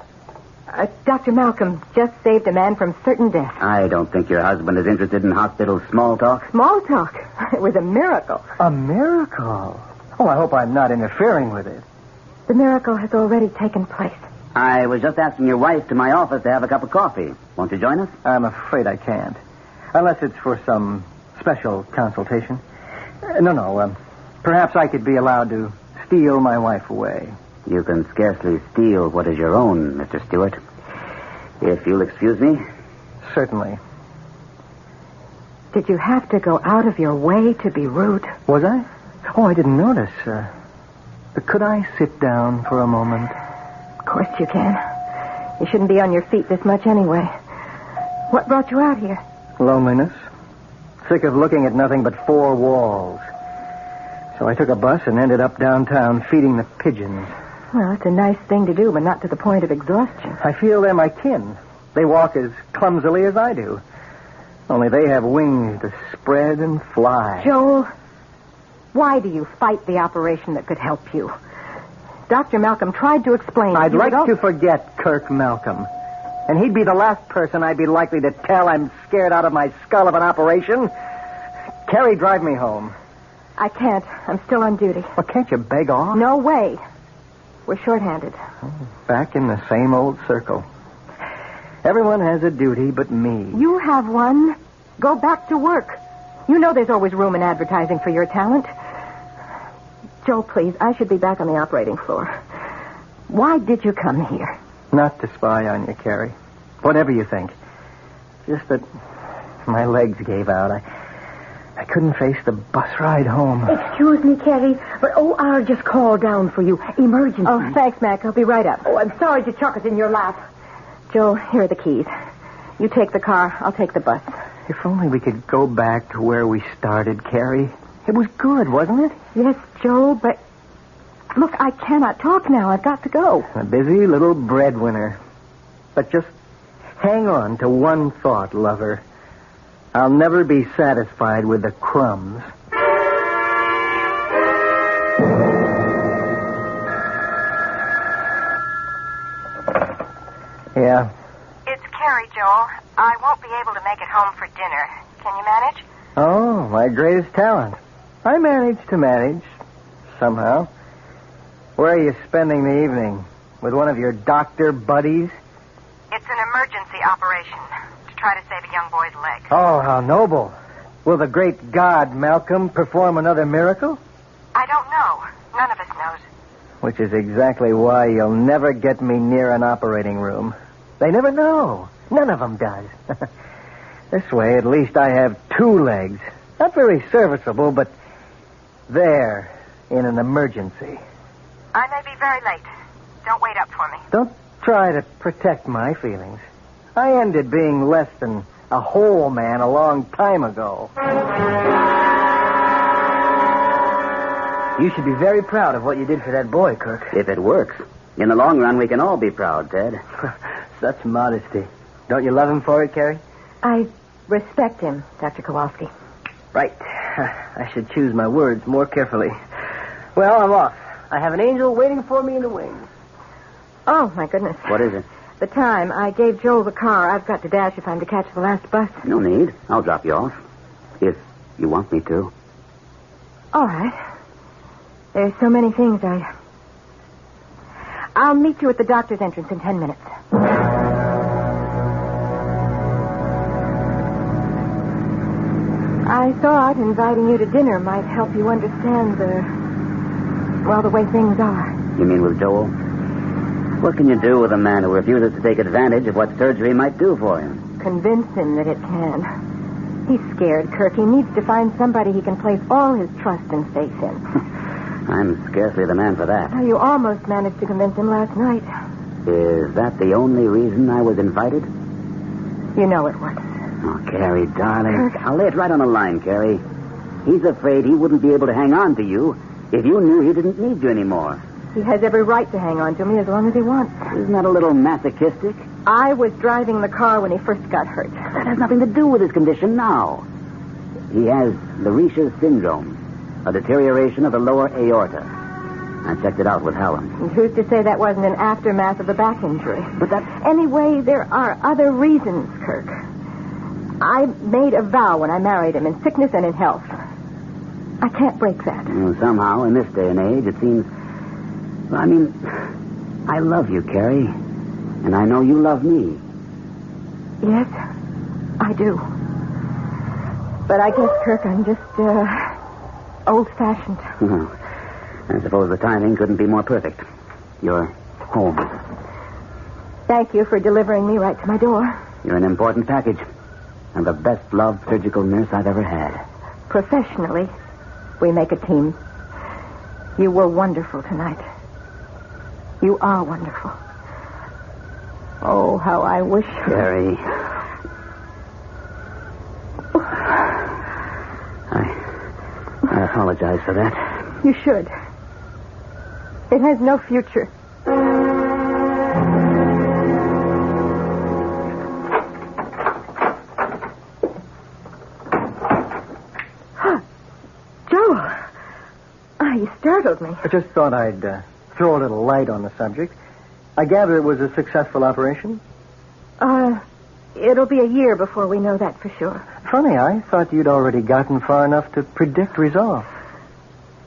Dr. Malcolm just saved a man from certain death. I don't think your husband is interested in hospital small talk. Small talk? It was a miracle. A miracle? Oh, I hope I'm not interfering with it. The miracle has already taken place. I was just asking your wife to my office to have a cup of coffee. Won't you join us? I'm afraid I can't. Unless it's for some special consultation. No. Perhaps I could be allowed to steal my wife away. You can scarcely steal what is your own, Mr. Stewart. If you'll excuse me. Certainly. Did you have to go out of your way to be rude? Was I? Oh, I didn't notice. Could I sit down for a moment? Of course you can. You shouldn't be on your feet this much anyway. What brought you out here? Loneliness. Sick of looking at nothing but four walls. So I took a bus and ended up downtown feeding the pigeons. Well, it's a nice thing to do, but not to the point of exhaustion. I feel they're my kin. They walk as clumsily as I do. Only they have wings to spread and fly. Joel, why do you fight the operation that could help you? Dr. Malcolm tried to explain... I'd like to forget Kirk Malcolm. And he'd be the last person I'd be likely to tell I'm scared out of my skull of an operation. Carrie, drive me home. I can't. I'm still on duty. Well, can't you beg off? No way. We're short-handed. Back in the same old circle. Everyone has a duty but me. You have one. Go back to work. You know there's always room in advertising for your talent. Joe, please, I should be back on the operating floor. Why did you come here? Not to spy on you, Carrie. Whatever you think. Just that my legs gave out. I couldn't face the bus ride home. Excuse me, Carrie, but OR just called down for you. Emergency. Oh, thanks, Mac. I'll be right up. Oh, I'm sorry to chuck us in your lap. Joe, here are the keys. You take the car. I'll take the bus. If only we could go back to where we started, Carrie. It was good, wasn't it? Yes, Joe, but... Look, I cannot talk now. I've got to go. A busy little breadwinner. But just hang on to one thought, lover. I'll never be satisfied with the crumbs. Yeah? It's Carrie, Joel. I won't be able to make it home for dinner. Can you manage? Oh, my greatest talent. I manage to manage. Somehow. Where are you spending the evening? With one of your doctor buddies? It's an emergency operation to try to save a young boy's leg. Oh, how noble. Will the great God, Malcolm, perform another miracle? I don't Which is exactly why you'll never get me near an operating room. They never know. None of them does. This way, at least I have 2 legs. Not very serviceable, but there, in an emergency. I may be very late. Don't wait up for me. Don't try to protect my feelings. I ended being less than a whole man a long time ago. You should be very proud of what you did for that boy, Kirk. If it works. In the long run, we can all be proud, Ted. Such modesty. Don't you love him for it, Carrie? I respect him, Dr. Kowalski. Right. I should choose my words more carefully. Well, I'm off. I have an angel waiting for me in the wings. Oh, my goodness. What is it? The time. I gave Joel the car. I've got to dash if I'm to catch the last bus. No need. I'll drop you off. If you want me to. All right. There's so many things I'll meet you at the doctor's entrance in 10 minutes. I thought inviting you to dinner might help you understand the way things are. You mean with Joel? What can you do with a man who refuses to take advantage of what surgery might do for him? Convince him that it can. He's scared, Kirk. He needs to find somebody he can place all his trust and faith in. I'm scarcely the man for that. You almost managed to convince him last night. Is that the only reason I was invited? You know it was. Oh, Carrie, darling. Kirk. I'll lay it right on the line, Carrie. He's afraid he wouldn't be able to hang on to you if you knew he didn't need you anymore. He has every right to hang on to me as long as he wants. Isn't that a little masochistic? I was driving the car when he first got hurt. That has nothing to do with his condition now. He has Leriche's syndrome, a deterioration of the lower aorta. I checked it out with Helen. And who's to say that wasn't an aftermath of the back injury? But that... Anyway, there are other reasons, Kirk. I made a vow when I married him, in sickness and in health. I can't break that. Somehow, in this day and age, it seems... I mean, I love you, Carrie. And I know you love me. Yes, I do. But I guess, Kirk, I'm just, old-fashioned. Well, I suppose the timing couldn't be more perfect. You're home. Thank you for delivering me right to my door. You're an important package. And the best-loved surgical nurse I've ever had. Professionally, we make a team. You were wonderful tonight. You are wonderful. Oh, how I wish... Carrie. I apologize for that. You should. It has no future. Joe. You startled me. I just thought I'd throw a little light on the subject. I gather it was a successful operation? It'll be a year before we know that for sure. Funny, I thought you'd already gotten far enough to predict results.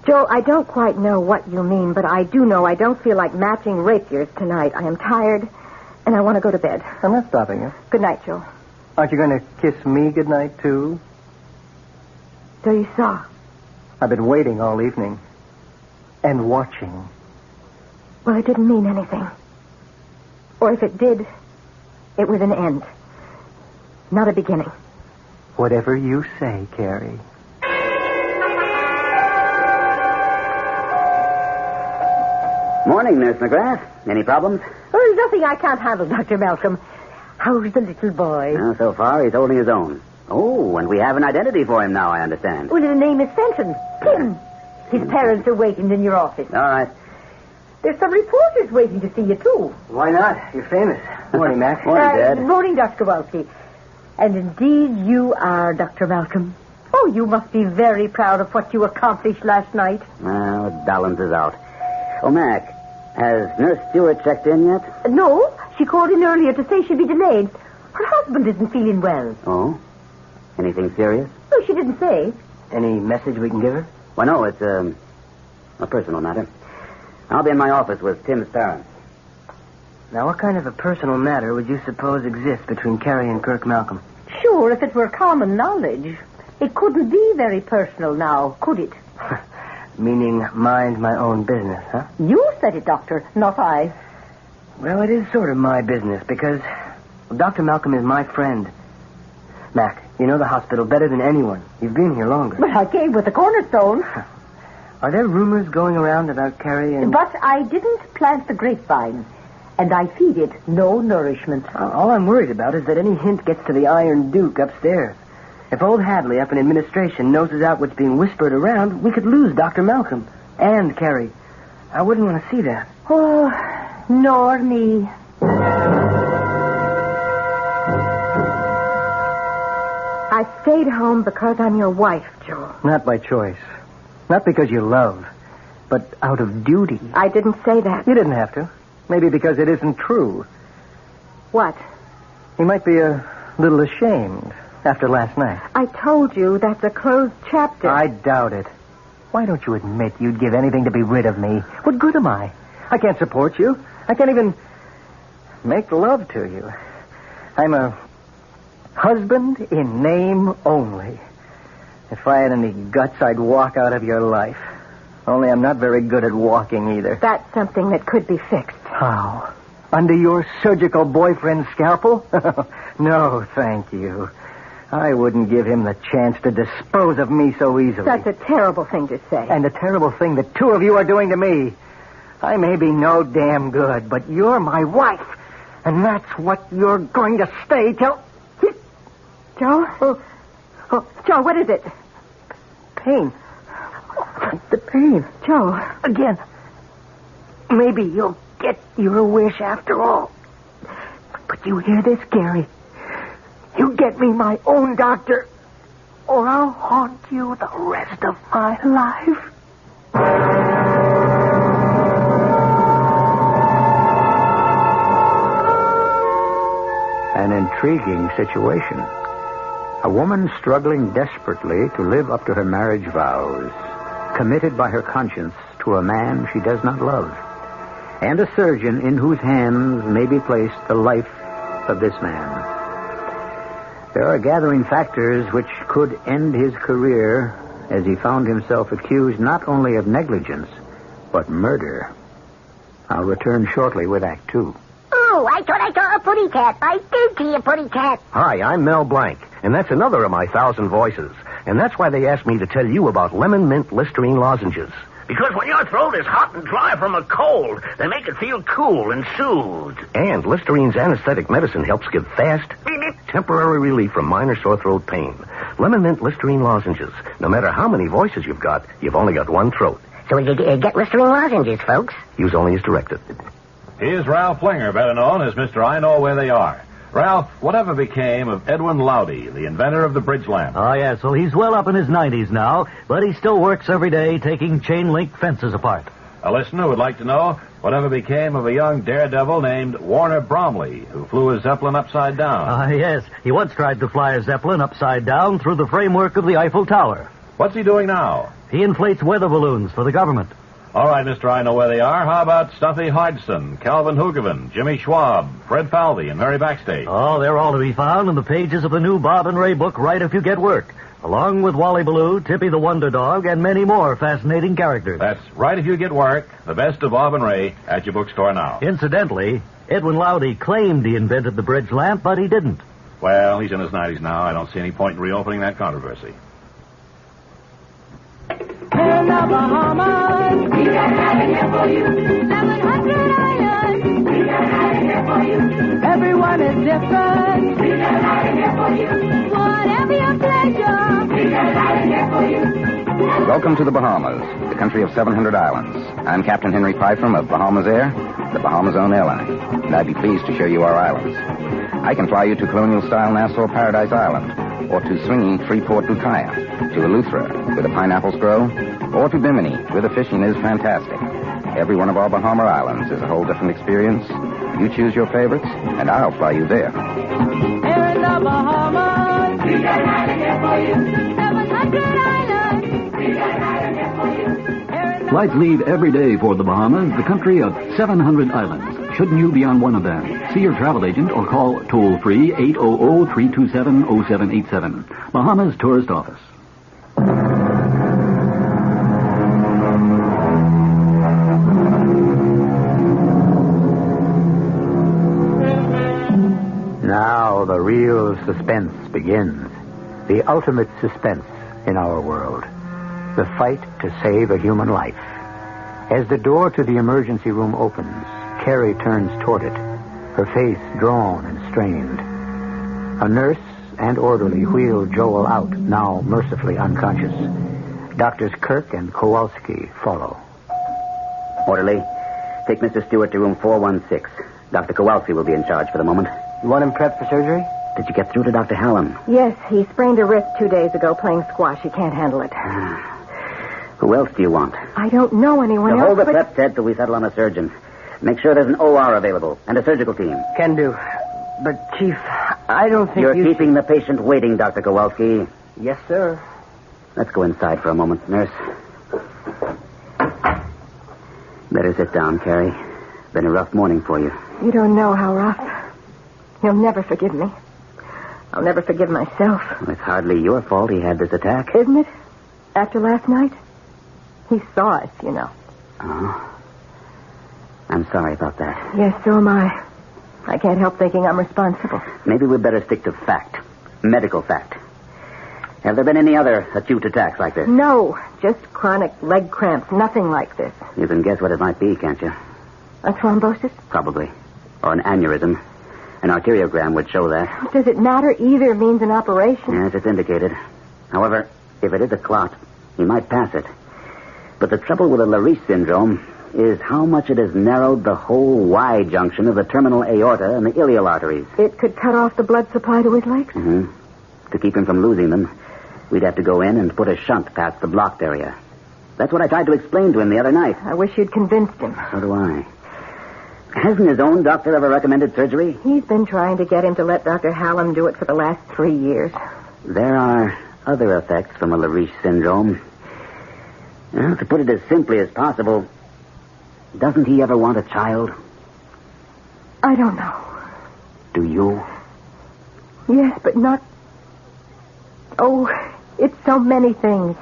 Joe, I don't quite know what you mean, but I do know I don't feel like matching rapiers tonight. I am tired, and I want to go to bed. I'm not stopping you. Good night, Joe. Aren't you going to kiss me goodnight, too? So you saw. I've been waiting all evening. And watching. Well, it didn't mean anything. Or if it did, it was an end. Not a beginning. Whatever you say, Carrie. Morning, Nurse McGrath. Any problems? Oh, there's nothing I can't handle, Dr. Malcolm. How's the little boy? So far, he's holding his own. Oh, and we have an identity for him now, I understand. Well, his name is Fenton. Tim. His parents are waiting in your office. All right. There's some reporters waiting to see you, too. Why not? You're famous. Morning, Mac. Morning, Dad. Morning, Dr. Kowalski. And indeed, you are, Dr. Malcolm. Oh, you must be very proud of what you accomplished last night. Well, it balances out. Oh, Mac, has Nurse Stewart checked in yet? No, she called in earlier to say she'd be delayed. Her husband isn't feeling well. Oh? Anything serious? No, she didn't say. Any message we can give her? Well, no, it's a personal matter. I'll be in my office with Tim's parents. Now, what kind of a personal matter would you suppose exists between Carrie and Kirk Malcolm? Sure, if it were common knowledge. It couldn't be very personal now, could it? Meaning mind my own business, huh? You said it, Doctor, not I. Well, it is sort of my business because Dr. Malcolm is my friend. Mac, you know the hospital better than anyone. You've been here longer. But I came with the cornerstone. Are there rumors going around about Carrie and... But I didn't plant the grapevine, and I feed it no nourishment. All I'm worried about is that any hint gets to the Iron Duke upstairs. If old Hadley up in administration noses out what's being whispered around, we could lose Dr. Malcolm and Carrie. I wouldn't want to see that. Oh, nor me. I stayed home because I'm your wife, Joe. Not by choice. Not because you love, but out of duty. I didn't say that. You didn't have to. Maybe because it isn't true. What? You might be a little ashamed after last night. I told you that's a closed chapter. I doubt it. Why don't you admit you'd give anything to be rid of me? What good am I? I can't support you. I can't even make love to you. I'm a husband in name only. If I had any guts, I'd walk out of your life. Only I'm not very good at walking either. That's something that could be fixed. How? Under your surgical boyfriend's scalpel? No, thank you. I wouldn't give him the chance to dispose of me so easily. That's a terrible thing to say. And a terrible thing that two of you are doing to me. I may be no damn good, but you're my wife. And that's what you're going to stay till... Joe? Oh, Joe, what is it? Pain. The pain. Joe. Again. Maybe you'll get your wish after all. But you hear this, Gary? You get me my own doctor, or I'll haunt you the rest of my life. An intriguing situation. A woman struggling desperately to live up to her marriage vows, committed by her conscience to a man she does not love, and a surgeon in whose hands may be placed the life of this man. There are gathering factors which could end his career as he found himself accused not only of negligence, but murder. I'll return shortly with Act Two. Oh, I thought I saw a putty cat. I did see a putty cat. Hi, I'm Mel Blanc, and that's another of my 1,000 voices. And that's why they asked me to tell you about lemon mint Listerine lozenges. Because when your throat is hot and dry from a cold, they make it feel cool and soothed. And Listerine's anesthetic medicine helps give fast, temporary relief from minor sore throat pain. Lemon mint Listerine lozenges. No matter how many voices you've got, you've only got one throat. So you get Listerine lozenges, folks. Use only as directed. Here's Ralph Flinger, better known as Mr. I Know Where They Are. Ralph, whatever became of Edwin Lowdy, the inventor of the bridge lamp? Oh, yes. Well, he's well up in his 90s now, but he still works every day taking chain-link fences apart. A listener would like to know whatever became of a young daredevil named Warner Bromley, who flew a Zeppelin upside down. Yes. He once tried to fly a Zeppelin upside down through the framework of the Eiffel Tower. What's he doing now? He inflates weather balloons for the government. All right, Mr. I Know Where They Are. How about Stuffy Hodgson, Calvin Hoogerman, Jimmy Schwab, Fred Falvey, and Mary Backstage? Oh, they're all to be found in the pages of the new Bob and Ray book, Right If You Get Work, along with Wally Ballou, Tippy the Wonder Dog, and many more fascinating characters. That's Right If You Get Work, the best of Bob and Ray, at your bookstore now. Incidentally, Edwin Lowdy claimed he invented the bridge lamp, but he didn't. Well, he's in his 90s now. I don't see any point in reopening that controversy. In the Bahamas, we got it here for you. 700 islands, we got it here for you. Everyone is different, we got it here for you. Whatever your pleasure, we got it here for you. Welcome to the Bahamas, the country of 700 islands. I'm Captain Henry Pytham of Bahamas Air, the Bahamas' own airline, and I'd be pleased to show you our islands. I can fly you to colonial-style Nassau Paradise Island, or to swinging Freeport Bucaya, to Eleuthera, where the pineapples grow, or to Bimini, where the fishing is fantastic. Every one of our Bahama islands is a whole different experience. You choose your favorites, and I'll fly you there. Here in the Bahamas, we got it here for you. 700 islands, we got it here for you. Flights leave every day for the Bahamas, the country of 700 islands. Shouldn't you be on one of them? See your travel agent or call toll-free 800-327-0787. Bahamas Tourist Office. real suspense begins. The ultimate suspense in our world. The fight to save a human life. As the door to the emergency room opens, Carrie turns toward it, her face drawn and strained. A nurse and orderly wheel Joel out, now mercifully unconscious. Doctors Kirk and Kowalski follow. Orderly, take Mr. Stewart to room 416. Dr. Kowalski will be in charge for the moment. You want him prepped for surgery? Did you get through to Dr. Hallam? Yes, he sprained a wrist 2 days ago playing squash. He can't handle it. Who else do you want? I don't know anyone else. Hold the prep, Ted, till we settle on a surgeon. Make sure there's an OR available and a surgical team. Can do. But, Chief, I don't think You're keeping the patient waiting, Dr. Kowalski. Yes, sir. Let's go inside for a moment, nurse. Better sit down, Carrie. Been a rough morning for you. You don't know how rough. You'll never forgive me. I'll never forgive myself. Well, it's hardly your fault he had this attack. Isn't it? After last night? He saw us, you know. Oh. I'm sorry about that. Yes, so am I. I can't help thinking I'm responsible. Maybe we'd better stick to fact. Medical fact. Have there been any other acute attacks like this? No, just chronic leg cramps. Nothing like this. You can guess what it might be, can't you? A thrombosis? Probably. Or an aneurysm. An arteriogram would show that. Does it matter? Either means an operation. Yes, it's indicated. However, if it is a clot, he might pass it. But the trouble with a Lariche syndrome is how much it has narrowed the whole Y junction of the terminal aorta and the iliac arteries. It could cut off the blood supply to his legs? Mm-hmm. To keep him from losing them, we'd have to go in and put a shunt past the blocked area. That's what I tried to explain to him the other night. I wish you'd convinced him. So do I. Hasn't his own doctor ever recommended surgery? He's been trying to get him to let Dr. Hallam do it for the last 3 years. There are other effects from a Lariche syndrome. Well, to put it as simply as possible, doesn't he ever want a child? I don't know. Do you? Yes, but not... Oh, it's so many things.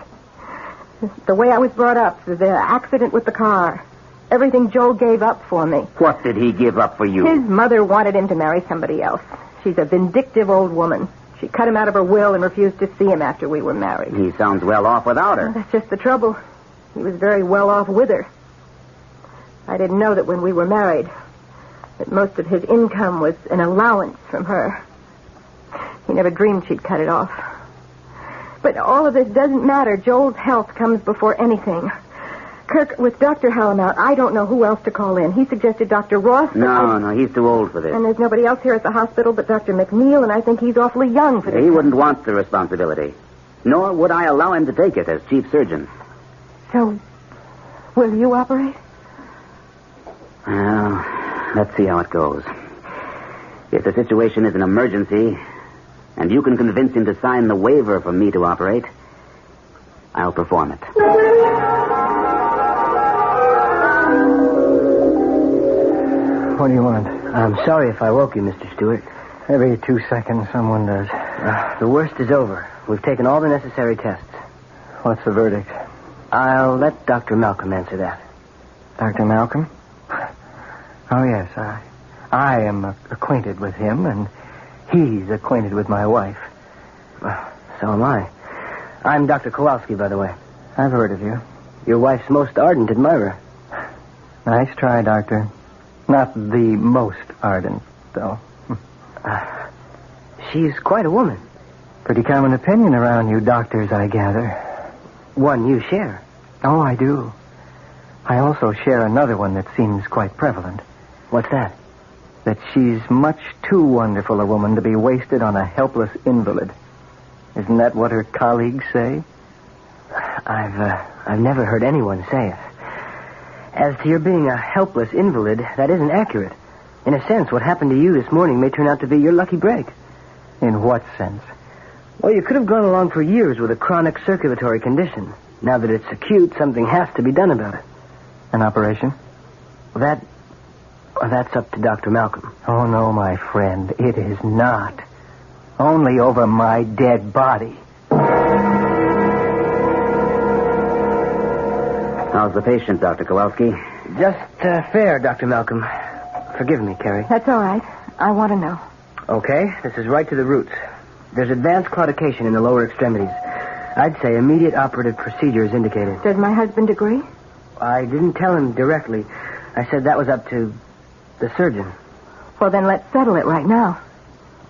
The way I was brought up, the accident with the car, everything Joel gave up for me. What did he give up for you? His mother wanted him to marry somebody else. She's a vindictive old woman. She cut him out of her will and refused to see him after we were married. He sounds well off without her. That's just the trouble. He was very well off with her. I didn't know that when we were married, that most of his income was an allowance from her. He never dreamed she'd cut it off. But all of this doesn't matter. Joel's health comes before anything. Kirk, with Dr. Hallam out, I don't know who else to call in. He suggested Dr. Ross. No, he's too old for this. And there's nobody else here at the hospital but Dr. McNeil, and I think he's awfully young for this. He wouldn't want the responsibility. Nor would I allow him to take it as chief surgeon. So, will you operate? Well, let's see how it goes. If the situation is an emergency, and you can convince him to sign the waiver for me to operate, I'll perform it. What do you want? I'm sorry if I woke you, Mr. Stewart. Every 2 seconds someone does. The worst is over. We've taken all the necessary tests. What's the verdict? I'll let Dr. Malcolm answer that. Dr. Malcolm? Oh, yes. I am acquainted with him, and he's acquainted with my wife. So am I. I'm Dr. Kowalski, by the way. I've heard of you. Your wife's most ardent admirer. Nice try, Doctor. Not the most ardent, though. She's quite a woman. Pretty common opinion around you doctors, I gather. One you share. Oh, I do. I also share another one that seems quite prevalent. What's that? That she's much too wonderful a woman to be wasted on a helpless invalid. Isn't that what her colleagues say? I've never heard anyone say it. As to your being a helpless invalid, that isn't accurate. In a sense, what happened to you this morning may turn out to be your lucky break. In what sense? Well, you could have gone along for years with a chronic circulatory condition. Now that it's acute, something has to be done about it. An operation? That's up to Dr. Malcolm. Oh, no, my friend. It is not. Only over my dead body. How's the patient, Dr. Kowalski? Just fair, Dr. Malcolm. Forgive me, Carrie. That's all right. I want to know. Okay, this is right to the roots. There's advanced claudication in the lower extremities. I'd say immediate operative procedure is indicated. Does my husband agree? I didn't tell him directly. I said that was up to the surgeon. Well, then let's settle it right now.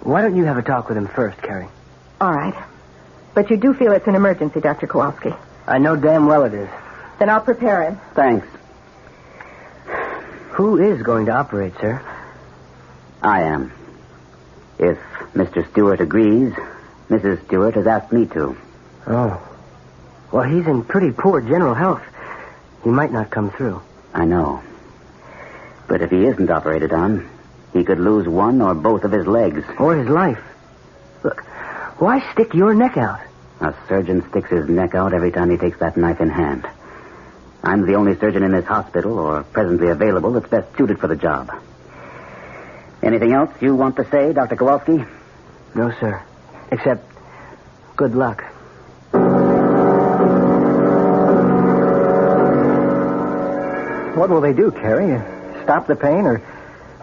Why don't you have a talk with him first, Carrie? All right. But you do feel it's an emergency, Dr. Kowalski. I know damn well it is. Then I'll prepare him. Thanks. Who is going to operate, sir? I am. If Mr. Stewart agrees, Mrs. Stewart has asked me to. Oh. Well, he's in pretty poor general health. He might not come through. I know. But if he isn't operated on, he could lose one or both of his legs. Or his life. Look, why stick your neck out? A surgeon sticks his neck out every time he takes that knife in hand. I'm the only surgeon in this hospital, or presently available, that's best suited for the job. Anything else you want to say, Dr. Kowalski? No, sir. Except, good luck. What will they do, Carrie? Stop the pain, or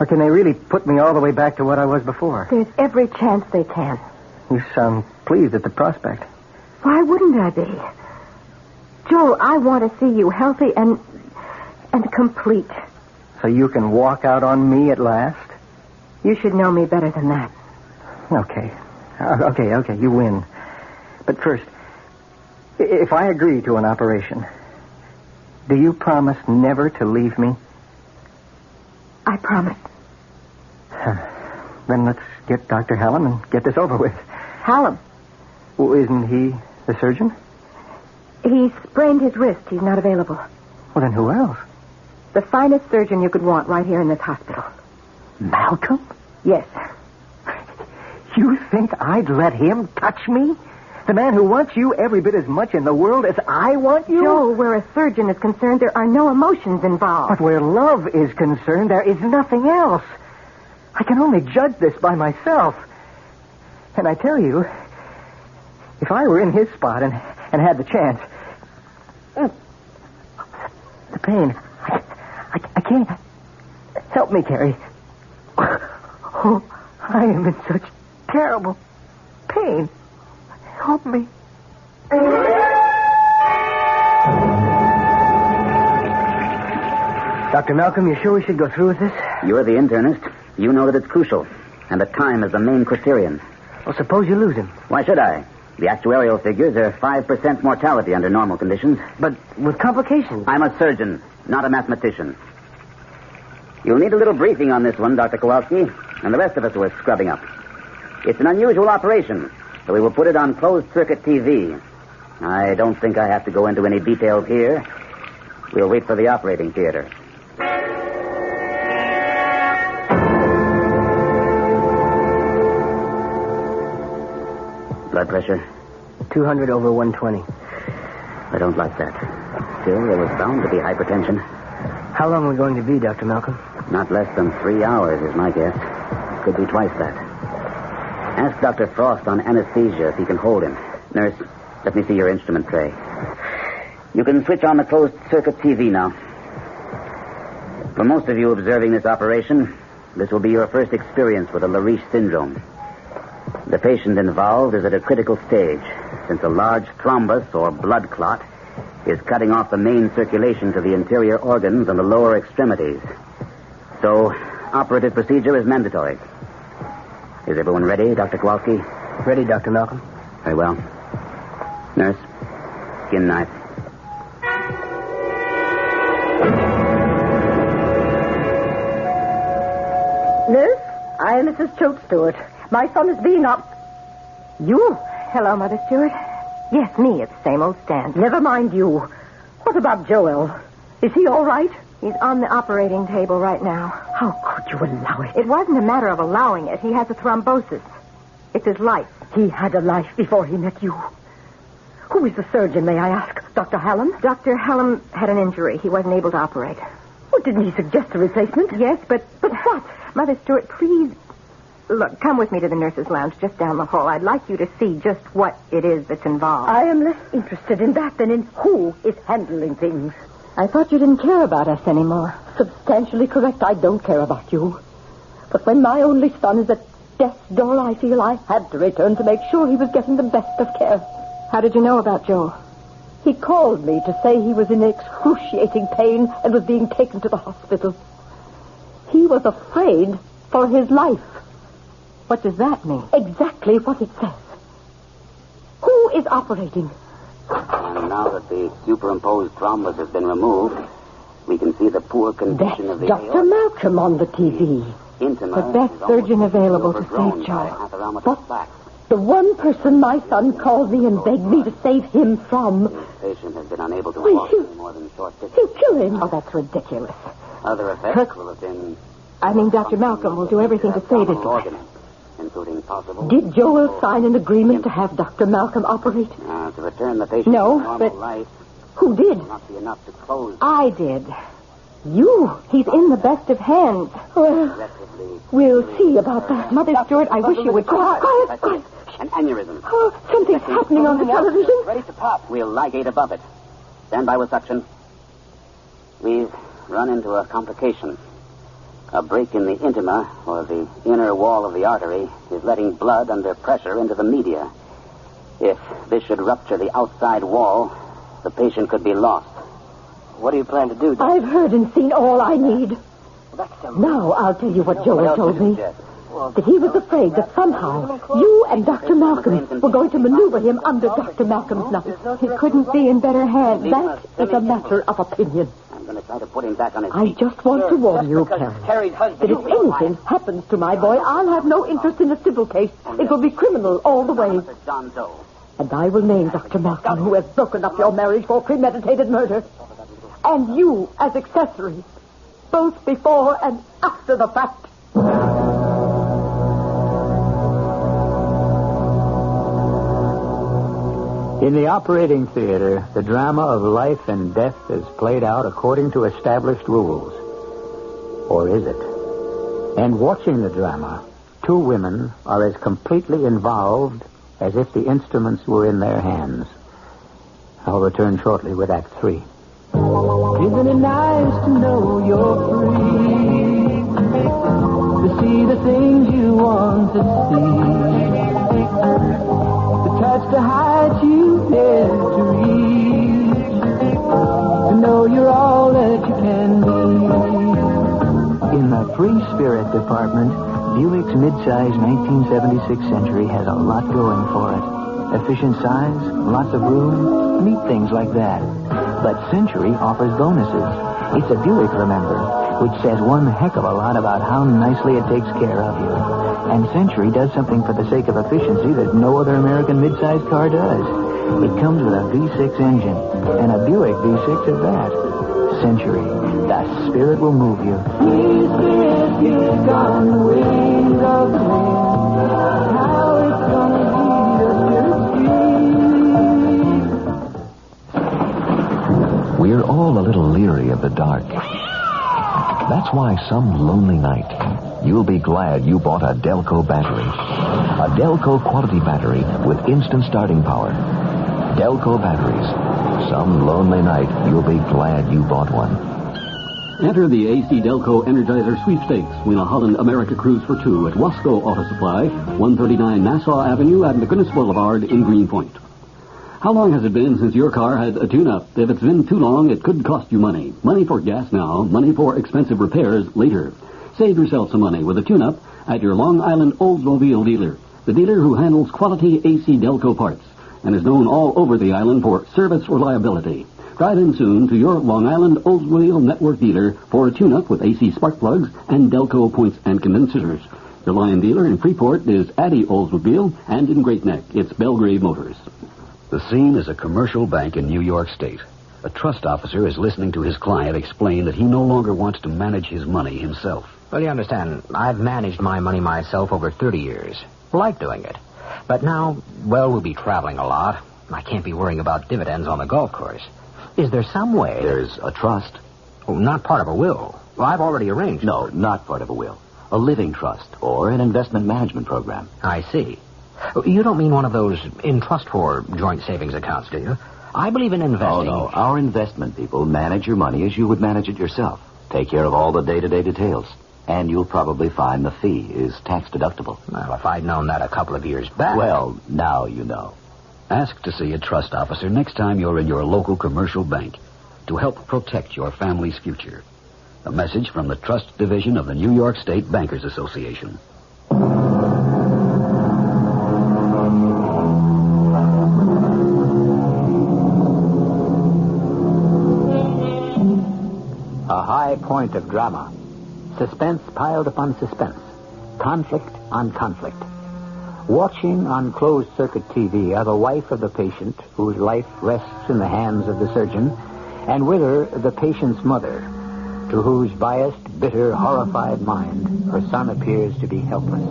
can they really put me all the way back to what I was before? There's every chance they can. You sound pleased at the prospect. Why wouldn't I be? Joe, I want to see you healthy and complete. So you can walk out on me at last? You should know me better than that. Okay. Okay, you win. But first, if I agree to an operation, do you promise never to leave me? I promise. Then let's get Dr. Hallam and get this over with. Hallam? Well, isn't he the surgeon? He sprained his wrist. He's not available. Well, then who else? The finest surgeon you could want right here in this hospital. Malcolm? Yes. You think I'd let him touch me? The man who wants you every bit as much in the world as I want you? Joe, where a surgeon is concerned, there are no emotions involved. But where love is concerned, there is nothing else. I can only judge this by myself. And I tell you, if I were in his spot and had the chance... The pain... I can't... Help me, Carrie. Oh, I am in such terrible pain. Help me. Dr. Malcolm, you sure we should go through with this? You're the internist. You know that it's crucial. And that time is the main criterion. Well, suppose you lose him. Why should I? The actuarial figures are 5% mortality under normal conditions. But with complications. I'm a surgeon, not a mathematician. You'll need a little briefing on this one, Dr. Kowalski, and the rest of us who are scrubbing up. It's an unusual operation, so we will put it on closed-circuit TV. I don't think I have to go into any details here. We'll wait for the operating theater. Blood pressure? 200 over 120. I don't like that. Still, there was bound to be hypertension. How long are we going to be, Dr. Malcolm? Not less than 3 hours is my guess. Could be twice that. Ask Dr. Frost on anesthesia if he can hold him. Nurse, let me see your instrument tray. You can switch on the closed-circuit TV now. For most of you observing this operation, this will be your first experience with a Lariche syndrome. The patient involved is at a critical stage, since a large thrombus or blood clot is cutting off the main circulation to the interior organs and the lower extremities. So, operative procedure is mandatory. Is everyone ready, Dr. Kowalski? Ready, Dr. Malcolm. Very well. Nurse, skin knife. Nurse, I am Mrs. Choate Stewart. My son is being up. You? Hello, Mother Stewart. Yes, me. It's the same old stand. Never mind you. What about Joel? Is he all right? He's on the operating table right now. How could you allow it? It wasn't a matter of allowing it. He has a thrombosis. It's his life. He had a life before he met you. Who is the surgeon, may I ask? Dr. Hallam? Dr. Hallam had an injury. He wasn't able to operate. Well, didn't he suggest a replacement? Yes, but what? Mother Stewart, please... Look, come with me to the nurse's lounge just down the hall. I'd like you to see just what it is that's involved. I am less interested in that than in who is handling things. I thought you didn't care about us anymore. Substantially correct. I don't care about you. But when my only son is at death's door, I feel I had to return to make sure he was getting the best of care. How did you know about Joel? He called me to say he was in excruciating pain and was being taken to the hospital. He was afraid for his life. What does that mean? Exactly what it says. Who is operating? And now that the superimposed thrombus has been removed, we can see the poor condition of the Dr. Malcolm on the TV. Intima The best surgeon available to save Joel. But the one person my son called me and begged me to save him from. The patient has been unable to walk any more than short distance. He'll kill him. Oh, that's ridiculous. Other effects will have been... Dr. Malcolm will do everything to save his life. Including possible... Did Joel sign an agreement to have Dr. Malcolm operate? To return the patient to No, normal but life... Who did? Will not be enough to close... I did. You? He's in the best of hands. Well, we'll see about that. Mother Stewart, I wish you would... Quiet. An aneurysm. Oh, something's happening on the television. Ready to pop. We'll ligate above it. Stand by with suction. We've run into a complication. A break in the intima, or the inner wall of the artery, is letting blood under pressure into the media. If this should rupture the outside wall, the patient could be lost. What do you plan to do, Doctor? I've heard and seen all I need. Now I'll tell you what Joel told me. That he was afraid that somehow you and Dr. Malcolm were going to maneuver him under Dr. Malcolm's knife. He couldn't be in better hands. That is a matter of opinion. I'm going to try to put him back on his I feet. just want to warn you, Karen, that if anything happens to my boy, I'll have no interest in a civil case. It will be criminal all the way. John Doe. And I will name Dr. Malcolm, who has broken up your marriage for premeditated murder. And you as accessories, both before and after the fact. In the operating theater, the drama of life and death is played out according to established rules. Or is it? And watching the drama, two women are as completely involved as if the instruments were in their hands. I'll return shortly with Act 3. Isn't it nice to know you're free? To see the things you want to see. To touch the heights you dare to reach. To know you're all that you can be. In the Free Spirit department, Buick's midsize 1976 Century has a lot going for it. Efficient size, lots of room, neat things like that. But Century offers bonuses. It's a Buick, remember, which says one heck of a lot about how nicely it takes care of you. And Century does something for the sake of efficiency that no other American midsize car does. It comes with a V6 engine, and a Buick V6 at that. Century, the spirit will move you. Free spirit, you've on the wings of the wind. How it's gonna be the spirit. We're all a little leery of the dark. That's why some lonely night, you'll be glad you bought a Delco battery. A Delco quality battery with instant starting power. Delco batteries. Some lonely night, you'll be glad you bought one. Enter the AC Delco Energizer Sweepstakes. Win a Holland America Cruise for two at Wasco Auto Supply, 139 Nassau Avenue at McGinnis Boulevard in Greenpoint. How long has it been since your car had a tune-up? If it's been too long, it could cost you money. Money for gas now, money for expensive repairs later. Save yourself some money with a tune-up at your Long Island Oldsmobile dealer. The dealer who handles quality AC Delco parts and is known all over the island for service reliability. Drive in soon to your Long Island Oldsmobile Network dealer for a tune-up with AC spark plugs and Delco points and condensers. Your Lion dealer in Freeport is Addy Oldsmobile, and in Great Neck, it's Belgrave Motors. The scene is a commercial bank in New York State. A trust officer is listening to his client explain that he no longer wants to manage his money himself. Well, you understand, I've managed my money myself over 30 years. Like doing it. But now, well, we'll be traveling a lot. I can't be worrying about dividends on the golf course. Is there some way... There's a trust. Oh, not part of a will. Well, I've already arranged. No, not part of a will. A living trust or an investment management program. I see. You don't mean one of those in trust for joint savings accounts, do you? I believe in investing. Oh, no. Our investment people manage your money as you would manage it yourself. Take care of all the day-to-day details. And you'll probably find the fee is tax deductible. Well, if I'd known that a couple of years back... Well, now you know. Ask to see a trust officer next time you're in your local commercial bank to help protect your family's future. A message from the Trust Division of the New York State Bankers Association. A high point of drama. Suspense piled upon suspense. Conflict on conflict. Watching on closed-circuit TV are the wife of the patient, whose life rests in the hands of the surgeon, and with her, the patient's mother, to whose biased, bitter, horrified mind her son appears to be helpless.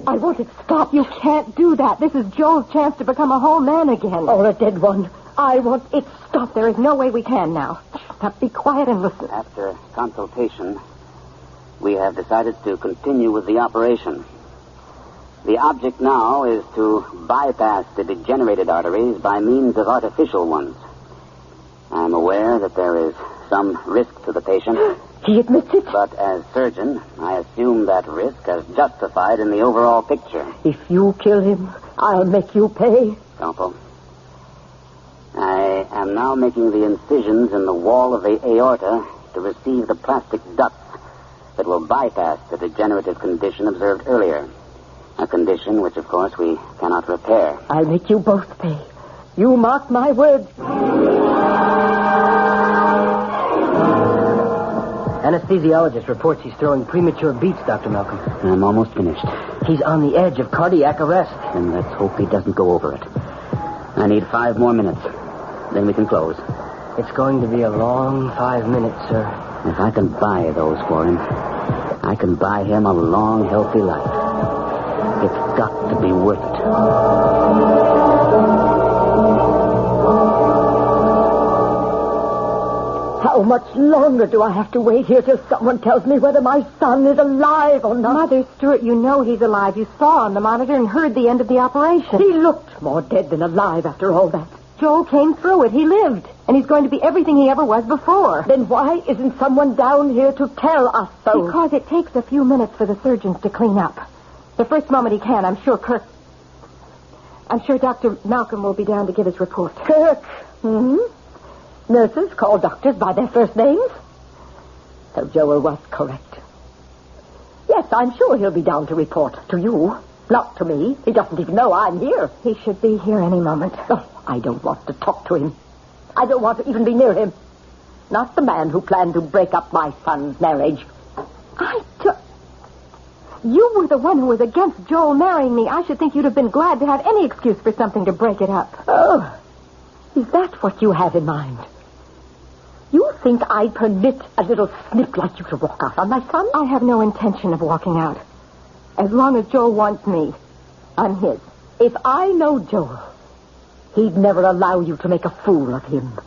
I want it stopped. You can't do that. This is Joel's chance to become a whole man again. Or a dead one. I want it stopped. There is no way we can now. Now be quiet and listen. After consultation, we have decided to continue with the operation. The object now is to bypass the degenerated arteries by means of artificial ones. I'm aware that there is some risk to the patient. He admits it? But as surgeon, I assume that risk as justified in the overall picture. If you kill him, I'll make you pay. Scalpel. I am now making the incisions in the wall of the aorta to receive the plastic ducts that will bypass the degenerative condition observed earlier. A condition which, of course, we cannot repair. I'll make you both pay. You mark my words. Anesthesiologist reports he's throwing premature beats, Dr. Malcolm. I'm almost finished. He's on the edge of cardiac arrest. And let's hope he doesn't go over it. I need 5 more minutes. Then we can close. It's going to be a long 5 minutes, sir. If I can buy those for him, I can buy him a long, healthy life. It's got to be worth it. How much longer do I have to wait here till someone tells me whether my son is alive or not? Mother Stewart, you know he's alive. You saw on the monitor and heard the end of the operation. He looked more dead than alive after all that. Joel came through it. He lived. And he's going to be everything he ever was before. Then why isn't someone down here to tell us so? Because it takes a few minutes for the surgeons to clean up. The first moment he can, I'm sure Dr. Malcolm will be down to give his report. Kirk? Mm-hmm. Nurses call doctors by their first names. So Joel was correct. Yes, I'm sure he'll be down to report to you. Not to me. He doesn't even know I'm here. He should be here any moment. Oh, I don't want to talk to him. I don't want to even be near him. Not the man who planned to break up my son's marriage. You were the one who was against Joel marrying me. I should think you'd have been glad to have any excuse for something to break it up. Oh, is that what you have in mind? You think I'd permit a little snip like you to walk out on my son? I have no intention of walking out. As long as Joel wants me, I'm his. If I know Joel, he'd never allow you to make a fool of him.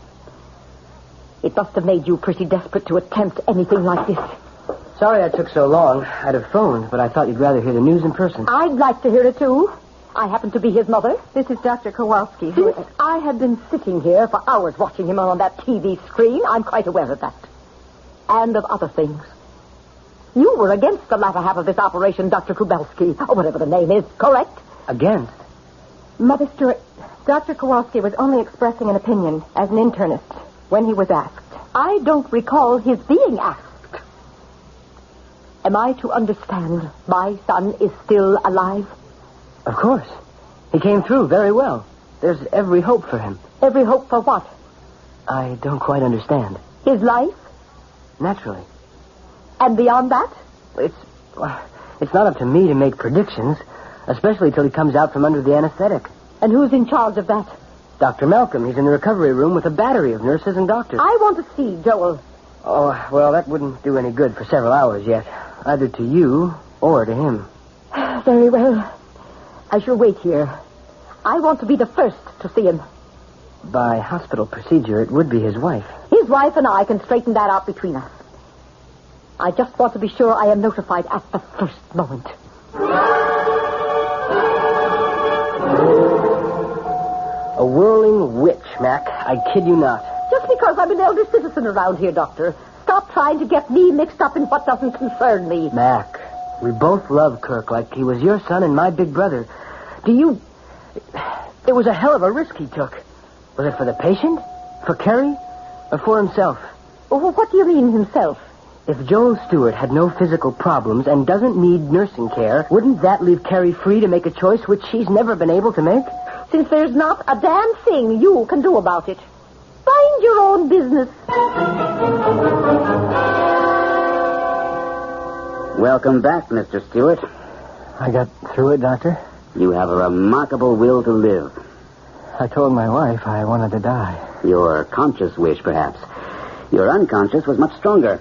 It must have made you pretty desperate to attempt anything like this. Sorry I took so long. I'd have phoned, but I thought you'd rather hear the news in person. I'd like to hear it, too. I happen to be his mother. This is Dr. Kowalski. Since I have been sitting here for hours watching him on that TV screen, I'm quite aware of that. And of other things. You were against the latter half of this operation, Dr. Kubelski, or whatever the name is, correct? Against? Mother Stewart, Dr. Kowalski was only expressing an opinion as an internist when he was asked. I don't recall his being asked. Am I to understand my son is still alive? Of course. He came through very well. There's every hope for him. Every hope for what? I don't quite understand. His life? Naturally. And beyond that? It's not up to me to make predictions, especially till he comes out from under the anesthetic. And who's in charge of that? Dr. Malcolm. He's in the recovery room with a battery of nurses and doctors. I want to see Joel. Oh, well, that wouldn't do any good for several hours yet. Either to you or to him. Very well. I shall wait here. I want to be the first to see him. By hospital procedure, it would be his wife. His wife and I can straighten that out between us. I just want to be sure I am notified at the first moment. A whirling witch, Mac. I kid you not. Just because I'm an elder citizen around here, Doctor. Stop trying to get me mixed up in what doesn't concern me. Mac, we both love Kirk like he was your son and my big brother. It was a hell of a risk he took. Was it for the patient? For Carrie? Or for himself? Well, what do you mean, himself? If Joel Stewart had no physical problems and doesn't need nursing care, wouldn't that leave Carrie free to make a choice which she's never been able to make? Since there's not a damn thing you can do about it. Mind your own business. Welcome back, Mr. Stewart. I got through it, Doctor. You have a remarkable will to live. I told my wife I wanted to die. Your conscious wish, perhaps. Your unconscious was much stronger.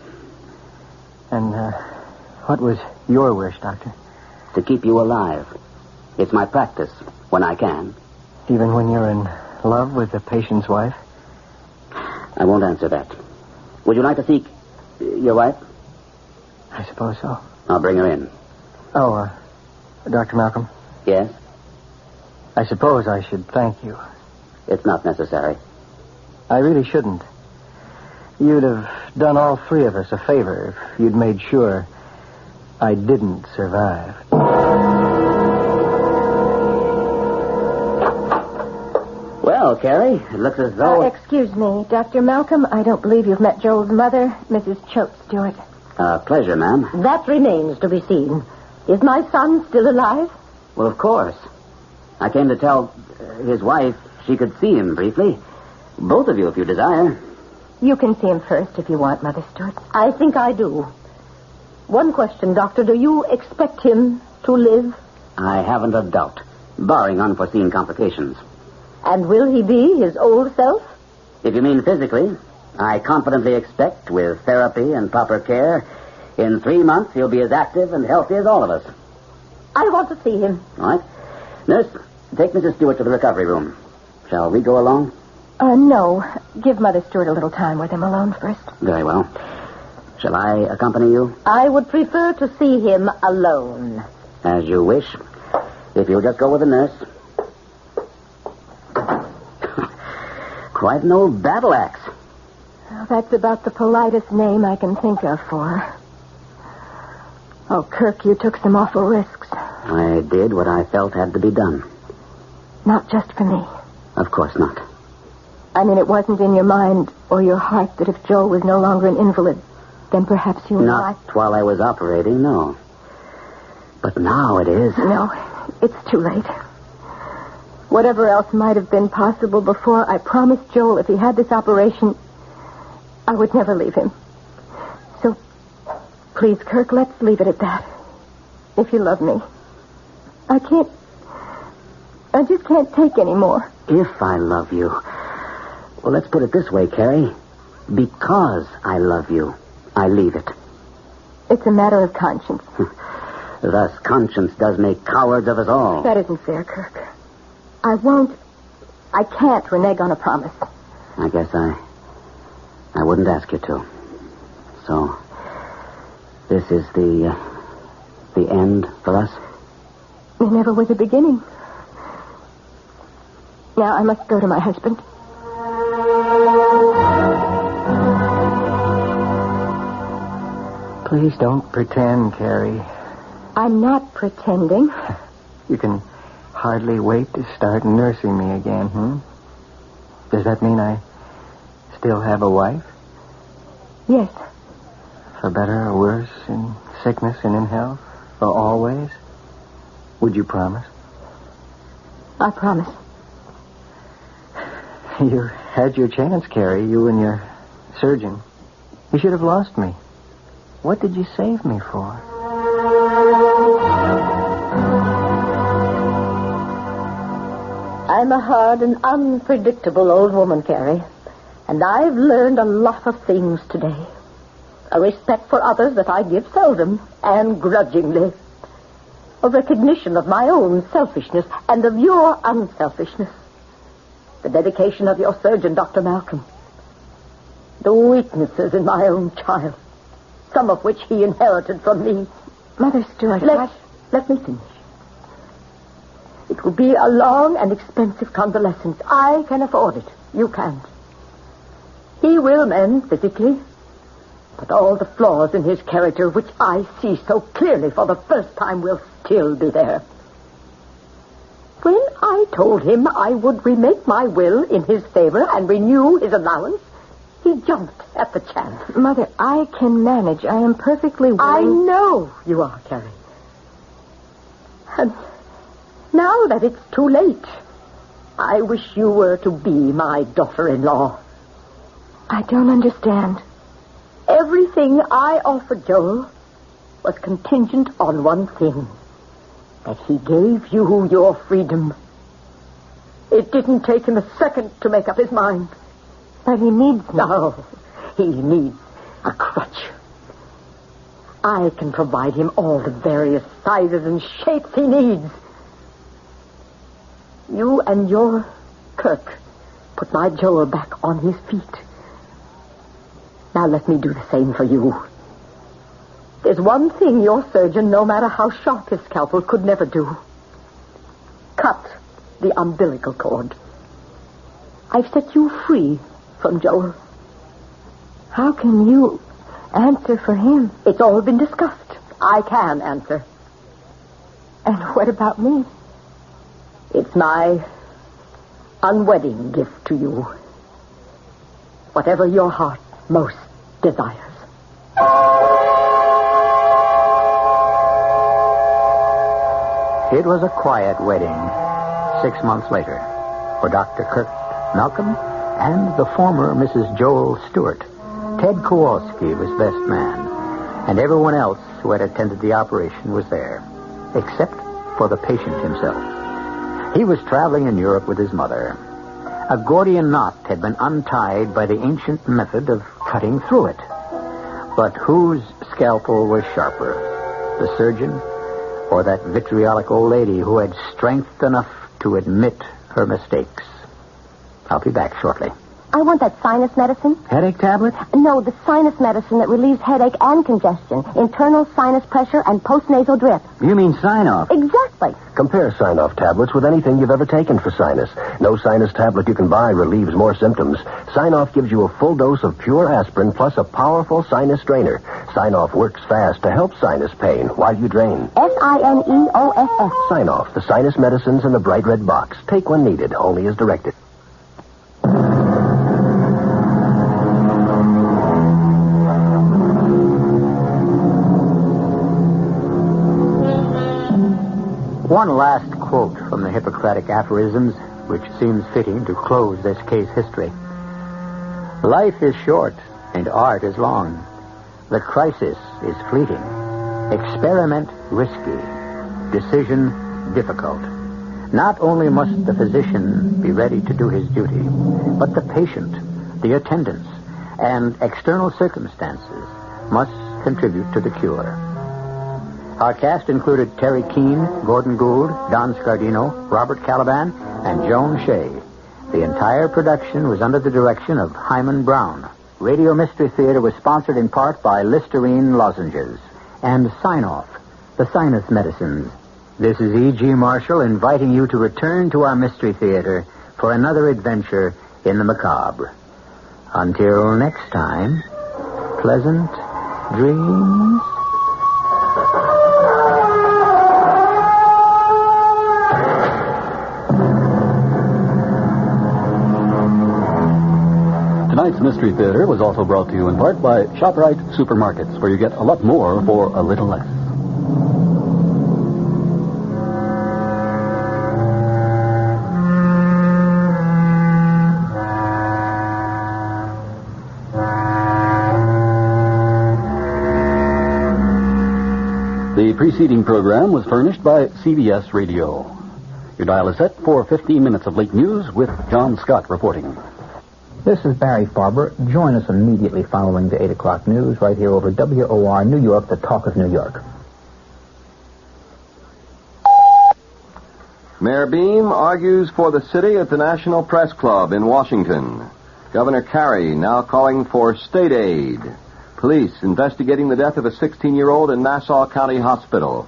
And what was your wish, Doctor? To keep you alive. It's my practice, when I can. Even when you're in love with the patient's wife? I won't answer that. Would you like to seek your wife? I suppose so. I'll bring her in. Oh, Dr. Malcolm? Yes? I suppose I should thank you. It's not necessary. I really shouldn't. You'd have done all three of us a favor if you'd made sure I didn't survive. Well, Carrie, it looks as though... Excuse me, Dr. Malcolm. I don't believe you've met Joel's mother, Mrs. Choate Stewart. Pleasure, ma'am. That remains to be seen. Is my son still alive? Well, of course. I came to tell his wife she could see him briefly. Both of you, if you desire. You can see him first if you want, Mother Stewart. I think I do. One question, Doctor. Do you expect him to live? I haven't a doubt, barring unforeseen complications. And will he be his old self? If you mean physically, I confidently expect, with therapy and proper care, in 3 months he'll be as active and healthy as all of us. I want to see him. All right. Nurse, take Mrs. Stewart to the recovery room. Shall we go along? No. Give Mother Stewart a little time with him alone first. Very well. Shall I accompany you? I would prefer to see him alone. As you wish. If you'll just go with the nurse. Quite an old battle axe. Well, that's about the politest name I can think of for her. Oh, Kirk, you took some awful risks. I did what I felt had to be done. Not just for me. Of course not. I mean, it wasn't in your mind or your heart that if Joe was no longer an invalid, then perhaps you and I... Not while I was operating, no. But now it is. No, it's too late. Whatever else might have been possible before, I promised Joel if he had this operation, I would never leave him. So, please, Kirk, let's leave it at that. If you love me. I just can't take any more. If I love you. Well, let's put it this way, Carrie. Because I love you, I leave it. It's a matter of conscience. Thus, conscience does make cowards of us all. That isn't fair, Kirk. I can't renege on a promise. I guess I wouldn't ask you to. So, this is the end for us? There never was a beginning. Now I must go to my husband. Please don't pretend, Carrie. I'm not pretending. You can hardly wait to start nursing me again, Does that mean I still have a wife? Yes. For better or worse, in sickness and in health? For always? Would you promise? I promise. You had your chance, Carrie, you and your surgeon. You should have lost me. What did you save me for? I'm a hard and unpredictable old woman, Carrie. And I've learned a lot of things today. A respect for others that I give seldom and grudgingly. A recognition of my own selfishness and of your unselfishness. The dedication of your surgeon, Dr. Malcolm. The weaknesses in my own child. Some of which he inherited from me. Mother Stewart, let me finish. It will be a long and expensive convalescence. I can afford it. You can't. He will mend physically. But all the flaws in his character, which I see so clearly for the first time, will still be there. When I told him I would remake my will in his favor and renew his allowance, he jumped at the chance. Mother, I can manage. I am perfectly willing. I know you are, Carrie. And now that it's too late, I wish you were to be my daughter-in-law. I don't understand. Everything I offered Joel was contingent on one thing. That he gave you your freedom. It didn't take him a second to make up his mind. But he needs me. No, he needs a crutch. I can provide him all the various sizes and shapes he needs. You and your Kirk put my Joel back on his feet. Now let me do the same for you. There's one thing your surgeon, no matter how sharp his scalpel, could never do. Cut the umbilical cord. I've set you free from Joel. How can you answer for him? It's all been discussed. I can answer. And what about me? It's my unwedding gift to you. Whatever your heart most desires. It was a quiet wedding 6 months later for Dr. Kirk Malcolm and the former Mrs. Joel Stewart. Ted Kowalski was best man, and everyone else who had attended the operation was there, except for the patient himself. He was traveling in Europe with his mother. A Gordian knot had been untied by the ancient method of cutting through it. But whose scalpel was sharper, the surgeon or that vitriolic old lady who had strength enough to admit her mistakes? I'll be back shortly. I want that sinus medicine. Headache tablet? No, the sinus medicine that relieves headache and congestion, internal sinus pressure, and postnasal drip. You mean sign-off? Exactly. Compare sign-off tablets with anything you've ever taken for sinus. No sinus tablet you can buy relieves more symptoms. Sign-off gives you a full dose of pure aspirin plus a powerful sinus drainer. Sign-off works fast to help sinus pain while you drain. Sineoff. Sign-off, the sinus medicines in the bright red box. Take when needed, only as directed. One last quote from the Hippocratic aphorisms, which seems fitting to close this case history. Life is short, and art is long. The crisis is fleeting. Experiment risky. Decision difficult. Not only must the physician be ready to do his duty, but the patient, the attendants, and external circumstances must contribute to the cure. Our cast included Terry Keane, Gordon Gould, Don Scardino, Robert Caliban, and Joan Shea. The entire production was under the direction of Himan Brown. Radio Mystery Theater was sponsored in part by Listerine lozenges and Sign-Off, the sinus medicines. This is E.G. Marshall inviting you to return to our Mystery Theater for another adventure in the macabre. Until next time, pleasant dreams. Tonight's Mystery Theater was also brought to you in part by ShopRite Supermarkets, where you get a lot more for a little less. The preceding program was furnished by CBS Radio. Your dial is set for 15 minutes of late news with John Scott reporting. This is Barry Farber. Join us immediately following the 8 o'clock news right here over WOR New York, the talk of New York. Mayor Beam argues for the city at the National Press Club in Washington. Governor Carey now calling for state aid. Police investigating the death of a 16-year-old in Nassau County Hospital.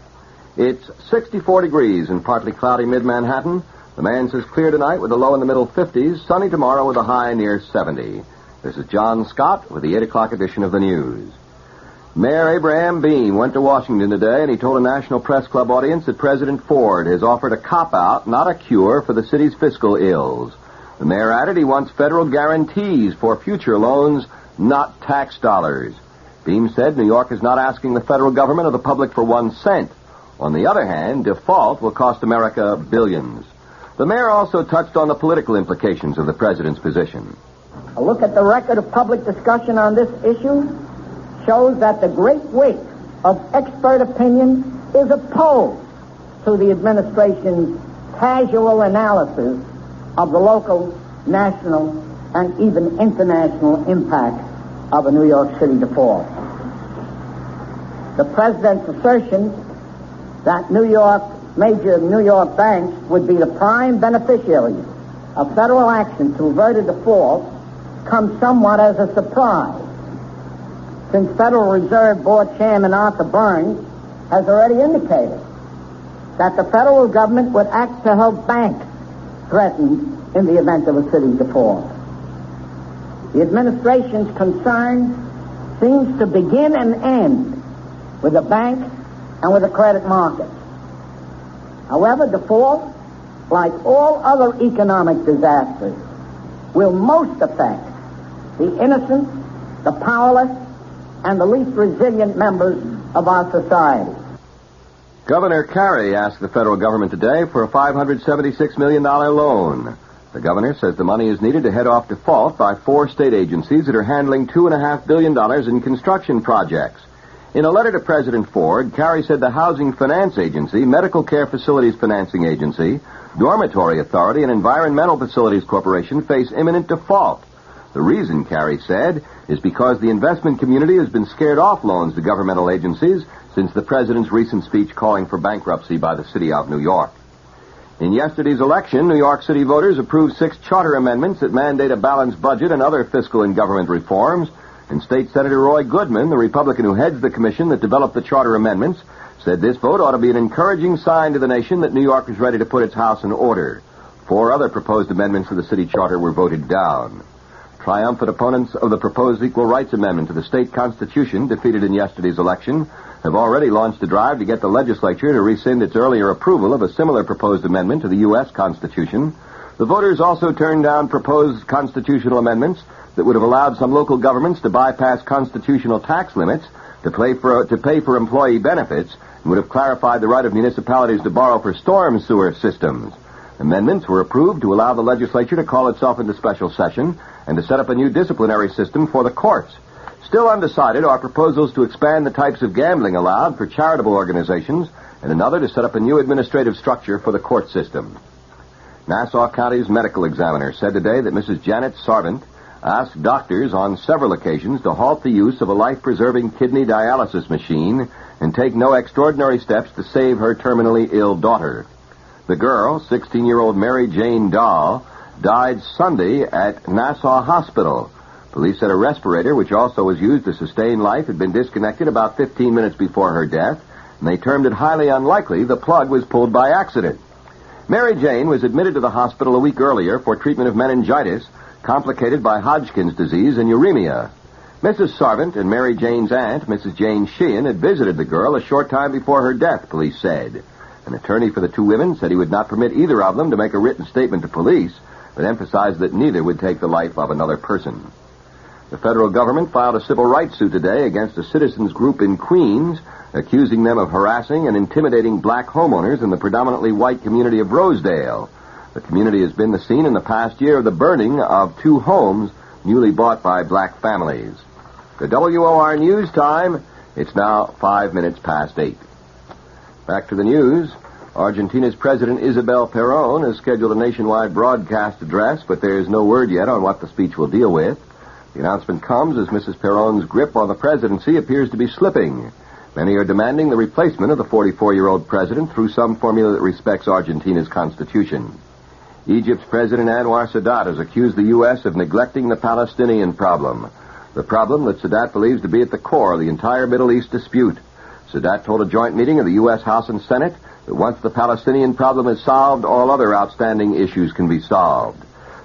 It's 64 degrees in partly cloudy mid-Manhattan. The man says clear tonight with a low in the middle 50s, sunny tomorrow with a high near 70. This is John Scott with the 8 o'clock edition of the news. Mayor Abraham Beame went to Washington today, and he told a National Press Club audience that President Ford has offered a cop-out, not a cure, for the city's fiscal ills. The mayor added he wants federal guarantees for future loans, not tax dollars. Beame said New York is not asking the federal government or the public for 1 cent. On the other hand, default will cost America billions. The mayor also touched on the political implications of the president's position. A look at the record of public discussion on this issue shows that the great weight of expert opinion is opposed to the administration's casual analysis of the local, national, and even international impact of a New York City default. The president's assertion that major New York banks would be the prime beneficiaries of federal action to avert a default comes somewhat as a surprise, since Federal Reserve Board Chairman Arthur Burns has already indicated that the federal government would act to help banks threatened in the event of a city default. The administration's concern seems to begin and end with the banks and with the credit markets. However, default, like all other economic disasters, will most affect the innocent, the powerless, and the least resilient members of our society. Governor Carey asked the federal government today for a $576 million loan. The governor says the money is needed to head off default by 4 state agencies that are handling $2.5 billion in construction projects. In a letter to President Ford, Carey said the Housing Finance Agency, Medical Care Facilities Financing Agency, Dormitory Authority, and Environmental Facilities Corporation face imminent default. The reason, Carey said, is because the investment community has been scared off loans to governmental agencies since the president's recent speech calling for bankruptcy by the city of New York. In yesterday's election, New York City voters approved 6 charter amendments that mandate a balanced budget and other fiscal and government reforms. And State Senator Roy Goodman, the Republican who heads the commission that developed the charter amendments, said this vote ought to be an encouraging sign to the nation that New York is ready to put its house in order. 4 other proposed amendments to the city charter were voted down. Triumphant opponents of the proposed Equal Rights Amendment to the state constitution, defeated in yesterday's election, have already launched a drive to get the legislature to rescind its earlier approval of a similar proposed amendment to the U.S. Constitution. The voters also turned down proposed constitutional amendments that would have allowed some local governments to bypass constitutional tax limits to pay for employee benefits and would have clarified the right of municipalities to borrow for storm sewer systems. Amendments were approved to allow the legislature to call itself into special session and to set up a new disciplinary system for the courts. Still undecided are proposals to expand the types of gambling allowed for charitable organizations and another to set up a new administrative structure for the court system. Nassau County's medical examiner said today that Mrs. Janet Sarvant asked doctors on several occasions to halt the use of a life-preserving kidney dialysis machine and take no extraordinary steps to save her terminally ill daughter. The girl, 16-year-old Mary Jane Dahl, died Sunday at Nassau Hospital. Police said a respirator, which also was used to sustain life, had been disconnected about 15 minutes before her death, and they termed it highly unlikely the plug was pulled by accident. Mary Jane was admitted to the hospital a week earlier for treatment of meningitis, complicated by Hodgkin's disease and uremia. Mrs. Sarvant and Mary Jane's aunt, Mrs. Jane Sheehan, had visited the girl a short time before her death, police said. An attorney for the 2 women said he would not permit either of them to make a written statement to police, but emphasized that neither would take the life of another person. The federal government filed a civil rights suit today against a citizens group in Queens, accusing them of harassing and intimidating black homeowners in the predominantly white community of Rosedale. The community has been the scene in the past year of the burning of 2 homes newly bought by black families. The WOR News Time, it's now 5 minutes past 8. Back to the news. Argentina's President Isabel Perón has scheduled a nationwide broadcast address, but there is no word yet on what the speech will deal with. The announcement comes as Mrs. Perón's grip on the presidency appears to be slipping. Many are demanding the replacement of the 44-year-old president through some formula that respects Argentina's constitution. Egypt's President Anwar Sadat has accused the U.S. of neglecting the Palestinian problem, the problem that Sadat believes to be at the core of the entire Middle East dispute. Sadat told a joint meeting of the U.S. House and Senate that once the Palestinian problem is solved, all other outstanding issues can be solved.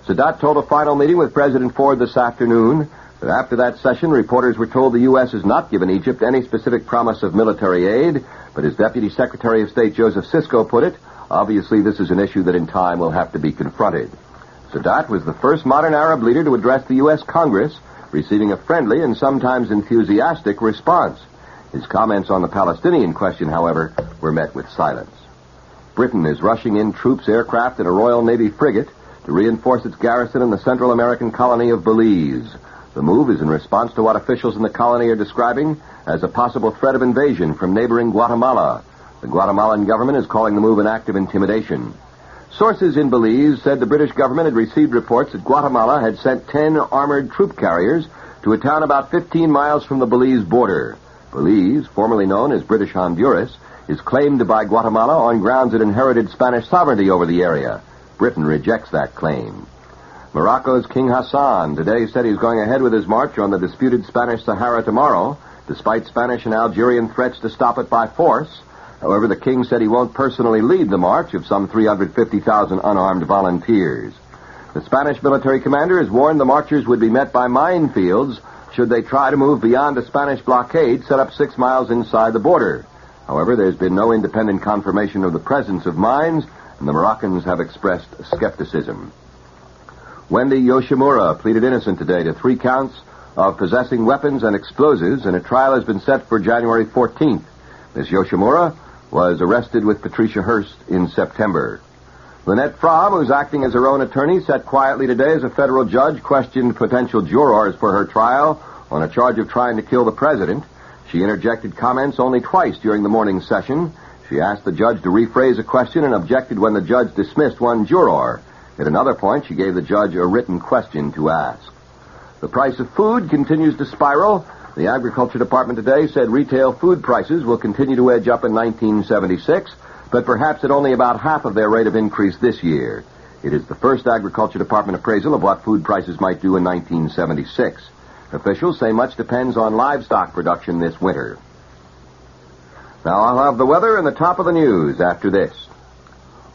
Sadat told a final meeting with President Ford this afternoon that after that session, reporters were told the U.S. has not given Egypt any specific promise of military aid, but as Deputy Secretary of State Joseph Sisko put it, obviously this is an issue that in time will have to be confronted. Sadat was the first modern Arab leader to address the U.S. Congress, receiving a friendly and sometimes enthusiastic response. His comments on the Palestinian question, however, were met with silence. Britain is rushing in troops, aircraft, and a Royal Navy frigate to reinforce its garrison in the Central American colony of Belize. The move is in response to what officials in the colony are describing as a possible threat of invasion from neighboring Guatemala. The Guatemalan government is calling the move an act of intimidation. Sources in Belize said the British government had received reports that Guatemala had sent 10 armored troop carriers to a town about 15 miles from the Belize border. Belize, formerly known as British Honduras, is claimed by Guatemala on grounds it inherited Spanish sovereignty over the area. Britain rejects that claim. Morocco's King Hassan today said he's going ahead with his march on the disputed Spanish Sahara tomorrow, despite Spanish and Algerian threats to stop it by force. However, the king said he won't personally lead the march of some 350,000 unarmed volunteers. The Spanish military commander has warned the marchers would be met by minefields should they try to move beyond a Spanish blockade set up 6 miles inside the border. However, there's been no independent confirmation of the presence of mines, and the Moroccans have expressed skepticism. Wendy Yoshimura pleaded innocent today to 3 counts of possessing weapons and explosives, and a trial has been set for January 14th. Ms. Yoshimura was arrested with Patricia Hearst in September. Lynette Fromm, who's acting as her own attorney, sat quietly today as a federal judge questioned potential jurors for her trial on a charge of trying to kill the president. She interjected comments only twice during the morning session. She asked the judge to rephrase a question and objected when the judge dismissed one juror. At another point, she gave the judge a written question to ask. The price of food continues to spiral. The Agriculture Department today said retail food prices will continue to edge up in 1976, but perhaps at only about half of their rate of increase this year. It is the first Agriculture Department appraisal of what food prices might do in 1976. Officials say much depends on livestock production this winter. Now I'll have the weather and the top of the news after this.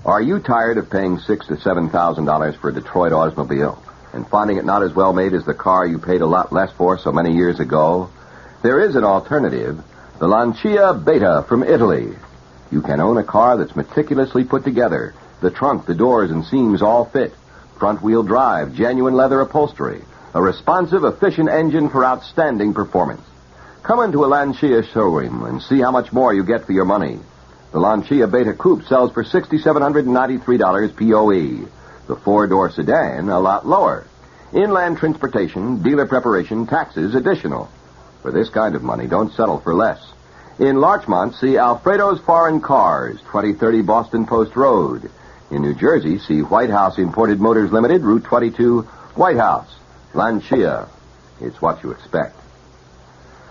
Are you tired of paying $6,000 to $7,000 for a Detroit automobile and finding it not as well made as the car you paid a lot less for so many years ago? There is an alternative, the Lancia Beta from Italy. You can own a car that's meticulously put together. The trunk, the doors, and seams all fit. Front-wheel drive, genuine leather upholstery. A responsive, efficient engine for outstanding performance. Come into a Lancia showroom and see how much more you get for your money. The Lancia Beta Coupe sells for $6,793 POE. The 4-door sedan, a lot lower. Inland transportation, dealer preparation, taxes additional. For this kind of money, don't settle for less. In Larchmont, see Alfredo's Foreign Cars, 2030 Boston Post Road. In New Jersey, see White House Imported Motors Limited, Route 22, White House. Lancia. It's what you expect.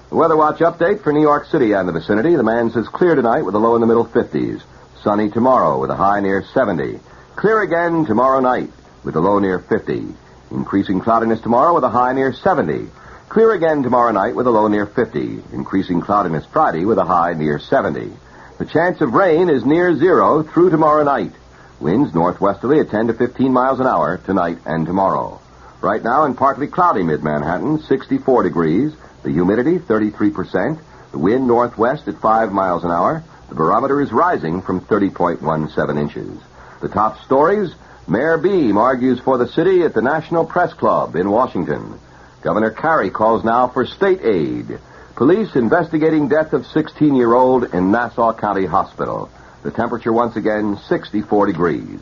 The Weather Watch update for New York City and the vicinity. The man says clear tonight with a low in the middle 50s. Sunny tomorrow with a high near 70. Clear again tomorrow night with a low near 50. Increasing cloudiness tomorrow with a high near 70. Clear again tomorrow night with a low near 50. Increasing cloudiness Friday with a high near 70. The chance of rain is near 0 through tomorrow night. Winds northwesterly at 10 to 15 miles an hour tonight and tomorrow. Right now in partly cloudy mid-Manhattan, 64 degrees. The humidity, 33%. The wind northwest at 5 miles an hour. The barometer is rising from 30.17 inches. The top stories, Mayor Beam argues for the city at the National Press Club in Washington. Governor Carey calls now for state aid. Police investigating death of 16-year-old in Nassau County Hospital. The temperature once again, 64 degrees.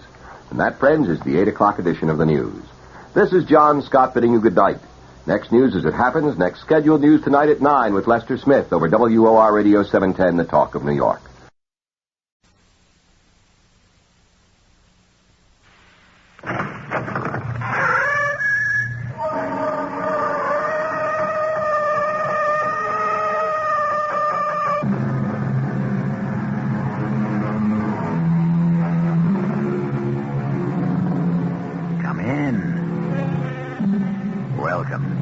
And that, friends, is the 8 o'clock edition of the news. This is John Scott bidding you good night. Next news as it happens. Next scheduled news tonight at 9 with Lester Smith over WOR Radio 710, The Talk of New York. Come in. Welcome.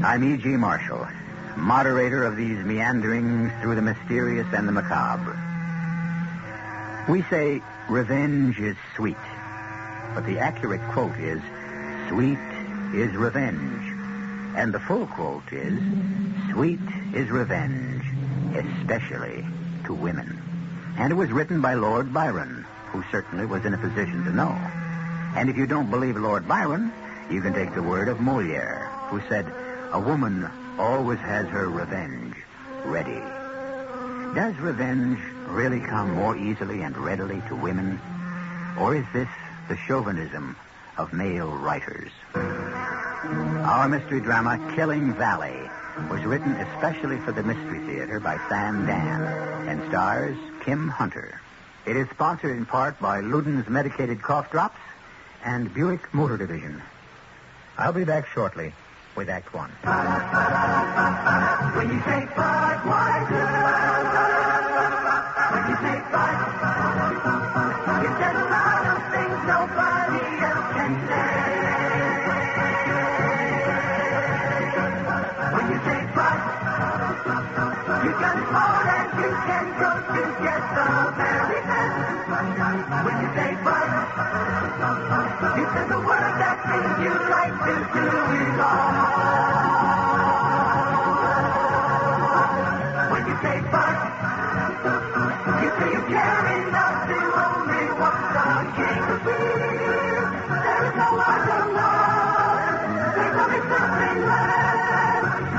I'm E.G. Marshall, moderator of these meanderings through the mysterious and the macabre. We say revenge is sweet, but the accurate quote is, Sweet is revenge. And the full quote is, sweet is revenge, especially to women. And it was written by Lord Byron, who certainly was in a position to know. And if you don't believe Lord Byron, you can take the word of Moliere, who said, a woman always has her revenge ready. Does revenge really come more easily and readily to women? Or is this the chauvinism of male writers? Our mystery drama, Killing Valley, was written especially for the Mystery Theater by Sam Dan and stars Kim Hunter. It is sponsored in part by Luden's Medicated Cough Drops and Buick Motor Division. I'll be back shortly with Act One. When you say Budweiser, when you say Bud, you said a lot of things nobody else can say. When you say Bud, you got more and you can go to get the very best. When you say Bud, you said the word that means you like to do it all. When you say Bud, you say you care enough to only want the king of beer. There is no other love. There's only something less.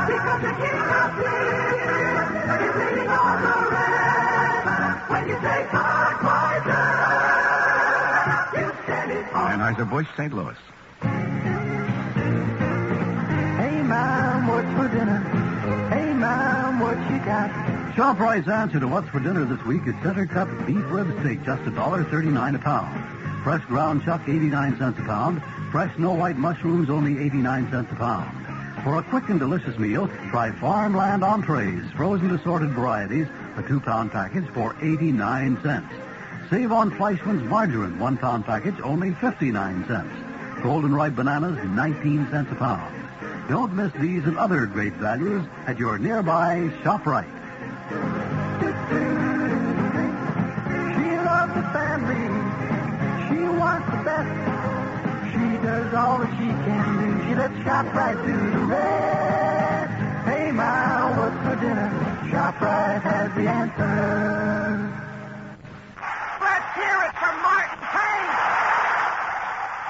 Because the king of beer is leading all the rest. When you say Budweiser, you said it all. Anheuser-Busch, St. Louis. Hey, Mom, what's for dinner? Hey, Mom, what you got? ShopRite's answer to what's for dinner this week is center cut beef rib steak, just $1.39 a pound. Fresh ground chuck, 89 cents a pound. Fresh snow white mushrooms, only 89 cents a pound. For a quick and delicious meal, try Farmland entrees, frozen assorted varieties, a 2-pound package for 89 cents. Save on Fleischmann's margarine, 1-pound package, only 59 cents. Golden ripe bananas, 19 cents a pound. Don't miss these and other great values at your nearby ShopRite. She loves the family. She wants the best. She does all that she can do. She lets ShopRite do the rest. Hey, Ma, what's for dinner? ShopRite has the answer. Let's hear it for Martin Payne.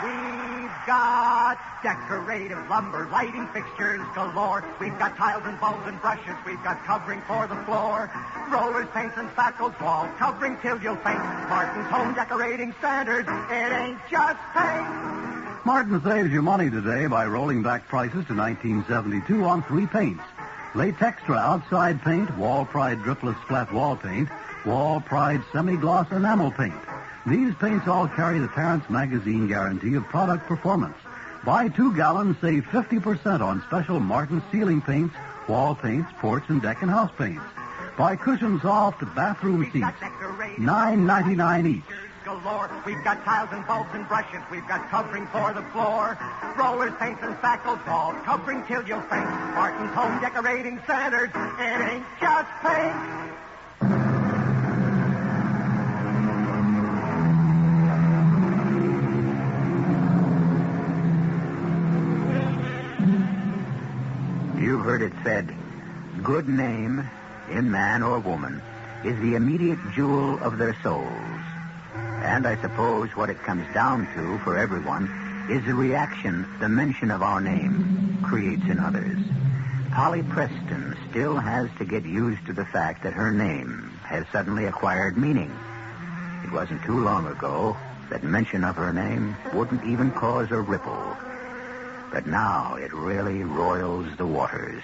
We've got decorative lumber, lighting fixtures galore. We've got tiles and bulbs and brushes. We've got covering for the floor. Rollers, paints, and spackles, wall covering till you'll faint. Martin's home decorating standards. It ain't just paint. Martin saves you money today by rolling back prices to 1972 on 3 paints. Latextra outside paint, Wall Pride dripless flat wall paint, Wall Pride semi-gloss enamel paint. These paints all carry the Terrence Magazine guarantee of product performance. Buy 2 gallons, save 50% on special Martin ceiling paints, wall paints, porch and deck and house paints. Buy cushion soft bathroom seats, $9.99 each. Galore. We've got tiles and bulbs and brushes. We've got covering for the floor. Rollers, paints, and spackles, walls covering till you'll faint. Martin's home decorating standards. It ain't just paint. You've heard it said, good name in man or woman is the immediate jewel of their souls. And I suppose what it comes down to for everyone is the reaction the mention of our name creates in others. Polly Preston still has to get used to the fact that her name has suddenly acquired meaning. It wasn't too long ago that mention of her name wouldn't even cause a ripple. But now it really roils the waters.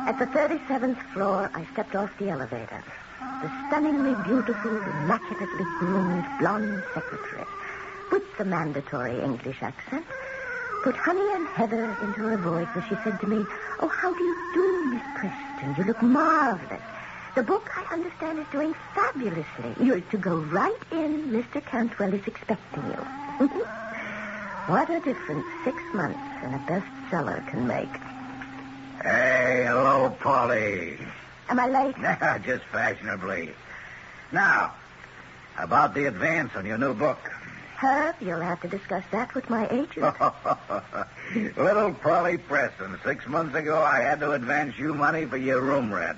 At the 37th floor, I stepped off the elevator. The stunningly beautiful, immaculately groomed blonde secretary, with the mandatory English accent, put honey and heather into her voice as she said to me, "Oh, how do you do, Miss Preston? You look marvelous. The book, I understand, is doing fabulously. You're to go right in. Mr. Cantwell is expecting you." What a difference 6 months in a bestseller can make. Hey, hello, Polly. Am I late? Just fashionably. Now, About the advance on your new book. Herb, you'll have to discuss that with my agent. Little Polly Preston. 6 months ago, I had to advance you money for your room rent.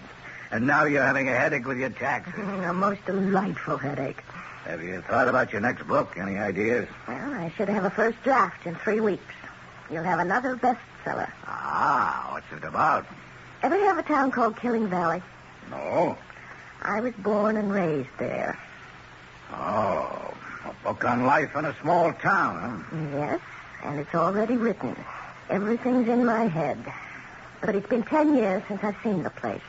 And now you're having a headache with your taxes. A most delightful headache. Have you thought about your next book? Any ideas? Well, I should have a first draft in 3 weeks. You'll have another bestseller. Ah, what's it about? Ever hear of a town called Killing Valley? No. I was born and raised there. Oh, a book on life in a small town, huh? Yes, and it's already written. Everything's in my head. But it's been 10 years since I've seen the place.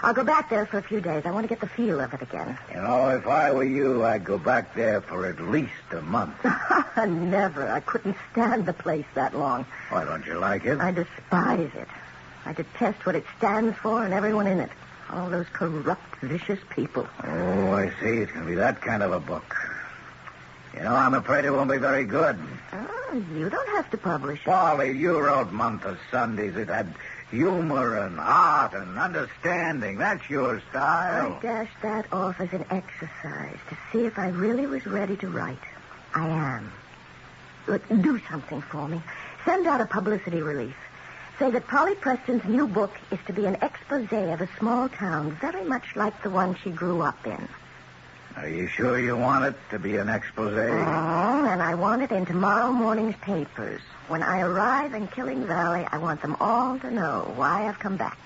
I'll go back there for a few days. I want to get the feel of it again. You know, if I were you, I'd go back there for at least a month. Never. I couldn't stand the place that long. Why don't you like it? I despise it. I detest what it stands for and everyone in it. All those corrupt, vicious people. Oh, I see. It's going to be that kind of a book. You know, I'm afraid it won't be very good. Oh, you don't have to publish it. Polly, you wrote Month of Sundays. It had humor and art and understanding. That's your style. I dashed that off as an exercise to see if I really was ready to write. I am. Look, do something for me. Send out a publicity release. Say that Polly Preston's new book is to be an expose of a small town very much like the one she grew up in. Are you sure you want it to be an expose? And I want it in tomorrow morning's papers. When I arrive in Killing Valley, I want them all to know why I've come back.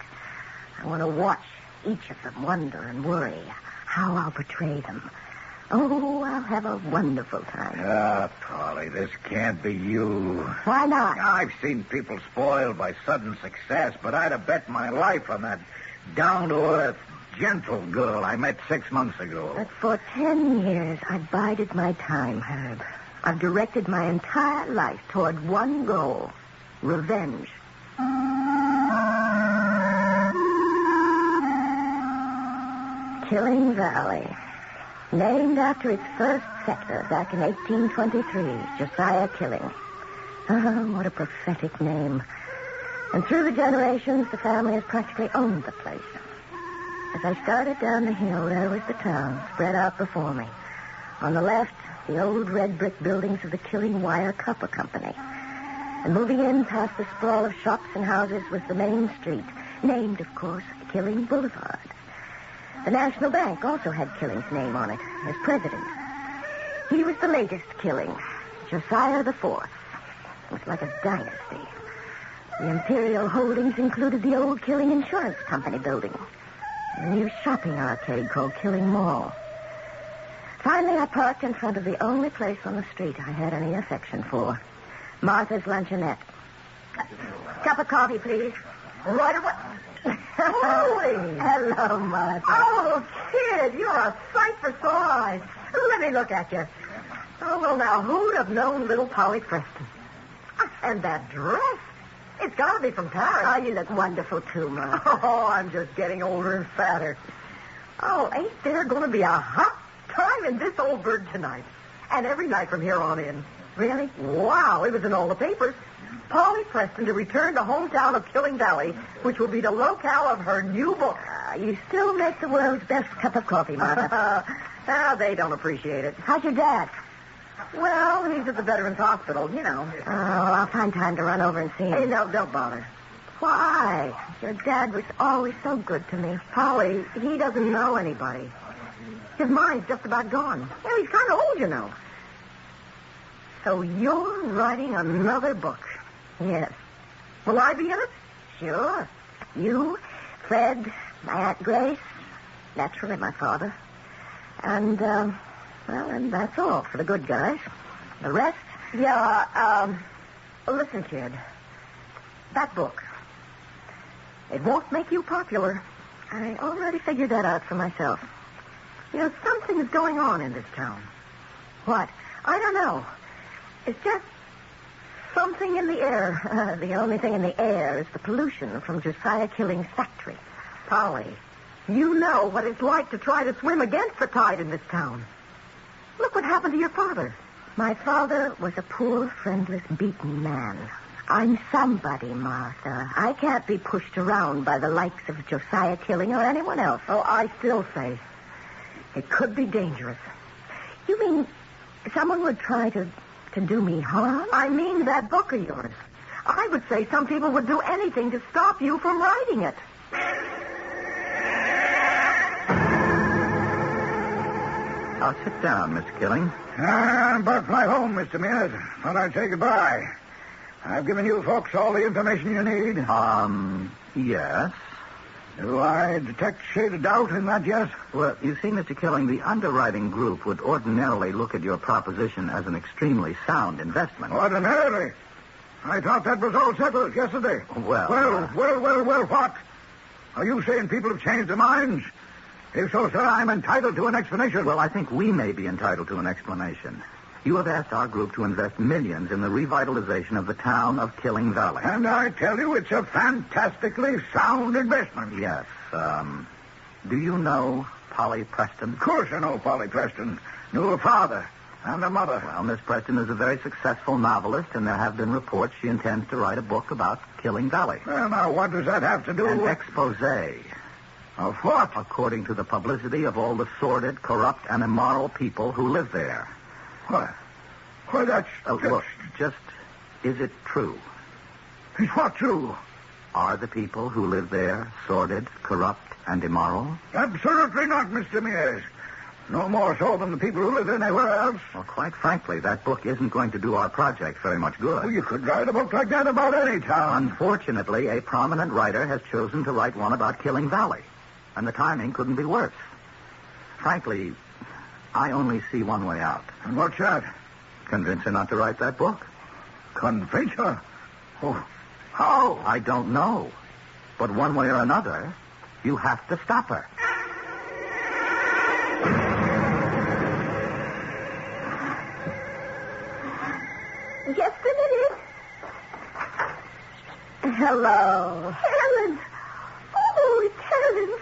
I want to watch each of them wonder and worry how I'll portray them. Oh, I'll have a wonderful time. Ah, Polly, this can't be you. Why not? I've seen people spoiled by sudden success, but I'd have bet my life on that down-to-earth, gentle girl I met 6 months ago. But for 10 years, I've bided my time, Herb. I've directed my entire life toward one goal, revenge. Killing Valley. Named after its first settler back in 1823, Josiah Killing. Oh, what a prophetic name. And through the generations, the family has practically owned the place. As I started down the hill, there was the town spread out before me. On the left, the old red brick buildings of the Killing Wire Copper Company. And moving in past the sprawl of shops and houses was the main street, named, of course, Killing Boulevard. The National Bank also had Killing's name on it as president. He was the latest Killing, Josiah IV. It was like a dynasty. The imperial holdings included the old Killing Insurance Company building, and a new shopping arcade called Killing Mall. Finally, I parked in front of the only place on the street I had any affection for, Martha's Luncheonette. Cup of coffee, please. Right away. Holy! Hello, Martha. Oh, kid, you're a sight for sore eyes. Let me look at you. Oh, well, now, who'd have known little Polly Preston? And that dress. It's got to be from Paris. Oh, you look wonderful, too, Martha. Oh, I'm just getting older and fatter. Oh, ain't there going to be a hot time in this old bird tonight? And every night from here on in. Really? Wow, it was in all the papers. Polly Preston to return to hometown of Killing Valley, which will be the locale of her new book. You still make the world's best cup of coffee, Martha. They don't appreciate it. How's your dad? Well, he's at the Veterans Hospital, you know. Oh, I'll find time to run over and see him. Hey, no, don't bother. Why? Your dad was always so good to me. Polly, he doesn't know anybody. His mind's just about gone. Yeah, he's kind of old, you know. So you're writing another book? Yes. Will I be in it? Sure. You, Fred, my Aunt Grace, naturally my father. And, and that's all for the good guys. The rest? Yeah, listen, kid. That book, it won't make you popular. I already figured that out for myself. You know, something's going on in this town. What? I don't know. It's just something in the air. The only thing in the air is the pollution from Josiah Killing's factory. Polly, you know what it's like to try to swim against the tide in this town. Look what happened to your father. My father was a poor, friendless, beaten man. I'm somebody, Martha. I can't be pushed around by the likes of Josiah Killing or anyone else. Oh, I still say it could be dangerous. You mean someone would try to do me harm? I mean that book of yours. I would say some people would do anything to stop you from writing it. Now, sit down, Mr. Killing. I'm about to fly home, Mr. Mears. Thought I'd say goodbye. I've given you folks all the information you need. Yes. Do I detect shade of doubt in that, yes? Well, you see, Mr. Killing, the underwriting group would ordinarily look at your proposition as an extremely sound investment. Ordinarily? I thought that was all settled yesterday. Well, Well, what? Are you saying people have changed their minds? If so, sir, I'm entitled to an explanation. Well, I think we may be entitled to an explanation. You have asked our group to invest millions in the revitalization of the town of Killing Valley. And I tell you, it's a fantastically sound investment. Yes. Do you know Polly Preston? Of course I know Polly Preston. Knew her father and her mother. Well, Miss Preston is a very successful novelist, and there have been reports she intends to write a book about Killing Valley. Well, now, what does that have to do An with... expose. Of what? According to the publicity of all the sordid, corrupt, and immoral people who live there. What? Well, that's... Look, just, is it true? Is what true? Are the people who live there sordid, corrupt, and immoral? Absolutely not, Mr. Mears. No more so than the people who live anywhere else. Well, quite frankly, that book isn't going to do our project very much good. Well, you could write a book like that about any town. Unfortunately, a prominent writer has chosen to write one about Killing Valley, and the timing couldn't be worse. Frankly, I only see one way out. And what's that? Convince her not to write that book. Convince her? Oh, how? I don't know. But one way or another, you have to stop her. Just a minute. Hello. Helen. Oh, it's Helen.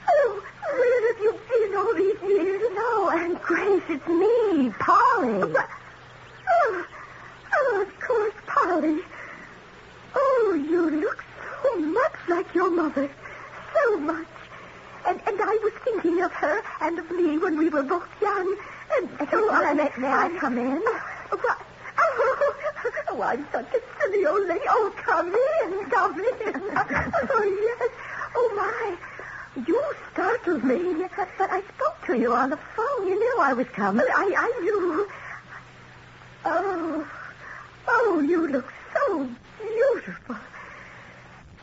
Oh, where have you been all these years? No, Aunt Grace, it's me, Polly. Oh, of course, Polly. Oh, you look so much like your mother. So much. And I was thinking of her and of me when we were both young. And so may I come in? Oh, I'm such a silly old lady. Oh, come in. Oh, yes. Oh, my. You startled me. But I spoke to you on the phone. You knew I was coming. I knew. Oh, you look so beautiful.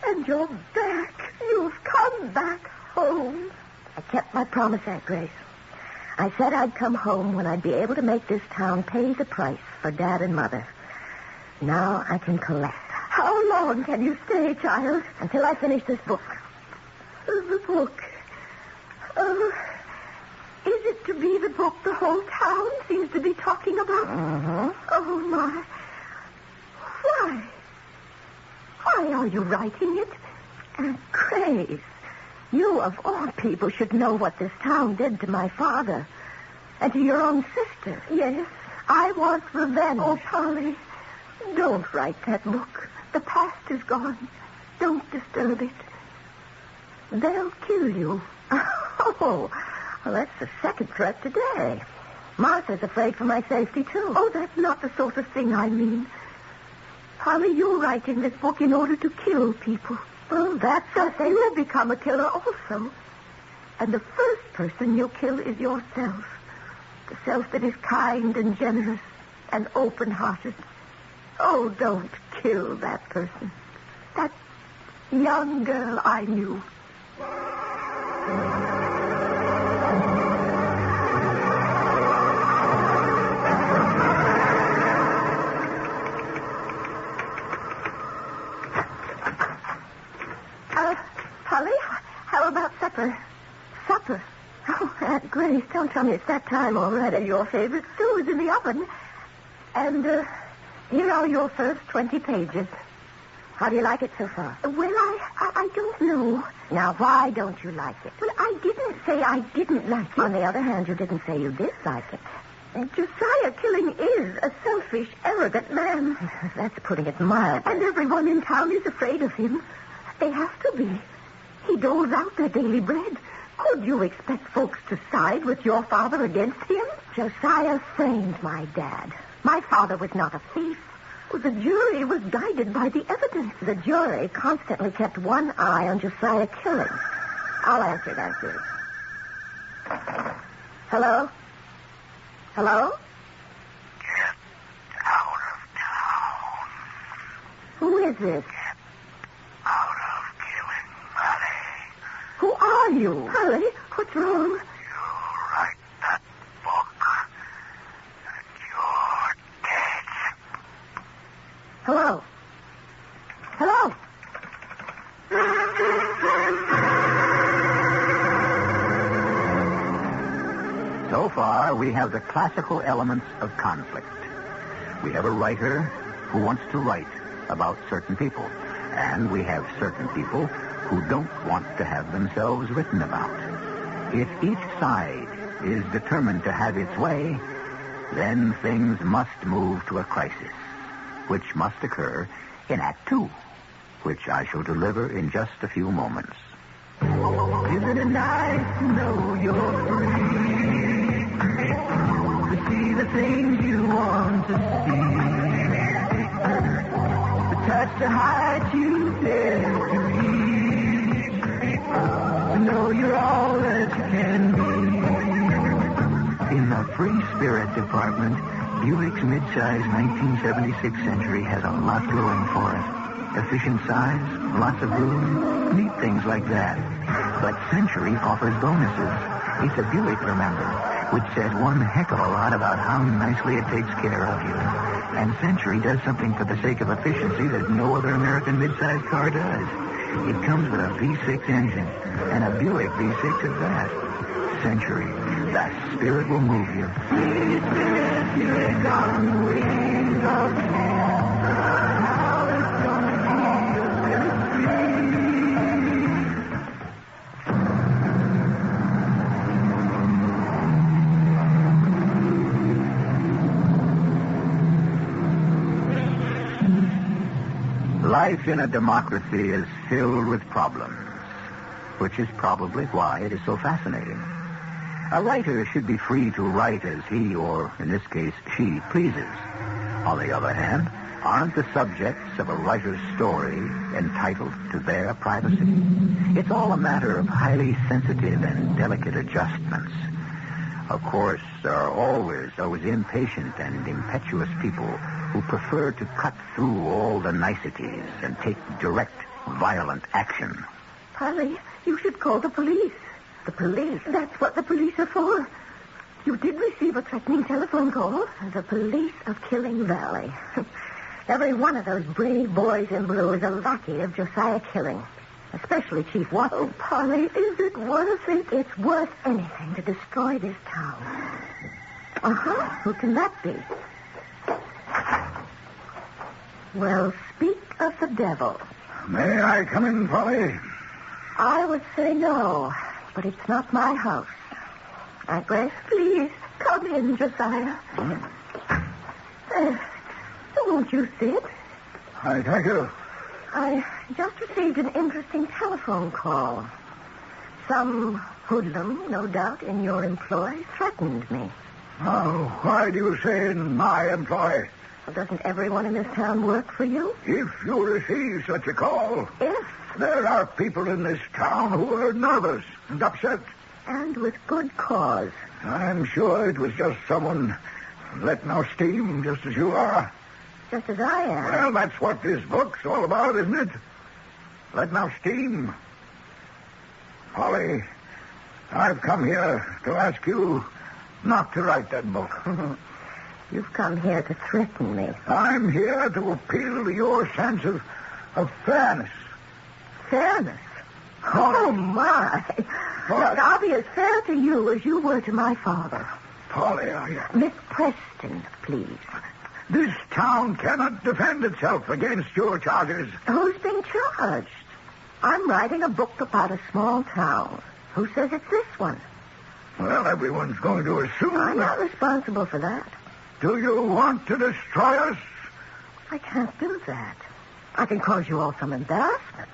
And you're back. You've come back home. I kept my promise, Aunt Grace. I said I'd come home when I'd be able to make this town pay the price for Dad and Mother. Now I can collect. How long can you stay, child? Until I finish this book. The book. Is it to be the book the whole town seems to be talking about? Mm-hmm. Oh, my. Why? Why are you writing it? Aunt Grace, you of all people should know what this town did to my father. And to your own sister. Yes. I want revenge. Oh, Polly, don't write that book. The past is gone. Don't disturb it. They'll kill you. Oh, well, that's the second threat today. Martha's afraid for my safety, too. Oh, that's not the sort of thing I mean. Polly, you're writing this book in order to kill people. Well, that's so you'll become a killer also. And the first person you'll kill is yourself. The self that is kind and generous and open-hearted. Oh, don't kill that person. That young girl I knew. Polly, how about supper? Supper? Oh, Aunt Grace, don't tell me it's that time already. Your favorite stew is in the oven. And here are your first 20 pages. How do you like it so far? Well, I don't know. Now, why don't you like it? Well, I didn't say I didn't like it. On the other hand, you didn't say you dislike it. Josiah Killing is a selfish, arrogant man. That's putting it mildly. And everyone in town is afraid of him. They have to be. He doles out their daily bread, Could you expect folks to side with your father against him? Josiah framed my dad. My father was not a thief. The jury was guided by the evidence. The jury constantly kept one eye on Josiah killing. I'll answer that, please. Hello? Hello? Get out of town. Who is this? Get out of killing Valley. Who are you? Polly, what's wrong? You write that book, and you're dead. Hello? Hello? So far, we have the classical elements of conflict. We have a writer who wants to write about certain people, and we have certain people who don't want to have themselves written about. If each side is determined to have its way, then things must move to a crisis, which must occur in Act 2, which I shall deliver in just a few moments. Isn't it nice to know you're free? To see the things you want to see. To touch the heights you dare to reach. To know you're all that you can be. In the Free Spirit Department, Buick's midsize 1976 Century has a lot going for it. Efficient size, lots of room, neat things like that. But Century offers bonuses. It's a Buick, remember, which says one heck of a lot about how nicely it takes care of you. And Century does something for the sake of efficiency that no other American midsize car does. It comes with a V6 engine, and a Buick V6 at that. Century, that spirit will move you. Free spirit, Buick on the wings of how it's gonna be Life in a democracy is filled with problems, which is probably why it is so fascinating. A writer should be free to write as he, or in this case, she, pleases. On the other hand, aren't the subjects of a writer's story entitled to their privacy? It's all a matter of highly sensitive and delicate adjustments. Of course, there are always those impatient and impetuous people who prefer to cut through all the niceties and take direct, violent action. Polly, you should call the police. The police? That's what the police are for. You did receive a threatening telephone call. The police of Killing Valley. Every one of those brave boys in blue is a lackey of Josiah Killing. Especially Chief Watson. Oh, Polly, is it worth it? It's worth anything to destroy this town. Uh-huh. Who can that be? Well, speak of the devil. May I come in, Polly? I would say no, but it's not my house. Grace, please, come in, Josiah. Won't you sit? I thank you. I just received an interesting telephone call. Some hoodlum, no doubt, in your employ, threatened me. Oh, why do you say in my employ? Well, doesn't everyone in this town work for you? If you receive such a call... If? There are people in this town who are nervous and upset. And with good cause. I'm sure it was just someone letting out steam, just as you are. Just as I am? Well, that's what this book's all about, isn't it? Letting out steam. Polly, I've come here to ask you not to write that book. You've come here to threaten me. I'm here to appeal to your sense of fairness. Fairness? Oh, my. Look, I'll be as fair to you as you were to my father. Polly, are you... Miss Preston, please. This town cannot defend itself against your charges. Who's being charged? I'm writing a book about a small town. Who says it's this one? Well, everyone's going to assume... I'm not responsible for that. Do you want to destroy us? I can't do that. I can cause you all some embarrassment.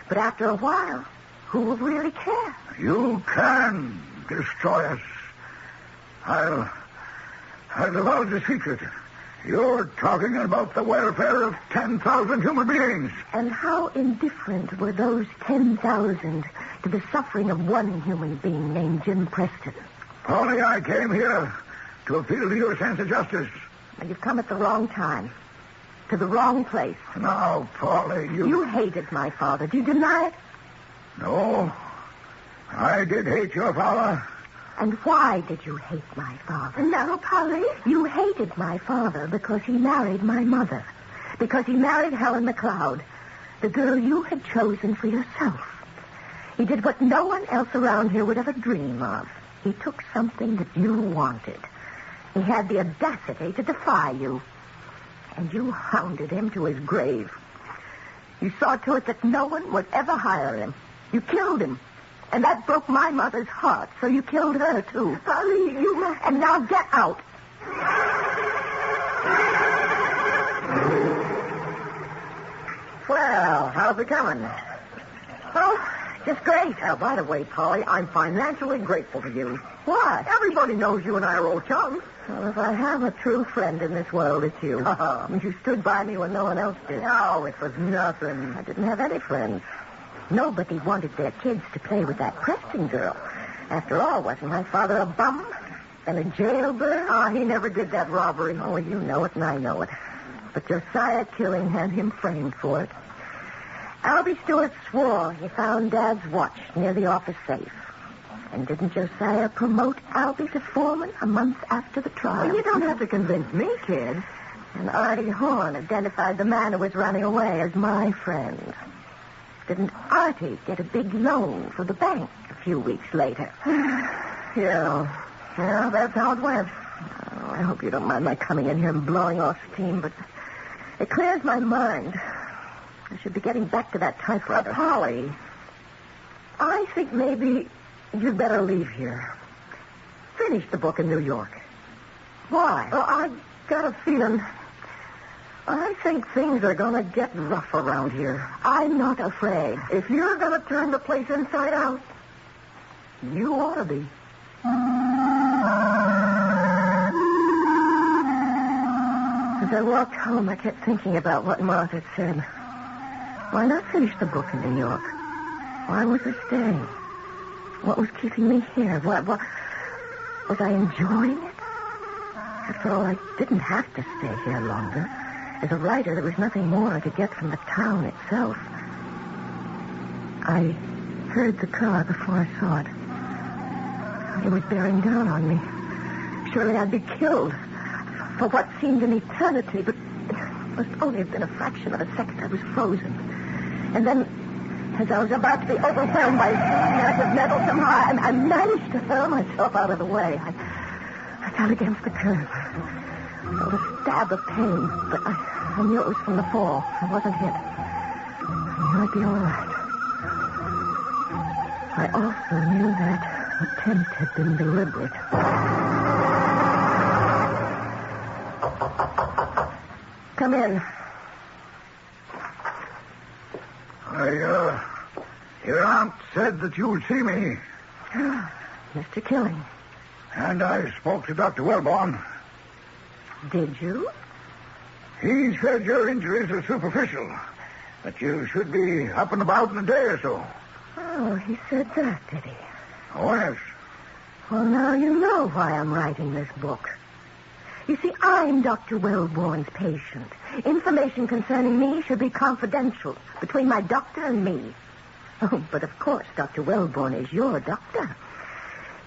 But after a while, who will really care? You can destroy us. I'll divulge a secret. You're talking about the welfare of 10,000 human beings. And how indifferent were those 10,000 to the suffering of one human being named Jim Preston? Polly, I came here to appeal to your sense of justice. Now, you've come at the wrong time. To the wrong place. Now, Polly, You hated my father. Do you deny it? No. I did hate your father. And why did you hate my father? No, Polly. You hated my father because he married my mother. Because he married Helen McLeod, the girl you had chosen for yourself. He did what no one else around here would ever dream of. He took something that you wanted. He had the audacity to defy you. And you hounded him to his grave. You saw to it that no one would ever hire him. You killed him. And that broke my mother's heart, so you killed her, too. Polly, you must... And now get out. Well, how's it coming? Oh, just great. Oh, by the way, Polly, I'm financially grateful to you. Why? Everybody knows you and I are old chums. Well, if I have a true friend in this world, it's you. You stood by me when no one else did. No, it was nothing. I didn't have any friends. Nobody wanted their kids to play with that Preston girl. After all, wasn't my father a bum and a jailbird? Ah, he never did that robbery. Oh, well, you know it and I know it. But Josiah Killing had him framed for it. Albie Stewart swore he found Dad's watch near the office safe. And didn't Josiah promote Albie to foreman a month after the trial? Well, you don't have to convince me, kid. And Artie Horn identified the man who was running away as my friend. Didn't Artie get a big loan from the bank a few weeks later? Yeah, that's how it went. Oh, I hope you don't mind my coming in here and blowing off steam, but it clears my mind. I should be getting back to that typewriter. Polly, I think maybe you'd better leave here. Finish the book in New York. Why? Well, I got a feeling... I think things are going to get rough around here. I'm not afraid. If you're going to turn the place inside out, you ought to be. As I walked home, I kept thinking about what Martha said. Why not finish the book in New York? Why was I staying? What was keeping me here? What was I enjoying it? After all, I didn't have to stay here longer. As a writer, there was nothing more to get from the town itself. I heard the car before I saw it. It was bearing down on me. Surely I'd be killed for what seemed an eternity, but it must only have been a fraction of a second. I was frozen. And then, as I was about to be overwhelmed by massive metal, somehow I managed to hurl myself out of the way. I fell against the curb. I felt a stab of pain, but I knew it was from the fall. I wasn't hit. I knew I'd be all right. I also knew that attempt had been deliberate. Come in. Your aunt said that you'd see me. Mr. Killing. And I spoke to Dr. Wellborn. Did you? He said your injuries are superficial, that you should be up and about in a day or so. Oh, he said that, did he? Oh, yes. Well, now you know why I'm writing this book. You see, I'm Dr. Wellborn's patient. Information concerning me should be confidential between my doctor and me. Oh, but of course, Dr. Wellborn is your doctor.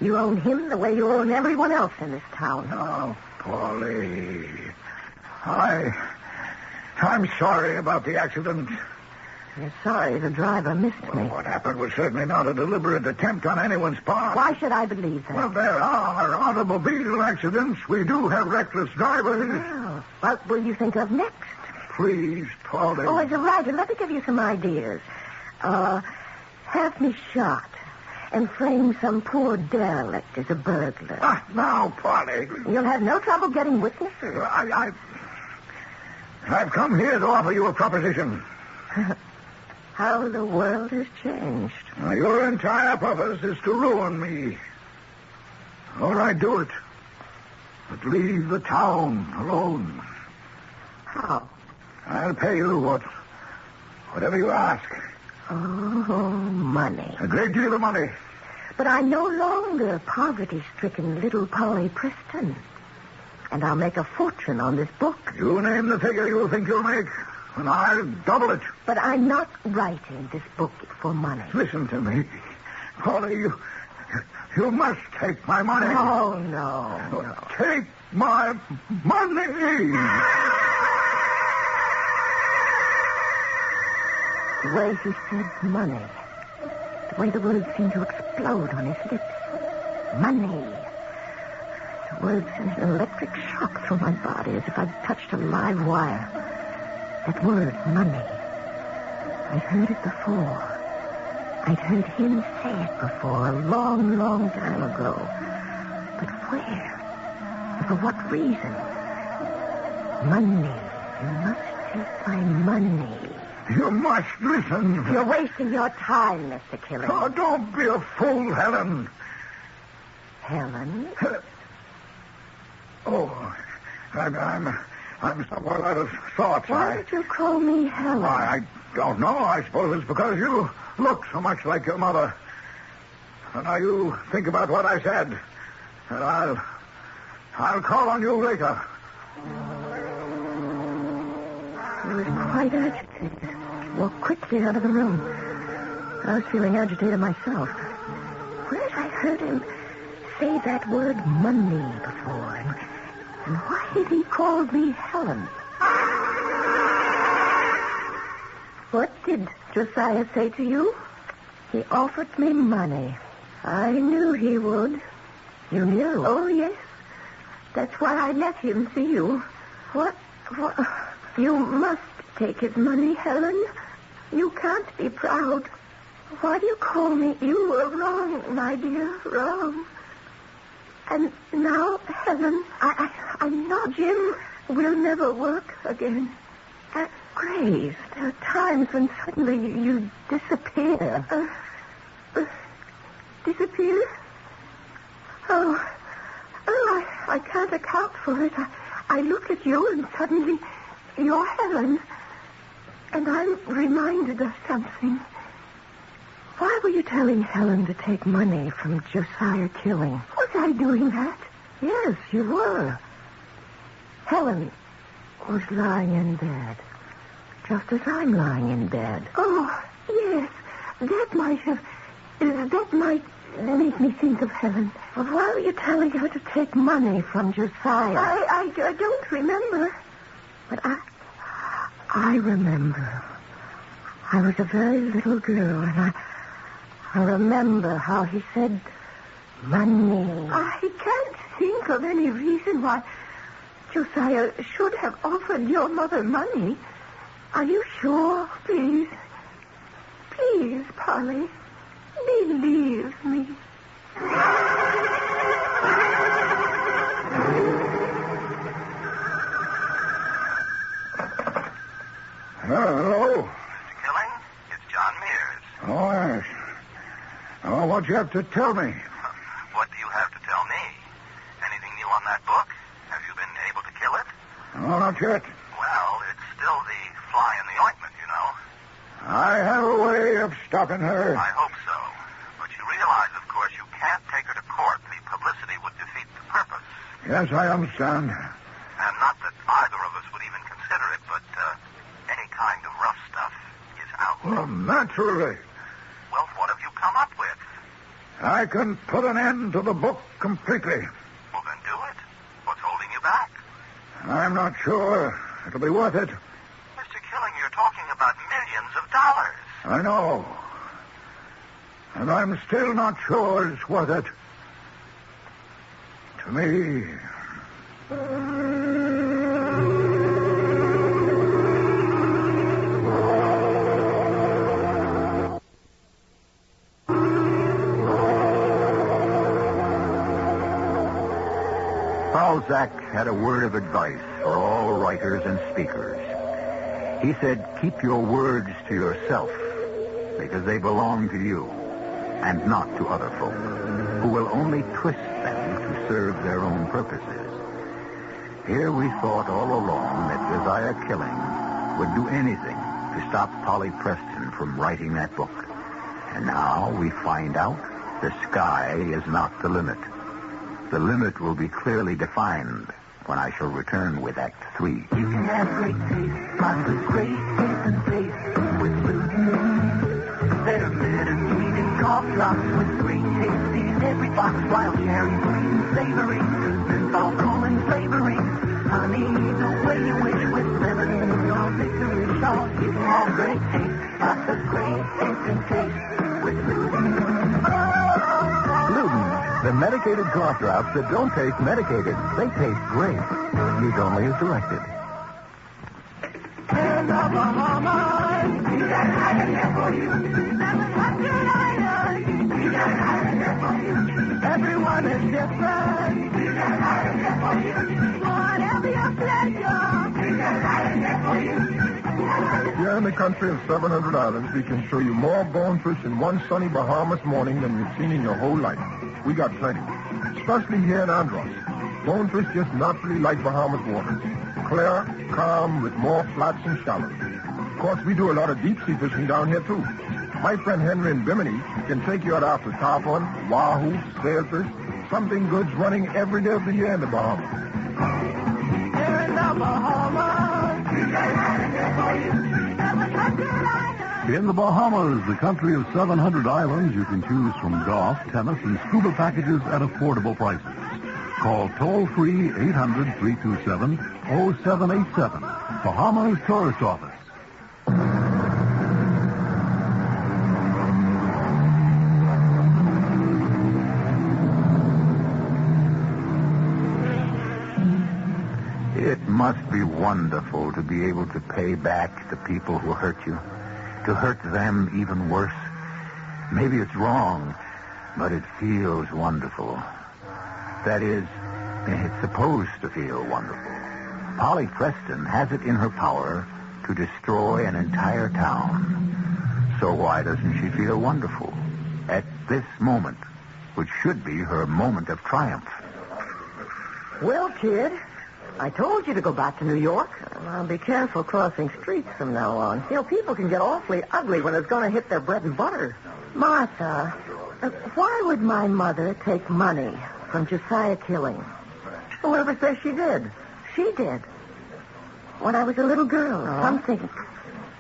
You own him the way you own everyone else in this town. Oh, Polly. I'm sorry about the accident. You're sorry the driver missed me. What happened was certainly not a deliberate attempt on anyone's part. Why should I believe that? Well, there are automobile accidents. We do have reckless drivers. Oh, what will you think of next? Please, Polly. Oh, as a writer, let me give you some ideas. Have me shot and frame some poor derelict as a burglar. Now, Polly. You'll have no trouble getting witnesses. I've come here to offer you a proposition. how the world has changed. Now, your entire purpose is to ruin me. All right, do it. But leave the town alone. How? I'll pay you whatever you ask. Oh, money. A great deal of money. But I'm no longer poverty-stricken little Polly Preston. And I'll make a fortune on this book. You name the figure you think you'll make, and I'll double it. But I'm not writing this book for money. Listen to me. Polly, you must take my money. Oh, no. Take my money. The way he said money. The way the words seemed to explode on his lips. Money. The words sent an electric shock through my body as if I'd touched a live wire. That word, money. I'd heard it before. I'd heard him say it before, a long, long time ago. But where? And for what reason? Money. You must take my money. You must listen. You're wasting your time, Mr. Killing. Oh, don't be a fool, Helen. Helen? Oh, I'm somewhat out of sorts. Why did you call me Helen? I don't know. I suppose it's because you look so much like your mother. And now you think about what I said. And I'll call on you later. He was quite agitated. Walked quickly out of the room. I was feeling agitated myself. Where had I heard him say that word money before? And why had he called me Helen? What did Josiah say to you? He offered me money. I knew he would. You knew? Oh, yes. That's why I let him see you. What? You must take his money, Helen. You can't be proud. Why do you call me? You were wrong, my dear, wrong. And now, Helen, I'm not. Jim will never work again. Grace, there are times when suddenly you disappear. Disappear? I can't account for it. I look at you and suddenly you're Helen. And I'm reminded of something. Why were you telling Helen to take money from Josiah Killing? Was I doing that? Yes, you were. Helen was lying in bed. Just as I'm lying in bed. Oh, yes. That might make me think of Helen. Well, why were you telling her to take money from Josiah? I don't remember. But I remember. I was a very little girl, and I remember how he said money. I can't think of any reason why Josiah should have offered your mother money. Are you sure? Please. Please, Polly. Believe me. Hello? Mr. Killing, it's John Mears. Oh, yes. Oh, what do you have to tell me? What do you have to tell me? Anything new on that book? Have you been able to kill it? Oh, not yet. Well, it's still the fly in the ointment, you know. I have a way of stopping her. I hope so. But you realize, of course, you can't take her to court. The publicity would defeat the purpose. Yes, I understand. And not that either of us would even consider it, but any kind of rough stuff is out. Well, naturally. Well, what have you come up with? I can put an end to the book completely. Well, then do it. What's holding you back? I'm not sure. It'll be worth it. Mr. Killing, you're talking about millions of dollars. I know. And I'm still not sure it's worth it. To me. Balzac had a word of advice for all writers and speakers. He said, keep your words to yourself because they belong to you and not to other folk who will only twist them to serve their own purposes. Here we thought all along that Josiah Killing would do anything to stop Polly Preston from writing that book. And now we find out the sky is not the limit. The limit will be clearly defined when I shall return with Act 3. You can have great taste, lots of great taste and taste with Luton. They're bitter, sweet, and cough drops with great taste in every box. Wild cherry, green, savory, menthol, common flavoring. Honey, the way you wish with lemon or licorice sauce. You can have great taste, lots of great taste and taste with Luton. Luton, the medicated cough drops that don't taste medicated. They taste great. Use only as directed. And the Bahamas, we got hiding there for you. 700 islands, we got hiding there for you. Everyone is different, we got hiding there for you. Whatever your pleasure, we got hiding there for you. Here in the country of 700 islands, we can show you more bonefish in one sunny Bahamas morning than you've seen in your whole life. We got plenty, especially here in Andros. Bonefish just naturally like Bahamas waters. Clear, calm, with more flats and shallows. Of course, we do a lot of deep-sea fishing down here, too. My friend Henry in Bimini can take you out after tarpon, wahoo, sailfish, something good's running every day of the year in the Bahamas. Here in the Bahamas, we got hiding there for you. 700 islands. In the Bahamas, the country of 700 islands, you can choose from golf, tennis, and scuba packages at affordable prices. Call toll-free 800-327-0787. Bahamas Tourist Office. It must be wonderful to be able to pay back the people who hurt you, to hurt them even worse. Maybe it's wrong, but it feels wonderful. That is, it's supposed to feel wonderful. Polly Preston has it in her power to destroy an entire town. So why doesn't she feel wonderful at this moment, which should be her moment of triumph? Well, kid, I told you to go back to New York. I'll be careful crossing streets from now on. You know, people can get awfully ugly when it's going to hit their bread and butter. Martha, why would my mother take money from Josiah Killing? Whoever says she did. She did. When I was a little girl, something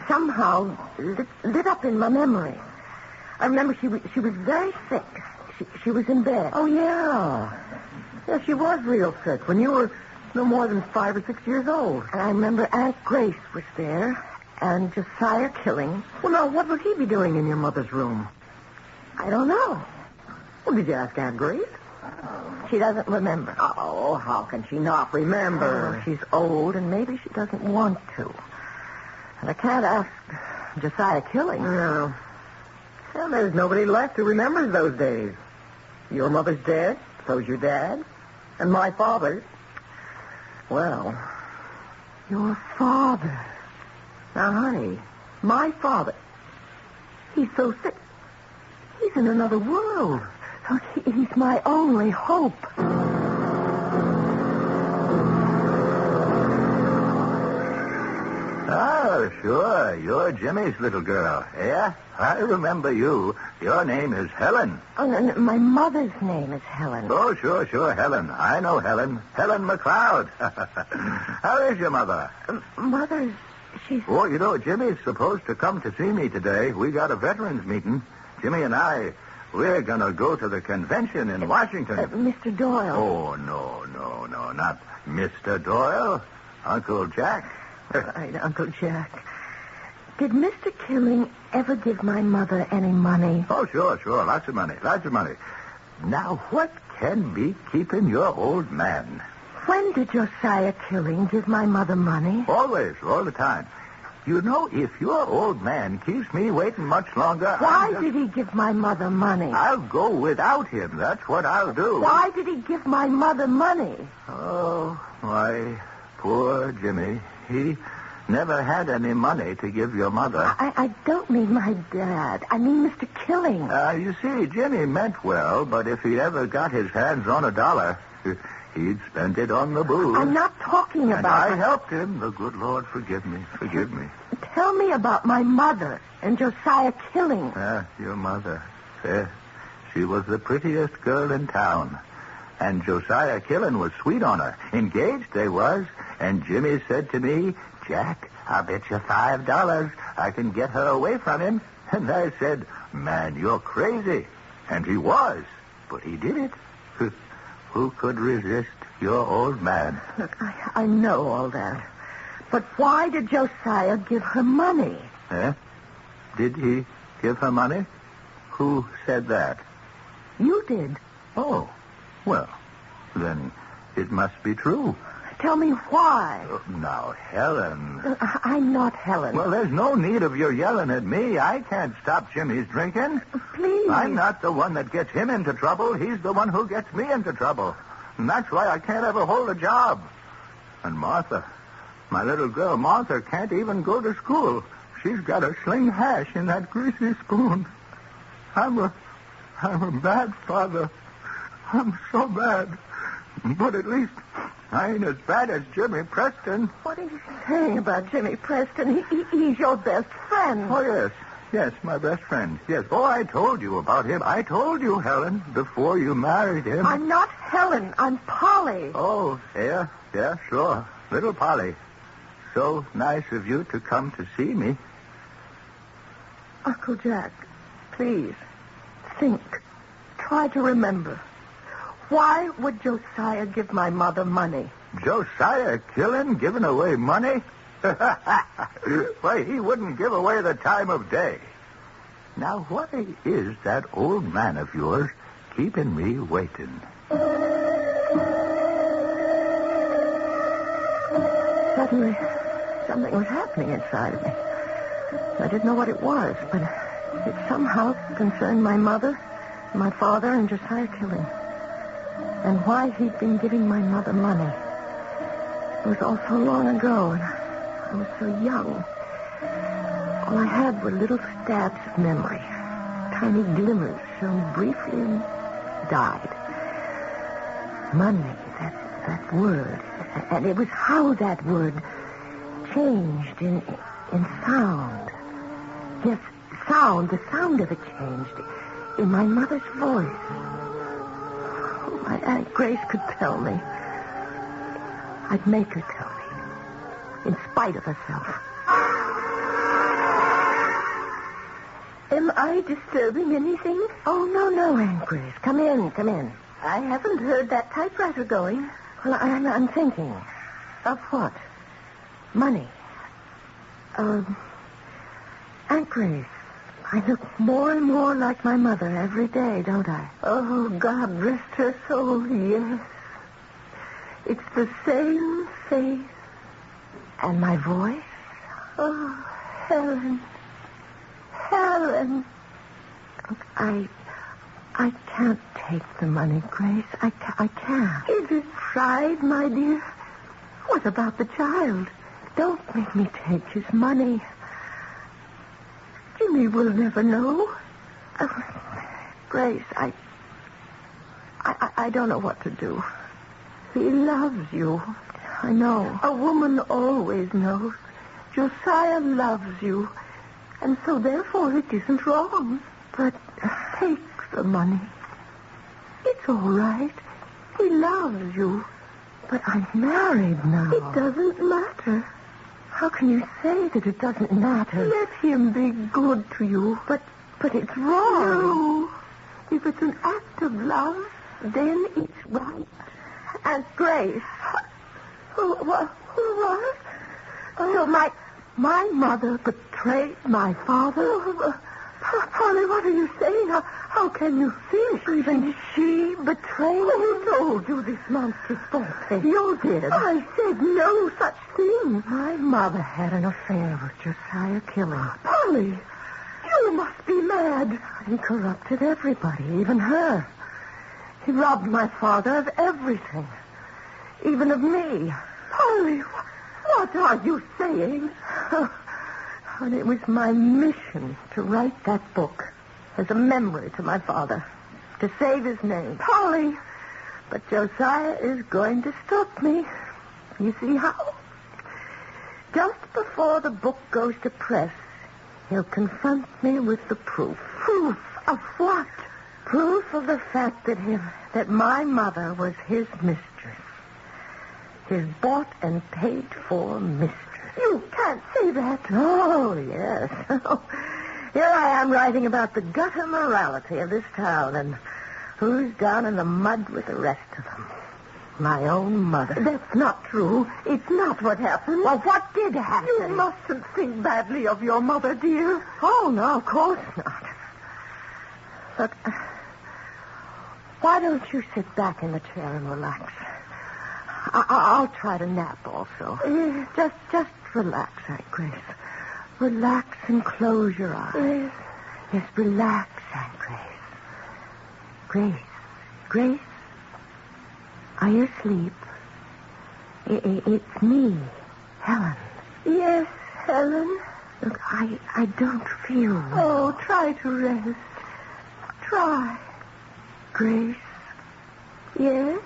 somehow lit up in my memory. I remember she was very sick. She was in bed. Oh, yeah. Yeah, she was real sick when you were no more than 5 or 6 years old. And I remember Aunt Grace was there and Josiah Killing. Well, now, what would he be doing in your mother's room? I don't know. Well, did you ask Aunt Grace? She doesn't remember. Oh, how can she not remember? Oh, she's old, and maybe she doesn't want to. And I can't ask Josiah Killing. No. Well, there's nobody left who remembers those days. Your mother's dead, so's your dad, and my father's. Well, your father. Now, honey, my father, he's so sick. He's in another world. So he's my only hope. Oh, sure. You're Jimmy's little girl. Yeah? I remember you. Your name is Helen. Oh, no, my mother's name is Helen. Oh, sure, Helen. I know Helen. Helen McLeod. How is your mother? Mother, she's... Oh, you know, Jimmy's supposed to come to see me today. We got a veterans meeting. Jimmy and I, we're going to go to the convention in Washington. Mr. Doyle. Oh, no. Not Mr. Doyle. Uncle Jack. Right, Uncle Jack. Did Mr. Killing ever give my mother any money? Oh, sure. Lots of money. Now, what can be keeping your old man? When did Josiah Killing give my mother money? Always, all the time. You know, if your old man keeps me waiting much longer... Why did he give my mother money? I'll go without him. That's what I'll do. Why did he give my mother money? Oh, why, poor Jimmy. He never had any money to give your mother. I don't mean my dad. I mean Mr. Killing. You see, Jimmy meant well, but if he ever got his hands on $1, he'd spend it on the booze. I'm not talking And about... I helped him. The good Lord forgive me. Forgive me. Tell me about my mother and Josiah Killing. Your mother. She was the prettiest girl in town. And Josiah Killing was sweet on her. Engaged they was. And Jimmy said to me, Jack, I'll bet you $5 I can get her away from him. And I said, man, you're crazy. And he was. But he did it. Who could resist your old man? Look, I know all that. But why did Josiah give her money? Did he give her money? Who said that? You did. Oh, well, then it must be true. Tell me why. Now, Helen. I'm not Helen. Well, there's no need of your yelling at me. I can't stop Jimmy's drinking. Please. I'm not the one that gets him into trouble. He's the one who gets me into trouble. And that's why I can't ever hold a job. And Martha, my little girl Martha, can't even go to school. She's got to sling hash in that greasy spoon. I'm a bad father. I'm so bad. But at least I ain't as bad as Jimmy Preston. What are you saying about Jimmy Preston? He's your best friend. Oh, yes. Yes, my best friend. Yes. Oh, I told you about him. I told you, Helen, before you married him. I'm not Helen. I'm Polly. Oh, yeah, sure. Little Polly. So nice of you to come to see me. Uncle Jack, please, think. Try to remember. Why would Josiah give my mother money? Josiah Killing giving away money? Why, he wouldn't give away the time of day. Now, why is that old man of yours keeping me waiting? Suddenly, something was happening inside of me. I didn't know what it was, but it somehow concerned my mother, my father, and Josiah Killing. And why he'd been giving my mother money. It was all so long ago, and I was so young. All I had were little stabs of memory, tiny glimmers shone briefly and died. Money, that word. And it was how that word changed in sound. Yes, sound. The sound of it changed in my mother's voice. Oh, my Aunt Grace could tell me. I'd make her tell me, in spite of herself. Am I disturbing anything? Oh, no, Aunt Grace. Come in. I haven't heard that typewriter going. Well, I'm thinking. Of what? Money. Aunt Grace, I look more and more like my mother every day, don't I? Oh, God rest her soul, yes. It's the same face. And my voice? Oh, Helen. I can't take the money, Grace. I can't. Is it tried, my dear? What about the child? Don't make me take his money. Jimmy will never know. Grace, I don't know what to do. He loves you. I know. A woman always knows. Josiah loves you. And so, therefore, it isn't wrong. But take the money. It's all right. He loves you. But I'm married now. It doesn't matter. How can you say that it doesn't matter? Let him be good to you. But it's wrong. No. If it's an act of love, then it's right. Aunt Grace. What? So my mother betrayed my father? Polly, what are you saying? How can you think? Even she betrayed me? Who told you this monstrous thing? You did. I said no such thing. My mother had an affair with Josiah Killing. Polly, you must be mad. He corrupted everybody, even her. He robbed my father of everything. Even of me. Polly, what What are you saying? And it was my mission to write that book as a memory to my father, to save his name. Polly! But Josiah is going to stop me. You see how? Just before the book goes to press, he'll confront me with the proof. Proof of what? Proof of the fact that my mother was his mistress. His bought and paid for mistress. You can't say that. Oh, yes. Here I am writing about the gutter morality of this town, and who's down in the mud with the rest of them? My own mother. That's not true. It's not what happened. Well, what did happen? You mustn't think badly of your mother, dear. Oh, no, of course not. Look, why don't you sit back in the chair and relax? I'll try to nap also. Just relax, Aunt Grace. Relax and close your eyes. Yes, relax, Aunt Grace. Grace, are you asleep? It's me, Helen. Yes, Helen. Look, I don't feel well. Oh, try to rest. Try. Grace, Yes?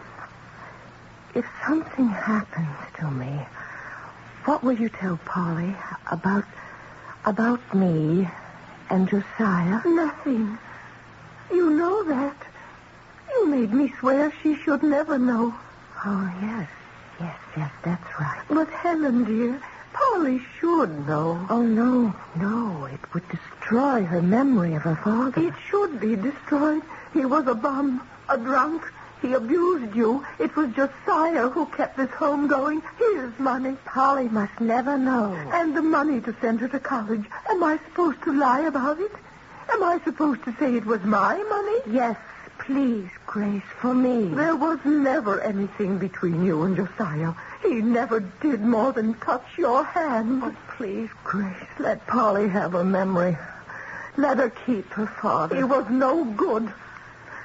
if something happens to me, what will you tell Polly about me and Josiah? Nothing. You know that. You made me swear she should never know. Oh, yes, that's right. But Helen, dear, Polly should know. Oh, no, it would destroy her memory of her father. It should be destroyed. He was a bum, a drunk. He abused you. It was Josiah who kept this home going. His money. Polly must never know. And the money to send her to college. Am I supposed to lie about it? Am I supposed to say it was my money? Yes, please, Grace, for me. There was never anything between you and Josiah. He never did more than touch your hand. Oh, please, Grace, Let Polly have her memory. Let her keep her father. He was no good.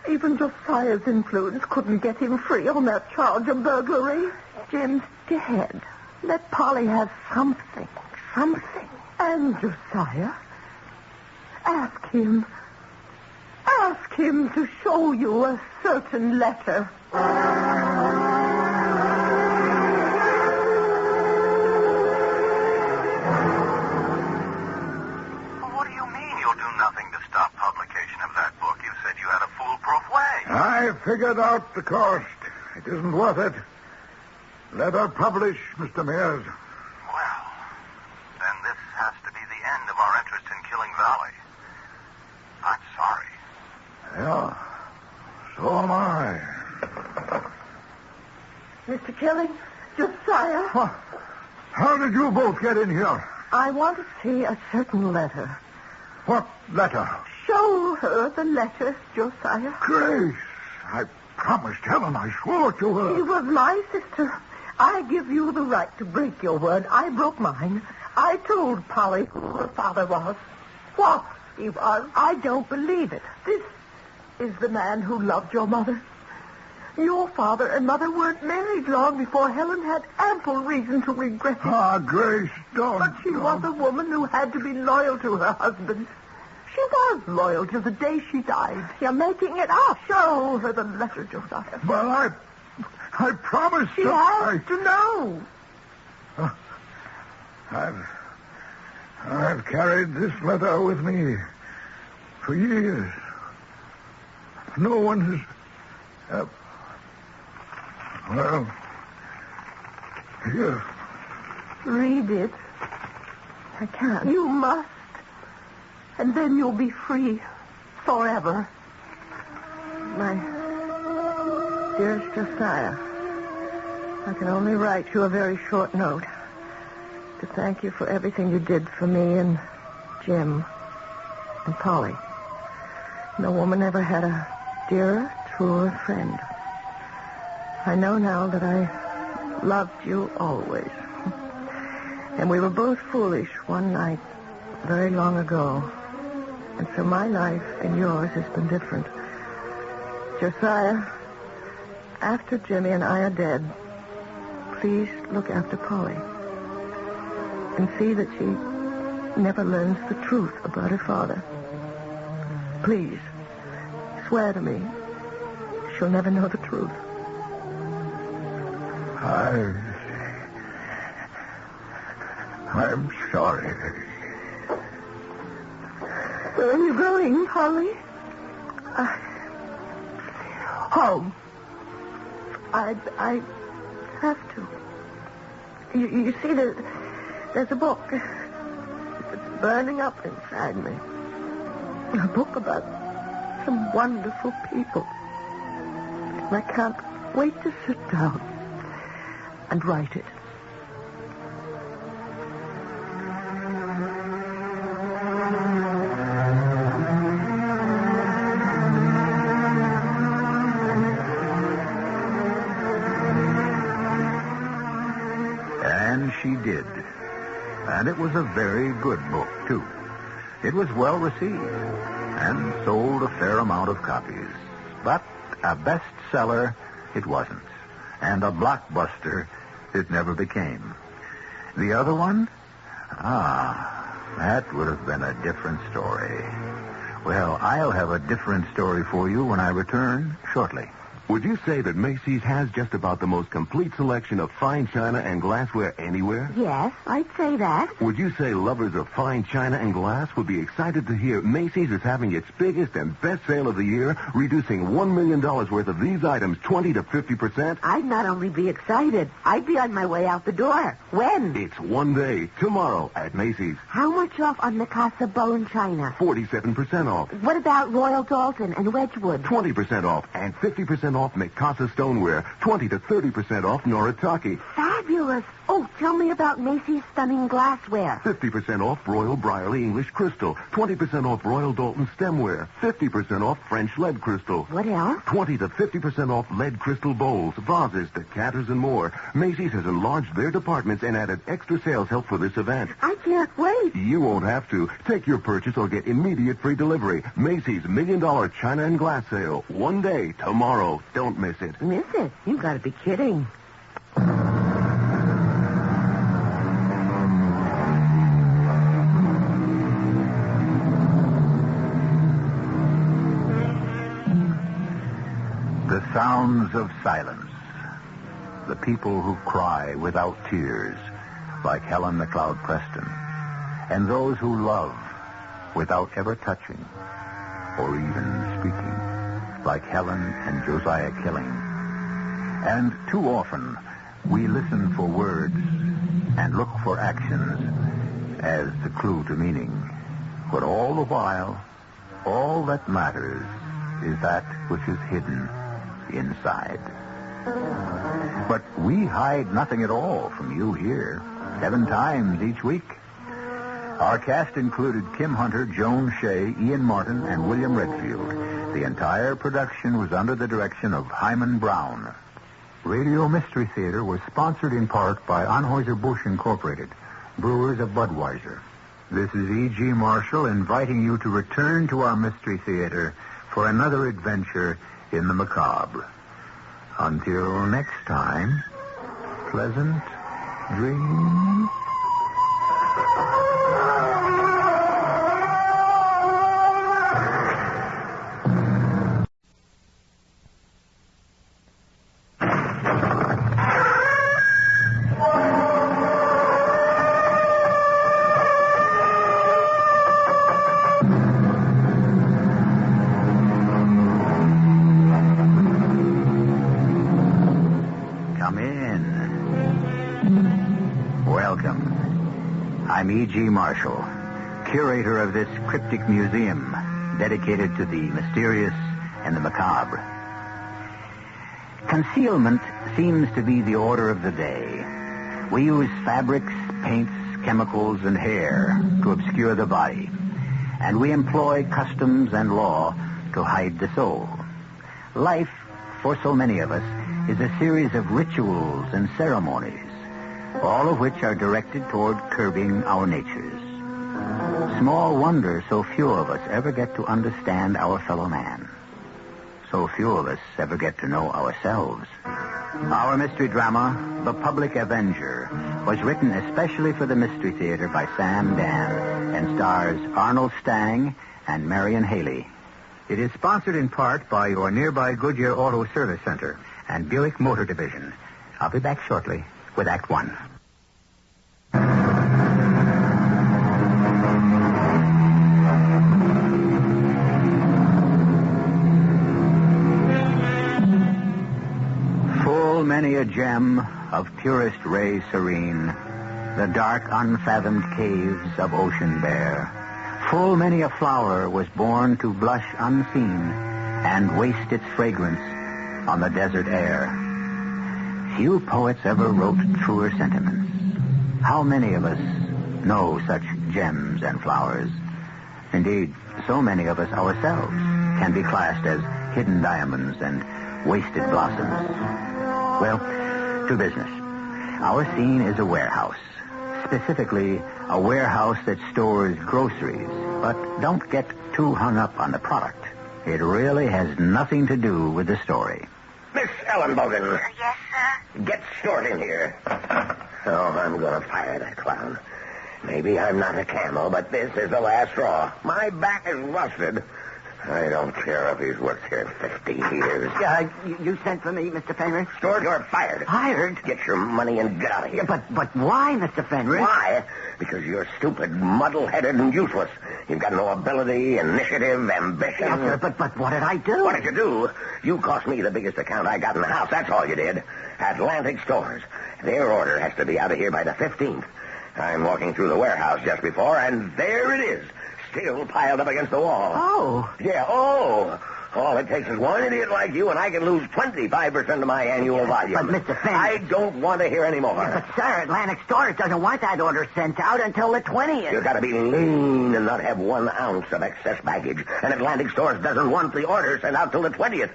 Even Josiah's influence couldn't get him free on that charge of burglary. Jim's dead. Let Polly have something. And Josiah? Ask him to show you a certain letter. What do you mean you'll do nothing to stop publication of that book? You said you had a foolproof way. I figured out the cost. It isn't worth it. Let her publish, Mr. Mears. Well, then this has to be the end of our interest in Killing Valley. I'm sorry. Yeah, so am I. Mr. Killing, Josiah. How did you both get in here? I want to see a certain letter. What letter? Show her the letter, Josiah. Grace, I promised Helen. I swore to her. She was my sister. I give you the right to break your word. I broke mine. I told Polly who her father was. What he was. I don't believe it. This is the man who loved your mother. Your father and mother weren't married long before Helen had ample reason to regret it. Ah, Grace, don't. But she was a woman who had to be loyal to her husband. She was loyal to the day she died. You're making it up. Show her the letter, Josiah. Well, I promised. She has to know. I've carried this letter with me for years. No one has... well, here. Read it. I can't. You must. And then you'll be free forever. My dearest Josiah, I can only write you a very short note to thank you for everything you did for me and Jim and Polly. No woman ever had a dearer, truer friend. I know now that I loved you always. And we were both foolish one night very long ago. And so my life and yours has been different. Josiah, after Jimmy and I are dead, please look after Polly. and see that she never learns the truth about her father. Please, swear to me she'll never know the truth. I'm sorry. Where are you going, Polly? Home. I have to. You see, there's a book that's burning up inside me. A book about some wonderful people. And I can't wait to sit down and write it. And she did. And it was a very good book, too. It was well received and sold a fair amount of copies. But a bestseller it wasn't. And a blockbuster it never became. The other one? That would have been a different story. Well, I'll have a different story for you when I return shortly. Would you say that Macy's has just about the most complete selection of fine china and glassware anywhere? Yes, I'd say that. Would you say lovers of fine china and glass would be excited to hear Macy's is having its biggest and best sale of the year, reducing $1 million worth of these items 20 to 50%? I'd not only be excited, I'd be on my way out the door. When? It's one day, tomorrow, at Macy's. How much off on Mikasa bone china? 47% off. What about Royal Dalton and Wedgwood? 20% off and 50% off Mikasa stoneware. 20 to 30% off Noritake. Fabulous. Oh, tell me about Macy's stunning glassware. 50% off Royal Brierley English Crystal. 20% off Royal Dalton stemware. 50% off French lead crystal. What else? 20 to 50% off lead crystal bowls, vases, decanters, and more. Macy's has enlarged their departments and added extra sales help for this event. I can't wait. You won't have to. Take your purchase or get immediate free delivery. Macy's $1 million China and Glass sale. One day, tomorrow. Don't miss it. Miss it? You've got to be kidding. The sounds of silence. The people who cry without tears, like Helen McLeod Preston. And those who love without ever touching or even speaking, like Helen and Josiah Killing. And too often, we listen for words and look for actions as the clue to meaning. But all the while, all that matters is that which is hidden inside. But we hide nothing at all from you here, 7 times each week. Our cast included Kim Hunter, Joan Shea, Ian Martin, and William Redfield. The entire production was under the direction of Himan Brown. Radio Mystery Theater was sponsored in part by Anheuser-Busch Incorporated, brewers of Budweiser. This is E.G. Marshall inviting you to return to our Mystery Theater for another adventure in the macabre. Until next time, pleasant dreams. I'm E.G. Marshall, curator of this cryptic museum dedicated to the mysterious and the macabre. Concealment seems to be the order of the day. We use fabrics, paints, chemicals, and hair to obscure the body, and we employ customs and law to hide the soul. Life, for so many of us, is a series of rituals and ceremonies, all of which are directed toward curbing our natures. Small wonder so few of us ever get to understand our fellow man. So few of us ever get to know ourselves. Our mystery drama, The Public Avenger, was written especially for the Mystery Theater by Sam Dan and stars Arnold Stang and Marion Haley. It is sponsored in part by your nearby Goodyear Auto Service Center and Buick Motor Division. I'll be back shortly with Act One. Full many a gem of purest ray serene, the dark unfathomed caves of ocean bear. Full many a flower was born to blush unseen and waste its fragrance on the desert air. Few poets ever wrote truer sentiments. How many of us know such gems and flowers? Indeed, so many of us ourselves can be classed as hidden diamonds and wasted blossoms. Well, to business. Our scene is a warehouse. Specifically, a warehouse that stores groceries. But don't get too hung up on the product. It really has nothing to do with the story. Miss Ellenbogen. Yes, sir? Get stored in here. Oh, I'm going to fire that clown. Maybe I'm not a camel, but this is the last straw. My back is rusted. I don't care if he's worked here 50 years. You sent for me, Mr. Fenris? Stewart, you're fired. Fired? Get your money and get out of here. But why, Mr. Fenris? Why? Because you're stupid, muddle-headed, and useless. You've got no ability, initiative, ambition. Yes, sir, but what did I do? What did you do? You cost me the biggest account I got in the house. That's all you did. Atlantic Stores. Their order has to be out of here by the 15th. I'm walking through the warehouse just before, and there it is. Still piled up against the wall. Oh. Yeah, all it takes is one idiot like you, and I can lose 25% of my annual volume. But, Mr. Fenn... I don't want to hear any more. But, sir, Atlantic Stores doesn't want that order sent out until the 20th. You've got to be lean and not have 1 ounce of excess baggage. And Atlantic Stores doesn't want the order sent out till the 20th.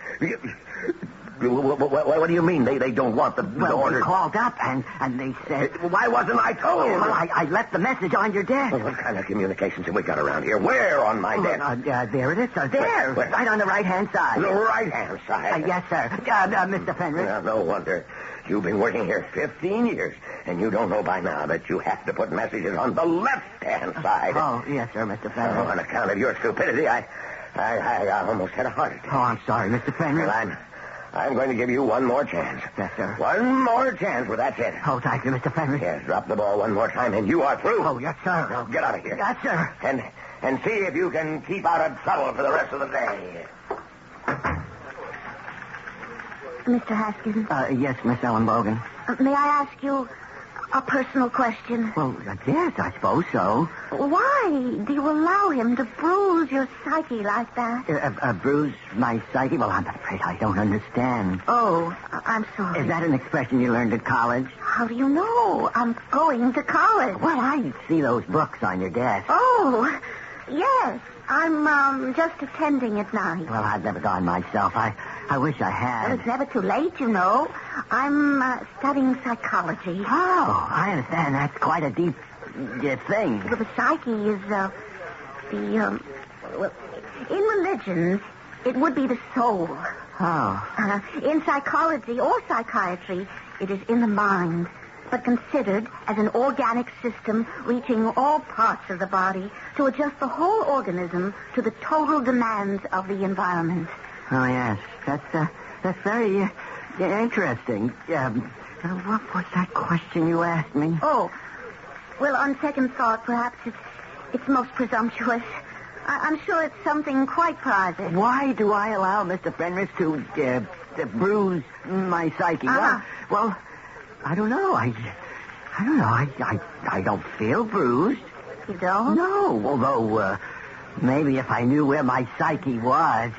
What do you mean they don't want the order? They called up and they said... Why wasn't I told? Well, I left the message on your desk. Well, what kind of communications have we got around here? Where on my desk? There it is, sir. There. Where? Right on the right-hand side. The right-hand side? Yes, sir. Mr. Fenris. Well, no wonder. You've been working here 15 years, and you don't know by now that you have to put messages on the left-hand side. Oh, yes, sir, Mr. Fenris. On account of your stupidity, I almost had a heart attack. Oh, I'm sorry, Mr. Fenris. Well, I'm going to give you one more chance. Yes, sir. One more chance, well, that's it. Oh, thank you, Mr. Fenris. Yes, drop the ball one more time, and you are through. Oh, yes, sir. Now, get out of here. Yes, sir. And see if you can keep out of trouble for the rest of the day. Mr. Haskins? Yes, Miss Ellenbogen. May I ask you a personal question? Well, yes, I suppose so. Why do you allow him to bruise your psyche like that? Bruise my psyche? Well, I'm afraid I don't understand. Oh, I'm sorry. Is that an expression you learned at college? How do you know? I'm going to college. Well, I see those books on your desk. Oh, yes. I'm just attending at night. Well, I've never gone myself. I wish I had. Well, it's never too late, you know. I'm studying psychology. Oh, I understand. That's quite a deep thing. Well, the psyche is, well, in religions, it would be the soul. Oh. In psychology or psychiatry, it is in the mind, but considered as an organic system reaching all parts of the body to adjust the whole organism to the total demands of the environment. Oh, yes. That's very interesting. What was that question you asked me? Oh, well, on second thought, perhaps it's most presumptuous. I'm sure it's something quite private. Why do I allow Mr. Fenris to bruise my psyche? Well, I don't know. I don't know. I don't feel bruised. You don't? No, although maybe if I knew where my psyche was.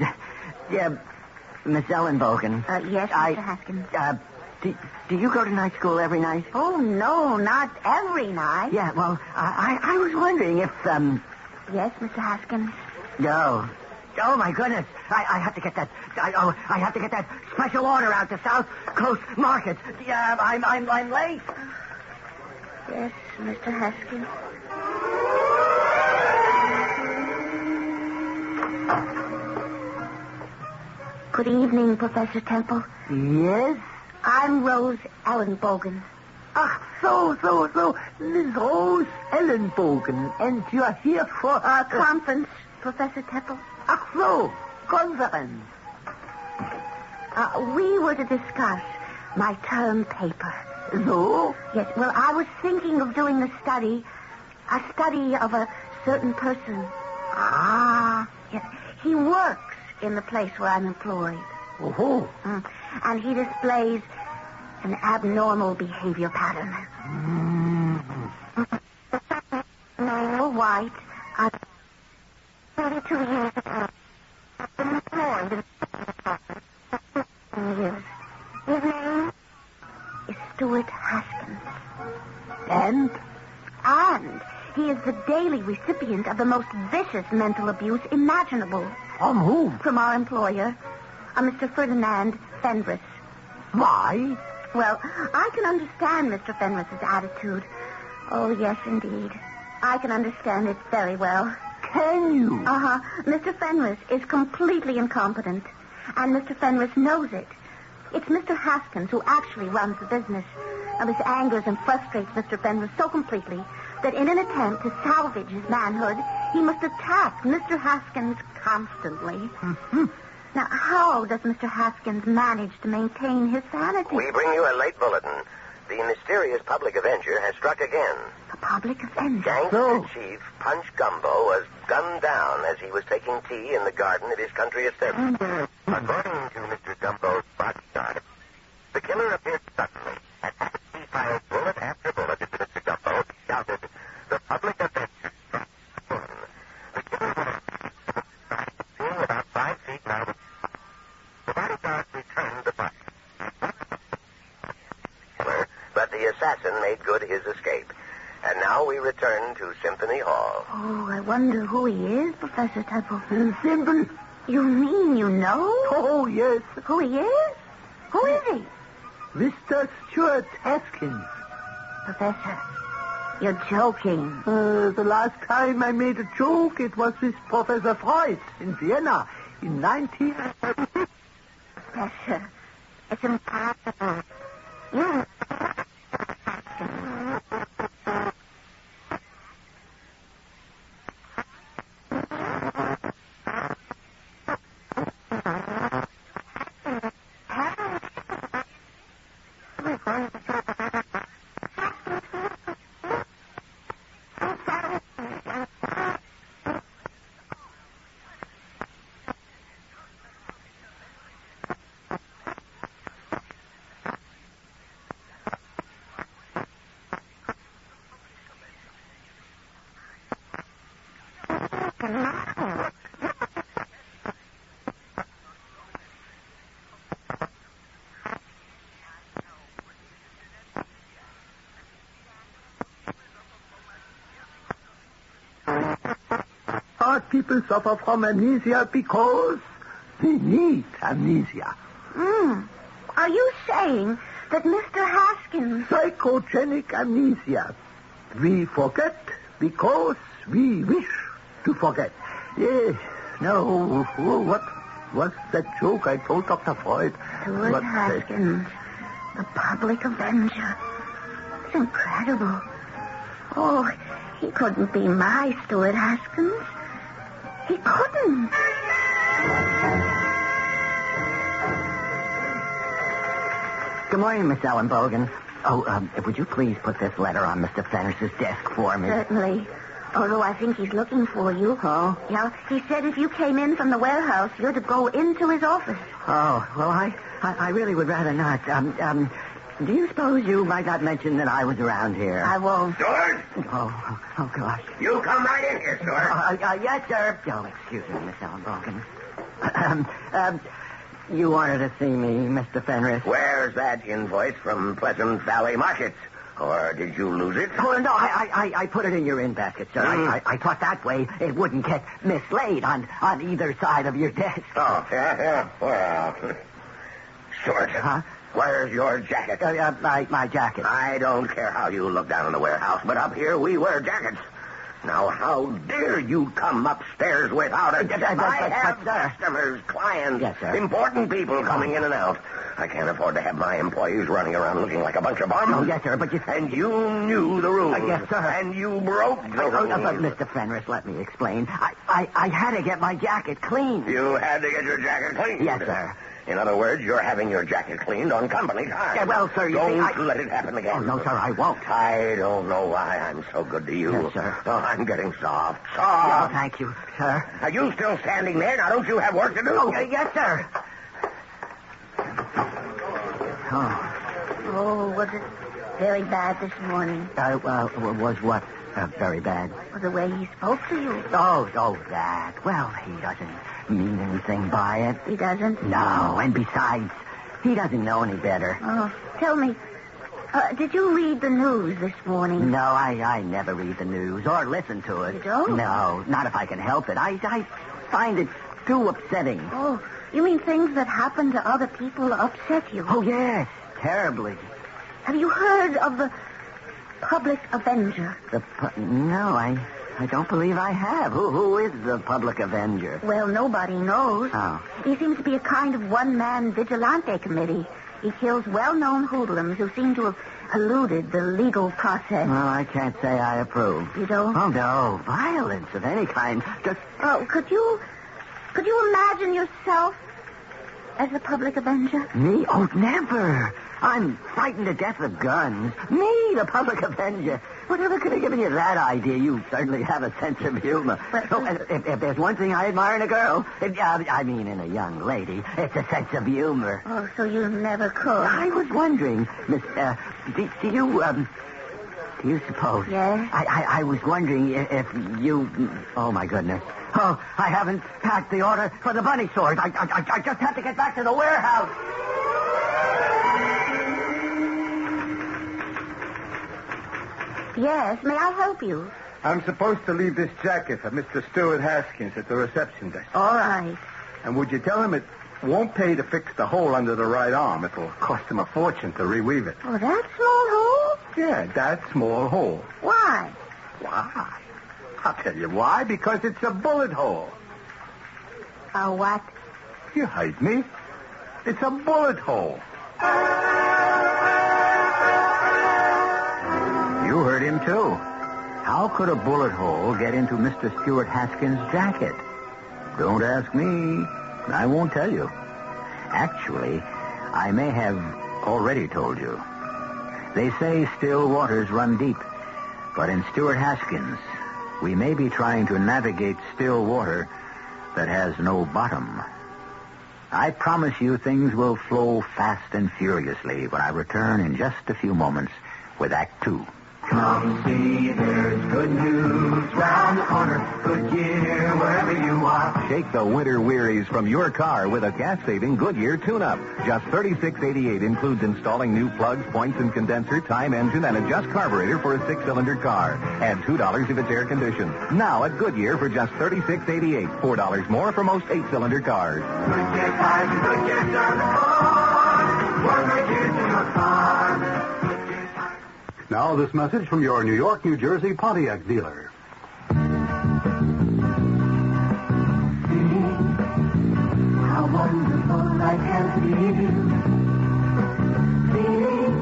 Miss Ellenbogen. Yes, Mr. Haskins. Do you go to night school every night? Oh, no, not every night. Yeah, well, I was wondering if, Yes, Mr. Haskins. No. Oh, my goodness. I have to get that... I have to get that special order out to South Coast Market. I'm late. Yes, Mr. Haskins. Good evening, Professor Temple. Yes? I'm Rose Ellenbogen. Ah, So, Miss Rose Ellenbogen, and you're here for a conference, Professor Teppel. Ach so, conference. We were to discuss my term paper. No? Yes, well, I was thinking of doing a study of a certain person. Ah. Yes, he works in the place where I'm employed. Oh. And he displays an abnormal behavior pattern. Male, white, 32 years ago. Been employed in years. His name is Stuart Haskins. And he is the daily recipient of the most vicious mental abuse imaginable. From whom? From our employer, a Mr. Ferdinand Fenris. Why? Well, I can understand Mr. Fenris's attitude. Oh, yes, indeed. I can understand it very well. Can you? Uh-huh. Mr. Fenris is completely incompetent, and Mr. Fenris knows it. It's Mr. Haskins who actually runs the business. Now, this angers and frustrates Mr. Fenris so completely that in an attempt to salvage his manhood, he must attack Mr. Haskins constantly. Mm-hmm. Now, how does Mr. Haskins manage to maintain his sanity? We bring you a late bulletin. The mysterious public avenger has struck again. The public avenger? Gangster Chief Punch Gumbo was gunned down as he was taking tea in the garden at his country estate. According to Mr. Gumbo's bodyguard, the killer appeared suddenly and as he fired bullet after bullet into Mr. Gumbo, shouted, "The public avenger struck again." The killer was seen about 5 feet now. The bodyguard returned the fire. But the assassin made good his escape. And now we return to Symphony Hall. Oh, I wonder who he is, Professor Temple. Simple. You mean you know? Oh, yes. Who he is? Who is he? Mr. Stuart Haskins. Professor, you're joking. The last time I made a joke, it was with Professor Freud in Vienna in 19... Professor, it's impossible. You... People suffer from amnesia because they need amnesia. Are you saying that Mr. Haskins... Psychogenic amnesia. We forget because we wish to forget. Yes. No. What was that joke I told Dr. Freud? Stuart Haskins, the public avenger. It's incredible. Oh, he couldn't be my Stuart Haskins. He couldn't. Good morning, Miss Ellenbogen. Oh, would you please put this letter on Mr. Fenris's desk for me? Certainly. Although I think he's looking for you. Oh? Yeah, he said if you came in from the warehouse, you're to go into his office. Oh, well, I really would rather not. Do you suppose you might not mention that I was around here? I won't. Stuart! Oh, gosh. You come right in here, Stuart. Yes, sir. Oh, excuse me, Miss Ellenbogen. You wanted to see me, Mr. Fenris. Where's that invoice from Pleasant Valley Markets? Or did you lose it? Oh, no, I put it in your in basket, sir. I thought that way it wouldn't get mislaid on either side of your desk. Oh, yeah. Well, Stuart. Huh? Where's your jacket? My jacket. I don't care how you look down in the warehouse, but up here we wear jackets. Now, how dare you come upstairs without a ticket? I have customers, clients, yes, sir. Important people coming in and out. I can't afford to have my employees running around looking like a bunch of bums. Oh, yes, sir, but you... And you knew the rules. Yes, sir. And you broke the rules. But, Mr. Fenris, let me explain. I had to get my jacket cleaned. You had to get your jacket cleaned? Yes, sir. In other words, you're having your jacket cleaned on company time. Yeah, well, sir, Don't let it happen again. Oh, no, sir, I won't. I don't know why I'm so good to you. Yes, sir. Oh, I'm getting soft. Oh, thank you, sir. Are you still standing there? Now, don't you have work to do? Oh, yes, sir. Oh, was it very bad this morning? Was what very bad? Well, the way he spoke to you. Oh, that. Well, he doesn't mean anything by it. He doesn't? No, and besides, he doesn't know any better. Oh, tell me, did you read the news this morning? No, I never read the news or listen to it. You don't? No, not if I can help it. I find it too upsetting. Oh, you mean things that happen to other people upset you? Oh, yes, terribly. Have you heard of the Public Avenger? No, I don't believe I have. Who is the Public Avenger? Well, nobody knows. Oh. He seems to be a kind of one-man vigilante committee. He kills well-known hoodlums who seem to have eluded the legal process. Well, I can't say I approve. You don't? Oh, no. Violence of any kind. Just... Oh, could you imagine yourself as the Public Avenger? Me? Oh, never. I'm frightened to death of guns. Me, the Public Avenger. Whatever could have given you that idea? You certainly have a sense of humor. If there's one thing I admire in a girl, in a young lady, it's a sense of humor. Oh, so you never could? I was wondering, Miss, do you suppose? Yes? I was wondering if you... Oh, my goodness. Oh, I haven't packed the order for the bunny sword. I just have to get back to the warehouse. Yes, may I help you? I'm supposed to leave this jacket for Mr. Stuart Haskins at the reception desk. All right. And would you tell him it won't pay to fix the hole under the right arm? It'll cost him a fortune to reweave it. Oh, that small hole? Yeah, that small hole. Why? Why? I'll tell you why. Because it's a bullet hole. A what? You heard me. It's a bullet hole. You heard him, too. How could a bullet hole get into Mr. Stuart Haskins' jacket? Don't ask me. I won't tell you. Actually, I may have already told you. They say still waters run deep. But in Stuart Haskins, we may be trying to navigate still water that has no bottom. I promise you things will flow fast and furiously when I return in just a few moments with Act 2. Come see, there's good news round the corner. Goodyear, wherever you are. Shake the winter wearies from your car with a gas-saving Goodyear tune-up. Just $36.88 includes installing new plugs, points, and condenser, time engine, and adjust carburetor for a 6-cylinder car. And $2 if it's air-conditioned. Now at Goodyear for just $36.88. $4 more for most 8-cylinder cars. Goodyear tires and Goodyear service. Work Goodyear to your car. Now, this message from your New York, New Jersey Pontiac dealer. How wonderful I can feel. Feeling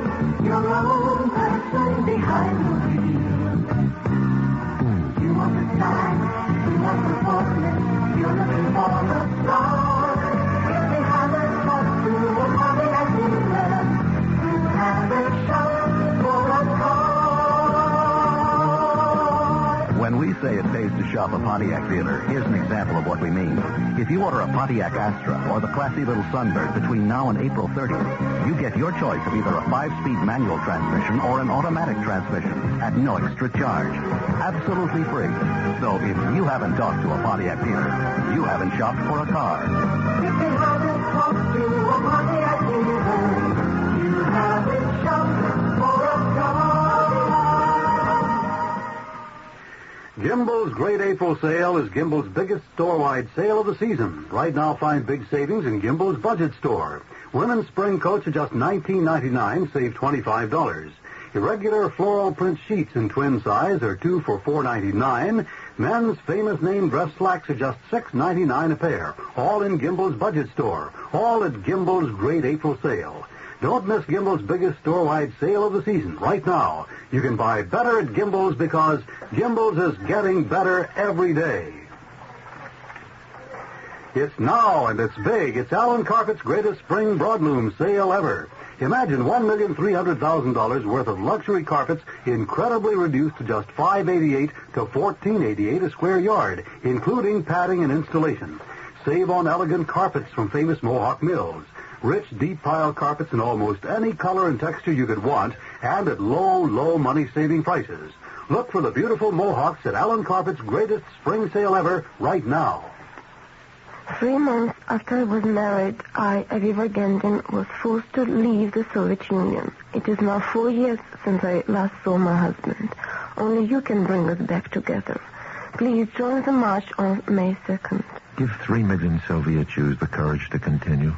your own person behind the wheel. You understand, you want performance, you're looking for a star. If they haven't talked to a Pontiac dealer, you haven't shopped. When we say it pays to shop a Pontiac dealer, here's an example of what we mean. If you order a Pontiac Astra or the classy little Sunbird between now and April 30th, you get your choice of either a 5-speed manual transmission or an automatic transmission at no extra charge. Absolutely free. So if you haven't talked to a Pontiac dealer, you haven't shopped for a car. If they haven't talked to a Pontiac dealer, you haven't shopped for a car. Gimbel's Great April Sale is Gimbel's biggest store-wide sale of the season. Right now, find big savings in Gimbel's Budget Store. Women's spring coats are just $19.99, save $25. Irregular floral print sheets in twin size are 2 for $4.99. Men's famous name dress slacks are just $6.99 a pair. All in Gimbel's budget store. All at Gimbel's great April sale. Don't miss Gimbel's biggest store-wide sale of the season right now. You can buy better at Gimbel's because Gimbel's is getting better every day. It's now and it's big. It's Allen Carpet's greatest spring broadloom sale ever. Imagine $1,300,000 worth of luxury carpets incredibly reduced to just $5.88 to $14.88 a square yard, including padding and installation. Save on elegant carpets from famous Mohawk mills. Rich, deep pile carpets in almost any color and texture you could want, and at low money-saving prices. Look for the beautiful Mohawks at Allen Carpet's greatest spring sale ever right now. 3 months after I was married, I, Aviva Gendin, was forced to leave the Soviet Union. It is now 4 years since I last saw my husband. Only you can bring us back together. Please join the march on May 2nd. Give 3 million Soviet Jews the courage to continue.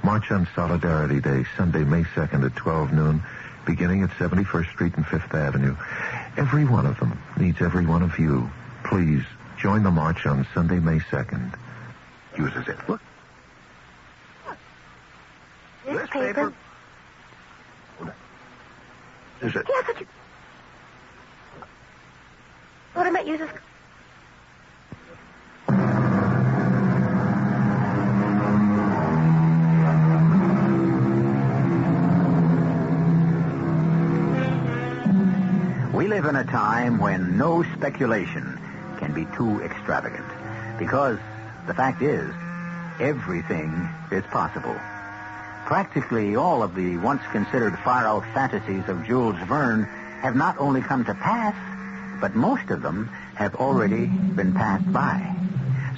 March on Solidarity Day, Sunday, May 2nd at 12 noon, beginning at 71st Street and 5th Avenue. Every one of them needs every one of you. Please join the march on Sunday, May 2nd. Uses it. Look. This paper. Is it? Yes, but you... What about uses... We live in a time when no speculation can be too extravagant. Because the fact is, everything is possible. Practically all of the once considered far-out fantasies of Jules Verne have not only come to pass, but most of them have already been passed by.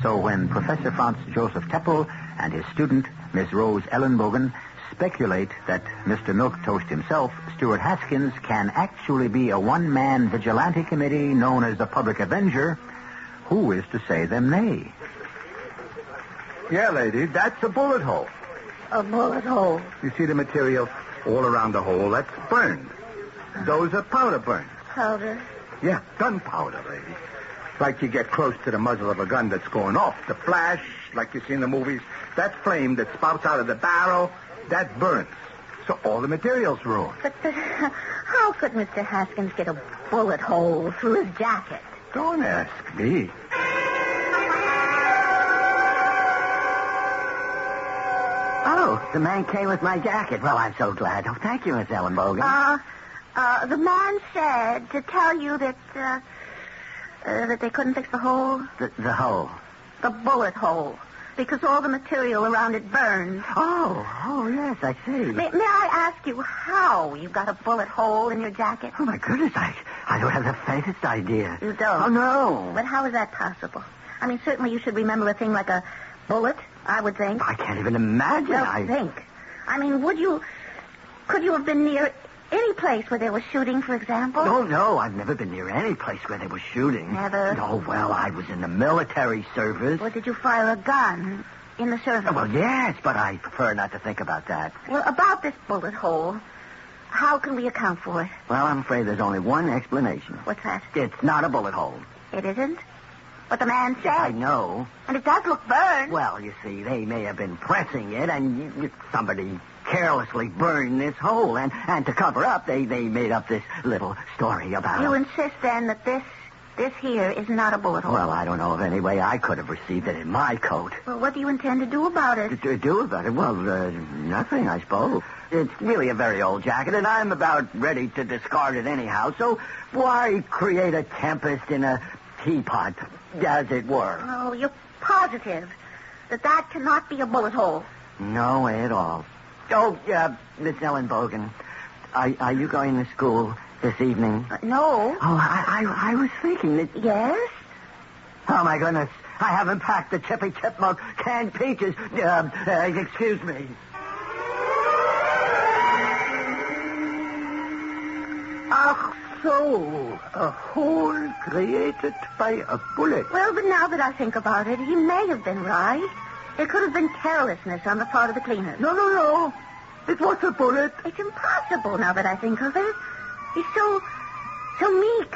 So when Professor Franz Joseph Teppel and his student, Miss Rose Ellenbogen, speculate that Mr. Milquetoast himself, Stuart Haskins, can actually be a one-man vigilante committee known as the Public Avenger, who is to say them nay? Yeah, lady, that's a bullet hole. A bullet hole? You see the material all around the hole? That's burned. Those are powder burns. Powder? Yeah, gunpowder, lady. Like you get close to the muzzle of a gun that's going off. The flash, like you see in the movies, that flame that spouts out of the barrel, that burns. So all the material's ruined. But how could Mr. Haskins get a bullet hole through his jacket? Don't ask me. Oh, the man came with my jacket. Well, I'm so glad. Oh, thank you, Miss Ellenbogen. The man said to tell you that they couldn't fix the hole. The hole? The bullet hole. Because all the material around it burned. Oh, yes, I see. May I ask you how you got a bullet hole in your jacket? Oh, my goodness, I don't have the faintest idea. You don't? Oh, no. But how is that possible? I mean, certainly you should remember a thing like a bullet, I would think. I can't even imagine. Well, think. I mean, could you have been near any place where they were shooting, for example? No, I've never been near any place where they were shooting. Never? No, well, I was in the military service. Or did you fire a gun in the service? Well, yes, but I prefer not to think about that. Well, about this bullet hole, how can we account for it? Well, I'm afraid there's only one explanation. What's that? It's not a bullet hole. It isn't? But the man said. Yes, I know. And it does look burned. Well, you see, they may have been pressing it, and somebody carelessly burned this hole. And to cover up, they made up this little story about You it. insist, then, that this here is not a bullet hole? Well, I don't know of any way I could have received it in my coat. Well, what do you intend to do about it? To do about it? Well, nothing, I suppose. It's really a very old jacket, and I'm about ready to discard it anyhow. So why create a tempest in a teapot, as it were? Oh, you're positive that cannot be a bullet hole? No way at all. Oh, Miss Ellenbogen, are you going to school this evening? No. Oh, I was thinking that... Yes? Oh, my goodness. I haven't packed the Chippy Chipmunk canned peaches. Excuse me. So, a hole created by a bullet. Well, but now that I think about it, he may have been right. It could have been carelessness on the part of the cleaners. No. It was a bullet. It's impossible now that I think of it. He's so meek.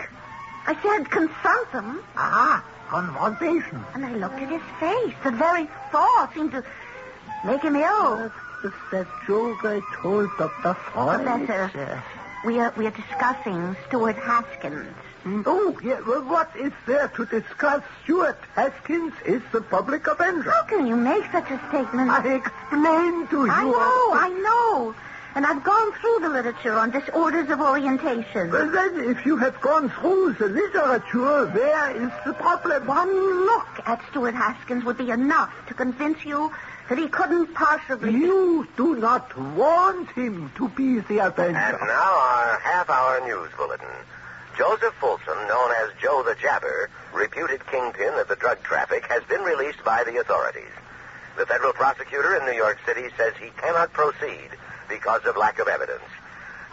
I said, confront him. Ah, confrontation. And I looked at his face. The very thought seemed to make him ill. Is that joke I told Dr. Freud? Professor, we are discussing Stuart Haskins. Oh, yeah. Well, what is there to discuss? Stuart Haskins is the public avenger. How can you make such a statement? I explained to you. I know. And I've gone through the literature on disorders of orientation. Well, then, if you have gone through the literature, where is the problem? One look at Stuart Haskins would be enough to convince you that he couldn't possibly... You do not want him to be the avenger. And now our half-hour news bulletin. Joseph Folsom, known as Joe the Jabber, reputed kingpin of the drug traffic, has been released by the authorities. The federal prosecutor in New York City says he cannot proceed because of lack of evidence.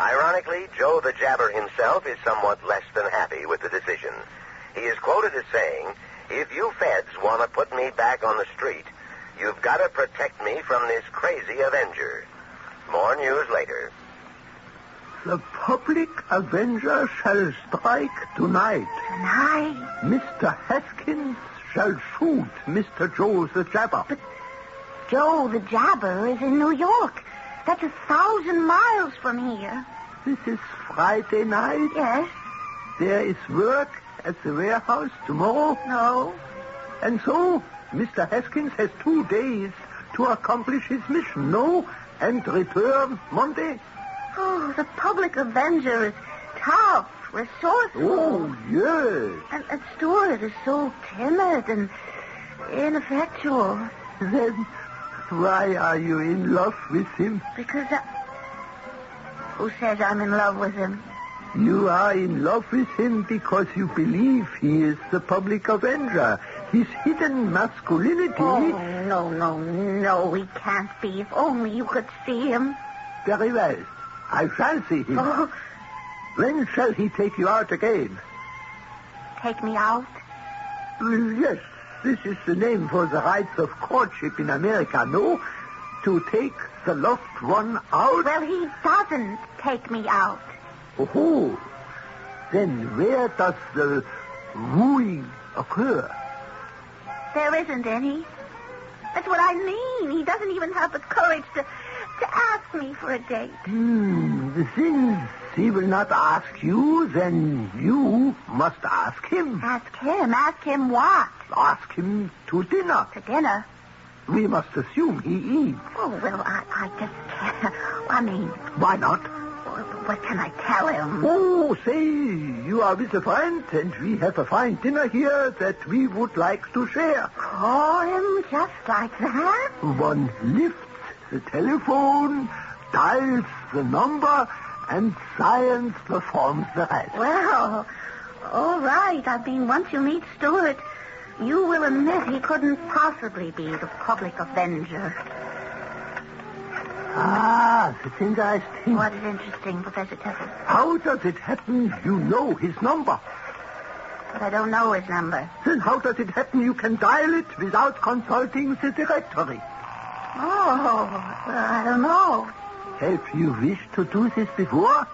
Ironically, Joe the Jabber himself is somewhat less than happy with the decision. He is quoted as saying, "If you feds want to put me back on the street, you've got to protect me from this crazy Avenger." More news later. The public avenger shall strike tonight. Tonight? Mr. Haskins shall shoot Mr. Joe the Jabber. But Joe the Jabber is in New York. That's 1,000 miles from here. This is Friday night? Yes. There is work at the warehouse tomorrow? No. And so, Mr. Haskins has 2 days to accomplish his mission, no? And return Monday? Oh, the public avenger is tough, resourceful. Oh, yes. And Stuart is so timid and ineffectual. Then why are you in love with him? Because Who says I'm in love with him? You are in love with him because you believe he is the public avenger. His hidden masculinity... Oh, no, he can't be. If only you could see him. Very well. I shall see him. Oh. When shall he take you out again? Take me out? Yes, this is the name for the rites of courtship in America, no? To take the loved one out? Well, he doesn't take me out. Oh, then where does the wooing occur? There isn't any. That's what I mean. He doesn't even have the courage to ask me for a date. Since he will not ask you, then you must ask him. Ask him? Ask him what? Ask him to dinner. To dinner? We must assume he eats. Oh, well, I just can't. I mean... Why not? What can I tell him? Oh, say you are with a friend and we have a fine dinner here that we would like to share. Call him just like that? One lifts the telephone, dials the number, and science performs the rest. Well, all right. I mean, once you meet Stuart, you will admit he couldn't possibly be the public avenger. Ah, that's interesting. What is interesting, Professor Tucker? How does it happen you know his number? But I don't know his number. Then how does it happen you can dial it without consulting the directory? Oh, well, I don't know. Have you wished to do this before?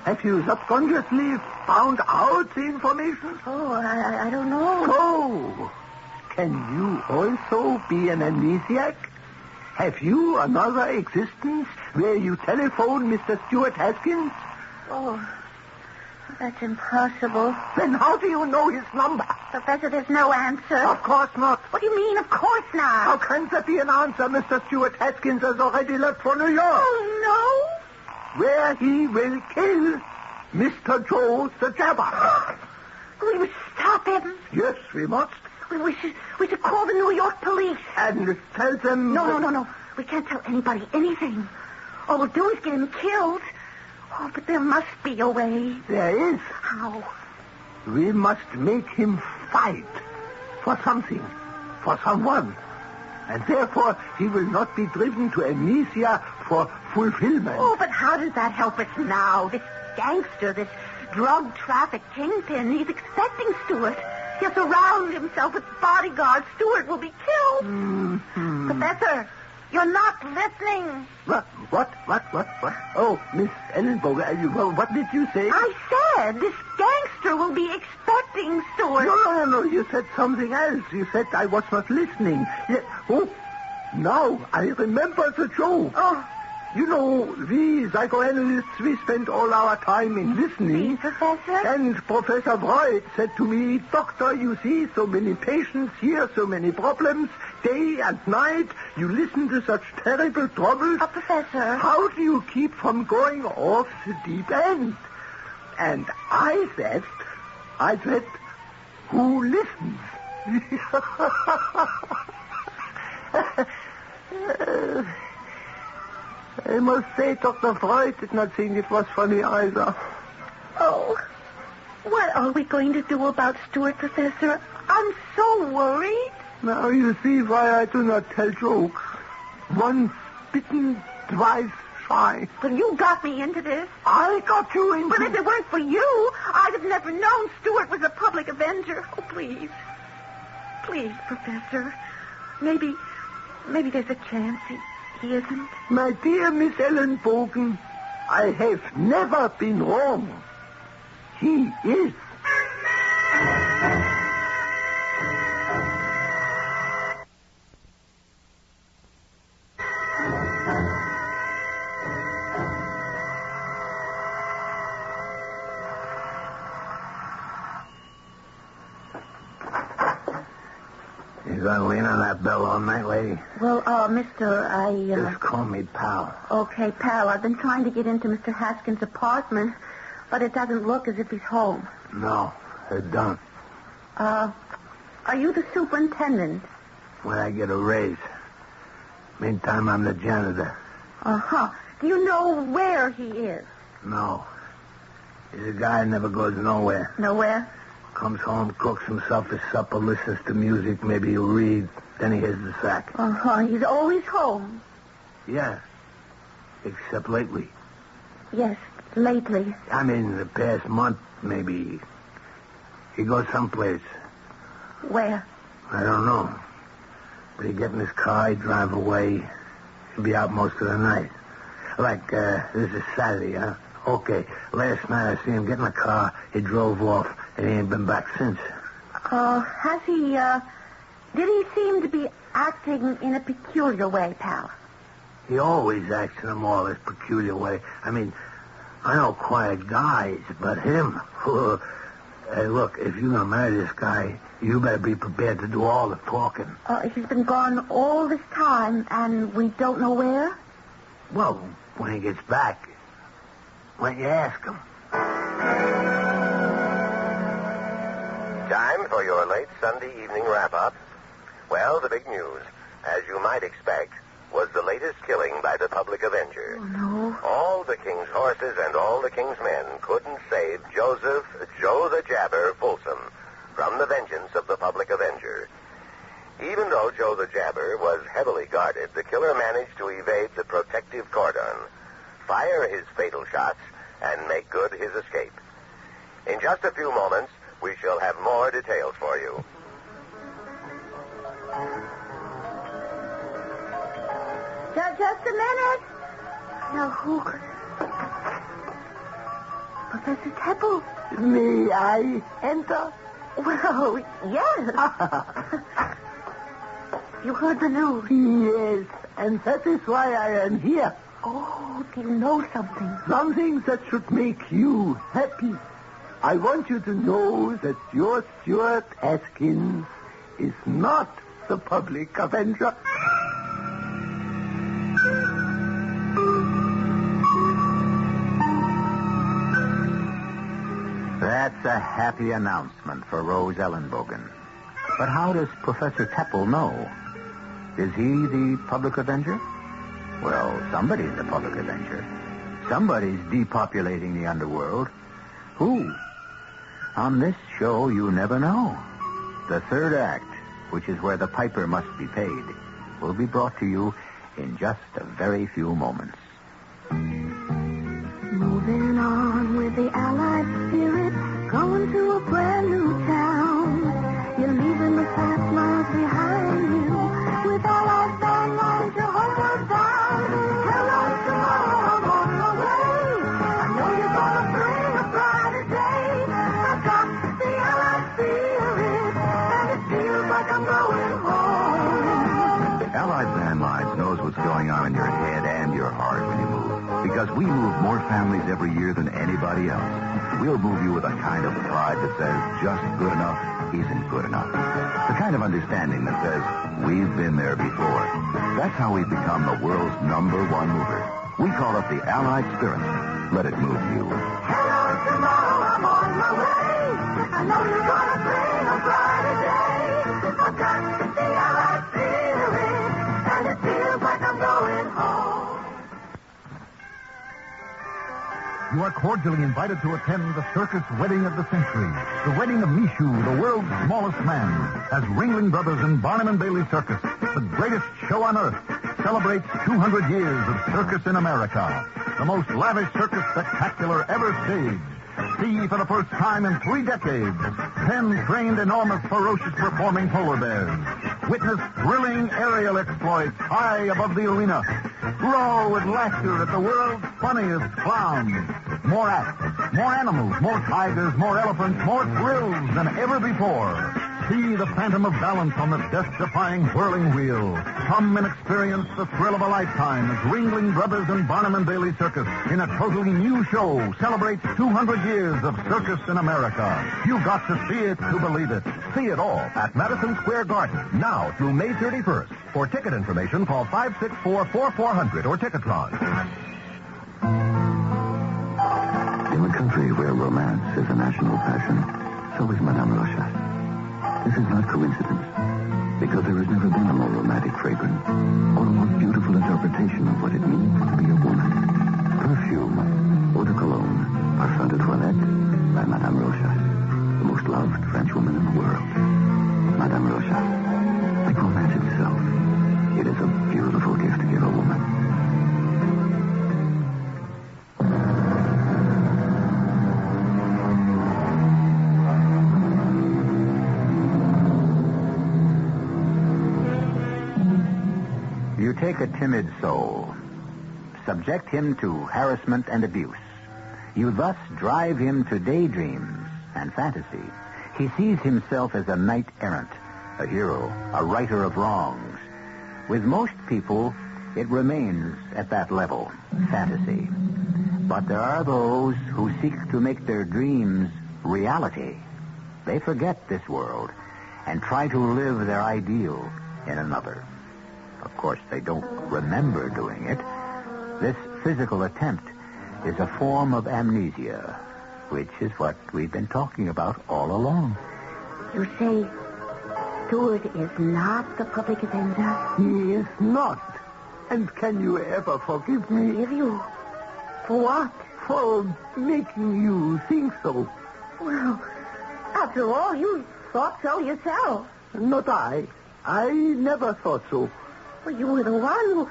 Have you subconsciously found out the information? Oh, I don't know. So, can you also be an amnesiac? Have you another existence where you telephone Mr. Stuart Haskins? Oh, that's impossible. Then how do you know his number? Professor, there's no answer. Of course not. What do you mean, of course not? How can there be an answer? Mr. Stuart Haskins has already left for New York. Oh, no. Where he will kill Mr. Joe the Jabber. We must stop him. Yes, we must. We should call the New York police. And tell them... No. We can't tell anybody anything. All we'll do is get him killed. Oh, but there must be a way. There is. How? We must make him fight for something, for someone. And therefore, he will not be driven to amnesia for fulfillment. Oh, but how does that help us now? This gangster, this drug traffic kingpin, he's expecting Stuart. He'll surround himself with bodyguards. Stuart will be killed. Mm-hmm. Professor, You're not listening. What? Oh, Miss Ellenbogen, what did you say? I said this gangster will be expecting Stuart. No. You said something else. You said I was not listening. Oh, now I remember the joke. Oh. You know, we psychoanalysts, we spend all our time in listening. Professor? And Professor Freud said to me, Doctor, you see so many patients here, so many problems, day and night. You listen to such terrible trouble. Professor. How do you keep from going off the deep end? And I said, who listens? I must say, Dr. Freud did not think it was funny either. Oh, what are we going to do about Stuart, Professor? I'm so worried. Now you see why I do not tell jokes. Once bitten, twice shy. But you got me into this. I got you into But if it weren't for you, I'd have never known Stuart was a public avenger. Oh, please. Please, Professor. Maybe there's a chance he isn't. My dear Miss Ellenbogen, I have never been wrong. He is. You gonna lean on that bell all night, lady? Well, mister, Just call me pal. Okay, pal, I've been trying to get into Mr. Haskins' apartment, but it doesn't look as if he's home. No, it don't. Are you the superintendent? When I get a raise. Meantime, I'm the janitor. Uh-huh. Do you know where he is? No. He's a guy who never goes nowhere. Nowhere? Comes home, cooks himself his supper, listens to music, maybe he'll read, then he hits the sack. Uh-huh. He's always home. Yeah. Except lately. Yes, lately. I mean, the past month, maybe. He goes someplace. Where? I don't know. But he'd get in his car, he'd drive away. He'd be out most of the night. Like, this is Saturday, huh? Okay, last night I see him get in the car, he drove off, and he ain't been back since. Has he, did he seem to be acting in a peculiar way, pal? He always acts in a more or less peculiar way. I mean, I know quiet guys, but him, hey, look, if you're gonna marry this guy, you better be prepared to do all the talking. He's been gone all this time, and we don't know where? Well, when he gets back, why don't you ask him? Time for your late Sunday evening wrap-up. Well, the big news, as you might expect, was the latest killing by the public avenger. Oh, no. All the king's horses and all the king's men couldn't save Joe the Jabber Folsom from the vengeance of the public avenger. Even though Joe the Jabber was heavily guarded, the killer managed to evade the protective cordon, fire his fatal shots, and make good his escape. In just a few moments, we shall have more details for you. Just a minute. Now, who could... Professor Temple. May I enter? Well, yes. You heard the news? Yes, and that is why I am here. Oh, do you know something? Something that should make you happy. I want you to know that your Stuart Haskins is not the public avenger. That's a happy announcement for Rose Ellenbogen. But how does Professor Teppel know? Is he the public avenger? Well, somebody's the public avenger. Somebody's depopulating the underworld. Who? On this show, you never know. The third act, which is where the piper must be paid, will be brought to you in just a very few moments. Moving on with the Allied spirit, going to a brand new town. You're leaving the past miles behind you. With Allied band lines, you're home. We move more families every year than anybody else. We'll move you with a kind of pride that says just good enough isn't good enough. The kind of understanding that says we've been there before. That's how we've become the world's #1 mover. We call it the Allied Spirit. Let it move you. Hello, tomorrow, I'm on my way. I know you're gonna bring a brighter day. I've got the Allied Spirit, and it feels like I'm going home. You are cordially invited to attend the circus wedding of the century. The wedding of Mishu, the world's smallest man, as Ringling Brothers and Barnum and Bailey Circus, the greatest show on earth, celebrates 200 years of circus in America. The most lavish circus spectacular ever staged. See for the first time in 3 decades, 10 trained, enormous, ferocious performing polar bears. Witness thrilling aerial exploits high above the arena. Roar with laughter at the world's funniest clowns. More acts, more animals, more tigers, more elephants, more thrills than ever before. See the phantom of balance on the death-defying whirling wheel. Come and experience the thrill of a lifetime as Ringling Brothers and Barnum and Bailey Circus in a totally new show celebrates 200 years of circus in America. You've got to see it to believe it. See it all at Madison Square Garden, now through May 31st. For ticket information, call 564-4400 or Ticketron. In a country where romance is a national passion, so is Madame Rochas. This is not coincidence, because there has never been a more romantic fragrance or a more beautiful interpretation of what it means to be a woman. Perfume, eau de cologne, parfum de toilette by Madame Rochas, the most loved French woman in the world. Madame Rochas, like romance itself, it is a beautiful gift to give a woman. You take a timid soul, subject him to harassment and abuse. You thus drive him to daydreams and fantasy. He sees himself as a knight-errant, a hero, a righter of wrongs. With most people, it remains at that level, fantasy. But there are those who seek to make their dreams reality. They forget this world and try to live their ideal in another. Of course, they don't remember doing it. This physical attempt is a form of amnesia, which is what we've been talking about all along. You say Stuart is not the public avenger? He is not. And can you ever forgive me? Forgive you? For what? For making you think so. Well, after all, you thought so yourself. Not I. I never thought so. Well, you were the one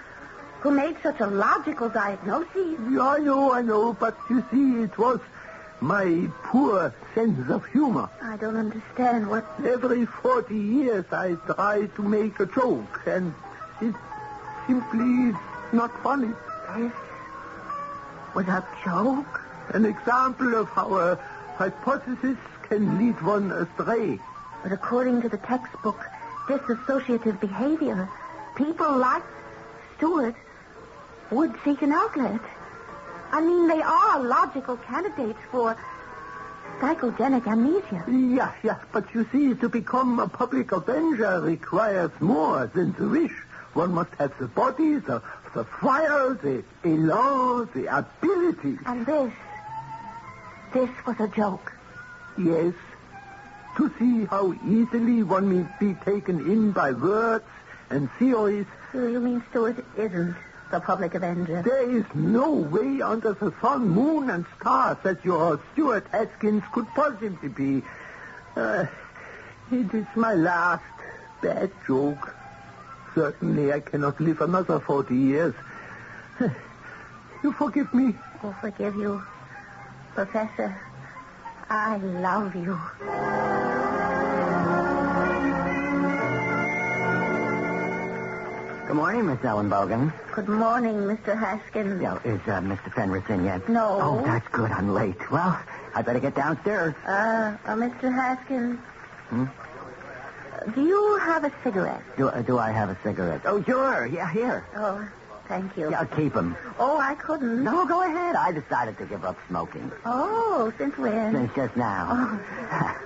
who made such a logical diagnosis. Yeah, I know, but you see, it was my poor sense of humor. I don't understand what... Every 40 years I try to make a joke, and it simply is not funny. This was a joke? An example of how a hypothesis can lead one astray. But according to the textbook, dissociative behavior, people like Stuart would seek an outlet. I mean, they are logical candidates for psychogenic amnesia. Yeah, but you see, to become a public avenger requires more than the wish. One must have the body, the fire, the elan, the ability. And this was a joke. Yes. To see how easily one may be taken in by words and theories. You mean Stuart isn't the public avenger? There is no way under the sun, moon, and stars that your Stuart Haskins could possibly be. It is my last bad joke. Certainly I cannot live another 40 years. You forgive me? Oh, forgive you. Professor, I love you. Good morning, Miss Ellen Bogan. Good morning, Mr. Haskins. Yeah, is Mr. Fenris in yet? No. Oh, that's good. I'm late. Well, I better get downstairs. Mr. Haskins. Hmm? Do you have a cigarette? Do I have a cigarette? Oh, sure. Yeah, here. Oh, thank you. Yeah, keep them. Oh, I couldn't. No, go ahead. I decided to give up smoking. Oh, since when? Since just now. Oh.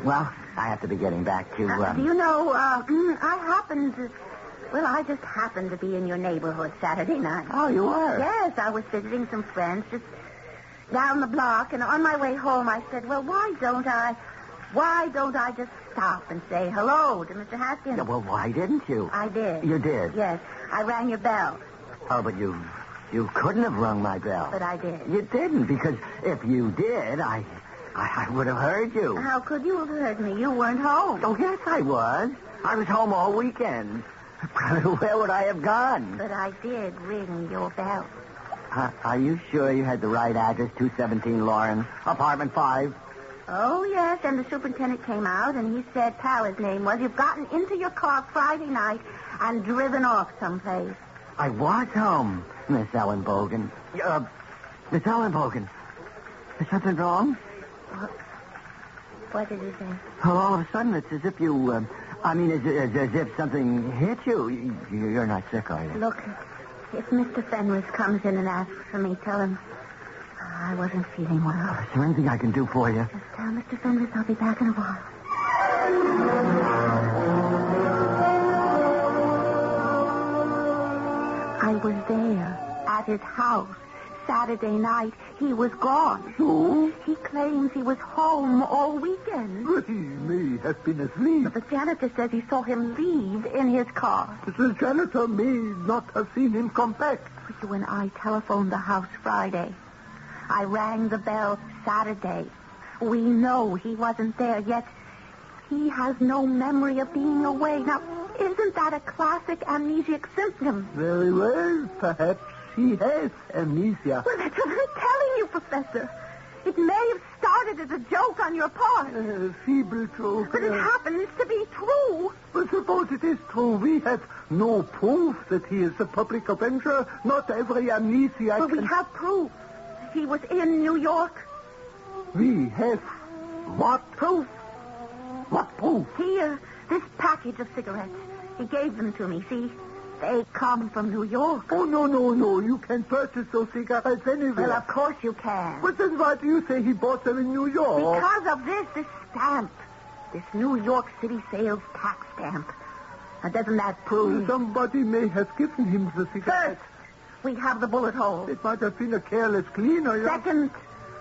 Well, I have to be getting back to... Do you know, I just happened to be in your neighborhood Saturday night. Oh, you were? Yes, I was visiting some friends just down the block, and on my way home I said, well, why don't I just stop and say hello to Mr. Haskins? Yeah, well, why didn't you? I did. You did? Yes. I rang your bell. Oh, but you couldn't have rung my bell. But I did. You didn't, because if you did, I would have heard you. How could you have heard me? You weren't home. Oh, yes, I was. I was home all weekend. Where would I have gone? But I did ring your bell. Are you sure you had the right address, 217 Lauren, apartment 5? Oh, yes, and the superintendent came out, and he said, pal, his name was, you've gotten into your car Friday night and driven off someplace. I was home, Miss Ellen Bogan. Miss Ellen Bogan, is something wrong? What did he say? Well, all of a sudden, it's as if you, as if something hit you. You're not sick, are you? Look, if Mr. Fenris comes in and asks for me, tell him I wasn't feeling well. Is there anything I can do for you? Just tell Mr. Fenris I'll be back in a while. I was there at his house Saturday night. He was gone. So? He claims he was home all weekend. But he may have been asleep. But the janitor says he saw him leave in his car. The janitor may not have seen him come back. But when I telephoned the house Friday, I rang the bell Saturday. We know he wasn't there, yet he has no memory of being away. Now, isn't that a classic amnesiac symptom? Very well. Perhaps he has amnesia. Well, that's what I'm telling you, Professor. It may have started as a joke on your part. Feeble joke. But it happens to be true. But suppose it is true. We have no proof that he is a public avenger. Not every amnesiac... But we have proof. He was in New York. We have what? Proof. What proof? Here, this package of cigarettes. He gave them to me, see? They come from New York. Oh, no. You can purchase those cigarettes anywhere. Well, of course you can. But then why do you say he bought them in New York? Because of this stamp. This New York City sales tax stamp. Now, doesn't that prove... Somebody may have given him the cigarettes. First, we have the bullet hole. It might have been a careless cleaner. Second,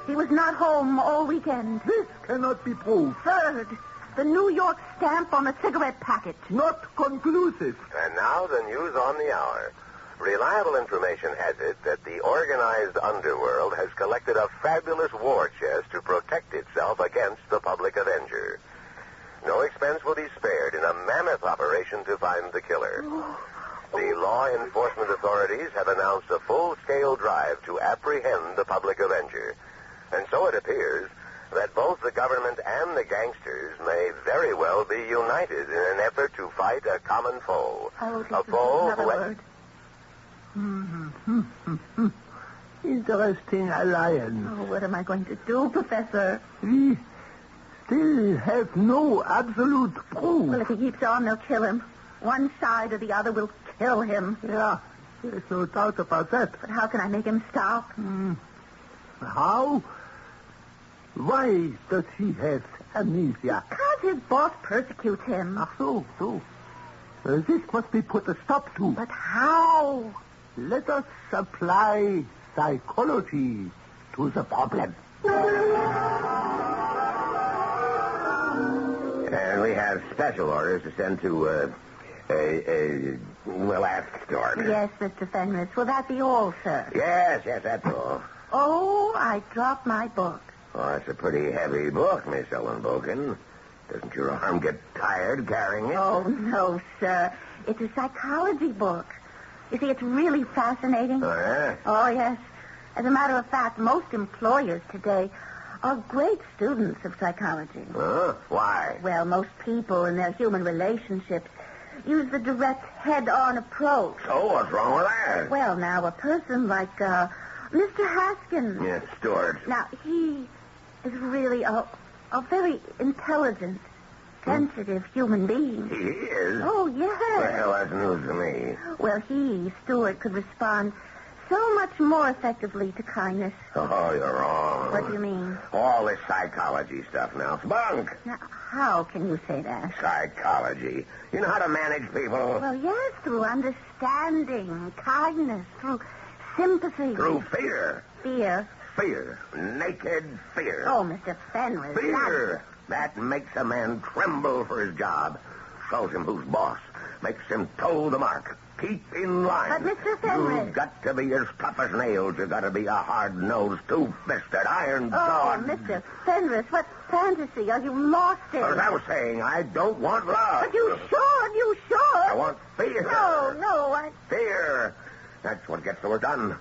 he was not home all weekend. This cannot be proved. Third, the New York stamp on the cigarette package. Not conclusive. And now the news on the hour. Reliable information has it that the organized underworld has collected a fabulous war chest to protect itself against the public avenger. No expense will be spared in a mammoth operation to find the killer. The law enforcement authorities have announced a full-scale drive to apprehend the public avenger. And so it appears that both the government and the gangsters may very well be united in an effort to fight a common foe. A foe who... Interesting alliance. Oh, what am I going to do, Professor? We still have no absolute proof. Well, if he keeps on, they'll kill him. One side or the other will kill him. Yeah, there's no doubt about that. But how can I make him stop? How? Why does he have amnesia? Because his boss persecutes him. Ach so. This must be put a stop to. But how? Let us apply psychology to the problem. And we have special orders to send to, ask store. Yes, Mr. Fenris. Will that be all, sir? Yes, that's all. Oh, I dropped my book. Oh, it's a pretty heavy book, Miss Ellen Bogan. Doesn't your arm get tired carrying it? Oh, no, sir. It's a psychology book. You see, it's really fascinating. Oh, yeah? Oh, yes. As a matter of fact, most employers today are great students of psychology. Huh? Why? Well, most people in their human relationships use the direct head-on approach. So what's wrong with that? Well, now, a person like Mr. Haskins. Yes, Stuart. Now, he is really a very intelligent, sensitive human being. He is? Oh, yes. Well, that's news to me. Well, he, Stuart, could respond so much more effectively to kindness. Oh, you're wrong. What do you mean? All this psychology stuff now. Spunk! Now, how can you say that? Psychology. You know how to manage people? Well, yes, through understanding, kindness, through sympathy. Through fear. Fear? Fear. Naked fear. Oh, Mr. Fenris. Fear. That makes a man tremble for his job. Shows him who's boss. Makes him toe the mark. Keep in line. But, Mr. Fenris... You've got to be as tough as nails. You've got to be a hard-nosed, two-fisted, iron-jawed... Oh, Mr. Fenris, what fantasy? Are you lost in? As I was saying, I don't want love. But you should. I want fear. No, Fear. That's what gets the work done.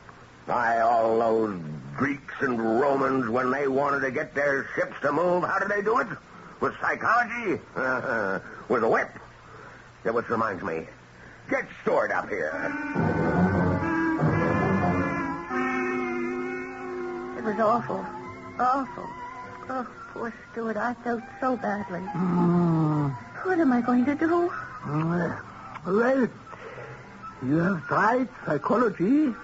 Why, all those Greeks and Romans, when they wanted to get their ships to move, how did they do it? With psychology? With a whip. Yeah, which reminds me, get Stuart up here. It was awful. Awful. Oh, poor Stuart, I felt so badly. What am I going to do? Well, you have tried psychology.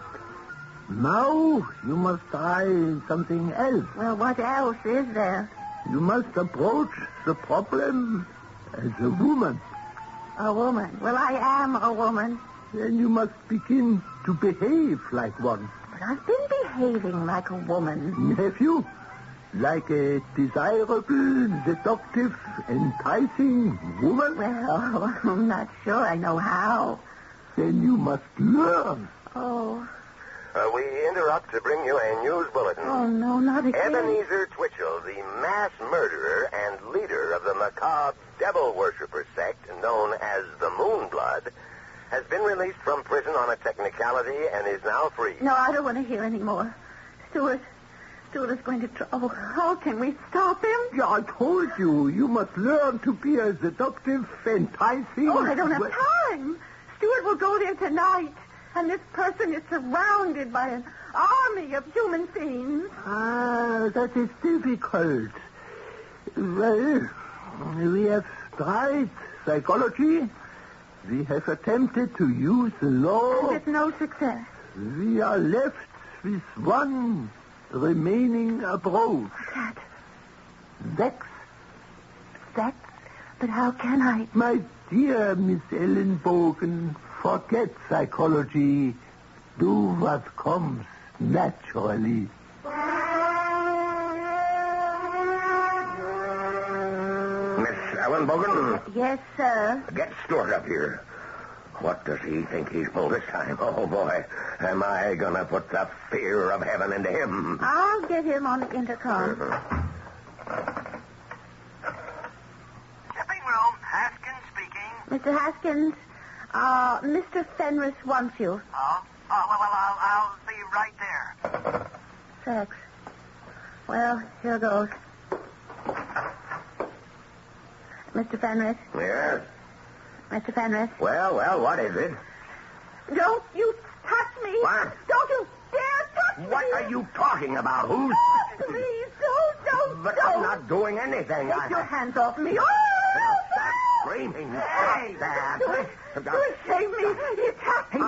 Now you must try something else. Well, what else is there? You must approach the problem as a woman. A woman? Well, I am a woman. Then you must begin to behave like one. But I've been behaving like a woman. Have you? Like a desirable, seductive, enticing woman? Well, I'm not sure I know how. Then you must learn. Oh. We interrupt to bring you a news bulletin. Oh, no, not again. Ebenezer Twitchell, the mass murderer and leader of the macabre devil worshipper sect known as the Moonblood, has been released from prison on a technicality and is now free. No, I don't want to hear any more. Stuart is going to try. Oh, how can we stop him? Yeah, I told you. You must learn to be a seductive, enticing... Oh, I don't have time. Stuart will go there tonight. And this person is surrounded by an army of human fiends. Ah, that is difficult. Well, we have tried psychology. We have attempted to use the law. And with no success. We are left with one remaining approach. What's that? Sex. Sex? But how can I? My dear Miss Ellenbogen, forget psychology. Do what comes naturally. Miss Ellenbogen? Yes, sir. Get Stuart up here. What does he think he's pulled this time? Oh, boy. Am I going to put the fear of heaven into him? I'll get him on the intercom. Shipping room, Haskins speaking. Mr. Haskins, Mr. Fenris wants you. Oh, well, I'll be right there. Sex. Well, here goes. Mr. Fenris? Yes? Mr. Fenris? Well, what is it? Don't you touch me. What? Don't you dare touch me. What are you talking about? Who's... Please, don't. But I'm not doing anything. Take your hands off me. Oh! Stop screaming. Hey, Stop that. You save me. He attacked me.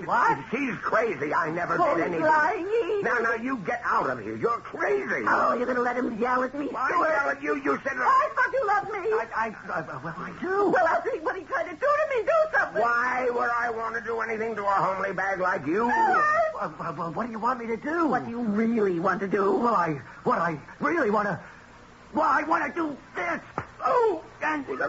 What? She's crazy. I never did anything. Lying. Now, you get out of here. You're crazy. Oh, you're going to let him yell at me? I yell at you. You said... I thought you loved me. Well, I do. Well, I'll see what he tried to do to me. Do something. Why would I want to do anything to a homely bag like you? Well, what do you want me to do? What do you really want to do? Well, I really want to... Well, I want to do this. Oh, and this.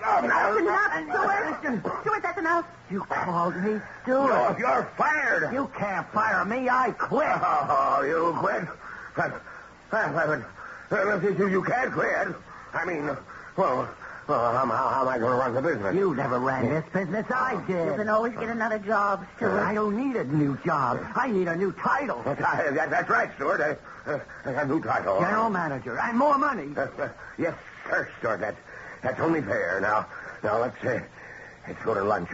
Oh, That's enough, Stuart. Stuart, that's enough. You called me Stuart. You're fired. You can't fire me. I quit. Oh, you quit? You can't quit. I mean, well, how am I going to run the business? You never ran this business. I did. You can always get another job, Stuart. I don't need a new job. I need a new title. That's right, Stuart. A new title. General manager. And more money. Yes, sir, Stuart. That's only fair. Now let's go to lunch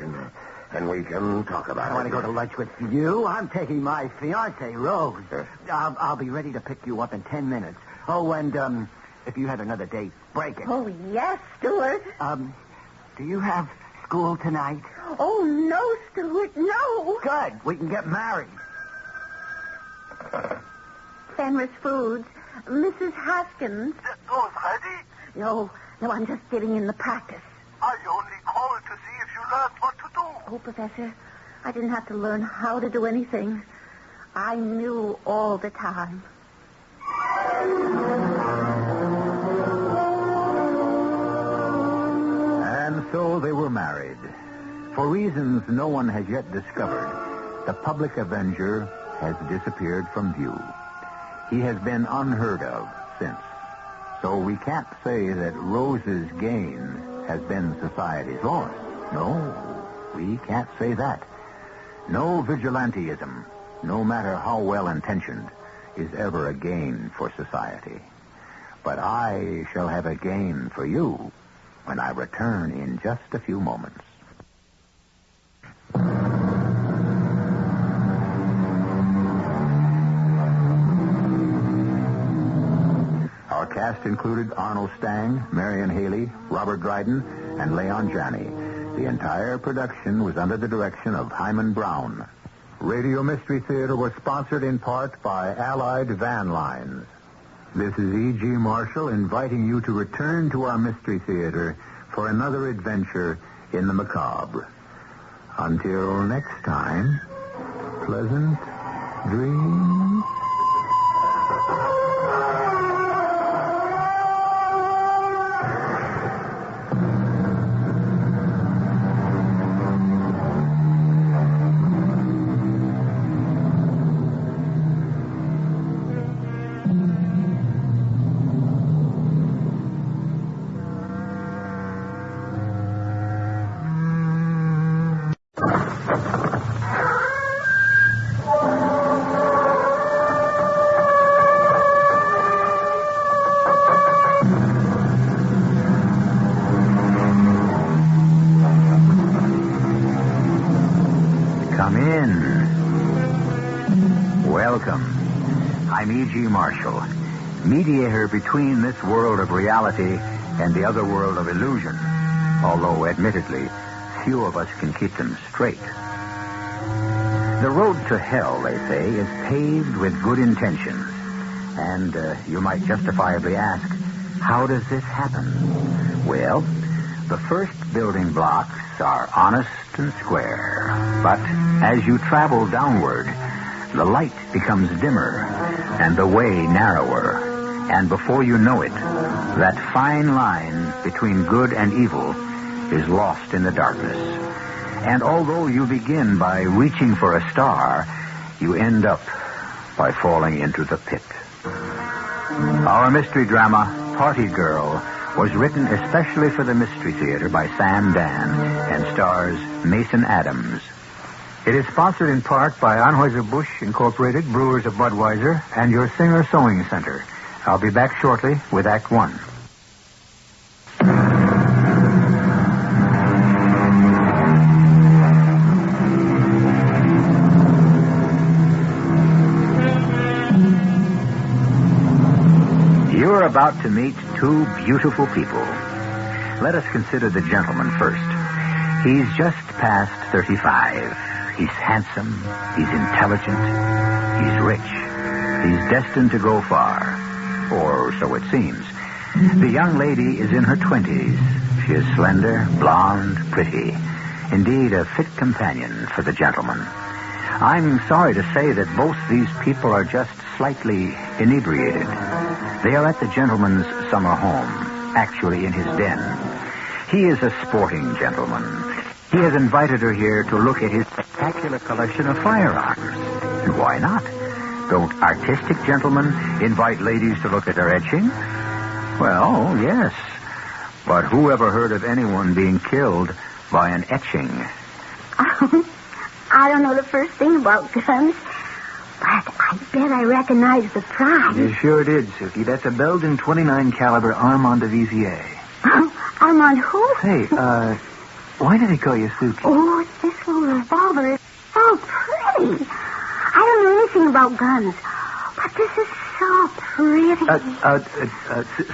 and we can talk about it. I want to go to lunch with you. I'm taking my fiancée, Rose. I'll be ready to pick you up in 10 minutes. Oh, and If you had another date, break it. Oh, yes, Stuart. Do you have school tonight? Oh, no, Stuart, no. Good. We can get married. Fenris Foods. Mrs. Haskins. Those ready? No, I'm just getting in the practice. I only called to see if you learned what to do. Oh, Professor, I didn't have to learn how to do anything. I knew all the time. And so they were married. For reasons no one has yet discovered, the public Avenger has disappeared from view. He has been unheard of since. So we can't say that Rose's gain has been society's loss. No, we can't say that. No vigilantism, no matter how well-intentioned, is ever a gain for society. But I shall have a gain for you when I return in just a few moments. Our cast included Arnold Stang, Marion Haley, Robert Dryden, and Leon Janney. The entire production was under the direction of Himan Brown. Radio Mystery Theater was sponsored in part by Allied Van Lines. This is E.G. Marshall inviting you to return to our Mystery Theater for another adventure in the macabre. Until next time, pleasant dreams. Come in. Welcome. I'm E.G. Marshall, mediator between this world of reality and the other world of illusion, although, admittedly, few of us can keep them straight. The road to hell, they say, is paved with good intentions. And you might justifiably ask, how does this happen? Well, the first building blocks are honest and square. But as you travel downward, the light becomes dimmer and the way narrower. And before you know it, that fine line between good and evil is lost in the darkness. And although you begin by reaching for a star, you end up by falling into the pit. Our mystery drama, Party Girl, was written especially for the Mystery Theater by Sam Dan and stars Mason Adams. It is sponsored in part by Anheuser-Busch Incorporated, Brewers of Budweiser, and your Singer Sewing Center. I'll be back shortly with Act One. You're about to meet two beautiful people. Let us consider the gentleman first. He's just past 35. He's handsome. He's intelligent. He's rich. He's destined to go far. Or so it seems. The young lady is in her 20s. She is slender, blonde, pretty. Indeed, a fit companion for the gentleman. I'm sorry to say that both these people are just slightly inebriated. They are at the gentleman's summer home, actually in his den. He is a sporting gentleman. He has invited her here to look at his spectacular collection of firearms. And why not? Don't artistic gentlemen invite ladies to look at their etching? Well, yes. But who ever heard of anyone being killed by an etching? I don't know the first thing about guns, but I bet I recognize the prize. You sure did, Suki. That's a Belgian .29 caliber Armand de Vizier. Armand who? Hey, why did he call you Suki? Oh, this little revolver is so pretty. I don't know anything about guns, but this is so so pretty.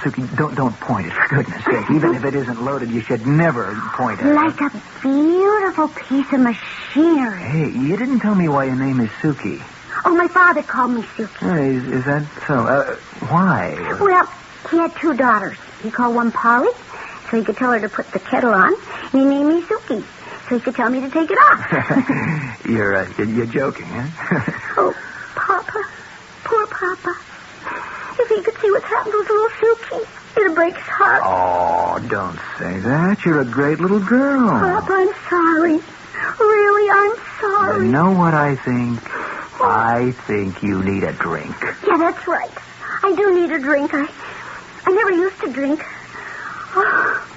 Suki, don't point it, for goodness sake. Even if it isn't loaded, you should never point at it. Like a beautiful piece of machinery. Hey, you didn't tell me why your name is Suki. Oh, my father called me Suki. Is that so? Why? Well, he had 2 daughters. He called one Polly, so he could tell her to put the kettle on, and he named me Suki, so he could tell me to take it off. You're joking, huh? Oh, Papa. Poor Papa. If he could see what's happened to his little Suki, it'd break his heart. Oh, don't say that. You're a great little girl. Papa, I'm sorry. Really, I'm sorry. You know what I think? I think you need a drink. Yeah, that's right. I do need a drink. I never used to drink. Oh,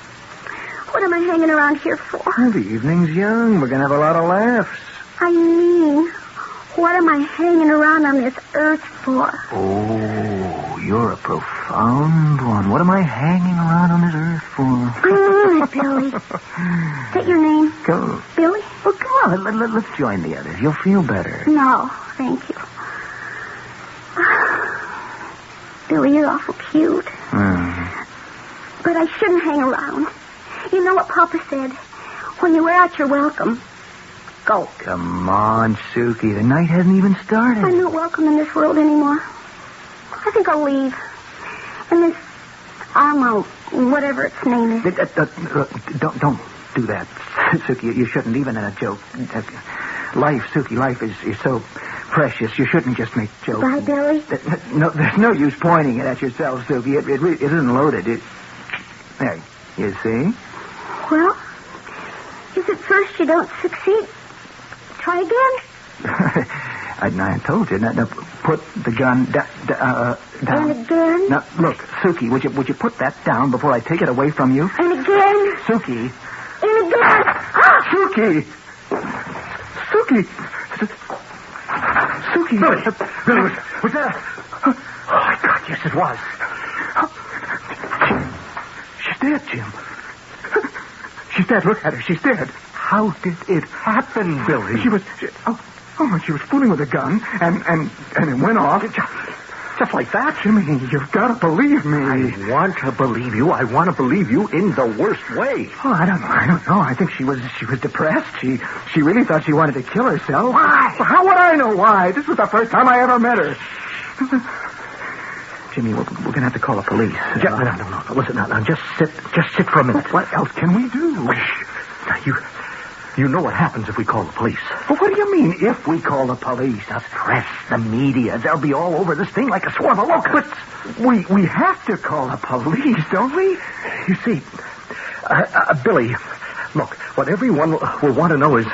what am I hanging around here for? Well, the evening's young. We're going to have a lot of laughs. I mean, what am I hanging around on this earth for? Oh, you're a profound one. What am I hanging around on this earth for? Billy. Is that your name? Go. Billy? Well, come on. Let's join the others. You'll feel better. No, thank you. Billy, you're awful cute. But I shouldn't hang around. You know what Papa said? When you wear out your welcome, go. Come on, Suki. The night hasn't even started. I'm not welcome in this world anymore. I think I'll leave. And this Armo, whatever its name is. Don't do that, Suki. You shouldn't, even in a joke. Life, Suki, life is so precious. You shouldn't just make jokes. Bye, Billy. No, there's no use pointing it at yourself, Suki. It isn't loaded. There, you see? Well, if at first you don't succeed, try again. I told you. Now, put the gun down. And again. Now, look, Suki, would you put that down before I take it away from you? And again. Suki. And again. Suki. Suki. Suki. Billy, was that? Oh, my God, yes, it was. She's dead, Jim. She's dead. Look at her. She's dead. How did it happen, Billy? She was fooling with a gun, and it went off. Just like that, Jimmy. You've got to believe me. I want to believe you. I want to believe you in the worst way. Oh, I don't know. I think she was depressed. She really thought she wanted to kill herself. Why? Well, how would I know why? This was the first time I ever met her. Jimmy, we're going to have to call the police. No. Listen, now, just sit for a minute. What else can we do? Now, you know what happens if we call the police. Well, what do you mean, if we call the police? The press, the media, they'll be all over this thing like a swarm of locusts. But we have to call the police, don't we? You see, Billy, look, what everyone will want to know is,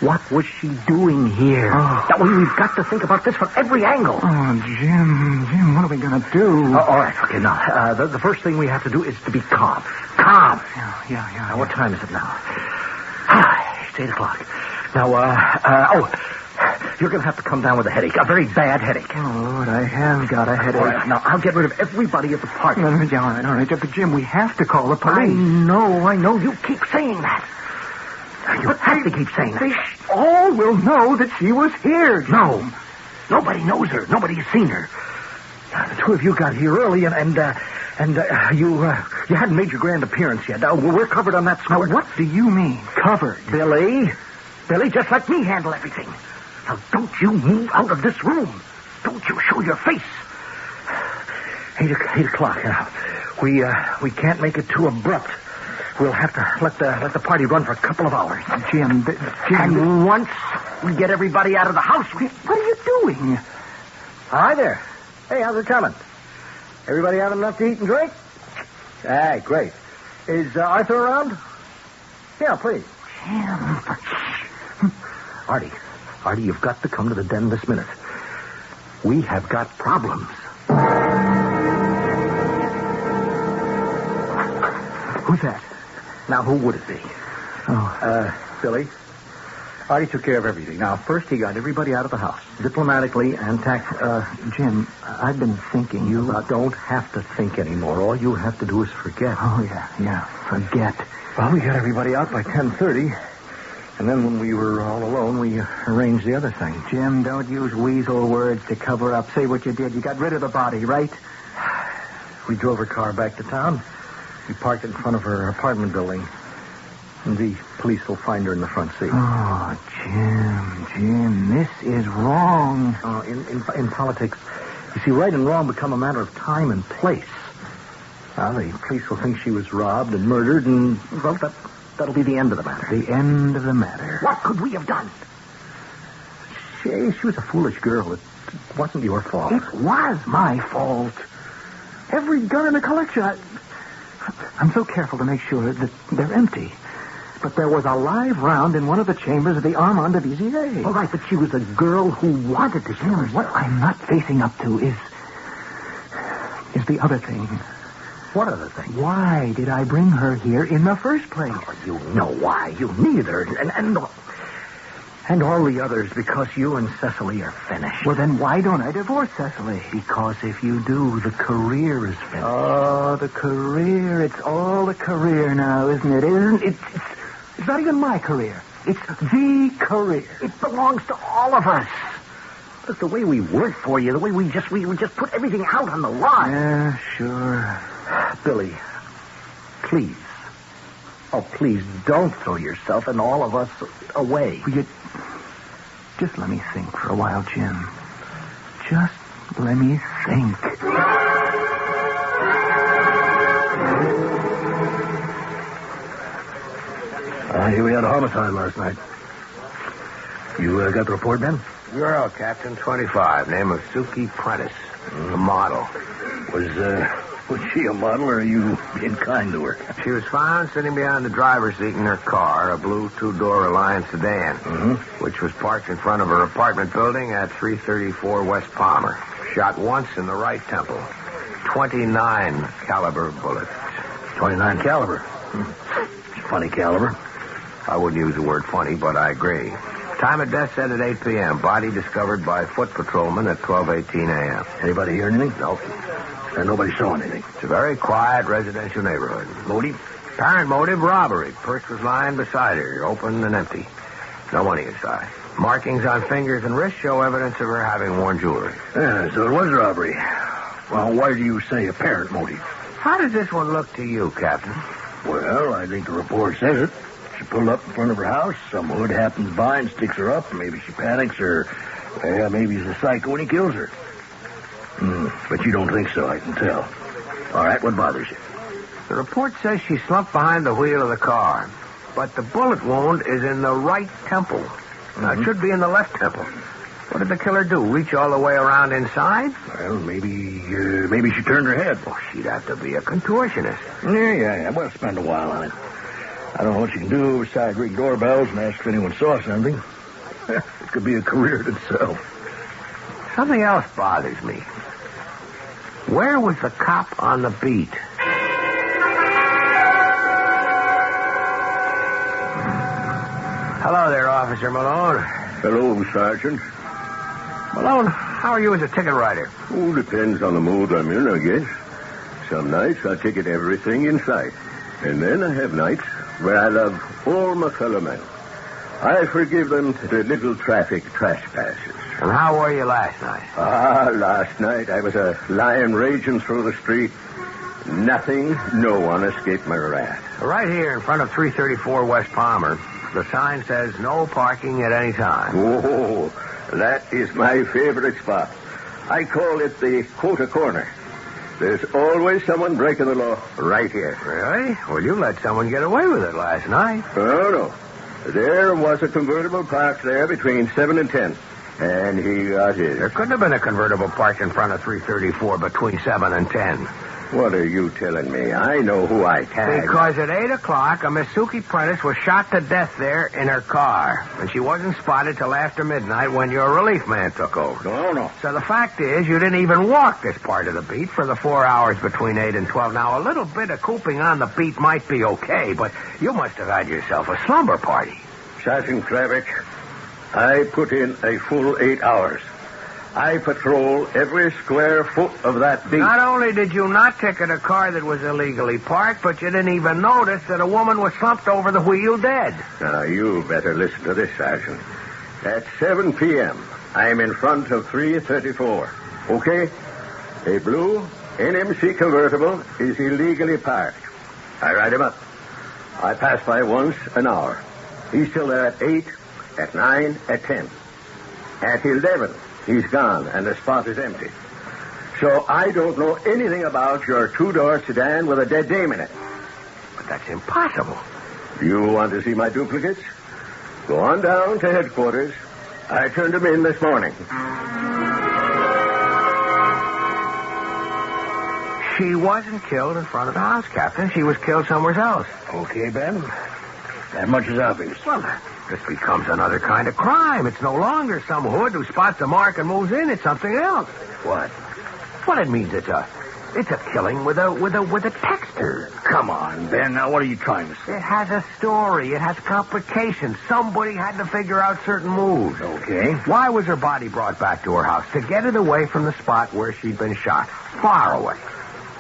what was she doing here? Oh. That way we've got to think about this from every angle. Oh, Jim, what are we going to do? All right, okay, now, the first thing we have to do is to be calm. Calm. Yeah. Now, what time is it now? It's 8 o'clock. Now, you're going to have to come down with a headache, a very bad headache. Oh, Lord, I have got a headache. All right, now, I'll get rid of everybody at the party. All right. But, Jim, we have to call the police. I know. You keep saying that. You have to keep saying that. They all will know that she was here, Jim. No. Nobody knows her. Nobody has seen her. The two of you got here early, and you hadn't made your grand appearance yet. We're covered on that score. Now, what do you mean, covered? Billy, just let me handle everything. Now, don't you move out of this room. Don't you show your face. 8 o'clock now. We can't make it too abrupt. We'll have to let the party run for a couple of hours. Jim. And once we get everybody out of the house, What are you doing? Hi there. Hey, how's it coming? Everybody having enough to eat and drink? Hey, great. Is Arthur around? Yeah, please. Jim. Artie, you've got to come to the den this minute. We have got problems. Who's that? Now, who would it be? Billy. Artie took care of everything. Now, first he got everybody out of the house, diplomatically and Jim, I've been thinking. You don't have to think anymore. All you have to do is forget. Oh, yeah, forget. Well, we got everybody out by 10:30. And then when we were all alone, we arranged the other thing. Jim, don't use weasel words to cover up. Say what you did. You got rid of the body, right? We drove her car back to town. We parked it in front of her apartment building. And the police will find her in the front seat. Oh, Jim, this is wrong. In politics, you see, right and wrong become a matter of time and place. The police will think she was robbed and murdered, and, well, that'll be the end of the matter. The end of the matter. What could we have done? She was a foolish girl. It wasn't your fault. It was my fault. Every gun in the collection, I'm so careful to make sure that they're empty. But there was a live round in one of the chambers of the Armand de Vizier. All right, but she was a girl who wanted to kill herself. What I'm not facing up to is the other thing. What other thing? Why did I bring her here in the first place? Oh, you know why. You need her. And all the others, because you and Cecily are finished. Well, then why don't I divorce Cecily? Because if you do, the career is finished. Oh, the career. It's all the career now, isn't it? It's not even my career. It's the career. It belongs to all of us. Look, the way we work for you, the way we just put everything out on the line. Yeah, sure. Billy, please. Oh, please, don't throw yourself and all of us away. Will you just let me think for a while, Jim? Just let me think. Here we had a homicide last night. You got the report, Ben? Girl, Captain, 25. Name of Suki Prentice. A model. Was she a model, or are you being kind to her? She was found sitting behind the driver's seat in her car, a blue two-door Reliance sedan, which was parked in front of her apartment building at 334 West Palmer. Shot once in the right temple. 29 caliber bullets. 29 caliber? Funny caliber. I wouldn't use the word funny, but I agree. Time of death said at 8 p.m. Body discovered by foot patrolman at 12:18 a.m. Anybody hear anything? Nope. And nobody saw anything. It's a very quiet residential neighborhood. Motive? Apparent motive, robbery. Purse was lying beside her, open and empty. No money inside. Markings on fingers and wrists show evidence of her having worn jewelry. Yeah, so it was robbery. Well, why do you say apparent motive? How does this one look to you, Captain? Well, I think the report says it. She pulled up in front of her house. Some hood happens by and sticks her up. Maybe she panics, or maybe he's a psycho and he kills her. But you don't think so, I can tell. All right, what bothers you? The report says she slumped behind the wheel of the car. But the bullet wound is in the right temple. Now, it should be in the left temple. What did the killer do? Reach all the way around inside? Well, maybe she turned her head. Oh, she'd have to be a contortionist. Yeah. Well, spend a while on it. I don't know what you can do besides ring doorbells and ask if anyone saw something. It could be a career in itself. Something else bothers me. Where was the cop on the beat? Hello there, Officer Malone. Hello, Sergeant. Malone, how are you as a ticket writer? Oh, depends on the mood I'm in, I guess. Some nights I ticket everything in sight. And then I have nights where I love all my fellow men. I forgive them the little traffic trespasses. And how were you last night? Last night I was a lion raging through the street. Nothing, no one escaped my wrath. Right here in front of 334 West Palmer, the sign says no parking at any time. Oh, that is my favorite spot. I call it the quota corner. There's always someone breaking the law right here. Really? Well, you let someone get away with it last night. Oh, no. There was a convertible parked there between 7 and 10. And he got his. There couldn't have been a convertible parked in front of 334 between 7 and 10. What are you telling me? I know who I tagged. Because at 8 o'clock, a Miss Suki Prentice was shot to death there in her car. And she wasn't spotted till after midnight when your relief man took over. No. So the fact is, you didn't even walk this part of the beat for the 4 hours between 8 and 12. Now, a little bit of cooping on the beat might be okay, but you must have had yourself a slumber party. Sergeant Kravitz, I put in a full 8 hours. I patrol every square foot of that beach. Not only did you not ticket a car that was illegally parked, but you didn't even notice that a woman was slumped over the wheel dead. Now, you better listen to this, Sergeant. At 7 p.m., I'm in front of 334. Okay? A blue NMC convertible is illegally parked. I ride him up. I pass by once an hour. He's still there at 8, at 9, at 10. At 11, he's gone, and the spot is empty. So I don't know anything about your two-door sedan with a dead dame in it. But that's impossible. You want to see my duplicates? Go on down to headquarters. I turned them in this morning. She wasn't killed in front of the house, Captain. She was killed somewhere else. Okay, Ben. That much is obvious. Well, this becomes another kind of crime. It's no longer some hood who spots a mark and moves in. It's something else. What? Well, it means it's a killing with a texture. Come on, Ben. Now, what are you trying to say? It has a story. It has complications. Somebody had to figure out certain moves. Okay. Why was her body brought back to her house? To get it away from the spot where she'd been shot. Far away.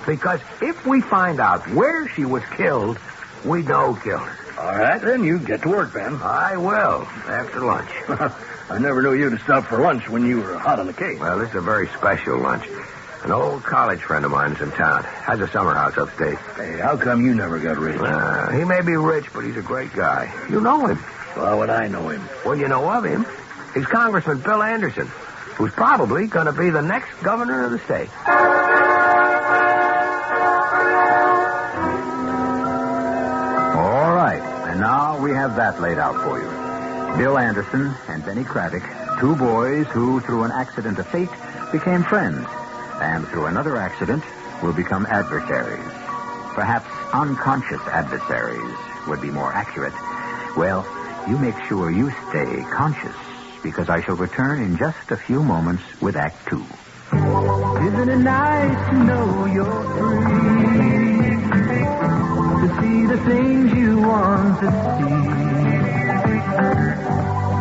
Because if we find out where she was killed, we know who killed her. All right, then you get to work, Ben. I will, after lunch. I never knew you to stop for lunch when you were hot on the case. Well, this is a very special lunch. An old college friend of mine is in town. Has a summer house upstate. Hey, how come you never got rich? He may be rich, but he's a great guy. You know him. Well, how would I know him? Well, you know of him. He's Congressman Bill Anderson, who's probably going to be the next governor of the state. All right, and now we have that laid out for you. Bill Anderson and Benny Craddock, two boys who, through an accident of fate, became friends, and through another accident will become adversaries. Perhaps unconscious adversaries would be more accurate. Well, you make sure you stay conscious, because I shall return in just a few moments with Act Two. Isn't it nice to know you're free? To see the things you want to see.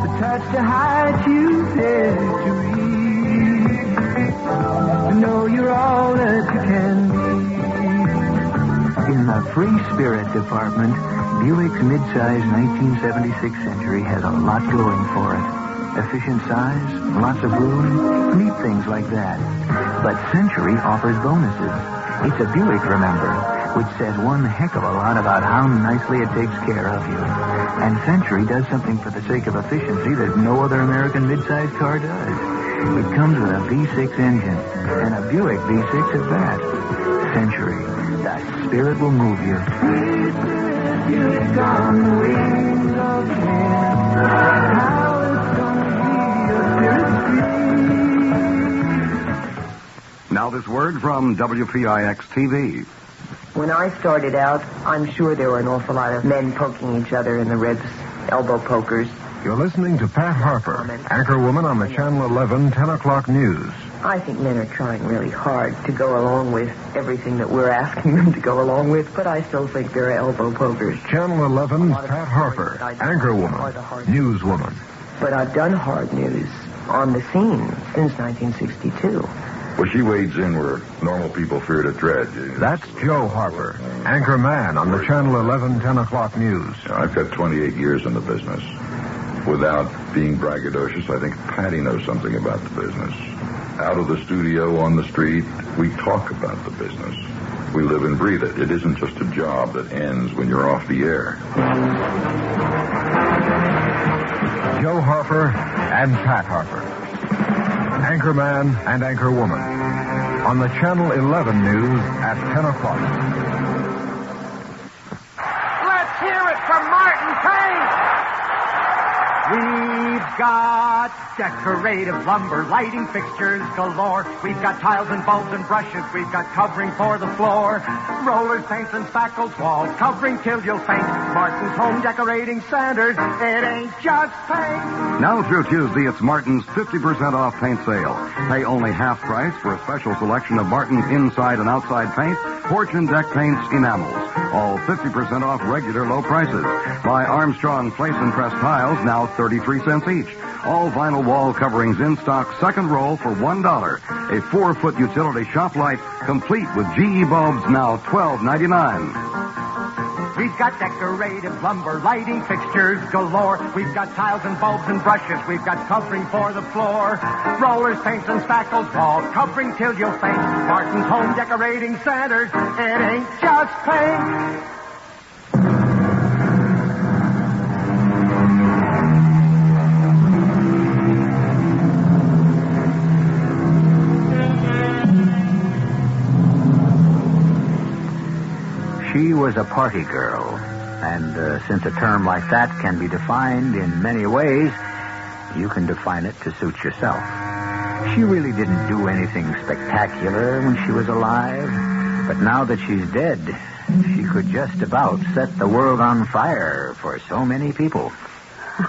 To touch the heights you dare to reach. To know you're all that you can be. In the Free Spirit Department, Buick's midsize 1976 Century has a lot going for it. Efficient size, lots of room, neat things like that. But Century offers bonuses. It's a Buick, remember, which says one heck of a lot about how nicely it takes care of you. And Century does something for the sake of efficiency that no other American midsize car does. It comes with a V6 engine, and a Buick V6 at that. Century, the spirit will move you. Buick on the wings of wind. How it's gonna be a spirit. Now this word from WPIX-TV. When I started out, I'm sure there were an awful lot of men poking each other in the ribs, elbow pokers. You're listening to Pat Harper, anchorwoman on the Channel 11 10 o'clock news. I think men are trying really hard to go along with everything that we're asking them to go along with, but I still think they're elbow pokers. Channel 11's Pat Harper, anchorwoman, newswoman. But I've done hard news on the scene since 1962. Well, she wades in where normal people fear to tread. That's Joe Harper, anchor man on the Channel 11 10 o'clock news. I've got 28 years in the business. Without being braggadocious, I think Patty knows something about the business. Out of the studio, on the street, we talk about the business. We live and breathe it. It isn't just a job that ends when you're off the air. Joe Harper and Pat Harper. Anchorman and anchorwoman. On the Channel 11 news at 10 o'clock. Let's hear it from Martin Payne. We've got decorative lumber, lighting fixtures galore. We've got tiles and bulbs and brushes. We've got covering for the floor. Rollers, paints, and spackles, walls covering till you'll faint. Martin's home decorating standard. It ain't just paint. Now through Tuesday, it's Martin's 50% off paint sale. Pay only half price for a special selection of Martin's inside and outside paint, porch and deck paints, enamels. All 50% off regular low prices. Buy Armstrong place and press tiles, now 33 cents each. All vinyl wall coverings in stock, second roll for $1. A 4-foot utility shop light, complete with GE bulbs, now $12.99. We've got decorative lumber, lighting fixtures galore. We've got tiles and bulbs and brushes. We've got covering for the floor. Rollers, paints, and spackles, wall covering till you'll faint. Martin's Home Decorating Centers. It ain't just paint. She was a party girl, and since a term like that can be defined in many ways, you can define it to suit yourself. She really didn't do anything spectacular when she was alive, but now that she's dead, she could just about set the world on fire for so many people.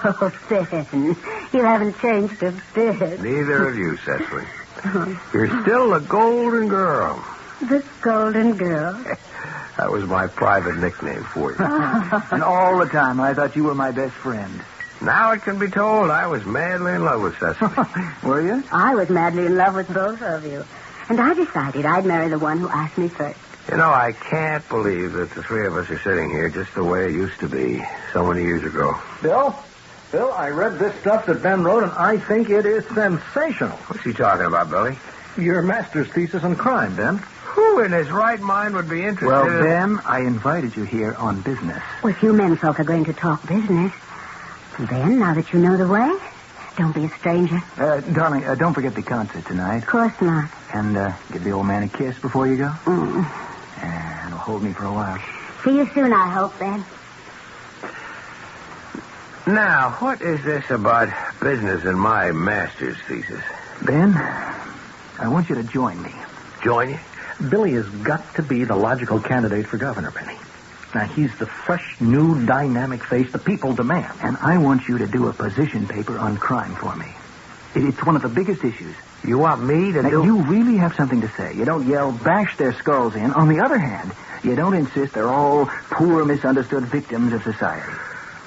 Oh, Ben, you haven't changed a bit. Neither of you, Cecily. You're still a golden girl. The golden girl? That was my private nickname for you. And all the time, I thought you were my best friend. Now it can be told I was madly in love with Cecily. Were you? I was madly in love with both of you. And I decided I'd marry the one who asked me first. You know, I can't believe that the three of us are sitting here just the way it used to be so many years ago. Bill, I read this stuff that Ben wrote, and I think it is sensational. What's he talking about, Billy? Your master's thesis on crime, Ben. Who in his right mind would be interested Well, in... Ben, I invited you here on business. Well, if you menfolk are going to talk business, then, now that you know the way, don't be a stranger. Darling, don't forget the concert tonight. Of course not. And give the old man a kiss before you go. And it'll hold me for a while. See you soon, I hope, Ben. Now, what is this about business in my master's thesis? Ben, I want you to join me. Join you? Billy has got to be the logical candidate for governor, Benny. Now, he's the fresh, new, dynamic face the people demand. And I want you to do a position paper on crime for me. It's one of the biggest issues. You want me to do... You really have something to say. You don't yell, bash their skulls in. On the other hand, you don't insist they're all poor, misunderstood victims of society.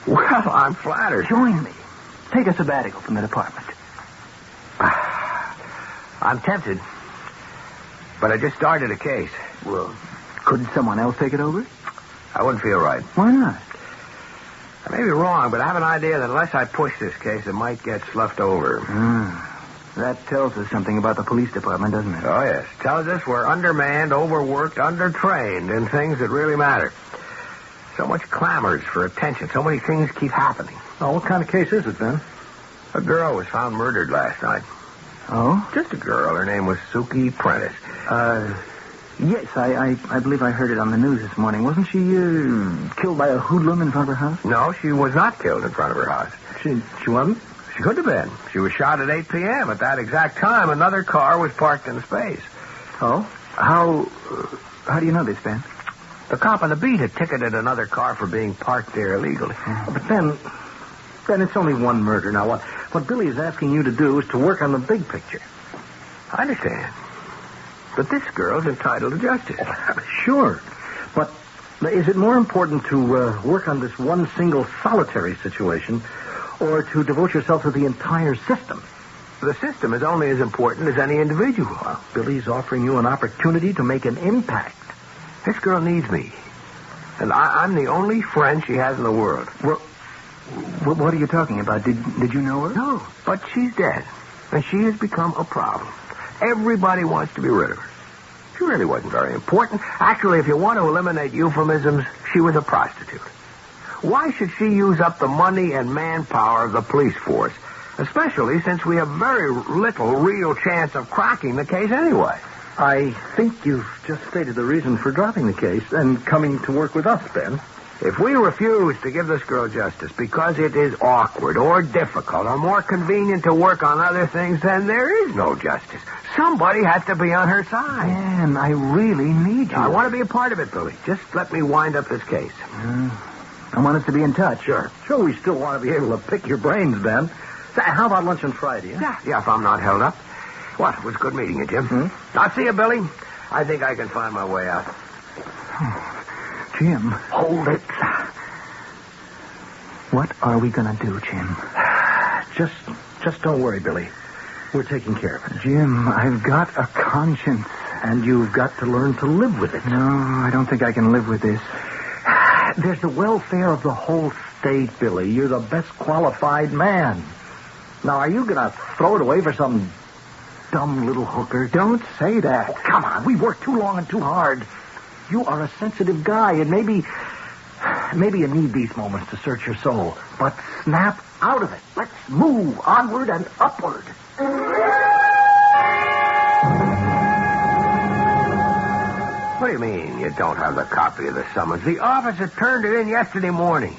Well, I'm flattered. Join me. Take a sabbatical from the department. I'm tempted. But I just started a case. Well, couldn't someone else take it over? I wouldn't feel right. Why not? I may be wrong, but I have an idea that unless I push this case, it might get sloughed over. That tells us something about the police department, doesn't it? Oh, yes. Tells us we're undermanned, overworked, undertrained in things that really matter. So much clamors for attention. So many things keep happening. Oh, what kind of case is it, Ben? A girl was found murdered last night. Oh? Just a girl. Her name was Suki Prentice. Yes, I believe I heard it on the news this morning. Wasn't she killed by a hoodlum in front of her house? No, she was not killed in front of her house. She wasn't? She could have been. She was shot at 8 p.m. At that exact time, another car was parked in space. Oh? How do you know this, Ben? The cop on the beat had ticketed another car for being parked there illegally. But Ben, it's only one murder. Now, what Billy is asking you to do is to work on the big picture. I understand. But this girl's entitled to justice. Sure. But is it more important to work on this one single solitary situation or to devote yourself to the entire system? The system is only as important as any individual. Well, Billy's offering you an opportunity to make an impact. This girl needs me. And I'm the only friend she has in the world. Well, what are you talking about? Did you know her? No, but she's dead. And she has become a problem. Everybody wants to be rid of her. She really wasn't very important. Actually, if you want to eliminate euphemisms, she was a prostitute. Why should she use up the money and manpower of the police force? Especially since we have very little real chance of cracking the case anyway. I think you've just stated the reason for dropping the case and coming to work with us, Ben. If we refuse to give this girl justice because it is awkward or difficult or more convenient to work on other things, then there is no justice. Somebody has to be on her side. Man, I really need you. I want to be a part of it, Billy. Just let me wind up this case. I want us to be in touch. Sure, we still want to be able to pick your brains, Ben. How about lunch on Friday? Huh? Yeah, if I'm not held up. What? It was good meeting you, Jim. I'll see you, Billy. I think I can find my way out. Jim. Hold it. What are we going to do, Jim? Just don't worry, Billy. We're taking care of it. Jim, I've got a conscience. And you've got to learn to live with it. No, I don't think I can live with this. There's the welfare of the whole state, Billy. You're the best qualified man. Now, are you going to throw it away for some dumb little hooker? Don't say that. Oh, come on. We've worked too long and too hard. You are a sensitive guy, and maybe you need these moments to search your soul. But snap out of it. Let's move onward and upward. What do you mean you don't have the copy of the summons? The officer turned it in yesterday morning.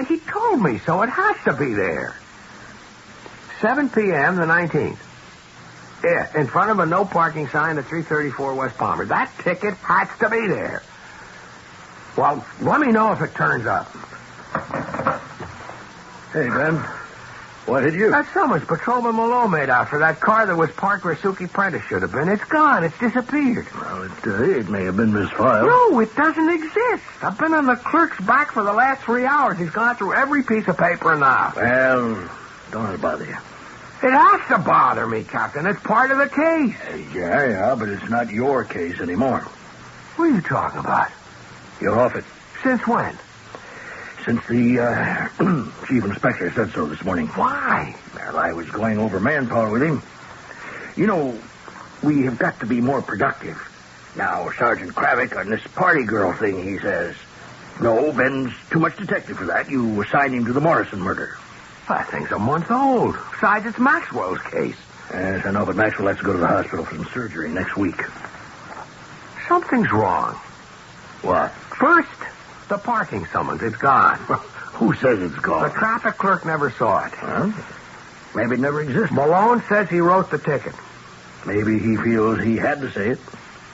He told me so. It has to be there. 7 p.m. the 19th. Yeah, in front of a no parking sign at 334 West Palmer. That ticket has to be there. Well, let me know if it turns up. Hey, Ben. What did you? That summons Patrolman Malone made out for that car that was parked where Suki Prentice should have been. It's gone. It's disappeared. Well, it may have been misfiled. No, it doesn't exist. I've been on the clerk's back for the last 3 hours. He's gone through every piece of paper in the house. Well, don't let it bother you. It has to bother me, Captain. It's part of the case. Yeah, but it's not your case anymore. What are you talking about? You're off it. Since when? Since the chief inspector said so this morning. Why? Well, I was going over manpower with him. You know, we have got to be more productive. Now, Sergeant Kravick on this party girl thing, he says, no, Ben's too much detective for that. You assigned him to the Morrison murder. That thing's a month old. Besides, it's Maxwell's case. Yes, I know, but Maxwell has to go to the hospital for some surgery next week. Something's wrong. What? First, the parking summons. It's gone. Who says it's gone? The traffic clerk never saw it. Huh? Maybe it never existed. Malone says he wrote the ticket. Maybe he feels he had to say it.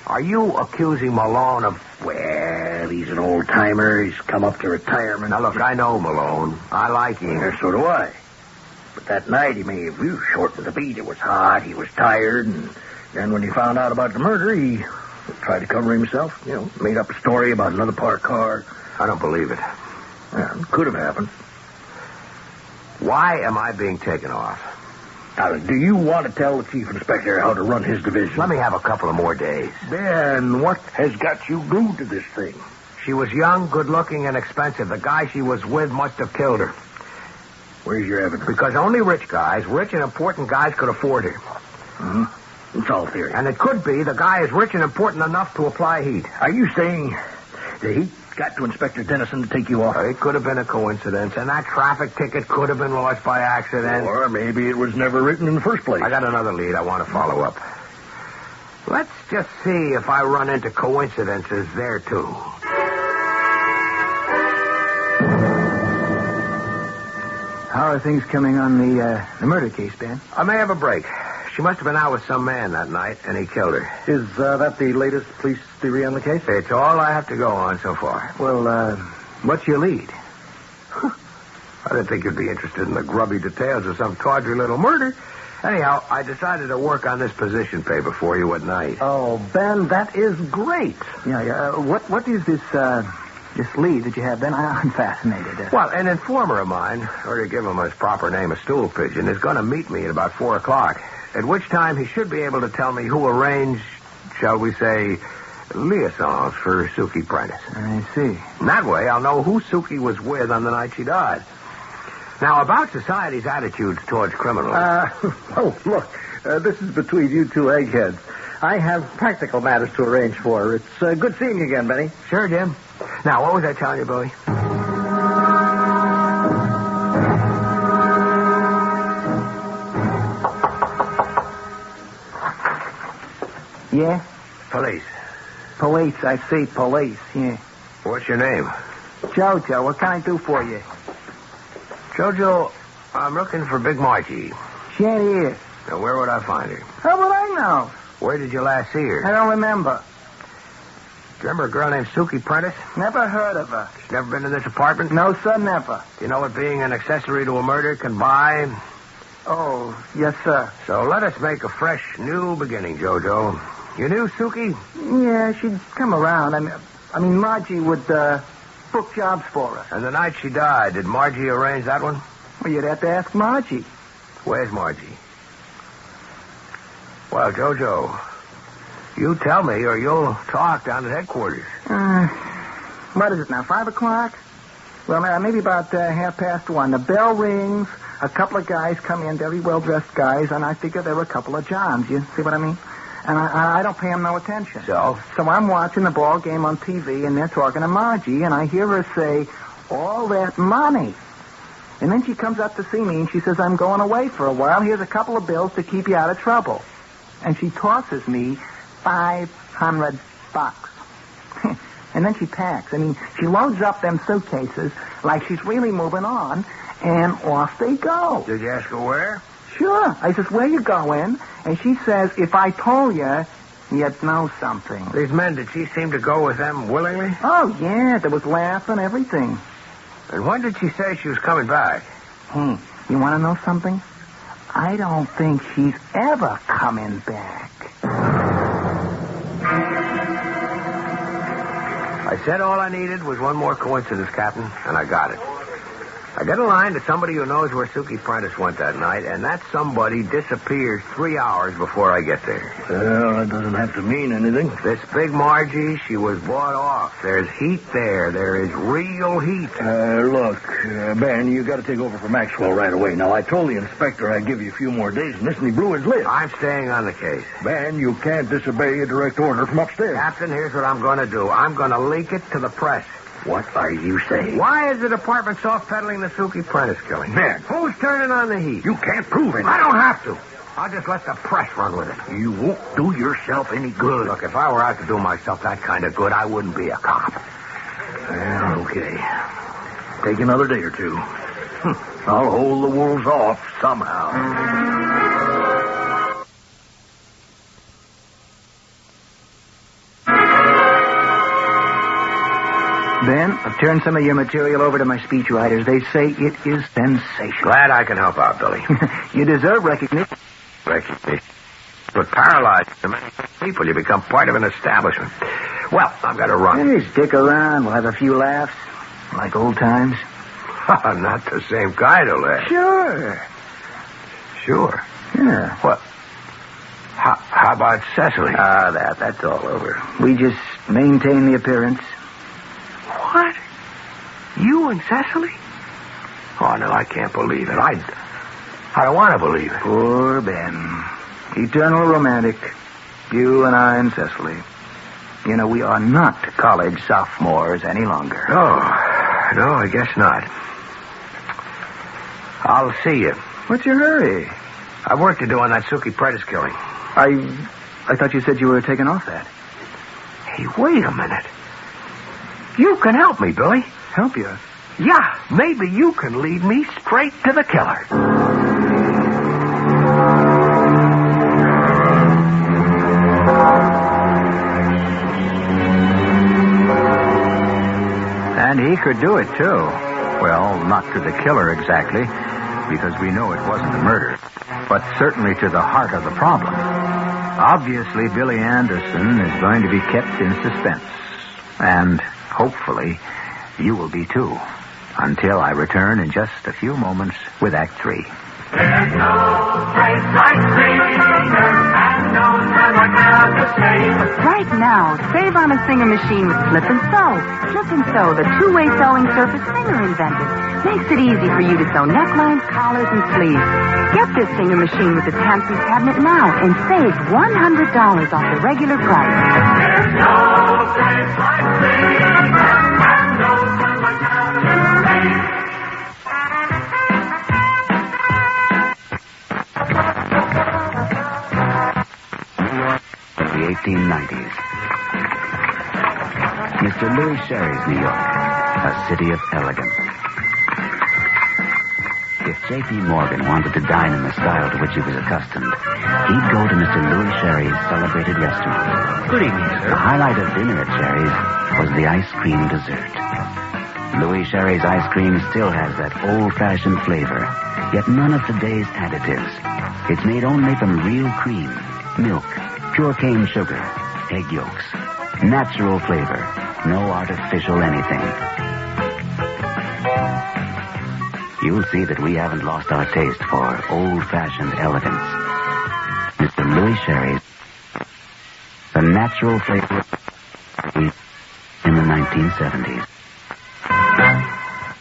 Are you accusing Malone of... Well, he's an old-timer. He's come up to retirement. Now, look, I know Malone. I like him. Yeah, so do I. But that night he may have shortened the beat. It was hot. He was tired. And then when he found out about the murder, he tried to cover himself. You know, made up a story about another parked car. I don't believe it. Yeah, it could have happened. Why am I being taken off? Now, do you want to tell the chief inspector how to run his division? Let me have a couple of more days. Ben, what has got you glued to this thing? She was young, good-looking, and expensive. The guy she was with must have killed her. Where's your evidence? Because only rich and important guys could afford her. Mm-hmm. It's all theory. And it could be the guy is rich and important enough to apply heat. Are you saying the heat got to Inspector Dennison to take you off? It could have been a coincidence, and that traffic ticket could have been lost by accident. Or maybe it was never written in the first place. I got another lead I want to follow up. Let's just see if I run into coincidences there, too. How are things coming on the murder case, Ben? I may have a break. She must have been out with some man that night, and he killed her. Is that the latest police theory on the case? It's all I have to go on so far. Well, what's your lead? I didn't think you'd be interested in the grubby details of some tawdry little murder. Anyhow, I decided to work on this position paper for you at night. Oh, Ben, that is great. Yeah. What is this lead that you have, Ben? I'm fascinated. Well, an informer of mine, or to give him his proper name, a stool pigeon, is going to meet me at about 4 o'clock. At which time he should be able to tell me who arranged, shall we say, liaisons for Suki Prentice. I see. And that way I'll know who Suki was with on the night she died. Now, about society's attitudes towards criminals. Look, this is between you two eggheads. I have practical matters to arrange for. It's good seeing you again, Benny. Sure, Jim. Now, what was I telling you, Billy? Yeah? Police. Police, I see, police, yeah. What's your name? Jojo, what can I do for you? Jojo, I'm looking for Big Margie. She ain't here. Now, where would I find her? How would I know? Where did you last see her? I don't remember. Do you remember a girl named Suki Prentice? Never heard of her. She's never been in this apartment? No, sir, never. Do you know what being an accessory to a murder can buy? Oh, yes, sir. So let us make a fresh, new beginning, Jojo. You knew Suki? Yeah, she'd come around. I mean, Margie would book jobs for her. And the night she died, did Margie arrange that one? Well, you'd have to ask Margie. Where's Margie? Well, Jojo, you tell me or you'll talk down at headquarters. What is it now, 5 o'clock? Well, maybe about 1:30. The bell rings. A couple of guys come in, very well-dressed guys, and I figure there were a couple of Johns. You see what I mean? And I don't pay them no attention. So I'm watching the ball game on TV, and they're talking to Margie, and I hear her say, all that money. And then she comes up to see me, and she says, I'm going away for a while. Here's a couple of bills to keep you out of trouble. And she tosses me $500. And then she packs. I mean, she loads up them suitcases like she's really moving on, and off they go. Did you ask her where? Sure. I says, where you going? And she says, if I told you, you'd know something. These men, did she seem to go with them willingly? Oh, yeah. There was laughing, everything. And when did she say she was coming back? You want to know something? I don't think she's ever coming back. I said all I needed was one more coincidence, Captain, and I got it. I get a line to somebody who knows where Suki Prentice went that night, and that somebody disappears 3 hours before I get there. Well, that doesn't have to mean anything. This big Margie, she was bought off. There's heat there. There is real heat. Look, Ben, you got to take over for Maxwell right away. Now, I told the inspector I'd give you a few more days on this, and he blew his lid. I'm staying on the case. Ben, you can't disobey a direct order from upstairs. Captain, here's what I'm going to do. I'm going to leak it to the press. What are you saying? Why is the department soft-pedaling the Suki Prentice killing? Ben. Who's turning on the heat? You can't prove it. I don't have to. I'll just let the press run with it. You won't do yourself any good. Look, if I were out to do myself that kind of good, I wouldn't be a cop. Well, okay. Take another day or two. I'll hold the wolves off somehow. Ben, I've turned some of your material over to my speechwriters. They say it is sensational. Glad I can help out, Billy. You deserve recognition. Recognition. But paralyzed to many people, you become part of an establishment. Well, I've got to run. Hey, stick around. We'll have a few laughs. Like old times. Not the same kind of laugh. Sure. Sure? Yeah. What? How about Cecily? That's all over. We just maintain the appearance. What? You and Cecily? Oh, no, I can't believe it. I don't want to believe it. Poor Ben. Eternal romantic. You and I and Cecily. You know, we are not college sophomores any longer. No, I guess not. I'll see you. What's your hurry? I've work to do on that Suki Prentice killing. I thought you said you were taking off that. Hey, wait a minute. You can help me, Billy. Help you? Yeah, maybe you can lead me straight to the killer. And he could do it, too. Well, not to the killer exactly, because we know it wasn't a murder, but certainly to the heart of the problem. Obviously, Billy Anderson is going to be kept in suspense. And hopefully, you will be too, until I return in just a few moments with Act 3. There's no place like Singer, and no time like now to save. Right now, save on a Singer machine with Flip and Sew. Flip and Sew, the two-way sewing surface Singer invented. Makes it easy for you to sew necklines, collars, and sleeves. Get this Singer machine with its handsome cabinet now and save $100 off the regular price. There's no place like Singer, and no time like now to save. The 1890s. Mr. Louis Sherry's New York, a city of elegance. If J.P. Morgan wanted to dine in the style to which he was accustomed, he'd go to Mr. Louis Sherry's celebrated restaurant. Good evening, sir. The highlight of dinner at Sherry's was the ice cream dessert. Louis Sherry's ice cream still has that old-fashioned flavor, yet none of today's additives. It's made only from real cream, milk, pure cane sugar, egg yolks. Natural flavor. No artificial anything. you'll see that we haven't lost our taste for old-fashioned elegance. Mr. Louis Sherry's the natural flavor in the 1970s.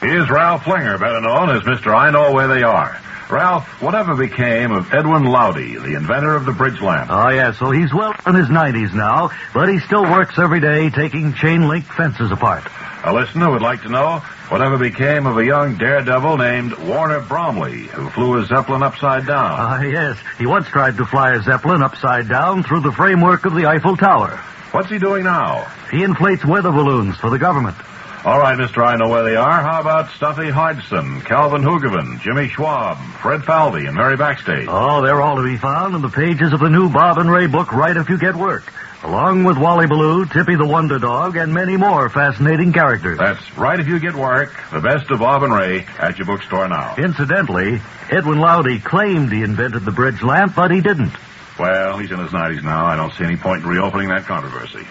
Here's Ralph Flinger, better known as Mr. I Know Where They Are. Ralph, whatever became of Edwin Lowdy, the inventor of the bridge lamp? Oh, yes. Well, he's well in his 90s now, but he still works every day taking chain-link fences apart. A listener would like to know whatever became of a young daredevil named Warner Bromley, who flew a Zeppelin upside down. Yes. He once tried to fly a Zeppelin upside down through the framework of the Eiffel Tower. What's he doing now? He inflates weather balloons for the government. All right, Mr. I Know Where They Are. How about Stuffy Hodgson, Calvin Hoogovan, Jimmy Schwab, Fred Falvey, and Mary Backstage? Oh, they're all to be found in the pages of the new Bob and Ray book, Right If You Get Work, along with Wally Ballou, Tippy the Wonder Dog, and many more fascinating characters. That's Right If You Get Work, the best of Bob and Ray, at your bookstore now. Incidentally, Edwin Lowdy claimed he invented the bridge lamp, but he didn't. Well, he's in his 90s now. I don't see any point in reopening that controversy.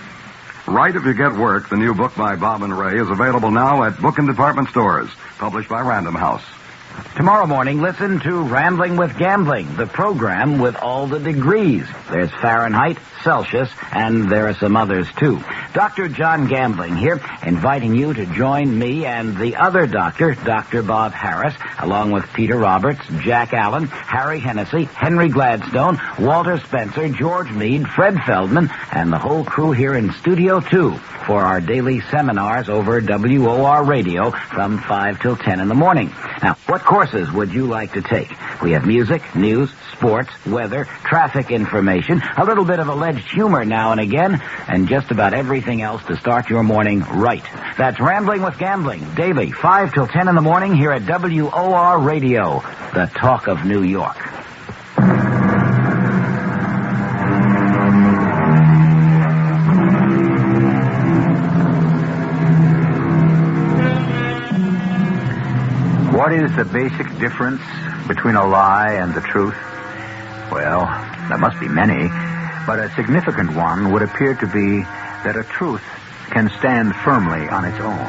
Right If You Get Work, the new book by Bob and Ray, is available now at book and department stores, published by Random House. Tomorrow morning, listen to Rambling with Gambling, the program with all the degrees. There's Fahrenheit, Celsius, and there are some others, too. Dr. John Gambling here, inviting you to join me and the other doctor, Dr. Bob Harris, along with Peter Roberts, Jack Allen, Harry Hennessy, Henry Gladstone, Walter Spencer, George Meade, Fred Feldman, and the whole crew here in Studio 2 for our daily seminars over WOR Radio from 5 till 10 in the morning. Now, what courses would you like to take? We have music, news, sports, weather, traffic information, a little bit of alleged humor now and again, and just about everything else to start your morning right. That's Rambling with Gambling, daily, 5 till 10 in the morning here at WOR Radio, the talk of New York. What is the basic difference between a lie and the truth? Well, there must be many, but a significant one would appear to be that a truth can stand firmly on its own.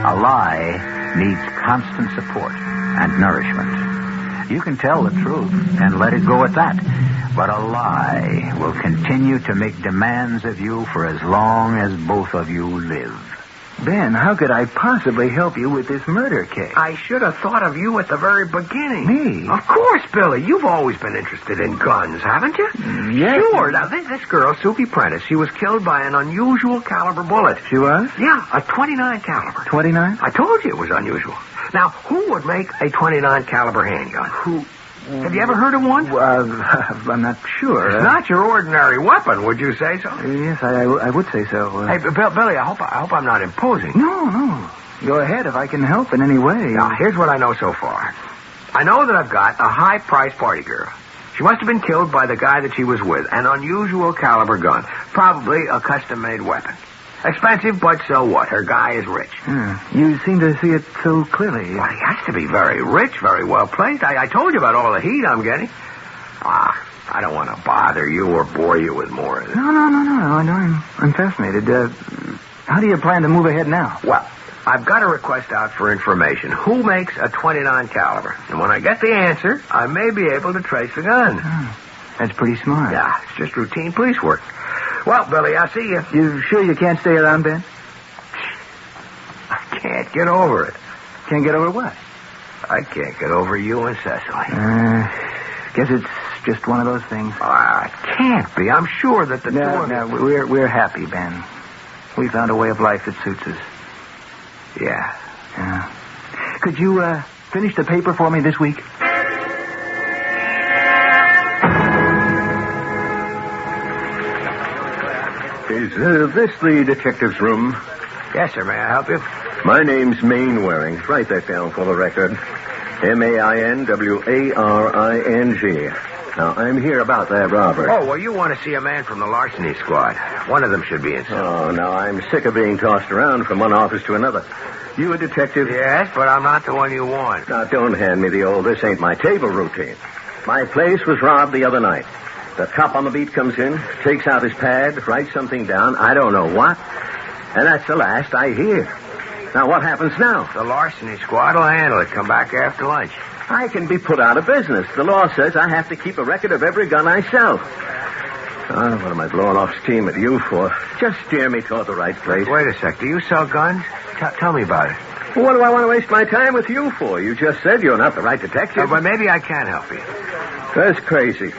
A lie needs constant support and nourishment. You can tell the truth and let it go at that, but a lie will continue to make demands of you for as long as both of you live. Ben, how could I possibly help you with this murder case? I should have thought of you at the very beginning. Me? Of course, Billy. You've always been interested in guns, haven't you? Yes. Sure. Now, this girl, Suki Prentice, she was killed by an unusual caliber bullet. She was? Yeah, a 29 caliber. 29? I told you it was unusual. Now, who would make a 29 caliber handgun? Who? Have you ever heard of one? I'm not sure. It's not your ordinary weapon, would you say so? Yes, I would say so. Hey, Billy, I hope I'm not imposing. No. Go ahead if I can help in any way. Now, here's what I know so far. I know that I've got a high-priced party girl. She must have been killed by the guy that she was with. An unusual caliber gun. Probably a custom-made weapon. Expensive, but so what? Her guy is rich. You seem to see it so clearly. Well, he has to be very rich, very well placed. I told you about all the heat I'm getting. I don't want to bother you or bore you with more of this. No. I'm fascinated. How do you plan to move ahead now? Well, I've got a request out for information. Who makes a 29 caliber? And when I get the answer, I may be able to trace the gun. That's pretty smart. Yeah, it's just routine police work. Well, Billy, I'll see you. You sure you can't stay around, Ben? I can't get over it. Can't get over what? I can't get over you and Cecily. Guess it's just one of those things. It can't be. I'm sure that the two of us... we're happy, Ben. We found a way of life that suits us. Yeah. Could you finish the paper for me this week? Is this the detective's room? Yes, sir. May I help you? My name's Mainwaring. Write that down for the record. Mainwaring. Now, I'm here about that robbery. Oh, well, you want to see a man from the larceny squad. One of them should be inside. Oh, now, I'm sick of being tossed around from one office to another. You a detective? Yes, but I'm not the one you want. Now, don't hand me the old this ain't my table routine. My place was robbed the other night. The cop on the beat comes in, takes out his pad, writes something down, I don't know what, and that's the last I hear. Now, what happens now? The larceny squad will handle it. Come back after lunch. I can be put out of business. The law says I have to keep a record of every gun I sell. Oh, what am I blowing off steam at you for? Just steer me toward the right place. Wait a sec. Do you sell guns? Tell me about it. Well, what do I want to waste my time with you for? You just said you're not the right detective. But maybe I can help you. That's crazy.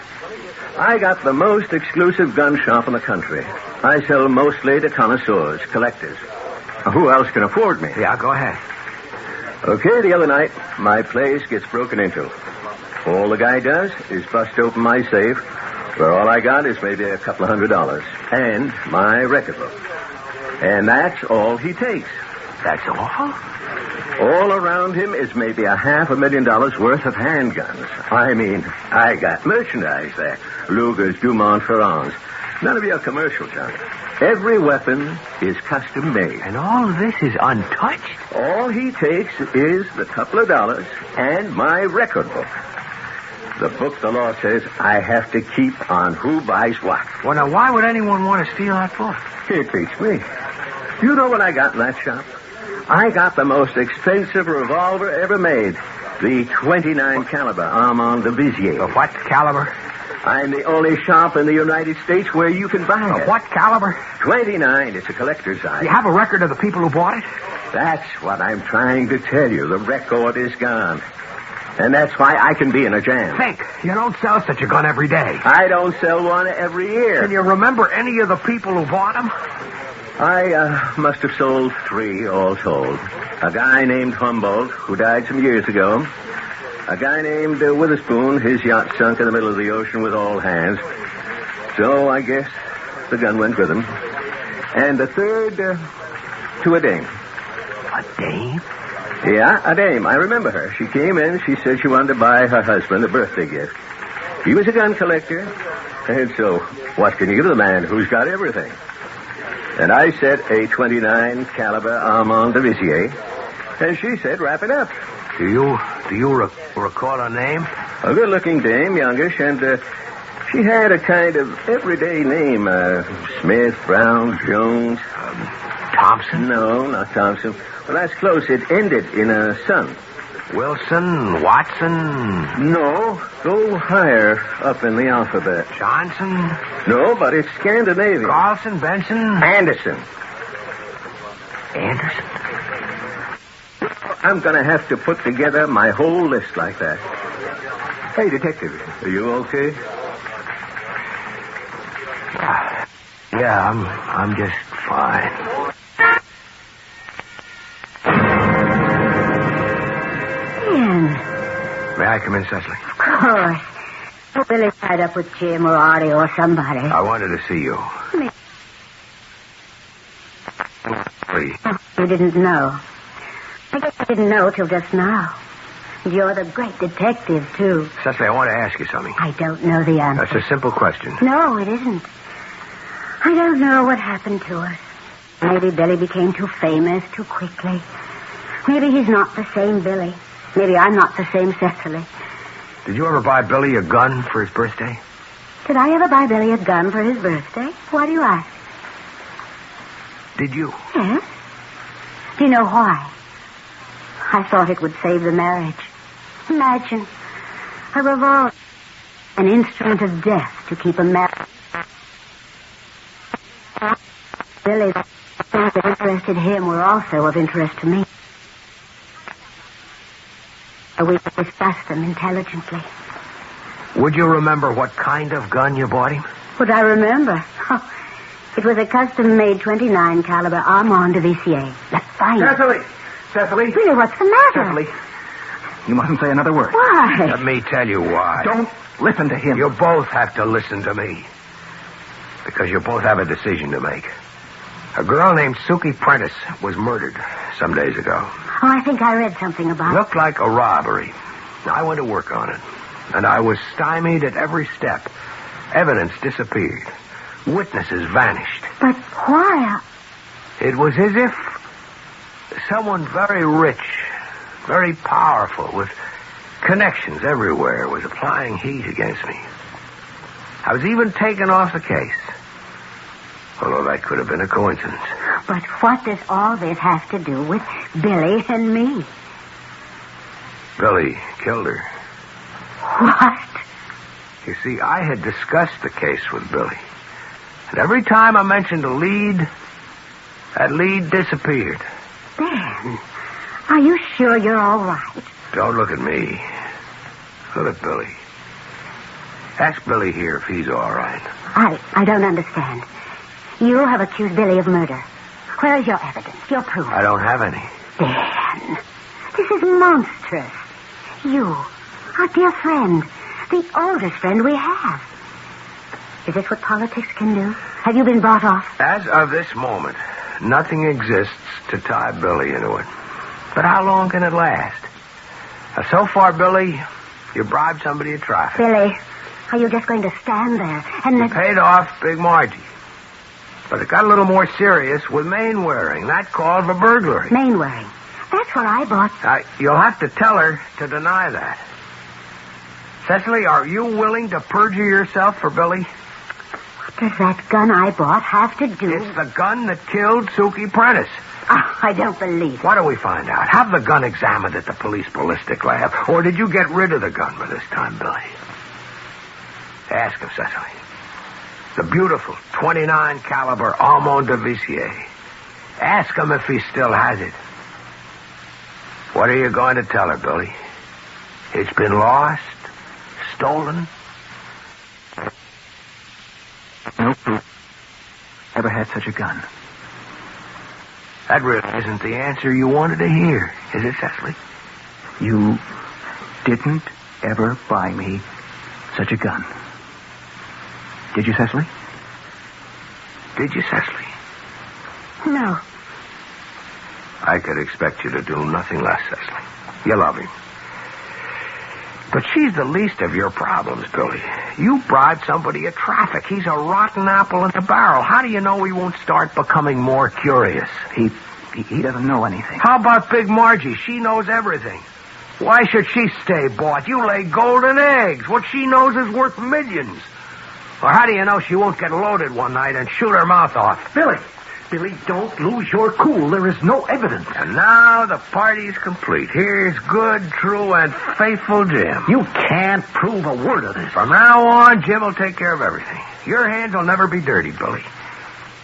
I got the most exclusive gun shop in the country. I sell mostly to connoisseurs, collectors. Who else can afford me? Yeah, go ahead. Okay, the other night, my place gets broken into. All the guy does is bust open my safe, where all I got is maybe a couple of $100 and my record book. And that's all he takes. That's all? All around him is maybe $500,000 worth of handguns. I mean, I got merchandise there. Lugers, Dumont, Ferrands. None of your commercial junk. Every weapon is custom made. And all of this is untouched? All he takes is the couple of dollars and my record book. The book the law says I have to keep on who buys what. Well, now, why would anyone want to steal that book? It beats me. You know what I got in that shop? I got the most expensive revolver ever made. The 29 caliber Armand de Vizier. The what caliber? I'm the only shop in the United States where you can buy it. What caliber? 29. It's a collector's item. You have a record of the people who bought it? That's what I'm trying to tell you. The record is gone. And that's why I can be in a jam. Think. You don't sell such a gun every day. I don't sell one every year. Can you remember any of the people who bought them? I must have sold 3 all told. A guy named Humboldt, who died some years ago. A guy named Witherspoon, his yacht sunk in the middle of the ocean with all hands. So I guess the gun went with him. And the third, to a dame. A dame? Yeah, a dame. I remember her. She came in. She said she wanted to buy her husband a birthday gift. He was a gun collector. And so, what can you give the man who's got everything? And I said a 29 caliber Armand de Vizier. And she said, wrap it up. Do you recall her name? A good-looking dame, youngish, and she had a kind of everyday name. Smith, Brown, Jones. Thompson? No, not Thompson. Well, that's close. It ended in a son. Wilson, Watson? No, go higher up in the alphabet. Johnson? No, but it's Scandinavian. Carlson, Benson? Anderson. Anderson? I'm going to have to put together my whole list like that. Hey, detective, are you okay? Yeah, I'm just fine. Ian. May I come in, Cecily? Of course. Oh, Billy's tied up with Jim or Artie or somebody. I wanted to see you. Please. You didn't know. I guess I didn't know till just now. You're the great detective, too. Cecily, I want to ask you something. I don't know the answer. That's a simple question. No, it isn't. I don't know what happened to us. Maybe Billy became too famous too quickly. Maybe he's not the same Billy. Maybe I'm not the same Cecily. Did you ever buy Billy a gun for his birthday? Did I ever buy Billy a gun for his birthday? Why do you ask? Did you? Yes. Do you know why? I thought it would save the marriage. Imagine. A revolver. An instrument of death to keep a marriage. Billy, the things that interested him were also of interest to me. We discussed them intelligently. Would you remember what kind of gun you bought him? Would I remember? Oh, it was a custom-made 29 caliber Armand de Vizier. Let's find it. Cecily! Really, what's the matter? Cecily, you mustn't say another word. Why? Let me tell you why. Don't listen to him. You both have to listen to me. Because you both have a decision to make. A girl named Suki Prentice was murdered some days ago. Oh, I think I read something about it. Looked like a robbery. I went to work on it. And I was stymied at every step. Evidence disappeared. Witnesses vanished. But why? It was as if someone very rich, very powerful, with connections everywhere, was applying heat against me. I was even taken off the case. Although that could have been a coincidence. But what does all this have to do with Billy and me? Billy killed her. What? You see, I had discussed the case with Billy. And every time I mentioned a lead, that lead disappeared. Ben, are you sure you're all right? Don't look at me. Look at Billy. Ask Billy here if he's all right. I don't understand. You have accused Billy of murder. Where's your evidence, your proof? I don't have any. Dan, this is monstrous. You, our dear friend, the oldest friend we have. Is this what politics can do? Have you been bought off? As of this moment, nothing exists to tie Billy into it. But how long can it last? So far, Billy, you bribed somebody at traffic. Billy, are you just going to stand there and You paid off Big Margie. But it got a little more serious with Mainwaring. That called for burglary. Mainwaring? That's what I bought. You'll have to tell her to deny that. Cecily, are you willing to perjure yourself for Billy? What does that gun I bought have to do? It's the gun that killed Suki Prentice. Oh, I don't believe it. What do we find out? Have the gun examined at the police ballistic lab. Or did you get rid of the gun by this time, Billy? Ask him, Cecily. The beautiful 29 caliber Armand de Vissier. Ask him if he still has it. What are you going to tell her, Billy? It's been lost? Stolen? No proof. Ever had such a gun. That really isn't the answer you wanted to hear, is it, Cecily? You didn't ever buy me such a gun. Did you, Cecily? Did you, Cecily? No. I could expect you to do nothing less, Cecily. You love him. But she's the least of your problems, Billy. You bribed somebody at traffic. He's a rotten apple in the barrel. How do you know he won't start becoming more curious? He doesn't know anything. How about Big Margie? She knows everything. Why should she stay bought? You lay golden eggs. What she knows is worth millions. Or how do you know she won't get loaded one night and shoot her mouth off? Billy, don't lose your cool. There is no evidence. And now the party's complete. Here's good, true, and faithful Jim. You can't prove a word of this. From now on, Jim will take care of everything. Your hands will never be dirty, Billy.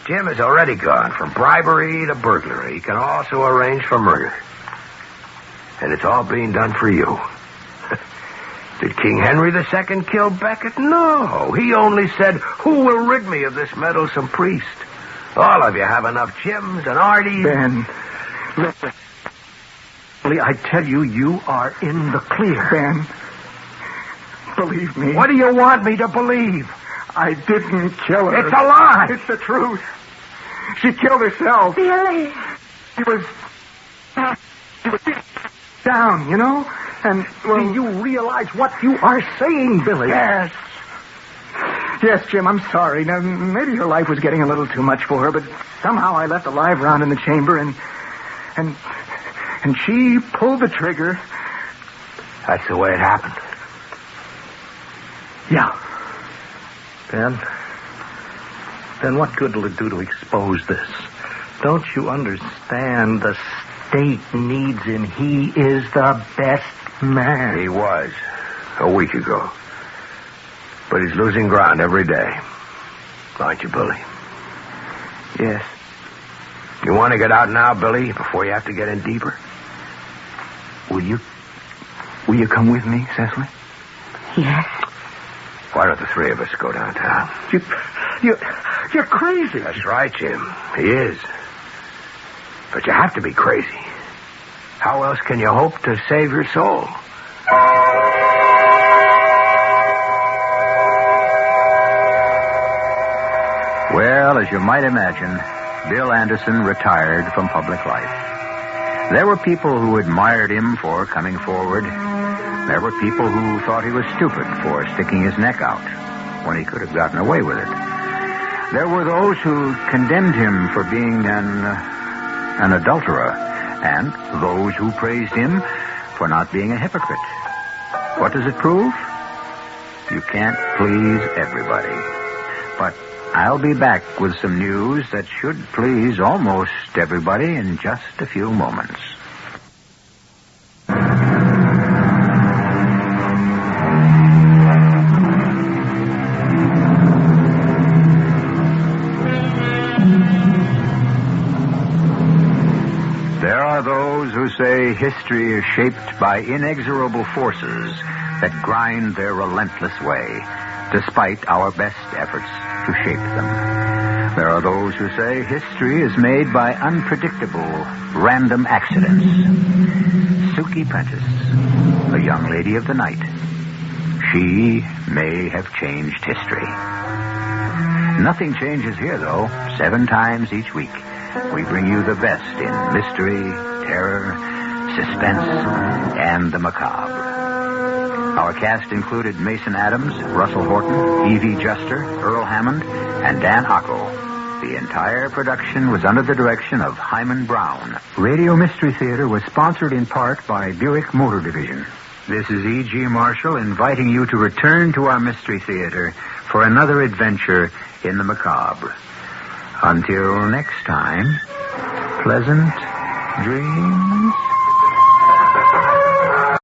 Jim has already gone from bribery to burglary. He can also arrange for murder. And it's all being done for you. Did King Henry II kill Becket? No. He only said, who will rid me of this meddlesome priest? All of you have enough Jims and Arties. Ben, listen. I tell you, you are in the clear. Ben, believe me. What do you want me to believe? I didn't kill her. It's a lie. It's the truth. She killed herself. Billy. She was down, you know? And, well... Do you realize what you are saying, Billy? Yes. Yes, Jim, I'm sorry. Now, maybe her life was getting a little too much for her, but somehow I left a live round in the chamber, and she pulled the trigger. That's the way it happened. Yeah. Then what good will it do to expose this? Don't you understand? The state needs him. He is the best man. He was a week ago. But he's losing ground every day. Aren't you, Billy? Yes. You want to get out now, Billy, before you have to get in deeper? Will you come with me, Cecily? Yes. Why don't the three of us go downtown? You're crazy. That's right, Jim. He is. But you have to be crazy. How else can you hope to save your soul? Well, as you might imagine, Bill Anderson retired from public life. There were people who admired him for coming forward. There were people who thought he was stupid for sticking his neck out when he could have gotten away with it. There were those who condemned him for being an adulterer, and those who praised him for not being a hypocrite. What does it prove? You can't please everybody. But I'll be back with some news that should please almost everybody in just a few moments. There are those who say history is shaped by inexorable forces that grind their relentless way, despite our best efforts to shape them. There are those who say history is made by unpredictable, random accidents. Suki Prentice, a young lady of the night. She may have changed history. Nothing changes here, though. 7 times each week, we bring you the best in mystery, terror, suspense, and the macabre. Our cast included Mason Adams, Russell Horton, Evie Juster, Earl Hammond, and Dan Ocko. The entire production was under the direction of Himan Brown. Radio Mystery Theater was sponsored in part by Buick Motor Division. This is E.G. Marshall inviting you to return to our Mystery Theater for another adventure in the macabre. Until next time, pleasant dreams.